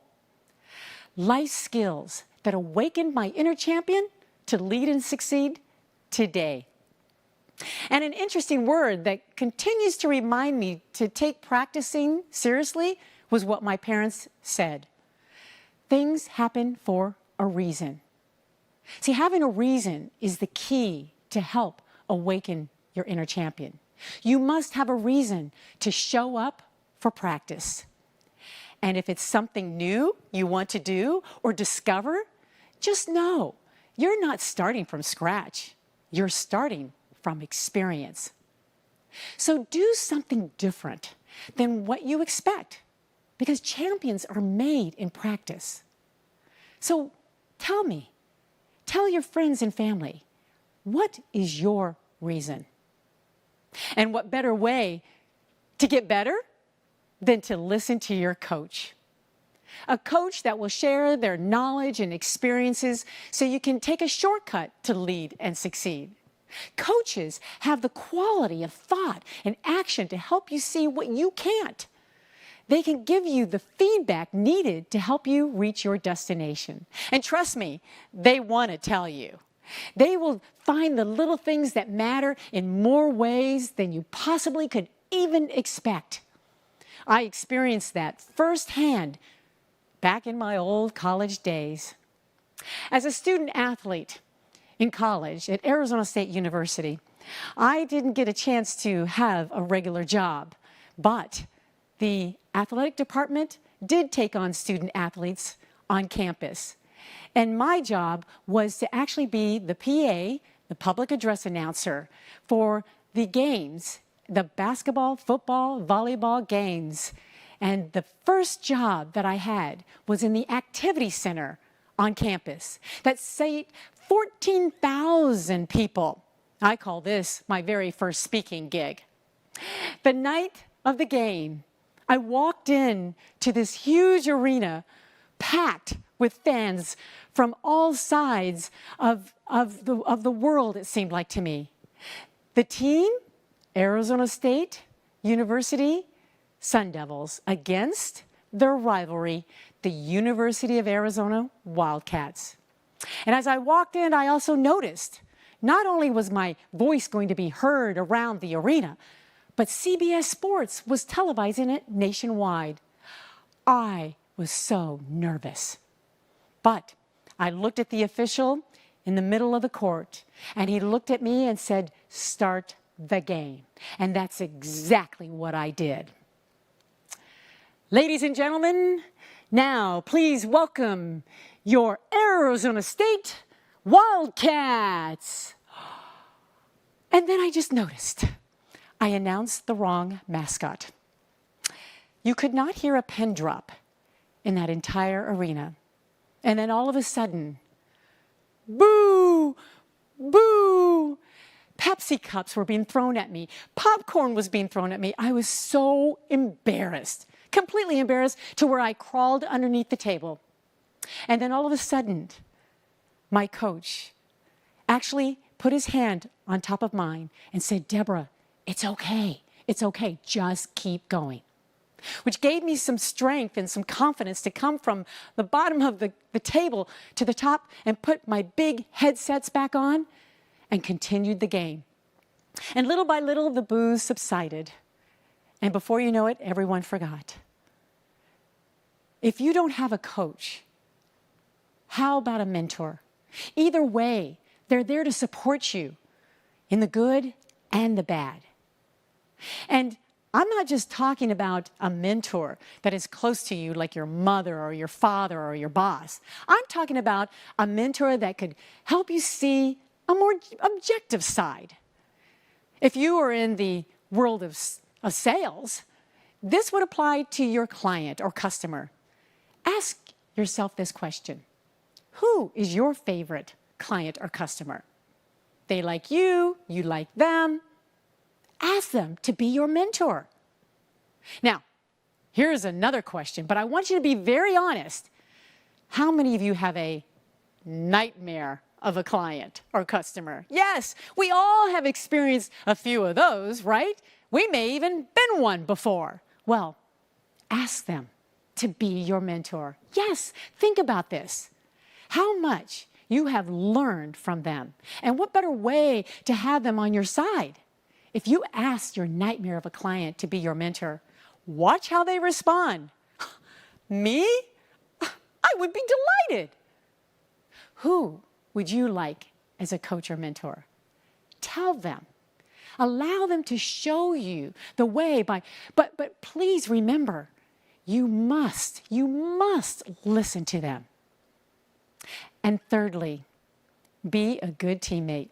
Life skills that awakened my inner champion to lead and succeed today. And an interesting word that continues to remind me to take practicing seriously was what my parents said. Things happen for a reason. See, having a reason is the key to help awaken your inner champion. You must have a reason to show up for practice. And if it's something new you want to do or discover, just know you're not starting from scratch. You're starting from experience. So do something different than what you expect, because champions are made in practice. So tell me, tell your friends and family, what is your reason? And what better way to get better than to listen to your coach? A coach that will share their knowledge and experiences so you can take a shortcut to lead and succeed. Coaches have the quality of thought and action to help you see what you can't. They can give you the feedback needed to help you reach your destination. And trust me, they want to tell you. They will find the little things that matter in more ways than you possibly could even expect. I experienced that firsthand back in my old college days. As a student athlete in college at Arizona State University, I didn't get a chance to have a regular job, but the athletic department did take on student athletes on campus. And my job was to actually be the PA, the public address announcer, for the games, the basketball, football, volleyball games. And the first job that I had was in the activity center on campus that seat 14,000 people. I call this my very first speaking gig. The night of the game, I walked in to this huge arena packed with fans from all sides of the world, it seemed like to me. The team, Arizona State University Sun Devils, against their rivalry, the University of Arizona Wildcats. And as I walked in, I also noticed not only was my voice going to be heard around the arena, but CBS Sports was televising it nationwide. I was so nervous. But I looked at the official in the middle of the court, and he looked at me and said, "Start the game." And that's exactly what I did. Ladies and gentlemen, now please welcome your Arizona State Wildcats. And then I just noticed I announced the wrong mascot. You could not hear a pin drop in that entire arena. And then all of a sudden, boo, boo. Pepsi cups were being thrown at me. Popcorn was being thrown at me. I was so embarrassed, completely embarrassed, to where I crawled underneath the table. And then all of a sudden, my coach actually put his hand on top of mine and said, "Deborah, it's okay. It's okay. Just keep going." Which gave me some strength and some confidence to come from the bottom of the table to the top and put my big headsets back on and continued the game. And little by little, the boos subsided. And before you know it, everyone forgot. If you don't have a coach, how about a mentor? Either way, they're there to support you in the good and the bad. And I'm not just talking about a mentor that is close to you like your mother or your father or your boss. I'm talking about a mentor that could help you see a more objective side. If you are in the world of sales, this would apply to your client or customer. Ask yourself this question: who is your favorite client or customer? They like you, you like them. Ask them to be your mentor. Now, here's another question, but I want you to be very honest. How many of you have a nightmare of a client or customer? Yes, we all have experienced a few of those, right? We may even been one before. Well, ask them to be your mentor. Yes, think about this. How much you have learned from them, and what better way to have them on your side? If you ask your nightmare of a client to be your mentor, watch how they respond. Me? I would be delighted. Who would you like as a coach or mentor? Tell them. Allow them to show you the way but please remember, you must listen to them. And thirdly, be a good teammate.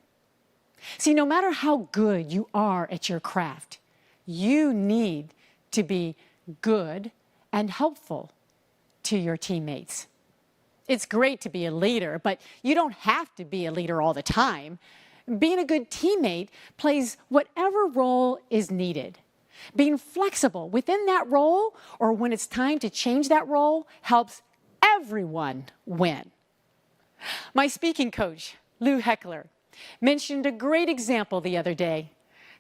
See, no matter how good you are at your craft, you need to be good and helpful to your teammates. It's great to be a leader, but you don't have to be a leader all the time. Being a good teammate plays whatever role is needed. Being flexible within that role or when it's time to change that role helps everyone win. My speaking coach, Lou Heckler, mentioned a great example the other day.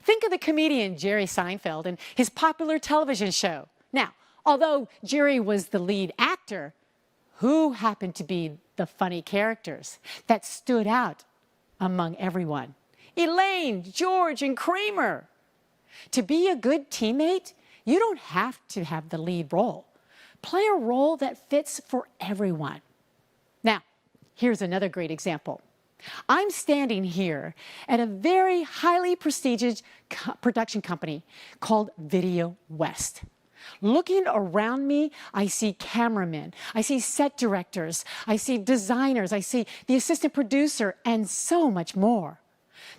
Think of the comedian Jerry Seinfeld and his popular television show. Now, although Jerry was the lead actor, who happened to be the funny characters that stood out among everyone? Elaine, George, and Kramer. To be a good teammate, you don't have to have the lead role. Play a role that fits for everyone. Now, here's another great example. I'm standing here at a very highly prestigious production company called Video West. Looking around me, I see cameramen, I see set directors, I see designers, I see the assistant producer, and so much more.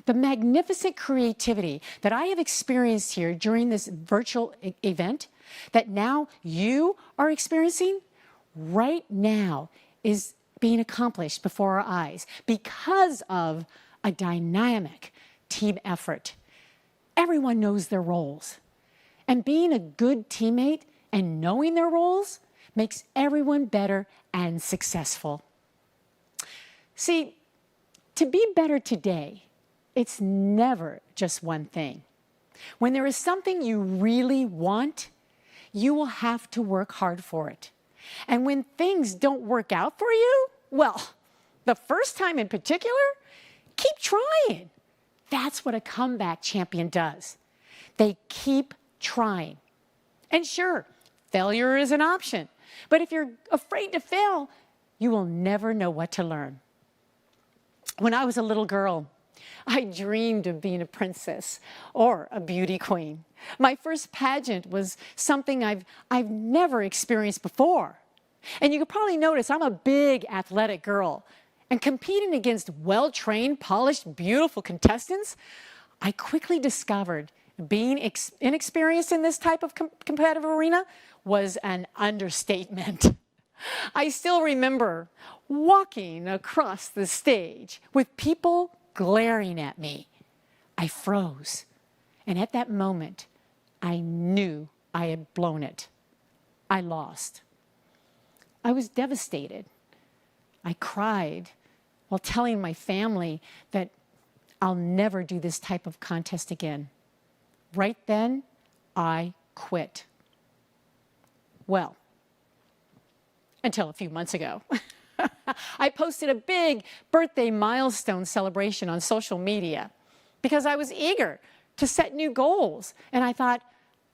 The magnificent creativity that I have experienced here during this virtual event that now you are experiencing right now is being accomplished before our eyes because of a dynamic team effort. Everyone knows their roles. And being a good teammate and knowing their roles makes everyone better and successful. See, to be better today, it's never just one thing. When there is something you really want, you will have to work hard for it. And when things don't work out for you, well, the first time in particular, keep trying. That's what a comeback champion does. They keep trying. And sure, failure is an option. But if you're afraid to fail, you will never know what to learn. When I was a little girl, I dreamed of being a princess or a beauty queen. My first pageant was something I've never experienced before. And you can probably notice I'm a big athletic girl. And competing against well-trained, polished, beautiful contestants, I quickly discovered being inexperienced in this type of competitive arena was an understatement. I still remember walking across the stage with people glaring at me. I froze. And at that moment, I knew I had blown it. I lost. I was devastated. I cried while telling my family that I'll never do this type of contest again. Right then, I quit. Well, until a few months ago. I posted a big birthday milestone celebration on social media because I was eager to set new goals. And I thought,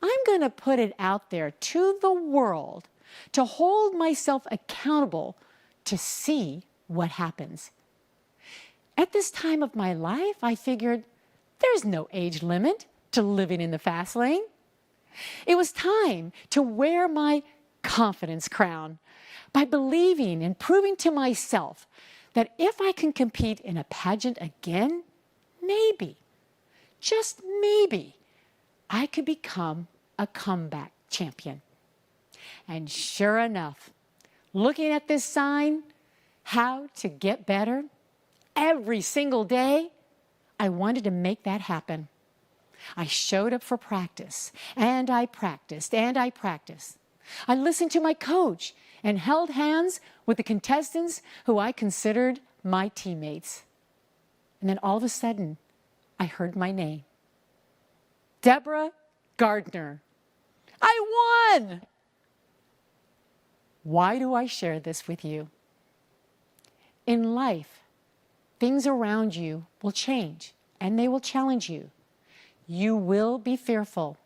I'm going to put it out there to the world to hold myself accountable to see what happens. At this time of my life, I figured there's no age limit to living in the fast lane. It was time to wear my confidence crown by believing and proving to myself that if I can compete in a pageant again, maybe, just maybe, I could become a comeback champion. And sure enough, looking at this sign, how to get better, every single day, I wanted to make that happen. I showed up for practice, and I practiced, and I practiced. I listened to my coach and held hands with the contestants who I considered my teammates. And then all of a sudden, I heard my name. Deborah Gardner. I won! Why do I share this with you? In life, things around you will change and they will challenge you. You will be fearful.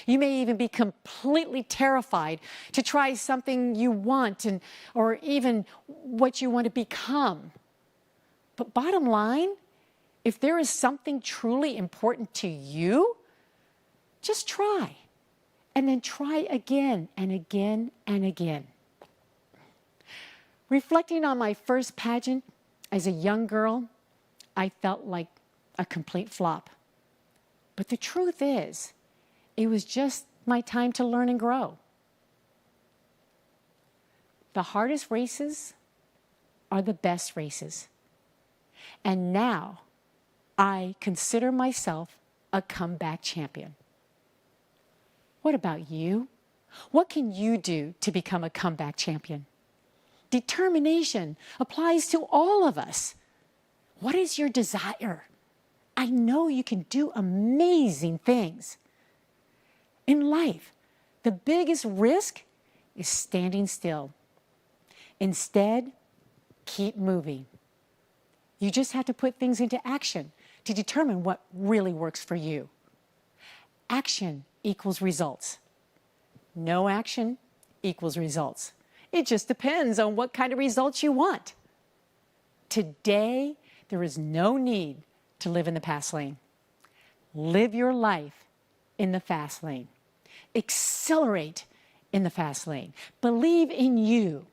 You may even be completely terrified to try something you want or even what you want to become. But bottom line, if there is something truly important to you, just try. And then try again and again and again. Reflecting on my first pageant as a young girl, I felt like a complete flop. But the truth is, it was just my time to learn and grow. The hardest races are the best races. And now I consider myself a comeback champion. What about you? What can you do to become a comeback champion? Determination applies to all of us. What is your desire? I know you can do amazing things. In life, the biggest risk is standing still. Instead, keep moving. You just have to put things into action to determine what really works for you. Action equals results. No action equals results. It just depends on what kind of results you want. Today, there is no need to live in the past lane. Live your life in the fast lane. Accelerate in the fast lane. Believe in you.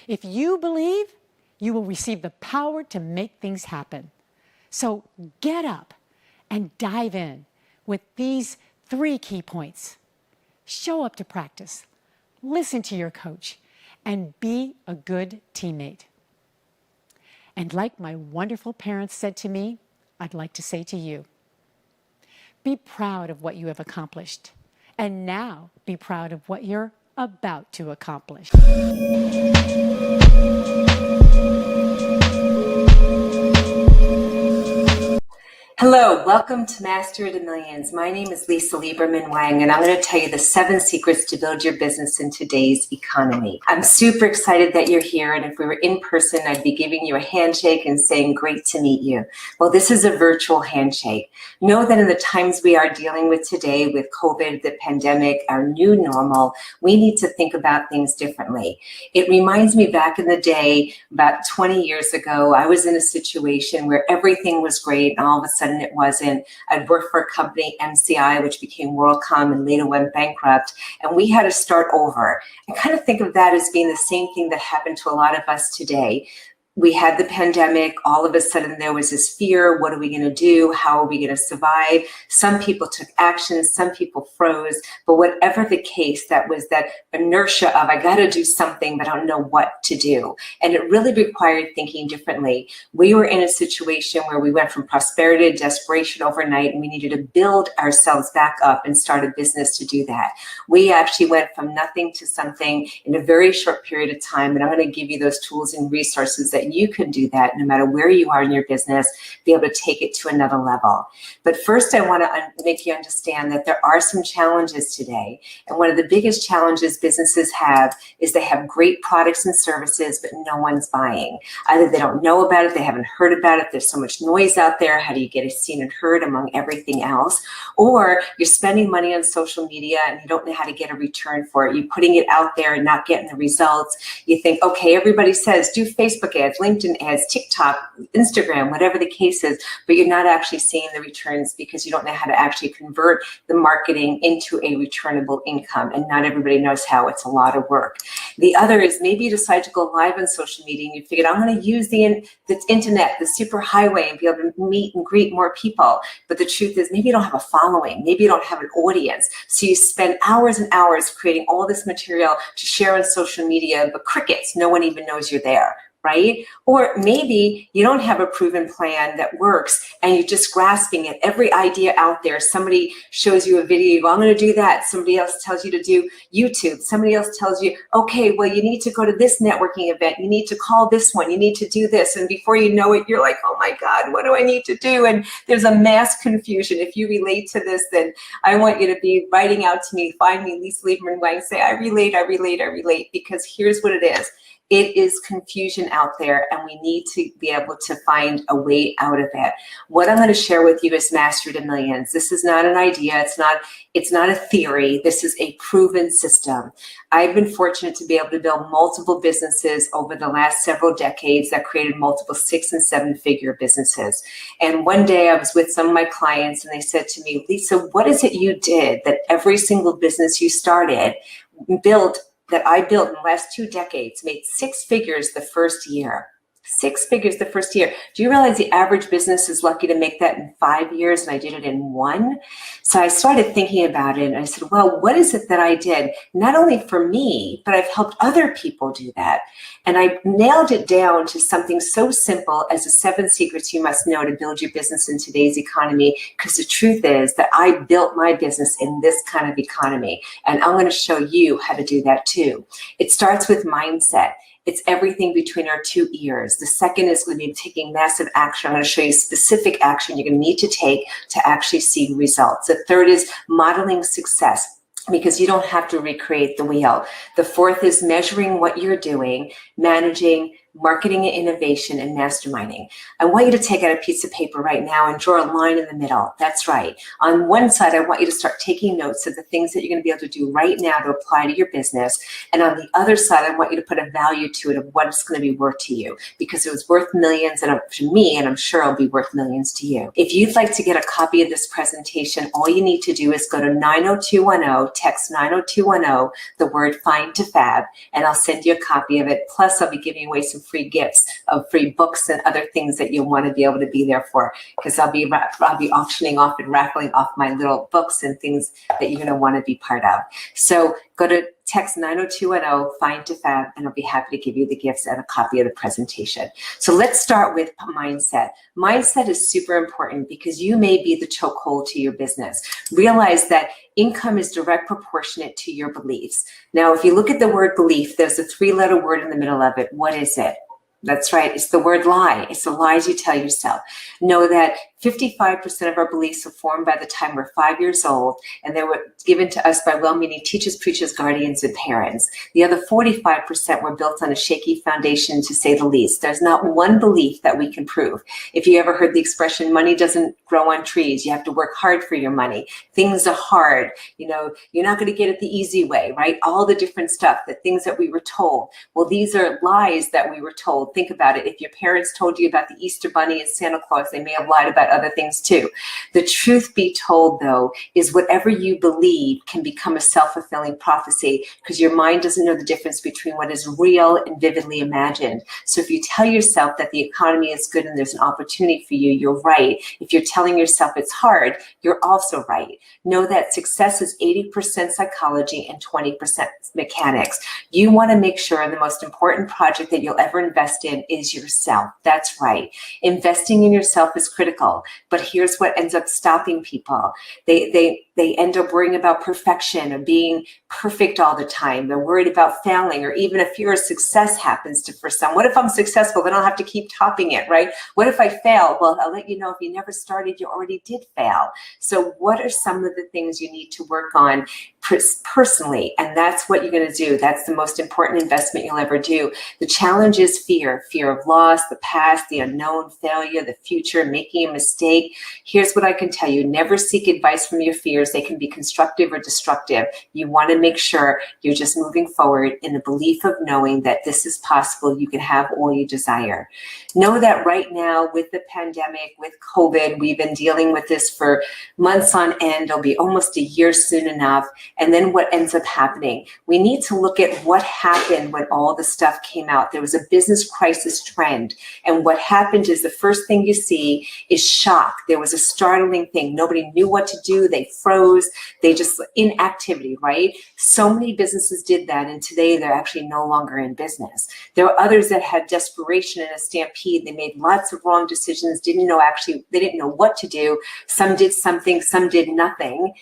If you believe, you will receive the power to make things happen. So get up and dive in with these 3 key points. Show up to practice, listen to your coach, and be a good teammate. And like my wonderful parents said to me, I'd like to say to you, be proud of what you have accomplished. And now be proud of what you're about to accomplish.
Hello, welcome to Master to Millions. My name is Lisa Lieberman Wang, and I'm going to tell you the 7 secrets to build your business in today's economy. I'm super excited that you're here, and if we were in person, I'd be giving you a handshake and saying, great to meet you. Well, this is a virtual handshake. Know that in the times we are dealing with today with COVID, the pandemic, our new normal, we need to think about things differently. It reminds me back in the day, about 20 years ago, I was in a situation where everything was great, and all of a sudden it wasn't. I'd worked for a company, MCI, which became WorldCom and later went bankrupt, and we had to start over. I kind of think of that as being the same thing that happened to a lot of us today. We had the pandemic. All of a sudden there was this fear. What are we going to do? How are we going to survive? Some people took action. Some people froze. But whatever the case, that was that inertia of, I got to do something, but I don't know what to do. And it really required thinking differently. We were in a situation where we went from prosperity to desperation overnight, and we needed to build ourselves back up and start a business to do that. We actually went from nothing to something in a very short period of time. And I'm going to give you those tools and resources that you can do that no matter where you are in your business, be able to take it to another level. But first, I want to make you understand that there are some challenges today. And one of the biggest challenges businesses have is they have great products and services, but no one's buying. Either they don't know about it, they haven't heard about it, there's so much noise out there, how do you get it seen and heard among everything else? Or you're spending money on social media and you don't know how to get a return for it. You're putting it out there and not getting the results. You think, okay, everybody says do Facebook ads, LinkedIn ads, TikTok, Instagram, whatever the case is, but you're not actually seeing the returns because you don't know how to actually convert the marketing into a returnable income. And not everybody knows how. It's a lot of work. The other is maybe you decide to go live on social media and you figured, I'm going to use the internet, the super highway, and be able to meet and greet more people. But the truth is maybe you don't have a following. Maybe you don't have an audience. So you spend hours and hours creating all this material to share on social media, but crickets, no one even knows you're there. Right? Or maybe you don't have a proven plan that works and you're just grasping at every idea out there. Somebody shows you a video, you go, I'm going to do that. Somebody else tells you to do YouTube. Somebody else tells you, okay, well, you need to go to this networking event. You need to call this one. You need to do this. And before you know it, you're like, oh my God, what do I need to do? And there's a mass confusion. If you relate to this, then I want you to be writing out to me, find me, Lisa Lieberman Wang, say, I relate, because here's what it is. It is confusion out there, and we need to be able to find a way out of it. What I'm going to share with you is Master to Millions. This is not an idea. It's not a theory. This is a proven system. I've been fortunate to be able to build multiple businesses over the last several decades that created multiple 6- and 7-figure businesses. And one day I was with some of my clients, and they said to me, Lisa, what is it you did that every single business you started that I built in the last 2 decades made 6 figures the first year? 6 figures the first year. Do you realize the average business is lucky to make that in 5 years, and I did it in 1? So I started thinking about it, and I said, well, what is it that I did? Not only for me, but I've helped other people do that. And I nailed it down to something so simple as the 7 secrets you must know to build your business in today's economy, because the truth is that I built my business in this kind of economy, and I'm going to show you how to do that too. It starts with mindset. It's everything between our 2 ears. The second is going to be taking massive action. I'm going to show you specific action you're going to need to take to actually see results. The third is modeling success, because you don't have to recreate the wheel. The fourth is measuring what you're doing, managing, marketing and innovation, and masterminding. I want you to take out a piece of paper right now and draw a line in the middle. That's right. On one side, I want you to start taking notes of the things that you're going to be able to do right now to apply to your business. And on the other side, I want you to put a value to it of what it's going to be worth to you, because it was worth millions to me, and I'm sure it'll be worth millions to you. If you'd like to get a copy of this presentation, all you need to do is go to 90210, text 90210, the word find to fab, and I'll send you a copy of it. Plus, I'll be giving away some free gifts of free books and other things that you'll want to be able to be there for, because I'll be auctioning off and raffling off my little books and things that you're going to want to be part of. So go to text 90210, find to fab, and I'll be happy to give you the gifts and a copy of the presentation. So let's start with mindset. Mindset is super important because you may be the chokehold to your business. Realize that income is direct proportionate to your beliefs. Now, if you look at the word belief, there's a 3-letter word in the middle of it. What is it? That's right. It's the word lie. It's the lies you tell yourself. Know that 55% of our beliefs are formed by the time we're 5 years old, and they were given to us by well-meaning teachers, preachers, guardians, and parents. The other 45% were built on a shaky foundation, to say the least. There's not one belief that we can prove. If you ever heard the expression, money doesn't grow on trees, you have to work hard for your money. Things are hard. You know, you're not going to get it the easy way, right? All the different stuff, the things that we were told. Well, these are lies that we were told. Think about it. If your parents told you about the Easter Bunny and Santa Claus, they may have lied about other things too. The truth be told, though, is whatever you believe can become a self-fulfilling prophecy, because your mind doesn't know the difference between what is real and vividly imagined. So if you tell yourself that the economy is good and there's an opportunity for you, you're right. If you're telling yourself it's hard, you're also right. Know that success is 80% psychology and 20% mechanics. You want to make sure the most important project that you'll ever invest in is yourself. That's right. Investing in yourself is critical, but here's what ends up stopping people. They end up worrying about perfection or being perfect all the time. They're worried about failing, or even if your success happens to for some. What if I'm successful? Then I'll have to keep topping it, right? What if I fail? Well, I'll let you know, if you never started, you already did fail. So what are some of the things you need to work on personally? And that's what you're going to do. That's the most important investment you'll ever do. The challenge is fear of loss, the past, the unknown, failure, the future, making a mistake. Here's what I can tell you. Never seek advice from your fears. They can be constructive or destructive. You want to make sure you're just moving forward in the belief of knowing that this is possible. You can have all you desire. Know that right now, with the pandemic, with COVID, we've been dealing with this for months on end. It'll be almost a year soon enough. And then what ends up happening? We need to look at what happened when all the stuff came out. There was a business crisis trend. And what happened is the first thing you see is shock. There was a startling thing. Nobody knew what to do. They froze. They just, inactivity, right? So many businesses did that. And today they're actually no longer in business. There are others that had desperation and a stampede. They made lots of wrong decisions, they didn't know what to do. Some did something, some did nothing.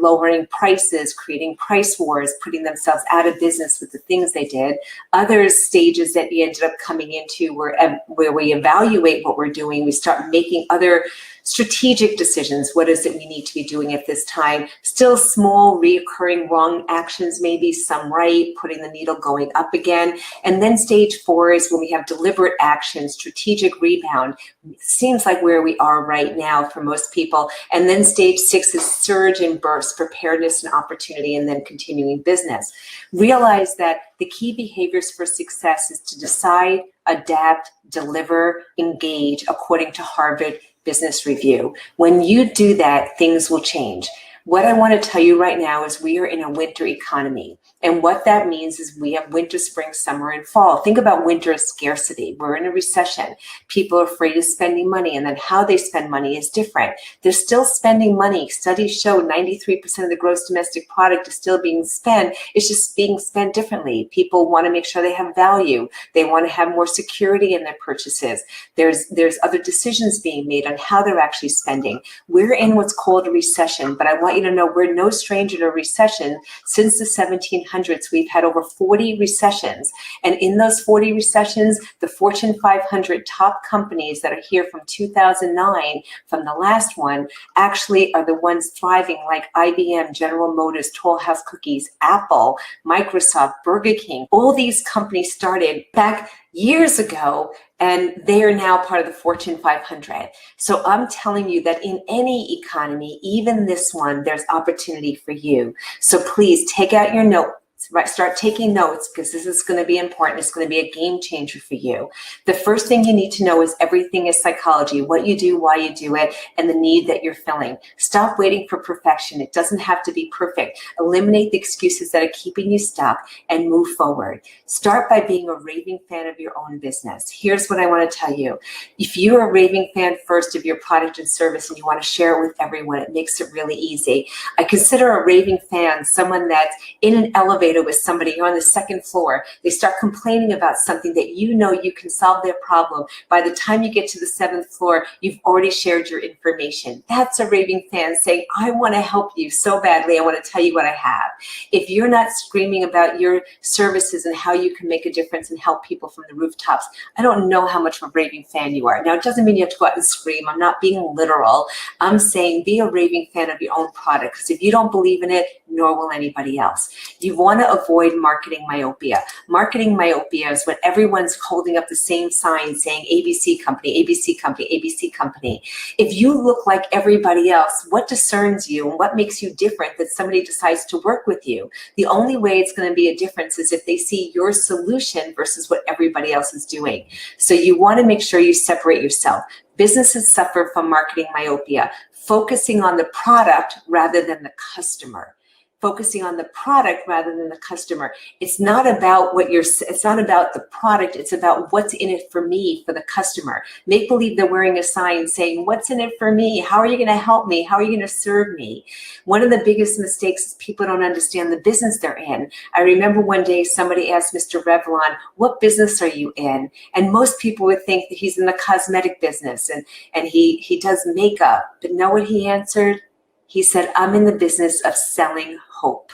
Lowering prices, creating price wars, putting themselves out of business with the things they did. Other stages that we ended up coming into where we evaluate what we're doing, we start making other strategic decisions. What is it we need to be doing at this time? Still small, reoccurring wrong actions, maybe some right, putting the needle going up again. And then stage 4 is when we have deliberate action, strategic rebound. Seems like where we are right now for most people. And then stage 6 is surge and burst, preparedness and opportunity, and then continuing business. Realize that the key behaviors for success is to decide, adapt, deliver, engage, according to Harvard Business Review. When you do that, things will change. What I want to tell you right now is we are in a winter economy. And what that means is we have winter, spring, summer, and fall. Think about winter as scarcity. We're in a recession. People are afraid of spending money, and then how they spend money is different. They're still spending money. Studies show 93% of the gross domestic product is still being spent. It's just being spent differently. People want to make sure they have value. They want to have more security in their purchases. There's other decisions being made on how they're actually spending. We're in what's called a recession, but I want you to know we're no stranger to a recession. Since the 1700s, we've had over 40 recessions. And in those 40 recessions, the Fortune 500 top companies that are here from 2009, from the last one, actually are the ones thriving, like IBM, General Motors, Toll House Cookies, Apple, Microsoft, Burger King. All these companies started back years ago, and they are now part of the Fortune 500. So I'm telling you that in any economy, even this one, there's opportunity for you. So please take out your notes. Right, start taking notes, because this is going to be important. It's going to be a game changer for you. The first thing you need to know is everything is psychology, what you do, why you do it, and the need that you're filling. Stop waiting for perfection. It doesn't have to be perfect. Eliminate the excuses that are keeping you stuck and move forward. Start by being a raving fan of your own business. Here's what I want to tell you. If you're a raving fan first of your product and service and you want to share it with everyone, it makes it really easy. I consider a raving fan someone that's in an elevator with somebody, you're on the second floor, they start complaining about something that you know you can solve their problem. By the time you get to the 7th floor, you've already shared your information. That's a raving fan saying, I want to help you so badly, I want to tell you what I have. If you're not screaming about your services and how you can make a difference and help people from the rooftops, I don't know how much of a raving fan you are. Now, it doesn't mean you have to go out and scream. I'm not being literal. I'm saying be a raving fan of your own product, because if you don't believe in it, nor will anybody else. You want to avoid marketing myopia. Marketing myopia is when everyone's holding up the same sign saying ABC company, ABC company, ABC company. If you look like everybody else, what discerns you and what makes you different that somebody decides to work with you? The only way it's going to be a difference is if they see your solution versus what everybody else is doing. So you want to make sure you separate yourself. Businesses suffer from marketing myopia, focusing on the product rather than the customer. Focusing on the product rather than the customer. It's not about it's not about the product, it's about what's in it for me, for the customer. Make believe they're wearing a sign saying, what's in it for me? How are you gonna help me? How are you gonna serve me? One of the biggest mistakes is people don't understand the business they're in. I remember one day somebody asked Mr. Revlon, what business are you in? And most people would think that he's in the cosmetic business and he does makeup. But know what he answered? He said, I'm in the business of selling hope.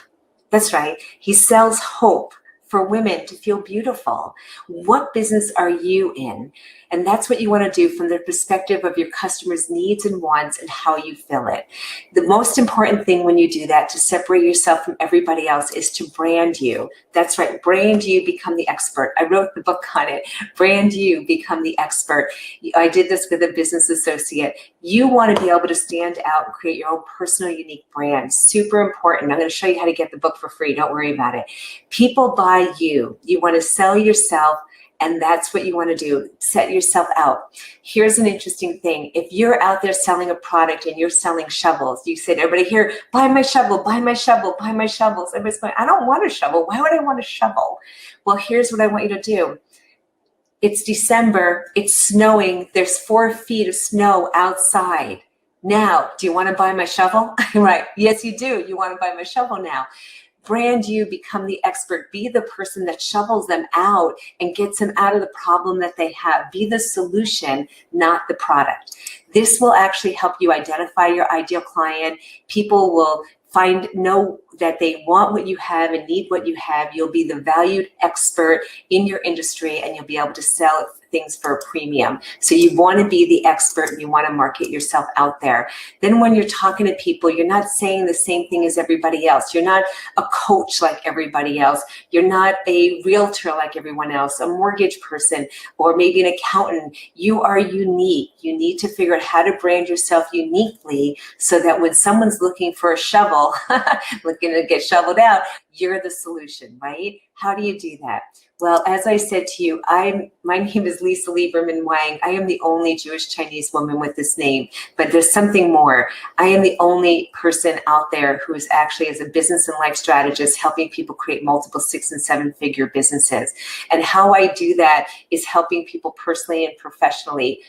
That's right. He sells hope for women to feel beautiful. What business are you in? And that's what you want to do from the perspective of your customers' needs and wants and how you fill it. The most important thing when you do that to separate yourself from everybody else is to brand you. That's right. Brand you, become the expert. I wrote the book on it. Brand you, become the expert. I did this with a business associate. You want to be able to stand out and create your own personal, unique brand. Super important. I'm going to show you how to get the book for free. Don't worry about it. People buy you. You want to sell yourself. And that's what you want to do. Set yourself out. Here's an interesting thing. If you're out there selling a product and you're selling shovels, you say to everybody here, buy my shovel, buy my shovel, buy my shovels. Everybody's going, I don't want a shovel. Why would I want a shovel? Well, here's what I want you to do. It's December. It's snowing. There's 4 feet of snow outside. Now, do you want to buy my shovel? Right. Yes, you do. You want to buy my shovel now. Brand you, become the expert. Be the person that shovels them out and gets them out of the problem that they have. Be the solution, not the product. This will actually help you identify your ideal client. People will know that they want what you have and need what you have. You'll be the valued expert in your industry and you'll be able to sell things for a premium. So you want to be the expert and you want to market yourself out there. Then when you're talking to people, you're not saying the same thing as everybody else. You're not a coach like everybody else. You're not a realtor like everyone else, a mortgage person, or maybe an accountant. You are unique. You need to figure out how to brand yourself uniquely so that when someone's looking for a shovel, shovel, looking to get shoveled out, you're the solution, right? How do you do that? Well, as I said to you, my name is Lisa Lieberman Wang. I am the only Jewish Chinese woman with this name, but there's something more. I am the only person out there who is actually, as a business and life strategist, helping people create multiple 6- and 7-figure businesses. And how I do that is helping people personally and professionally.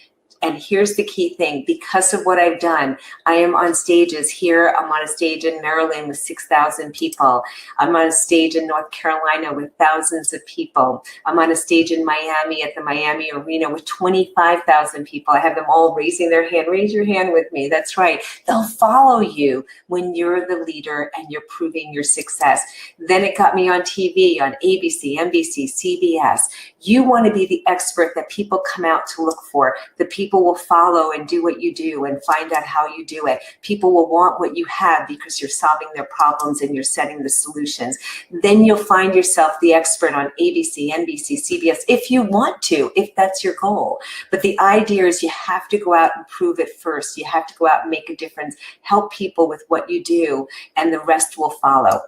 And here's the key thing, because of what I've done, I am on stages here. I'm on a stage in Maryland with 6,000 people. I'm on a stage in North Carolina with thousands of people. I'm on a stage in Miami at the Miami Arena with 25,000 people. I have them all raising their hand. Raise your hand with me. That's right. They'll follow you when you're the leader and you're proving your success. Then it got me on TV, on ABC, NBC, CBS. You want to be the expert that people come out to look for. The people will follow and do what you do and find out how you do it. People will want what you have because you're solving their problems and you're setting the solutions. Then you'll find yourself the expert on ABC, NBC, CBS, if you want to, if that's your goal. But the idea is you have to go out and prove it first. You have to go out and make a difference, help people with what you do, and the rest will follow.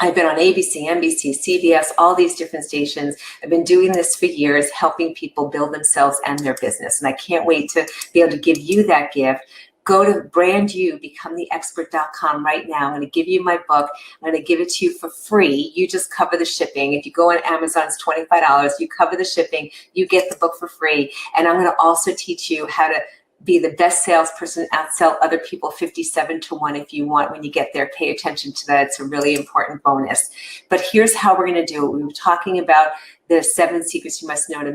I've been on ABC, NBC, CBS, all these different stations. I've been doing this for years, helping people build themselves and their business. And I can't wait to be able to give you that gift. Go to brandyoubecometheexpert.com right now. I'm going to give you my book. I'm going to give it to you for free. You just cover the shipping. If you go on Amazon, it's $25. You cover the shipping. You get the book for free. And I'm going to also teach you how to be the best salesperson, outsell other people 57-1 if you want. When you get there, pay attention to that. It's a really important bonus. But here's how we're going to do it. We were talking about the 7 secrets you must know to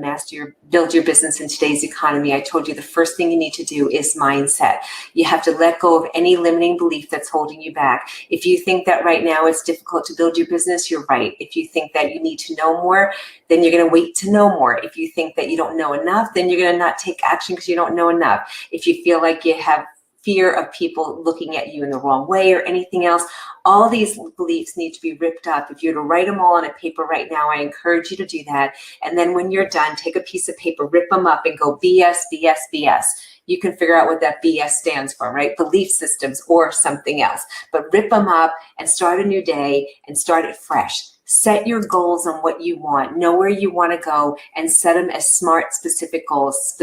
build your business in today's economy. I told you the first thing you need to do is mindset. You have to let go of any limiting belief that's holding you back. If you think that right now it's difficult to build your business, you're right. If you think that you need to know more, then you're going to wait to know more. If you think that you don't know enough, then you're going to not take action because you don't know enough. If you feel like you have fear of people looking at you in the wrong way or anything else, all these beliefs need to be ripped up. If you were to write them all on a paper right now, I encourage you to do that. And then when you're done, take a piece of paper, rip them up and go BS, BS, BS. You can figure out what that BS stands for, right? Belief systems or something else. But rip them up and start a new day and start it fresh. Set your goals on what you want. Know where you want to go and set them as SMART specific goals.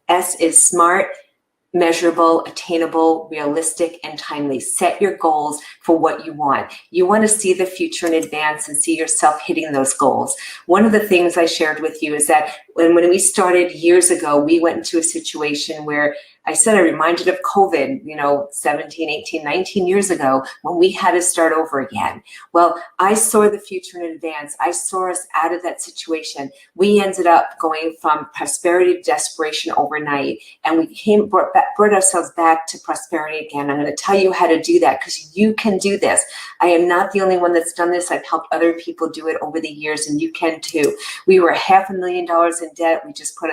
S is SMART, measurable, attainable, realistic, and timely. Set your goals for what you want. You want to see the future in advance and see yourself hitting those goals. One of the things I shared with you is that when we started years ago, we went into a situation where I said I reminded of COVID, 17, 18, 19 years ago when we had to start over again. Well, I saw the future in advance. I saw us out of that situation. We ended up going from prosperity to desperation overnight, and we brought ourselves back to prosperity again. I'm going to tell you how to do that because you can do this. I am not the only one that's done this. I've helped other people do it over the years, and you can too. We were $500,000 in debt. We just put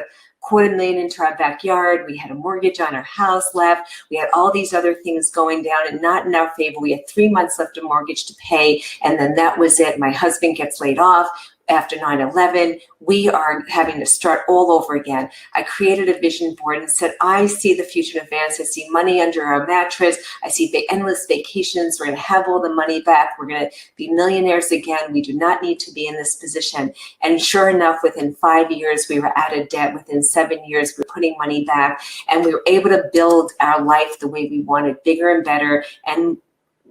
$250,000 into our backyard. We had a mortgage on our house left. We had all these other things going down and not in our favor. We had 3 months left of mortgage to pay, and then that was it. My husband gets laid off after 9/11. We are having to start all over again. I created a vision board and said, I see the future in advance. I see money under our mattress. I see endless vacations. We're going to have all the money back. We're going to be millionaires again. We do not need to be in this position. And sure enough, within 5 years, we were out of debt. Within 7 years, we're putting money back. And we were able to build our life the way we wanted, bigger and better, and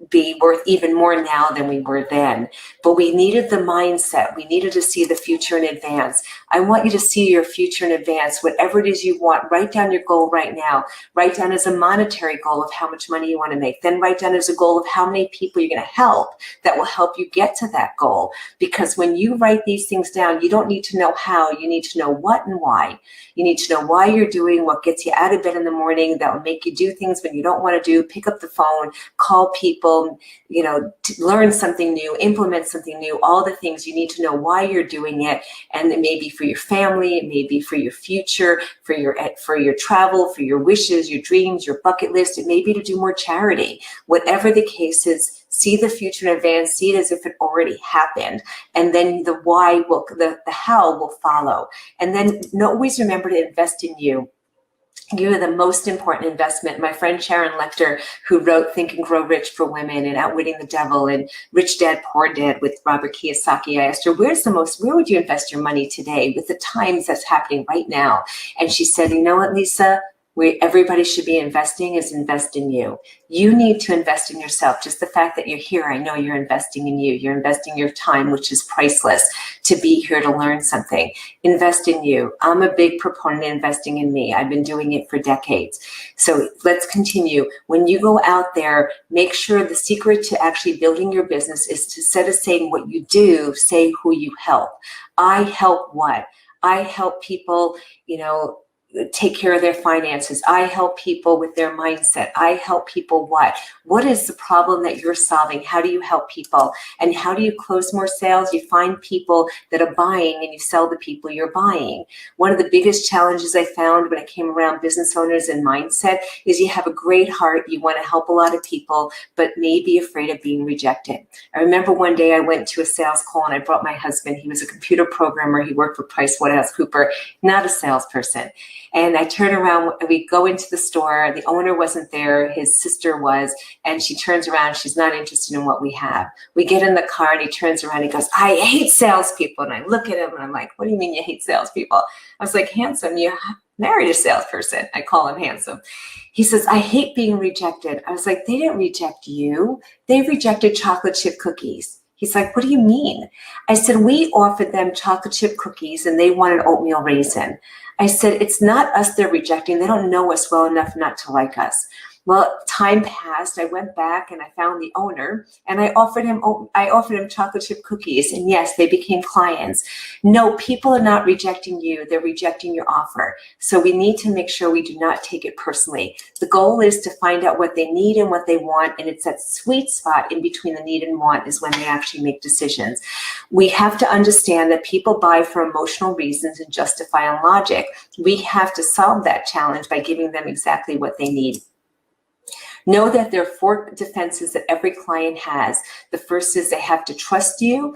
be worth even more now than we were then. But we needed the mindset. We needed to see the future in advance. I want you to see your future in advance. Whatever it is you want, write down your goal right now. Write down as a monetary goal of how much money you want to make. Then write down as a goal of how many people you're going to help that will help you get to that goal. Because when you write these things down, you don't need to know how. You need to know what and why. You need to know why you're doing what gets you out of bed in the morning, that will make you do things when you don't want to do. Pick up the phone, call people, learn something new, implement something new, all the things. You need to know why you're doing it. And it may be for your family, it may be for your future, for your travel, for your wishes, your dreams, your bucket list. It may be to do more charity. Whatever the case is, see the future in advance, see it as if it already happened. And then the why the how will follow. And then always remember to invest in you. You're the most important investment. My friend Sharon Lechter, who wrote Think and Grow Rich for Women and Outwitting the Devil and Rich Dad, Poor Dad with Robert Kiyosaki, I asked her, where would you invest your money today with the times that's happening right now? And she said, you know what, Lisa? Where everybody should be investing is invest in you. You need to invest in yourself. Just the fact that you're here, I know you're investing in you. You're investing your time, which is priceless, to be here to learn something. Invest in you. I'm a big proponent of investing in me. I've been doing it for decades. So let's continue. When you go out there, make sure the secret to actually building your business is to, instead of saying what you do, say who you help. I help what? I help people, take care of their finances. I help people with their mindset. I help people what? What is the problem that you're solving? How do you help people? And how do you close more sales? You find people that are buying and you sell the people you're buying. One of the biggest challenges I found when I came around business owners and mindset is you have a great heart. You want to help a lot of people, but may be afraid of being rejected. I remember one day I went to a sales call and I brought my husband. He was a computer programmer. He worked for PricewaterhouseCoopers, not a salesperson. And I turn around, we go into the store, the owner wasn't there, his sister was, and she turns around, she's not interested in what we have. We get in the car and he turns around, he goes, I hate salespeople. And I look at him and I'm like, what do you mean you hate salespeople? I was like, handsome, you married a salesperson. I call him handsome. He says, I hate being rejected. I was like, they didn't reject you. They rejected chocolate chip cookies. He's like, what do you mean? I said, we offered them chocolate chip cookies and they wanted oatmeal raisin. I said, it's not us they're rejecting. They don't know us well enough not to like us. Well, time passed. I went back and I found the owner and I offered him chocolate chip cookies. And yes, they became clients. No, people are not rejecting you. They're rejecting your offer. So we need to make sure we do not take it personally. The goal is to find out what they need and what they want. And it's that sweet spot in between the need and want is when they actually make decisions. We have to understand that people buy for emotional reasons and justify on logic. We have to solve that challenge by giving them exactly what they need. Know that there are 4 defenses that every client has. The first is they have to trust you,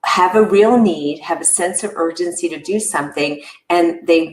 have a real need, have a sense of urgency to do something, and they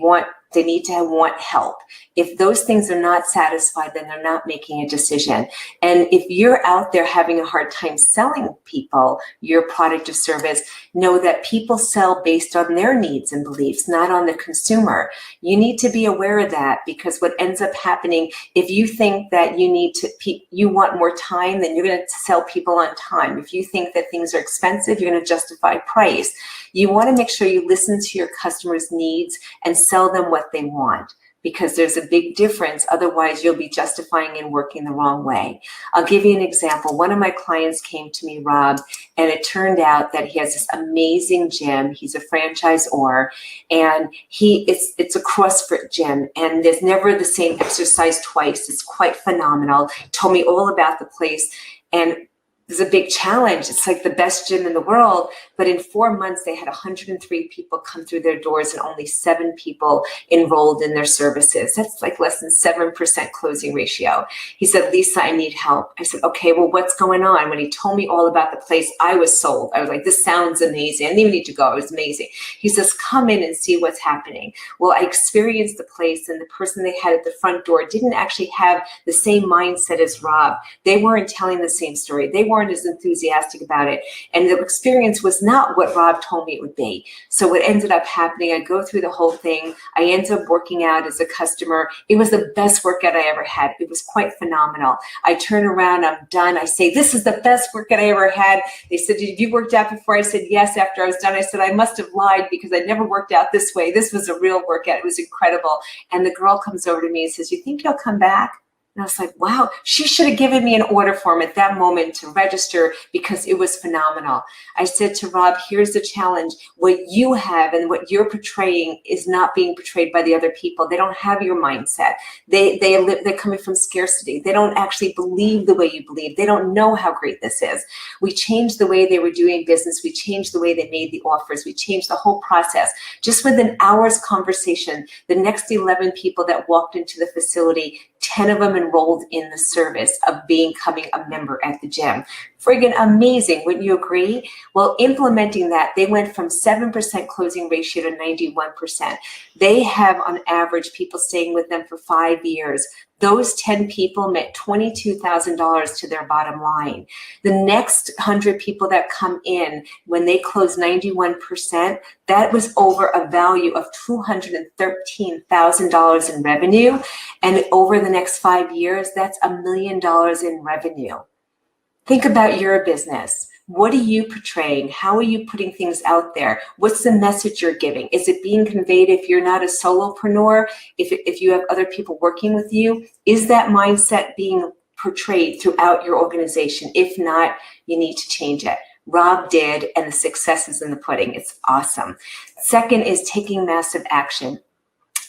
need to want help. If those things are not satisfied, then they're not making a decision. And if you're out there having a hard time selling people your product or service, know that people sell based on their needs and beliefs, not on the consumer. You need to be aware of that, because what ends up happening, if you think that you want more time, then you're going to sell people on time. If you think that things are expensive, you're going to justify price. You want to make sure you listen to your customers' needs and sell them what they want, because there's a big difference. Otherwise, you'll be justifying and working the wrong way. I'll give you an example. One of my clients came to me, Rob, and it turned out that he has this amazing gym. He's a franchisor, and it's a CrossFit gym, and there's never the same exercise twice. It's quite phenomenal. Told me all about the place, and there's a big challenge. It's like the best gym in the world, but in 4 months, they had 103 people come through their doors and only 7 people enrolled in their services. That's like less than 7% closing ratio. He said, Lisa, I need help. I said, okay, well, what's going on? When he told me all about the place, I was sold. I was like, this sounds amazing. I didn't even need to go. It was amazing. He says, come in and see what's happening. Well, I experienced the place, and the person they had at the front door didn't actually have the same mindset as Rob. They weren't telling the same story. They weren't as enthusiastic about it. And the experience was not what Rob told me it would be. So what ended up happening, I go through the whole thing. I ended up working out as a customer. It was the best workout I ever had. It was quite phenomenal. I turn around, I'm done. I say, this is the best workout I ever had. They said, have you worked out before? I said, yes. After I was done, I said, I must have lied because I never worked out this way. This was a real workout. It was incredible. And the girl comes over to me and says, you think you'll come back? And I was like, wow, she should have given me an order form at that moment to register because it was phenomenal. I said to Rob, here's the challenge. What you have and what you're portraying is not being portrayed by the other people. They don't have your mindset. They're coming from scarcity. They don't actually believe the way you believe. They don't know how great this is. We changed the way they were doing business. We changed the way they made the offers. We changed the whole process. Just with an hour's conversation, the next 11 people that walked into the facility, 10 of them enrolled in the service of becoming a member at the gym. Friggin' amazing, wouldn't you agree? Well, implementing that, they went from 7% closing ratio to 91%. They have, on average, people staying with them for 5 years. Those 10 people met $22,000 to their bottom line. The next 100 people that come in, when they close 91%, that was over a value of $213,000 in revenue. And over the next 5 years, that's $1 million in revenue. Think about your business. What are you portraying? How are you putting things out there? What's the message you're giving? Is it being conveyed if you're not a solopreneur, if you have other people working with you? Is that mindset being portrayed throughout your organization? If not, you need to change it. Rob did, and the success is in the pudding. It's awesome. Second is taking massive action.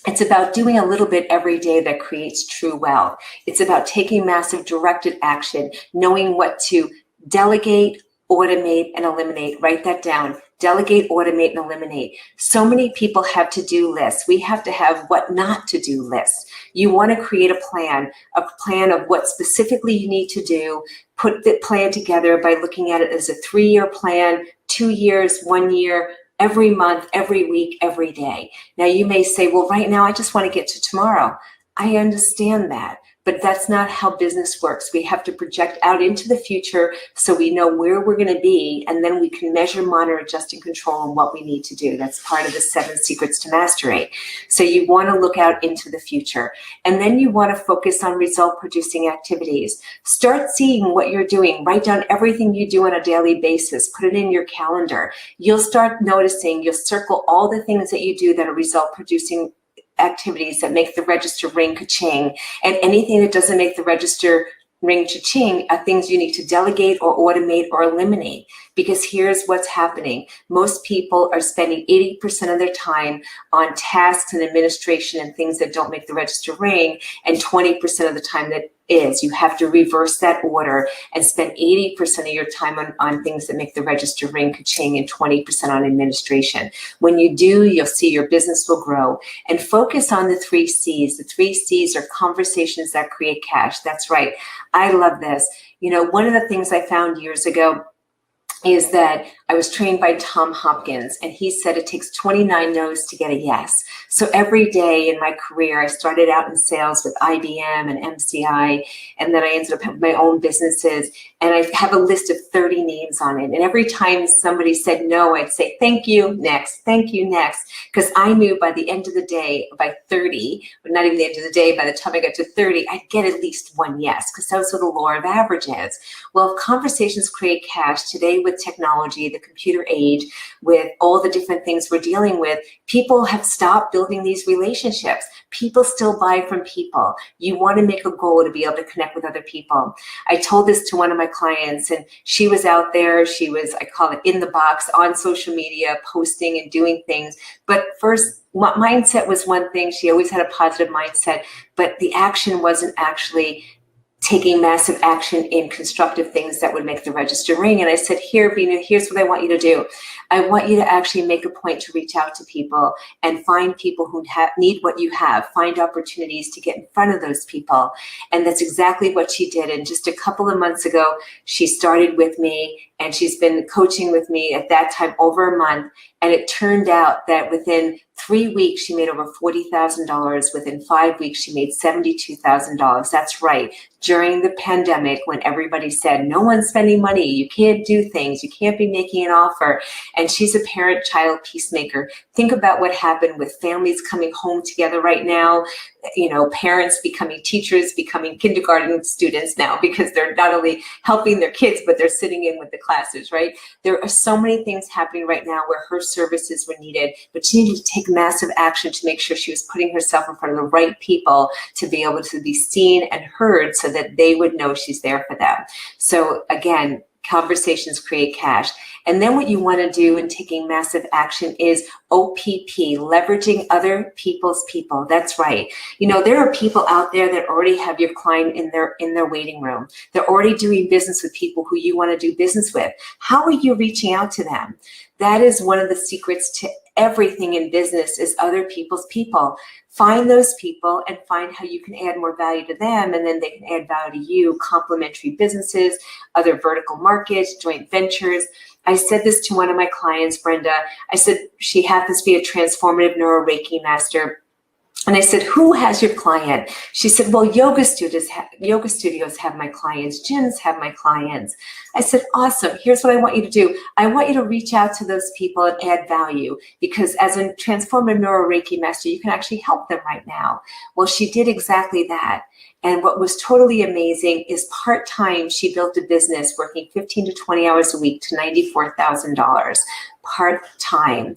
It's about doing a little bit every day that creates true wealth. It's about taking massive directed action, knowing what to delegate, automate, and eliminate. Write that down. Delegate, automate, and eliminate. So many people have to-do lists. We have to have what not to do lists. You want to create a plan of what specifically you need to do. Put the plan together by looking at it as a 3-year plan, 2 years, 1 year, every month, every week, every day. Now you may say, well, right now I just want to get to tomorrow. I understand that, but that's not how business works. We have to project out into the future so we know where we're going to be, and then we can measure, monitor, adjust, and control on what we need to do. That's part of the 7 secrets to mastery. So you want to look out into the future, and then you want to focus on result-producing activities. Start seeing what you're doing. Write down everything you do on a daily basis. Put it in your calendar. You'll start noticing, you'll circle all the things that you do that are result-producing activities that make the register ring ka-ching, and anything that doesn't make the register ring cha-ching are things you need to delegate or automate or eliminate. Because here's what's happening. Most people are spending 80% of their time on tasks and administration and things that don't make the register ring, and 20% of the time that is. You have to reverse that order and spend 80% of your time on things that make the register ring ka-ching and 20% on administration. When you do, you'll see your business will grow. And focus on the 3 C's. The 3 C's are conversations that create cash. That's right. I love this. You know, one of the things I found years ago is that I was trained by Tom Hopkins, and he said it takes 29 no's to get a yes. So every day in my career, I started out in sales with IBM and MCI, and then I ended up having my own businesses, and I have a list of 30 names on it. And every time somebody said no, I'd say, thank you, next, thank you, next, because I knew by the end of the day, by 30, but not even the end of the day, by the time I got to 30, I'd get at least 1 yes, because that's what the law of average is. Well, if conversations create cash today with technology, the computer age, with all the different things we're dealing with, people have stopped building these relationships. People still buy from people. You want to make a goal to be able to connect with other people. I told this to one of my clients, and she was out there. She was, I call it in the box, on social media, posting and doing things. But first, mindset was one thing. She always had a positive mindset, but the action wasn't actually taking massive action in constructive things that would make the register ring. And I said, here, Bina, here's what I want you to do. I want you to actually make a point to reach out to people and find people who need what you have, find opportunities to get in front of those people. And that's exactly what she did. And just a couple of months ago, she started with me, and she's been coaching with me at that time over a month. And it turned out that within 3 weeks, she made over $40,000. Within 5 weeks, she made $72,000. That's right. During the pandemic, when everybody said, no one's spending money, you can't do things, you can't be making an offer. And she's a parent-child peacemaker. Think about what happened with families coming home together right now. You know, parents becoming teachers, becoming kindergarten students now, because they're not only helping their kids, but they're sitting in with the classes, right? There are so many things happening right now where her services were needed, but she needed to take massive action to make sure she was putting herself in front of the right people to be able to be seen and heard so that they would know she's there for them. So again, conversations create cash. And then what you want to do in taking massive action is OPP, leveraging other people's people. That's right. You know, there are people out there that already have your client in their waiting room. They're already doing business with people who you want to do business with. How are you reaching out to them? That is one of the secrets to Everything in business is other people's people. Find those people and find how you can add more value to them, and then they can add value to you. Complementary businesses, other vertical markets, joint ventures. I said this to one of my clients, Brenda. I said, she happens to be a transformative neuro Reiki master. And I said, who has your client? She said, well, yoga studios have my clients. Gyms have my clients. I said, awesome. Here's what I want you to do. I want you to reach out to those people and add value, because as a transformative neuro Reiki master, you can actually help them right now. Well, she did exactly that. And what was totally amazing is part-time, she built a business working 15 to 20 hours a week to $94,000 part-time.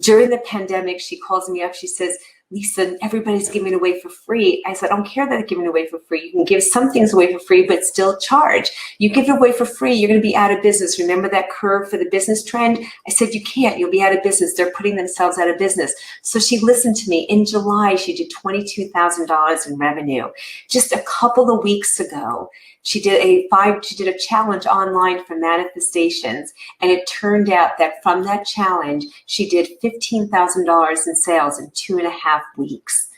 During the pandemic, she calls me up. She says, Lisa, everybody's giving it away for free. I said, I don't care that they're giving it away for free. You can give some things away for free, but still charge. You give it away for free, you're going to be out of business. Remember that curve for the business trend? I said, you can't. You'll be out of business. They're putting themselves out of business. So she listened to me. In July, she did $22,000 in revenue. Just a couple of weeks ago, she did a challenge online for manifestations, and it turned out that from that challenge, she did $15,000 in sales in 2.5 weeks.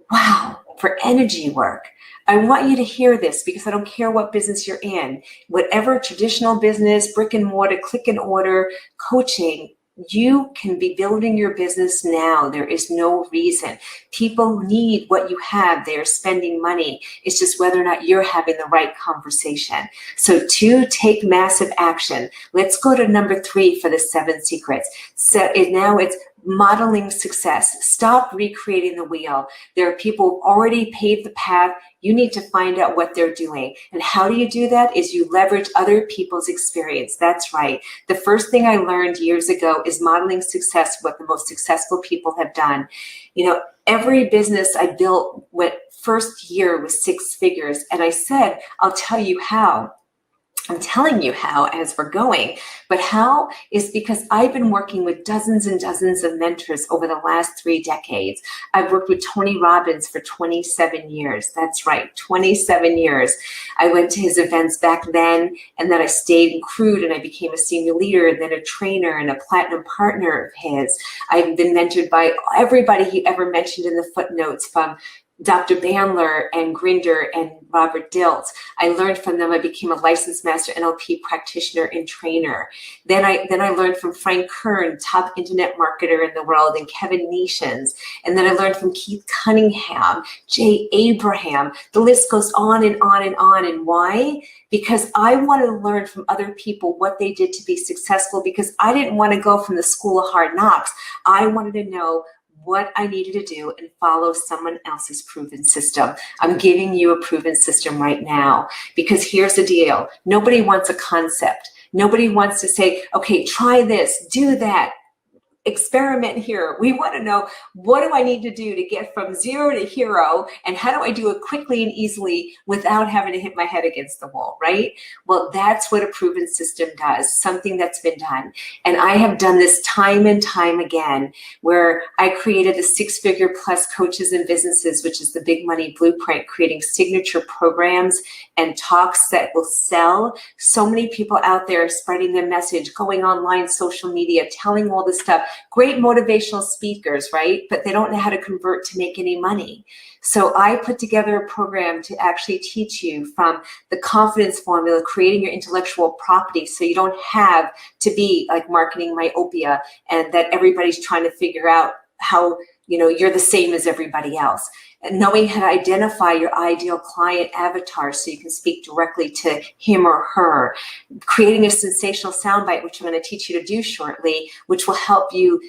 Wow, for energy work. I want you to hear this, because I don't care what business you're in. Whatever traditional business, brick and mortar, click and order, coaching, you can be building your business now. There is no reason. People need what you have. They are spending money. It's just whether or not you're having the right conversation. So 2, take massive action. Let's go to number 3 for the 7 secrets. So now it's modeling success. Stop recreating the wheel. There are people who already paved the path. You need to find out what they're doing. And how do you do that? Is you leverage other people's experience. That's right. The first thing I learned years ago is modeling success, what the most successful people have done. You know, every business I built, first year was 6 figures. And I said, I'll tell you how. I'm telling you how as we're going, but how is because I've been working with dozens and dozens of mentors over the last 3 decades. I've worked with Tony Robbins for 27 years. That's right, 27 years. I went to his events back then, and then I stayed and crewed, and I became a senior leader, and then a trainer and a platinum partner of his. I've been mentored by everybody he ever mentioned in the footnotes, from Dr. Bandler and Grinder and Robert Dilts. I learned from them. I became a licensed master NLP practitioner and trainer. Then I learned from Frank Kern, top internet marketer in the world, and Kevin Neeshans. And then I learned from Keith Cunningham, Jay Abraham. The list goes on and on and on. And why? Because I wanted to learn from other people what they did to be successful, because I didn't want to go from the school of hard knocks. I wanted to know what I needed to do and follow someone else's proven system. I'm giving you a proven system right now, because here's the deal. Nobody wants a concept. Nobody wants to say, okay, try this, do that, experiment here. We want to know, what do I need to do to get from 0 to hero, and how do I do it quickly and easily without having to hit my head against the wall, right? Well, that's what a proven system does, something that's been done. And I have done this time and time again, where I created the 6-figure plus coaches and businesses, which is the big money blueprint, creating signature programs and talks that will sell. So many people out there spreading their message, going online, social media, telling all this stuff. Great motivational speakers, right? But they don't know how to convert to make any money. So I put together a program to actually teach you from the confidence formula, creating your intellectual property, so you don't have to be like marketing myopia and that everybody's trying to figure out how, you know, you're the same as everybody else. And knowing how to identify your ideal client avatar so you can speak directly to him or her. Creating a sensational soundbite, which I'm going to teach you to do shortly, which will help you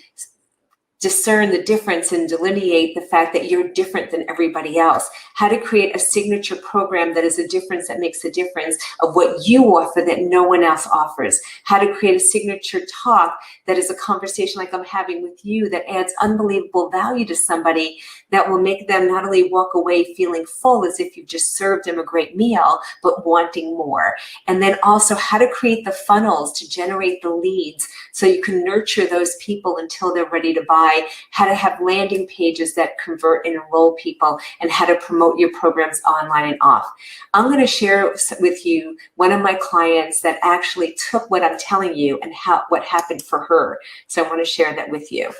discern the difference and delineate the fact that you're different than everybody else. How to create a signature program that is a difference, that makes a difference of what you offer that no one else offers. How to create a signature talk that is a conversation like I'm having with you that adds unbelievable value to somebody, that will make them not only walk away feeling full as if you've just served them a great meal, but wanting more. And then also how to create the funnels to generate the leads so you can nurture those people until they're ready to buy website, how to have landing pages that convert and enroll people, and how to promote your programs online and off. I'm going to share with you one of my clients that actually took what I'm telling you and what happened for her. So I want to share that with you.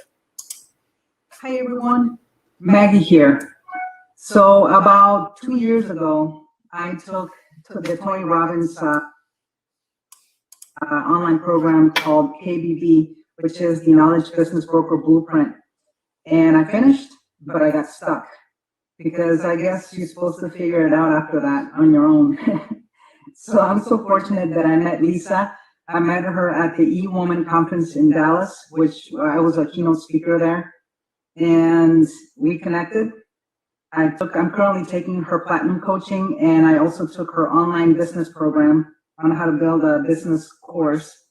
Hi everyone, Maggie here. So about 2 years ago, I took the Tony Robbins online program called KBB, which is the Knowledge Business Broker Blueprint. And I finished, but I got stuck because I guess you're supposed to figure it out after that on your own. So I'm so fortunate that I met Lisa. I met her at the E-Woman conference in Dallas, which I was a keynote speaker there. And we connected. I'm currently taking her platinum coaching, and I also took her online business program on how to build a business course.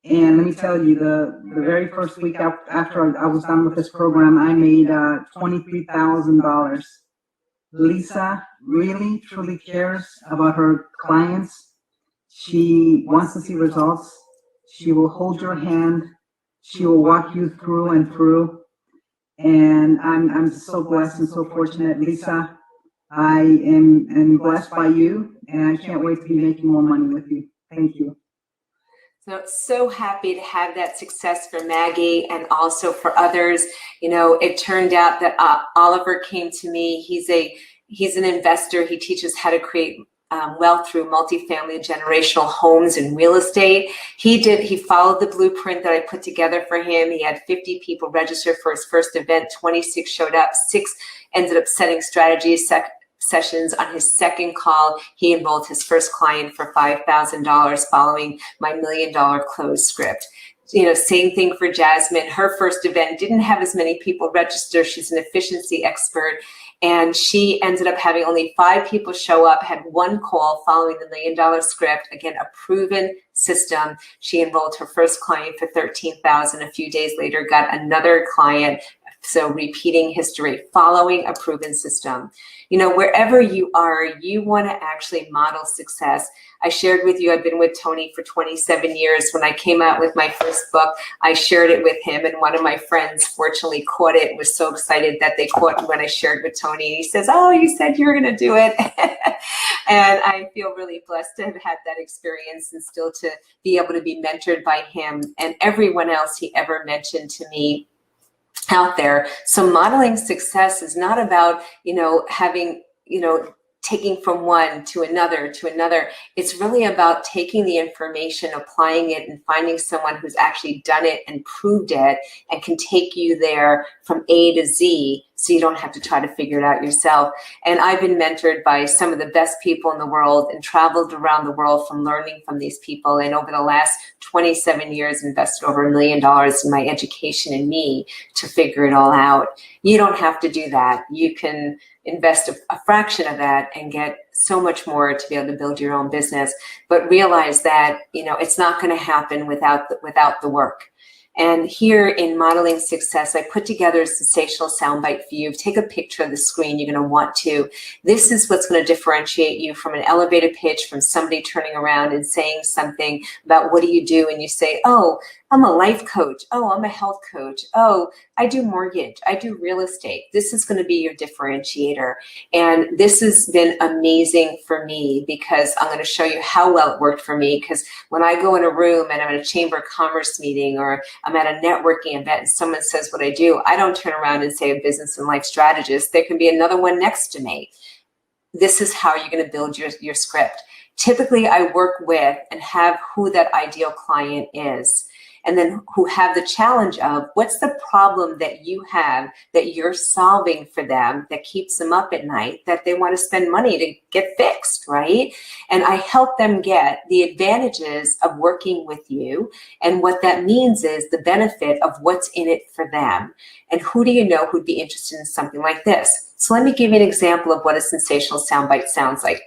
And let me tell you, the very first week after I was done with this program, I made $23,000. Lisa really, truly cares about her clients. She wants to see results. She will hold your hand. She will walk you through and through. And I'm so blessed and so fortunate, Lisa. I am blessed by you, and I can't wait to be making more money with you. Thank you.
So happy to have that success for Maggie and also for others. You know, it turned out that Oliver came to me. He's an investor. He teaches how to create wealth through multifamily generational homes and real estate. He followed the blueprint that I put together for him. He had 50 people register for his first event. 26 showed up. 6 ended up setting strategies sessions. On his second call, he enrolled his first client for $5,000 following my $1 million close script. You know, same thing for Jasmine. Her first event didn't have as many people register. She's an efficiency expert. And she ended up having only 5 people show up, had 1 call following the $1 million script. Again, a proven system. She enrolled her first client for $13,000. A few days later, got another client. So repeating history, following a proven system. You know, wherever you are, you want to actually model success. I shared with you, I've been with Tony for 27 years. When I came out with my first book, I shared it with him, and one of my friends fortunately caught it, was so excited that they caught when I shared with Tony. He says, "Oh, you said you were going to do it." And I feel really blessed to have had that experience and still to be able to be mentored by him and everyone else he ever mentioned to me out there. So modeling success is not about, you know, having, you know, taking from one to another to another. It's really about taking the information, applying it, and finding someone who's actually done it and proved it and can take you there from A to Z, so you don't have to try to figure it out yourself. And I've been mentored by some of the best people in the world and traveled around the world from learning from these people. And over the last 27 years, invested over $1 million in my education and me to figure it all out. You don't have to do that. You can invest a fraction of that and get so much more to be able to build your own business. But realize that, you know, it's not going to happen without the work. And here in Modeling Success, I put together a sensational soundbite for you. Take a picture of the screen. You're going to want to. This is what's going to differentiate you from an elevator pitch, from somebody turning around and saying something about what do you do, and you say, "Oh, I'm a life coach. Oh, I'm a health coach. Oh, I do mortgage. I do real estate." This is going to be your differentiator. And this has been amazing for me because I'm going to show you how well it worked for me. Because when I go in a room and I'm at a Chamber of Commerce meeting or I'm at a networking event and someone says what I do, I don't turn around and say a business and life strategist. There can be another one next to me. This is how you're going to build your script. Typically, I work with and have who that ideal client is, and then who have the challenge of what's the problem that you have that you're solving for them that keeps them up at night, that they want to spend money to get fixed, right? And I help them get the advantages of working with you. And what that means is the benefit of what's in it for them. And who do you know who'd be interested in something like this? So let me give you an example of what a sensational soundbite sounds like.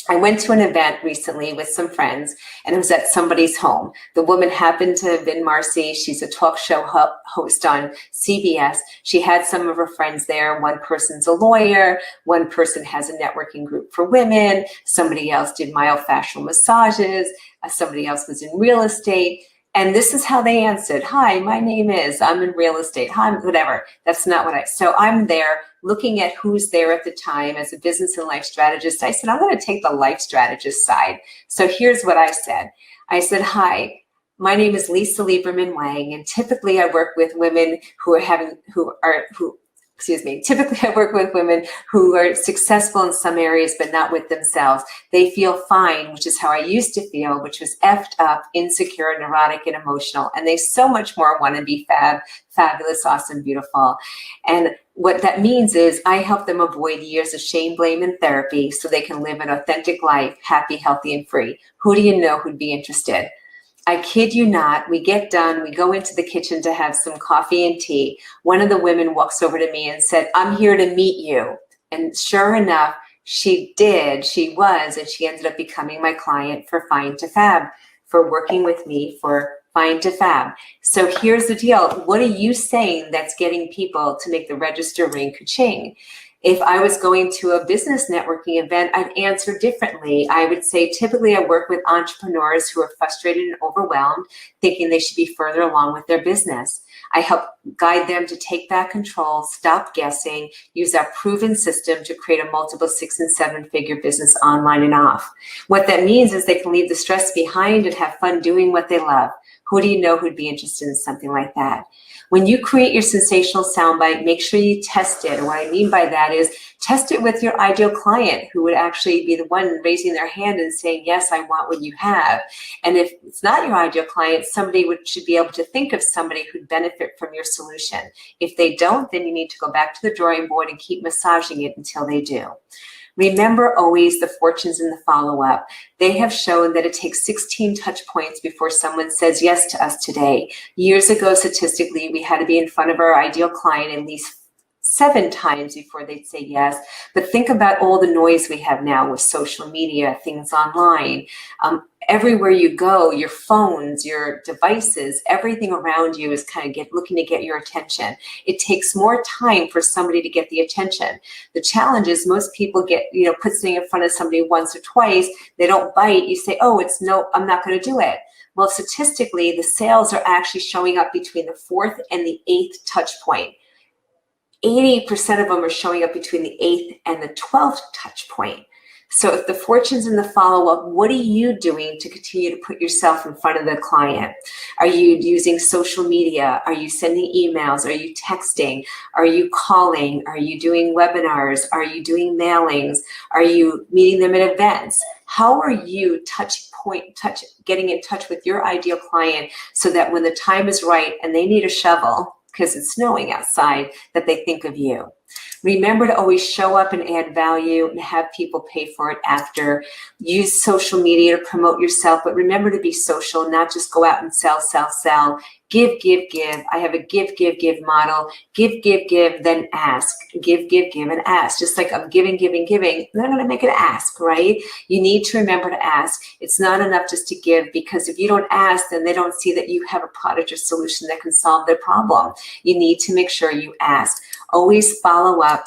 I went to an event recently with some friends, and it was at somebody's home. The woman happened to have been Marcy. She's a talk show host on CBS. She had some of her friends there. One person's a lawyer. One person has a networking group for women. Somebody else did myofascial massages. Somebody else was in real estate. And this is how they answered. Hi, my name is, I'm in real estate. Hi, whatever. That's not what so I'm there looking at who's there at the time as a business and life strategist. I said, I'm going to take the life strategist side. So here's what I said. I said, hi, my name is Lisa Lieberman Wang, and typically I work with women typically I work with women who are successful in some areas, but not with themselves. They feel fine, which is how I used to feel, which was effed up, insecure, neurotic, and emotional. And they so much more want to be fabulous, awesome, beautiful. And what that means is I help them avoid years of shame, blame, and therapy so they can live an authentic life, happy, healthy, and free. Who do you know who'd be interested? I kid you not, we get done, we go into the kitchen to have some coffee and tea. One of the women walks over to me and said, I'm here to meet you. And sure enough, she did, she was, and she ended up becoming my client for Fine to Fab, for working with me for Fine to Fab. So here's the deal. What are you saying that's getting people to make the register ring ka-ching? If I was going to a business networking event, I'd answer differently. I would say, typically I work with entrepreneurs who are frustrated and overwhelmed, thinking they should be further along with their business. I help guide them to take back control, stop guessing, use our proven system to create a multiple 6- and 7-figure business online and off. What that means is they can leave the stress behind and have fun doing what they love. Who do you know who'd be interested in something like that? When you create your sensational soundbite, make sure you test it. And what I mean by that is test it with your ideal client who would actually be the one raising their hand and saying, yes, I want what you have. And if it's not your ideal client, somebody should be able to think of somebody who'd benefit from your solution. If they don't, then you need to go back to the drawing board and keep massaging it until they do. Remember always the fortunes in the follow-up. They have shown that it takes 16 touch points before someone says yes to us today. Years ago, statistically, we had to be in front of our ideal client at least 7 times before they'd say yes. But think about all the noise we have now with social media, things online. Everywhere you go, your phones, your devices, everything around you is kind of looking to get your attention. It takes more time for somebody to get the attention. The challenge is most people put something in front of somebody once or twice, they don't bite, you say, oh, no, I'm not going to do it. Well, statistically, the sales are actually showing up between the 4th and the 8th touch point. 80% of them are showing up between the 8th and the 12th touch point. So if the fortune's in the follow-up, what are you doing to continue to put yourself in front of the client? Are you using social media? Are you sending emails? Are you texting? Are you calling? Are you doing webinars? Are you doing mailings? Are you meeting them at events? How are you getting in touch with your ideal client so that when the time is right and they need a shovel, because it's snowing outside, that they think of you? Remember to always show up and add value and have people pay for it after. Use social media to promote yourself, but remember to be social, not just go out and sell, sell, sell. Give, give, give. I have a give, give, give model. Give, give, give, then ask. Give, give, give, and ask. Just like I'm giving, giving, giving, they're going to make it ask, right? You need to remember to ask. It's not enough just to give, because if you don't ask, then they don't see that you have a product or solution that can solve their problem. You need to make sure you ask. Always follow up.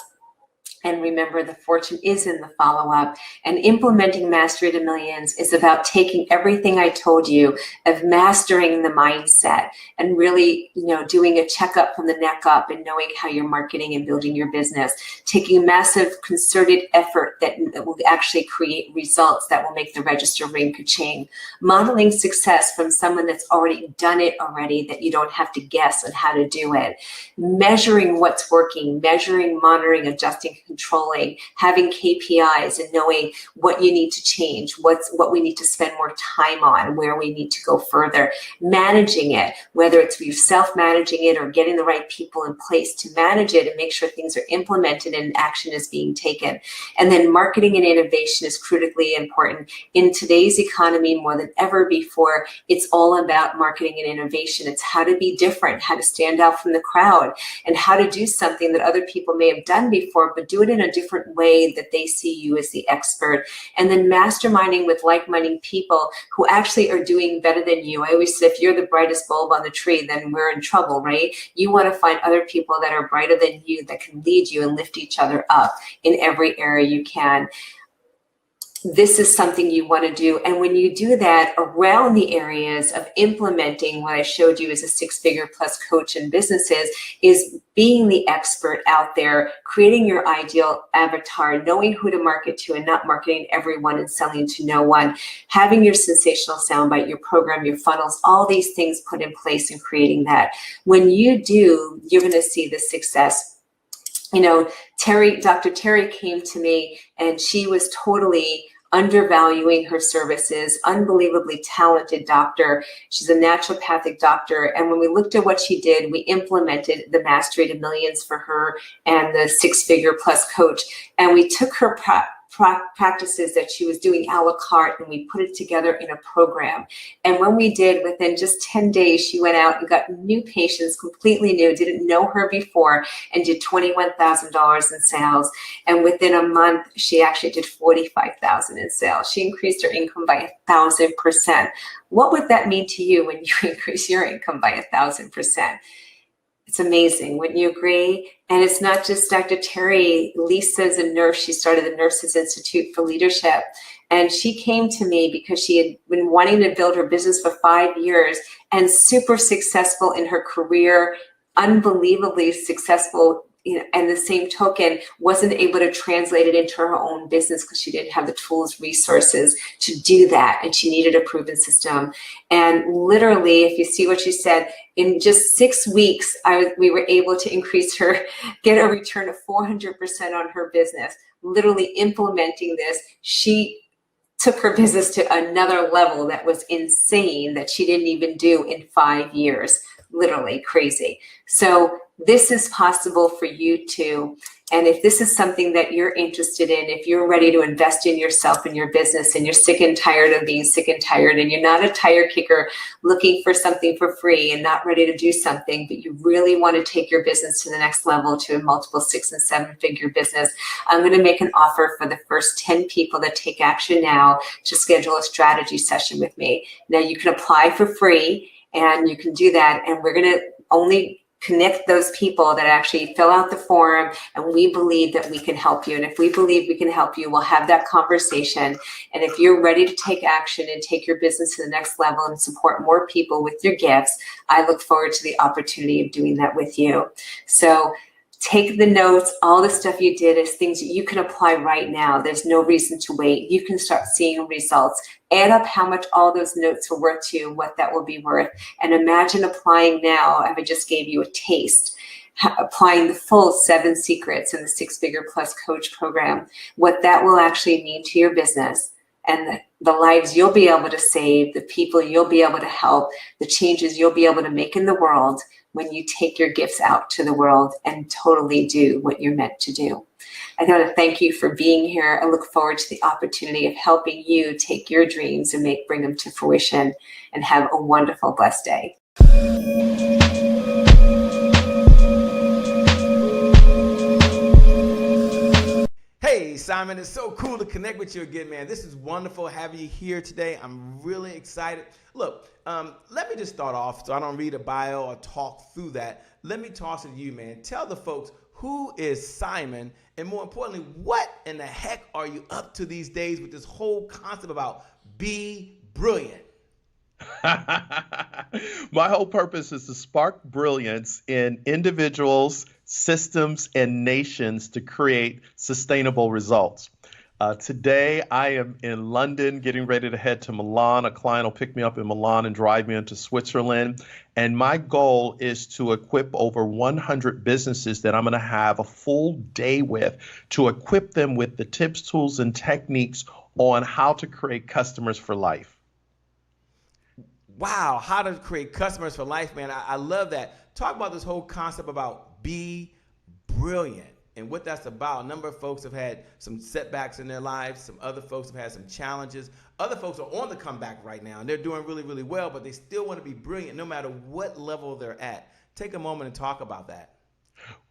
And remember, the fortune is in the follow-up. And implementing Mastery to Millions is about taking everything I told you of mastering the mindset and really, doing a checkup from the neck up and knowing how you're marketing and building your business, taking massive concerted effort that will actually create results that will make the register ring ka-ching, modeling success from someone that's already done it already, that you don't have to guess on how to do it, measuring what's working, measuring, monitoring, adjusting, controlling, having KPIs and knowing what you need to change, what we need to spend more time on, where we need to go further, managing it, whether it's you self-managing it or getting the right people in place to manage it and make sure things are implemented and action is being taken. And then marketing and innovation is critically important. In today's economy, more than ever before, it's all about marketing and innovation. It's how to be different, how to stand out from the crowd, and how to do something that other people may have done before, but do it in a different way that they see you as the expert. And then masterminding with like-minded people who actually are doing better than you. I always say, if you're the brightest bulb on the tree, then we're in trouble, right? You want to find other people that are brighter than you, that can lead you and lift each other up in every area you can. this is something you want to do. And when you do that around the areas of implementing what I showed you as a 6-figure plus coach in businesses, is being the expert out there, creating your ideal avatar, knowing who to market to and not marketing everyone and selling to no one, having your sensational soundbite, your program, your funnels, all these things put in place and creating that. When you do, you're going to see the success. You know, Dr. Terry came to me and she was totally undervaluing her services, unbelievably talented doctor. She's a naturopathic doctor. And when we looked at what she did, we implemented the Mastery to Millions for her and the 6-figure plus coach. And we took her practices that she was doing a la carte and we put it together in a program. And when we did, within just 10 days, she went out and got new patients, completely new, didn't know her before, and did $21,000 in sales. And within a month, she actually did $45,000 in sales. She increased her income by 1,000%. What would that mean to you when you increase your income by 1,000%? It's amazing, wouldn't you agree? And it's not just Dr. Terry. Lisa's a nurse. She started the Nurses Institute for Leadership. And she came to me because she had been wanting to build her business for 5 years and super successful in her career, unbelievably successful. You know, and the same token, wasn't able to translate it into her own business because she didn't have the tools, resources to do that. And she needed a proven system. And literally, if you see what she said, in just 6 weeks, we were able to increase her, get a return of 400% on her business. Literally implementing this, she took her business to another level that was insane, that she didn't even do in 5 years. Literally crazy. So this is possible for you too. And if this is something that you're interested in, if you're ready to invest in yourself and your business, and you're sick and tired of being sick and tired, and you're not a tire kicker looking for something for free and not ready to do something, but you really want to take your business to the next level, to a multiple 6- and 7-figure business, I'm going to make an offer for the first 10 people that take action now to schedule a strategy session with me. Now you can apply for free, and you can do that. And we're going to only connect those people that actually fill out the form, and we believe that we can help you. And if we believe we can help you, we'll have that conversation. And if you're ready to take action and take your business to the next level and support more people with your gifts, I look forward to the opportunity of doing that with you. So take the notes. All the stuff you did is things that you can apply right now. There's no reason to wait. You can start seeing results. Add up how much all those notes are worth to you, what that will be worth. And imagine applying now. I just gave you a taste. Applying the full 7 secrets in the 6-figure plus coach program, what that will actually mean to your business, and the lives you'll be able to save, the people you'll be able to help, the changes you'll be able to make in the world when you take your gifts out to the world and totally do what you're meant to do. I want to thank you for being here. I look forward to the opportunity of helping you take your dreams and bring them to fruition, and have a wonderful, blessed day.
Hey, Simon, it's so cool to connect with you again, man. This is wonderful having you here today. I'm really excited. Look, let me just start off so I don't read a bio or talk through that. Let me toss it to you, man. Tell the folks, who is Simon? And more importantly, what in the heck are you up to these days with this whole concept about be brilliant?
My whole purpose is to spark brilliance in individuals, systems, and nations to create sustainable results. Today, I am in London getting ready to head to Milan. A client will pick me up in Milan and drive me into Switzerland. And my goal is to equip over 100 businesses that I'm going to have a full day with, to equip them with the tips, tools, and techniques on how to create customers for life.
Wow, how to create customers for life, man. I love that. Talk about this whole concept about be brilliant and what that's about. A number of folks have had some setbacks in their lives. Some other folks have had some challenges. Other folks are on the comeback right now, and they're doing really, really well, but they still want to be brilliant no matter what level they're at. Take a moment and talk about that.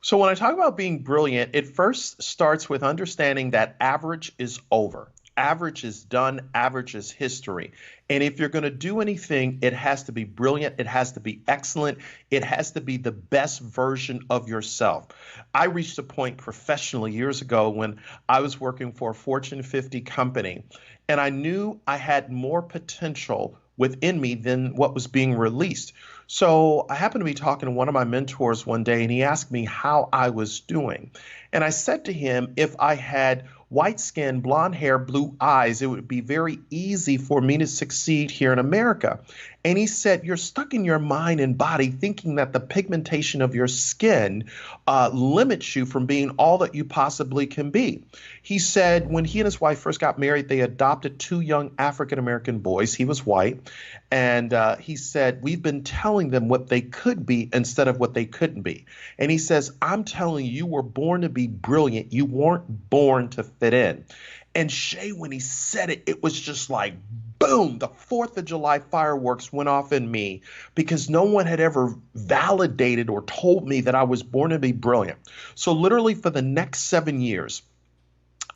So when I talk about being brilliant, it first starts with understanding that average is over. Average is done, average is history. And if you're going to do anything, it has to be brilliant, it has to be excellent, it has to be the best version of yourself. I reached a point professionally years ago when I was working for a Fortune 50 company, and I knew I had more potential within me than what was being released. So I happened to be talking to one of my mentors one day, and he asked me how I was doing. And I said to him, if I had white skin, blonde hair, blue eyes, it would be very easy for me to succeed here in America. And he said, you're stuck in your mind and body thinking that the pigmentation of your skin limits you from being all that you possibly can be. He said when he and his wife first got married, they adopted 2 young African-American boys. He was white. And he said, we've been telling them what they could be instead of what they couldn't be. And he says, I'm telling you, you were born to be brilliant. You weren't born to fit in. And Shay, when he said it, it was just like, boom, the 4th of July fireworks went off in me because no one had ever validated or told me that I was born to be brilliant. So literally for the next 7 years,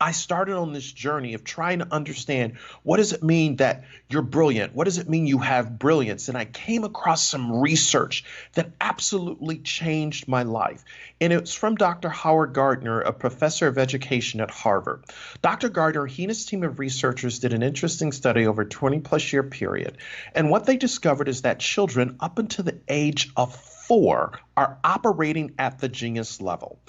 I started on this journey of trying to understand, what does it mean that you're brilliant? What does it mean you have brilliance? And I came across some research that absolutely changed my life. And it's from Dr. Howard Gardner, a professor of education at Harvard. Dr. Gardner, he and his team of researchers did an interesting study over a 20-plus-year period. And what they discovered is that children up until the age of 4 are operating at the genius level.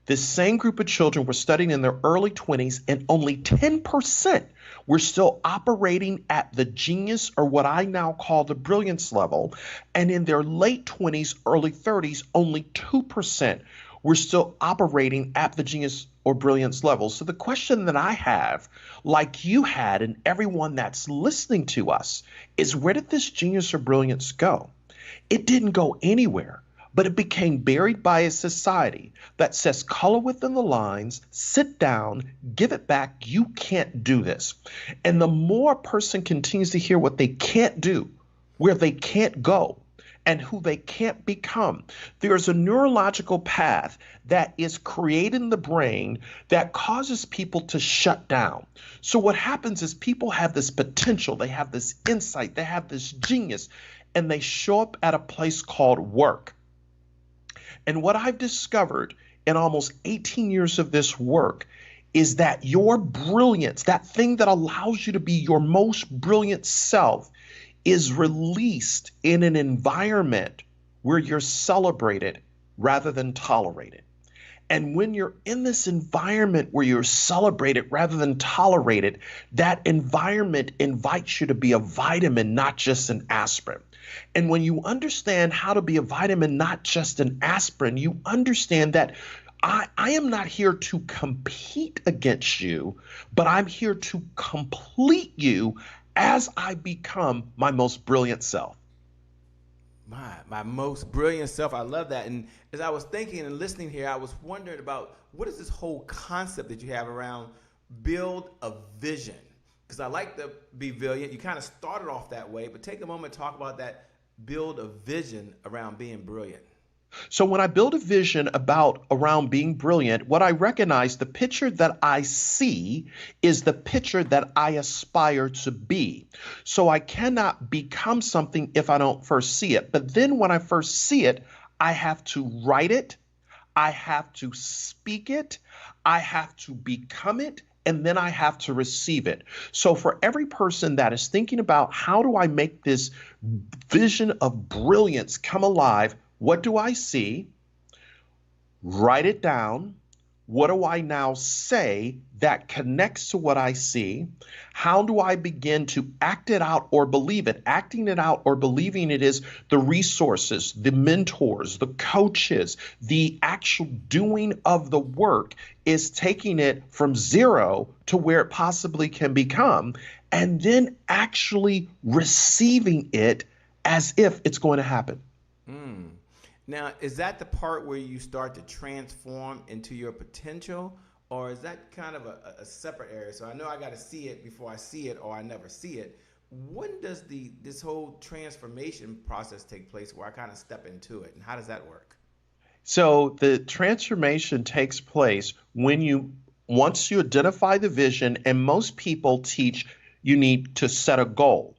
This same group of children were studying in their early 20s, and only 10% were still operating at the genius, or what I now call the brilliance level. And in their late 20s, early 30s, only 2% were still operating at the genius or brilliance level. So the question that I have, like you had, and everyone that's listening to us, is where did this genius or brilliance go? It didn't go anywhere. But it became buried by a society that says color within the lines, sit down, give it back, you can't do this. And the more a person continues to hear what they can't do, where they can't go, and who they can't become, there's a neurological path that is created in the brain that causes people to shut down. So what happens is people have this potential, they have this insight, they have this genius, and they show up at a place called work. And what I've discovered in almost 18 years of this work is that your brilliance, that thing that allows you to be your most brilliant self, is released in an environment where you're celebrated rather than tolerated. And when you're in this environment where you're celebrated rather than tolerated, that environment invites you to be a vitamin, not just an aspirin. And when you understand how to be a vitamin, not just an aspirin, you understand that I am not here to compete against you, but I'm here to complete you as I become my most brilliant self.
My most brilliant self. I love that. And as I was thinking and listening here, I was wondering about what is this whole concept that you have around build a vision? Because I like to be brilliant. You kind of started off that way, but take a moment to talk about that build a vision around being brilliant.
So when I build a vision around being brilliant, what I recognize, the picture that I see is the picture that I aspire to be. So I cannot become something if I don't first see it. But then when I first see it, I have to write it, I have to speak it, I have to become it, and then I have to receive it. So for every person that is thinking about how do I make this vision of brilliance come alive, what do I see? Write it down. What do I now say that connects to what I see? How do I begin to act it out or believe it? Acting it out or believing it is the resources, the mentors, the coaches, the actual doing of the work is taking it from 0 to where it possibly can become, and then actually receiving it as if it's going to happen.
Now, is that the part where you start to transform into your potential, or is that kind of a separate area? So I know I got to see it before I see it, or I never see it. When does this whole transformation process take place where I kind of step into it, and how does that work?
So the transformation takes place when you Once you identify the vision, and most people teach you need to set a goal.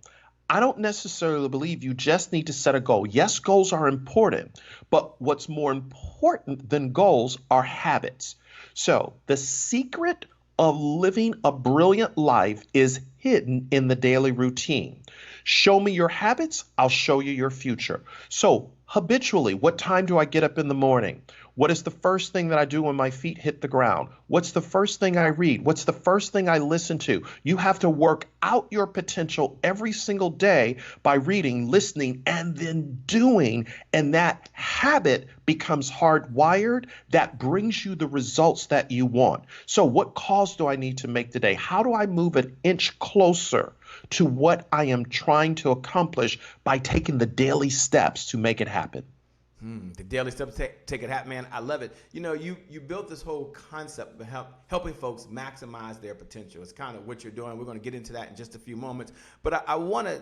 I don't necessarily believe you just need to set a goal. Yes, goals are important, but what's more important than goals are habits. So the secret of living a brilliant life is hidden in the daily routine. Show me your habits, I'll show you your future. So habitually, what time do I get up in the morning? What is the first thing that I do when my feet hit the ground? What's the first thing I read? What's the first thing I listen to? You have to work out your potential every single day by reading, listening, and then doing. And that habit becomes hardwired. That brings you the results that you want. So what calls do I need to make today? How do I move an inch closer to what I am trying to accomplish by taking the daily steps to make it happen?
The daily steps take it happen, man. I love it. You know, you built this whole concept of helping folks maximize their potential. It's kind of what you're doing. We're going to get into that in just a few moments. But I want to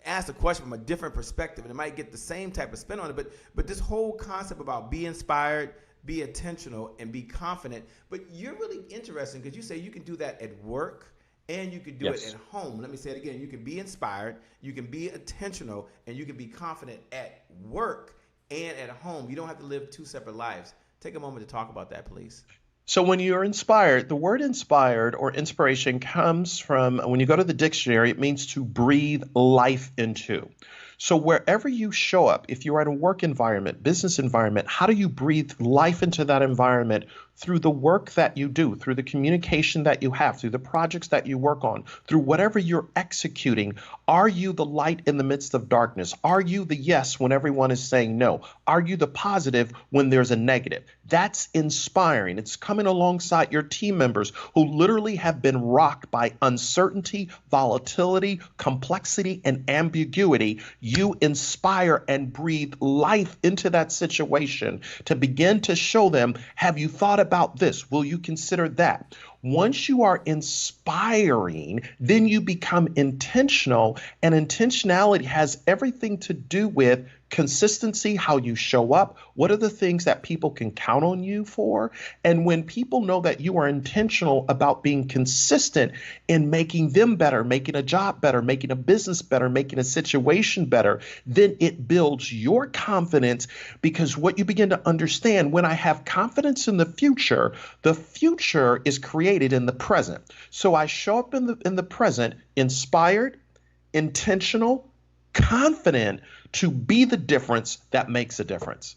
ask a question from a different perspective, and it might get the same type of spin on it. But this whole concept about be inspired, be intentional, and be confident. But you're really interesting because you say you can do that at work and you can do it at home. Let me say it again. You can be inspired, you can be intentional, and you can be confident at work and at home. You don't have to live two separate lives. Take a moment to talk about that, please.
So when you're inspired, the word inspired or inspiration comes from, when you go to the dictionary, it means to breathe life into. So wherever you show up, if you're at a work environment, business environment, how do you breathe life into that environment? Through the work that you do, through the communication that you have, through the projects that you work on, through whatever you're executing. Are you the light in the midst of darkness? Are you the yes when everyone is saying no? Are you the positive when there's a negative? That's inspiring. It's coming alongside your team members who literally have been rocked by uncertainty, volatility, complexity, and ambiguity. You inspire and breathe life into that situation to begin to show them, have you thought about this? Will you consider that? Once you are inspiring, then you become intentional, and intentionality has everything to do with consistency, how you show up, what are the things that people can count on you for. And when people know that you are intentional about being consistent in making them better, making a job better, making a business better, making a situation better, then it builds your confidence, because what you begin to understand, when I have confidence in the future is created in the present. So I show up in the present inspired, intentional, confident to be the difference that makes a difference.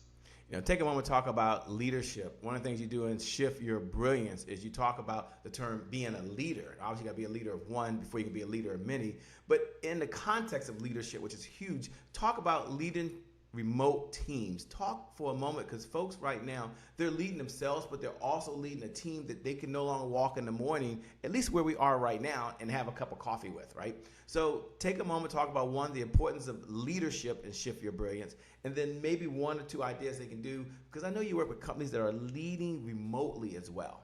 You know, take a moment to talk about leadership. One of the things you do in Shift Your Brilliance is you talk about the term being a leader. Obviously, you got to be a leader of one before you can be a leader of many. But in the context of leadership, which is huge, talk about leading remote teams. Talk for a moment, because folks right now, they're leading themselves, but they're also leading a team that they can no longer walk in the morning, at least where we are right now, and have a cup of coffee with, right? So take a moment to talk about, one, the importance of leadership and Shift Your Brilliance, and then maybe one or two ideas they can do, because I know you work with companies that are leading remotely as well.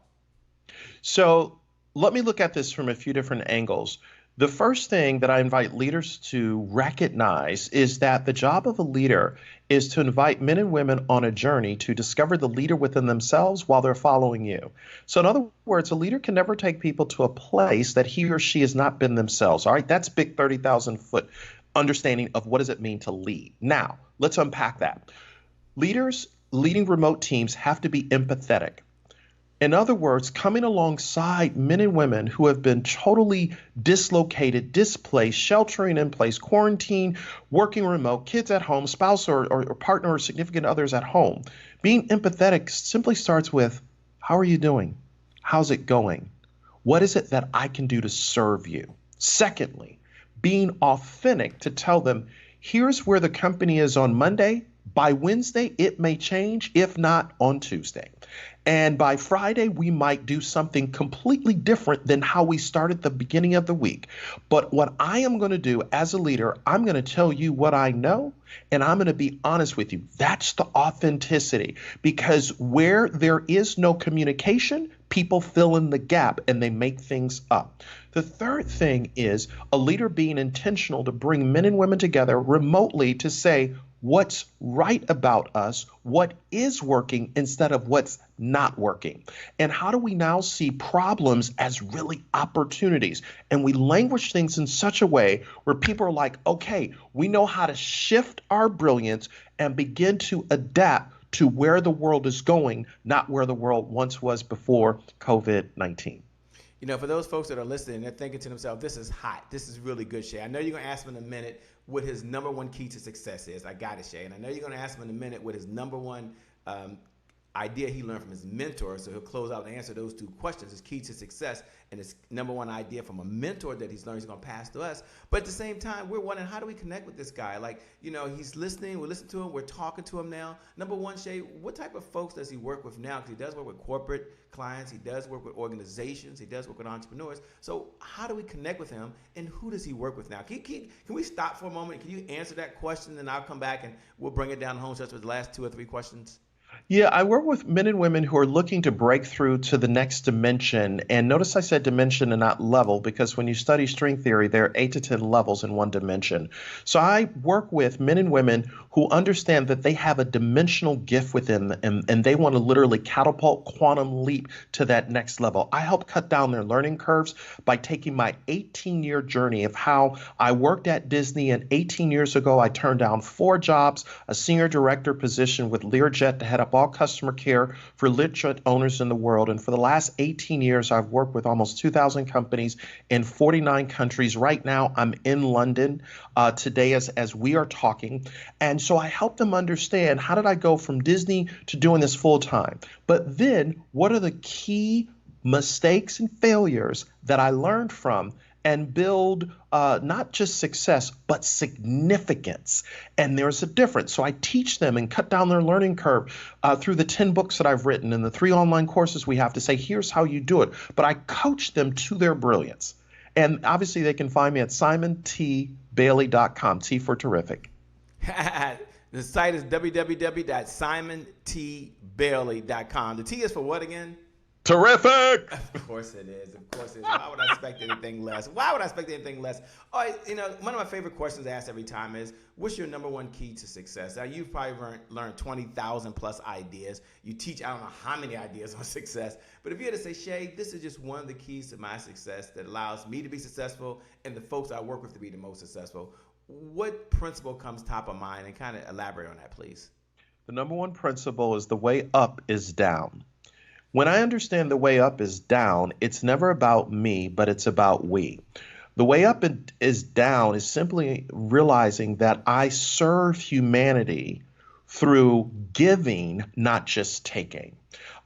So let me look at this from a few different angles. The first thing that I invite leaders to recognize is that the job of a leader is to invite men and women on a journey to discover the leader within themselves while they're following you. So in other words, a leader can never take people to a place that he or she has not been themselves. All right, that's big 30,000 foot understanding of what does it mean to lead. Now, let's unpack that. Leaders leading remote teams have to be empathetic. In other words, coming alongside men and women who have been totally dislocated, displaced, sheltering in place, quarantined, working remote, kids at home, spouse or partner or significant others at home. Being empathetic simply starts with, how are you doing? How's it going? What is it that I can do to serve you? Secondly, being authentic to tell them, here's where the company is on Monday. By Wednesday, it may change, if not on Tuesday. And by Friday, we might do something completely different than how we started the beginning of the week. But what I am going to do as a leader, I'm going to tell you what I know, and I'm going to be honest with you. That's the authenticity, because where there is no communication, people fill in the gap and they make things up. The third thing is a leader being intentional to bring men and women together remotely to say, what's right about us, what is working instead of what's not working. And how do we now see problems as really opportunities? And we language things in such a way where people are like, okay, we know how to shift our brilliance and begin to adapt to where the world is going, not where the world once was before COVID-19.
You know, for those folks that are listening, they're thinking to themselves, this is hot. This is really good, Shay. I know you're going to ask him in a minute what his number one key to success is. I got it, Shay. And I know you're going to ask him in a minute what his number one idea he learned from his mentor. So he'll close out and answer those two questions, his key to success and his number one idea from a mentor that he's learned he's going to pass to us. But at the same time, we're wondering, how do we connect with this guy? Like, you know, he's listening, we're listening to him, we're talking to him now. Number one, Shay, what type of folks does he work with now? Because he does work with corporate clients, he does work with organizations, he does work with entrepreneurs. So how do we connect with him, and who does he work with now? Can we stop for a moment? Can you answer that question, and I'll come back and we'll bring it down home stretch with the last 2 or 3 questions?
Yeah, I work with men and women who are looking to break through to the next dimension. And notice I said dimension and not level, because when you study string theory, there are 8 to 10 levels in one dimension. So I work with men and women who understand that they have a dimensional gift within them, and they want to literally catapult, quantum leap to that next level. I help cut down their learning curves by taking my 18-year journey of how I worked at Disney. And 18 years ago, I turned down 4 jobs, a senior director position with Learjet to head up all customer care for Learjet owners in the world. And for the last 18 years, I've worked with almost 2,000 companies in 49 countries. Right now, I'm in London today as we are talking. And so I help them understand, how did I go from Disney to doing this full time? But then what are the key mistakes and failures that I learned from, and build not just success, but significance. And there's a difference. So I teach them and cut down their learning curve through the 10 books that I've written and the 3 online courses we have to say, here's how you do it. But I coach them to their brilliance. And obviously they can find me at simontbailey.com, T for terrific.
The site is www.simontbailey.com. The T is for what again?
Terrific.
Of course it is. Of course it is. Why would I expect anything less? Why would I expect anything less? All right, you know, one of my favorite questions asked every time is, what's your number one key to success? Now, you've probably learned 20,000 plus ideas. You teach, I don't know how many ideas on success. But if you had to say, Shay, this is just one of the keys to my success that allows me to be successful and the folks I work with to be the most successful, what principle comes top of mind? And kind of elaborate on that, please.
The number one principle is the way up is down. When I understand the way up is down, it's never about me, but it's about we. The way up is down is simply realizing that I serve humanity through giving, not just taking.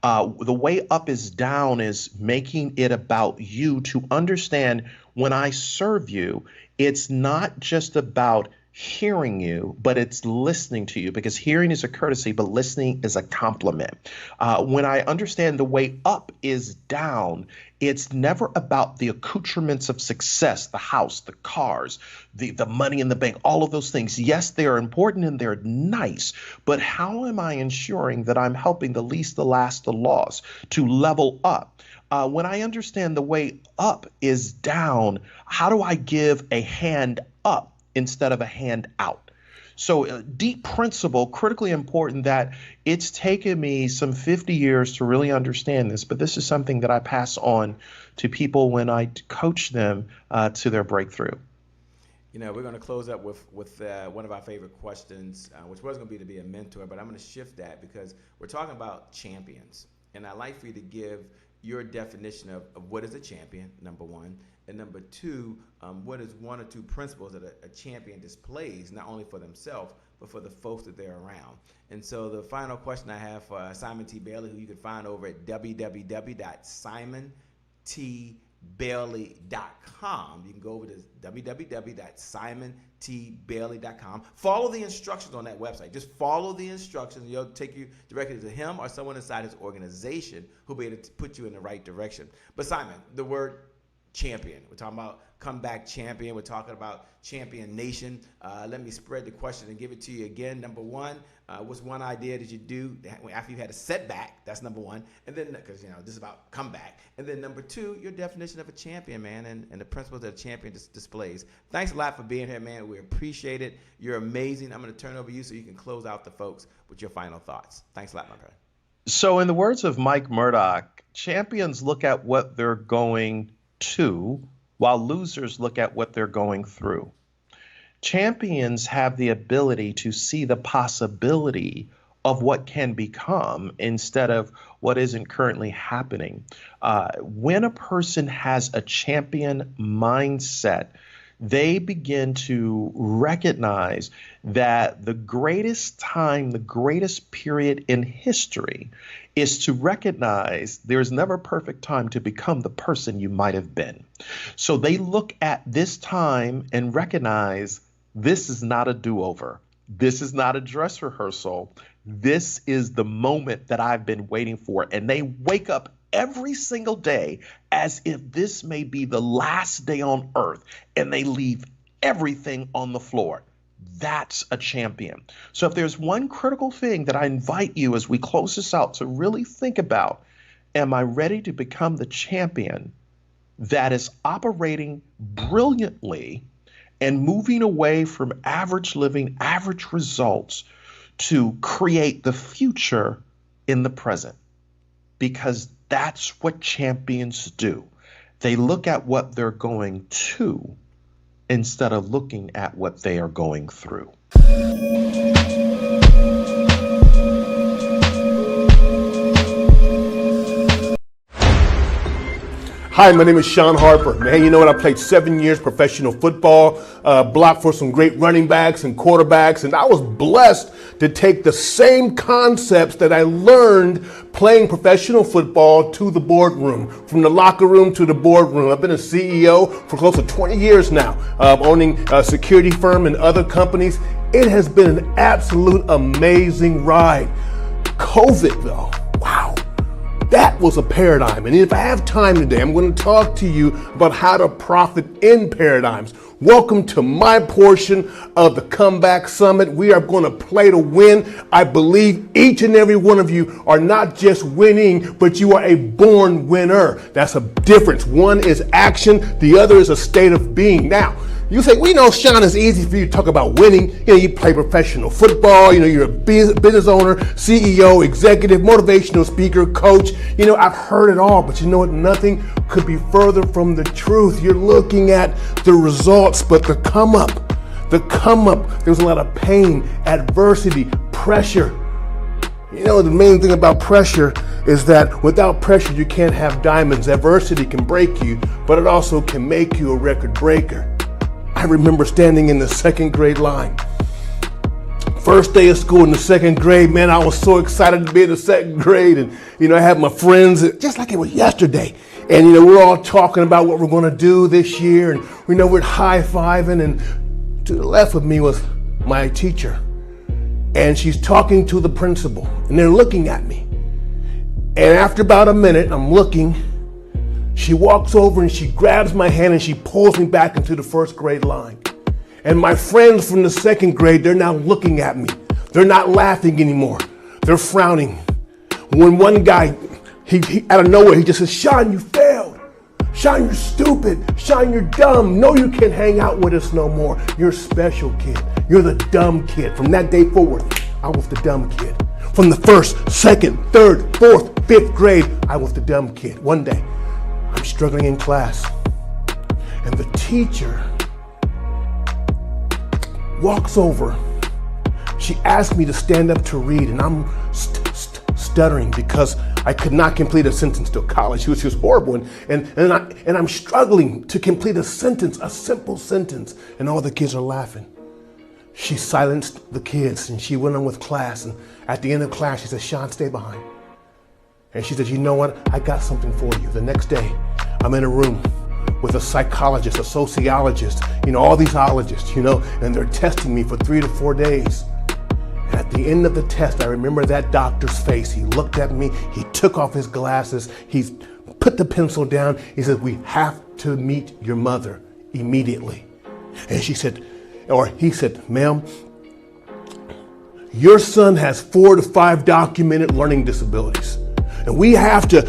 The way up is down is making it about you to understand when I serve you, it's not just about hearing you, but it's listening to you, because hearing is a courtesy, but listening is a compliment. When I understand the way up is down, it's never about the accoutrements of success, the house, the cars, the money in the bank, all of those things. Yes, they are important and they're nice, but how am I ensuring that I'm helping the least, the last, the lost to level up? When I understand the way up is down, how do I give a hand up instead of a hand out? So deep principle, critically important, that it's taken me some 50 years to really understand this, but this is something that I pass on to people when I coach them to their breakthrough.
You know, we're going to close up with one of our favorite questions, which was going to be a mentor, but I'm going to shift that because we're talking about champions. And I'd like for you to give your definition of what is a champion, number one. And number two, what is 1 or 2 principles that a champion displays, not only for themselves, but for the folks that they're around. And so the final question I have for Simon T. Bailey, who you can find over at www.simontbailey.com. You can go over to www.simontbailey.com. Follow the instructions on that website. Just follow the instructions, and it'll take you directly to him or someone inside his organization who'll be able to put you in the right direction. But Simon, the word champion. We're talking about comeback champion. We're talking about champion nation. Let me spread the question and give it to you again. Number one, what's one idea did you do after you had a setback? That's number one. And then, because this is about comeback. And then number two, your definition of a champion, man, and the principles that a champion displays. Thanks a lot for being here, man. We appreciate it. You're amazing. I'm going to turn it over to you so you can close out the folks with your final thoughts. Thanks a lot, my friend.
So in the words of Mike Murdoch, champions look at what they're going to, while losers look at what they're going through. Champions have the ability to see the possibility of what can become instead of what isn't currently happening. When a person has a champion mindset, they begin to recognize that the greatest time, the greatest period in history is to recognize there's never a perfect time to become the person you might have been. So they look at this time and recognize this is not a do-over. This is not a dress rehearsal. This is the moment that I've been waiting for. And they wake up every single day as if this may be the last day on earth, and they leave everything on the floor. That's a champion. So if there's one critical thing that I invite you as we close this out to really think about, am I ready to become the champion that is operating brilliantly and moving away from average living, average results to create the future in the present? Because that's what champions do. They look at what they're going to instead of looking at what they are going through.
Hi, my name is Sean Harper. Man, you know what? I played 7 years professional football, blocked for some great running backs and quarterbacks, and I was blessed to take the same concepts that I learned playing professional football to the boardroom, from the locker room to the boardroom. I've been a CEO for close to 20 years now, owning a security firm and other companies. It has been an absolute amazing ride. COVID, though, wow. That was a paradigm. And if I have time today, I'm going to talk to you about how to profit in paradigms. Welcome to my portion of the Comeback Summit. We are going to play to win. I believe each and every one of you are not just winning, but you are a born winner. That's a difference. One is action. The other is a state of being. Now, you say, well, Sean, it's easy for you to talk about winning. You play professional football. You're a business owner, CEO, executive, motivational speaker, coach. I've heard it all, but you know what? Nothing could be further from the truth. You're looking at the results, but the come up, there's a lot of pain, adversity, pressure. The main thing about pressure is that without pressure, you can't have diamonds. Adversity can break you, but it also can make you a record breaker. I remember standing in the second grade line. First day of school in the second grade, man, I was so excited to be in the second grade. And, I had my friends, just like it was yesterday. And, we're all talking about what we're going to do this year. And, we're high-fiving. And to the left of me was my teacher. And she's talking to the principal. And they're looking at me. And after about a minute, I'm looking. She walks over and she grabs my hand and she pulls me back into the first grade line. And my friends from the second grade, they're now looking at me. They're not laughing anymore. They're frowning. When one guy, he out of nowhere, he just says, Sean, you failed. Sean, you're stupid. Sean, you're dumb. No, you can't hang out with us no more. You're a special kid. You're the dumb kid. From that day forward, I was the dumb kid. From the first, second, third, fourth, fifth grade, I was the dumb kid. One day, I'm struggling in class, and the teacher walks over. She asked me to stand up to read, and I'm stuttering because I could not complete a sentence till college. She was horrible, and I'm struggling to complete a sentence, a simple sentence, and all the kids are laughing. She silenced the kids, and she went on with class, and at the end of class, she said, Sean, stay behind. And she said, you know what? I got something for you. The next day, I'm in a room with a psychologist, a sociologist, all these ologists, and they're testing me for 3 to 4 days. And at the end of the test, I remember that doctor's face. He looked at me, he took off his glasses, he's put the pencil down. He said, we have to meet your mother immediately. And she said, or he said, ma'am, your son has 4 to 5 documented learning disabilities. And we have to,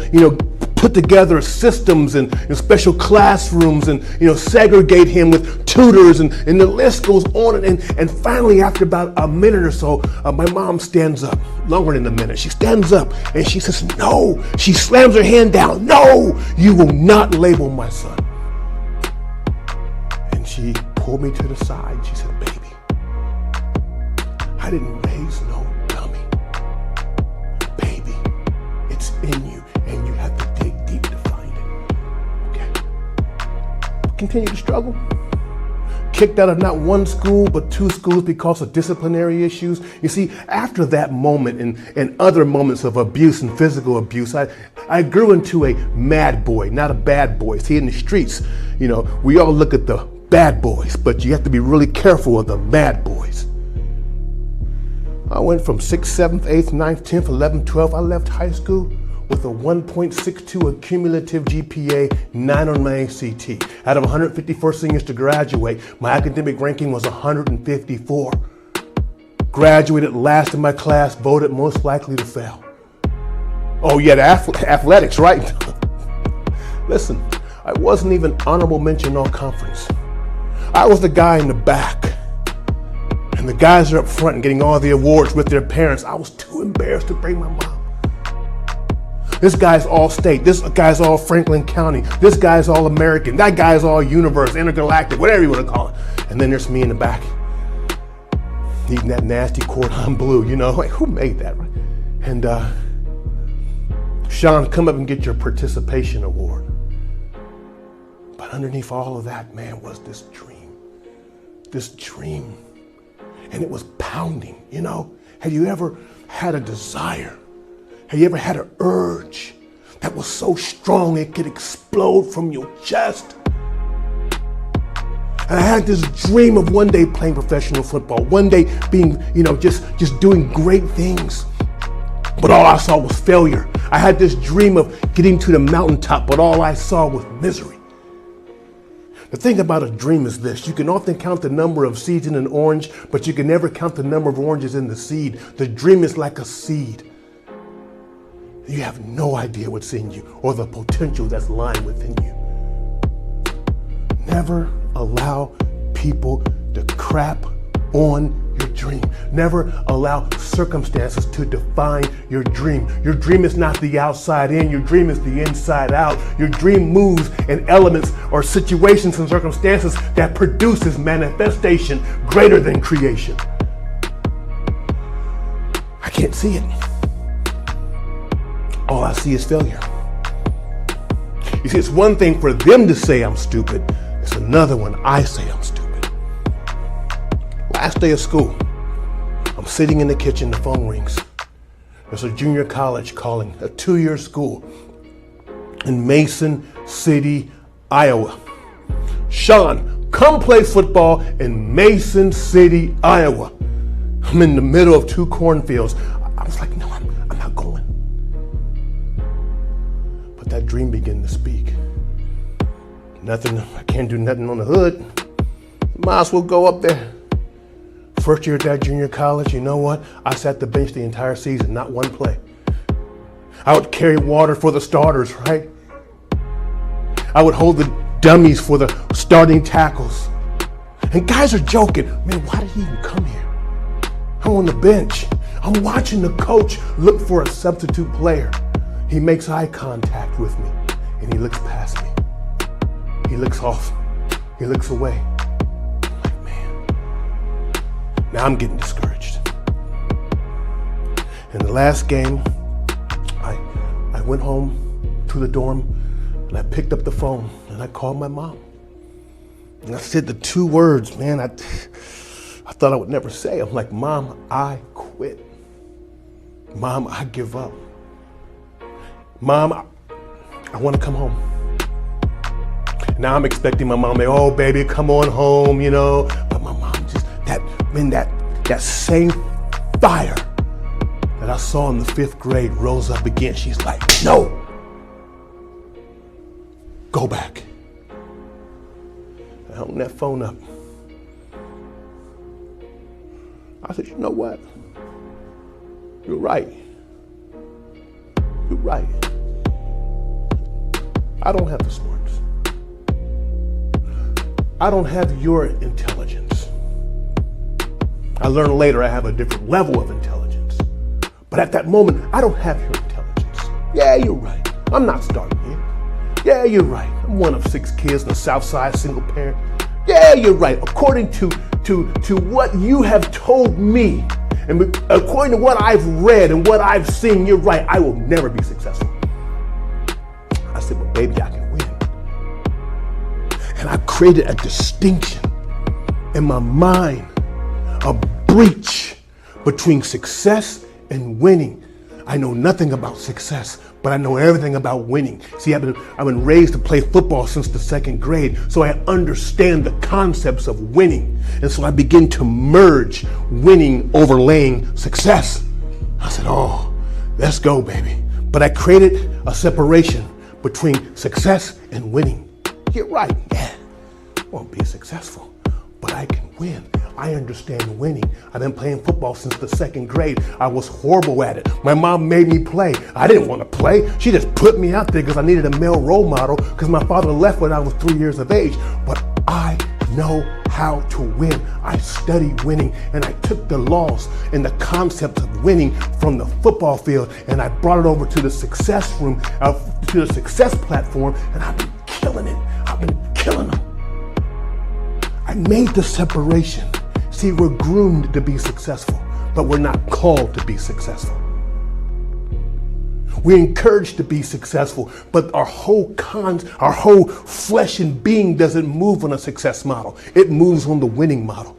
put together systems and special classrooms and, segregate him with tutors and the list goes on. And finally, after about a minute or so, my mom stands up, longer than a minute. She stands up and she says, no, she slams her hand down. No, you will not label my son. And she pulled me to the side. She said, baby, I didn't raise no dummy. Baby, it's in you and you have to dig deep to find it. Okay. Continue to struggle. Kicked out of not one school, but 2 schools because of disciplinary issues. You see, after that moment and other moments of abuse and physical abuse, I grew into a mad boy, not a bad boy. See, in the streets, we all look at the bad boys, but you have to be really careful of the mad boys. I went from 6th, 7th, 8th, 9th, 10th, 11th, 12th. I left high school with a 1.62 cumulative GPA, 9 on my ACT. Out of 154 seniors to graduate, my academic ranking was 154. Graduated last in my class, voted most likely to fail. Oh yeah, the athletics, right? Listen, I wasn't even honorable mention all conference. I was the guy in the back. And the guys are up front and getting all the awards with their parents. I was too embarrassed to bring my mom. This guy's all state. This guy's all Franklin County. This guy's all American. That guy's all universe, intergalactic, whatever you want to call it. And then there's me in the back, eating that nasty cordon bleu, like who made that, right? And Sean, come up and get your participation award. But underneath all of that, man, was this dream. This dream. And it was pounding, Have you ever had a desire? Have you ever had an urge that was so strong it could explode from your chest? And I had this dream of one day playing professional football, one day being, just doing great things. But all I saw was failure. I had this dream of getting to the mountaintop, but all I saw was misery. The thing about a dream is this: you can often count the number of seeds in an orange, but you can never count the number of oranges in the seed. The dream is like a seed. You have no idea what's in you or the potential that's lying within you. Never allow people to crap on your dream. Never allow circumstances to define your dream. Your dream is not the outside in, your dream is the inside out. Your dream moves in elements or situations and circumstances that produces manifestation greater than creation. I can't see it. All I see is failure. You see, it's one thing for them to say I'm stupid. It's another when I say I'm stupid. Last day of school, I'm sitting in the kitchen, the phone rings. There's a junior college calling, a 2-year school in Mason City, Iowa. Sean, come play football in Mason City, Iowa. I'm in the middle of 2 cornfields. I was like, no, I'm not going. But that dream began to speak. Nothing, I can't do nothing on the hood. Might as well go up there. First year at that junior college, you know what? I sat the bench the entire season, not one play. I would carry water for the starters, right? I would hold the dummies for the starting tackles. And guys are joking, man, why did he even come here? I'm on the bench. I'm watching the coach look for a substitute player. He makes eye contact with me and he looks past me. He looks off. He looks away. I'm like, man, now I'm getting discouraged. In the last game, I went home to the dorm and I picked up the phone and I called my mom. And I said the 2 words, man, I thought I would never say. I'm like, Mom, I quit. Mom, I give up. Mom, I want to come home. Now I'm expecting my mom to, oh, baby, come on home, you know. But my mom just, that same fire that I saw in the 5th grade rose up again. She's like, no. Go back. I hung that phone up. I said, you know what? You're right. You're right. I don't have the smarts. I don't have your intelligence. I learned later I have a different level of intelligence. But at that moment, I don't have your intelligence. Yeah, you're right. I'm not starting here. Yeah, you're right. I'm one of 6 kids in the South Side, single parent. Yeah, you're right. According to what you have told me, and according to what I've read and what I've seen, you're right. I will never be successful. I said, well, baby, I can win. And I created a distinction in my mind, a breach between success and winning. I know nothing about success, but I know everything about winning. See, I've been raised to play football since the 2nd grade, so I understand the concepts of winning. And so I begin to merge winning overlaying success. I said, oh, let's go, baby. But I created a separation between success and winning. You're right, yeah, I won't be successful, but I can win. I understand winning. I've been playing football since the 2nd grade. I was horrible at it. My mom made me play. I didn't want to play. She just put me out there because I needed a male role model because my father left when I was 3 years of age. But I know how to win. I studied winning, and I took the laws and the concepts of winning from the football field, and I brought it over to the success room, to the success platform, and I've been killing it. I've been killing them. I made the separation. See, we're groomed to be successful, but we're not called to be successful. We're encouraged to be successful, but our whole flesh and being doesn't move on a success model. It moves on the winning model.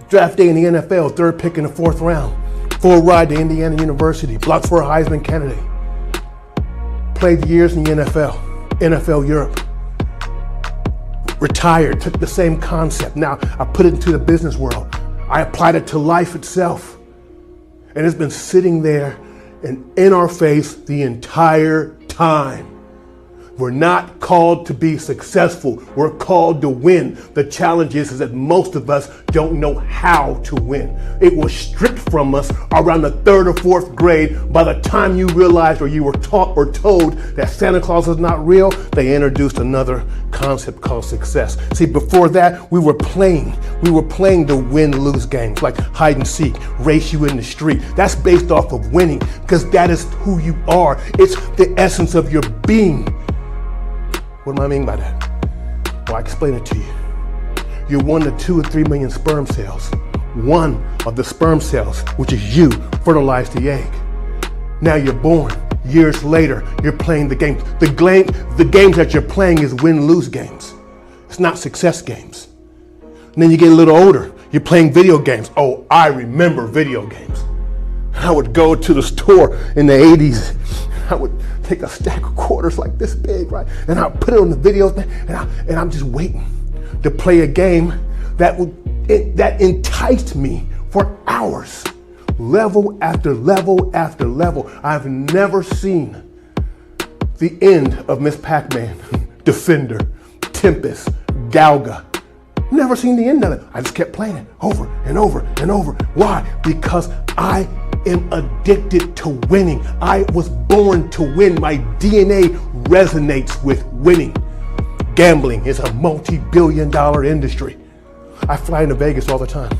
Draft day in the NFL, 3rd pick in the 4th round. Full ride to Indiana University, blocked for a Heisman candidate. Played years in the NFL Europe. Retired, took the same concept. Now I put it into the business world. I applied it to life itself. And it's been sitting there and in our face the entire time. We're not called to be successful. We're called to win. The challenge is that most of us don't know how to win. It was stripped from us around the 3rd or 4th grade. By the time you realized or you were taught or told that Santa Claus is not real, they introduced another concept called success. See, before that, we were playing the win-lose games like hide and seek, race you in the street. That's based off of winning because that is who you are. It's the essence of your being. What do I mean by that? Well, I explain it to you. You're 1 to 2 or 3 million sperm cells. One of the sperm cells, which is you, fertilized the egg. Now you're born. Years later, you're playing the game. The games that you're playing is win-lose games. It's not success games. And then you get a little older. You're playing video games. Oh, I remember video games. I would go to the store in the 80s. I would take a stack of quarters like this big, right? And I'll put it on the videos, and I'm just waiting to play a game that enticed me for hours. Level after level after level. I've never seen the end of Miss Pac-Man, Defender, Tempest, Galga. Never seen the end of it. I just kept playing it over and over and over. Why? Because I am addicted to winning. I was born to win. My DNA resonates with winning. Gambling is a multi-billion-dollar industry. I fly into Vegas all the time.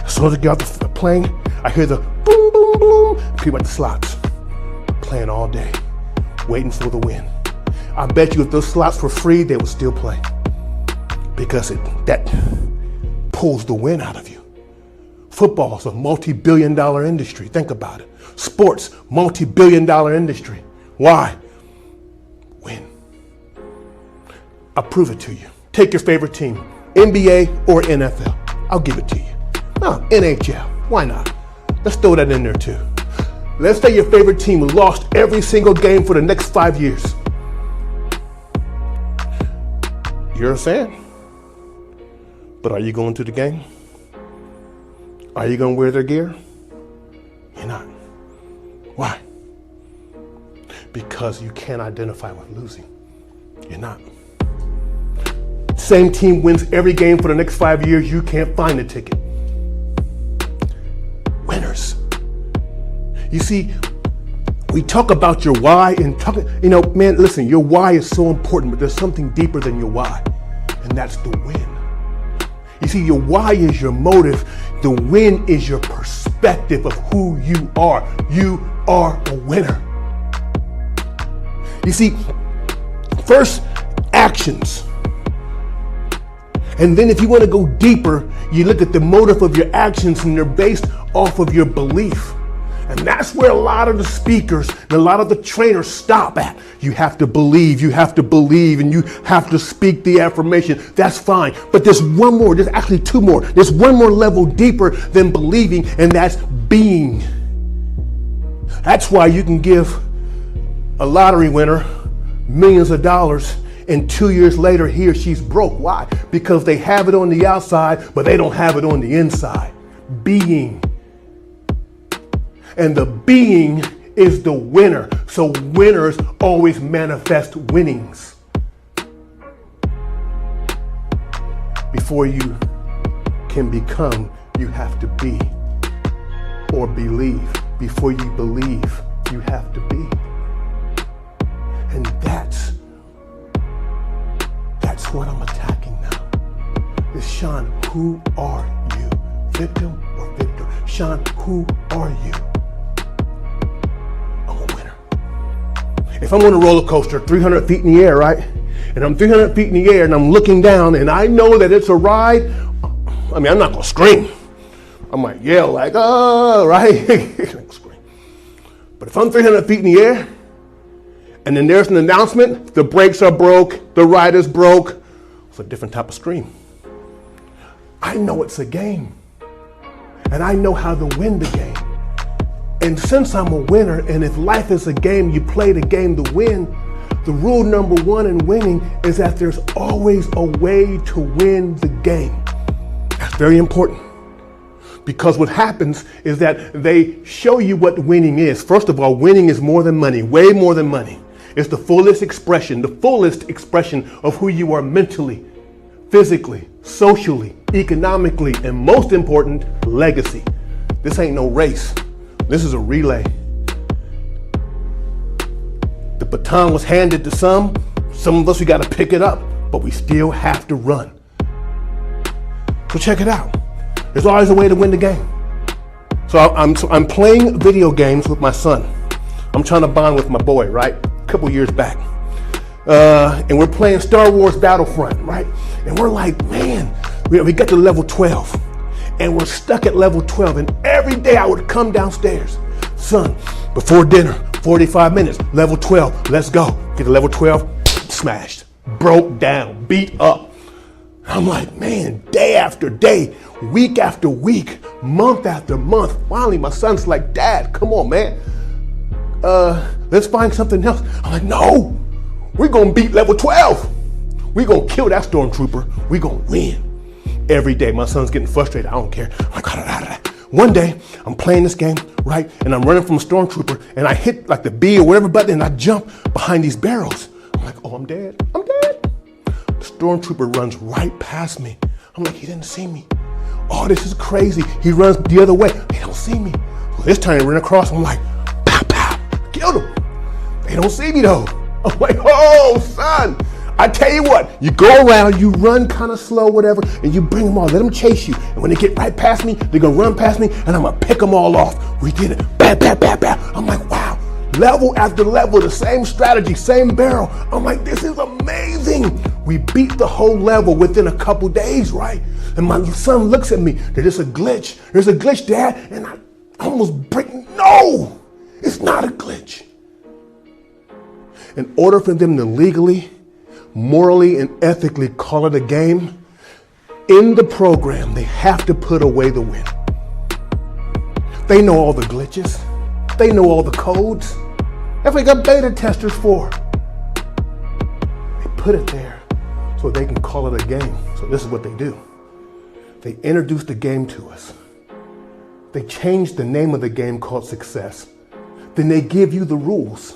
As soon as I get off the plane, I hear the boom, boom, boom. People at the slots, playing all day, waiting for the win. I bet you if those slots were free, they would still play. Because that pulls the win out of you. Football is a multi-billion-dollar industry. Think about it. Sports, multi-billion-dollar industry. Why? Win. I'll prove it to you. Take your favorite team, NBA or NFL. I'll give it to you. No, NHL. Why not? Let's throw that in there too. Let's say your favorite team lost every single game for the next 5 years. You're a fan. But are you going to the game? Are you going to wear their gear? You're not. Why? because you can't identify with losing. You're not. Same team wins every game for the next 5 years, you can't find a ticket. Winners. You see, we talk about your why and talk, man, listen, your why is so important, but there's something deeper than your why, and that's the win. You see, your why is your motive. The win is your perspective of who you are. You are a winner. You see, first, actions. And then if you want to go deeper, you look at the motive of your actions, and they're based off of your belief. And that's where a lot of the speakers and a lot of the trainers stop at. You have to believe, and you have to speak the affirmation. That's fine. But there's one more, there's actually two more. There's one more level deeper than believing, and that's being. That's why you can give a lottery winner millions of dollars, and 2 years later he or she's broke. Why? Because they have it on the outside, but they don't have it on the inside. Being. And the being is the winner. So winners always manifest winnings. Before you can become, you have to be or believe. Before you believe, you have to be. And that's what I'm attacking now. Is Sean, who are you? Victim or victor? Sean, who are you? If I'm on a roller coaster 300 feet in the air, right? And I'm 300 feet in the air and I'm looking down and I know that it's a ride, I mean, I'm not gonna scream. I might yell like, oh, right? But if I'm 300 feet in the air and then there's an announcement, the brakes are broke, the ride is broke, it's a different type of scream. I know it's a game and I know how to win the game. And since I'm a winner, and if life is a game, you play the game to win, the rule number one in winning is that there's always a way to win the game. That's very important. Because what happens is that they show you what winning is. First of all, winning is more than money, way more than money. It's the fullest expression of who you are mentally, physically, socially, economically, and most important, legacy. This ain't no race. This is a relay. The baton was handed to some of us, we got to pick it up, but we still have to run. So check it out. There's always a way to win the game. So I'm playing video games with my son. I'm trying to bond with my boy, right? A couple years back. And we're playing Star Wars Battlefront, right? And we're like, man, we got to level 12. And we're stuck at level 12. And every day I would come downstairs. Son, before dinner, 45 minutes, level 12, let's go. Get to level 12, smashed, broke down, beat up. I'm like, man, day after day, week after week, month after month. Finally, my son's like, Dad, come on, man. Let's find something else. I'm like, no, we're going to beat level 12. We're going to kill that stormtrooper. We're going to win. Every day, my son's getting frustrated. I don't care. I'm like, one day, I'm playing this game, right? And I'm running from a stormtrooper, and I hit like the B or whatever button, and I jump behind these barrels. I'm like, oh, I'm dead. I'm dead. The stormtrooper runs right past me. I'm like, he didn't see me. Oh, this is crazy. He runs the other way. He don't see me. So this time, he ran across. I'm like, pow, pow, killed him. They don't see me though. I'm like, oh, son. I tell you what, you go around, you run kind of slow, whatever, and you bring them all, let them chase you. And when they get right past me, they're gonna run past me, and I'm gonna pick them all off. We did it, bam, bam, bam, bam. I'm like, wow, level after level, the same strategy, same barrel. I'm like, this is amazing. We beat the whole level within a couple days, right? And my son looks at me, there's a glitch. There's a glitch, Dad. And I almost break, no, it's not a glitch. In order for them to legally, morally and ethically call it a game, in the program, they have to put away the win. They know all the glitches. They know all the codes. That's what they got beta testers for. They put it there so they can call it a game. So this is what they do. They introduce the game to us. They change the name of the game called CCS. Then they give you the rules.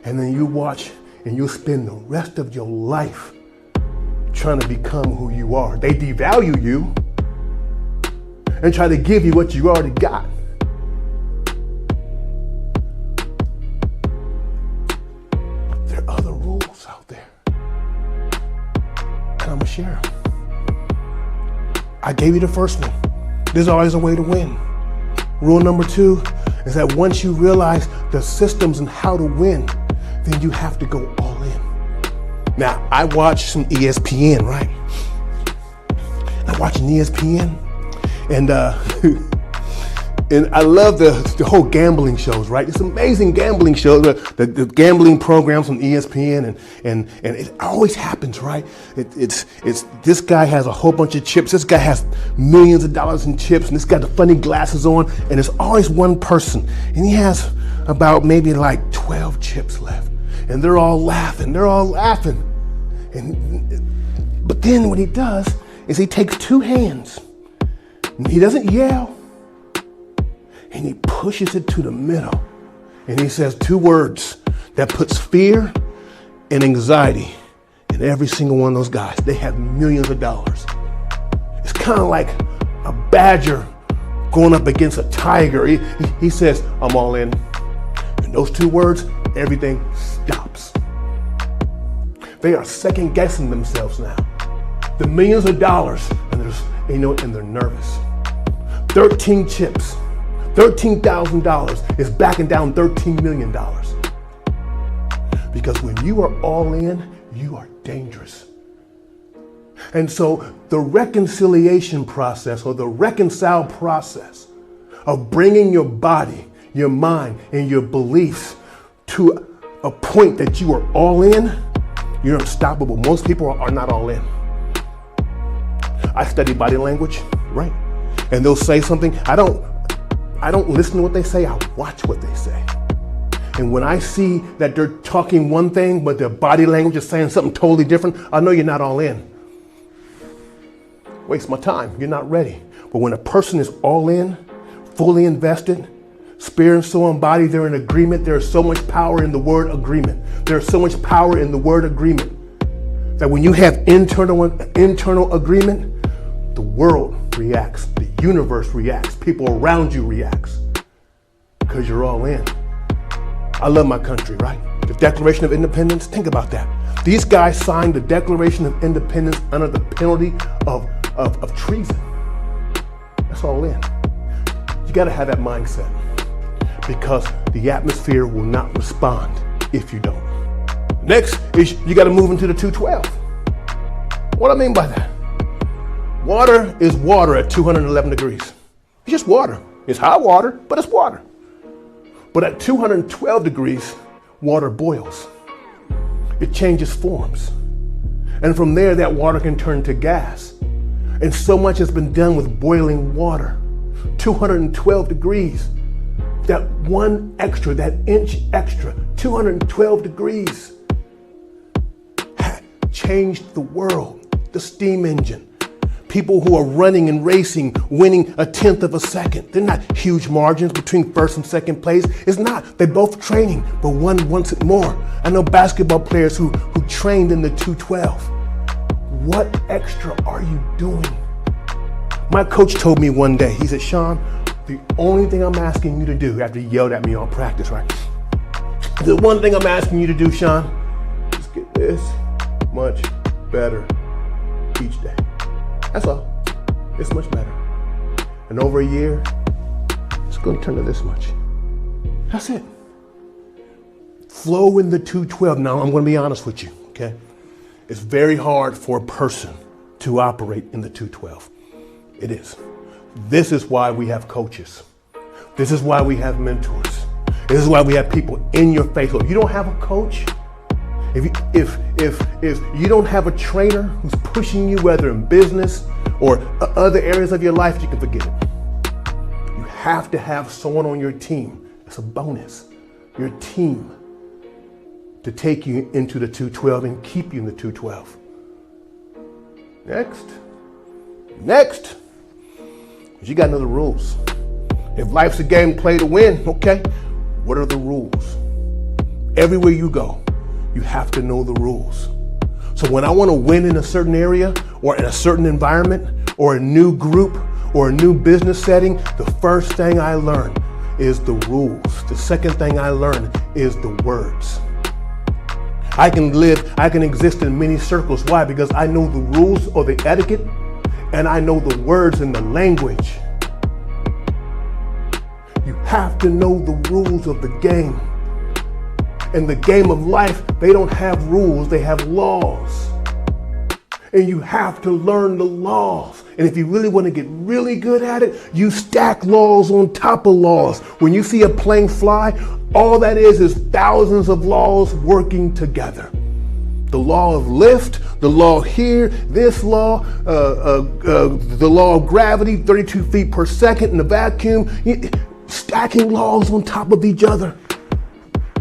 And then you watch and you'll spend the rest of your life trying to become who you are. They devalue you and try to give you what you already got. There are other rules out there. And I'm gonna share them. I gave you the first one. There's always a way to win. Rule number 2 is that once you realize the systems and how to win, then you have to go all in. Now, I watch some ESPN, right? I'm watching ESPN, and and I love the whole gambling shows, right? It's amazing gambling shows, the gambling programs on ESPN, and it always happens, right? It's this guy has a whole bunch of chips, this guy has millions of dollars in chips, and this got the funny glasses on, and there's always one person, and he has about maybe like 12 chips left, and they're all laughing, but then what he does is he takes 2 hands, and he doesn't yell, and he pushes it to the middle, and he says 2 words that puts fear and anxiety in every single one of those guys. They have millions of dollars. It's kind of like a badger going up against a tiger. He says, I'm all in. And those 2 words, everything stops. They are second guessing themselves now. The millions of dollars, and they're nervous. 13 chips. $13,000 is backing down $13 million. Because when you are all in, you are dangerous. And so the reconciliation process, or the reconcile process of bringing your body, your mind, and your beliefs to a point that you are all in, you're unstoppable. Most people are not all in. I study body language, right? And they'll say something. I don't listen to what they say, I watch what they say. And when I see that they're talking one thing, but their body language is saying something totally different, I know you're not all in. Waste my time, you're not ready. But when a person is all in, fully invested, spirit and soul and body, they're in agreement. There is so much power in the word agreement. There's so much power in the word agreement that when you have internal agreement, the world reacts, the universe reacts, people around you reacts, because you're all in. I love my country, right? The Declaration of Independence, think about that. These guys signed the Declaration of Independence under the penalty of treason. That's all in. You gotta have that mindset, because the atmosphere will not respond if you don't. Next is you gotta move into the 212. What do I mean by that? Water is water at 211 degrees. It's just water. It's hot water, but it's water. But at 212 degrees, water boils. It changes forms. And from there, that water can turn to gas. And so much has been done with boiling water. 212 degrees. That one extra, that inch extra, 212 degrees, changed the world. The steam engine. People who are running and racing, winning 1/10 of a second. They're not huge margins between first and second place. It's not. They're both training, but one wants it more. I know basketball players who trained in the 212. What extra are you doing? My coach told me one day, he said, Sean, the only thing I'm asking you to do, after he yelled at me on practice, right? The one thing I'm asking you to do, Sean, is get this much better each day. That's all. It's much better. And over a year, it's going to turn to this much. That's it. Flow in the 212. Now, I'm going to be honest with you, okay? It's very hard for a person to operate in the 212. It is. This is why we have coaches. This is why we have mentors. This is why we have people in your face. So if you don't have a coach, if you don't have a trainer who's pushing you, whether in business or other areas of your life, you can forget it. You have to have someone on your team. It's a bonus. Your team to take you into the 212 and keep you in the 212. Next, you got to know the rules. If life's a game, play to win, okay? What are the rules? Everywhere you go, you have to know the rules. So when I want to win in a certain area or in a certain environment or a new group or a new business setting, the first thing I learn is the rules. The second thing I learn is the words. I can exist in many circles. Why? Because I know the rules or the etiquette, and I know the words and the language. You have to know the rules of the game. In the game of life, they don't have rules, they have laws. And you have to learn the laws. And if you really want to get really good at it, you stack laws on top of laws. When you see a plane fly, all that is thousands of laws working together. The law of lift, the law here, this law, the law of gravity, 32 feet per second in the vacuum, stacking laws on top of each other.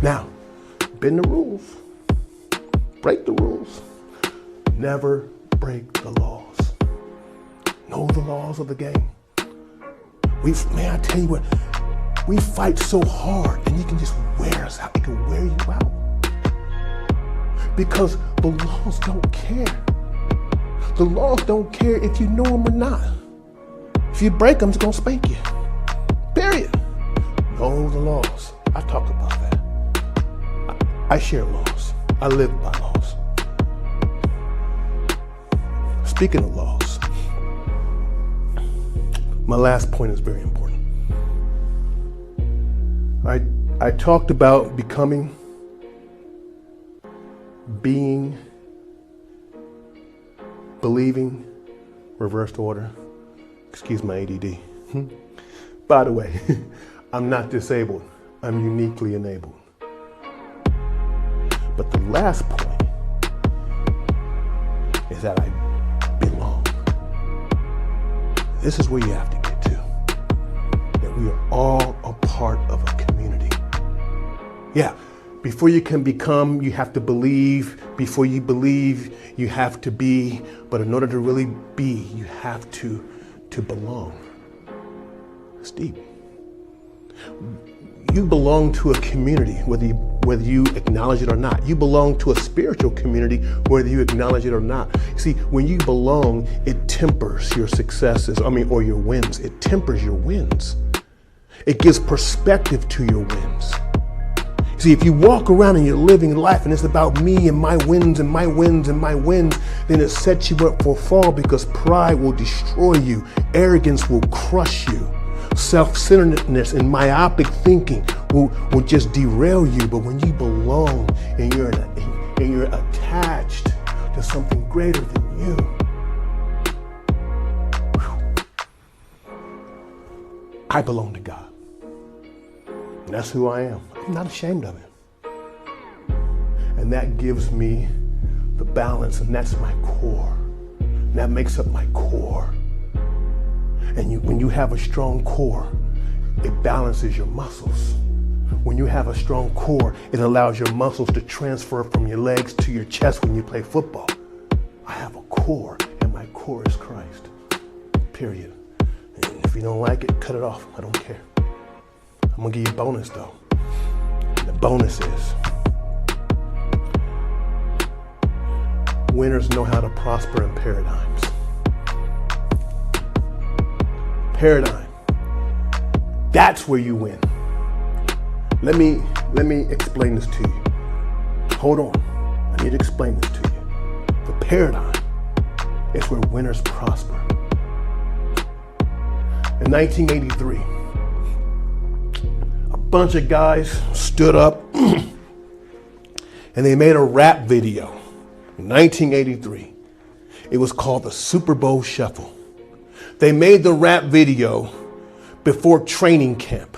Now, bend the rules, break the rules, never break the laws. Know the laws of the game. Man, I tell you what, we fight so hard and you can just wear us out. It can wear you out. Because the laws don't care. The laws don't care if you know them or not. If you break them, it's gonna spank you. Period. Know the laws. I talk about that. I share laws. I live by laws. Speaking of laws, my last point is very important. I talked about becoming, being, believing, reversed order. Excuse my ADD. By the way, I'm not disabled. I'm uniquely enabled. But the last point is that I belong. This is where you have to get to. That we are all a part of a community. Yeah, before you can become, you have to believe. Before you believe, you have to be. But in order to really be, you have to belong. It's deep. You belong to a community, whether you acknowledge it or not. You belong to a spiritual community, whether you acknowledge it or not. See, when you belong, it tempers your successes, or your wins. It tempers your wins. It gives perspective to your wins. See, if you walk around and you're living life and it's about me and my wins and my wins and my wins, then it sets you up for a fall, because pride will destroy you. Arrogance will crush you. Self-centeredness and myopic thinking will just derail you. But when you belong and you're attached to something greater than you, I belong to God. And that's who I am. I'm not ashamed of it. And that gives me the balance, and that's my core. And that makes up my core. And when you have a strong core, it balances your muscles. When you have a strong core, it allows your muscles to transfer from your legs to your chest when you play football. I have a core, and my core is Christ. Period. And if you don't like it, cut it off. I don't care. I'm gonna give you a bonus though. And the bonus is, winners know how to prosper in paradigms. Paradigm. That's where you win. Let me explain this to you. Hold on. I need to explain this to you. The paradigm is where winners prosper. In 1983, a bunch of guys stood up and they made a rap video. In 1983, it was called the Super Bowl Shuffle. They made the rap video before training camp.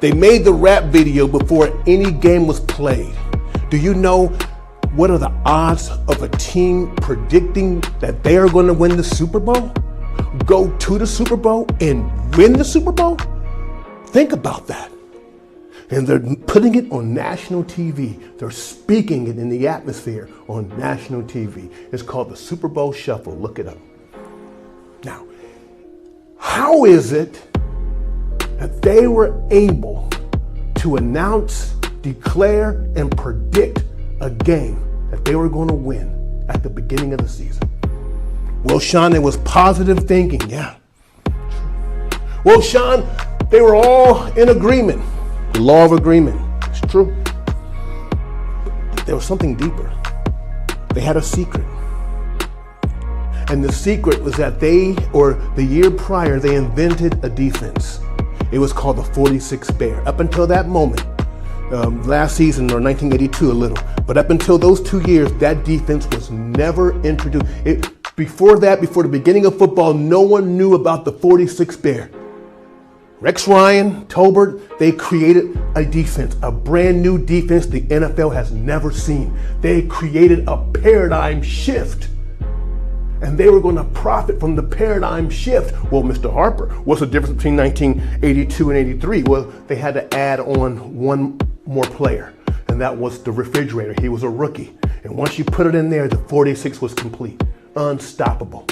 They made the rap video before any game was played. Do you know what are the odds of a team predicting that they are going to win the Super Bowl? Go to the Super Bowl and win the Super Bowl? Think about that. And they're putting it on national TV. They're speaking it in the atmosphere on national TV. It's called the Super Bowl Shuffle. Look it up. Now, how is it that they were able to announce declare and predict a game that they were going to win at the beginning of the season. Well, Sean, it was positive thinking. Yeah. Well, Sean, they were all in agreement. The law of agreement. It's true. But there was something deeper. They had a secret. And the secret was that the year prior, they invented a defense. It was called the 46 Bear. Up until that moment, last season or 1982 a little, but up until those 2 years, that defense was never introduced. Before the beginning of football, no one knew about the 46 Bear. Rex Ryan, Tolbert, they created a defense, a brand new defense the NFL has never seen. They created a paradigm shift. And they were going to profit from the paradigm shift. Well, Mr. Harper, what's the difference between 1982 and 83? Well, they had to add on one more player, and that was the refrigerator. He was a rookie. And once you put it in there, the 46 was complete, unstoppable.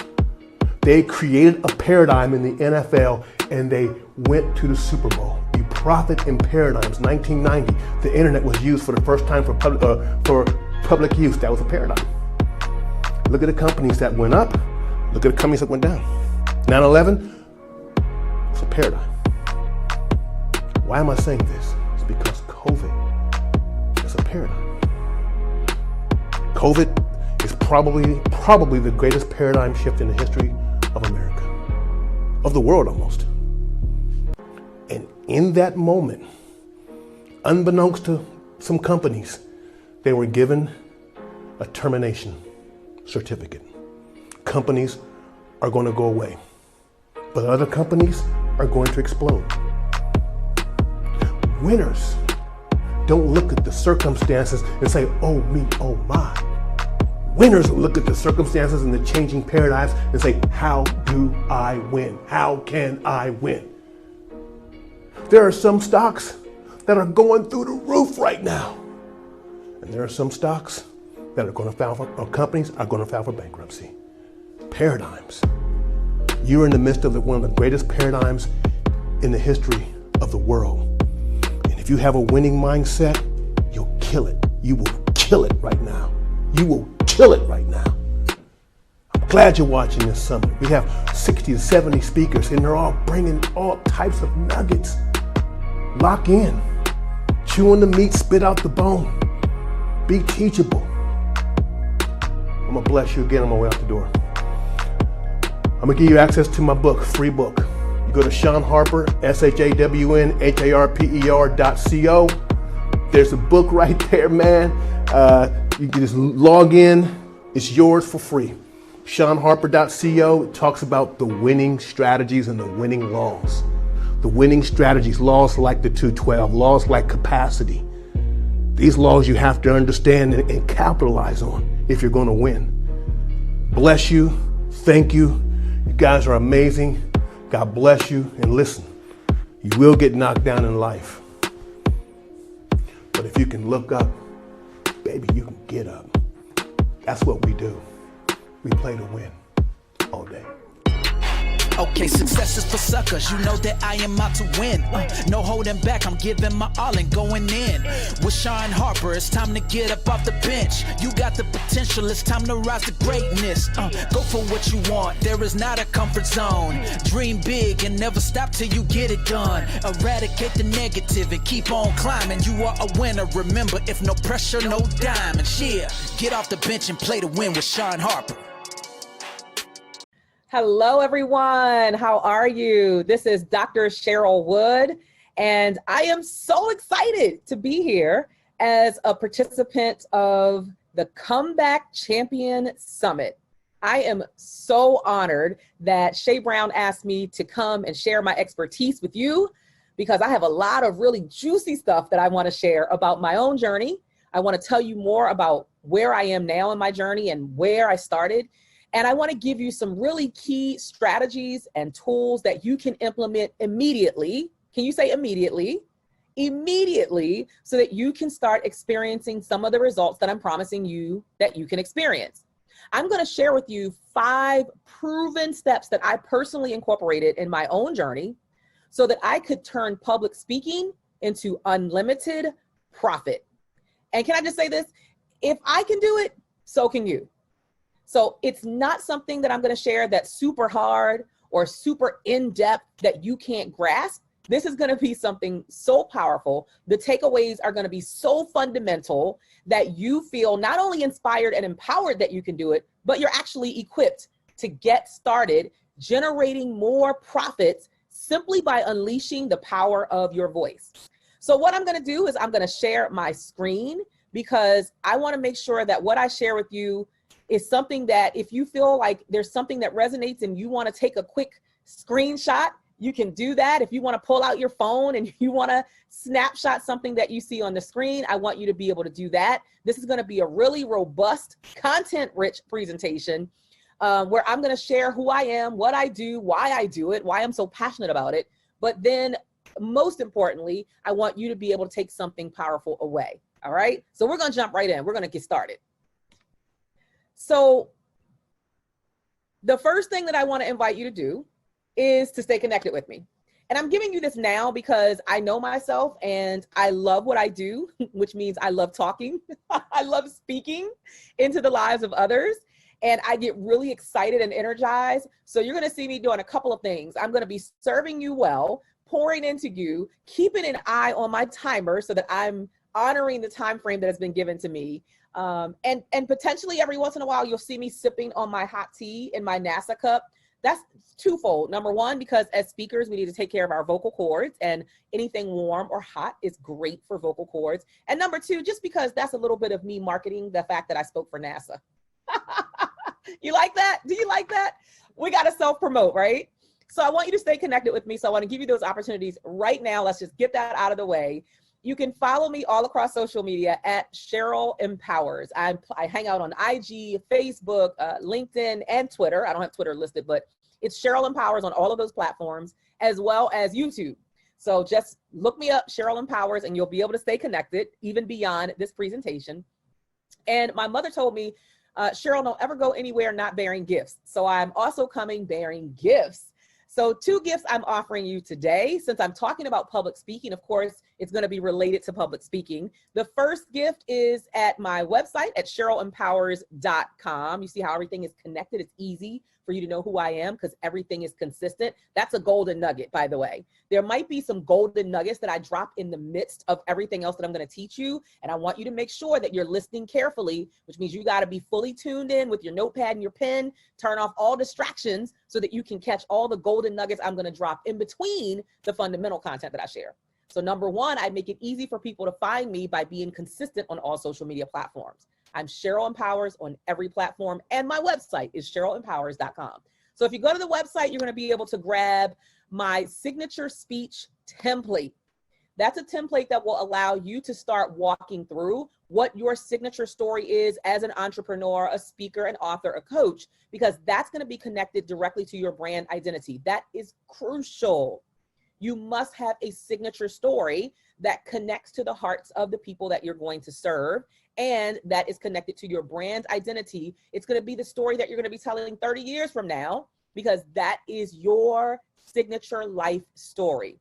They created a paradigm in the NFL, and they went to the Super Bowl. You profit in paradigms. 1990, the internet was used for the first time for public use. That was a paradigm. Look at the companies that went up. Look at the companies that went down. 9/11, it's a paradigm. Why am I saying this? It's because COVID is a paradigm. COVID is probably the greatest paradigm shift in the history of America, of the world almost. And in that moment, unbeknownst to some companies, they were given a termination certificate. Companies are going to go away, but other companies are going to explode. Winners don't look at the circumstances and say, oh me, oh my. Winners look at the circumstances and the changing paradigms and say, how do I win? How can I win? There are some stocks that are going through the roof right now. And there are some stocks that are going to file for, or companies are going to file for bankruptcy. Paradigms. You're in the midst of one of the greatest paradigms in the history of the world. And if you have a winning mindset, you'll kill it. You will kill it right now. You will kill it right now. I'm glad you're watching this summit. We have 60 to 70 speakers, and they're all bringing all types of nuggets. Lock in. Chew on the meat, spit out the bone. Be teachable. I'm gonna bless you again on my way out the door. I'm gonna give you access to my book, free book. You go to Sean Harper, ShawnHarper.co. There's a book right there, man. You can just log in. It's yours for free. ShawnHarper.co talks about the winning strategies and the winning laws. The winning strategies, laws like the 212, laws like capacity. These laws you have to understand and capitalize on if you're going to win. Bless you. Thank you. You guys are amazing. God bless you. And listen, you will get knocked down in life. But if you can look up, baby, you can get up. That's what we do. We play to win all day.
Okay, success is for suckers. You know that I am out to win. No holding back, I'm giving my all and going in. With Sean Harper, it's time to get up off the bench. You got the potential, it's time to rise to greatness. Go for what you want, there is not a comfort zone. Dream big and never stop till you get it done. Eradicate the negative and keep on climbing. You are a winner, remember, if no pressure, no diamond. Yeah, get off the bench and play to win with Sean Harper.
Hello, everyone. How are you? This is Dr. Cheryl Wood, and I am so excited to be here as a participant of the Comeback Champion Summit. I am so honored that Shay Brown asked me to come and share my expertise with you because I have a lot of really juicy stuff that I want to share about my own journey. I want to tell you more about where I am now in my journey and where I started. And I want to give you some really key strategies and tools that you can implement immediately. Can you say immediately? Immediately, so that you can start experiencing some of the results that I'm promising you that you can experience. I'm going to share with you 5 proven steps that I personally incorporated in my own journey so that I could turn public speaking into unlimited, profit. And can I just say this? If I can do it, so can you. So it's not something that I'm going to share that's super hard or super in-depth that you can't grasp. This is going to be something so powerful. The takeaways are going to be so fundamental that you feel not only inspired and empowered that you can do it, but you're actually equipped to get started generating more profits simply by unleashing the power of your voice. So what I'm going to do is I'm going to share my screen, because I want to make sure that what I share with you is something that if you feel like there's something that resonates and you want to take a quick screenshot, you can do that. If you want to pull out your phone and you want to snapshot something that you see on the screen, I want you to be able to do that. This is going to be a really robust, content-rich presentation where I'm going to share who I am, what I do, why I do it, why I'm so passionate about it. But then most importantly, I want you to be able to take something powerful away. All right. So we're going to jump right in. We're going to get started. So the first thing that I want to invite you to do is to stay connected with me. And I'm giving you this now because I know myself and I love what I do, which means I love talking. I love speaking into the lives of others. And I get really excited and energized. So you're going to see me doing a couple of things. I'm going to be serving you well, pouring into you, keeping an eye on my timer so that I'm honoring the time frame that has been given to me. And potentially every once in a while, you'll see me sipping on my hot tea in my NASA cup. That's twofold. Number one, because as speakers, we need to take care of our vocal cords, and anything warm or hot is great for vocal cords. And number two, just because that's a little bit of me marketing the fact that I spoke for NASA. You like that? Do you like that? We got to self-promote, right? So I want you to stay connected with me. So I want to give you those opportunities right now. Let's just get that out of the way. You can follow me all across social media at Cheryl Empowers. I hang out on IG, Facebook, LinkedIn, and Twitter. I don't have Twitter listed, but it's Cheryl Empowers on all of those platforms, as well as YouTube. So just look me up, Cheryl Empowers, and you'll be able to stay connected even beyond this presentation. And my mother told me, Cheryl, don't ever go anywhere not bearing gifts. So I'm also coming bearing gifts. So 2 gifts I'm offering you today. Since I'm talking about public speaking, of course, it's going to be related to public speaking. The first gift is at my website at CherylEmpowers.com. You see how everything is connected. It's easy for you to know who I am because everything is consistent. That's a golden nugget, by the way. There might be some golden nuggets that I drop in the midst of everything else that I'm going to teach you. And I want you to make sure that you're listening carefully, which means you got to be fully tuned in with your notepad and your pen, turn off all distractions so that you can catch all the golden nuggets I'm going to drop in between the fundamental content that I share. So number one, I make it easy for people to find me by being consistent on all social media platforms. I'm Cheryl Empowers on every platform, and my website is CherylEmpowers.com. So if you go to the website, you're going to be able to grab my signature speech template. That's a template that will allow you to start walking through what your signature story is as an entrepreneur, a speaker, an author, a coach, because that's going to be connected directly to your brand identity. That is crucial. You must have a signature story that connects to the hearts of the people that you're going to serve, and that is connected to your brand identity. It's going to be the story that you're going to be telling 30 years from now, because that is your signature life story.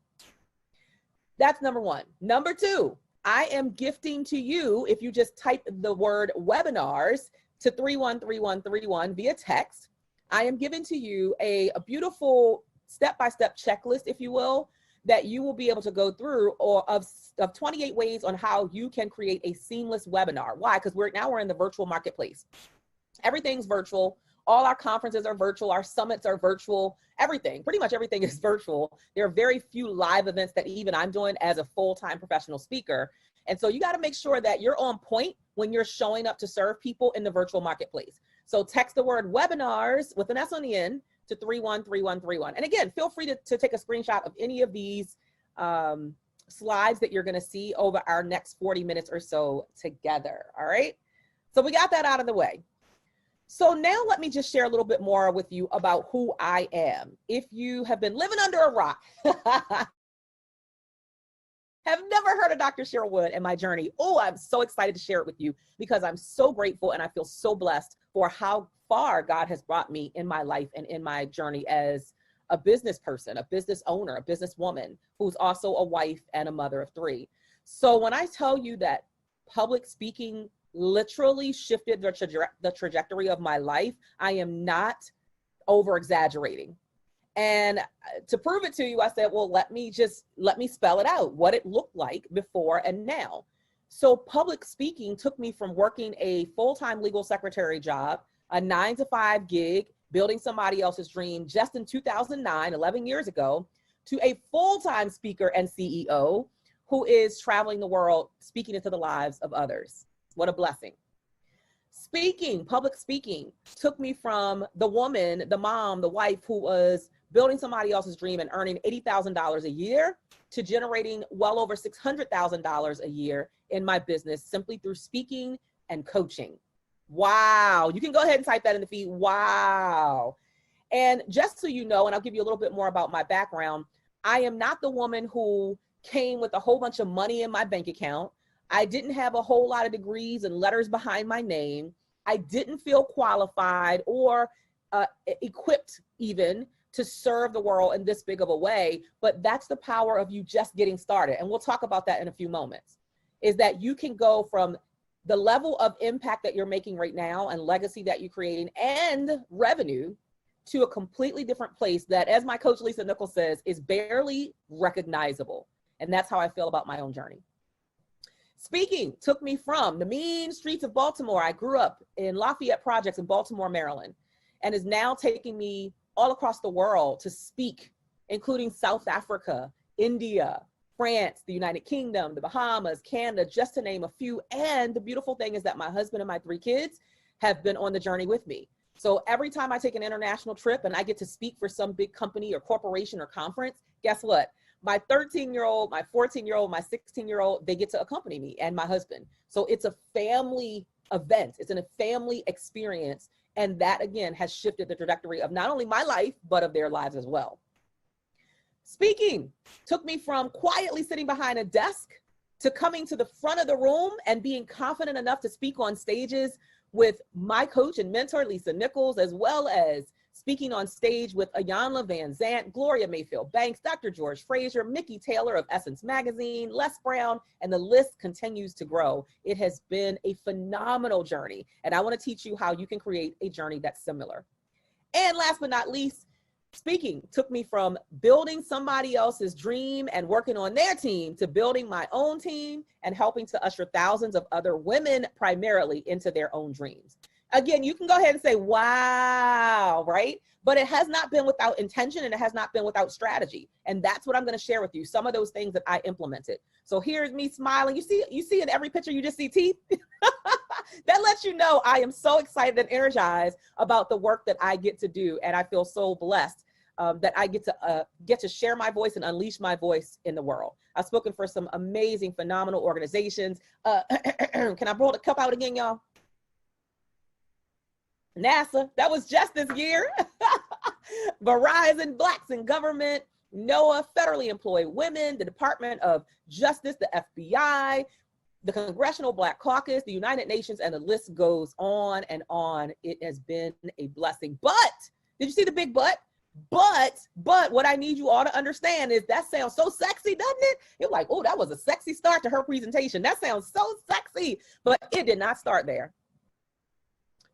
That's number one. Number two, I am gifting to you, if you just type the word webinars to 313131 via text, I am giving to you a beautiful step-by-step checklist, if you will, that you will be able to go through, or of 28 ways on how you can create a seamless webinar. Why? Because we're in the virtual marketplace. Everything's virtual. All our conferences are virtual. Our summits are virtual. Everything, pretty much everything is virtual. There are very few live events that even I'm doing as a full-time professional speaker. And so you got to make sure that you're on point when you're showing up to serve people in the virtual marketplace. So text the word webinars with an S on the end to 313131. And again, feel free to take a screenshot of any of these slides that you're going to see over our next 40 minutes or so together. All right. So we got that out of the way. So now let me just share a little bit more with you about who I am. If you have been living under a rock, have never heard of Dr. Cheryl Wood and my journey, oh, I'm so excited to share it with you because I'm so grateful and I feel so blessed for how far God has brought me in my life and in my journey as a business person, a business owner, a businesswoman who's also a wife and a mother of 3. So when I tell you that public speaking literally shifted the trajectory of my life, I am not over exaggerating. And to prove it to you, I said, well, let me spell it out, what it looked like before and now. So public speaking took me from working a full-time legal secretary job, a 9-to-5 gig, building somebody else's dream just in 2009, 11 years ago, to a full-time speaker and CEO who is traveling the world, speaking into the lives of others. What a blessing. Public speaking took me from the woman, the mom, the wife who was building somebody else's dream and earning $80,000 a year to generating well over $600,000 a year in my business simply through speaking and coaching. Wow. You can go ahead and type that in the feed. Wow. And just so you know, and I'll give you a little bit more about my background, I am not the woman who came with a whole bunch of money in my bank account. I didn't have a whole lot of degrees and letters behind my name. I didn't feel qualified or equipped even to serve the world in this big of a way, but that's the power of you just getting started. And we'll talk about that in a few moments, is that you can go from the level of impact that you're making right now and legacy that you're creating and revenue to a completely different place that, as my coach Lisa Nichols says, is barely recognizable. And that's how I feel about my own journey. Speaking took me from the mean streets of Baltimore. I grew up in Lafayette Projects in Baltimore, Maryland, and is now taking me all across the world to speak, including South Africa, India, France, the United Kingdom, the Bahamas, Canada, just to name a few. And the beautiful thing is that my husband and my 3 kids have been on the journey with me. So every time I take an international trip and I get to speak for some big company or corporation or conference, guess what? My 13-year-old, my 14-year-old, my 16-year-old, they get to accompany me and my husband. So it's a family event. It's a family experience. And that, again, has shifted the trajectory of not only my life, but of their lives as well. Speaking took me from quietly sitting behind a desk to coming to the front of the room and being confident enough to speak on stages with my coach and mentor, Lisa Nichols, as well as speaking on stage with Ayanna Van Zant, Gloria Mayfield Banks, Dr. George Fraser, Mickey Taylor of Essence Magazine, Les Brown, and the list continues to grow. It has been a phenomenal journey, and I want to teach you how you can create a journey that's similar. And last but not least, speaking took me from building somebody else's dream and working on their team to building my own team and helping to usher thousands of other women primarily into their own dreams. Again, you can go ahead and say, wow, right? But it has not been without intention and it has not been without strategy. And that's what I'm going to share with you, some of those things that I implemented. So here's me smiling. You see in every picture, you just see teeth. That lets you know I am so excited and energized about the work that I get to do. And I feel so blessed that I get to share my voice and unleash my voice in the world. I've spoken for some amazing, phenomenal organizations. Can I roll the cup out again, y'all? NASA, that was just this year. Verizon, Blacks in Government, NOAA, Federally Employed Women, the Department of Justice, the FBI, the Congressional Black Caucus, the United Nations, and the list goes on and on. It has been a blessing. But, did you see the big but? But what I need you all to understand is that sounds so sexy, doesn't it? You're like, oh, that was a sexy start to her presentation. That sounds so sexy, but it did not start there.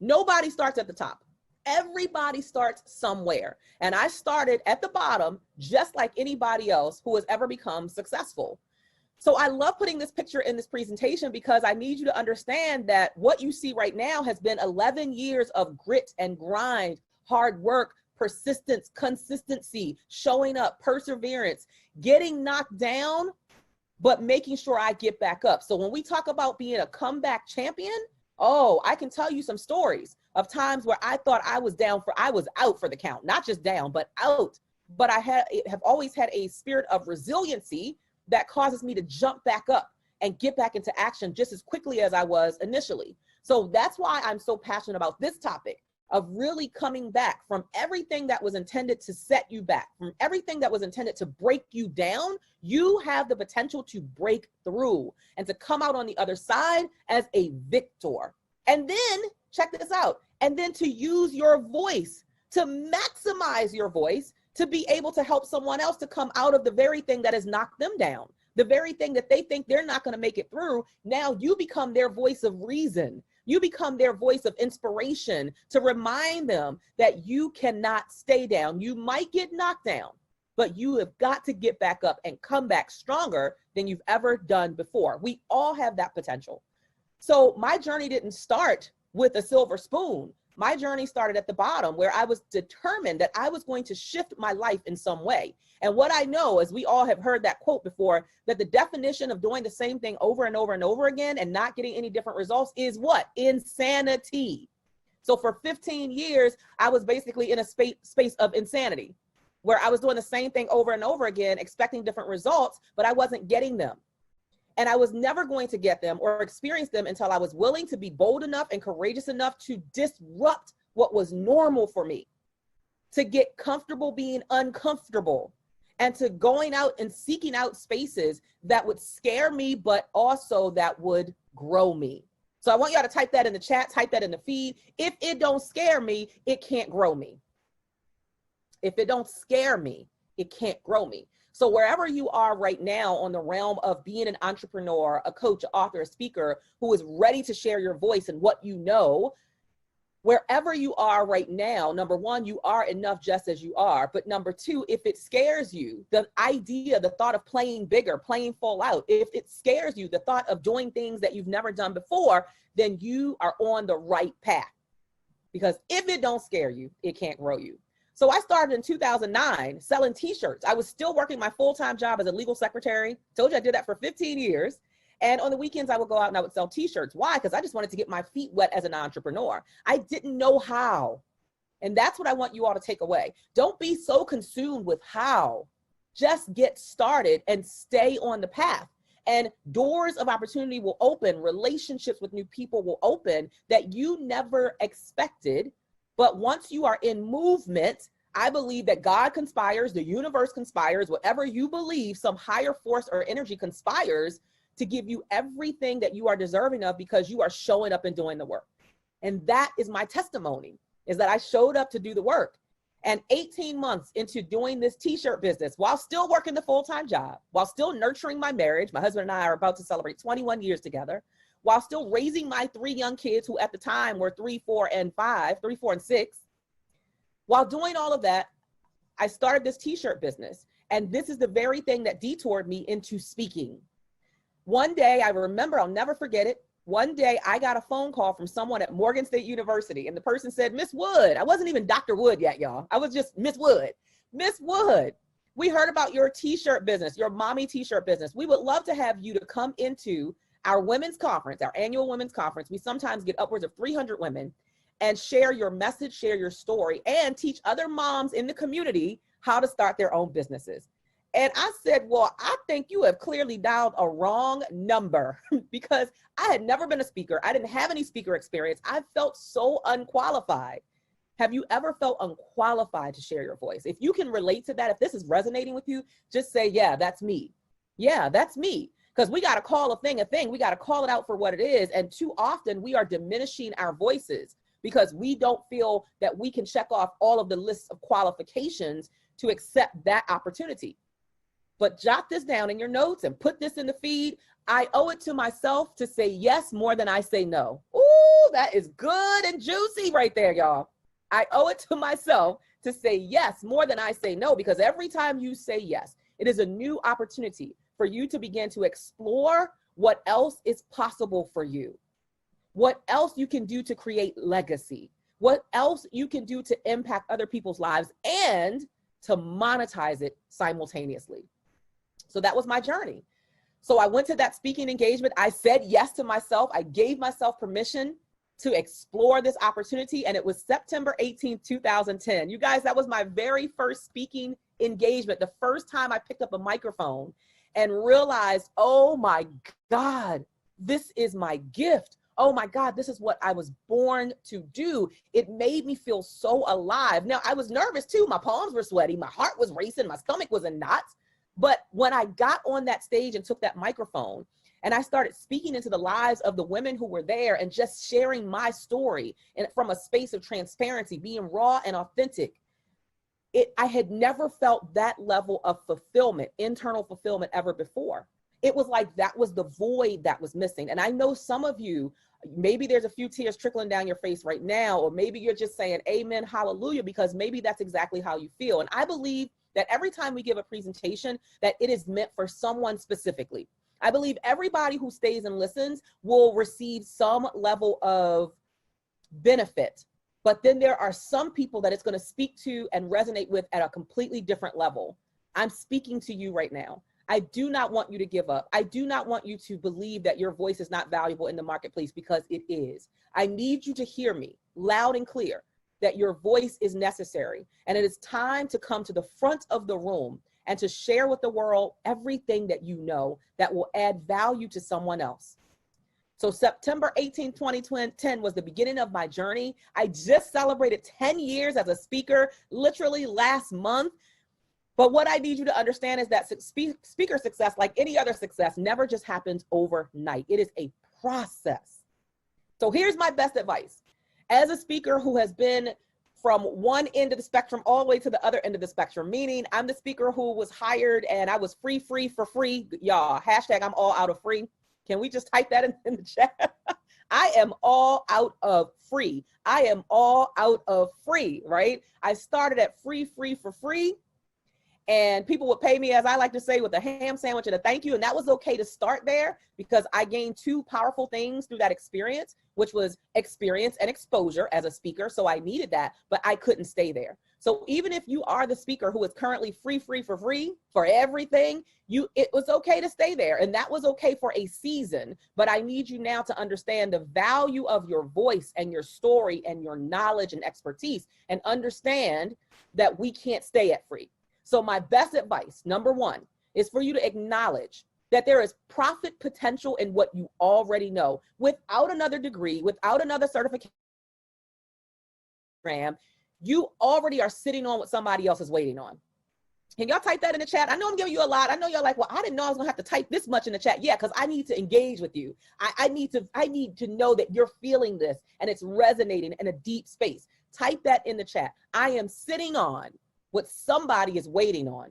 Nobody starts at the top. Everybody starts somewhere. And I started at the bottom, just like anybody else who has ever become successful. So I love putting this picture in this presentation because I need you to understand that what you see right now has been 11 years of grit and grind, hard work, persistence, consistency, showing up, perseverance, getting knocked down, but making sure I get back up. So when we talk about being a comeback champion, oh, I can tell you some stories of times where I thought I was out for the count, not just down, but out. But I have always had a spirit of resiliency that causes me to jump back up and get back into action just as quickly as I was initially. So that's why I'm so passionate about this topic of really coming back from everything that was intended to set you back, from everything that was intended to break you down. You have the potential to break through and to come out on the other side as a victor. And then, check this out, and then to use your voice, to maximize your voice, to be able to help someone else to come out of the very thing that has knocked them down. The very thing that they think they're not going to make it through, now you become their voice of reason. You become their voice of inspiration to remind them that you cannot stay down. You might get knocked down, but you have got to get back up and come back stronger than you've ever done before. We all have that potential. So my journey didn't start with a silver spoon. My journey started at the bottom, where I was determined that I was going to shift my life in some way. And what I know, as we all have heard that quote before, that the definition of doing the same thing over and over and over again and not getting any different results is what? Insanity. So for 15 years, I was basically in a space of insanity, where I was doing the same thing over and over again, expecting different results, but I wasn't getting them. And I was never going to get them or experience them until I was willing to be bold enough and courageous enough to disrupt what was normal for me, to get comfortable being uncomfortable, and to going out and seeking out spaces that would scare me, but also that would grow me. So I want y'all to type that in the chat, type that in the feed. If it don't scare me, it can't grow me. If it don't scare me, it can't grow me. So wherever you are right now on the realm of being an entrepreneur, a coach, an author, a speaker who is ready to share your voice and what you know, wherever you are right now, number one, you are enough just as you are. But number two, if it scares you, the idea, the thought of playing bigger, playing full out, if it scares you, the thought of doing things that you've never done before, then you are on the right path. Because if it don't scare you, it can't grow you. So I started in 2009 selling t-shirts. I was still working my full-time job as a legal secretary. Told you I did that for 15 years. And on the weekends, I would go out and I would sell t-shirts. Why? Because I just wanted to get my feet wet as an entrepreneur. I didn't know how. And that's what I want you all to take away. Don't be so consumed with how. Just get started and stay on the path. And doors of opportunity will open. Relationships with new people will open that you never expected. But once you are in movement, I believe that God conspires, the universe conspires, whatever you believe, some higher force or energy conspires to give you everything that you are deserving of because you are showing up and doing the work. And that is my testimony, is that I showed up to do the work. And 18 months into doing this t-shirt business, while still working the full-time job, while still nurturing my marriage, my husband and I are about to celebrate 21 years together, while still raising my 3 young kids who at the time were 3, 4, and 6. While doing all of that, I started this t-shirt business. And this is the very thing that detoured me into speaking. One day, I remember, I'll never forget it. One day I got a phone call from someone at Morgan State University, and the person said, Miss Wood, I wasn't even Dr. Wood yet, y'all. I was just Miss Wood. Miss Wood, we heard about your t-shirt business, your mommy t-shirt business. We would love to have you to come into our women's conference, our annual women's conference. We sometimes get upwards of 300 women, and share your message, share your story, and teach other moms in the community how to start their own businesses. And I said, well, I think you have clearly dialed a wrong number because I had never been a speaker. I didn't have any speaker experience. I felt so unqualified. Have you ever felt unqualified to share your voice? If you can relate to that, if this is resonating with you, just say, yeah, that's me. Yeah, that's me. Because we got to call a thing. We got to call it out for what it is. And too often we are diminishing our voices because we don't feel that we can check off all of the lists of qualifications to accept that opportunity. But jot this down in your notes and put this in the feed. I owe it to myself to say yes more than I say no. Ooh, that is good and juicy right there, y'all. I owe it to myself to say yes more than I say no, because every time you say yes, it is a new opportunity for you to begin to explore what else is possible for you, what else you can do to create legacy, what else you can do to impact other people's lives and to monetize it simultaneously. So that was my journey. So I went to that speaking engagement. I said yes to myself. I gave myself permission to explore this opportunity. And it was September 18th, 2010. You guys, that was my very first speaking engagement. The first time I picked up a microphone and realized, oh my God, this is my gift. Oh my God, this is what I was born to do. It made me feel so alive. Now, I was nervous too. My palms were sweaty. My heart was racing. My stomach was in knots. But when I got on that stage and took that microphone and I started speaking into the lives of the women who were there and just sharing my story and from a space of transparency, being raw and authentic, I had never felt that level of fulfillment, internal fulfillment ever before. It was like that was the void that was missing. And I know some of you, maybe there's a few tears trickling down your face right now, or maybe you're just saying amen, hallelujah, because maybe that's exactly how you feel. And I believe that every time we give a presentation, that it is meant for someone specifically. I believe everybody who stays and listens will receive some level of benefit, but then there are some people that it's going to speak to and resonate with at a completely different level. I'm speaking to you right now. I do not want you to give up. I do not want you to believe that your voice is not valuable in the marketplace, because it is. I need you to hear me loud and clear that your voice is necessary. And it is time to come to the front of the room and to share with the world everything that you know that will add value to someone else. So September 18, 2010 was the beginning of my journey. I just celebrated 10 years as a speaker, literally last month. But what I need you to understand is that speaker success, like any other success, never just happens overnight. It is a process. So here's my best advice. As a speaker who has been from one end of the spectrum all the way to the other end of the spectrum, meaning I'm the speaker who was hired and I was free for free. Y'all, hashtag I'm all out of free. Can we just type that in the chat? I am all out of free. I am all out of free, right? I started at free for free. And people would pay me, as I like to say, with a ham sandwich and a thank you. And that was okay to start there, because I gained two powerful things through that experience, which was experience and exposure as a speaker. So I needed that, but I couldn't stay there. So even if you are the speaker who is currently free for everything, it was okay to stay there. And that was okay for a season. But I need you now to understand the value of your voice and your story and your knowledge and expertise, and understand that we can't stay at free. So my best advice, number one, is for you to acknowledge that there is profit potential in what you already know. Without another degree, without another certification, you already are sitting on what somebody else is waiting on. Can y'all type that in the chat? I know I'm giving you a lot. I know y'all like, well, I didn't know I was gonna have to type this much in the chat. Yeah, because I need to engage with you. I need to know that you're feeling this and it's resonating in a deep space. Type that in the chat. I am sitting on what somebody is waiting on.